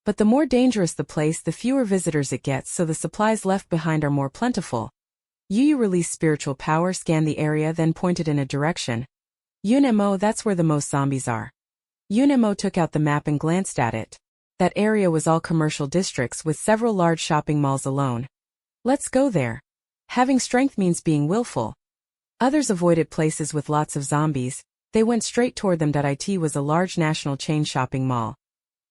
[SPEAKER 1] But the more dangerous the place, the fewer visitors it gets, so the supplies left behind are more plentiful. Yu released spiritual power, scanned the area, then pointed in a direction. Yunemo, that's where the most zombies are. Yunemo took out the map and glanced at it. That area was all commercial districts with several large shopping malls alone. Let's go there. Having strength means being willful. Others avoided places with lots of zombies. They went straight toward them. It was a large national chain shopping mall.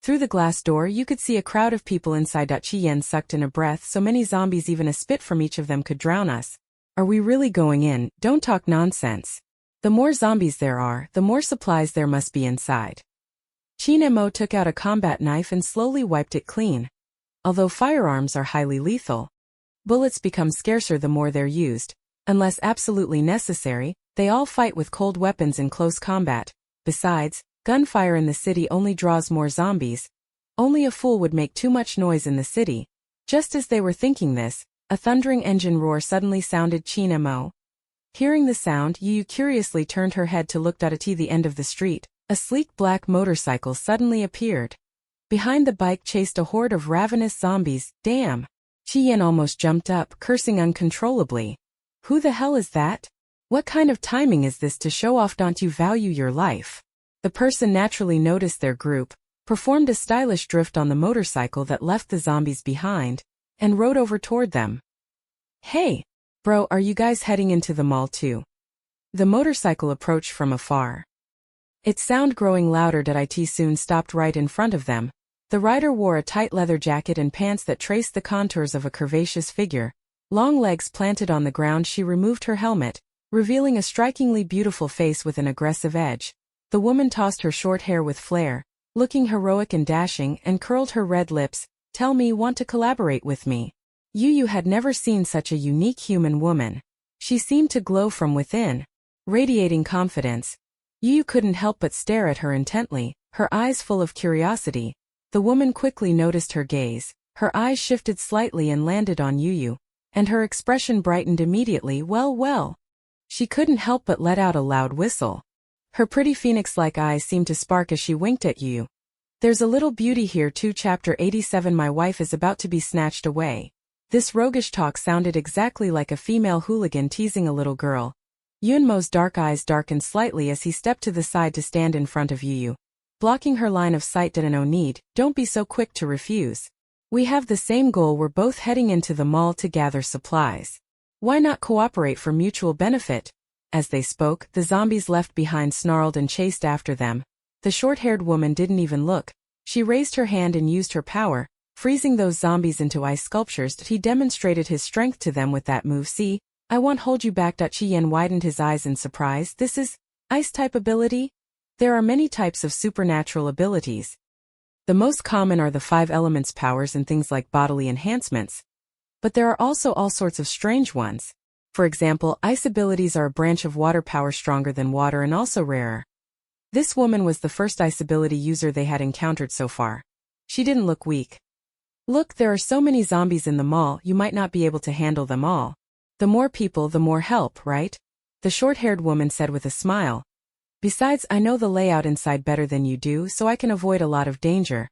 [SPEAKER 1] Through the glass door you could see a crowd of people inside. Chien sucked in a breath. So many zombies, even a spit from each of them could drown us. Are we really going in? Don't talk nonsense. The more zombies there are, the more supplies there must be inside. Chinemo took out a combat knife and slowly wiped it clean. Although firearms are highly lethal, bullets become scarcer the more they're used. Unless absolutely necessary, they all fight with cold weapons in close combat. Besides, Gunfire in the city only draws more zombies. Only a fool would make too much noise in the city. Just as they were thinking this, a thundering engine roar suddenly sounded Chinemo. Hearing the sound, Yu curiously turned her head to look at the end of the street. A sleek black motorcycle suddenly appeared. Behind the bike chased a horde of ravenous zombies. Damn! Qian almost jumped up, cursing uncontrollably. Who the hell is that? What kind of timing is this to show off? Don't you value your life? The person naturally noticed their group, performed a stylish drift on the motorcycle that left the zombies behind, and rode over toward them. Hey! Bro, are you guys heading into the mall too? The motorcycle approached from afar. Its sound growing louder, it soon stopped right in front of them. The rider wore a tight leather jacket and pants that traced the contours of a curvaceous figure. Long legs planted on the ground, she removed her helmet, revealing a strikingly beautiful face with an aggressive edge. The woman tossed her short hair with flair, looking heroic and dashing, and curled her red lips. Tell me, want to collaborate with me? Yu had never seen such a unique human woman. She seemed to glow from within, radiating confidence. Yu couldn't help but stare at her intently, her eyes full of curiosity. The woman quickly noticed her gaze. Her eyes shifted slightly and landed on Yu, and her expression brightened immediately. Well. She couldn't help but let out a loud whistle. Her pretty phoenix-like eyes seemed to spark as she winked at Yu. There's a little beauty here too. Chapter 87. My wife is about to be snatched away. This roguish talk sounded exactly like a female hooligan teasing a little girl. Yunmo's dark eyes darkened slightly as he stepped to the side to stand in front of Yu, blocking her line of sight. No need, don't be so quick to refuse. We have the same goal, we're both heading into the mall to gather supplies. Why not cooperate for mutual benefit? As they spoke, the zombies left behind snarled and chased after them. The short-haired woman didn't even look. She raised her hand and used her power, freezing those zombies into ice sculptures. He demonstrated his strength to them with that move. See, I won't hold you back. Qian widened his eyes in surprise. This is ice-type ability? There are many types of supernatural abilities. The most common are the 5 elements powers and things like bodily enhancements. But there are also all sorts of strange ones. For example, ice abilities are a branch of water power stronger than water and also rarer. This woman was the first ice ability user they had encountered so far. She didn't look weak. Look, there are so many zombies in the mall, you might not be able to handle them all. The more people, the more help, right? The short-haired woman said with a smile. Besides, I know the layout inside better than you do, so I can avoid a lot of danger.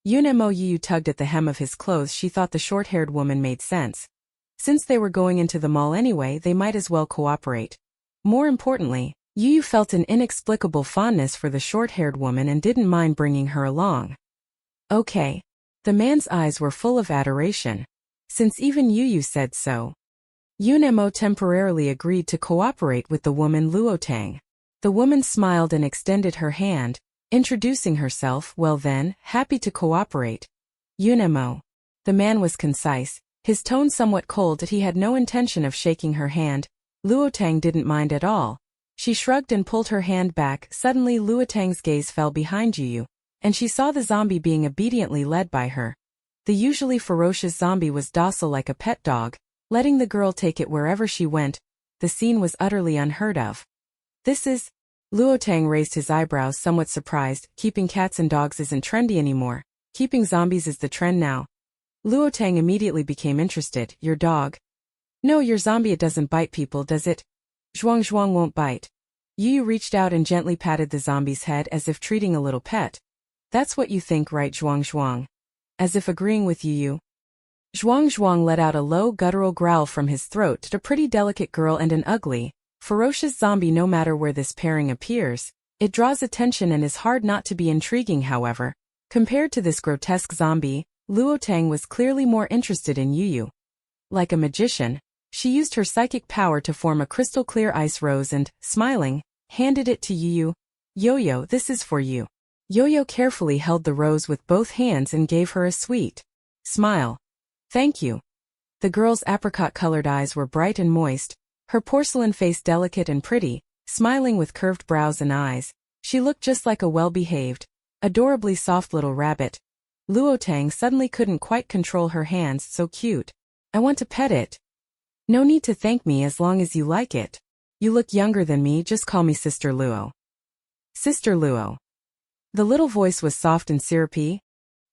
[SPEAKER 1] Yunemo Yu tugged at the hem of his clothes. She thought the short-haired woman made sense. Since they were going into the mall anyway, they might as well cooperate. More importantly, Yu felt an inexplicable fondness for the short-haired woman and didn't mind bringing her along. Okay. The man's eyes were full of adoration. Since even Yu said so. Yunemo temporarily agreed to cooperate with the woman Luotang. The woman smiled and extended her hand, introducing herself. Well then, happy to cooperate. Yunemo. The man was concise, his tone somewhat cold, that he had no intention of shaking her hand. Luotang didn't mind at all. She shrugged and pulled her hand back. Suddenly Luotang's gaze fell behind Yu, and she saw the zombie being obediently led by her. The usually ferocious zombie was docile like a pet dog, letting the girl take it wherever she went. The scene was utterly unheard of. This is... Luotang raised his eyebrows, somewhat surprised. Keeping cats and dogs isn't trendy anymore. Keeping zombies is the trend now. Luotang immediately became interested. Your dog? No, your zombie. It doesn't bite people, does it? Zhuang won't bite. Yu reached out and gently patted the zombie's head as if treating a little pet. That's what you think, right, Zhuang? As if agreeing with Yu. Zhuang let out a low guttural growl from his throat. A pretty delicate girl and an ugly, ferocious zombie. No matter where this pairing appears, it draws attention and is hard not to be intriguing. However, compared to this grotesque zombie, Luotang was clearly more interested in Yu. Like a magician, she used her psychic power to form a crystal-clear ice rose and, smiling, handed it to Yu. Yo-Yo, this is for you. Yo-Yo carefully held the rose with both hands and gave her a sweet smile. Thank you. The girl's apricot-colored eyes were bright and moist, her porcelain face delicate and pretty, smiling with curved brows and eyes. She looked just like a well-behaved, adorably soft little rabbit. Luotang suddenly couldn't quite control her hands. So cute. I want to pet it. No need to thank me as long as you like it. You look younger than me, just call me Sister Luo. Sister Luo. The little voice was soft and syrupy,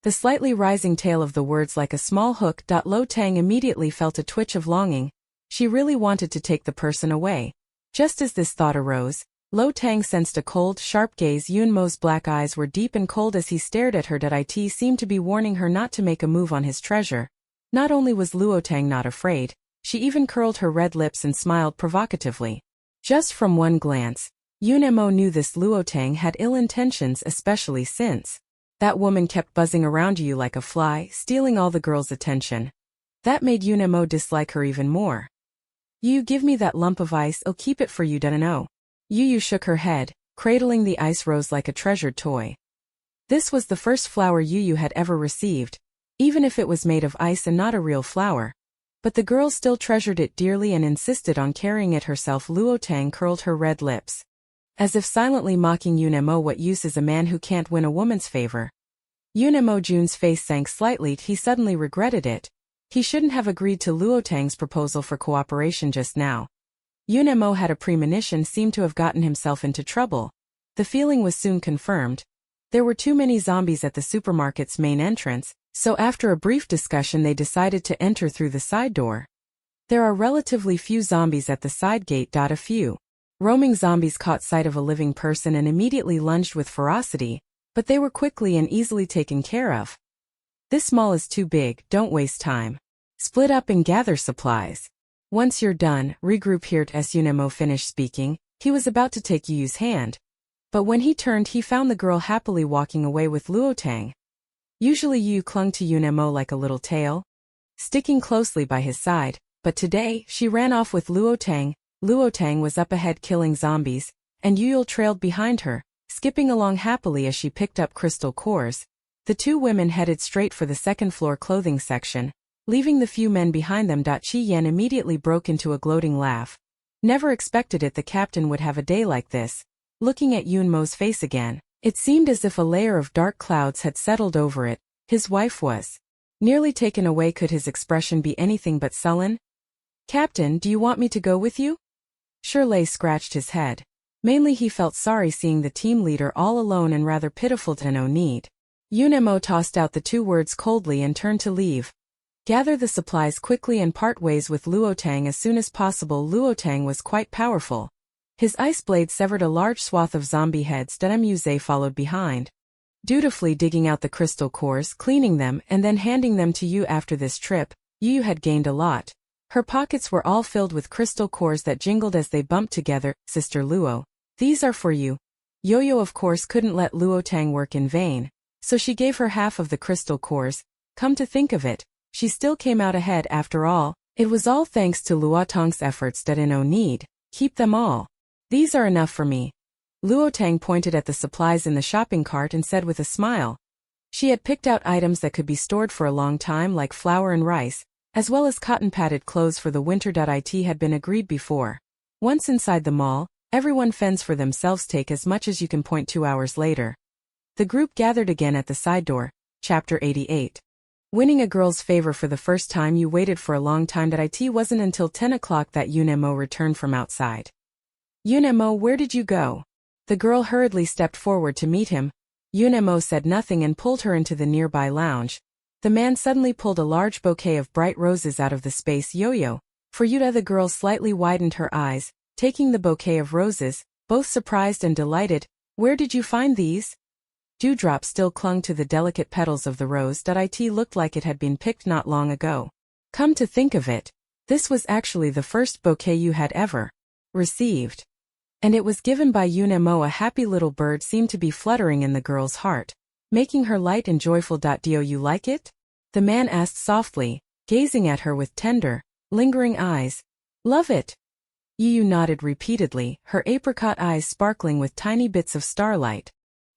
[SPEAKER 1] the slightly rising tail of the words like a small hook. Lo Tang immediately felt a twitch of longing. She really wanted to take the person away. Just as this thought arose, Lo Tang sensed a cold, sharp gaze. Yunmo's black eyes were deep and cold as he stared at her. It seemed to be warning her not to make a move on his treasure. Not only was Luo Tang not afraid, she even curled her red lips and smiled provocatively. Just from one glance, Yunmo knew this Luo Tang had ill intentions, especially since that woman kept buzzing around you like a fly, stealing all the girls' attention. That made Yunmo dislike her even more. You give me that lump of ice, I'll keep it for you. Dunno. Yu shook her head, cradling the ice rose like a treasured toy. This was the first flower Yu had ever received, even if it was made of ice and not a real flower. But the girl still treasured it dearly and insisted on carrying it herself. Luo Tang curled her red lips, as if silently mocking Yunmo. What use is a man who can't win a woman's favor? Yunmo Jun's face sank slightly. He suddenly regretted it. He shouldn't have agreed to Luo Tang's proposal for cooperation just now. Yunmo had a premonition, seemed to have gotten himself into trouble. The feeling was soon confirmed. There were too many zombies at the supermarket's main entrance, so after a brief discussion they decided to enter through the side door. There are relatively few zombies at the side gate. A few roaming zombies caught sight of a living person and immediately lunged with ferocity, but they were quickly and easily taken care of. This mall is too big, don't waste time. Split up and gather supplies. Once you're done, regroup here. As Yunmo finished speaking, he was about to take Yu's hand. But when he turned, he found the girl happily walking away with Luo Tang. Usually Yu clung to Yunmo like a little tail, sticking closely by his side, but today, she ran off with Luo Tang. Luo Tang was up ahead killing zombies, and Yule trailed behind her, skipping along happily as she picked up crystal cores. The two women headed straight for the second-floor clothing section, leaving the few men behind them. Qi Yan immediately broke into a gloating laugh. Never expected it, the captain would have a day like this. Looking at Yunmo's face again, it seemed as if a layer of dark clouds had settled over it. His wife was nearly taken away. Could his expression be anything but sullen? Captain, do you want me to go with you? Shirley scratched his head. Mainly he felt sorry seeing the team leader all alone and rather pitiful. No need. Yunmo tossed out the two words coldly and turned to leave. Gather the supplies quickly and part ways with Luo Tang as soon as possible. Luo Tang was quite powerful. His ice blade severed a large swath of zombie heads. Muse followed behind, dutifully digging out the crystal cores, cleaning them, and then handing them to Yu. After this trip, Yu had gained a lot. Her pockets were all filled with crystal cores that jingled as they bumped together. Sister Luo, these are for you. Yo-Yo of course couldn't let Luo Tang work in vain, so she gave her half of the crystal cores. Come to think of it, she still came out ahead after all. It was all thanks to Luo Tang's efforts. No need. Keep them all. These are enough for me. Luo Tang pointed at the supplies in the shopping cart and said with a smile. She had picked out items that could be stored for a long time like flour and rice, as well as cotton-padded clothes for the winter. It had been agreed before. Once inside the mall, everyone fends for themselves. Take as much as you can. 2 hours later, the group gathered again at the side door. Chapter 88. Winning a girl's favor for the first time. You waited for a long time. It wasn't until 10 o'clock that Yunmo returned from outside. Yunmo, where did you go? The girl hurriedly stepped forward to meet him. Yunmo said nothing and pulled her into the nearby lounge. The man suddenly pulled a large bouquet of bright roses out of the space. Yo-Yo, for Yuta. The girl slightly widened her eyes, taking the bouquet of roses, both surprised and delighted. Where did you find these? Dewdrops still clung to the delicate petals of the rose. It looked like it had been picked not long ago. Come to think of it, this was actually the first bouquet you had ever received. And it was given by Yunmo. A happy little bird seemed to be fluttering in the girl's heart, making her light and joyful. Do you like it? The man asked softly, gazing at her with tender, lingering eyes. Love it. Yu nodded repeatedly, her apricot eyes sparkling with tiny bits of starlight.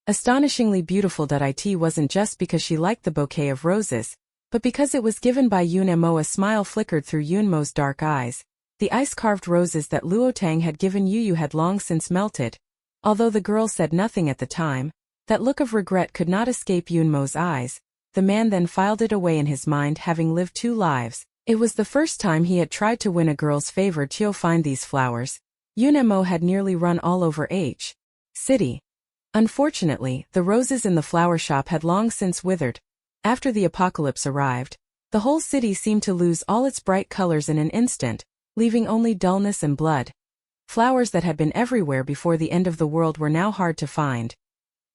[SPEAKER 1] Astonishingly beautiful. It wasn't just because she liked the bouquet of roses, but because it was given by Yunmo. A smile flickered through Yunmo's dark eyes. The ice-carved roses that Luo Tang had given Yu had long since melted. Although the girl said nothing at the time, that look of regret could not escape Yunmo's eyes. The man then filed it away in his mind. Having lived 2 lives, it was the first time he had tried to win a girl's favor. To find these flowers, Yunmo had nearly run all over H. City. Unfortunately, the roses in the flower shop had long since withered. After the apocalypse arrived, the whole city seemed to lose all its bright colors in an instant, leaving only dullness and blood. Flowers that had been everywhere before the end of the world were now hard to find.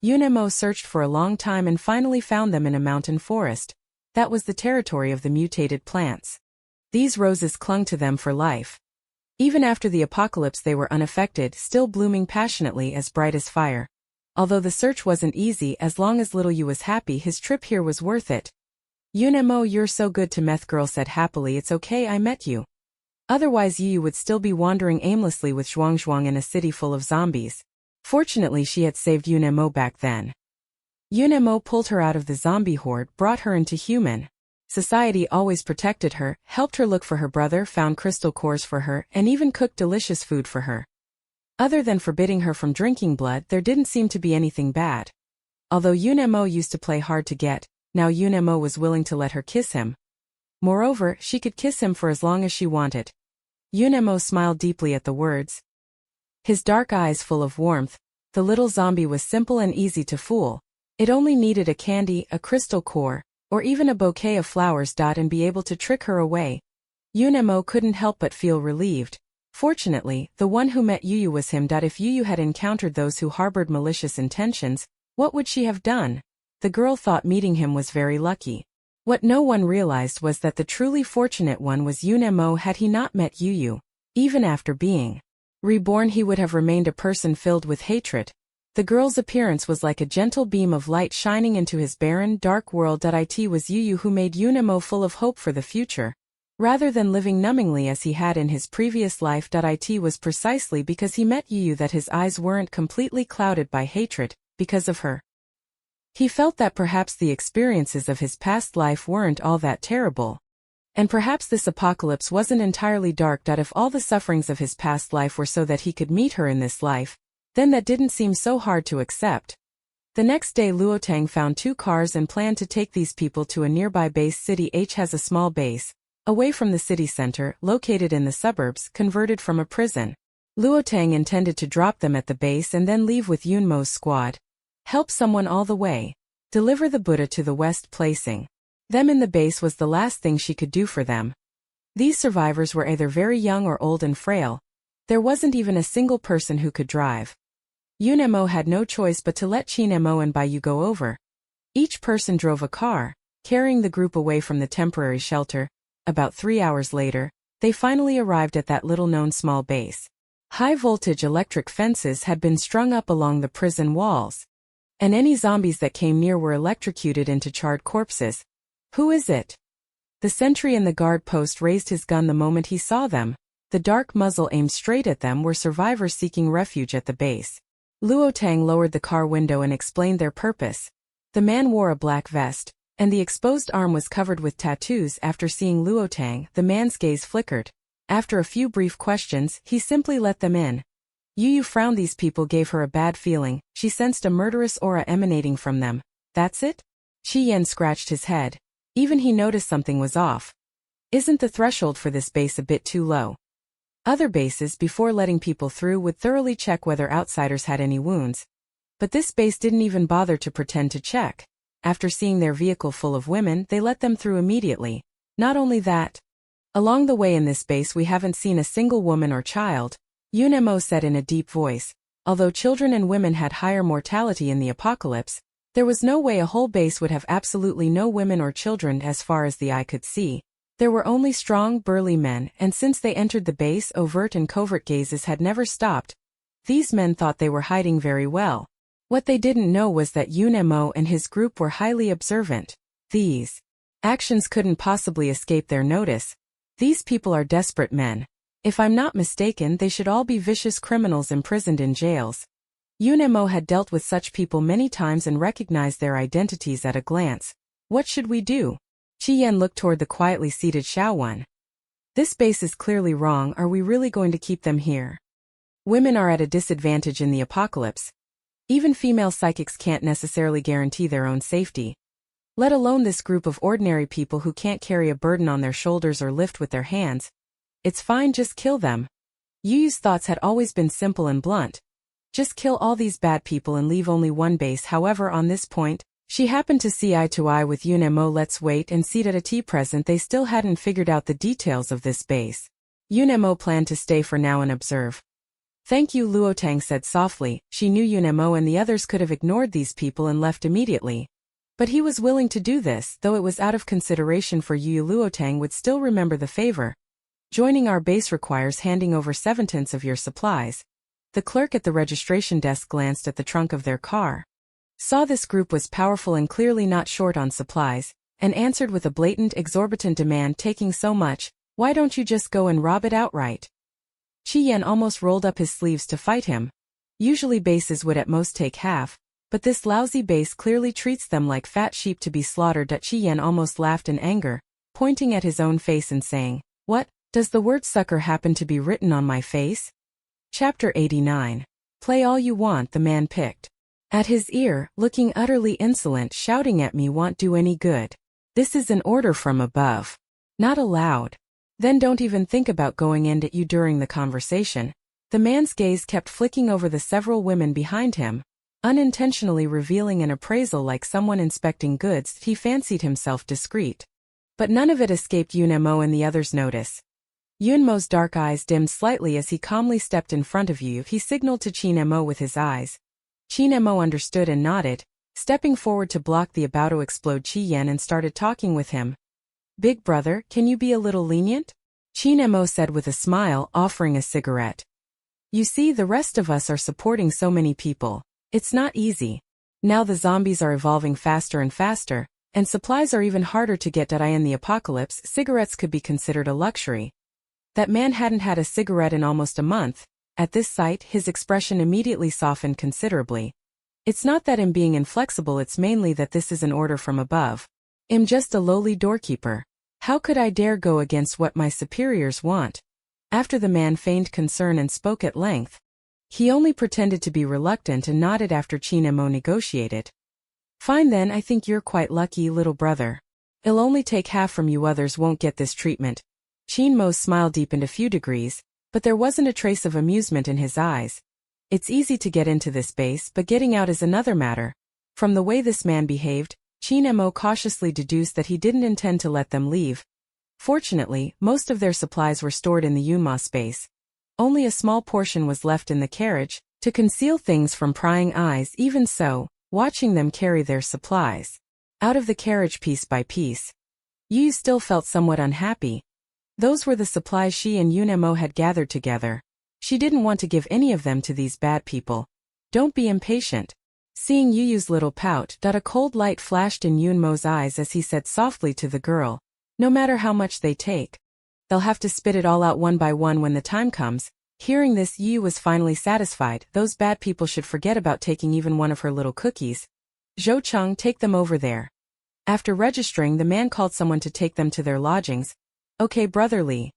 [SPEAKER 1] Unemo searched for a long time and finally found them in a mountain forest. That was the territory of the mutated plants. These roses clung to them for life. Even after the apocalypse they were unaffected, still blooming passionately as bright as fire. Although the search wasn't easy, as long as little Yu was happy, his trip here was worth it. Unemo, you're so good to Meth Girl said happily. It's okay I met you. Otherwise Yu would still be wandering aimlessly with Zhuang in a city full of zombies. Fortunately she had saved Unemo back then. Unemo pulled her out of the zombie horde, brought her into human society, always protected her, helped her look for her brother, found crystal cores for her, and even cooked delicious food for her. Other than forbidding her from drinking blood, there didn't seem to be anything bad. Although Unemo used to play hard to get, now Unemo was willing to let her kiss him. Moreover, she could kiss him for as long as she wanted. Unemo smiled deeply at the words. His dark eyes full of warmth. The little zombie was simple and easy to fool. It only needed a candy, a crystal core, or even a bouquet of flowers and be able to trick her away. Unemo couldn't help but feel relieved. Fortunately, the one who met Yu was him. If Yu had encountered those who harbored malicious intentions, what would she have done? The girl thought meeting him was very lucky. What no one realized was that the truly fortunate one was Unemo. Had he not met Yu, even after being reborn, he would have remained a person filled with hatred. The girl's appearance was like a gentle beam of light shining into his barren, dark world. It was Yu who made Unemo full of hope for the future. Rather than living numbingly as he had in his previous life. It was precisely because he met Yu that his eyes weren't completely clouded by hatred, because of her. He felt that perhaps the experiences of his past life weren't all that terrible. And perhaps this apocalypse wasn't entirely dark. If all the sufferings of his past life were so that he could meet her in this life, then that didn't seem so hard to accept. The next day Luotang found 2 cars and planned to take these people to a nearby base. City H has a small base, away from the city center, located in the suburbs, converted from a prison. Luotang intended to drop them at the base and then leave with Yunmo's squad. Help someone all the way. Deliver the Buddha to the west. Placing them in the base was the last thing she could do for them. These survivors were either very young or old and frail. There wasn't even a single person who could drive. Unemo had no choice but to let Chinemo and Baiyu go over. Each person drove a car, carrying the group away from the temporary shelter. About 3 hours later, they finally arrived at that little-known small base. High-voltage electric fences had been strung up along the prison walls, and any zombies that came near were electrocuted into charred corpses. Who is it? The sentry in the guard post raised his gun the moment he saw them. The dark muzzle aimed straight at them were survivors seeking refuge at the base. Luotang lowered the car window and explained their purpose. The man wore a black vest, and the exposed arm was covered with tattoos. After seeing Luotang, the man's gaze flickered. After a few brief questions, he simply let them in. Yu frowned. These people gave her a bad feeling. She sensed a murderous aura emanating from them. That's it? Shi Yan scratched his head. Even he noticed something was off. Isn't the threshold for this base a bit too low? Other bases, before letting people through, would thoroughly check whether outsiders had any wounds. But this base didn't even bother to pretend to check. After seeing their vehicle full of women, they let them through immediately. Not only that, along the way in this base we haven't seen a single woman or child, Unemo said in a deep voice. Although children and women had higher mortality in the apocalypse, there was no way a whole base would have absolutely no women or children as far as the eye could see. There were only strong, burly men, and since they entered the base, overt and covert gazes had never stopped. These men thought they were hiding very well. What they didn't know was that Unemo and his group were highly observant. These actions couldn't possibly escape their notice. These people are desperate men. If I'm not mistaken, they should all be vicious criminals imprisoned in jails. Unemo had dealt with such people many times and recognized their identities at a glance. What should we do? Qi Yan looked toward the quietly seated Xiaowan. This base is clearly wrong. Are we really going to keep them here? Women are at a disadvantage in the apocalypse. Even female psychics can't necessarily guarantee their own safety. Let alone this group of ordinary people who can't carry a burden on their shoulders or lift with their hands. It's fine, just kill them. Yu's thoughts had always been simple and blunt. Just kill all these bad people and leave only one base. However, on this point, she happened to see eye to eye with Yunemo. Let's wait and see. At a tea present, they still hadn't figured out the details of this base. Yunemo planned to stay for now and observe. Thank you, Luotang said softly. She knew Yunemo and the others could have ignored these people and left immediately. But he was willing to do this, though it was out of consideration for Yu. Luotang would still remember the favor. Joining our base requires handing over 7/10 of your supplies. The clerk at the registration desk glanced at the trunk of their car, saw this group was powerful and clearly not short on supplies, and answered with a blatant, exorbitant demand. Taking so much, why don't you just go and rob it outright? Qi Yan almost rolled up his sleeves to fight him. Usually bases would at most take half, but this lousy base clearly treats them like fat sheep to be slaughtered. Qi Yan almost laughed in anger, pointing at his own face and saying, "What, does the word sucker happen to be written on my face?" Chapter 89. Play all you want. The man picked at his ear, looking utterly insolent. Shouting at me won't do any good. This is an order from above. Not allowed. Then don't even think about going in at you during the conversation. The man's gaze kept flicking over the several women behind him, unintentionally revealing an appraisal like someone inspecting goods. He fancied himself discreet. But none of it escaped Yunemo and the others' notice. Yunmo's dark eyes dimmed slightly as he calmly stepped in front of Yu. He signaled to Chinemo with his eyes. Chinemo understood and nodded, stepping forward to block the about to explode Qi Yan and started talking with him. Big brother, can you be a little lenient? Chinemo said with a smile, offering a cigarette. You see, the rest of us are supporting so many people. It's not easy. Now the zombies are evolving faster and faster, and supplies are even harder to get. In the apocalypse, cigarettes could be considered a luxury. That man hadn't had a cigarette in almost a month. At this sight, his expression immediately softened considerably. It's not that I'm being inflexible, it's mainly that this is an order from above. I'm just a lowly doorkeeper. How could I dare go against what my superiors want? After the man feigned concern and spoke at length, he only pretended to be reluctant and nodded after Chinemo negotiated. Fine then, I think you're quite lucky, little brother. It'll only take half from you, others won't get this treatment. Chinmo's smile deepened a few degrees, but there wasn't a trace of amusement in his eyes. It's easy to get into this base, but getting out is another matter. From the way this man behaved, Chinemo cautiously deduced that he didn't intend to let them leave. Fortunately, most of their supplies were stored in the Yunma space. Only a small portion was left in the carriage, to conceal things from prying eyes. Even so, watching them carry their supplies out of the carriage piece by piece, Yu still felt somewhat unhappy. Those were the supplies she and Yunemo had gathered together. She didn't want to give any of them to these bad people. Don't be impatient. Seeing Yuyu's little pout, a cold light flashed in Yunmo's eyes as he said softly to the girl, no matter how much they take, they'll have to spit it all out one by one when the time comes. Hearing this, Yu was finally satisfied. Those bad people should forget about taking even one of her little cookies. Zhou Cheng, take them over there. After registering, the man called someone to take them to their lodgings. Okay, brotherly.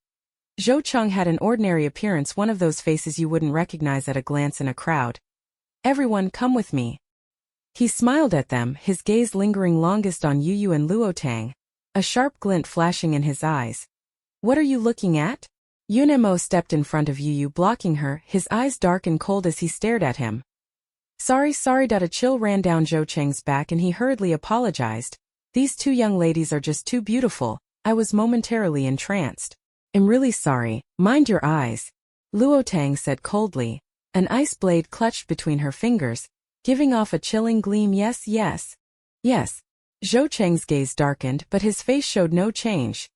[SPEAKER 1] Zhou Cheng had an ordinary appearance, one of those faces you wouldn't recognize at a glance in a crowd. Everyone, come with me. He smiled at them, his gaze lingering longest on Yu and Luotang, a sharp glint flashing in his eyes. What are you looking at? Yunemo stepped in front of Yu, blocking her, his eyes dark and cold as he stared at him. Sorry. A chill ran down Zhou Cheng's back and he hurriedly apologized. These two young ladies are just too beautiful. I was momentarily entranced. I'm really sorry. Mind your eyes. Luotang said coldly. An ice blade clutched between her fingers, giving off a chilling gleam. Yes. Zhou Cheng's gaze darkened, but his face showed no change.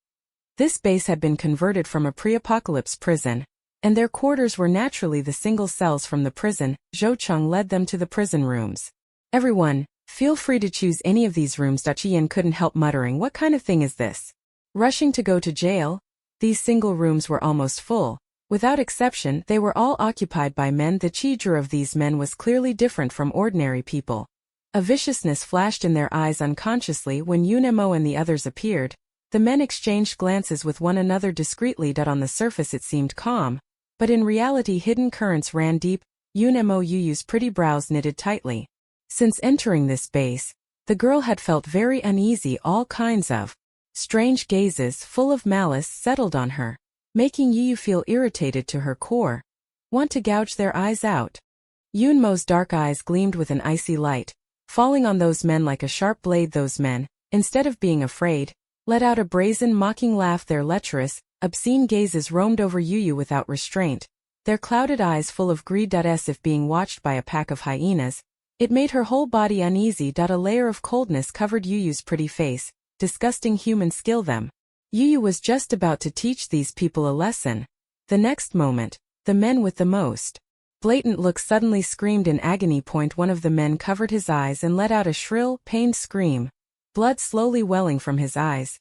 [SPEAKER 1] This base had been converted from a pre-apocalypse prison, and their quarters were naturally the single cells from the prison. Zhou Cheng led them to the prison rooms. Everyone, feel free to choose any of these rooms. Qian couldn't help muttering, what kind of thing is this? Rushing to go to jail? These single rooms were almost full. Without exception, they were all occupied by men. The chi of these men was clearly different from ordinary people. A viciousness flashed in their eyes unconsciously when Yunemo and the others appeared. The men exchanged glances with one another discreetly. On the surface it seemed calm, but in reality hidden currents ran deep. Yunemo Yuyu's pretty brows knitted tightly. Since entering this base, the girl had felt very uneasy. All kinds of strange gazes full of malice settled on her, making Yu feel irritated to her core. Want to gouge their eyes out? Yunmo's dark eyes gleamed with an icy light, falling on those men like a sharp blade. Those men, instead of being afraid, let out a brazen mocking laugh. Their lecherous, obscene gazes roamed over Yu without restraint, their clouded eyes full of greed. As if being watched by a pack of hyenas, it made her whole body uneasy. A layer of coldness covered Yu's pretty face, disgusting human skill them. Yu was just about to teach these people a lesson. The next moment, the men with the most blatant looks suddenly screamed in agony. One of the men covered his eyes and let out a shrill, pained scream, blood slowly welling from his eyes.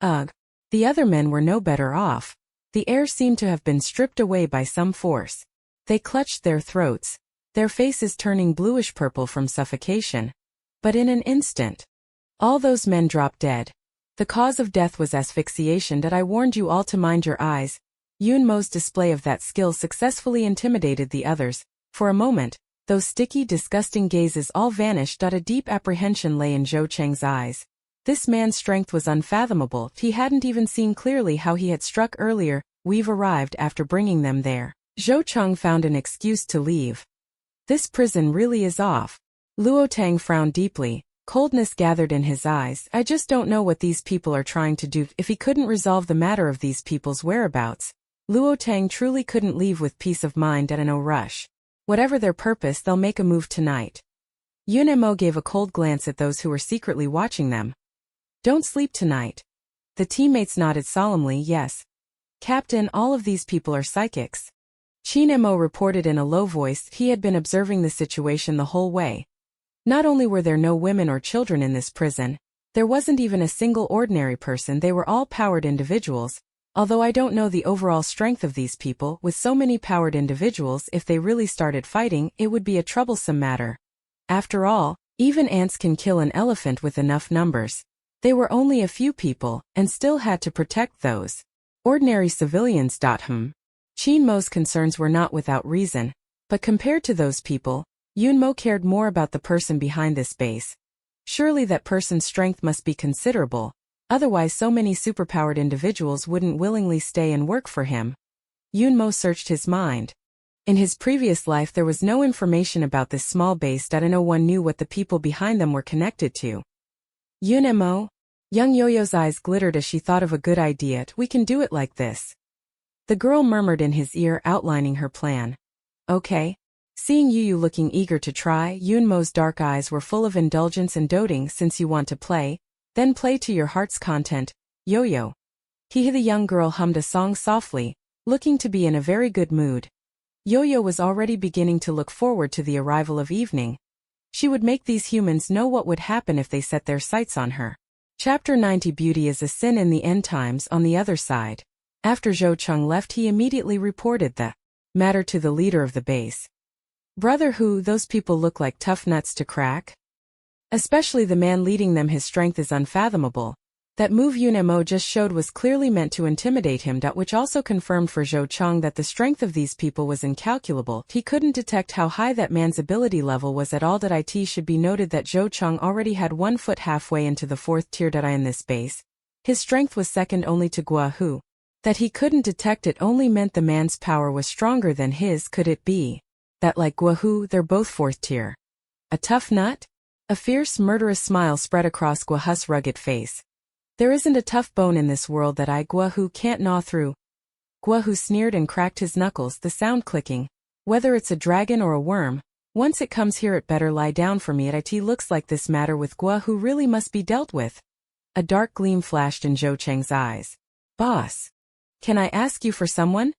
[SPEAKER 1] Ugh! The other men were no better off. The air seemed to have been stripped away by some force. They clutched their throats, their faces turning bluish-purple from suffocation. But in an instant, all those men dropped dead. The cause of death was asphyxiation. I warned you all to mind your eyes. Yunmo's display of that skill successfully intimidated the others. For a moment, those sticky, disgusting gazes all vanished. A deep apprehension lay in Zhou Cheng's eyes. This man's strength was unfathomable. He hadn't even seen clearly how he had struck earlier. We've arrived after bringing them there. Zhou Cheng found an excuse to leave. This prison really is off. Luo Tang frowned deeply. Coldness gathered in his eyes. I just don't know what these people are trying to do. If he couldn't resolve the matter of these people's whereabouts, Luo Tang truly couldn't leave with peace of mind. At no rush. Whatever their purpose, they'll make a move tonight. Yun Mo gave a cold glance at those who were secretly watching them. Don't sleep tonight. The teammates nodded solemnly. Yes. Captain, all of these people are psychics. Qin Mo reported in a low voice. He had been observing the situation the whole way. Not only were there no women or children in this prison, there wasn't even a single ordinary person. They were all powered individuals. Although I don't know the overall strength of these people, with so many powered individuals, if they really started fighting, it would be a troublesome matter. After all, even ants can kill an elephant with enough numbers. They were only a few people, and still had to protect those ordinary civilians. Qin Mo's concerns were not without reason, but compared to those people, Yun Mo cared more about the person behind this base. Surely that person's strength must be considerable, otherwise so many superpowered individuals wouldn't willingly stay and work for him. Yun Mo searched his mind. In his previous life there was no information about this small base. No one knew what the people behind them were connected to. Yun Mo? Young Yo-Yo's eyes glittered as she thought of a good idea. We can do it like this. The girl murmured in his ear, outlining her plan. Okay. Seeing Yu looking eager to try, Yun Mo's dark eyes were full of indulgence and doting. Since you want to play, then play to your heart's content, Yo-Yo. The young girl hummed a song softly, looking to be in a very good mood. Yo-Yo was already beginning to look forward to the arrival of evening. She would make these humans know what would happen if they set their sights on her. Chapter 90. Beauty is a sin in the end times. On the other side, after Zhou Cheng left, he immediately reported the matter to the leader of the base. Brother Hu, those people look like tough nuts to crack. Especially the man leading them. His strength is unfathomable. That move Yun Mo just showed was clearly meant to intimidate him. Which also confirmed for Zhou Cheng that the strength of these people was incalculable. He couldn't detect how high that man's ability level was at all. It should be noted that Zhou Cheng already had 1 foot halfway into the 4th tier. In this base, his strength was second only to Gua Hu. That he couldn't detect it only meant the man's power was stronger than his. Could it be that, like Gua Hu, they're both 4th tier? A tough nut? A fierce, murderous smile spread across Gua Hu's rugged face. There isn't a tough bone in this world that Gua Hu can't gnaw through. Gua Hu sneered and cracked his knuckles, the sound clicking. Whether it's a dragon or a worm, once it comes here it better lie down for me. It looks like this matter with Gua Hu really must be dealt with. A dark gleam flashed in Zhou Cheng's eyes. Boss. Can I ask you for someone?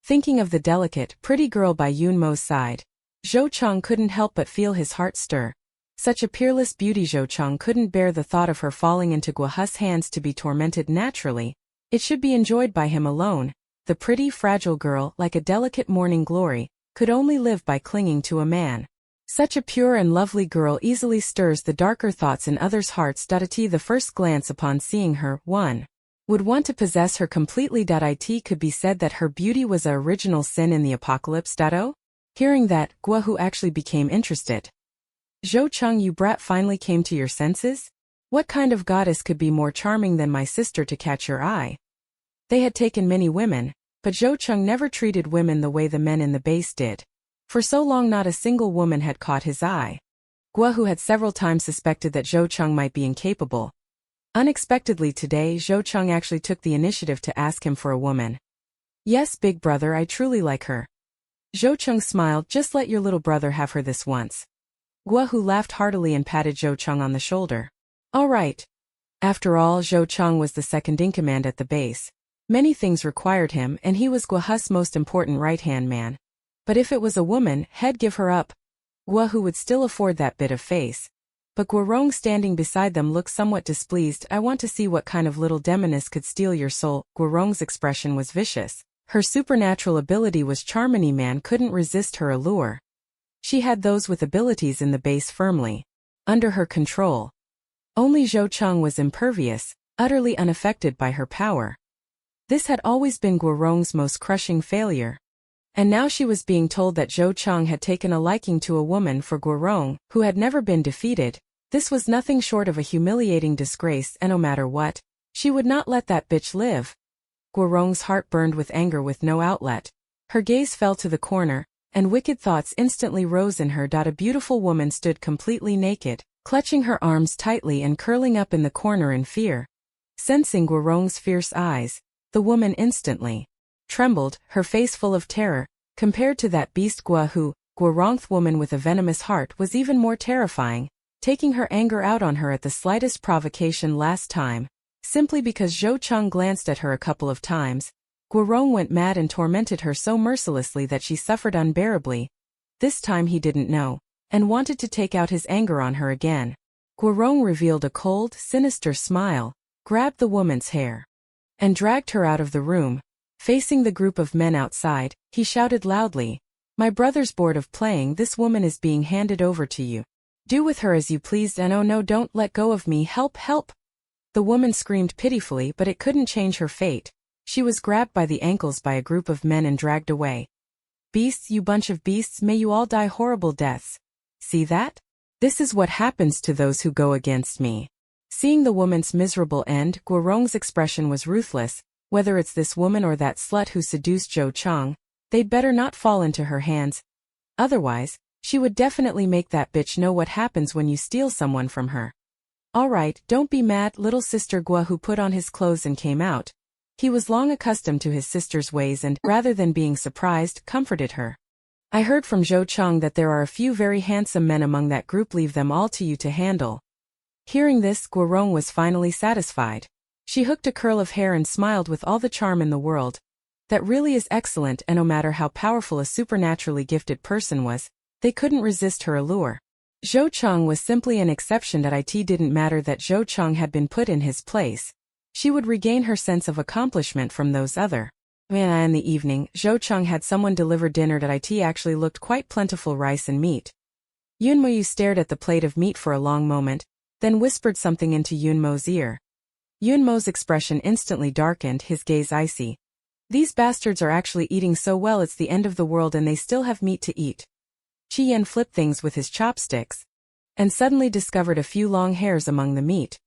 [SPEAKER 1] Thinking of the delicate, pretty girl by Yun Mo's side, Zhou Cheng couldn't help but feel his heart stir. Such a peerless beauty. Zhou Cheng couldn't bear the thought of her falling into Gua Hu's hands to be tormented. Naturally, it should be enjoyed by him alone. The pretty, fragile girl, like a delicate morning glory, could only live by clinging to a man. Such a pure and lovely girl easily stirs the darker thoughts in others' hearts. The first glance upon seeing her, one would want to possess her completely. It could be said that her beauty was a original sin in the apocalypse. Hearing that, Gua Hu actually became interested. Zhou Cheng, you brat, finally came to your senses? What kind of goddess could be more charming than my sister to catch your eye? They had taken many women, but Zhou Cheng never treated women the way the men in the base did. For so long not a single woman had caught his eye. Guo, who had several times suspected that Zhou Cheng might be incapable. Unexpectedly today, Zhou Cheng actually took the initiative to ask him for a woman. Yes, big brother, I truly like her. Zhou Cheng smiled, just let your little brother have her this once. Guo, who laughed heartily and patted Zhou Cheng on the shoulder. All right. After all, Zhou Cheng was the second-in-command at the base. Many things required him, and he was Guo Hu's most important right-hand man. But if it was a woman, he'd give her up. Guo, who would still afford that bit of face. But Guo Rong standing beside them looked somewhat displeased. I want to see what kind of little demoness could steal your soul. Guo Rong's expression was vicious. Her supernatural ability was charm. Any man couldn't resist her allure. She had those with abilities in the base firmly under her control. Only Zhou Cheng was impervious, utterly unaffected by her power. This had always been Guo Rong's most crushing failure. And now she was being told that Zhou Cheng had taken a liking to a woman. For Guo Rong, who had never been defeated, this was nothing short of a humiliating disgrace, and no matter what, she would not let that bitch live. Guo Rong's heart burned with anger with no outlet. Her gaze fell to the corner, and wicked thoughts instantly rose in her. A beautiful woman stood completely naked, clutching her arms tightly and curling up in the corner in fear. Sensing Guo Rong's fierce eyes, the woman instantly trembled, her face full of terror. Compared to that beast Guo who, Guo Rong's woman with a venomous heart was even more terrifying, taking her anger out on her at the slightest provocation last time. Simply because Zhou Cheng glanced at her a couple of times, Guo Rong went mad and tormented her so mercilessly that she suffered unbearably. This time he didn't know, and wanted to take out his anger on her again. Guo Rong revealed a cold, sinister smile, grabbed the woman's hair, and dragged her out of the room. Facing the group of men outside, he shouted loudly, "My brother's bored of playing. This woman is being handed over to you. Do with her as you please, and oh no, don't let go of me. Help, help!" The woman screamed pitifully, but it couldn't change her fate. She was grabbed by the ankles by a group of men and dragged away. "Beasts, you bunch of beasts, may you all die horrible deaths. See that? This is what happens to those who go against me." Seeing the woman's miserable end, Guo Rong's expression was ruthless. Whether it's this woman or that slut who seduced Zhou Cheng, they'd better not fall into her hands. Otherwise, she would definitely make that bitch know what happens when you steal someone from her. All right, don't be mad, little sister. Guo, who put on his clothes and came out. He was long accustomed to his sister's ways and, rather than being surprised, comforted her. "I heard from Zhou Cheng that there are a few very handsome men among that group. Leave them all to you to handle." Hearing this, Guo Rong was finally satisfied. She hooked a curl of hair and smiled with all the charm in the world. That really is excellent, and no matter how powerful a supernaturally gifted person was, they couldn't resist her allure. Zhou Cheng was simply an exception. That it didn't matter that Zhou Cheng had been put in his place. She would regain her sense of accomplishment from those other. In the evening, Zhou Cheng had someone deliver dinner. That actually looked quite plentiful: rice and meat. Yunmo stared at the plate of meat for a long moment, then whispered something into Yunmo's ear. Yunmo's expression instantly darkened, his gaze icy. "These bastards are actually eating so well. It's the end of the world and they still have meat to eat." Qi Yan flipped things with his chopsticks, and suddenly discovered a few long hairs among the meat.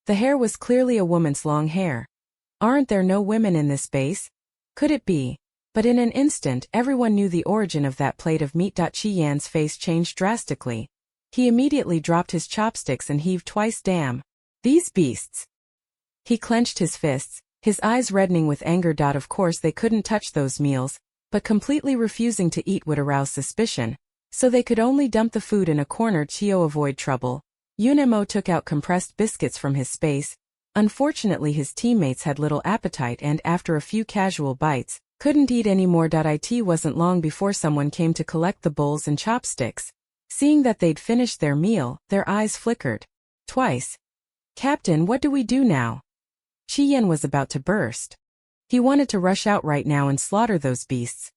[SPEAKER 1] The hair was clearly a woman's long hair. Aren't there no women in this base? Could it be? But in an instant, everyone knew the origin of that plate of meat. Qi Yan's face changed drastically. He immediately dropped his chopsticks and heaved twice. "Damn! These beasts!" He clenched his fists, his eyes reddening with anger. Of course they couldn't touch those meals, but completely refusing to eat would arouse suspicion, so they could only dump the food in a corner to avoid trouble. Yunmo took out compressed biscuits from his space. Unfortunately his teammates had little appetite and, after a few casual bites, couldn't eat any more. It wasn't long before someone came to collect the bowls and chopsticks. Seeing that they'd finished their meal, their eyes flickered twice. "Captain, what do we do now?" Qi Yan was about to burst. He wanted to rush out right now and slaughter those beasts.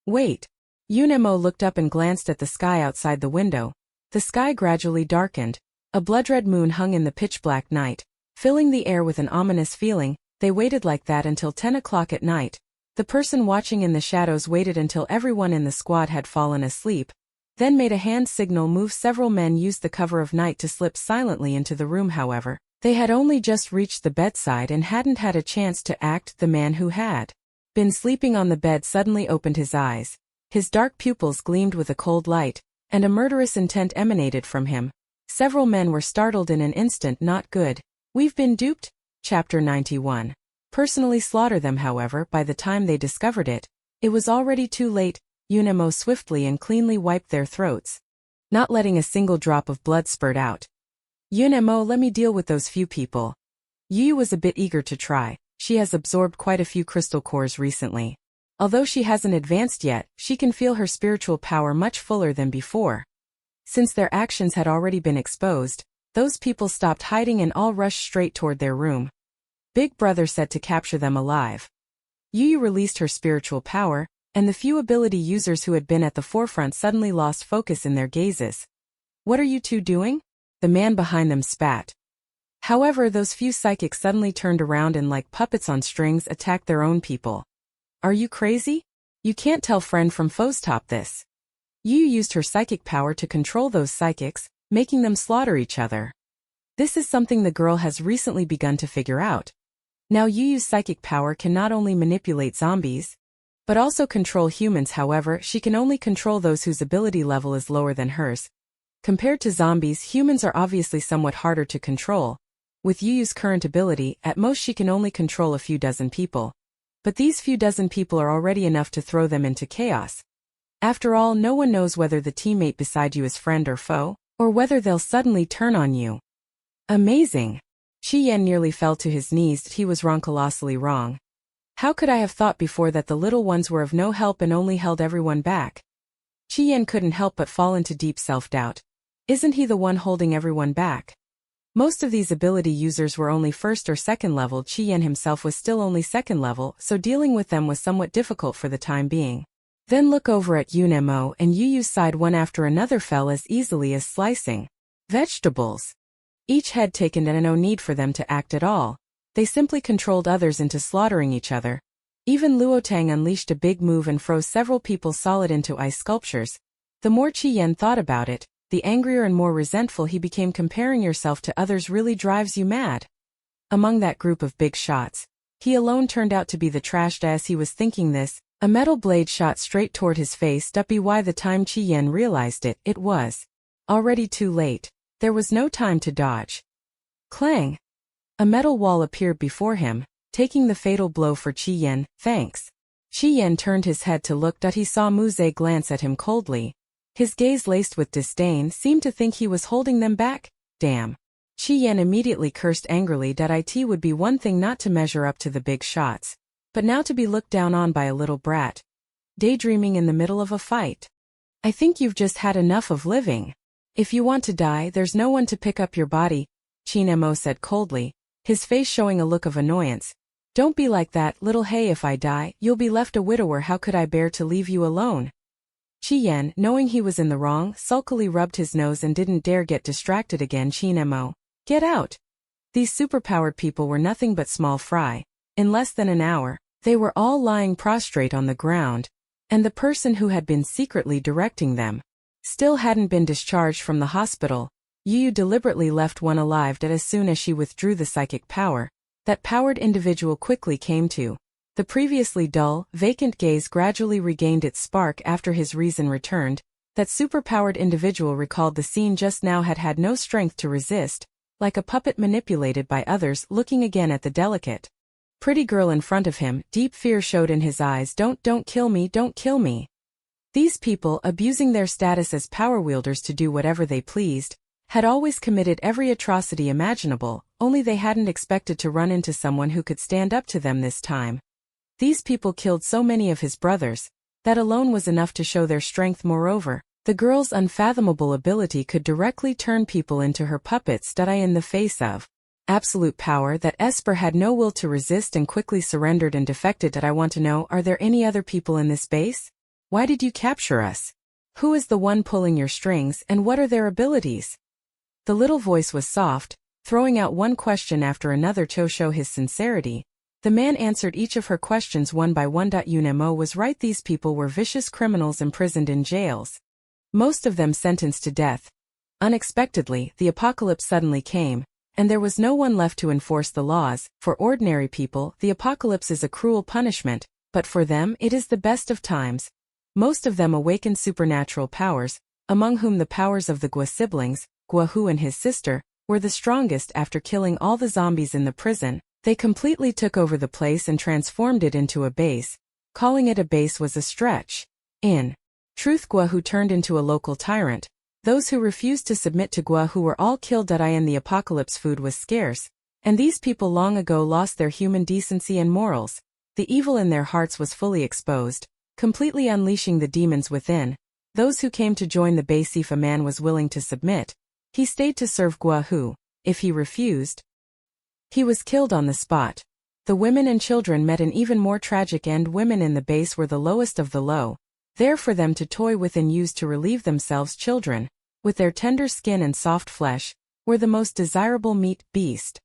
[SPEAKER 1] "Wait." Yunmo looked up and glanced at the sky outside the window. The sky gradually darkened. A blood-red moon hung in the pitch-black night, filling the air with an ominous feeling. They waited like that until 10 o'clock at night. The person watching in the shadows waited until everyone in the squad had fallen asleep, then made a hand signal move. Several men used the cover of night to slip silently into the room. However, they had only just reached the bedside and hadn't had a chance to act. The man who had been sleeping on the bed suddenly opened his eyes. His dark pupils gleamed with a cold light, and a murderous intent emanated from him. Several men were startled in an instant. Not good. We've been duped? Chapter 91. Personally slaughter them. However, by the time they discovered it, it was already too late. Unemo swiftly and cleanly wiped their throats, not letting a single drop of blood spurt out. Unemo, let me deal with those few people. Yu was a bit eager to try. She has absorbed quite a few crystal cores recently. Although she hasn't advanced yet, she can feel her spiritual power much fuller than before. Since their actions had already been exposed, those people stopped hiding and all rushed straight toward their room. Big Brother said to capture them alive. Yu released her spiritual power, and the few ability users who had been at the forefront suddenly lost focus in their gazes. What are you two doing? The man behind them spat. However, those few psychics suddenly turned around and like puppets on strings attacked their own people. Are you crazy? You can't tell friend from foe. Stop this. Yu used her psychic power to control those psychics, making them slaughter each other. This is something the girl has recently begun to figure out. Now Yu's psychic power can not only manipulate zombies, but also control humans. However, she can only control those whose ability level is lower than hers. Compared to zombies, humans are obviously somewhat harder to control. With Yu's current ability, at most she can only control a few dozen people. But these few dozen people are already enough to throw them into chaos. After all, no one knows whether the teammate beside you is friend or foe, or whether they'll suddenly turn on you. Amazing. Qi Yan nearly fell to his knees. He was wrong, colossally wrong. How could I have thought before that the little ones were of no help and only held everyone back? Qi Yan couldn't help but fall into deep self-doubt. Isn't he the one holding everyone back? Most of these ability users were only first or second level. Qi Yan himself was still only second level, so dealing with them was somewhat difficult for the time being. Then look over at Unemo, and Yu's side one after another fell as easily as slicing vegetables. Each head taken and no need for them to act at all. They simply controlled others into slaughtering each other. Even Luotang unleashed a big move and froze several people solid into ice sculptures. The more Qi Yan thought about it, the angrier and more resentful he became. Comparing yourself to others really drives you mad. Among that group of big shots, he alone turned out to be the trashed. As he was thinking this, a metal blade shot straight toward his face. By the time Qi Yan realized it, it was already too late. There was no time to dodge. Clang! A metal wall appeared before him, taking the fatal blow for Qi Yan. Thanks. Qi Yan turned his head to look. He saw Muze glance at him coldly. His gaze, laced with disdain, seemed to think he was holding them back. Damn. Qi Yan immediately cursed angrily. It would be one thing not to measure up to the big shots, but now to be looked down on by a little brat. Daydreaming in the middle of a fight. I think you've just had enough of living. If you want to die, there's no one to pick up your body, Chinemo said coldly, his face showing a look of annoyance. Don't be like that, little hey. If I die, you'll be left a widower. How could I bear to leave you alone? Qi Yan, knowing he was in the wrong, sulkily rubbed his nose and didn't dare get distracted again. Chinemo, get out. These superpowered people were nothing but small fry. In less than an hour, they were all lying prostrate on the ground, and the person who had been secretly directing them still hadn't been discharged from the hospital. Yu deliberately left one alive. As soon as she withdrew the psychic power, that powered individual quickly came to. The previously dull, vacant gaze gradually regained its spark after his reason returned. That superpowered individual recalled the scene just now, had no strength to resist, like a puppet manipulated by others. Looking again at the delicate, pretty girl in front of him, deep fear showed in his eyes. Don't kill me, don't kill me. These people, abusing their status as power wielders to do whatever they pleased, had always committed every atrocity imaginable, only they hadn't expected to run into someone who could stand up to them this time. These people killed so many of his brothers. That alone was enough to show their strength. Moreover, the girl's unfathomable ability could directly turn people into her puppets. In the face of absolute power, that Esper had no will to resist and quickly surrendered and defected. I want to know, are there any other people in this base? Why did you capture us? Who is the one pulling your strings, and what are their abilities? The little voice was soft, throwing out one question after another to show his sincerity. The man answered each of her questions one by one. Unemo was right, these people were vicious criminals imprisoned in jails. Most of them sentenced to death. Unexpectedly, the apocalypse suddenly came, and there was no one left to enforce the laws. For ordinary people, the apocalypse is a cruel punishment, but for them it is the best of times. Most of them awakened supernatural powers, among whom the powers of the Gua siblings, Guahu and his sister, were the strongest. After killing all the zombies in the prison. They completely took over the place and transformed it into a base. Calling it a base was a stretch. In truth, Guahu turned into a local tyrant. Those who refused to submit to Guahu were all killed. In the apocalypse, food was scarce, and these people long ago lost their human decency and morals. The evil in their hearts was fully exposed, completely unleashing the demons within. Those who came to join the base, if a man was willing to submit, he stayed to serve Guahu. If he refused, he was killed on the spot. The women and children met an even more tragic end. Women in the base were the lowest of the low, there for them to toy with and use to relieve themselves. Children, with their tender skin and soft flesh, were the most desirable meat. Beast.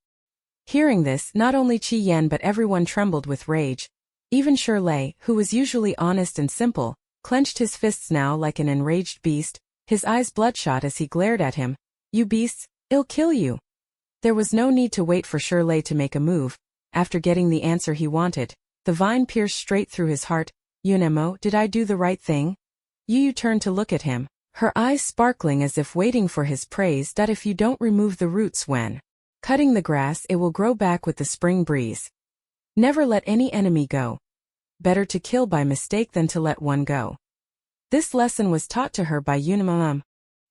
[SPEAKER 1] Hearing this, not only Qi Yan but everyone trembled with rage. Even Shirley, who was usually honest and simple, clenched his fists now like an enraged beast, his eyes bloodshot as he glared at him. You beasts, I'll kill you. There was no need to wait for Shirley to make a move. After getting the answer he wanted, the vine pierced straight through his heart. Yunemo, did I do the right thing? Yu turned to look at him, her eyes sparkling as if waiting for his praise. If you don't remove the roots when cutting the grass, it will grow back with the spring breeze. Never let any enemy go. Better to kill by mistake than to let one go. This lesson was taught to her by Yunemo.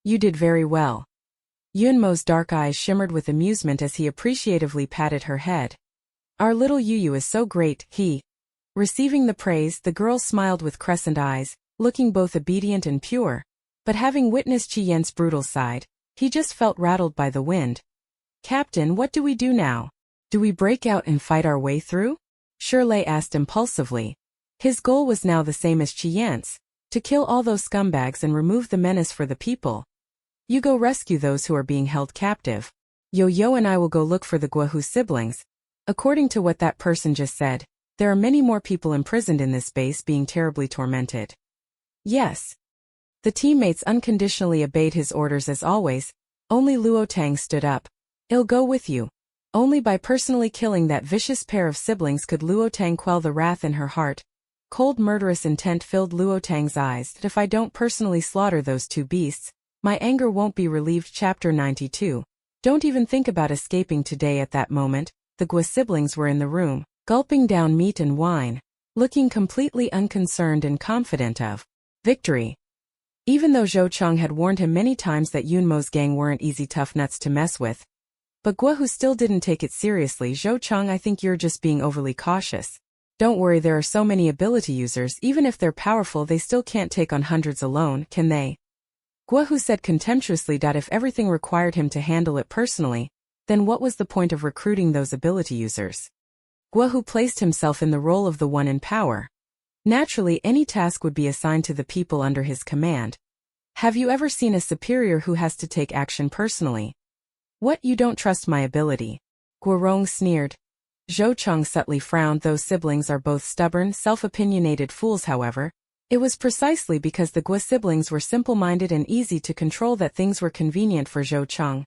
[SPEAKER 1] You did very well. Yunmo's dark eyes shimmered with amusement as he appreciatively patted her head. Our little Yu is so great. Receiving the praise, the girl smiled with crescent eyes, looking both obedient and pure. But having witnessed Qi Yan's brutal side, he just felt rattled by the wind. Captain, what do we do now? Do we break out and fight our way through? Shirley asked impulsively. His goal was now the same as Qi Yan's, to kill all those scumbags and remove the menace for the people. You go rescue those who are being held captive. Yo-Yo and I will go look for the Guahu siblings. According to what that person just said, there are many more people imprisoned in this base being terribly tormented. Yes. The teammates unconditionally obeyed his orders as always. Only Luo Tang stood up. I'll go with you. Only by personally killing that vicious pair of siblings could Luo Tang quell the wrath in her heart. Cold murderous intent filled Luo Tang's eyes. If I don't personally slaughter those two beasts, my anger won't be relieved. Chapter 92. Don't even think about escaping today. At that moment, the Gua siblings were in the room, gulping down meat and wine, looking completely unconcerned and confident of victory. Even though Zhou Cheng had warned him many times that Yunmo's gang weren't easy tough nuts to mess with, but Guahu still didn't take it seriously. Zhou Cheng, I think you're just being overly cautious. Don't worry, there are so many ability users. Even if they're powerful, they still can't take on hundreds alone, can they? Guahu said contemptuously. If everything required him to handle it personally, then what was the point of recruiting those ability users? Guahu placed himself in the role of the one in power. Naturally, any task would be assigned to the people under his command. Have you ever seen a superior who has to take action personally? What, you don't trust my ability? Guorong sneered. Zhou Cheng subtly frowned. Those siblings are both stubborn, self-opinionated fools. However, it was precisely because the Gua siblings were simple-minded and easy to control that things were convenient for Zhou Cheng.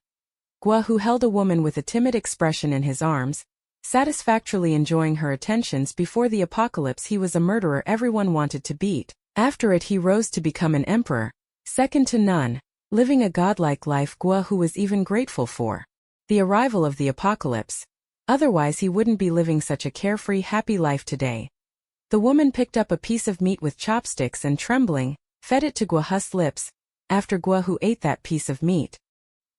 [SPEAKER 1] Guahu held a woman with a timid expression in his arms, satisfactorily enjoying her attentions. Before the apocalypse he was a murderer everyone wanted to beat. After it he rose to become an emperor, second to none, living a godlike life. Guahu was even grateful for the arrival of the apocalypse. Otherwise he wouldn't be living such a carefree, happy life today. The woman picked up a piece of meat with chopsticks and, trembling, fed it to Guahu's lips. After Guahu ate that piece of meat,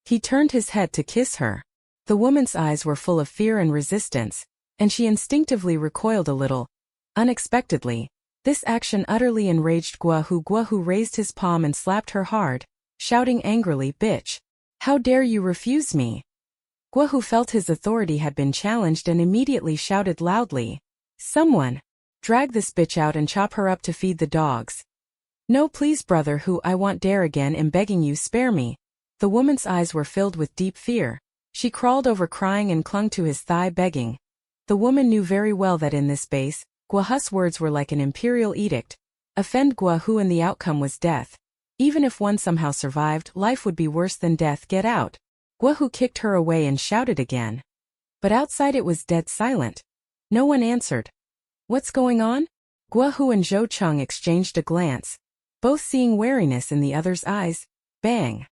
[SPEAKER 1] he turned his head to kiss her. The woman's eyes were full of fear and resistance, and she instinctively recoiled a little. Unexpectedly, this action utterly enraged Guahu. Guahu raised his palm and slapped her hard, shouting angrily, "Bitch! How dare you refuse me?" Guahu felt his authority had been challenged and immediately shouted loudly, "Someone! Drag this bitch out and chop her up to feed the dogs." "No, please, brother, who I want dare again. I'm begging you, spare me." The woman's eyes were filled with deep fear. She crawled over crying and clung to his thigh begging. The woman knew very well that in this base, Guahu's words were like an imperial edict. Offend Guahu and the outcome was death. Even if one somehow survived, life would be worse than death. "Get out." Guahu kicked her away and shouted again. But outside it was dead silent. No one answered. "What's going on?" Guahu and Zhou Cheng exchanged a glance. both seeing wariness in the other's eyes. Bang!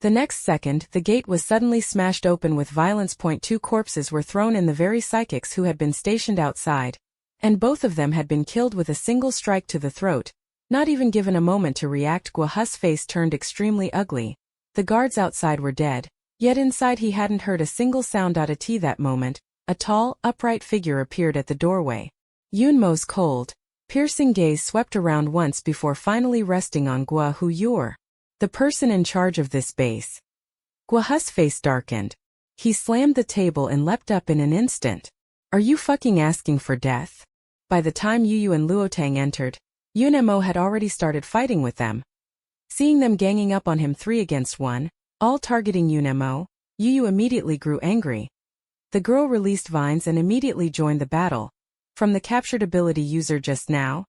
[SPEAKER 1] The next second, the gate was suddenly smashed open with violence. Two corpses were thrown in, the very psychics who had been stationed outside, and both of them had been killed with a single strike to the throat. Not even given a moment to react, Guaha's face turned extremely ugly. The guards outside were dead, yet inside he hadn't heard a single sound. At that moment, a tall, upright figure appeared at the doorway. Yunmo's cold, piercing gaze swept around once before finally resting on Guahu. "You're the person in charge of this base." Guaha's face darkened. He slammed the table and leapt up in an instant. "Are you fucking asking for death?" By the time Yu and Luotang entered, Yunmo had already started fighting with them. Seeing them ganging up on him 3 against 1, all targeting Yunmo, Yu immediately grew angry. The girl released vines and immediately joined the battle. From the captured ability user just now,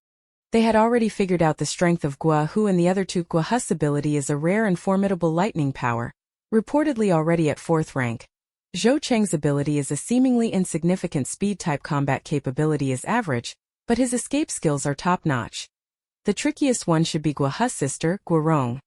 [SPEAKER 1] they had already figured out the strength of Guahu and the other two. Guaha's ability is a rare and formidable lightning power, reportedly already at 4th rank. Zhou Cheng's ability is a seemingly insignificant speed-type. Combat capability is average, but his escape skills are top-notch. The trickiest one should be Guaha's sister, Guorong.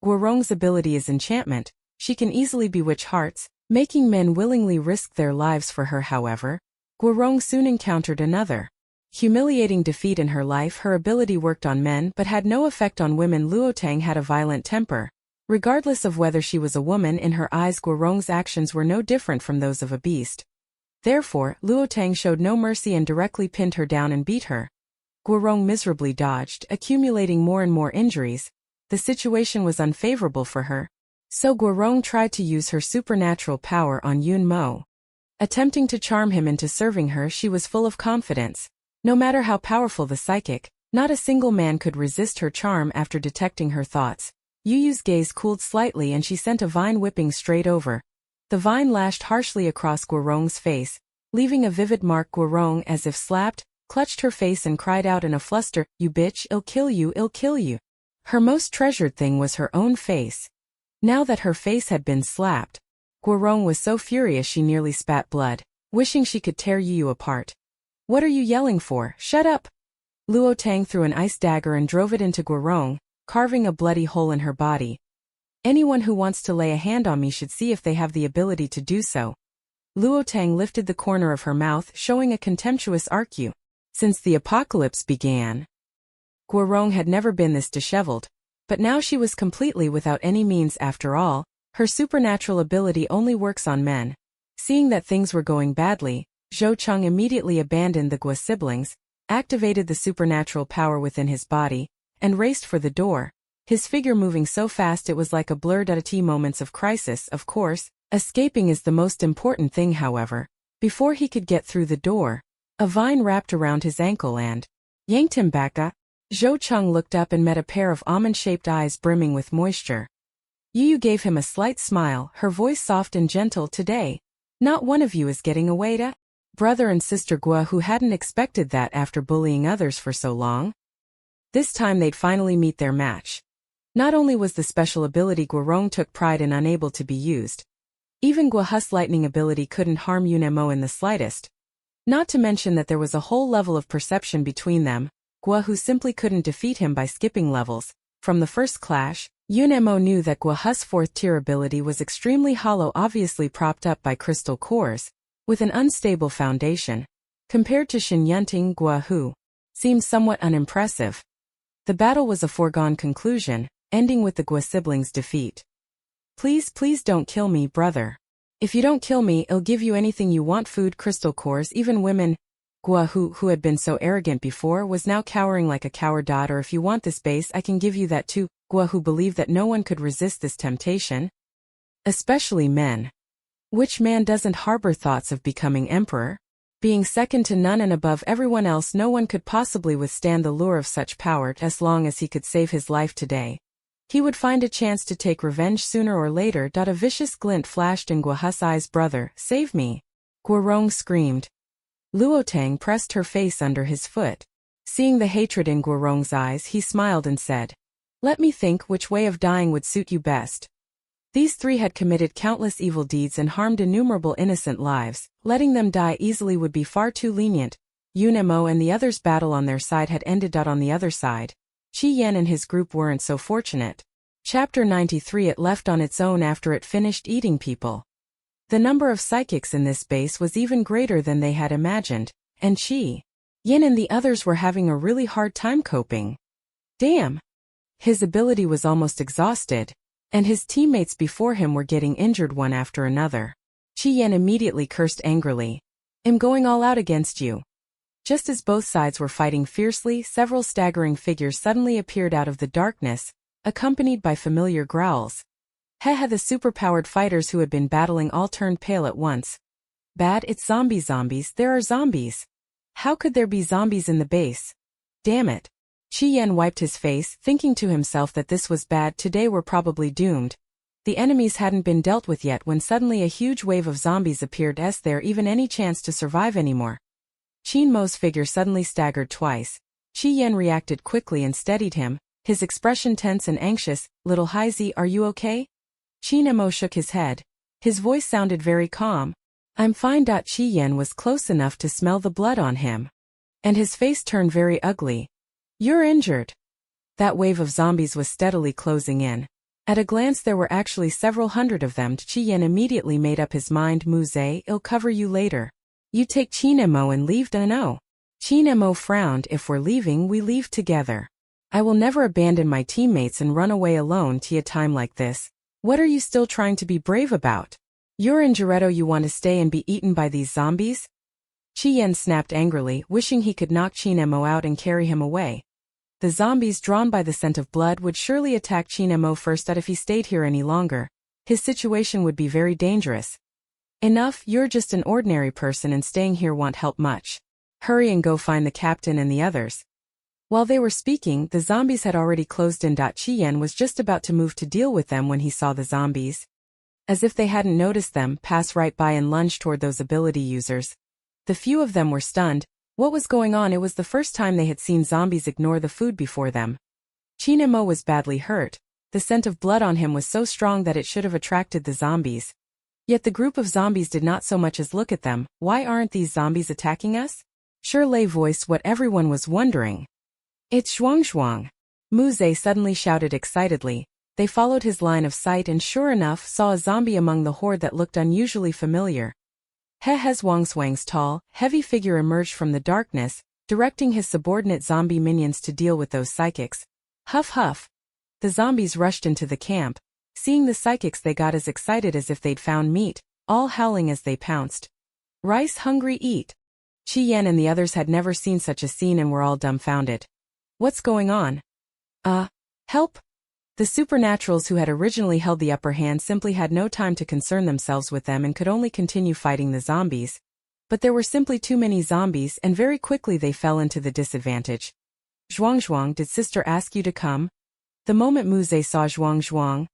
[SPEAKER 1] Guorong's ability is enchantment. She can easily bewitch hearts, making men willingly risk their lives for her. However, Guorong soon encountered another humiliating defeat in her life. Her ability worked on men but had no effect on women. Luotang had a violent temper. Regardless of whether she was a woman, in her eyes Guorong's actions were no different from those of a beast. Therefore, Luotang showed no mercy and directly pinned her down and beat her. Guorong miserably dodged, accumulating more and more injuries. The situation was unfavorable for her, so Guorong tried to use her supernatural power on Yunmo. Attempting to charm him into serving her, she was full of confidence. No matter how powerful the psychic, not a single man could resist her charm. After detecting her thoughts, Yuyu's gaze cooled slightly and she sent a vine whipping straight over. The vine lashed harshly across Guorong's face, leaving a vivid mark. Guorong, as if slapped, clutched her face and cried out in a fluster, "You bitch, I'll kill you, I'll kill you." Her most treasured thing was her own face. Now that her face had been slapped, Guorong was so furious she nearly spat blood, wishing she could tear Yuyu apart. "What are you yelling for? Shut up!" Luotang threw an ice dagger and drove it into Guorong, carving a bloody hole in her body. "Anyone who wants to lay a hand on me should see if they have the ability to do so." Luotang lifted the corner of her mouth, showing a contemptuous arc. Since the apocalypse began, Guorong had never been this disheveled, but now she was completely without any means. After all, her supernatural ability only works on men. Seeing that things were going badly, Zhou Cheng immediately abandoned the Gua siblings, activated the supernatural power within his body, and raced for the door, his figure moving so fast it was like a blur. At moments of crisis, of course, escaping is the most important thing. However, before he could get through the door, a vine wrapped around his ankle and yanked him back up. Zhou Cheng looked up and met a pair of almond-shaped eyes brimming with moisture. Yuyu gave him a slight smile, her voice soft and gentle. "Today, not one of you is getting away to?" Brother and sister Gua, who hadn't expected that after bullying others for so long. This time they'd finally meet their match. Not only was the special ability Guorong took pride in unable to be used, even Guaha's lightning ability couldn't harm Yunmo in the slightest. Not to mention that there was a whole level of perception between them. Guahu simply couldn't defeat him by skipping levels. From the first clash, Yunmo knew that Guaha's 4th-tier ability was extremely hollow, obviously propped up by crystal cores, with an unstable foundation. Compared to Shin Yunting, Guahu seemed somewhat unimpressive. The battle was a foregone conclusion, ending with the Gua siblings' defeat. "Please, please don't kill me, brother. If you don't kill me, I'll give you anything you want: food, crystal cores, even women." Guahu, who had been so arrogant before, was now cowering like a coward. "Or if you want this base, I can give you that too." Guahu believed that no one could resist this temptation, especially men. Which man doesn't harbor thoughts of becoming emperor? Being second to none and above everyone else, no one could possibly withstand the lure of such power. As long as he could save his life today, he would find a chance to take revenge sooner or later. A vicious glint flashed in Guaha's eyes. "Brother, save me!" Guorong screamed. Luotang pressed her face under his foot. Seeing the hatred in Guorong's eyes, he smiled and said, "Let me think which way of dying would suit you best." These 3 had committed countless evil deeds and harmed innumerable innocent lives. Letting them die easily would be far too lenient. Yunmo and the others' battle on their side had ended. On the other side, Qi Yan and his group weren't so fortunate. Chapter 93. It left on its own after it finished eating people. The number of psychics in this base was even greater than they had imagined, and Qi Yan and the others were having a really hard time coping. Damn! His ability was almost exhausted, and his teammates before him were getting injured one after another. Qi Yan immediately cursed angrily. "I'm going all out against you." Just as both sides were fighting fiercely, several staggering figures suddenly appeared out of the darkness, accompanied by familiar growls. The superpowered fighters who had been battling all turned pale at once. Bad, it's zombies, there are zombies. How could there be zombies in the base? Damn it. Qi Yan wiped his face, thinking to himself that this was bad. Today we're probably doomed. The enemies hadn't been dealt with yet when suddenly a huge wave of zombies appeared. Is there even any chance to survive anymore? Qin Mo's figure suddenly staggered twice. Qi Yan reacted quickly and steadied him, his expression tense and anxious. "Little Haizi, are you okay?" Qin Mo shook his head. His voice sounded very calm. "I'm fine." Qi Yan was close enough to smell the blood on him. And his face turned very ugly. "You're injured." That wave of zombies was steadily closing in. At a glance there were actually several hundred of them. Qi Yan immediately made up his mind. "Muze, I'll cover you later. You take Qin Mo and leave." "No." Qin Mo frowned. "If we're leaving, we leave together. I will never abandon my teammates and run away alone to a time like this. What are you still trying to be brave about? You're in Geretto. You want to stay and be eaten by these zombies?" Qi Yan snapped angrily, wishing he could knock Qin Mo out and carry him away. The zombies, drawn by the scent of blood, would surely attack Qin Mo first. If he stayed here any longer, his situation would be very dangerous. "Enough, you're just an ordinary person and staying here won't help much. Hurry and go find the captain and the others." While they were speaking, the zombies had already closed in. Qi Yan was just about to move to deal with them when he saw the zombies, as if they hadn't noticed them, pass right by and lunge toward those ability users. The few of them were stunned. What was going on? It was the first time they had seen zombies ignore the food before them. Qin Mo was badly hurt. The scent of blood on him was so strong that it should have attracted the zombies. Yet the group of zombies did not so much as look at them. "Why aren't these zombies attacking us?" Shirley voiced what everyone was wondering. "It's Zhuang." Muze suddenly shouted excitedly. They followed his line of sight and sure enough saw a zombie among the horde that looked unusually familiar. Zhuang's tall, heavy figure emerged from the darkness, directing his subordinate zombie minions to deal with those psychics. Huff huff. The zombies rushed into the camp. Seeing the psychics, they got as excited as if they'd found meat, all howling as they pounced. "Rice hungry, eat." Qi Yan and the others had never seen such a scene and were all dumbfounded. "What's going on?" Help!" The supernaturals who had originally held the upper hand simply had no time to concern themselves with them and could only continue fighting the zombies. But there were simply too many zombies and very quickly they fell into the disadvantage. "Zhuang, did sister ask you to come?" The moment Muze saw Zhuang,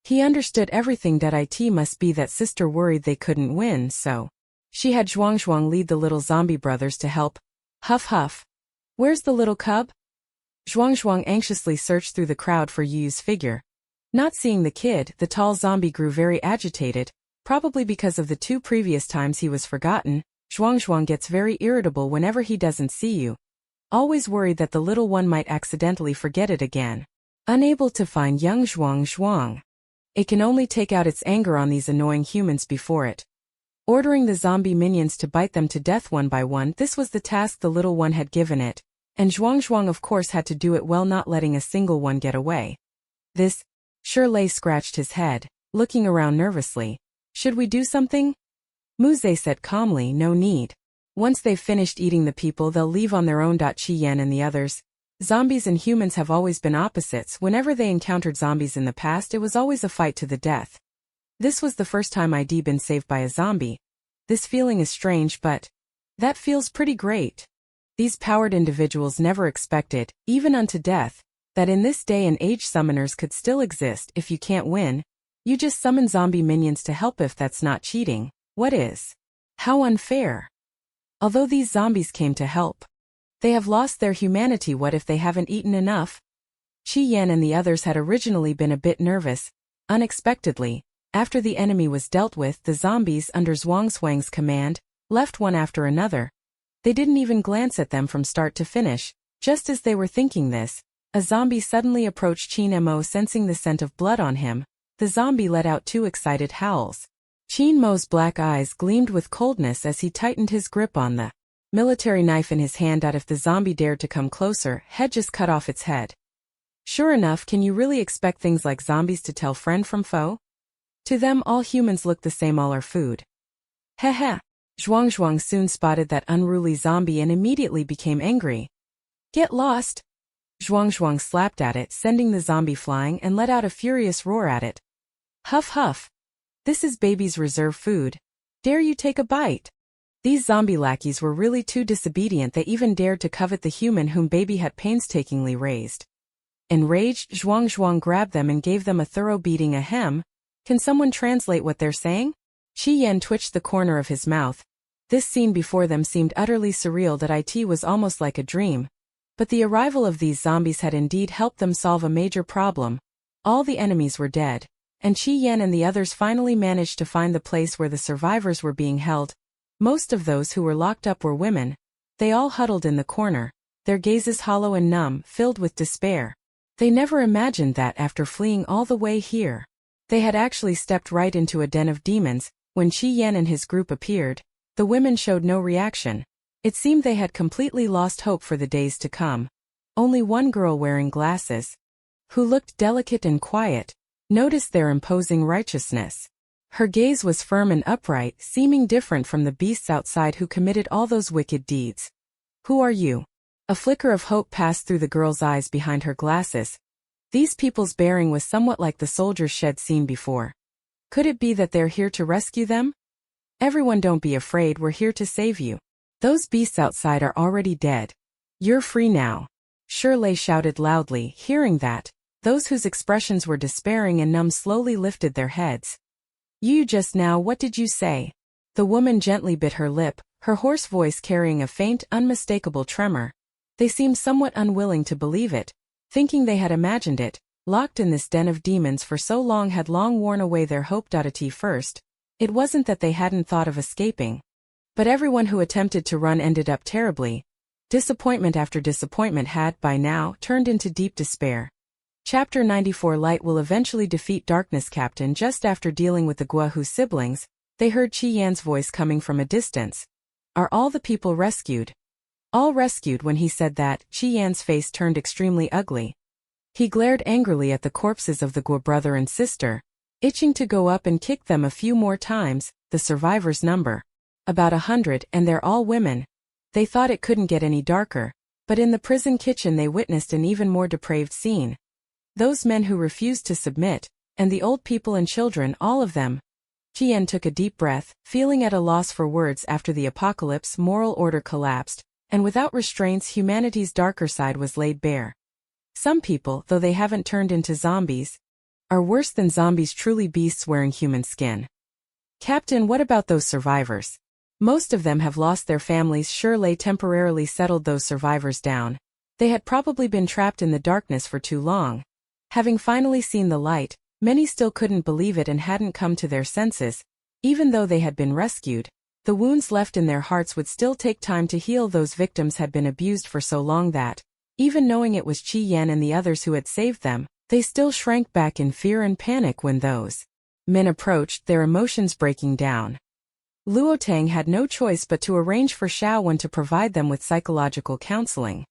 [SPEAKER 1] he understood everything. It must be that sister worried they couldn't win, so she had Zhuang lead the little zombie brothers to help. Huff huff. "Where's the little cub?" Zhuang anxiously searched through the crowd for Yu's figure. Not seeing the kid, the tall zombie grew very agitated, probably because of the 2 previous times he was forgotten. Zhuang gets very irritable whenever he doesn't see you. Always worried that the little one might accidentally forget it again. Unable to find young Zhuang, it can only take out its anger on these annoying humans before it. Ordering the zombie minions to bite them to death one by one, this was the task the little one had given it. And Zhuang of course had to do it well, not letting a single one get away. "This..." Shirley scratched his head, looking around nervously. "Should we do something?" Muze said calmly, "No need. Once they've finished eating the people, they'll leave on their own. Qi Yan and the others. Zombies and humans have always been opposites. Whenever they encountered zombies in the past, it was always a fight to the death. This was the first time I'd been saved by a zombie. This feeling is strange, but that feels pretty great. These powered individuals never expected, even unto death, that in this day and age summoners could still exist. If you can't win, you just summon zombie minions to help. If that's not cheating, what is? How unfair. Although these zombies came to help, they have lost their humanity. What if they haven't eaten enough?" Qi Yan and the others had originally been a bit nervous. Unexpectedly, after the enemy was dealt with, the zombies, under Zhuang's command, left one after another. They didn't even glance at them from start to finish. Just as they were thinking this, A zombie suddenly approached Chin Mo. Sensing the scent of blood on him, the zombie let out 2 excited howls. Chin Mo's black eyes gleamed with coldness as he tightened his grip on the military knife in his hand. If the zombie dared to come closer, he'd just cut off its head. Sure enough, can you really expect things like zombies to tell friend from foe? To them, all humans look the same, all are food. Heh. Zhuang soon spotted that unruly zombie and immediately became angry. Get lost! Zhuang slapped at it, sending the zombie flying, and let out a furious roar at it. Huff. This is baby's reserve food. Dare you take a bite? These zombie lackeys were really too disobedient. They even dared to covet the human whom baby had painstakingly raised. Enraged, Zhuang grabbed them and gave them a thorough beating. Ahem. Can someone translate what they're saying? Qi Yan twitched the corner of his mouth. This scene before them seemed utterly surreal. That it was almost like a dream. But the arrival of these zombies had indeed helped them solve a major problem. All the enemies were dead, and Qi Yan and the others finally managed to find the place where the survivors were being held. Most of those who were locked up were women. They all huddled in the corner, their gazes hollow and numb, filled with despair. They never imagined that after fleeing all the way here, they had actually stepped right into a den of demons. When Qi Yan and his group appeared, the women showed no reaction. It seemed they had completely lost hope for the days to come. Only one girl wearing glasses, who looked delicate and quiet, noticed their imposing righteousness. Her gaze was firm and upright, seeming different from the beasts outside who committed all those wicked deeds. Who are you? A flicker of hope passed through the girl's eyes behind her glasses. These people's bearing was somewhat like the soldiers she'd seen before. Could it be that they're here to rescue them? Everyone, don't be afraid, we're here to save you. Those beasts outside are already dead. You're free now. Shirley shouted loudly. Hearing that, those whose expressions were despairing and numb slowly lifted their heads. You just now, what did you say? The woman gently bit her lip, her hoarse voice carrying a faint, unmistakable tremor. They seemed somewhat unwilling to believe it, thinking they had imagined it. Locked in this den of demons for so long had long worn away their hope. At first, it wasn't that they hadn't thought of escaping. But everyone who attempted to run ended up terribly. Disappointment after disappointment had, by now, turned into deep despair. Chapter 94. Light will eventually defeat darkness. Captain. Just after dealing with the Guahu siblings, they heard Qi Yan's voice coming from a distance. Are all the people rescued? All rescued. When he said that, Qi Yan's face turned extremely ugly. He glared angrily at the corpses of the Gua brother and sister, itching to go up and kick them a few more times. The survivors number about 100, and they're all women. They thought it couldn't get any darker, but in the prison kitchen they witnessed an even more depraved scene. Those men who refused to submit, and the old people and children, all of them. Qi Yan took a deep breath, feeling at a loss for words. After the apocalypse, moral order collapsed, and without restraints humanity's darker side was laid bare. Some people, though they haven't turned into zombies, are worse than zombies, truly beasts wearing human skin. Captain, what about those survivors? Most of them have lost their families. Shirley temporarily settled those survivors down. They had probably been trapped in the darkness for too long. Having finally seen the light, many still couldn't believe it and hadn't come to their senses. Even though they had been rescued, the wounds left in their hearts would still take time to heal. Those victims had been abused for so long that, even knowing it was Qi Yan and the others who had saved them, they still shrank back in fear and panic when those men approached, their emotions breaking down. Luo Tang had no choice but to arrange for Xiao Wen to provide them with psychological counseling.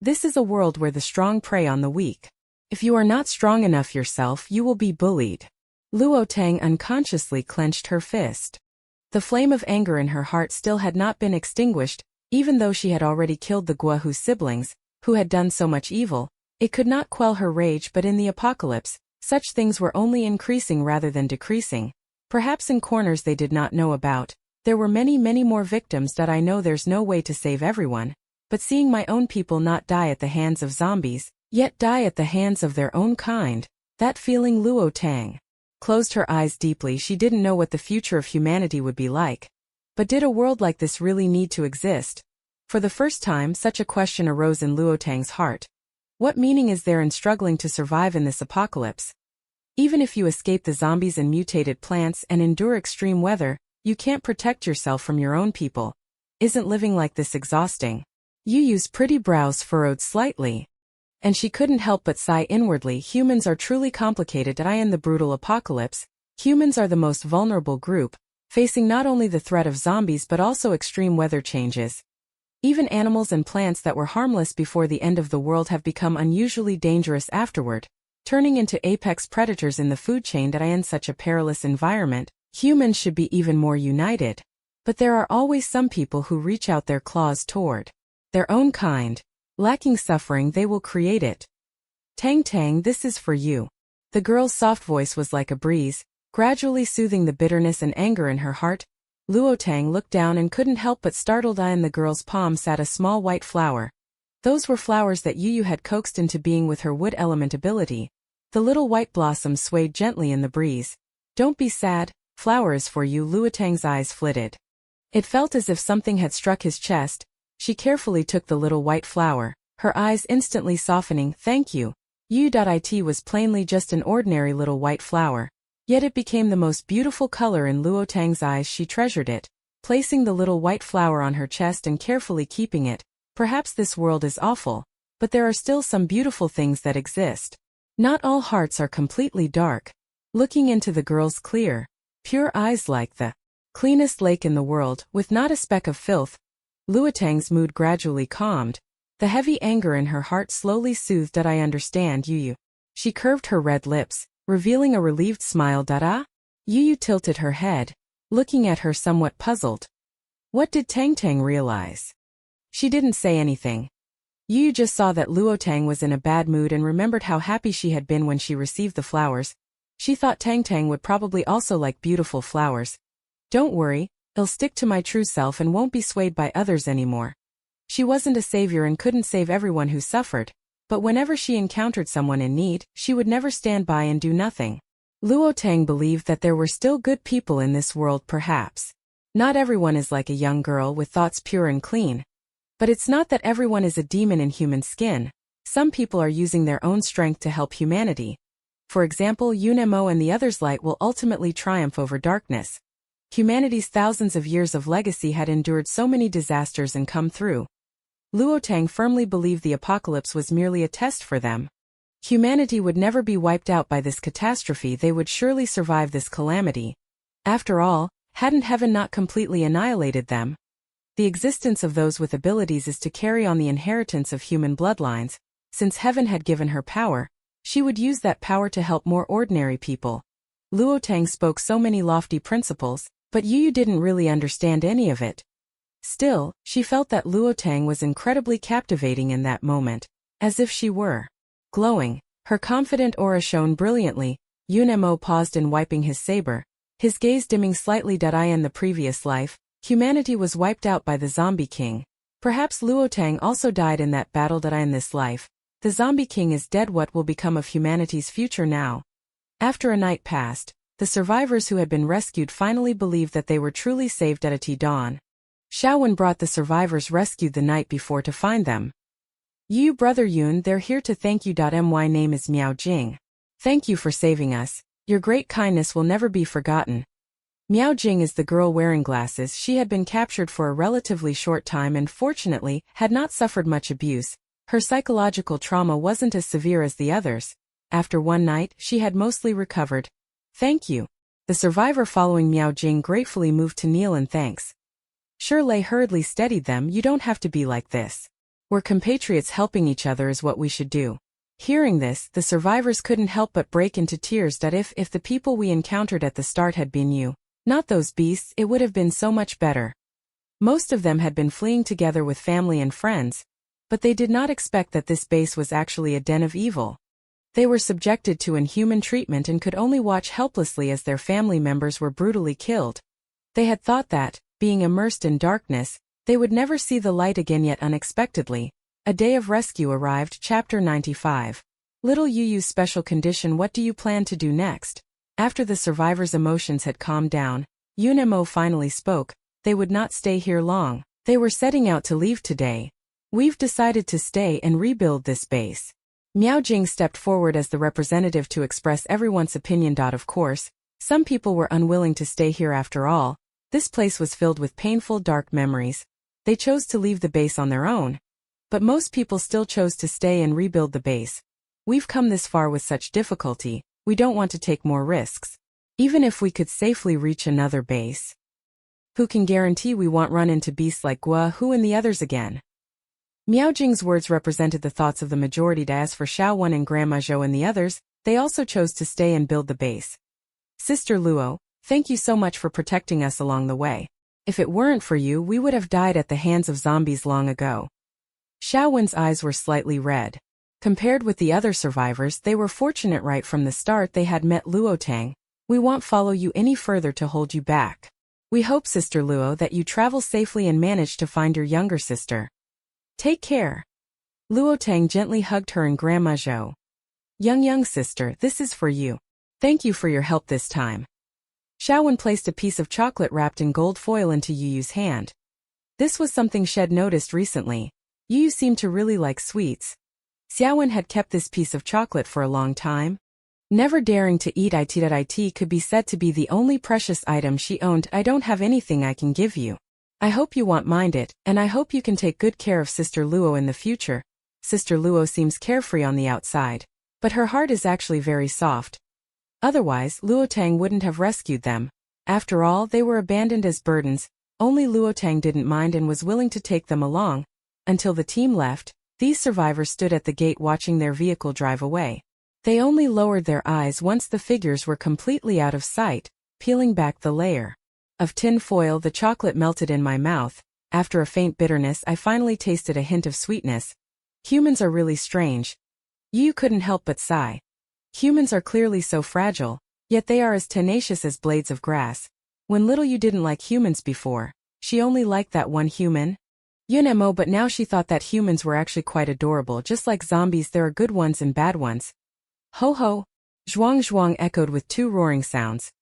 [SPEAKER 1] This is a world where the strong prey on the weak. If you are not strong enough yourself, you will be bullied. Luo Tang unconsciously clenched her fist. The flame of anger in her heart still had not been extinguished, even though she had already killed the Guahu siblings, who had done so much evil. It could not quell her rage, but in the apocalypse, such things were only increasing rather than decreasing. Perhaps in corners they did not know about, there were many more victims. I know there's no way to save everyone, but seeing my own people not die at the hands of zombies, yet die at the hands of their own kind, that feeling. Luo Tang closed her eyes deeply. She didn't know what the future of humanity would be like. But did a world like this really need to exist? For the first time, such a question arose in Luo Tang's heart. What meaning is there in struggling to survive in this apocalypse? Even if you escape the zombies and mutated plants and endure extreme weather, you can't protect yourself from your own people. Isn't living like this exhausting? Yu Yu's pretty brows furrowed slightly. And she couldn't help but sigh inwardly. Humans are truly complicated. In the brutal apocalypse, humans are the most vulnerable group, facing not only the threat of zombies but also extreme weather changes. Even animals and plants that were harmless before the end of the world have become unusually dangerous afterward, turning into apex predators in the food chain. In such a perilous environment, humans should be even more united. But there are always some people who reach out their claws toward their own kind. Lacking suffering, they will create it. Tang Tang, this is for you. The girl's soft voice was like a breeze, gradually soothing the bitterness and anger in her heart. Luo Tang looked down and couldn't help but startled. In the girl's palm sat a small white flower. Those were flowers that Yu Yu had coaxed into being with her wood element ability. The little white blossoms swayed gently in the breeze. Don't be sad, flower is for you. Luo Tang's eyes flitted. It felt as if something had struck his chest. She carefully took the little white flower, her eyes instantly softening. Thank you. It was plainly just an ordinary little white flower. Yet it became the most beautiful color in Luo Tang's eyes. She treasured it, placing the little white flower on her chest and carefully keeping it. Perhaps this world is awful, but there are still some beautiful things that exist. Not all hearts are completely dark. Looking into the girl's clear, pure eyes like the cleanest lake in the world, with not a speck of filth, Luo Tang's mood gradually calmed. The heavy anger in her heart slowly soothed. I understand, Yu Yu. She curved her red lips, revealing a relieved smile. Yu Yu tilted her head, looking at her somewhat puzzled. What did Tang Tang realize? She didn't say anything. Yu Yu just saw that Luo Tang was in a bad mood and remembered how happy she had been when she received the flowers. She thought Tang Tang would probably also like beautiful flowers. Don't worry, I'll stick to my true self and won't be swayed by others anymore. She wasn't a savior and couldn't save everyone who suffered, but whenever she encountered someone in need, she would never stand by and do nothing. Luo Tang believed that there were still good people in this world. Perhaps not everyone is like a young girl with thoughts pure and clean. But it's not that everyone is a demon in human skin. Some people are using their own strength to help humanity. For example, Yunemo and the others' light will ultimately triumph over darkness. Humanity's thousands of years of legacy had endured so many disasters and come through. Luo Tang firmly believed the apocalypse was merely a test for them. Humanity would never be wiped out by this catastrophe. They would surely survive this calamity. After all, hadn't heaven not completely annihilated them? The existence of those with abilities is to carry on the inheritance of human bloodlines. Since heaven had given her power, she would use that power to help more ordinary people. Luo Tang spoke so many lofty principles, but Yu Yu didn't really understand any of it. Still, she felt that Luo Tang was incredibly captivating in that moment, as if she were glowing. Her confident aura shone brilliantly. Yunemo paused in wiping his saber, his gaze dimming slightly. In the previous life, humanity was wiped out by the Zombie King. Perhaps Luo Tang also died in that battle. In this life, the Zombie King is dead. What will become of humanity's future now? After a night passed, the survivors who had been rescued finally believed that they were truly saved. At dawn, Shaowen brought the survivors rescued the night before to find them. You brother Yun, they're here to thank you. My name is Miao Jing. Thank you for saving us. Your great kindness will never be forgotten. Miao Jing is the girl wearing glasses. She had been captured for a relatively short time and fortunately had not suffered much abuse. Her psychological trauma wasn't as severe as the others. After one night, she had mostly recovered. Thank you. The survivor following Miao Jing gratefully moved to kneel in thanks. Shirley hurriedly steadied them. You don't have to be like this. We're compatriots. Helping each other is what we should do. Hearing this, the survivors couldn't help but break into tears. If the people we encountered at the start had been you, not those beasts, it would have been so much better. Most of them had been fleeing together with family and friends, but they did not expect that this base was actually a den of evil. They were subjected to inhuman treatment and could only watch helplessly as their family members were brutally killed. They had thought that, being immersed in darkness, they would never see the light again. Yet unexpectedly, a day of rescue arrived. Chapter 95. Little Yu Yu's special condition. What do you plan to do next? After the survivors' emotions had calmed down, Yunemo finally spoke. They would not stay here long. They were setting out to leave today. We've decided to stay and rebuild this base. Miao Jing stepped forward as the representative to express everyone's opinion. Of course, some people were unwilling to stay here after all. This place was filled with painful dark memories. They chose to leave the base on their own. But most people still chose to stay and rebuild the base. We've come this far with such difficulty, we don't want to take more risks. Even if we could safely reach another base. Who can guarantee we won't run into beasts like Gua Hu and the others again? Miao Jing's words represented the thoughts of the majority. As for Xiao Wen and Grandma Zhou and the others, they also chose to stay and build the base. Sister Luo, thank you so much for protecting us along the way. If it weren't for you, we would have died at the hands of zombies long ago. Xiao Wen's eyes were slightly red. Compared with the other survivors, they were fortunate. Right from the start they had met Luo Tang. We won't follow you any further to hold you back. We hope, Sister Luo, that you travel safely and manage to find your younger sister. Take care. Luo Tang gently hugged her and Grandma Zhou. Young sister, this is for you. Thank you for your help this time. Xiao Wen placed a piece of chocolate wrapped in gold foil into Yu Yu's hand. This was something Shed noticed recently. Yu Yu seemed to really like sweets. Xiao Wen had kept this piece of chocolate for a long time. Never daring to eat it could be said to be the only precious item she owned. I don't have anything I can give you. I hope you won't mind it, and I hope you can take good care of Sister Luo in the future. Sister Luo seems carefree on the outside, but her heart is actually very soft. Otherwise, Luo Tang wouldn't have rescued them. After all, they were abandoned as burdens. Only Luo Tang didn't mind and was willing to take them along. Until the team left, these survivors stood at the gate watching their vehicle drive away. They only lowered their eyes once the figures were completely out of sight, peeling back the layer of tin foil. The chocolate melted in my mouth. After a faint bitterness, I finally tasted a hint of sweetness. Humans are really strange. Yu couldn't help but sigh. Humans are clearly so fragile, yet they are as tenacious as blades of grass. When little Yu didn't like humans before, she only liked that one human, Yunemo, but now she thought that humans were actually quite adorable. Just like zombies, there are good ones and bad ones. Ho ho! Zhuang echoed with two roaring sounds.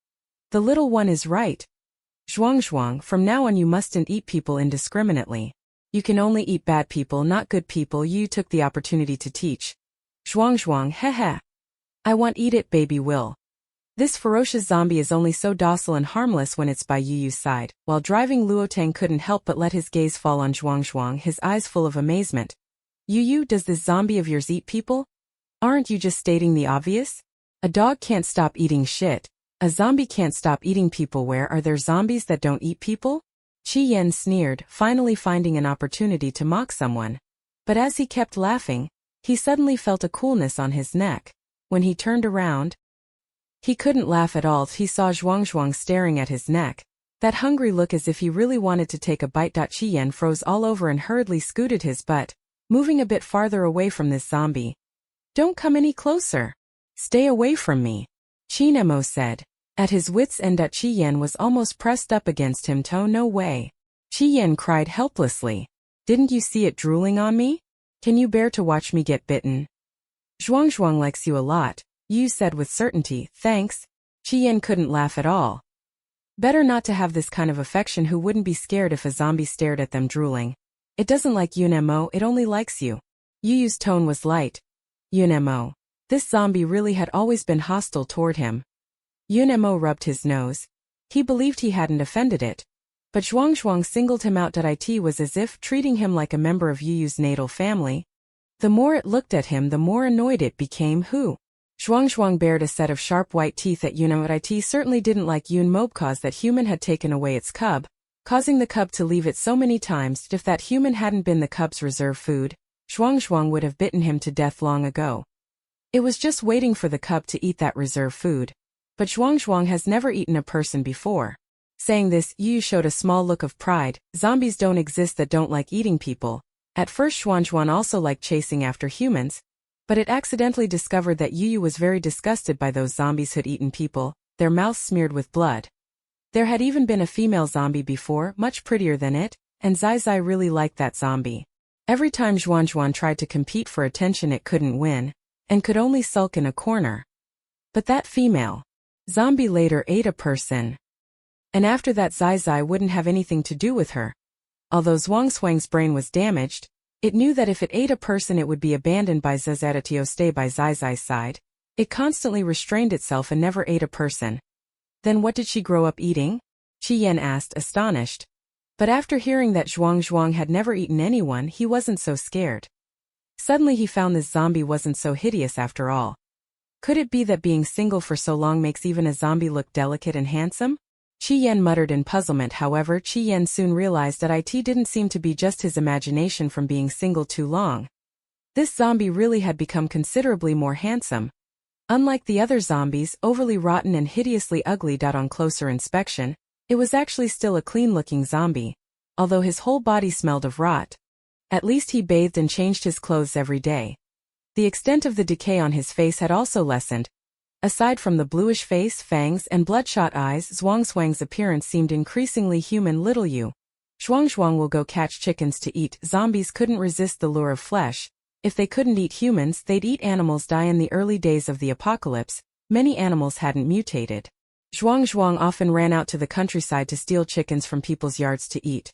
[SPEAKER 1] The little one is right. Zhuang, from now on you mustn't eat people indiscriminately. You can only eat bad people, not good people. Yu took the opportunity to teach. Zhuang, heh. I won't eat it, baby will. This ferocious zombie is only so docile and harmless when it's by Yu Yu's side. While driving, Luo Tang couldn't help but let his gaze fall on Zhuang, his eyes full of amazement. Yu, does this zombie of yours eat people? Aren't you just stating the obvious? A dog can't stop eating shit. A zombie can't stop eating people. Where are there zombies that don't eat people? Qi Yan sneered, finally finding an opportunity to mock someone. But as he kept laughing, he suddenly felt a coolness on his neck. When he turned around, he couldn't laugh at all. He saw Zhuang staring at his neck. That hungry look, as if he really wanted to take a bite. Qi Yan froze all over and hurriedly scooted his butt, moving a bit farther away from this zombie. Don't come any closer. Stay away from me, Chinemo said. At his wits' end, Qi Yan was almost pressed up against him. No way. Qi Yan cried helplessly. Didn't you see it drooling on me? Can you bear to watch me get bitten? Zhuang likes you a lot, Yu said with certainty. Thanks. Qi Yan couldn't laugh at all. Better not to have this kind of affection. Who wouldn't be scared if a zombie stared at them drooling? It doesn't like Yunemo, it only likes you. Yu's tone was light. Yunemo. This zombie really had always been hostile toward him. Yunemo rubbed his nose. He believed he hadn't offended it. But Zhuang singled him out. It was as if treating him like a member of Yu's natal family. The more it looked at him, the more annoyed it became. Zhuang bared a set of sharp white teeth at Yunemo. It certainly didn't like Yun Mobcause that human had taken away its cub, causing the cub to leave it so many times. If that human hadn't been the cub's reserve food, Zhuang would have bitten him to death long ago. It was just waiting for the cub to eat that reserve food. But Zhuang has never eaten a person before. Saying this, Yu showed a small look of pride. Zombies don't exist that don't like eating people. At first Zhuang also liked chasing after humans, but it accidentally discovered that Yu was very disgusted by those zombies who'd eaten people, their mouths smeared with blood. There had even been a female zombie before, much prettier than it, and Zai really liked that zombie. Every time Zhuang tried to compete for attention, it couldn't win, and could only sulk in a corner. But that female zombie later ate a person. And after that Zai wouldn't have anything to do with her. Although Zhuang's brain was damaged, it knew that if it ate a person it would be abandoned by Zai to stay by Zai's side. It constantly restrained itself and never ate a person. Then what did she grow up eating? Qi Yan asked, astonished. But after hearing that Zhuang had never eaten anyone, he wasn't so scared. Suddenly he found this zombie wasn't so hideous after all. Could it be that being single for so long makes even a zombie look delicate and handsome? Qi Yan muttered in puzzlement. However, Qi Yan soon realized that it didn't seem to be just his imagination from being single too long. This zombie really had become considerably more handsome. Unlike the other zombies, overly rotten and hideously ugly. On closer inspection, it was actually still a clean-looking zombie, although his whole body smelled of rot. At least he bathed and changed his clothes every day. The extent of the decay on his face had also lessened. Aside from the bluish face, fangs, and bloodshot eyes, Zhuang's appearance seemed increasingly human. Little you. Zhuang will go catch chickens to eat. Zombies couldn't resist the lure of flesh. If they couldn't eat humans, they'd eat animals. In the early days of the apocalypse, many animals hadn't mutated. Zhuang often ran out to the countryside to steal chickens from people's yards to eat.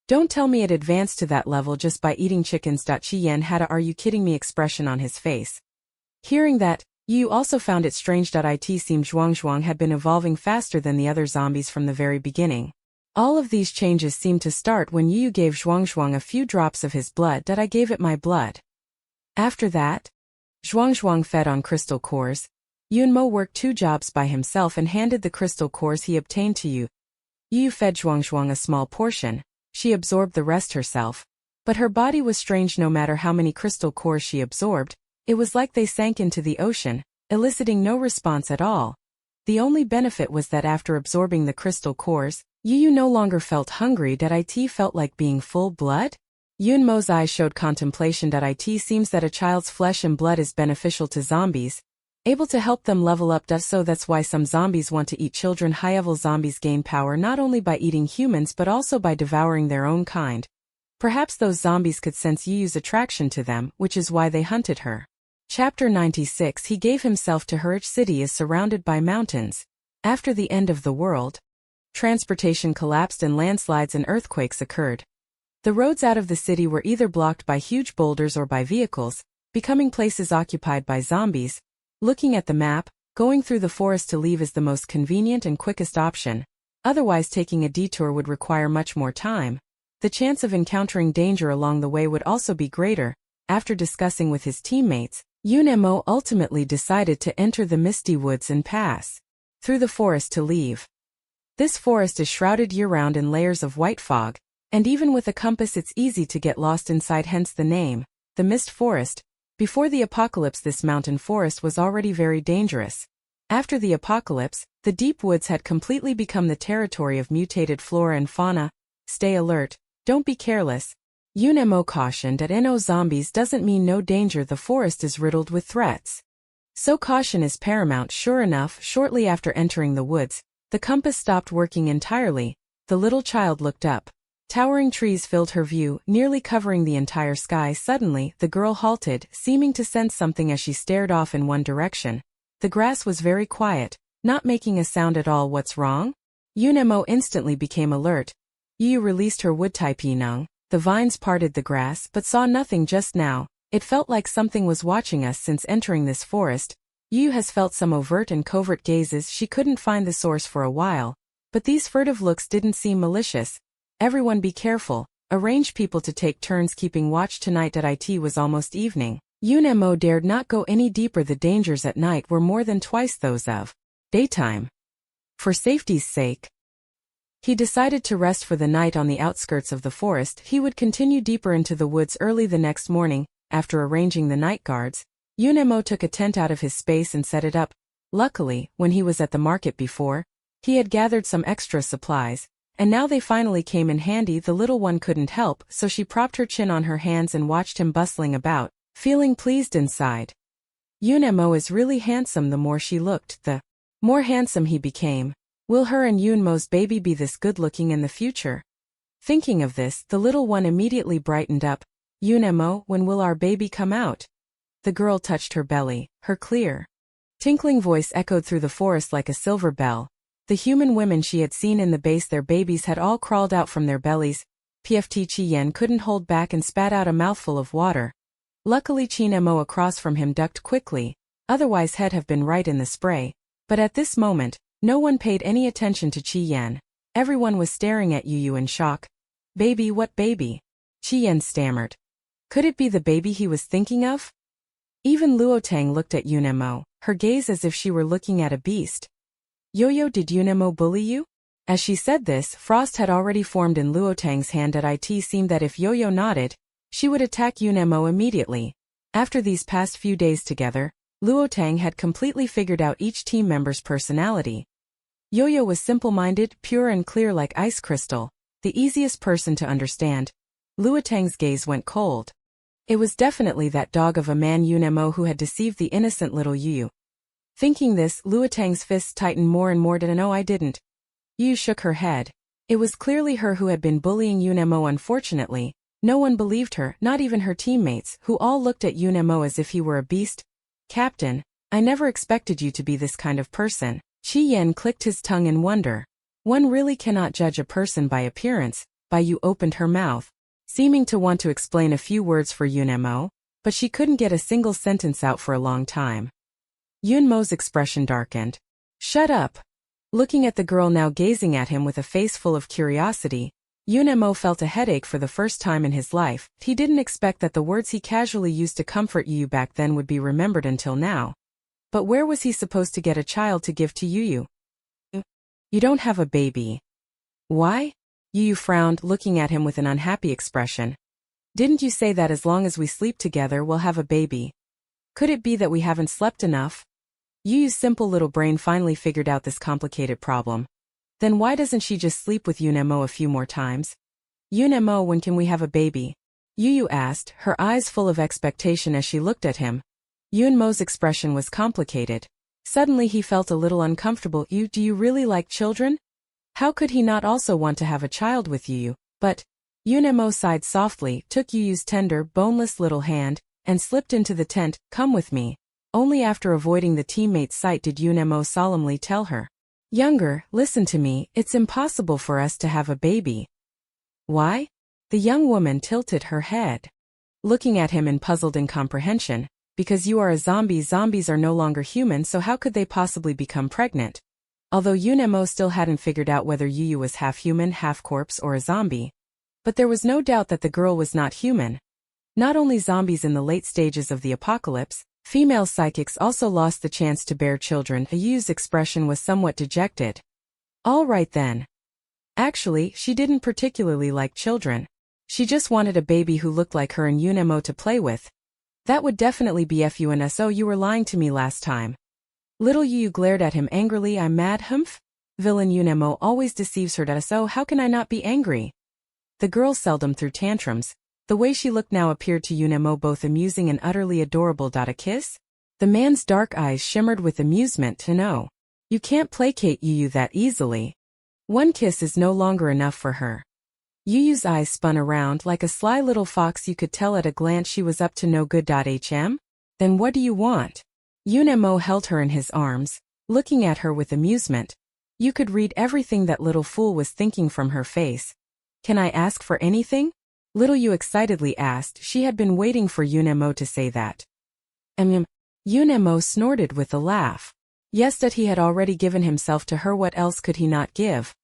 [SPEAKER 1] Don't tell me it advanced to that level just by eating chickens. Qi Yan had a "are you kidding me" expression on his face. Hearing that, Yu also found it strange. It seemed Zhuang had been evolving faster than the other zombies from the very beginning. All of these changes seemed to start when Yu gave Zhuang a few drops of his blood. I gave it my blood. After that, Zhuang fed on crystal cores. Yunmo worked 2 jobs by himself and handed the crystal cores he obtained to Yu. Yu fed Zhuang a small portion. She absorbed the rest herself. But her body was strange. No matter how many crystal cores she absorbed, it was like they sank into the ocean, eliciting no response at all. The only benefit was that after absorbing the crystal cores, Yu no longer felt hungry. It felt like being full blood? Yunmo's eyes showed contemplation. It seems that a child's flesh and blood is beneficial to zombies, able to help them level up. So that's why some zombies want to eat children. High-level zombies gain power not only by eating humans but also by devouring their own kind. Perhaps those zombies could sense Yu's attraction to them, which is why they hunted her. Chapter 96. He gave himself to her. Each city is surrounded by mountains. After the end of the world, transportation collapsed and landslides and earthquakes occurred. The roads out of the city were either blocked by huge boulders or by vehicles, becoming places occupied by zombies. Looking at the map, going through the forest to leave is the most convenient and quickest option. Otherwise, taking a detour would require much more time. The chance of encountering danger along the way would also be greater. After discussing with his teammates, Yunmo ultimately decided to enter the misty woods and pass through the forest to leave. This forest is shrouded year-round in layers of white fog, and even with a compass it's easy to get lost inside, hence the name, the Mist Forest. Before the apocalypse, this mountain forest was already very dangerous. After the apocalypse, the deep woods had completely become the territory of mutated flora and fauna. Stay alert, don't be careless. Yunmo cautioned that no zombies doesn't mean no danger. The forest is riddled with threats. So caution is paramount. Sure enough, shortly after entering the woods, the compass stopped working entirely. The little child looked up. Towering trees filled her view, nearly covering the entire sky. Suddenly, the girl halted, seeming to sense something as she stared off in one direction. The grass was very quiet, not making a sound at all. What's wrong? Yunmo instantly became alert. Yu released her wood type Yineng. The vines parted the grass but saw nothing just now. It felt like something was watching us since entering this forest. Yu has felt some overt and covert gazes. She couldn't find the source for a while, but these furtive looks didn't seem malicious. Everyone be careful. Arrange people to take turns keeping watch tonight. It was almost evening. Yunmo dared not go any deeper. The dangers at night were more than twice those of daytime. For safety's sake, he decided to rest for the night on the outskirts of the forest. He would continue deeper into the woods early the next morning. After arranging the night guards, Yunmo took a tent out of his space and set it up. Luckily, when he was at the market before, he had gathered some extra supplies, and now they finally came in handy. The little one couldn't help, so she propped her chin on her hands and watched him bustling about, feeling pleased inside. Yunmo is really handsome. The more she looked, the more handsome he became. Will her and Yunmo's baby be this good-looking in the future? Thinking of this, the little one immediately brightened up. Yunmo, when will our baby come out? The girl touched her belly. Her clear, tinkling voice echoed through the forest like a silver bell. The human women she had seen in the base, their babies had all crawled out from their bellies. Pft Qi Yan couldn't hold back and spat out a mouthful of water. Luckily Yunmo across from him ducked quickly, otherwise he'd have been right in the spray. But at this moment, no one paid any attention to Qi Yan. Everyone was staring at Yu in shock. Baby, what baby? Qian stammered. Could it be the baby he was thinking of? Even Luotang looked at Yunemo, her gaze as if she were looking at a beast. Yo-Yo, did Yunemo bully you? As she said this, frost had already formed in Luotang's hand. It seemed that if Yo-Yo nodded, she would attack Yunemo immediately. After these past few days together, Luotang had completely figured out each team member's personality. Yo-Yo was simple-minded, pure and clear like ice crystal, the easiest person to understand. Luotang's gaze went cold. It was definitely that dog of a man Yunemo who had deceived the innocent little Yu. Thinking this, Luotang's fists tightened more and more. No, I didn't. Yu shook her head. It was clearly her who had been bullying Yunemo. Unfortunately, no one believed her, not even her teammates, who all looked at Yunemo as if he were a beast. Captain, I never expected you to be this kind of person. Qi Yan clicked his tongue in wonder. One really cannot judge a person by appearance. Yu opened her mouth, seeming to want to explain a few words for Yunemo, but she couldn't get a single sentence out for a long time. Yunmo's expression darkened. Shut up. Looking at the girl now gazing at him with a face full of curiosity, Yunemo felt a headache for the first time in his life. He didn't expect that the words he casually used to comfort Yu back then would be remembered until now. But where was he supposed to get a child to give to Yu? You don't have a baby. Why? Yu frowned, looking at him with an unhappy expression. Didn't you say that as long as we sleep together we'll have a baby? Could it be that we haven't slept enough? Yu's simple little brain finally figured out this complicated problem. Then why doesn't she just sleep with Yunemo a few more times? Yunemo, when can we have a baby? Yu asked, her eyes full of expectation as she looked at him. Yunmo's expression was complicated. Suddenly he felt a little uncomfortable. Do you really like children? How could he not also want to have a child with Yu? But Yunemo sighed softly, took Yu's tender, boneless little hand, and slipped into the tent. Come with me. Only after avoiding the teammate's sight did Yunemo solemnly tell her. Younger, listen to me, it's impossible for us to have a baby. Why? The young woman tilted her head, looking at him in puzzled incomprehension. Because you are a zombie. Zombies are no longer human, so how could they possibly become pregnant? Although Yunemo still hadn't figured out whether Yu was half human, half corpse, or a zombie. But there was no doubt that the girl was not human. Not only zombies in the late stages of the apocalypse, female psychics also lost the chance to bear children. Yu's expression was somewhat dejected. All right then. Actually, she didn't particularly like children. She just wanted a baby who looked like her and Yunemo to play with. That would definitely be fun. So you were lying to me last time. Little Yu glared at him angrily. I'm mad, humph? Villain Yunemo always deceives her. So how can I not be angry? The girl seldom threw tantrums. The way she looked now appeared to Yunemo both amusing and utterly adorable. A kiss? The man's dark eyes shimmered with amusement. No. You can't placate Yu that easily. One kiss is no longer enough for her. Yu's eyes spun around like a sly little fox. You could tell at a glance she was up to no good. Then what do you want? Yunemo held her in his arms, looking at her with amusement. You could read everything that little fool was thinking from her face. Can I ask for anything? Little Yu excitedly asked. She had been waiting for Yunemo to say that. Yunemo snorted with a laugh. Yes, that he had already given himself to her. What else could he not give?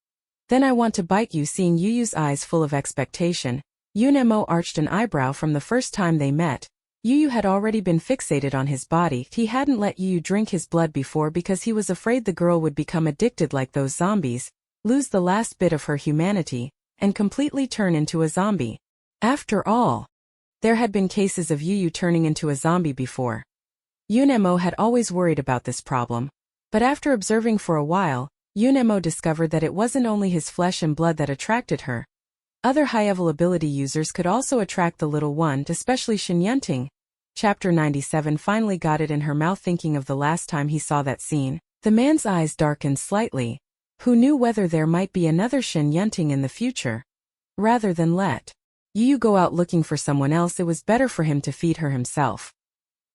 [SPEAKER 1] Then I want to bite you. Seeing Yu's eyes full of expectation, Yunemo arched an eyebrow. From the first time they met, Yu had already been fixated on his body. He hadn't let Yu drink his blood before because he was afraid the girl would become addicted like those zombies, lose the last bit of her humanity, and completely turn into a zombie. After all, there had been cases of Yu turning into a zombie before. Yunemo had always worried about this problem, but after observing for a while, Yunemo discovered that it wasn't only his flesh and blood that attracted her. Other high-level ability users could also attract the little one, especially Shen Yunting. Chapter 97 finally got it in her mouth. Thinking of the last time he saw that scene, the man's eyes darkened slightly. Who knew whether there might be another Shen Yunting in the future? Rather than let Yu go out looking for someone else, it was better for him to feed her himself.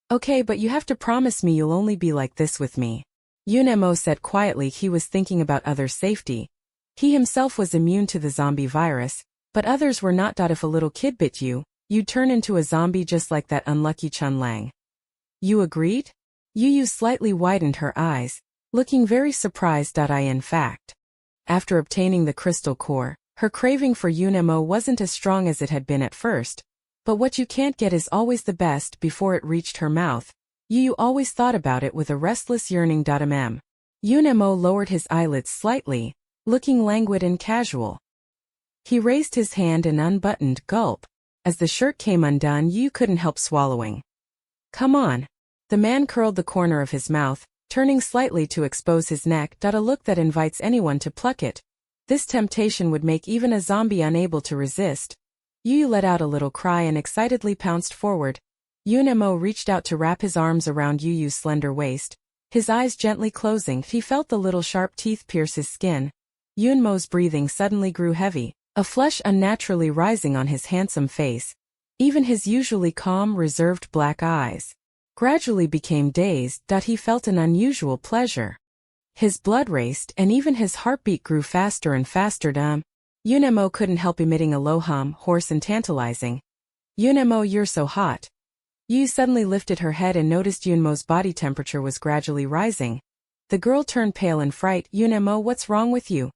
[SPEAKER 1] Okay, but you have to promise me you'll only be like this with me. Yunemo said quietly. He was thinking about others' safety. He himself was immune to the zombie virus, but others were not. If a little kid bit you, you'd turn into a zombie just like that unlucky Chun Lang. You agreed? Yu slightly widened her eyes, looking very surprised. In fact, after obtaining the crystal core, Her craving for Unmo wasn't as strong as it had been at first, but what you can't get is always the best. Before it reached her mouth, Yu always thought about it with a restless yearning. Unmo lowered his eyelids slightly, looking languid and casual. He raised his hand and unbuttoned, gulp. As the shirt came undone, Yu couldn't help swallowing. Come on. The man curled the corner of his mouth, turning slightly to expose his neck. A look that invites anyone to pluck it. This temptation would make even a zombie unable to resist. Yu let out a little cry and excitedly pounced forward. Unmo reached out to wrap his arms around Yu's slender waist. His eyes gently closing, he felt the little sharp teeth pierce his skin. Unmo's breathing suddenly grew heavy, a flush unnaturally rising on his handsome face. Even his usually calm, reserved black eyes gradually became dazed. He felt an unusual pleasure. His blood raced and even his heartbeat grew faster and faster. Unmo couldn't help emitting a low hum, hoarse and tantalizing. Unmo, you're so hot. Yu suddenly lifted her head and noticed Unmo's body temperature was gradually rising. The girl turned pale in fright. Unmo, what's wrong with you?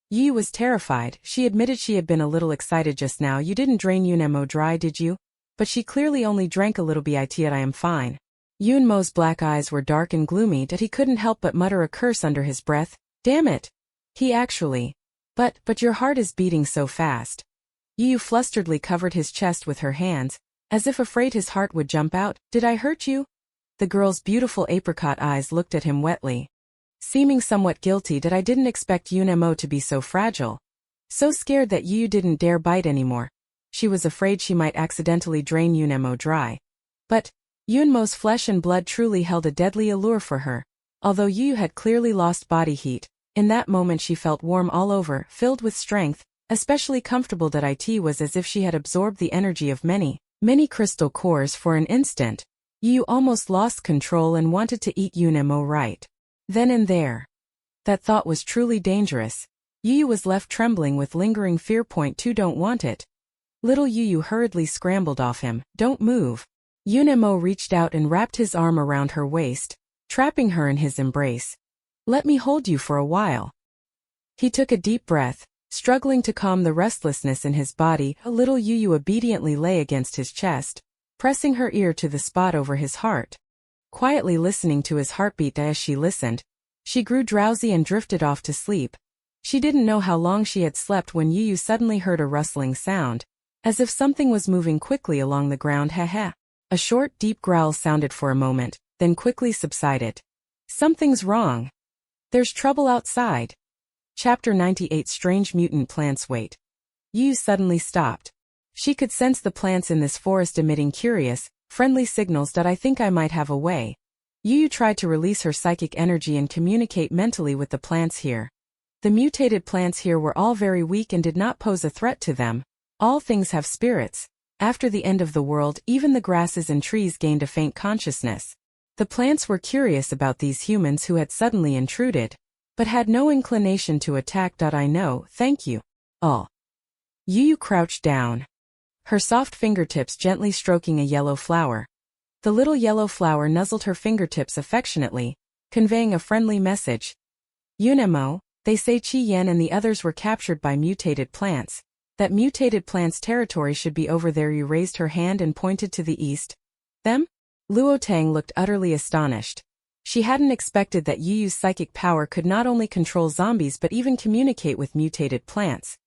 [SPEAKER 1] Yu was terrified. She admitted she had been a little excited just now. You didn't drain Unmo dry, did you? But she clearly only drank a little bit. I am fine. Unmo's black eyes were dark and gloomy. He couldn't help but mutter a curse under his breath. Damn it. He actually. But your heart is beating so fast. Yu flusteredly covered his chest with her hands, as if afraid his heart would jump out. Did I hurt you? The girl's beautiful apricot eyes looked at him wetly, seeming somewhat guilty. I didn't expect Unmo to be so fragile. So scared that Yu didn't dare bite anymore. She was afraid she might accidentally drain Unmo dry. But Unmo's flesh and blood truly held a deadly allure for her. Although Yu had clearly lost body heat, in that moment she felt warm all over, filled with strength, especially comfortable. It was as if she had absorbed the energy of many crystal cores. For an instant, Yu almost lost control and wanted to eat Unmo right then and there. That thought was truly dangerous. Yu was left trembling with lingering fear. Don't want it. Little Yu hurriedly scrambled off him. Don't move. Unmo reached out and wrapped his arm around her waist, trapping her in his embrace. Let me hold you for a while. He took a deep breath, struggling to calm the restlessness in his body. Little Yu obediently lay against his chest, pressing her ear to the spot over his heart, quietly listening to his heartbeat. As she listened, she grew drowsy and drifted off to sleep. She didn't know how long she had slept when Yu suddenly heard a rustling sound, as if something was moving quickly along the ground. A short, deep growl sounded for a moment, then quickly subsided. Something's wrong. There's trouble outside. Chapter 98. Strange mutant plants. Wait. Yu suddenly stopped. She could sense the plants in this forest emitting curious, friendly signals. I think I might have a way. Yu tried to release her psychic energy and communicate mentally with the plants here. The mutated plants here were all very weak and did not pose a threat to them. All things have spirits. After the end of the world, even the grasses and trees gained a faint consciousness. The plants were curious about these humans who had suddenly intruded, but had no inclination to attack. I know, thank you. All. Yu crouched down, her soft fingertips gently stroking a yellow flower. The little yellow flower nuzzled her fingertips affectionately, conveying a friendly message. Unmo, they say Qi Yan and the others were captured by mutated plants. That mutated plant's territory should be over there. Yu raised her hand and pointed to the east. Them? Luo Tang looked utterly astonished. She hadn't expected that Yu's psychic power could not only control zombies but even communicate with mutated plants.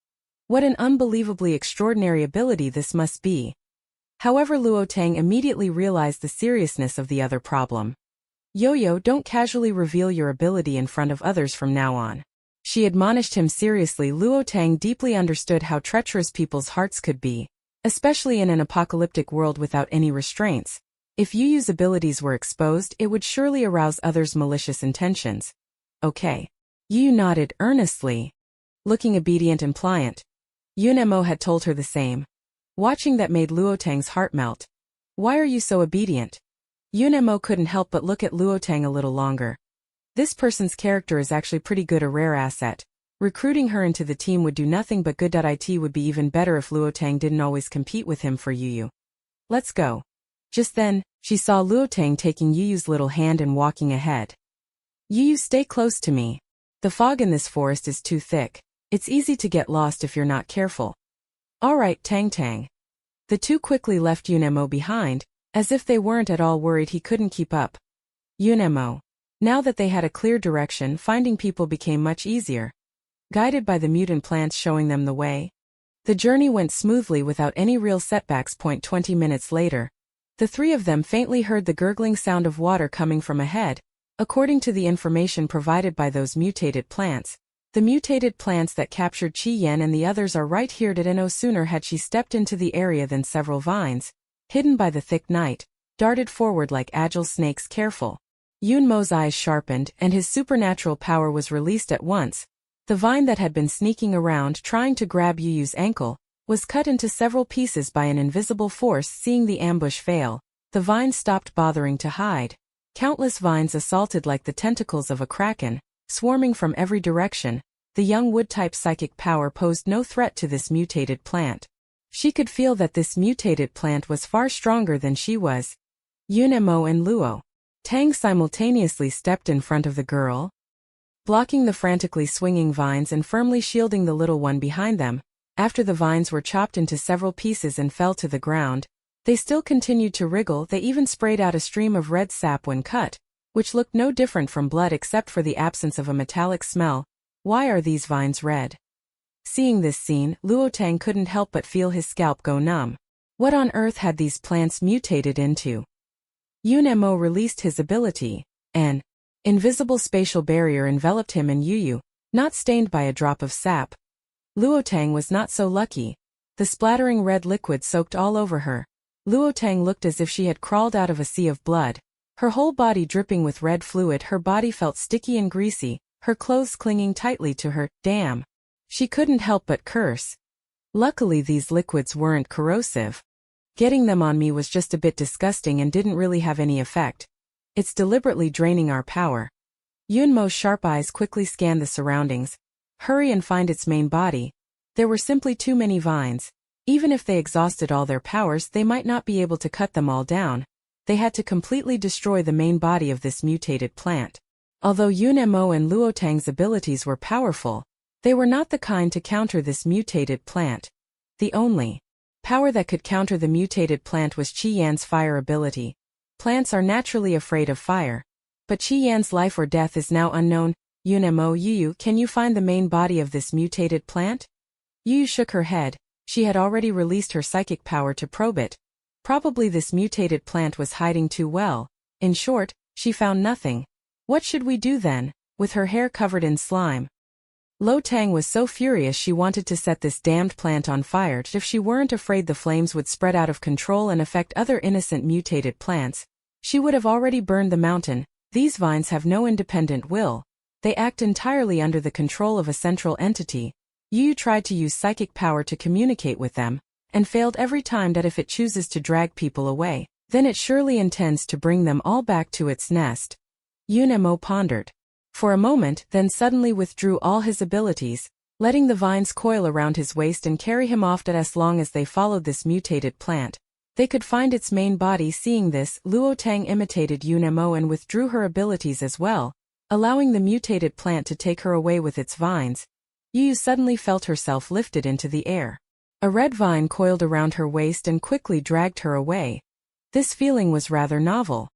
[SPEAKER 1] What an unbelievably extraordinary ability this must be. However, Luo Tang immediately realized the seriousness of the other problem. Yo-Yo, don't casually reveal your ability in front of others from now on. She admonished him seriously. Luo Tang deeply understood how treacherous people's hearts could be, especially in an apocalyptic world without any restraints. If Yu's abilities were exposed, it would surely arouse others' malicious intentions. Okay. Yu nodded earnestly, looking obedient and pliant. Unmo had told her the same. Watching that made Luo Tang's heart melt. Why are you so obedient? Unmo couldn't help but look at Luo Tang a little longer. This person's character is actually pretty good, a rare asset. Recruiting her into the team would do nothing but good. It would be even better if Luo Tang didn't always compete with him for Yu. Let's go. Just then, she saw Luo Tang taking Yu's little hand and walking ahead. Yu, stay close to me. The fog in this forest is too thick. It's easy to get lost if you're not careful. Alright, Tang Tang. The two quickly left Yunemo behind, as if they weren't at all worried he couldn't keep up. Yunemo. Now that they had a clear direction, finding people became much easier. Guided by the mutant plants showing them the way, the journey went smoothly without any real setbacks. 20 minutes later, the three of them faintly heard the gurgling sound of water coming from ahead. According to the information provided by those mutated plants, the mutated plants that captured Qi Yan and the others are right here. No sooner had she stepped into the area than several vines, hidden by the thick night, darted forward like agile snakes. Careful. Yunmo's eyes sharpened and his supernatural power was released at once. The vine that had been sneaking around trying to grab Yuyu's ankle was cut into several pieces by an invisible force. Seeing the ambush fail, the vine stopped bothering to hide. Countless vines assaulted like the tentacles of a kraken, swarming from every direction. The young wood-type psychic power posed no threat to this mutated plant. She could feel that this mutated plant was far stronger than she was. Yunemo and Luo Tang simultaneously stepped in front of the girl, blocking the frantically swinging vines and firmly shielding the little one behind them. After the vines were chopped into several pieces and fell to the ground, they still continued to wriggle. They even sprayed out a stream of red sap when cut, which looked no different from blood except for the absence of a metallic smell. Why are these vines red? Seeing this scene, Luo Tang couldn't help but feel his scalp go numb. What on earth had these plants mutated into? Yunemo released his ability. An invisible spatial barrier enveloped him and Yuyu, not stained by a drop of sap. Luo Tang was not so lucky. The splattering red liquid soaked all over her. Luo Tang looked as if she had crawled out of a sea of blood. Her whole body dripping with red fluid. Her body felt sticky and greasy, her clothes clinging tightly to her. Damn. She couldn't help but curse. Luckily these liquids weren't corrosive. Getting them on me was just a bit disgusting and didn't really have any effect. It's deliberately draining our power. Yunmo's sharp eyes quickly scanned the surroundings. Hurry and find its main body. There were simply too many vines. Even if they exhausted all their powers, they might not be able to cut them all down. They had to completely destroy the main body of this mutated plant. Although Yunemo and Luo Tang's abilities were powerful, they were not the kind to counter this mutated plant. The only power that could counter the mutated plant was Qi Yan's fire ability. Plants are naturally afraid of fire. But Qi Yan's life or death is now unknown. Yunemo, Yuyu, can you find the main body of this mutated plant? Yuyu shook her head. She had already released her psychic power to probe it. Probably this mutated plant was hiding too well. In short, she found nothing. What should we do then? With her hair covered in slime, Luo Tang was so furious she wanted to set this damned plant on fire if she weren't afraid the flames would spread out of control and affect other innocent mutated plants. She would have already burned the mountain. These vines have no independent will. They act entirely under the control of a central entity. Yuyu tried to use psychic power to communicate with them, and failed every time. That if it chooses to drag people away, then it surely intends to bring them all back to its nest. Yunemo pondered for a moment, then suddenly withdrew all his abilities, letting the vines coil around his waist and carry him off. As long as they followed this mutated plant, they could find its main body. Seeing this, Luo Tang imitated Yunemo and withdrew her abilities as well, allowing the mutated plant to take her away with its vines. Yuyu suddenly felt herself lifted into the air. A red vine coiled around her waist and quickly dragged her away. This feeling was rather novel.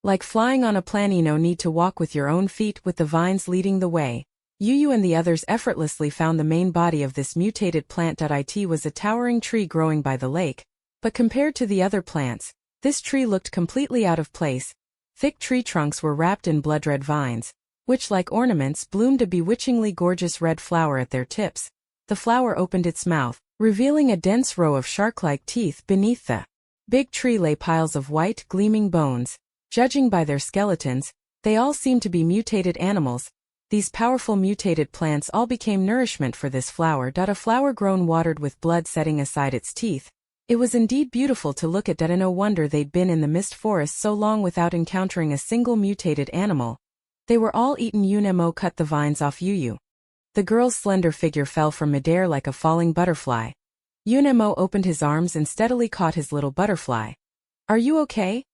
[SPEAKER 1] Like flying on a plane, no need to walk with your own feet, with the vines leading the way. Yuyu and the others effortlessly found the main body of this mutated plant. It was a towering tree growing by the lake, but compared to the other plants, this tree looked completely out of place. Thick tree trunks were wrapped in blood-red vines, which like ornaments bloomed a bewitchingly gorgeous red flower at their tips. The flower opened its mouth, revealing a dense row of shark-like teeth. Beneath the big tree lay piles of white, gleaming bones. Judging by their skeletons, they all seemed to be mutated animals. These powerful mutated plants all became nourishment for this flower. A flower grown watered with blood setting aside its teeth. It was indeed beautiful to look at. No wonder they'd been in the mist forest so long without encountering a single mutated animal. They were all eaten. Yunemo cut the vines off Yuyu. The girl's slender figure fell from midair like a falling butterfly. Yunemo opened his arms and steadily caught his little butterfly. Are you okay?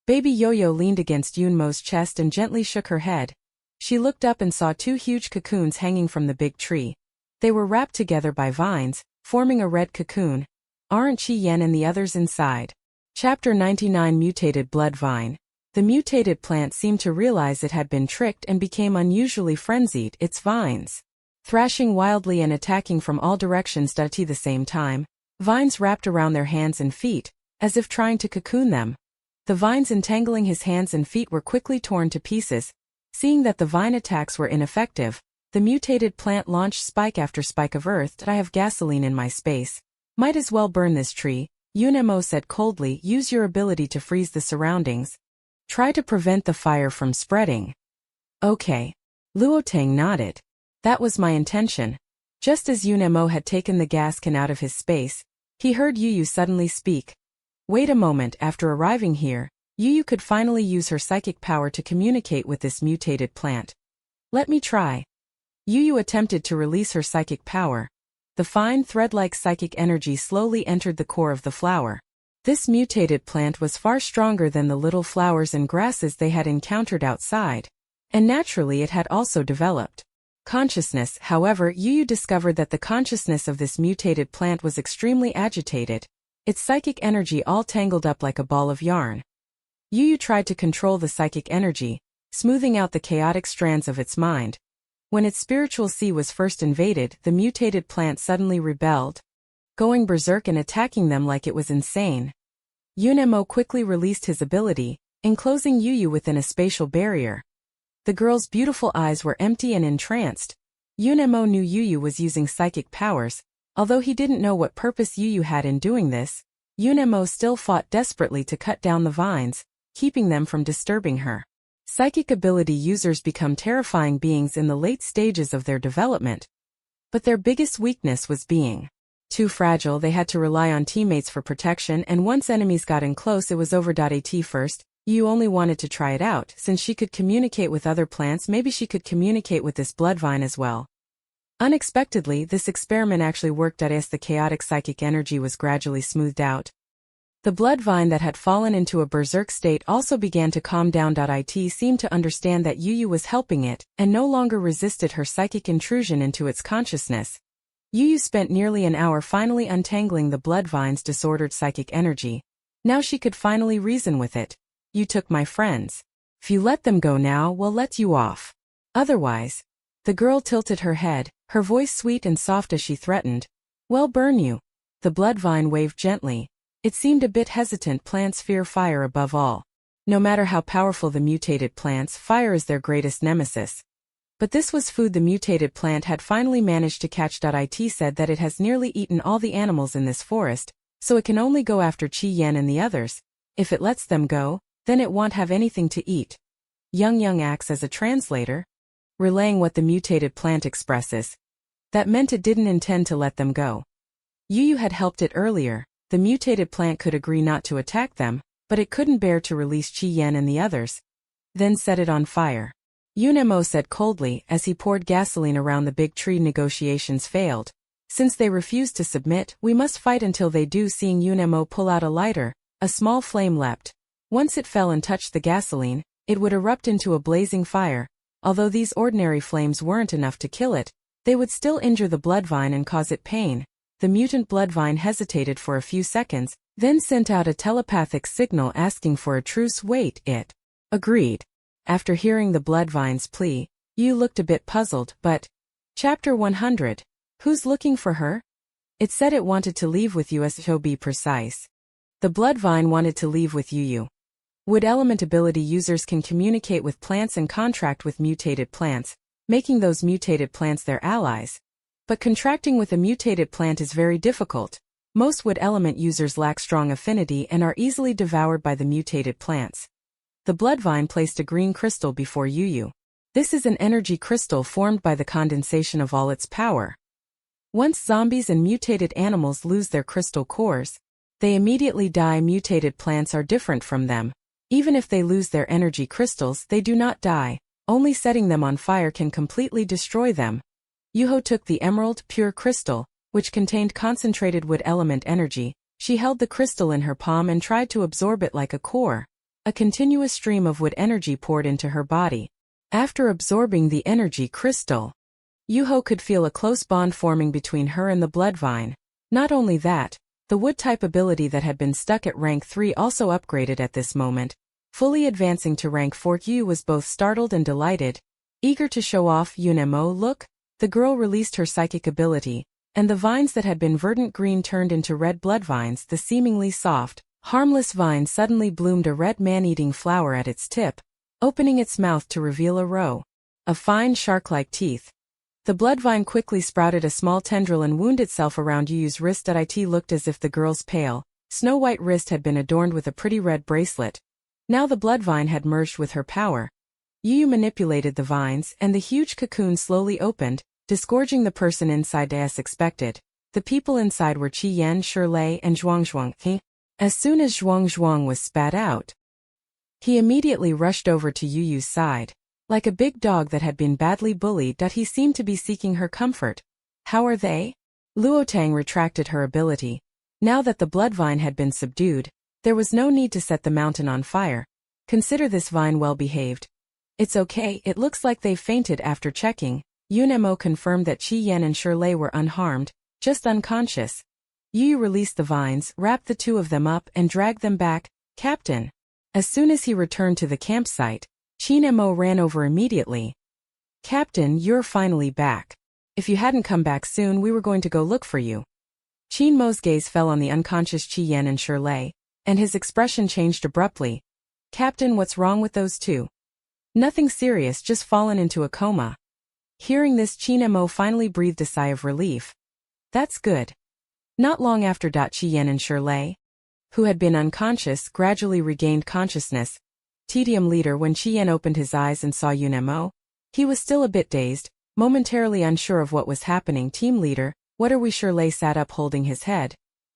[SPEAKER 1] Baby Yo-Yo leaned against Yunmo's chest and gently shook her head. She looked up and saw two huge cocoons hanging from the big tree. They were wrapped together by vines, forming a red cocoon. Aren't Qi Yan and the others inside? Chapter 99 Mutated Blood Vine. The mutated plant seemed to realize it had been tricked and became unusually frenzied, its vines thrashing wildly and attacking from all directions at the same time. Vines wrapped around their hands and feet, as if trying to cocoon them. The vines entangling his hands and feet were quickly torn to pieces. Seeing that the vine attacks were ineffective, the mutated plant launched spike after spike of earth. I have gasoline in my space. Might as well burn this tree, Yunemo said coldly. Use your ability to freeze the surroundings. Try to prevent the fire from spreading. Okay. Luotang nodded. That was my intention. Just as Yunemo had taken the gas can out of his space, he heard Yu suddenly speak. Wait a moment. After arriving here, Yu could finally use her psychic power to communicate with this mutated plant. Let me try. Yu attempted to release her psychic power. The fine thread-like psychic energy slowly entered the core of the flower. This mutated plant was far stronger than the little flowers and grasses they had encountered outside. And naturally it had also developed consciousness. However, Yu discovered that the consciousness of this mutated plant was extremely agitated, its psychic energy all tangled up like a ball of yarn. Yu tried to control the psychic energy, smoothing out the chaotic strands of its mind. When its spiritual sea was first invaded, the mutated plant suddenly rebelled, going berserk and attacking them like it was insane. Yunemo quickly released his ability, enclosing Yu within a spatial barrier. The girl's beautiful eyes were empty and entranced. Yunemo knew Yu was using psychic powers. Although he didn't know what purpose Yu had in doing this, Yunemo still fought desperately to cut down the vines, keeping them from disturbing her. Psychic ability users become terrifying beings in the late stages of their development. But their biggest weakness was being too fragile. They had to rely on teammates for protection, and once enemies got in close it was over. At first, Yu only wanted to try it out. Since she could communicate with other plants, maybe she could communicate with this blood vine as well. Unexpectedly, this experiment actually worked. As the chaotic psychic energy was gradually smoothed out, the blood vine that had fallen into a berserk state also began to calm down. It seemed to understand that Yu was helping it, and no longer resisted her psychic intrusion into its consciousness. Yu spent nearly an hour finally untangling the blood vine's disordered psychic energy. Now she could finally reason with it. You took my friends. If you let them go now, we'll let you off. Otherwise. The girl tilted her head, her voice sweet and soft as she threatened. Well, burn you. The blood vine waved gently. It seemed a bit hesitant. Plants fear fire above all. No matter how powerful the mutated plants, fire is their greatest nemesis. But this was food the mutated plant had finally managed to catch. It said that it has nearly eaten all the animals in this forest, so it can only go after Qi Yan and the others. If it lets them go, then it won't have anything to eat. Young acts as a translator, relaying what the mutated plant expresses. That meant it didn't intend to let them go. Yu had helped it earlier. The mutated plant could agree not to attack them, but it couldn't bear to release Qi Yan and the others. Then set it on fire. Yunemo said coldly as he poured gasoline around the big tree. Negotiations failed. Since they refused to submit, we must fight until they do. Seeing Yunemo pull out a lighter, a small flame leapt. Once it fell and touched the gasoline, it would erupt into a blazing fire. Although these ordinary flames weren't enough to kill it, they would still injure the blood vine and cause it pain. The mutant blood vine hesitated for a few seconds, then sent out a telepathic signal asking for a truce. Wait, it agreed. After hearing the blood vine's plea, Yu looked a bit puzzled, but... Chapter 100. Who's looking for her? It said it wanted to leave with you, to be precise. The blood vine wanted to leave with Yu. Wood element ability users can communicate with plants and contract with mutated plants, making those mutated plants their allies. But contracting with a mutated plant is very difficult. Most wood element users lack strong affinity and are easily devoured by the mutated plants. The blood vine placed a green crystal before Yu. This is an energy crystal formed by the condensation of all its power. Once zombies and mutated animals lose their crystal cores, they immediately die. Mutated plants are different from them. Even if they lose their energy crystals, they do not die. Only setting them on fire can completely destroy them. Yuho took the emerald pure crystal, which contained concentrated wood element energy. She held the crystal in her palm and tried to absorb it like a core. A continuous stream of wood energy poured into her body. After absorbing the energy crystal, Yuho could feel a close bond forming between her and the blood vine. Not only that, the wood-type ability that had been stuck at rank 3 also upgraded at this moment, fully advancing to rank 4. Yu was both startled and delighted. Eager to show off Yunemo, look, the girl released her psychic ability, and the vines that had been verdant green turned into red blood vines. The seemingly soft, harmless vine suddenly bloomed a red man-eating flower at its tip, opening its mouth to reveal a row of fine shark-like teeth. The blood vine quickly sprouted a small tendril and wound itself around Yu's wrist. It looked as if the girl's pale, snow-white wrist had been adorned with a pretty red bracelet. Now the blood vine had merged with her power. Yu manipulated the vines, and the huge cocoon slowly opened, disgorging the person inside as expected. The people inside were Qi Yan, Shirlei, and Zhuangzhuang. As soon as Zhuangzhuang was spat out, he immediately rushed over to Yu's side. Like a big dog that had been badly bullied, he seemed to be seeking her comfort. How are they? Luotang retracted her ability. Now that the blood vine had been subdued, there was no need to set the mountain on fire. Consider this vine well behaved. It's okay, it looks like they've fainted. After checking, Yunemo confirmed that Qi Yan and Shirlei were unharmed, just unconscious. Yu released the vines, wrapped the two of them up, and dragged them back. Captain. As soon as he returned to the campsite, Yunemo ran over immediately. Captain, you're finally back. If you hadn't come back soon, we were going to go look for you. Yunme's gaze fell on the unconscious Qi Yan and Shirlei, and his expression changed abruptly. Captain, what's wrong with those two? Nothing serious, just fallen into a coma. Hearing this, Yunemo finally breathed a sigh of relief. That's good. Not long after, Qi Yan and Shirlei, who had been unconscious, gradually regained consciousness. Team leader, when Qi Yan opened his eyes and saw Yunemo, he was still a bit dazed, momentarily unsure of what was happening. Team leader, what are we? Shirlei sat up holding his head.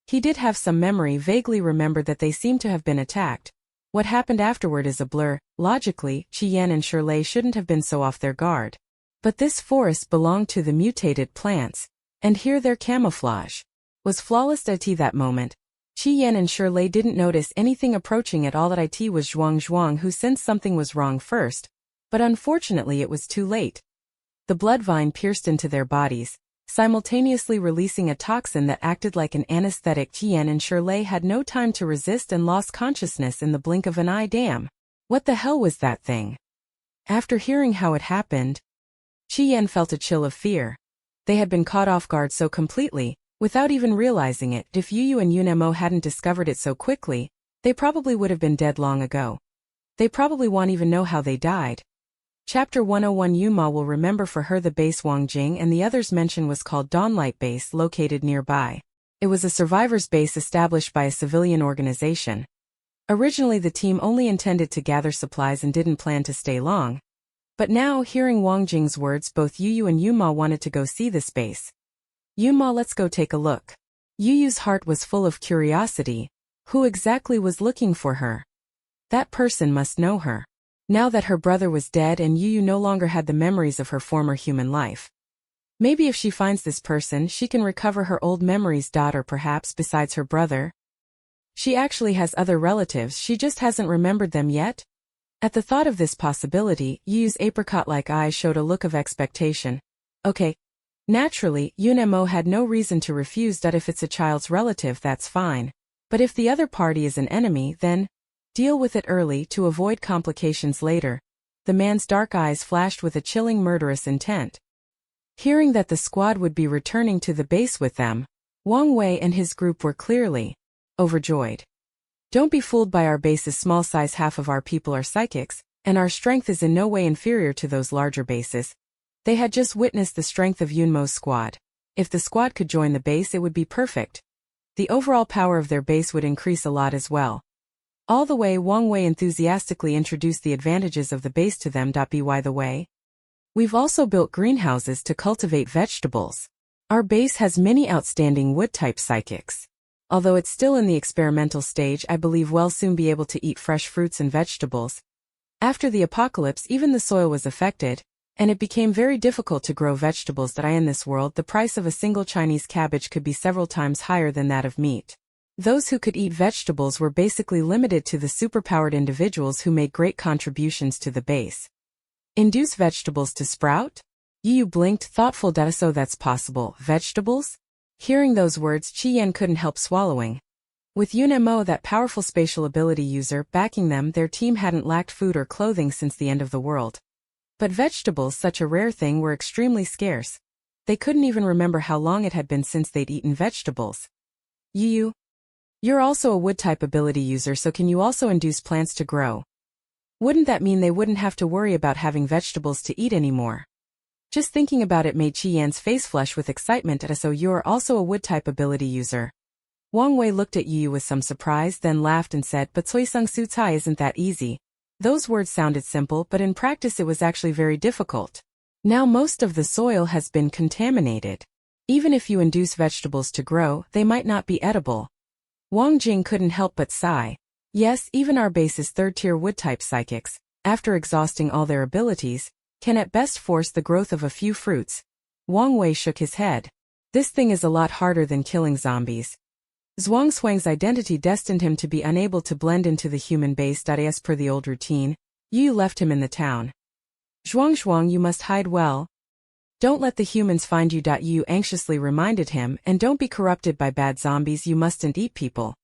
[SPEAKER 1] He did have some memory, vaguely remembered that they seemed to have been attacked. What happened afterward is a blur. Logically, Qi Yan and Shirlei shouldn't have been so off their guard. But this forest belonged to the mutated plants, and here their camouflage was flawless. At that moment, Qi Yan and Shirlei didn't notice anything approaching at all. That it was Zhuangzhuang who sensed something was wrong first, but unfortunately it was too late. The blood vine pierced into their bodies, simultaneously releasing a toxin that acted like an anesthetic. Qi Yan and Shirlei had no time to resist and lost consciousness in the blink of an eye. Damn. What the hell was that thing? After hearing how it happened, Qi Yan felt a chill of fear. They had been caught off guard so completely, without even realizing it. If Yu and Yunemo hadn't discovered it so quickly, they probably would have been dead long ago. They probably won't even know how they died. Chapter 101. Yunma will remember for her the base Wangjing and the others mention was called Dawnlight Base, located nearby. It was a survivors base established by a civilian organization. Originally the team only intended to gather supplies and didn't plan to stay long. But now, hearing Wangjing's words, both Yu and Yunma wanted to go see this base. Yunma, let's go take a look. Yu's heart was full of curiosity. Who exactly was looking for her? That person must know her. Now that her brother was dead and Yu no longer had the memories of her former human life. Maybe if she finds this person, she can recover her old memories. Or perhaps besides her brother, she actually has other relatives, she just hasn't remembered them yet? At the thought of this possibility, Yu's apricot-like eyes showed a look of expectation. Okay. Naturally, Yunemo had no reason to refuse. If it's a child's relative, that's fine. But if the other party is an enemy, then deal with it early to avoid complications later. The man's dark eyes flashed with a chilling murderous intent. Hearing that the squad would be returning to the base with them, Wang Wei and his group were clearly overjoyed. Don't be fooled by our base's small size. Half of our people are psychics, and our strength is in no way inferior to those larger bases. They had just witnessed the strength of Yunmo's squad. If the squad could join the base, it would be perfect. The overall power of their base would increase a lot as well. All the way, Wang Wei enthusiastically introduced the advantages of the base to them. By the way, we've also built greenhouses to cultivate vegetables. Our base has many outstanding wood-type psychics. Although it's still in the experimental stage, I believe we'll soon be able to eat fresh fruits and vegetables. After the apocalypse, even the soil was affected, and it became very difficult to grow vegetables. In this world, the price of a single Chinese cabbage could be several times higher than that of meat. Those who could eat vegetables were basically limited to the superpowered individuals who made great contributions to the base. Induce vegetables to sprout? Yu blinked, thoughtful. So that's possible. Vegetables? Hearing those words, Chi-Yan couldn't help swallowing. With Yunemo, that powerful spatial ability user, backing them, their team hadn't lacked food or clothing since the end of the world. But vegetables, such a rare thing, were extremely scarce. They couldn't even remember how long it had been since they'd eaten vegetables. Yu, you're also a wood-type ability user, so can you also induce plants to grow? Wouldn't that mean they wouldn't have to worry about having vegetables to eat anymore? Just thinking about it made Chi-Yan's face flush with excitement. So you're also a wood-type ability user. Wang Wei looked at Yu with some surprise, then laughed and said, but Soisung Su Tai isn't that easy. Those words sounded simple, but in practice it was actually very difficult. Now most of the soil has been contaminated. Even if you induce vegetables to grow, they might not be edible. Wang Jing couldn't help but sigh. Yes, even our base's third-tier wood-type psychics, after exhausting all their abilities, can at best force the growth of a few fruits. Wang Wei shook his head. This thing is a lot harder than killing zombies. Zhuang Xuang's identity destined him to be unable to blend into the human base. As per the old routine, Yu left him in the town. Zhuang, you must hide well. Don't let the humans find you. Yu anxiously reminded him, and don't be corrupted by bad zombies. You mustn't eat people.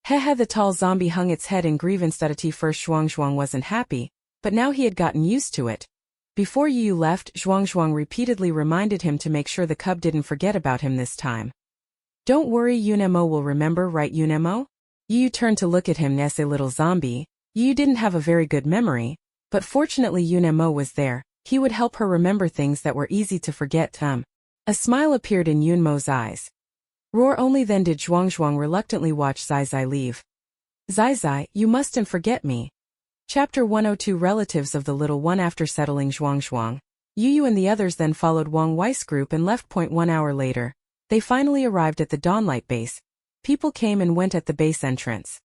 [SPEAKER 1] The tall zombie hung its head in grievance. At first Zhuang wasn't happy, but now he had gotten used to it. Before Yu left, Zhuang repeatedly reminded him to make sure the cub didn't forget about him this time. Don't worry, Yunemo will remember, right Yunemo? Yu turned to look at him. Yes, a little zombie. Yu didn't have a very good memory, but fortunately Yunemo was there. He would help her remember things that were easy to forget. A smile appeared in Yunmo's eyes. Roar. Only then did Zhuang reluctantly watch Zai Zai leave. Zai, you mustn't forget me. Chapter 102 Relatives of the Little One. After settling Zhuang, Yu and the others then followed Wang Wei's group and left. 1 hour later, they finally arrived at the Dawnlight base. People came and went at the base entrance.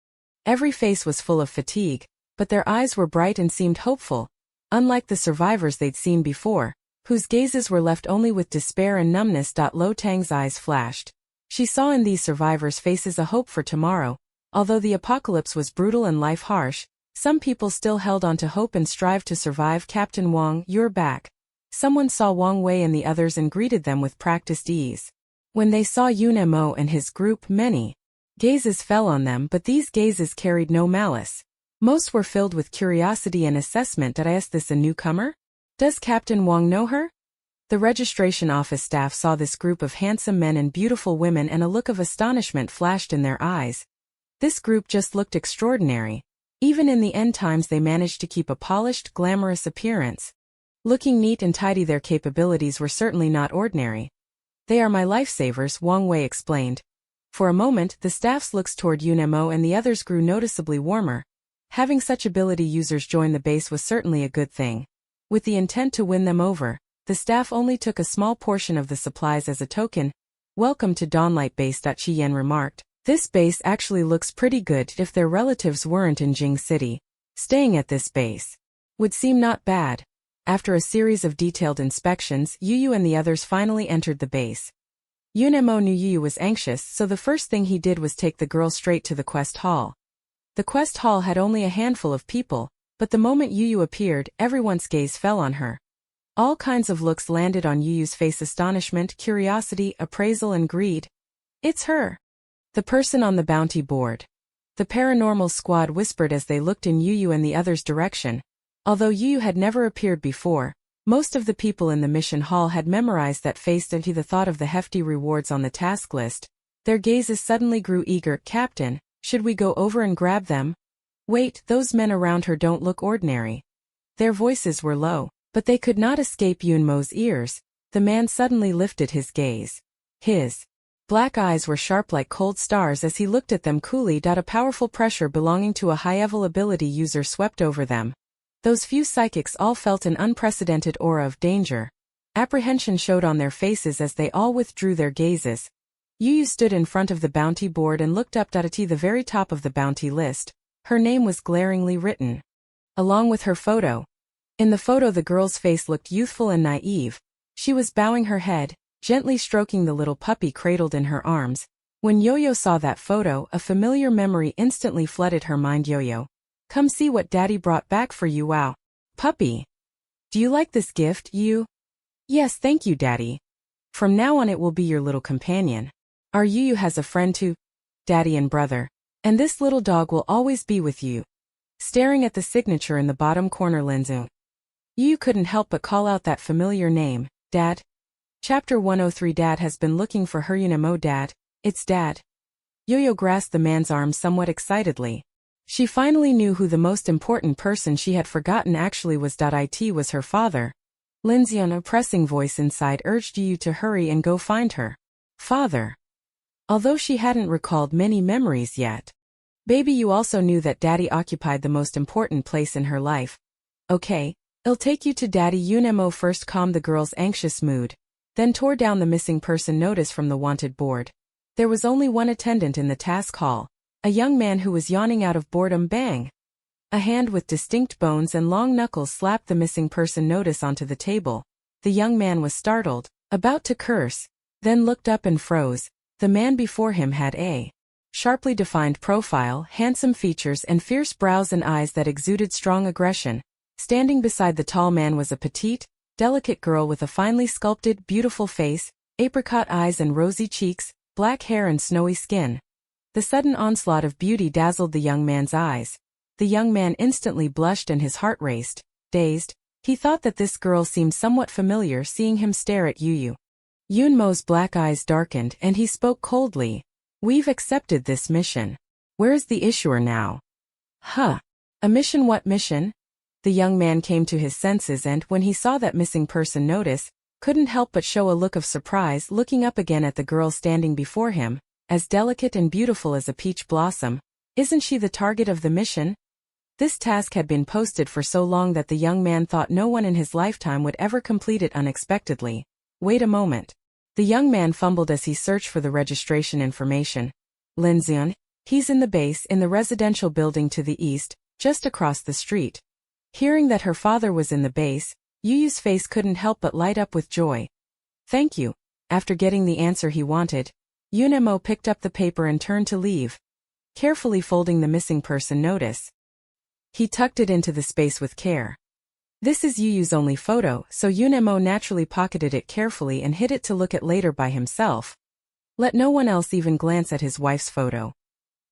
[SPEAKER 1] Every face was full of fatigue, but their eyes were bright and seemed hopeful, unlike the survivors they'd seen before, whose gazes were left only with despair and numbness. Lo Tang's eyes flashed. She saw in these survivors' faces a hope for tomorrow. Although the apocalypse was brutal and life harsh, some people still held on to hope and strived to survive. Captain Wang, you're back. Someone saw Wang Wei and the others and greeted them with practiced ease. When they saw Yunemo and his group, many gazes fell on them, but these gazes carried no malice. Most were filled with curiosity and assessment. Is this a newcomer? Does Captain Wang know her? The registration office staff saw this group of handsome men and beautiful women, and a look of astonishment flashed in their eyes. This group just looked extraordinary. Even in the end times they managed to keep a polished, glamorous appearance. Looking neat and tidy, their capabilities were certainly not ordinary. They are my lifesavers, Wang Wei explained. For a moment, the staff's looks toward Yunemo and the others grew noticeably warmer. Having such ability users join the base was certainly a good thing. With the intent to win them over, the staff only took a small portion of the supplies as a token. Welcome to Dawnlight Base. Chi-Yan remarked. This base actually looks pretty good. If their relatives weren't in Jing City, staying at this base would seem not bad. After a series of detailed inspections, Yu and the others finally entered the base. Yunemo knew Yu was anxious, so the first thing he did was take the girl straight to the quest hall. The quest hall had only a handful of people, but the moment Yu appeared, everyone's gaze fell on her. All kinds of looks landed on Yu's face: astonishment, curiosity, appraisal, and greed. It's her. The person on the bounty board. The paranormal squad whispered as they looked in Yu and the others' direction. Although Yu had never appeared before, most of the people in the mission hall had memorized that face. And to the thought of the hefty rewards on the task list, their gazes suddenly grew eager. Captain, should we go over and grab them? Wait, those men around her don't look ordinary. Their voices were low, but they could not escape Yunmo's ears. The man suddenly lifted his gaze. His black eyes were sharp like cold stars as he looked at them coolly. A powerful pressure belonging to a high-level ability user swept over them. Those few psychics all felt an unprecedented aura of danger. Apprehension showed on their faces as they all withdrew their gazes. Yu stood in front of the bounty board and looked up. At the very top of the bounty list, her name was glaringly written, along with her photo. In the photo, the girl's face looked youthful and naive. She was bowing her head, gently stroking the little puppy cradled in her arms. When Yo-Yo saw that photo, a familiar memory instantly flooded her mind. Yo-Yo, come see what Daddy brought back for you. Wow. Puppy. Do you like this gift, Yu? Yes, thank you, Daddy. From now on it will be your little companion. Our Yu has a friend too, Daddy and brother. And this little dog will always be with you. Staring at the signature in the bottom corner, Linzu. Yu couldn't help but call out that familiar name, Dad. Chapter 103. Dad has been looking for her. Unemo, Dad, it's Dad. Yo-Yo grasped the man's arm somewhat excitedly. She finally knew who the most important person she had forgotten actually was. It was her father. Lindsay, an oppressing voice inside, urged Yu to hurry and go find her father. Although she hadn't recalled many memories yet. Baby Yu also knew that Daddy occupied the most important place in her life. Okay, I'll take you to Daddy. Unemo first calmed the girl's anxious mood, then tore down the missing person notice from the wanted board. There was only one attendant in the task hall, a young man who was yawning out of boredom. Bang! A hand with distinct bones and long knuckles slapped the missing person notice onto the table. The young man was startled, about to curse, then looked up and froze. The man before him had a sharply defined profile, handsome features and fierce brows and eyes that exuded strong aggression. Standing beside the tall man was a petite, delicate girl with a finely sculpted, beautiful face, apricot eyes and rosy cheeks, black hair and snowy skin. The sudden onslaught of beauty dazzled the young man's eyes. The young man instantly blushed and his heart raced. Dazed, he thought that this girl seemed somewhat familiar, seeing him stare at Yu. Yunmo's black eyes darkened and he spoke coldly. We've accepted this mission. Where's the issuer now? Huh. A mission? What mission? The young man came to his senses and, when he saw that missing person notice, couldn't help but show a look of surprise, looking up again at the girl standing before him, as delicate and beautiful as a peach blossom. Isn't she the target of the mission? This task had been posted for so long that the young man thought no one in his lifetime would ever complete it unexpectedly. Wait a moment. The young man fumbled as he searched for the registration information. Linzion, he's in the base in the residential building to the east, just across the street. Hearing that her father was in the base, Yuyu's face couldn't help but light up with joy. Thank you. After getting the answer he wanted, Yunemo picked up the paper and turned to leave. Carefully folding the missing person notice, he tucked it into the space with care. This is Yuyu's only photo, so Yunemo naturally pocketed it carefully and hid it to look at later by himself. Let no one else even glance at his wife's photo.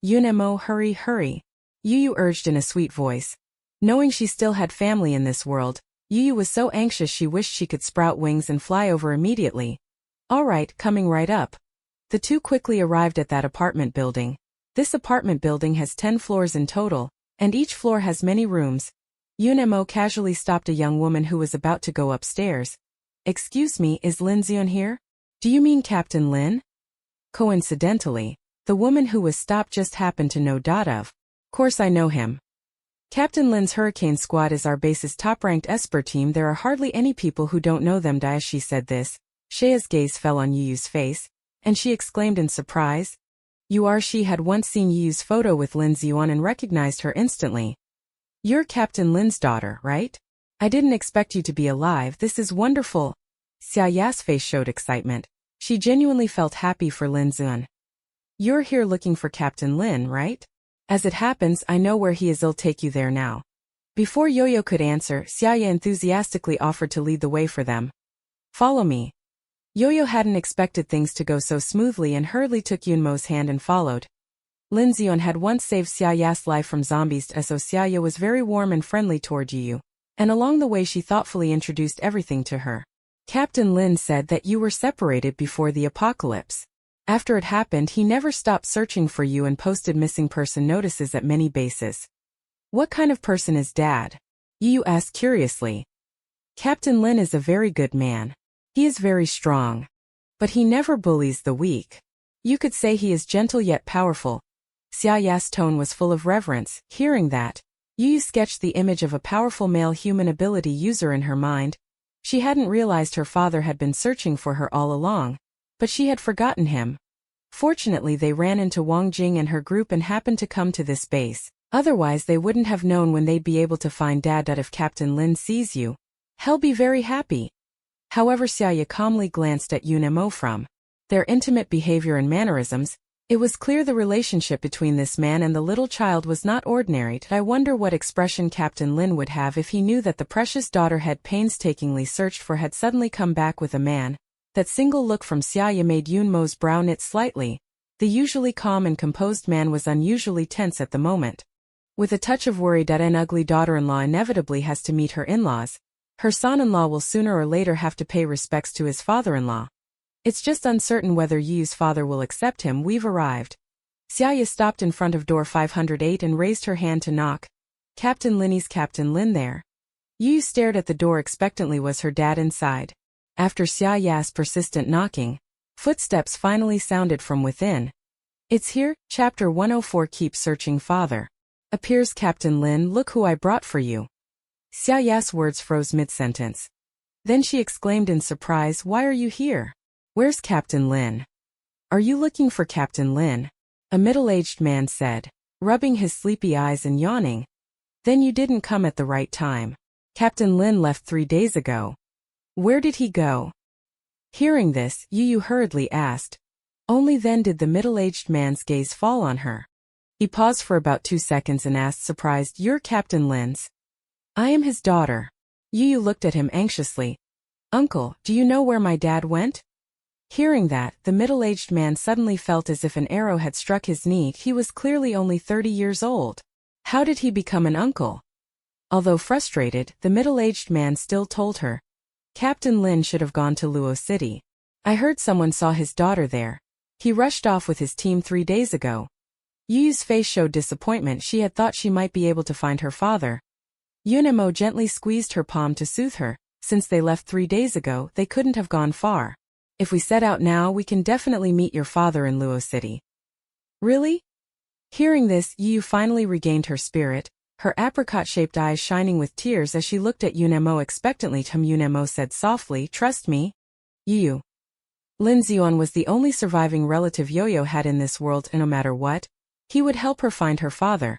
[SPEAKER 1] Yunemo, hurry, hurry, Yuyu urged in a sweet voice. Knowing she still had family in this world, Yuyu was so anxious she wished she could sprout wings and fly over immediately. All right, coming right up. The two quickly arrived at that apartment building. This apartment building has 10 floors in total, and each floor has many rooms. Yunemo casually stopped a young woman who was about to go upstairs. Excuse me, is Lin Zion here? Do you mean Captain Lin? Coincidentally, the woman who was stopped just happened to know of. Course I know him. Captain Lin's Hurricane Squad is our base's top-ranked Esper team. There are hardly any people who don't know them. As she said this, Shea's gaze fell on Yuyu's face, and she exclaimed in surprise. She had once seen Yuyu's photo with Lin Ziyuan and recognized her instantly. You're Captain Lin's daughter, right? I didn't expect you to be alive. This is wonderful. Xia Ya's face showed excitement. She genuinely felt happy for Lin Ziyuan. You're here looking for Captain Lin, right? As it happens, I know where he is. I'll take you there now. Before Yo-Yo could answer, Xia Ya enthusiastically offered to lead the way for them. Follow me. Yo-Yo hadn't expected things to go so smoothly and hurriedly took Yunmo's hand and followed. Lin Zion had once saved Xia Ya's life from zombies, so Xia Ya was very warm and friendly toward Yu, and along the way she thoughtfully introduced everything to her. Captain Lin said that you were separated before the apocalypse. After it happened, he never stopped searching for you and posted missing person notices at many bases. What kind of person is Dad? Yu asked curiously. Captain Lin is a very good man. He is very strong. But he never bullies the weak. You could say he is gentle yet powerful. Xia Ya's tone was full of reverence. Hearing that, Yu sketched the image of a powerful male human ability user in her mind. She hadn't realized her father had been searching for her all along, but she had forgotten him. Fortunately, they ran into Wang Jing and her group and happened to come to this base. Otherwise they wouldn't have known when they'd be able to find Dad. If Captain Lin sees you, he'll be very happy. However, Xia Ya calmly glanced at Yunemo. From their intimate behavior and mannerisms, It was clear the relationship between this man and the little child was not ordinary. I wonder what expression Captain Lin would have if he knew that the precious daughter had painstakingly searched for had suddenly come back with a man. That single look from Xiaoya made Yunmo's brow knit slightly. The usually calm and composed man was unusually tense at the moment. With a touch of worry that an ugly daughter-in-law inevitably has to meet her in-laws. Her son-in-law will sooner or later have to pay respects to his father-in-law. It's just uncertain whether Yu's father will accept him. We've arrived. Xiaoya stopped in front of door 508 and raised her hand to knock. Captain Lin's Captain Lin there. Yu stared at the door expectantly. Was her dad inside? After Xiaoya's persistent knocking, footsteps finally sounded from within. It's here, Chapter 104. Keep searching, father. Appears Captain Lin. Look who I brought for you. Xiaoya's words froze mid-sentence. Then she exclaimed in surprise, why are you here? Where's Captain Lin? Are you looking for Captain Lin? A middle-aged man said, rubbing his sleepy eyes and yawning. Then you didn't come at the right time. Captain Lin left 3 days ago. Where did he go? Hearing this, Yu hurriedly asked. Only then did the middle-aged man's gaze fall on her. He paused for about 2 seconds and asked, surprised, you're Captain Lin's? I am his daughter. Yu looked at him anxiously. Uncle, do you know where my dad went? Hearing that, the middle-aged man suddenly felt as if an arrow had struck his knee. He was clearly only 30 years old. How did he become an uncle? Although frustrated, the middle-aged man still told her. Captain Lin should have gone to Luo City. I heard someone saw his daughter there. He rushed off with his team 3 days ago. Yu's face showed disappointment. She had thought she might be able to find her father. Yunemo gently squeezed her palm to soothe her. Since they left 3 days ago, they couldn't have gone far. If we set out now, we can definitely meet your father in Luo City. Really? Hearing this, Yu finally regained her spirit, her apricot-shaped eyes shining with tears as she looked at Yunemo expectantly. Yunemo said softly, trust me. Yu. Lin Xian was the only surviving relative Yo-Yo had in this world, and no matter what, he would help her find her father.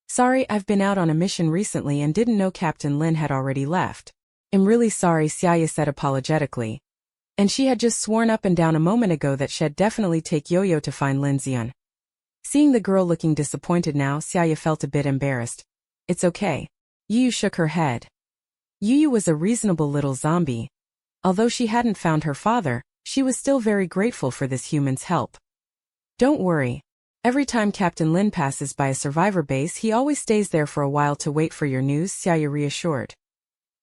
[SPEAKER 1] Sorry, I've been out on a mission recently and didn't know Captain Lin had already left. I'm really sorry, Xiaoya said apologetically. And she had just sworn up and down a moment ago that she'd definitely take Yo-Yo to find Lin Xian. Seeing the girl looking disappointed now, Xiaoya felt a bit embarrassed. It's okay. Yu shook her head. Yu was a reasonable little zombie. Although she hadn't found her father, she was still very grateful for this human's help. Don't worry. Every time Captain Lin passes by a survivor base, he always stays there for a while to wait for your news, Xiaoya reassured.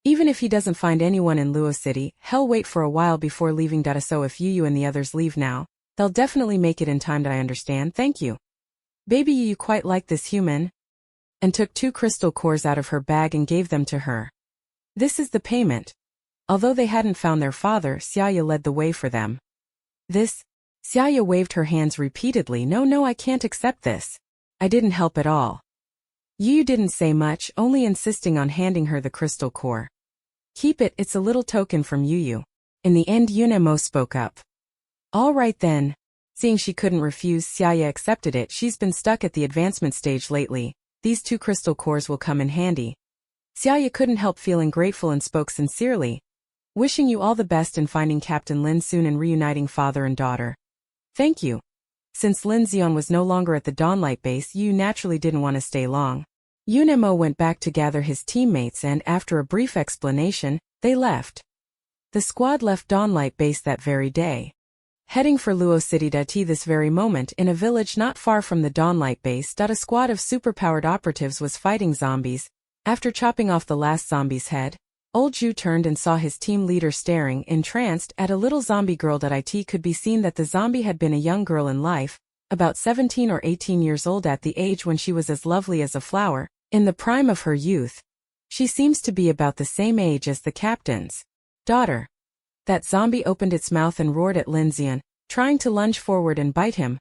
[SPEAKER 1] Even if he doesn't find anyone in Luo City, he'll wait for a while before leaving. So if Yu and the others leave now, they'll definitely make it in time. I understand, thank you. Baby Yu quite liked this human. And took 2 crystal cores out of her bag and gave them to her. This is the payment. Although they hadn't found their father, Xiaoya led the way for them. This? Xiaoya waved her hands repeatedly. No, I can't accept this. I didn't help at all. Yu didn't say much, only insisting on handing her the crystal core. Keep it, it's a little token from Yu. In the end, Yunemo spoke up. All right then. Seeing she couldn't refuse, Xiaoya accepted it. She's been stuck at the advancement stage lately. These 2 crystal cores will come in handy. Xiaoya couldn't help feeling grateful and spoke sincerely. Wishing you all the best in finding Captain Lin soon and reuniting father and daughter. Thank you. Since Lin Xian was no longer at the Dawnlight base, Yu naturally didn't want to stay long. Yunemo went back to gather his teammates and, after a brief explanation, they left. The squad left Dawnlight base that very day. Heading for Luo City this very moment in a village not far from the Dawnlight base. A squad of superpowered operatives was fighting zombies. After chopping off the last zombie's head, Old Ju turned and saw his team leader staring, entranced, at a little zombie girl. It could be seen that the zombie had been a young girl in life, about 17 or 18 years old at the age when she was as lovely as a flower, in the prime of her youth. She seems to be about the same age as the captain's daughter. That zombie opened its mouth and roared at Lin Xian, trying to lunge forward and bite him.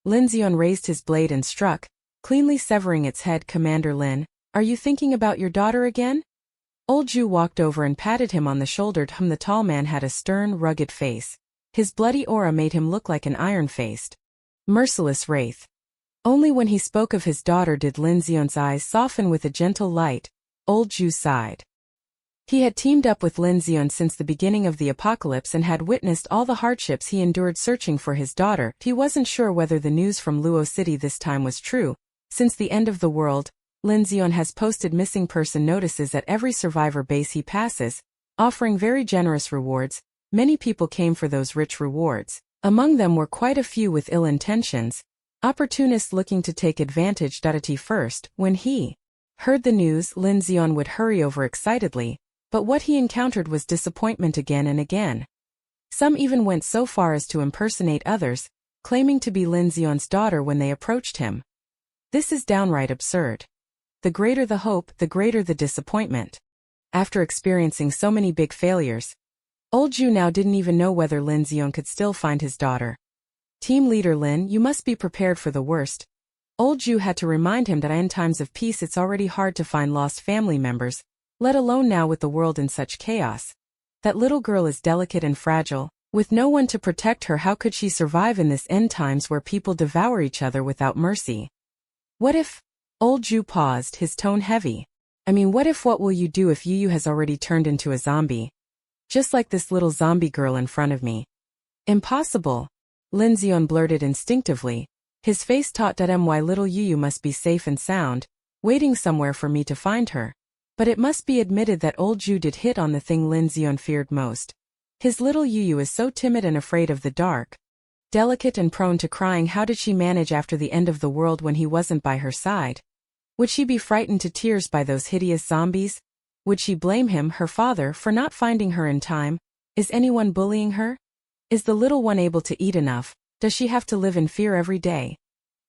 [SPEAKER 1] Lin Xian raised his blade and struck, cleanly severing its head. Commander Lin, are you thinking about your daughter again? Old Ju walked over and patted him on the shoulder. The tall man had a stern, rugged face. His bloody aura made him look like an iron-faced, merciless wraith. Only when he spoke of his daughter did Lin Xian's eyes soften with a gentle light. Old Ju sighed. He had teamed up with Lin Zion since the beginning of the apocalypse and had witnessed all the hardships he endured searching for his daughter. He wasn't sure whether the news from Luo City this time was true. Since the end of the world, Lin Zion has posted missing person notices at every survivor base he passes, offering very generous rewards. Many people came for those rich rewards. Among them were quite a few with ill intentions, opportunists looking to take advantage. At first, when he heard the news, Lin Zion would hurry over excitedly, but what he encountered was disappointment again and again. Some even went so far as to impersonate others, claiming to be Lin Zion's daughter when they approached him. This is downright absurd. The greater the hope, the greater the disappointment. After experiencing so many big failures, old Zhu now didn't even know whether Lin Zion could still find his daughter. Team leader Lin, you must be prepared for the worst. Old Zhu had to remind him that in times of peace it's already hard to find lost family members, let alone now with the world in such chaos. That little girl is delicate and fragile. With no one to protect her, how could she survive in this end times where people devour each other without mercy? What if? Old Zhu paused, his tone heavy. What will you do if Yu has already turned into a zombie? Just like this little zombie girl in front of me. Impossible. Lin Zion blurted instinctively. His face taught my little Yu must be safe and sound, waiting somewhere for me to find her. But it must be admitted that old Zhu did hit on the thing Lin Zion feared most. His little Yu is so timid and afraid of the dark. Delicate and prone to crying. How did she manage after the end of the world when he wasn't by her side? Would she be frightened to tears by those hideous zombies? Would she blame him, her father, for not finding her in time? Is anyone bullying her? Is the little one able to eat enough? Does she have to live in fear every day?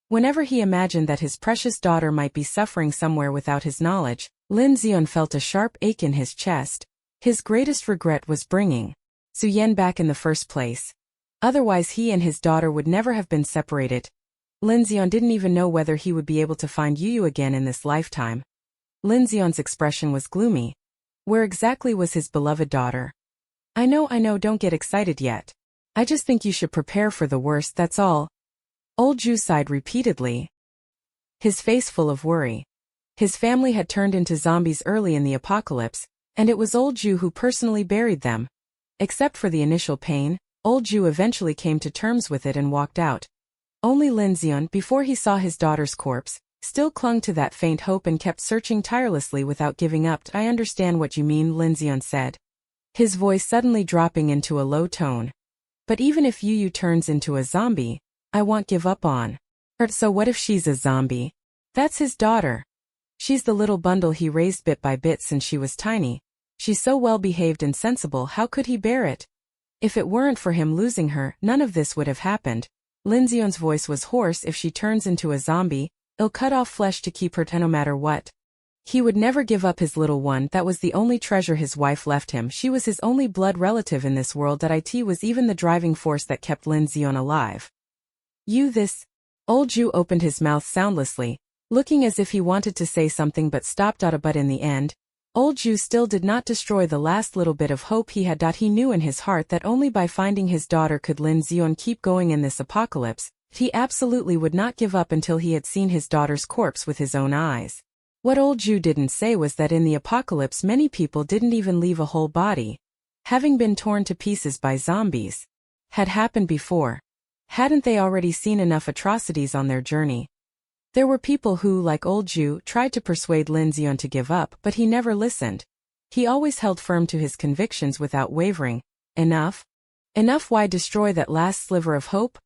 [SPEAKER 1] Whenever he imagined that his precious daughter might be suffering somewhere without his knowledge, Lin Zion felt a sharp ache in his chest. His greatest regret was bringing Su Yan back in the first place. Otherwise he and his daughter would never have been separated. Lin Zion didn't even know whether he would be able to find Yu again in this lifetime. Lin Zion's expression was gloomy. Where exactly was his beloved daughter? I know, don't get excited yet. I just think you should prepare for the worst, that's all. Old Zhu sighed repeatedly, his face full of worry. His family had turned into zombies early in the apocalypse, and it was old Zhu who personally buried them. Except for the initial pain, old Zhu eventually came to terms with it and walked out. Only Lin Zion, before he saw his daughter's corpse, still clung to that faint hope and kept searching tirelessly without giving up. I understand what you mean, Lin Zion said, his voice suddenly dropping into a low tone. But even if Yu turns into a zombie, I won't give up on her. So what if she's a zombie? That's his daughter. She's the little bundle he raised bit by bit since she was tiny. She's so well behaved and sensible, how could he bear it? If it weren't for him losing her, none of this would have happened. Lin Zion's voice was hoarse. If she turns into a zombie, he'll cut off flesh to keep her no matter what. He would never give up his little one. That was the only treasure his wife left him. She was his only blood relative in this world. It was even the driving force that kept Lin Zion alive. This. Old Zhu opened his mouth soundlessly, looking as if he wanted to say something but stopped. But in the end, old Zhu still did not destroy the last little bit of hope he had. He knew in his heart that only by finding his daughter could Lin Zion keep going in this apocalypse. He absolutely would not give up until he had seen his daughter's corpse with his own eyes. What old Zhu didn't say was that in the apocalypse many people didn't even leave a whole body. Having been torn to pieces by zombies had happened before. Hadn't they already seen enough atrocities on their journey? There were people who, like old Zhu, tried to persuade Lin Zion to give up, but he never listened. He always held firm to his convictions without wavering. Enough? Enough? Why destroy that last sliver of hope?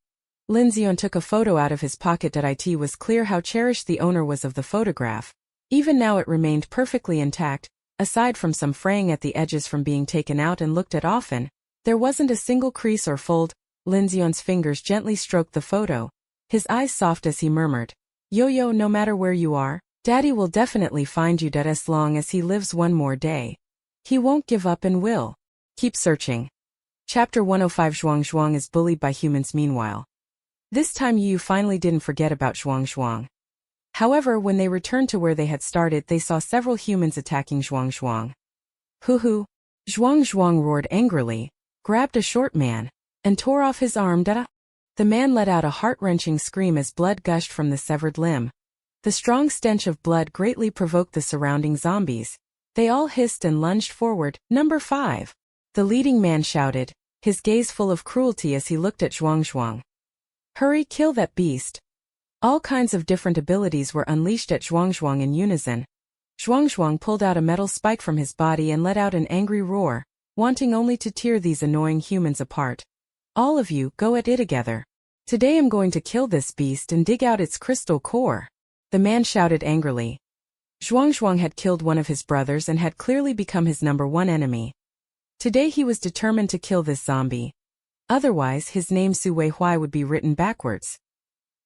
[SPEAKER 1] Lin Zion took a photo out of his pocket. It was clear how cherished the owner was of the photograph. Even now it remained perfectly intact, aside from some fraying at the edges from being taken out and looked at often. There wasn't a single crease or fold. Lin Zion's fingers gently stroked the photo, his eyes soft as he murmured, Yo-yo, no matter where you are, Daddy will definitely find you. As long as he lives one more day, he won't give up and will keep searching. Chapter 105. Zhuang Zhuang is bullied by humans. Meanwhile, this time Yu finally didn't forget about Zhuang Zhuang. However, when they returned to where they had started, they saw several humans attacking Zhuang Zhuang. Hoo! Zhuang Zhuang roared angrily, grabbed a short man, and tore off his arm. The man let out a heart-wrenching scream as blood gushed from the severed limb. The strong stench of blood greatly provoked the surrounding zombies. They all hissed and lunged forward. Number 5. The leading man shouted, his gaze full of cruelty as he looked at Zhuangzhuang. Hurry, kill that beast. All kinds of different abilities were unleashed at Zhuangzhuang in unison. Zhuangzhuang pulled out a metal spike from his body and let out an angry roar, wanting only to tear these annoying humans apart. All of you, go at it together. Today I'm going to kill this beast and dig out its crystal core. The man shouted angrily. Zhuangzhuang had killed one of his brothers and had clearly become his #1 enemy. Today he was determined to kill this zombie. Otherwise his name Su Weihui would be written backwards.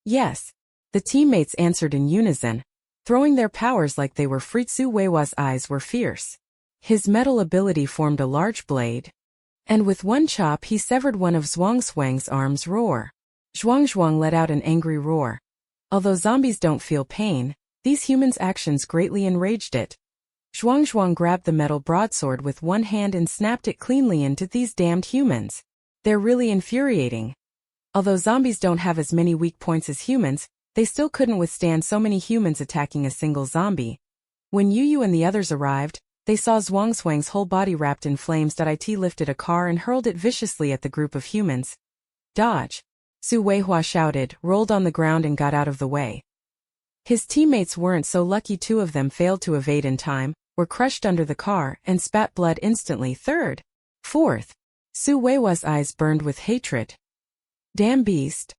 [SPEAKER 1] Yes. The teammates answered in unison, throwing their powers like they were free. Su Weihua's eyes were fierce. His metal ability formed a large blade, and with one chop he severed one of Zhuangzhuang's arms. Roar. Zhuangzhuang let out an angry roar. Although zombies don't feel pain, these humans' actions greatly enraged it. Zhuangzhuang grabbed the metal broadsword with one hand and snapped it cleanly into these damned humans. They're really infuriating. Although zombies don't have as many weak points as humans, they still couldn't withstand so many humans attacking a single zombie. When Yu and the others arrived, they saw Zhuangzhuang's whole body wrapped in flames. It lifted a car and hurled it viciously at the group of humans. Dodge! Su Weihua shouted, rolled on the ground and got out of the way. His teammates weren't so lucky. 2 of them failed to evade in time, were crushed under the car, and spat blood instantly. 3rd. 4th. Su Weihua's eyes burned with hatred. Damn beast.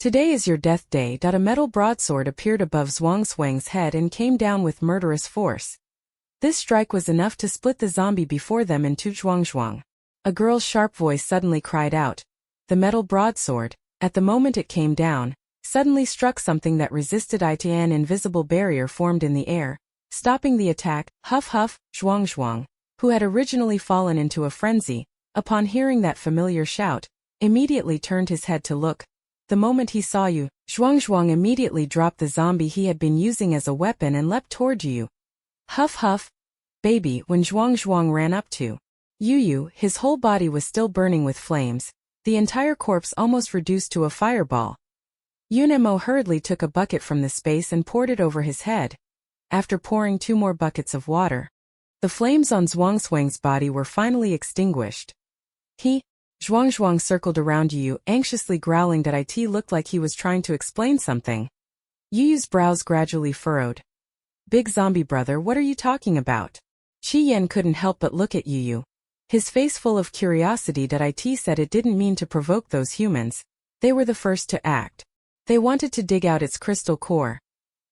[SPEAKER 1] Today is your death day. A metal broadsword appeared above Zhuangzhuang's head and came down with murderous force. This strike was enough to split the zombie before them into. Zhuangzhuang. A girl's sharp voice suddenly cried out. The metal broadsword, at the moment it came down, suddenly struck something that resisted it. An invisible barrier formed in the air, stopping the attack. Huff huff. Zhuangzhuang, who had originally fallen into a frenzy, upon hearing that familiar shout, immediately turned his head to look. The moment he saw you, Zhuangzhuang immediately dropped the zombie he had been using as a weapon and leapt toward you. Huff huff. Baby. When Zhuangzhuang ran up to Yu, his whole body was still burning with flames, the entire corpse almost reduced to a fireball. Yunemo hurriedly took a bucket from the space and poured it over his head. After pouring 2 more buckets of water, the flames on Zhuangzhuang's body were finally extinguished. Zhuangzhuang circled around Yu, anxiously growling that it looked like he was trying to explain something. Yu's brows gradually furrowed. Big zombie brother, what are you talking about? Qi Yan couldn't help but look at Yu. His face full of curiosity. It said it didn't mean to provoke those humans. They were the first to act. They wanted to dig out its crystal core.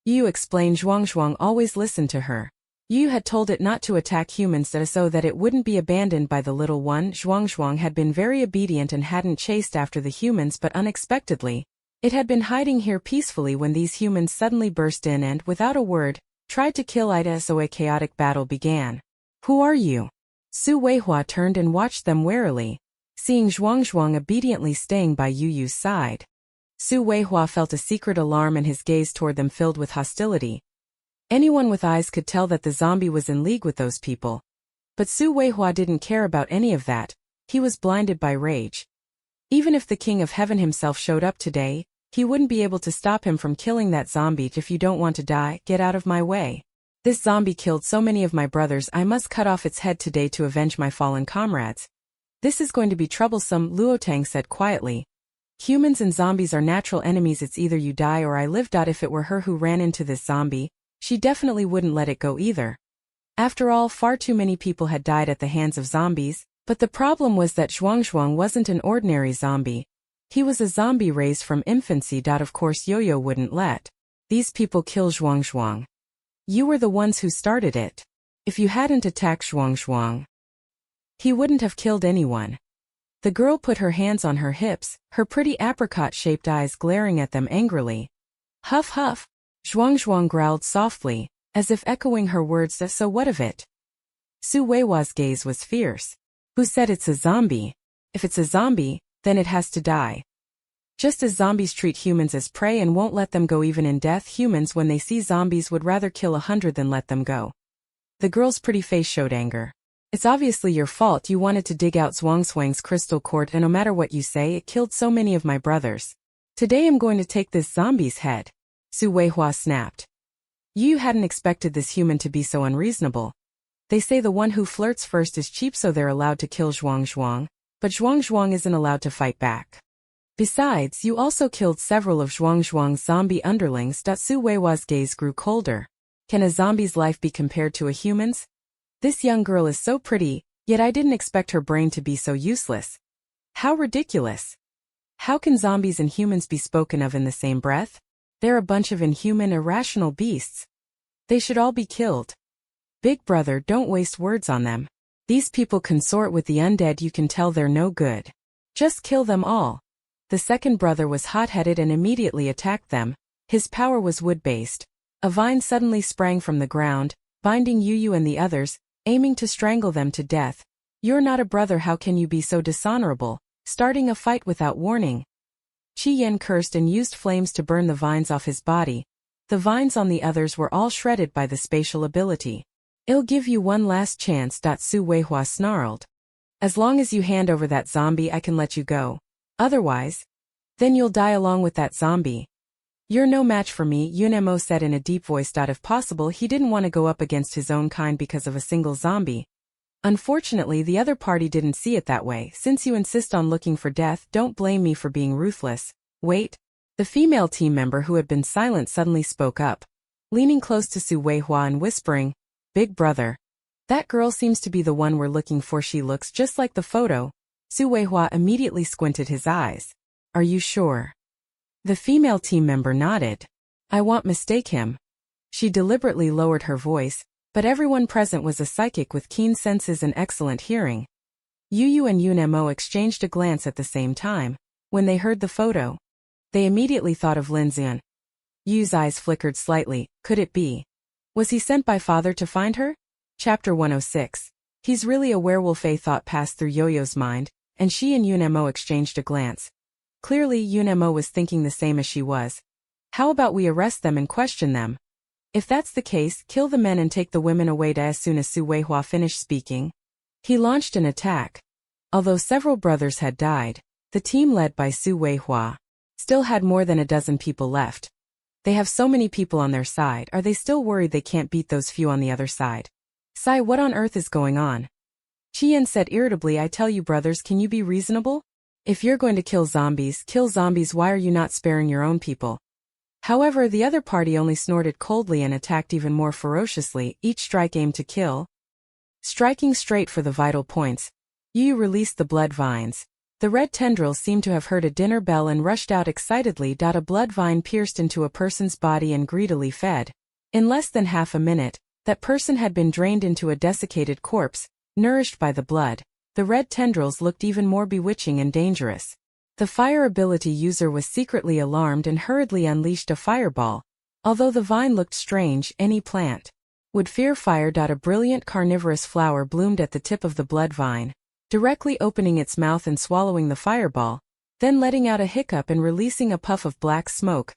[SPEAKER 1] Yu explained. Zhuangzhuang always listened to her. Yu had told it not to attack humans so that it wouldn't be abandoned by the little one. Zhuangzhuang had been very obedient and hadn't chased after the humans, but unexpectedly, it had been hiding here peacefully when these humans suddenly burst in and, without a word, tried to kill it. So a chaotic battle began. Who are you? Su Weihua turned and watched them warily, seeing Zhuangzhuang obediently staying by Yu's side. Su Weihua felt a secret alarm and his gaze toward them filled with hostility. Anyone with eyes could tell that the zombie was in league with those people. But Su Weihua didn't care about any of that. He was blinded by rage. Even if the King of Heaven himself showed up today, he wouldn't be able to stop him from killing that zombie. If you don't want to die, get out of my way. This zombie killed so many of my brothers. I must cut off its head today to avenge my fallen comrades. This is going to be troublesome, Luotang said quietly. Humans and zombies are natural enemies. It's either you die or I live. If it were her who ran into this zombie, she definitely wouldn't let it go either. After all, far too many people had died at the hands of zombies, but the problem was that Zhuangzhuang wasn't an ordinary zombie. He was a zombie raised from infancy. Of course Yo-Yo wouldn't let these people kill Zhuangzhuang. You were the ones who started it. If you hadn't attacked Zhuangzhuang, he wouldn't have killed anyone. The girl put her hands on her hips, her pretty apricot-shaped eyes glaring at them angrily. Huff huff. Zhuangzhuang growled softly, as if echoing her words. So what of it? Su Weihua's gaze was fierce. Who said it's a zombie? If it's a zombie, then it has to die. Just as zombies treat humans as prey and won't let them go even in death, humans when they see zombies would rather kill 100 than let them go. The girl's pretty face showed anger. It's obviously your fault. You wanted to dig out Zhuangzhuang's crystal core, and no matter what you say, it killed so many of my brothers. Today I'm going to take this zombie's head. Su Weihua snapped. You hadn't expected this human to be so unreasonable. They say the one who flirts first is cheap, so they're allowed to kill Zhuang Zhuang, but Zhuang Zhuang isn't allowed to fight back. Besides, you also killed several of Zhuang Zhuang's zombie underlings. Su Weihua's gaze grew colder. Can a zombie's life be compared to a human's? This young girl is so pretty, yet I didn't expect her brain to be so useless. How ridiculous. How can zombies and humans be spoken of in the same breath? They're a bunch of inhuman, irrational beasts. They should all be killed. Big brother, don't waste words on them. These people consort with the undead, you can tell they're no good. Just kill them all. The second brother was hot-headed and immediately attacked them. His power was wood-based. A vine suddenly sprang from the ground, binding Yu and the others, aiming to strangle them to death. You're not a brother, how can you be so dishonorable, starting a fight without warning? Qi Yan cursed and used flames to burn the vines off his body. The vines on the others were all shredded by the spatial ability. I'll give you one last chance. Su Weihua snarled. As long as you hand over that zombie, I can let you go. Otherwise, then you'll die along with that zombie. You're no match for me, Yunemo said in a deep voice. If possible, he didn't want to go up against his own kind because of a single zombie. Unfortunately, the other party didn't see it that way. Since you insist on looking for death, don't blame me for being ruthless. Wait. The female team member who had been silent suddenly spoke up, leaning close to Su Weihua and whispering, "Big brother. That girl seems to be the one we're looking for. She looks just like the photo." Su Weihua immediately squinted his eyes. "Are you sure?" The female team member nodded. "I won't mistake him." She deliberately lowered her voice, but everyone present was a psychic with keen senses and excellent hearing. Yu and Yunemo exchanged a glance at the same time. When they heard the photo, they immediately thought of Lin Xian. Yu's eyes flickered slightly. Could it be? Was he sent by father to find her? Chapter 106. He's really a werewolf, a thought passed through Yo-Yo's mind, and she and Yunemo exchanged a glance. Clearly Yunemo was thinking the same as she was. How about we arrest them and question them? If that's the case, kill the men and take the women away. As soon as Su Weihua finished speaking, he launched an attack. Although several brothers had died, the team led by Su Weihua still had more than a dozen people left. They have so many people on their side. Are they still worried they can't beat those few on the other side? Sai, what on earth is going on? Qian said irritably, I tell you brothers, can you be reasonable? If you're going to kill zombies, why are you not sparing your own people? However, the other party only snorted coldly and attacked even more ferociously, each strike aimed to kill. Striking straight for the vital points, Yu released the blood vines. The red tendrils seemed to have heard a dinner bell and rushed out excitedly. A blood vine pierced into a person's body and greedily fed. In less than half a minute, that person had been drained into a desiccated corpse, nourished by the blood. The red tendrils looked even more bewitching and dangerous. The fire ability user was secretly alarmed and hurriedly unleashed a fireball. Although the vine looked strange, any plant would fear fire. A brilliant carnivorous flower bloomed at the tip of the blood vine, directly opening its mouth and swallowing the fireball, then letting out a hiccup and releasing a puff of black smoke.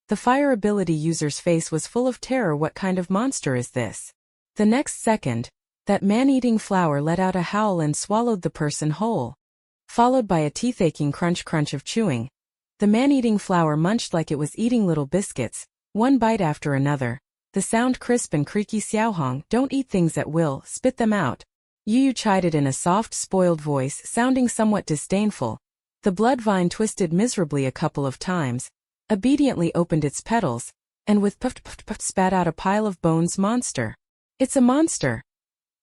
[SPEAKER 1] The fire ability user's face was full of terror. What kind of monster is this? The next second, that man-eating flower let out a howl and swallowed the person whole, followed by a teeth-aching crunch of chewing. The man-eating flower munched like it was eating little biscuits, one bite after another. The sound crisp and creaky. Xiaohong, don't eat things at will, spit them out. Yu chided in a soft, spoiled voice, sounding somewhat disdainful. The blood vine twisted miserably a couple of times, obediently opened its petals, and with puff spat out a pile of bones. Monster. It's a monster.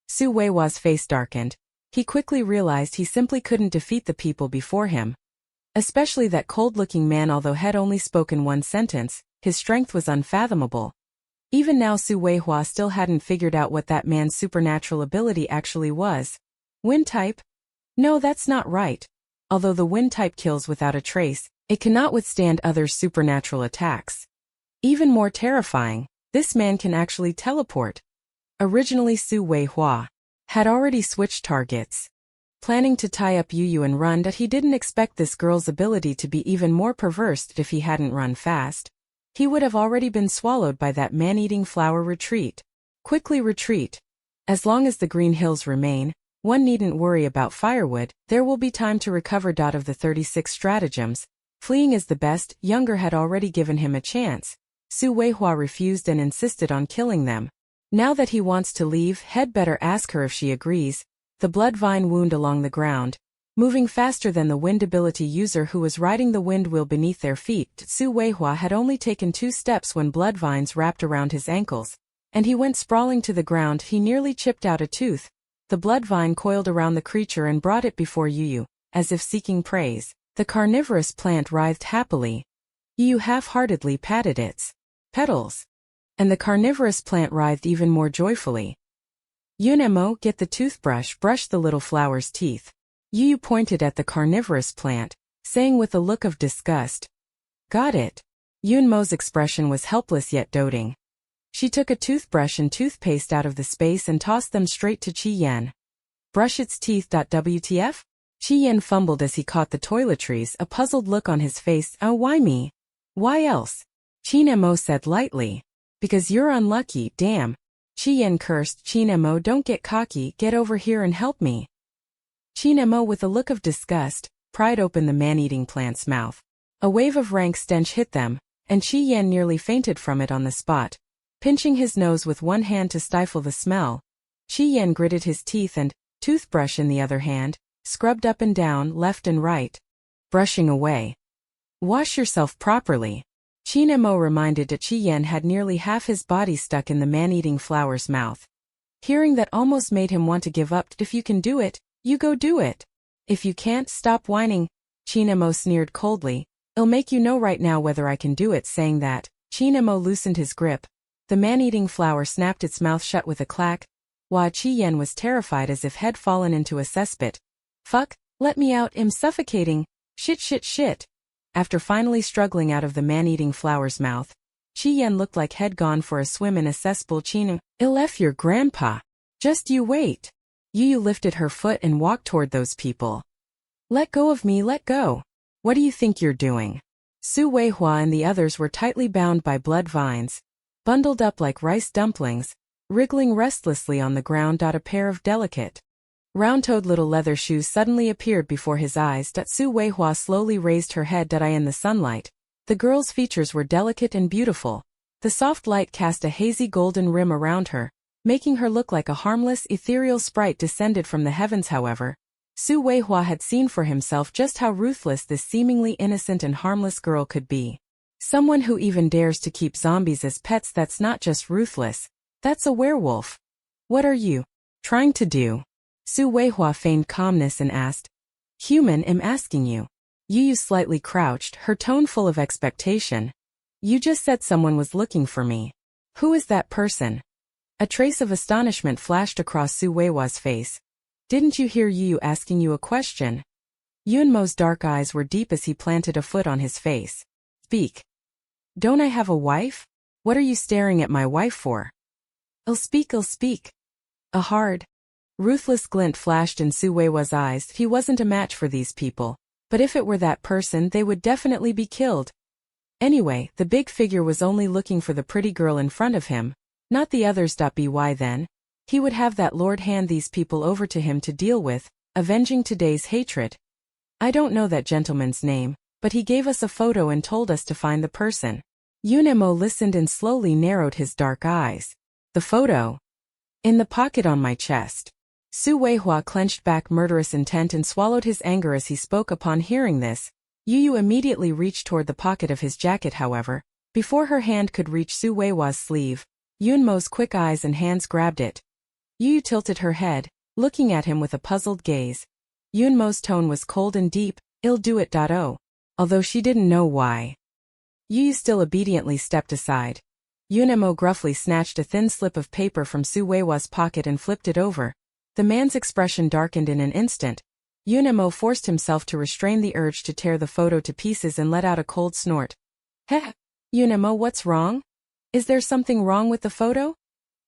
[SPEAKER 1] Su Weihua's face darkened. He quickly realized he simply couldn't defeat the people before him. Especially that cold-looking man. Although had only spoken one sentence, his strength was unfathomable. Even now Su Weihua still hadn't figured out what that man's supernatural ability actually was. Wind type? No, that's not right. Although the wind type kills without a trace, it cannot withstand other supernatural attacks. Even more terrifying, this man can actually teleport. Originally Su Weihua had already switched targets, planning to tie up Yu and run, but he didn't expect this girl's ability to be even more perverse. If he hadn't run fast, he would have already been swallowed by that man-eating flower. Retreat. Quickly retreat. As long as the green hills remain, one needn't worry about firewood. There will be time to recover. Of the 36 stratagems, fleeing is the best. Younger had already given him a chance. Su Weihua refused and insisted on killing them. Now that he wants to leave, he'd better ask her if she agrees. The blood vine wound along the ground, moving faster than the wind ability user who was riding the wind wheel beneath their feet. Su Weihua had only taken 2 steps when blood vines wrapped around his ankles, and he went sprawling to the ground. He nearly chipped out a tooth. The blood vine coiled around the creature and brought it before Yu, as if seeking praise. The carnivorous plant writhed happily. Yu half-heartedly patted its petals, and the carnivorous plant writhed even more joyfully. Yunemo, get the toothbrush, brush the little flower's teeth. Yu pointed at the carnivorous plant, saying with a look of disgust, "Got it." Yunmo's expression was helpless yet doting. She took a toothbrush and toothpaste out of the space and tossed them straight to Qi Yan. "Brush its teeth. WTF? Qi Yan fumbled as he caught the toiletries, a puzzled look on his face. "Oh, why me? Why else?" Chinemo said lightly. "Because you're unlucky, damn." Qi Yan cursed. "Chinemo, don't get cocky, get over here and help me." Chinemo, with a look of disgust, pried open the man-eating plant's mouth. A wave of rank stench hit them, and Qi Yan nearly fainted from it on the spot. Pinching his nose with one hand to stifle the smell, Qi Yan gritted his teeth and, toothbrush in the other hand, scrubbed up and down, left and right, brushing away. "Wash yourself properly." Chinemo reminded that Qi Yan had nearly half his body stuck in the man-eating flower's mouth. Hearing that almost made him want to give up. "If you can do it, you go do it. If you can't, stop whining." Chinemo sneered coldly. "I'll make you know right now whether I can do it." Saying that, Chinemo loosened his grip. The man-eating flower snapped its mouth shut with a clack, while Qi Yan was terrified as if he'd fallen into a cesspit. "Fuck, let me out, I'm suffocating. Shit shit shit." After finally struggling out of the man-eating flower's mouth, Qi Yan looked like he'd gone for a swim in a cesspool. "I'll F your grandpa. Just you wait." Yu lifted her foot and walked toward those people. "Let go of me, let go. What do you think you're doing?" Su Weihua and the others were tightly bound by blood vines, bundled up like rice dumplings, wriggling restlessly on the ground. A pair of delicate, round-toed little leather shoes suddenly appeared before his eyes. Su Weihua slowly raised her head. In the sunlight, the girl's features were delicate and beautiful. The soft light cast a hazy golden rim around her, making her look like a harmless, ethereal sprite descended from the heavens. However, Su Weihua had seen for himself just how ruthless this seemingly innocent and harmless girl could be. Someone who even dares to keep zombies as pets. That's not just ruthless, that's a werewolf. "What are you trying to do?" Su Weihua feigned calmness and asked. "Human, I'm asking you." Yu slightly crouched, her tone full of expectation. "You just said someone was looking for me. Who is that person?" A trace of astonishment flashed across Su Weihua's face. "Didn't you hear Yu asking you a question?" Yunmo's dark eyes were deep as he planted a foot on his face. "Speak. Don't I have a wife? What are you staring at my wife for?" I'll speak. A hard, ruthless glint flashed in Su Weihua's eyes. He wasn't a match for these people, but if it were that person, they would definitely be killed. Anyway, the big figure was only looking for the pretty girl in front of him, not the others. By then, he would have that lord hand these people over to him to deal with, avenging today's hatred. "I don't know that gentleman's name, but he gave us a photo and told us to find the person." Yunemo listened and slowly narrowed his dark eyes. "The photo? In the pocket on my chest." Su Weihua clenched back murderous intent and swallowed his anger as he spoke. Upon hearing this, Yu immediately reached toward the pocket of his jacket. However, before her hand could reach Su Weihua's sleeve, Yunmo's quick eyes and hands grabbed it. Yu tilted her head, looking at him with a puzzled gaze. Yunmo's tone was cold and deep. "I'll do it. Although she didn't know why. Yu still obediently stepped aside. Yunemo gruffly snatched a thin slip of paper from Su Weihua's pocket and flipped it over. The man's expression darkened in an instant. Yunemo forced himself to restrain the urge to tear the photo to pieces and let out a cold snort. "Heh! Yunemo, what's wrong? Is there something wrong with the photo?"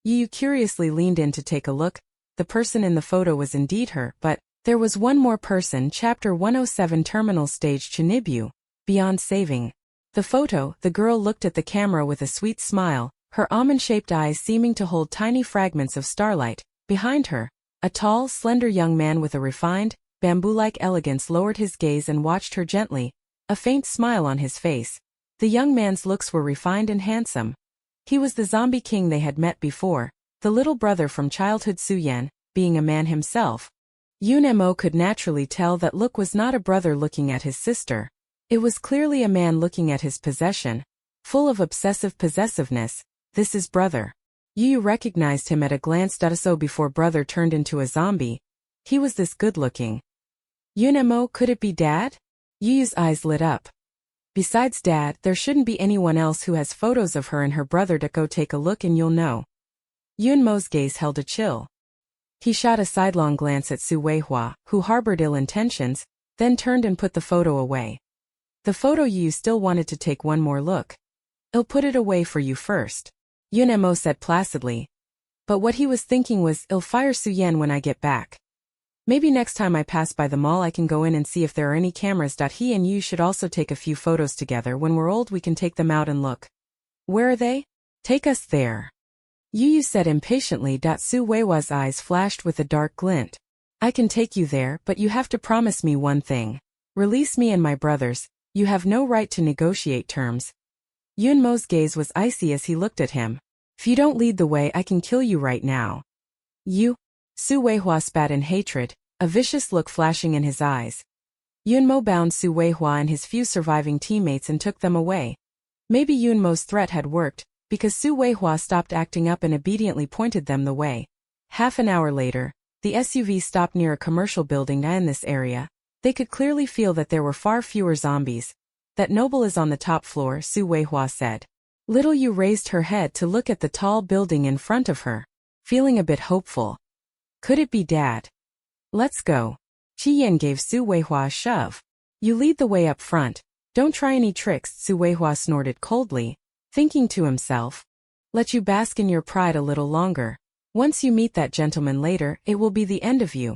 [SPEAKER 1] Yu curiously leaned in to take a look. The person in the photo was indeed her, but there was one more person. Chapter 107 Terminal Stage Chunibyu, Beyond Saving. The photo, the girl looked at the camera with a sweet smile, her almond-shaped eyes seeming to hold tiny fragments of starlight. Behind her, a tall, slender young man with a refined, bamboo-like elegance lowered his gaze and watched her gently, a faint smile on his face. The young man's looks were refined and handsome. He was the zombie king they had met before, the little brother from childhood. Su-yen, being a man himself, Yun-mo could naturally tell that look was not a brother looking at his sister. It was clearly a man looking at his possession, full of obsessive possessiveness. This is brother. Yu recognized him at a glance. So before brother turned into a zombie, he was this good-looking. Yun-mo, could it be dad? Yu's eyes lit up. Besides dad, there shouldn't be anyone else who has photos of her and her brother. Go take a look and you'll know. Yun-mo's gaze held a chill. He shot a sidelong glance at Su Weihua, who harbored ill intentions, then turned and put the photo away. The photo. Yu still wanted to take one more look. I'll put it away for you first, Yun-mo said placidly. But what he was thinking was, I'll fire Su-yen when I get back. Maybe next time I pass by the mall I can go in and see if there are any cameras. He and you should also take a few photos together. When we're old we can take them out and look. Where are they? Take us there, Yu said impatiently. Su Weihua's eyes flashed with a dark glint. I can take you there, but you have to promise me one thing. Release me and my brothers. You have no right to negotiate terms. Yun-mo's gaze was icy as he looked at him. If you don't lead the way I can kill you right now. You? Su Weihua spat in hatred, a vicious look flashing in his eyes. Yun-mo bound Su Weihua and his few surviving teammates and took them away. Maybe Yun-mo's threat had worked, because Su Weihua stopped acting up and obediently pointed them the way. Half an hour later, the SUV stopped near a commercial building. In this area, they could clearly feel that there were far fewer zombies. That noble is on the top floor, Su Weihua said. Little Yu raised her head to look at the tall building in front of her, feeling a bit hopeful. Could it be dad? Let's go. Chi-yen gave Su Weihua a shove. You lead the way up front. Don't try any tricks, Su Weihua snorted coldly, thinking to himself. Let you bask in your pride a little longer. Once you meet that gentleman later, it will be the end of you.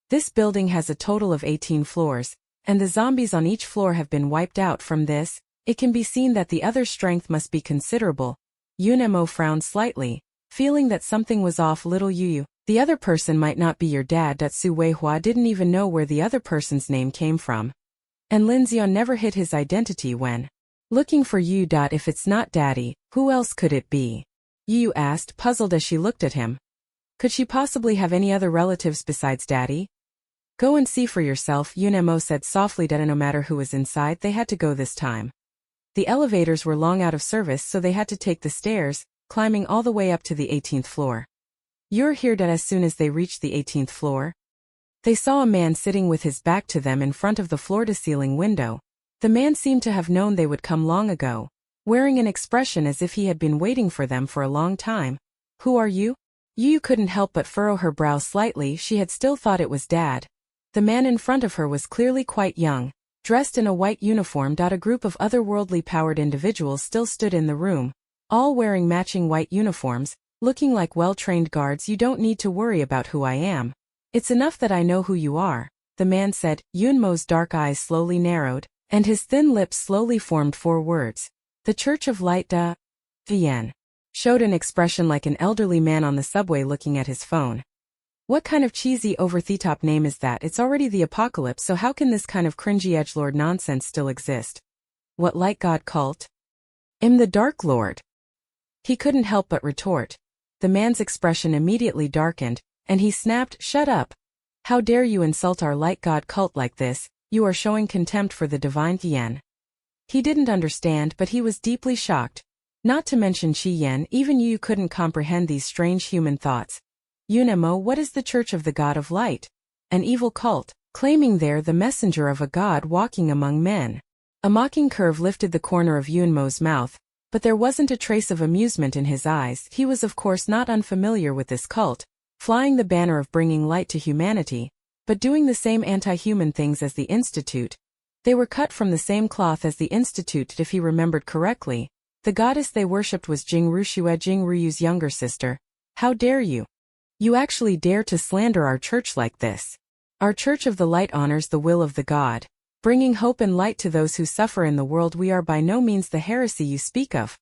[SPEAKER 1] This building has a total of 18 floors, and the zombies on each floor have been wiped out. From this, it can be seen that the other's strength must be considerable. Yun-mo frowned slightly, feeling that something was off. Little Yu, the other person might not be your dad. Su Weihua didn't even know where the other person's name came from. And Lin Xian never hid his identity when looking for Yu. If it's not daddy, who else could it be? Yu asked, puzzled as she looked at him. Could she possibly have any other relatives besides daddy? Go and see for yourself, Yun-mo said softly. No matter who was inside, they had to go this time. The elevators were long out of service, so they had to take the stairs, climbing all the way up to the 18th floor. You're here. As soon as they reached the 18th floor, they saw a man sitting with his back to them in front of the floor-to-ceiling window. The man seemed to have known they would come long ago, wearing an expression as if he had been waiting for them for a long time. Who are you? Yu couldn't help but furrow her brow slightly. She had still thought it was dad. The man in front of her was clearly quite young, dressed in a white uniform. A group of otherworldly powered individuals still stood in the room, all wearing matching white uniforms, looking like well-trained guards. You don't need to worry about who I am. It's enough that I know who you are, the man said. Yun-mo's dark eyes slowly narrowed, and his thin lips slowly formed 4 words. The Church of Light. Vien showed an expression like an elderly man on the subway looking at his phone. What kind of cheesy over-the-top name is that? It's already the apocalypse, so how can this kind of cringy edgelord nonsense still exist? What light god cult? I'm the Dark Lord. He couldn't help but retort. The man's expression immediately darkened, and he snapped, shut up. How dare you insult our light god cult like this? You are showing contempt for the divine Yen. He didn't understand, but he was deeply shocked. Not to mention Chi-yen, even Yu couldn't comprehend these strange human thoughts. Yun-mo, what is the Church of the God of Light? An evil cult, claiming they're the messenger of a god walking among men. A mocking curve lifted the corner of Yun-mo's mouth, but there wasn't a trace of amusement in his eyes. He was of course not unfamiliar with this cult, flying the banner of bringing light to humanity, but doing the same anti-human things as the Institute. They were cut from the same cloth as the Institute. If he remembered correctly, the goddess they worshipped was Jingru Shue, Jingruyu's younger sister. How dare you? You actually dare to slander our church like this. Our Church of the Light honors the will of the God, bringing hope and light to those who suffer in the world. We are by no means the heresy you speak of.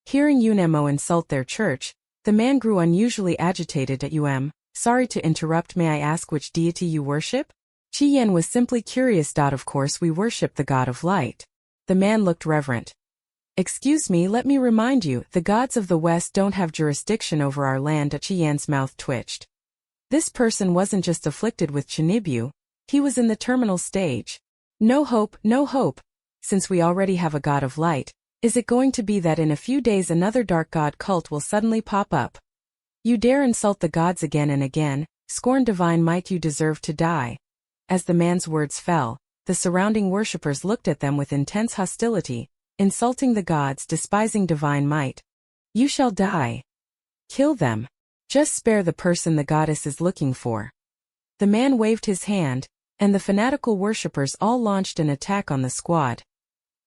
[SPEAKER 1] Hearing Yun-mo insult their church, the man grew unusually agitated. Sorry to interrupt, may I ask which deity you worship? Chi-yen was simply curious. Of course we worship the God of Light. The man looked reverent. Excuse me, let me remind you, the gods of the West don't have jurisdiction over our land. Qi Yan's mouth twitched. This person wasn't just afflicted with Chinibu, he was in the terminal stage. No hope, no hope. Since we already have a god of light, is it going to be that in a few days another dark god cult will suddenly pop up? You dare insult the gods again and again, scorn divine might, you deserve to die. As the man's words fell, the surrounding worshippers looked at them with intense hostility, insulting the gods, despising divine might. You shall die. Kill them. Just spare the person the goddess is looking for. The man waved his hand, and the fanatical worshippers all launched an attack on the squad.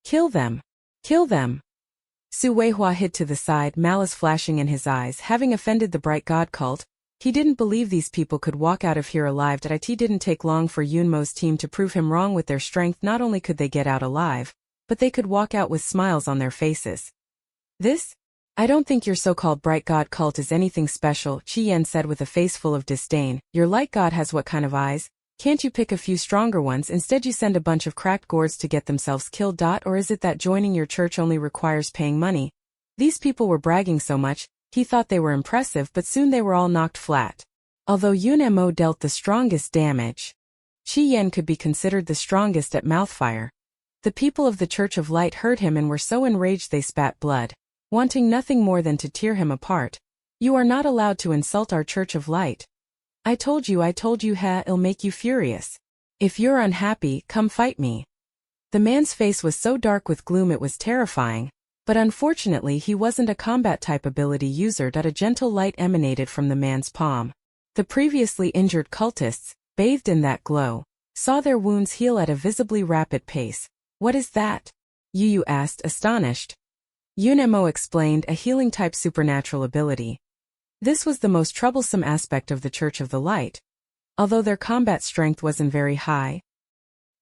[SPEAKER 1] Kill them. Kill them. Su Weihua hid to the side, malice flashing in his eyes. Having offended the bright god cult, he didn't believe these people could walk out of here alive. It didn't take long for Yunmo's team to prove him wrong with their strength. Not only could they get out alive, but they could walk out with smiles on their faces. This? I don't think your so-called bright god cult is anything special, Qi Yan said with a face full of disdain. Your light god has what kind of eyes? Can't you pick a few stronger ones? Instead you send a bunch of cracked gourds to get themselves killed. Or is it that joining your church only requires paying money? These people were bragging so much, he thought they were impressive, but soon they were all knocked flat. Although Yunmo dealt the strongest damage, Qi Yan could be considered the strongest at mouthfire. The people of the Church of Light heard him and were so enraged they spat blood, wanting nothing more than to tear him apart. You are not allowed to insult our Church of Light. I told you, it'll make you furious. If you're unhappy, come fight me. The man's face was so dark with gloom it was terrifying, but unfortunately he wasn't a combat-type ability user. A gentle light emanated from the man's palm. The previously injured cultists, bathed in that glow, saw their wounds heal at a visibly rapid pace. What is that? Yu asked, astonished. Yunmo explained, a healing-type supernatural ability. This was the most troublesome aspect of the Church of the Light. Although their combat strength wasn't very high,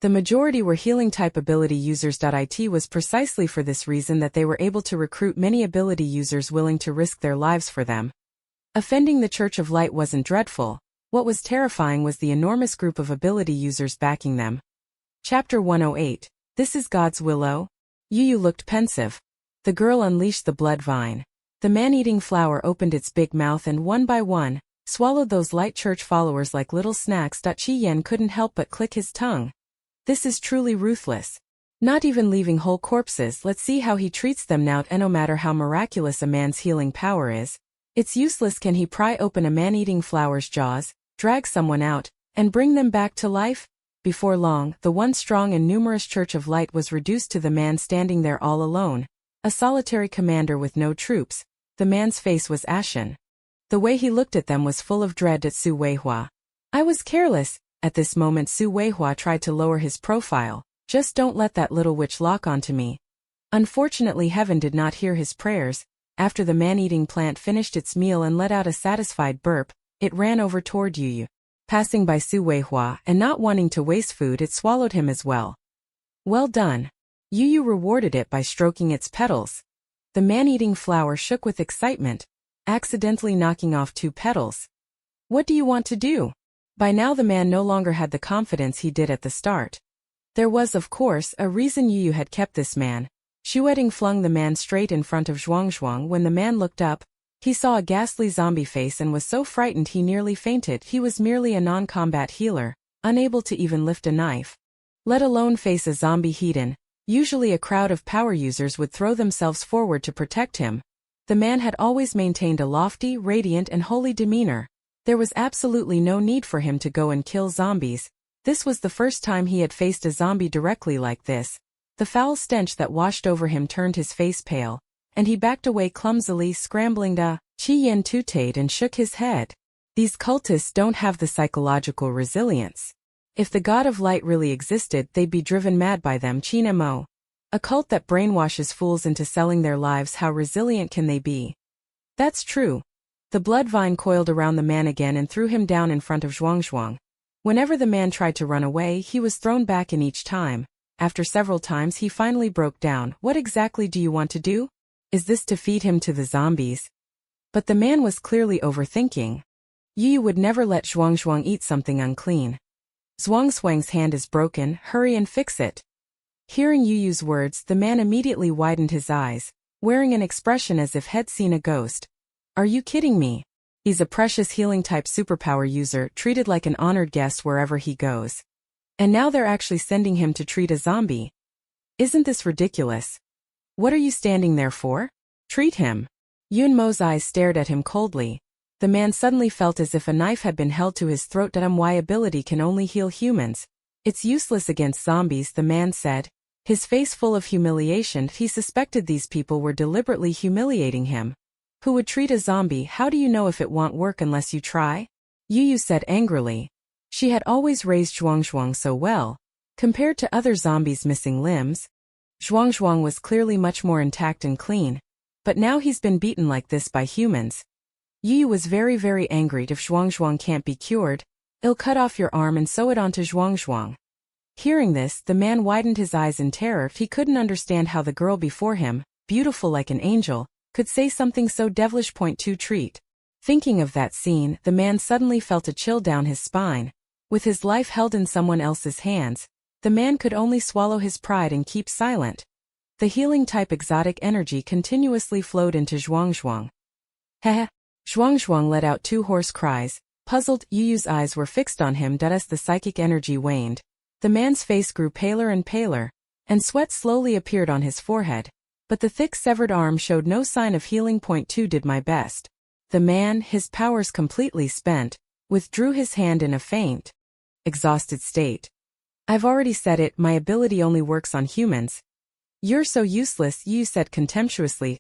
[SPEAKER 1] the majority were healing-type ability users. It was precisely for this reason that they were able to recruit many ability users willing to risk their lives for them. Offending the Church of Light wasn't dreadful. What was terrifying was the enormous group of ability users backing them. Chapter 108. This is God's willow? Yu looked pensive. The girl unleashed the blood vine. The man-eating flower opened its big mouth and one by one, swallowed those light church followers like little snacks. Qi Yan couldn't help but click his tongue. This is truly ruthless. Not even leaving whole corpses. Let's see how he treats them now. And no matter how miraculous a man's healing power is, it's useless. Can he pry open a man-eating flower's jaws, drag someone out, and bring them back to life? Before long, the once strong and numerous Church of Light was reduced to the man standing there all alone, a solitary commander with no troops. The man's face was ashen. The way he looked at them was full of dread. At Su Weihua. I was careless. At this moment Su Weihua tried to lower his profile. Just don't let that little witch lock onto me. Unfortunately heaven did not hear his prayers. After the man-eating plant finished its meal and let out a satisfied burp, it ran over toward Yu. Passing by Su Weihua and not wanting to waste food, it swallowed him as well. Well done. Yu rewarded it by stroking its petals. The man-eating flower shook with excitement, accidentally knocking off 2 petals. What do you want to do? By now the man no longer had the confidence he did at the start. There was, of course, a reason Yu had kept this man. Shueting flung the man straight in front of Zhuangzhuang. When the man looked up, he saw a ghastly zombie face and was so frightened he nearly fainted. He was merely a non-combat healer, unable to even lift a knife, let alone face a zombie heathen. Usually a crowd of power users would throw themselves forward to protect him. The man had always maintained a lofty, radiant and holy demeanor. There was absolutely no need for him to go and kill zombies. This was the first time he had faced a zombie directly like this. The foul stench that washed over him turned his face pale, and he backed away clumsily, scrambling. Qi Yan tooted and shook his head. These cultists don't have the psychological resilience. If the God of Light really existed, they'd be driven mad by them. Chinemo. A cult that brainwashes fools into selling their lives, how resilient can they be? That's true. The blood vine coiled around the man again and threw him down in front of Zhuangzhuang. Whenever the man tried to run away, he was thrown back in each time. After several times he finally broke down. What exactly do you want to do? Is this to feed him to the zombies? But the man was clearly overthinking. Yu would never let Zhuangzhuang eat something unclean. Zhuangzhuang's hand is broken, hurry and fix it. Hearing Yu's words, the man immediately widened his eyes, wearing an expression as if he'd seen a ghost. Are you kidding me? He's a precious healing-type superpower user, treated like an honored guest wherever he goes. And now they're actually sending him to treat a zombie. Isn't this ridiculous? What are you standing there for? Treat him. Yunmo's eyes stared at him coldly. The man suddenly felt as if a knife had been held to his throat. My ability can only heal humans. It's useless against zombies, the man said, his face full of humiliation. He suspected these people were deliberately humiliating him. Who would treat a zombie? How do you know if it won't work unless you try? Yu said angrily. She had always raised Zhuangzhuang so well. Compared to other zombies missing limbs, Zhuangzhuang was clearly much more intact and clean. But now he's been beaten like this by humans. Yu was very angry. If Zhuangzhuang can't be cured, I'll cut off your arm and sew it onto Zhuangzhuang. Hearing this, the man widened his eyes in terror. He couldn't understand how the girl before him, beautiful like an angel, could say something so devilish. Treat. Thinking of that scene, the man suddenly felt a chill down his spine. With his life held in someone else's hands, the man could only swallow his pride and keep silent. The healing-type exotic energy continuously flowed into Zhuangzhuang. Heh. Zhuangzhuang let out 2 hoarse cries. Puzzled, Yu's eyes were fixed on him. As the psychic energy waned, the man's face grew paler and paler, and sweat slowly appeared on his forehead. But the thick severed arm showed no sign of healing. 2 Did my best. The man, his powers completely spent, withdrew his hand in a faint, exhausted state. I've already said it, my ability only works on humans. You're so useless, Yu said contemptuously.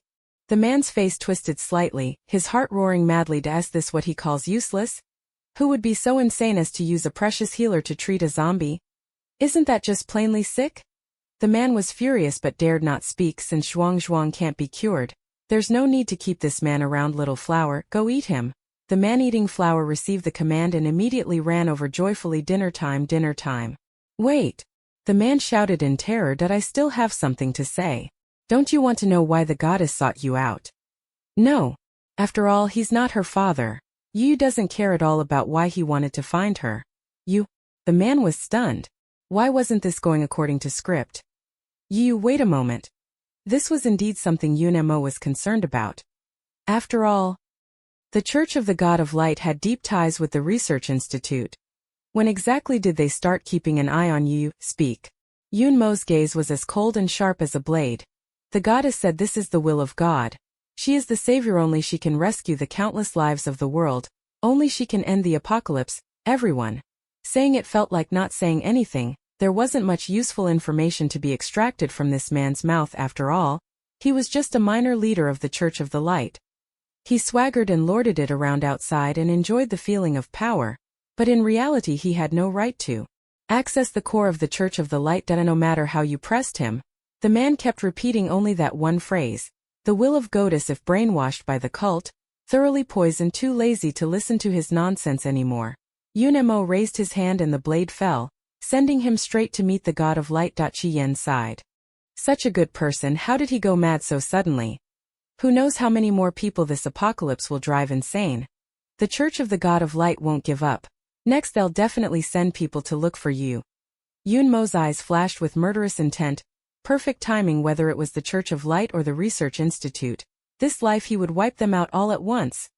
[SPEAKER 1] The man's face twisted slightly, his heart roaring madly. Is this what he calls useless? Who would be so insane as to use a precious healer to treat a zombie? Isn't that just plainly sick? The man was furious but dared not speak. Since Zhuangzhuang can't be cured, there's no need to keep this man around. Little flower, go eat him. The man-eating flower received the command and immediately ran over joyfully. Dinner time, dinner time. Wait. The man shouted in terror. Did I still have something to say? Don't you want to know why the goddess sought you out? No. After all, he's not her father. Yu doesn't care at all about why he wanted to find her. You. The man was stunned. Why wasn't this going according to script? Yu, wait a moment. This was indeed something Yunmo was concerned about. After all, the Church of the God of Light had deep ties with the Research Institute. When exactly did they start keeping an eye on Yu? Speak. Yunmo's gaze was as cold and sharp as a blade. The goddess said this is the will of God. She is the savior. Only she can rescue the countless lives of the world. Only she can end the apocalypse. Everyone. Saying it felt like not saying anything. There wasn't much useful information to be extracted from this man's mouth. After all, he was just a minor leader of the Church of the Light. He swaggered and lorded it around outside and enjoyed the feeling of power. But in reality he had no right to access the core of the Church of the Light. No matter how you pressed him, the man kept repeating only that one phrase. The will of goddess. If brainwashed by the cult, thoroughly poisoned, too lazy to listen to his nonsense anymore. Yunmo raised his hand and the blade fell, sending him straight to meet the God of Light. Qi Yen sighed. Such a good person, how did he go mad so suddenly? Who knows how many more people this apocalypse will drive insane. The Church of the God of Light won't give up. Next they'll definitely send people to look for you. Yunmo's eyes flashed with murderous intent. Perfect timing. Whether it was the Church of Light or the Research Institute, this life he would wipe them out all at once.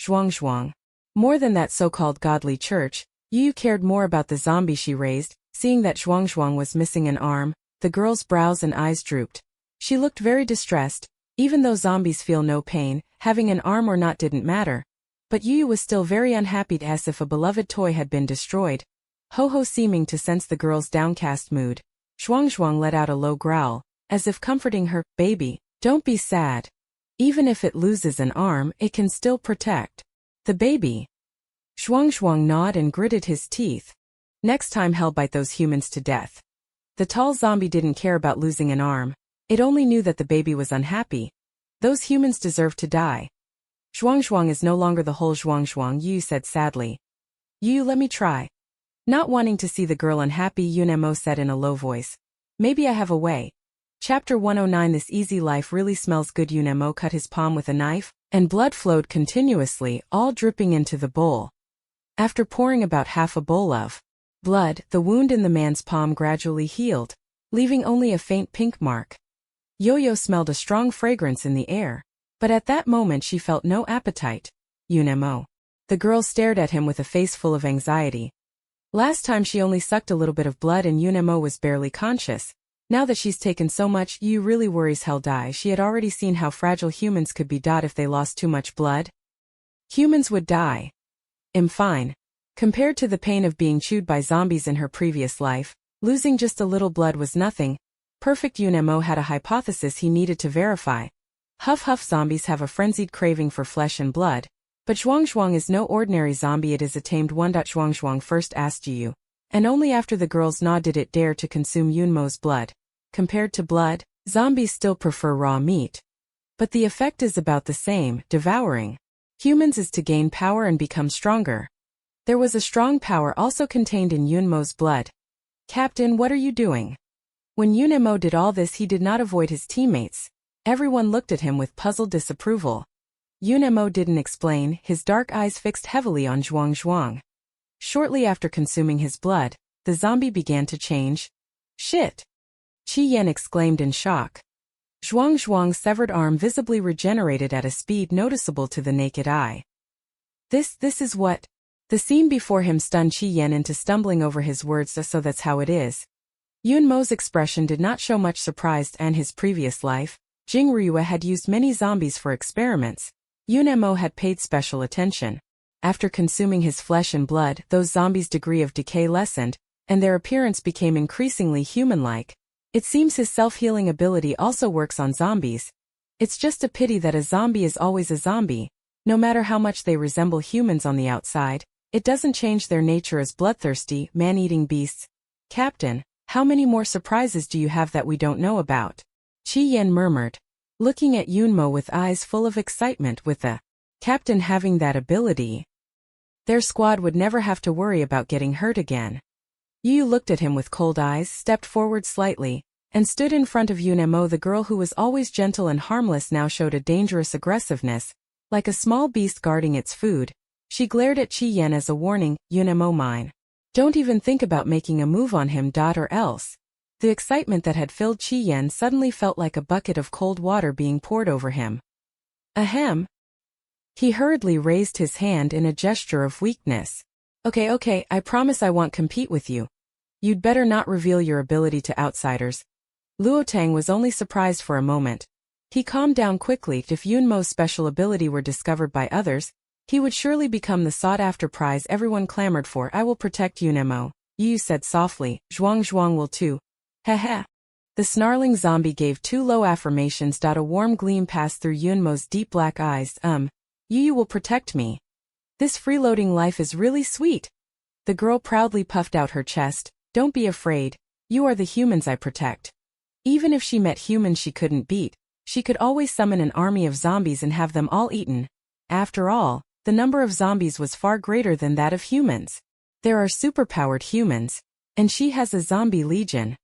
[SPEAKER 1] Zhuangzhuang. More than that so-called godly church, Yu cared more about the zombie she raised. Seeing that Zhuangzhuang was missing an arm, the girl's brows and eyes drooped. She looked very distressed. Even though zombies feel no pain, having an arm or not didn't matter. But Yu was still very unhappy, as if a beloved toy had been destroyed. Ho-ho. Seeming to sense the girl's downcast mood, Zhuangzhuang let out a low growl, as if comforting her. Baby, don't be sad. Even if it loses an arm, it can still protect the baby. Zhuangzhuang gnawed and gritted his teeth. Next time he'll bite those humans to death. The tall zombie didn't care about losing an arm. It only knew that the baby was unhappy. Those humans deserve to die. Zhuangzhuang is no longer the whole Zhuangzhuang, Yu said sadly. Yu, let me try. Not wanting to see the girl unhappy, Yunmo said in a low voice. Maybe I have a way. Chapter 109. This easy life really smells good. Yunmo cut his palm with a knife, and blood flowed continuously, all dripping into the bowl. After pouring about half a bowl of blood, the wound in the man's palm gradually healed. leaving only a faint pink mark. Yo-Yo smelled a strong fragrance in the air, but at that moment she felt no appetite. Unmo. The girl stared at him with a face full of anxiety. Last time she only sucked a little bit of blood and Unmo was barely conscious. Now that she's taken so much, you really worries hell die. She had already seen how fragile humans could be. If they lost too much blood, humans would die. Fine. Compared to the pain of being chewed by zombies in her previous life, losing just a little blood was nothing. Perfect. Unmo had a hypothesis he needed to verify. Huff huff, zombies have a frenzied craving for flesh and blood. But Zhuang Zhuang is no ordinary zombie, it is a tamed one. Zhuang Zhuang first asked you, and only after the girl's nod did it dare to consume Yunmo's blood. Compared to blood, zombies still prefer raw meat. But the effect is about the same, devouring. Humans is to gain power and become stronger. There was a strong power also contained in Yunmo's blood. Captain, what are you doing? When Unmo did all this, he did not avoid his teammates. Everyone looked at him with puzzled disapproval. Unmo didn't explain, his dark eyes fixed heavily on Zhuang Zhuang. Shortly after consuming his blood, the zombie began to change. Shit! Qi Yan exclaimed in shock. Zhuang Zhuang's severed arm visibly regenerated at a speed noticeable to the naked eye. This is what? The scene before him stunned Qi Yan into stumbling over his words. So that's how it is. Yunmo's expression did not show much surprise, and his previous life, Jingrua had used many zombies for experiments. Unmo had paid special attention. After consuming his flesh and blood, those zombies' degree of decay lessened, and their appearance became increasingly human-like. It seems his self-healing ability also works on zombies. It's just a pity that a zombie is always a zombie. No matter how much they resemble humans on the outside, it doesn't change their nature as bloodthirsty, man-eating beasts. Captain, how many more surprises do you have that we don't know about? Qi Yan murmured, looking at Unmo with eyes full of excitement. With the captain having that ability, their squad would never have to worry about getting hurt again. Yu looked at him with cold eyes, stepped forward slightly, and stood in front of Unmo. The girl who was always gentle and harmless now showed a dangerous aggressiveness, like a small beast guarding its food. She glared at Qi Yan as a warning, Unmo mine. Don't even think about making a move on him. Or else. The excitement that had filled Qi Yan suddenly felt like a bucket of cold water being poured over him. Ahem. He hurriedly raised his hand in a gesture of weakness. Okay, I promise I won't compete with you. You'd better not reveal your ability to outsiders. Luotang was only surprised for a moment. He calmed down quickly. If Yunmo's special ability were discovered by others, he would surely become the sought-after prize everyone clamored for. I will protect Unmo, Yu said softly. Zhuang Zhuang will too. Heh. The snarling zombie gave two low affirmations. A warm gleam passed through Yunmo's deep black eyes. You will protect me. This freeloading life is really sweet. The girl proudly puffed out her chest. Don't be afraid. You are the humans I protect. Even if she met humans she couldn't beat, she could always summon an army of zombies and have them all eaten. After all, the number of zombies was far greater than that of humans. There are superpowered humans, and she has a zombie legion.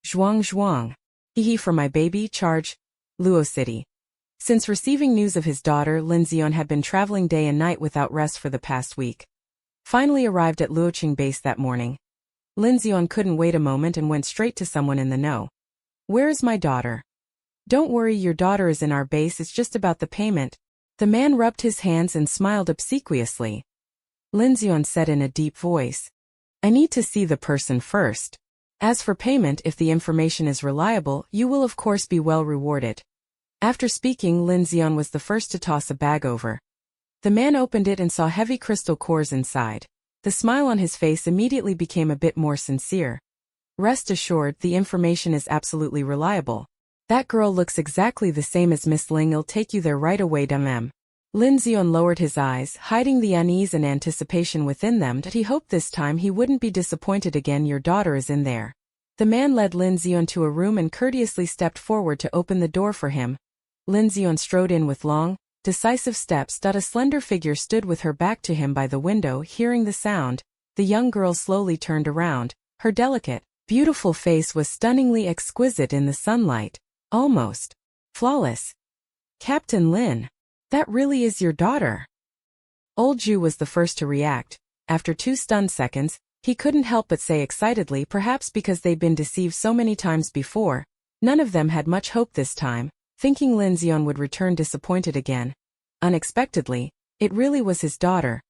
[SPEAKER 1] Zhuang Zhuang. Hehe, for my baby, charge. Luo City. Since receiving news of his daughter, Lin Xion had been traveling day and night without rest for the past week. Finally arrived at Luoqing base that morning. Lin Xion couldn't wait a moment and went straight to someone in the know. Where is my daughter? Don't worry, your daughter is in our base, it's just about the payment. The man rubbed his hands and smiled obsequiously. Lin Xion said in a deep voice. I need to see the person first. As for payment, if the information is reliable, you will of course be well rewarded. After speaking, Lin Xion was the first to toss a bag over. The man opened it and saw heavy crystal cores inside. The smile on his face immediately became a bit more sincere. Rest assured, the information is absolutely reliable. That girl looks exactly the same as Miss Ling. I'll take you there right away. Lin Xion lowered his eyes, hiding the unease and anticipation within them. That he hoped this time he wouldn't be disappointed again. Your daughter is in there. The man led Lin Xion to a room and courteously stepped forward to open the door for him. Lin Xion strode in with long, decisive steps. A slender figure stood with her back to him by the window. Hearing the sound, the young girl slowly turned around. Her delicate, beautiful face was stunningly exquisite in the sunlight, almost flawless. Captain Lin, that really is your daughter. Old Ju was the first to react. After 2 stunned seconds, He couldn't help but say excitedly, perhaps because they'd been deceived so many times before. None of them had much hope this time, thinking Lin Xian would return disappointed again. Unexpectedly, it really was his daughter.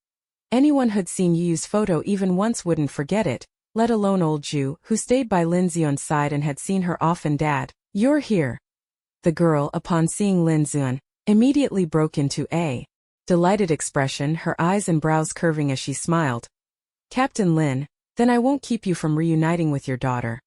[SPEAKER 1] Anyone who'd seen Yu's photo even once wouldn't forget it, let alone old Ju, who stayed by Lin Xian's side and had seen her often. "Dad, you're here." The girl, upon seeing Lin Xian, immediately broke into a delighted expression, her eyes and brows curving as she smiled. "Captain Lin, then I won't keep you from reuniting with your daughter."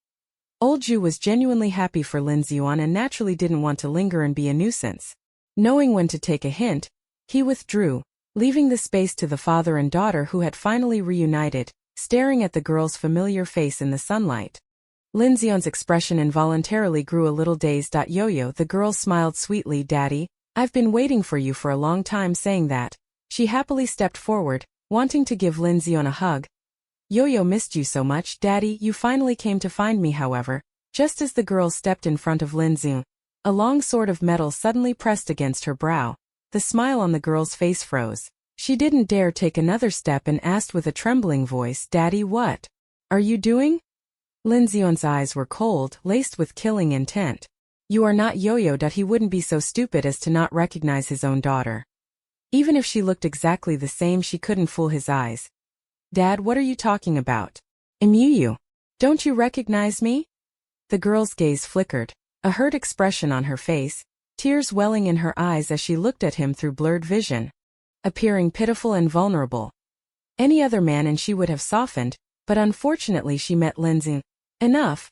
[SPEAKER 1] Old Ju was genuinely happy for Lin Xian and naturally didn't want to linger and be a nuisance. Knowing when to take a hint, he withdrew, leaving the space to the father and daughter who had finally reunited, staring at the girl's familiar face in the sunlight. Lin Xian's expression involuntarily grew a little dazed. Yo-yo, the girl smiled sweetly. "Daddy, I've been waiting for you for a long time." Saying that, she happily stepped forward, wanting to give Lin Xian a hug. "Yo-yo missed you so much, Daddy. You finally came to find me." However, just as the girl stepped in front of Lin Xian, a long sword of metal suddenly pressed against her brow. The smile on the girl's face froze. She didn't dare take another step and asked with a trembling voice, "Daddy, what are you doing?" Lin Xian's eyes were cold, laced with killing intent. "You are not Yo-yo." He wouldn't be so stupid as to not recognize his own daughter. Even if she looked exactly the same, she couldn't fool his eyes. "Dad, what are you talking about? You. Don't you recognize me?" The girl's gaze flickered, a hurt expression on her face, tears welling in her eyes as she looked at him through blurred vision, appearing pitiful and vulnerable. Any other man and she would have softened, but unfortunately she met Lin Xian. Enough.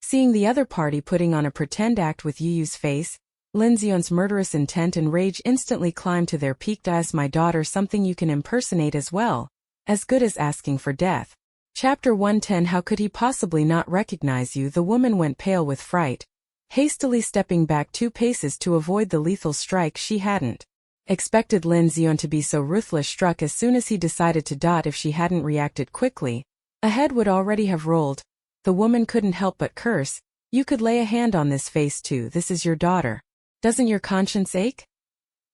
[SPEAKER 1] Seeing the other party putting on a pretend act with Yu's face, Lin Xian's murderous intent and rage instantly climbed to their peak. "As my daughter, something you can impersonate as well. As good as asking for death." Chapter 110. How could he possibly not recognize you? The woman went pale with fright, hastily stepping back 2 paces to avoid the lethal strike. She hadn't expected Lin Xian to be so ruthless. Struck as soon as he decided to. If she hadn't reacted quickly, a head would already have rolled. The woman couldn't help but curse. "You could lay a hand on this face too. This is your daughter. Doesn't your conscience ache?"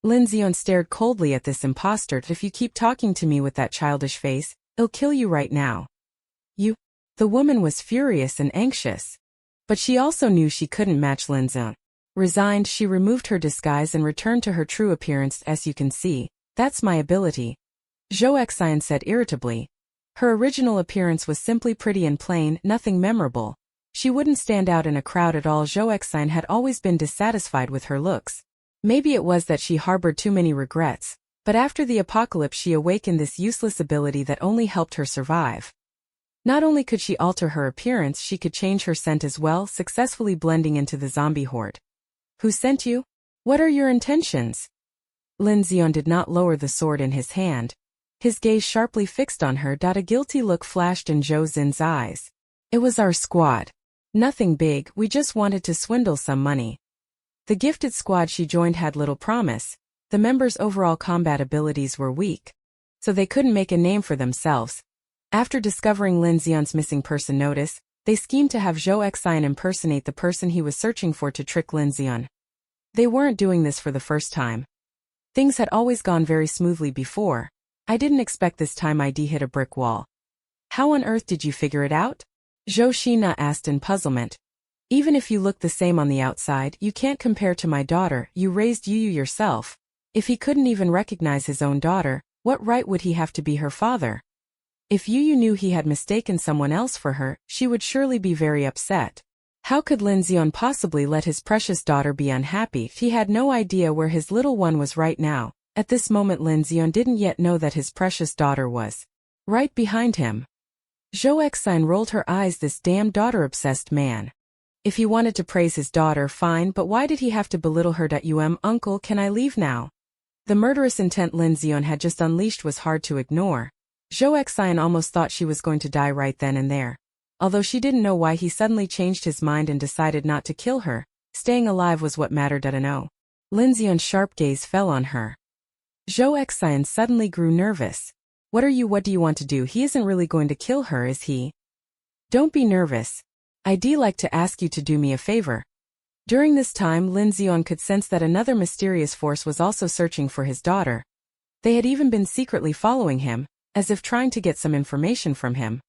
[SPEAKER 1] Lin Xian stared coldly at this impostor. "If you keep talking to me with that childish face, I'll kill you right now." "You?" The woman was furious and anxious. But she also knew she couldn't match Lin Xian. Resigned, she removed her disguise and returned to her true appearance. "As you can see, that's my ability," Zhou Exine said irritably. Her original appearance was simply pretty and plain, nothing memorable. She wouldn't stand out in a crowd at all. Zhou Exine had always been dissatisfied with her looks. Maybe it was that she harbored too many regrets, but after the apocalypse she awakened this useless ability that only helped her survive. Not only could she alter her appearance, she could change her scent as well, successfully blending into the zombie horde. "Who sent you? What are your intentions?" Lin Xian did not lower the sword in his hand. His gaze sharply fixed on her. A guilty look flashed in Zhou Xin's eyes. "It was our squad. Nothing big, we just wanted to swindle some money." The gifted squad she joined had little promise. The members' overall combat abilities were weak, so they couldn't make a name for themselves. After discovering Lin Xian's missing person notice, they schemed to have Zhou Exine impersonate the person he was searching for to trick Lin Xian. They weren't doing this for the first time. Things had always gone very smoothly before. "I didn't expect this time I'd hit a brick wall." "How on earth did you figure it out?" Zhou Xina asked in puzzlement. "Even if you look the same on the outside, you can't compare to my daughter. You raised Yu yourself. If he couldn't even recognize his own daughter, what right would he have to be her father? If Yu knew he had mistaken someone else for her, she would surely be very upset. How could Lin Xian possibly let his precious daughter be unhappy? He had no idea where his little one was right now. At this moment Lin Xian didn't yet know that his precious daughter was right behind him. Zhou Exine rolled her eyes. This damn daughter-obsessed man. If he wanted to praise his daughter, fine, but why did he have to belittle her? Uncle, can I leave now?" The murderous intent Lin Xian had just unleashed was hard to ignore. Zhou Exine almost thought she was going to die right then and there. Although she didn't know why he suddenly changed his mind and decided not to kill her, staying alive was what mattered. No. Lin Xian's sharp gaze fell on her. Zhou Exine suddenly grew nervous. What do you want to do? He isn't really going to kill her, is he?" "Don't be nervous. I'd like to ask you to do me a favor." During this time Lin Xian could sense that another mysterious force was also searching for his daughter. They had even been secretly following him, as if trying to get some information from him.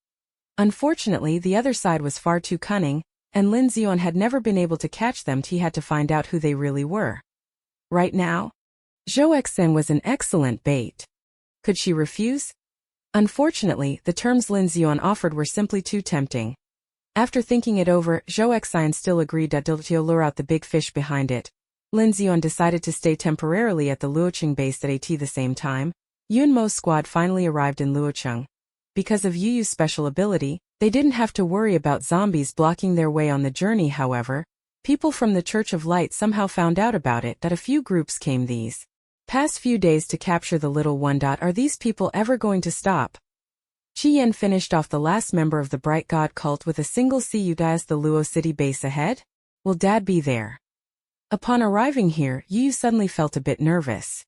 [SPEAKER 1] Unfortunately, the other side was far too cunning, and Lin Zion had never been able to catch them. He had to find out who they really were. Right now, Zhou Exen was an excellent bait. Could she refuse? Unfortunately, the terms Lin Zion offered were simply too tempting. After thinking it over, Zhou Exen still agreed to lure out the big fish behind it. Lin Zion decided to stay temporarily at the Luocheng base at the same time. Yun Mo's squad finally arrived in Luocheng. Because of Yu Yu's special ability, they didn't have to worry about zombies blocking their way on the journey. However, people from the Church of Light somehow found out about it. That a few groups came these past few days to capture the little one. Are these people ever going to stop? Qi Yan finished off the last member of the Bright God cult with a single "See as the Luo City base ahead? Will Dad be there?" Upon arriving here, Yu Yu suddenly felt a bit nervous.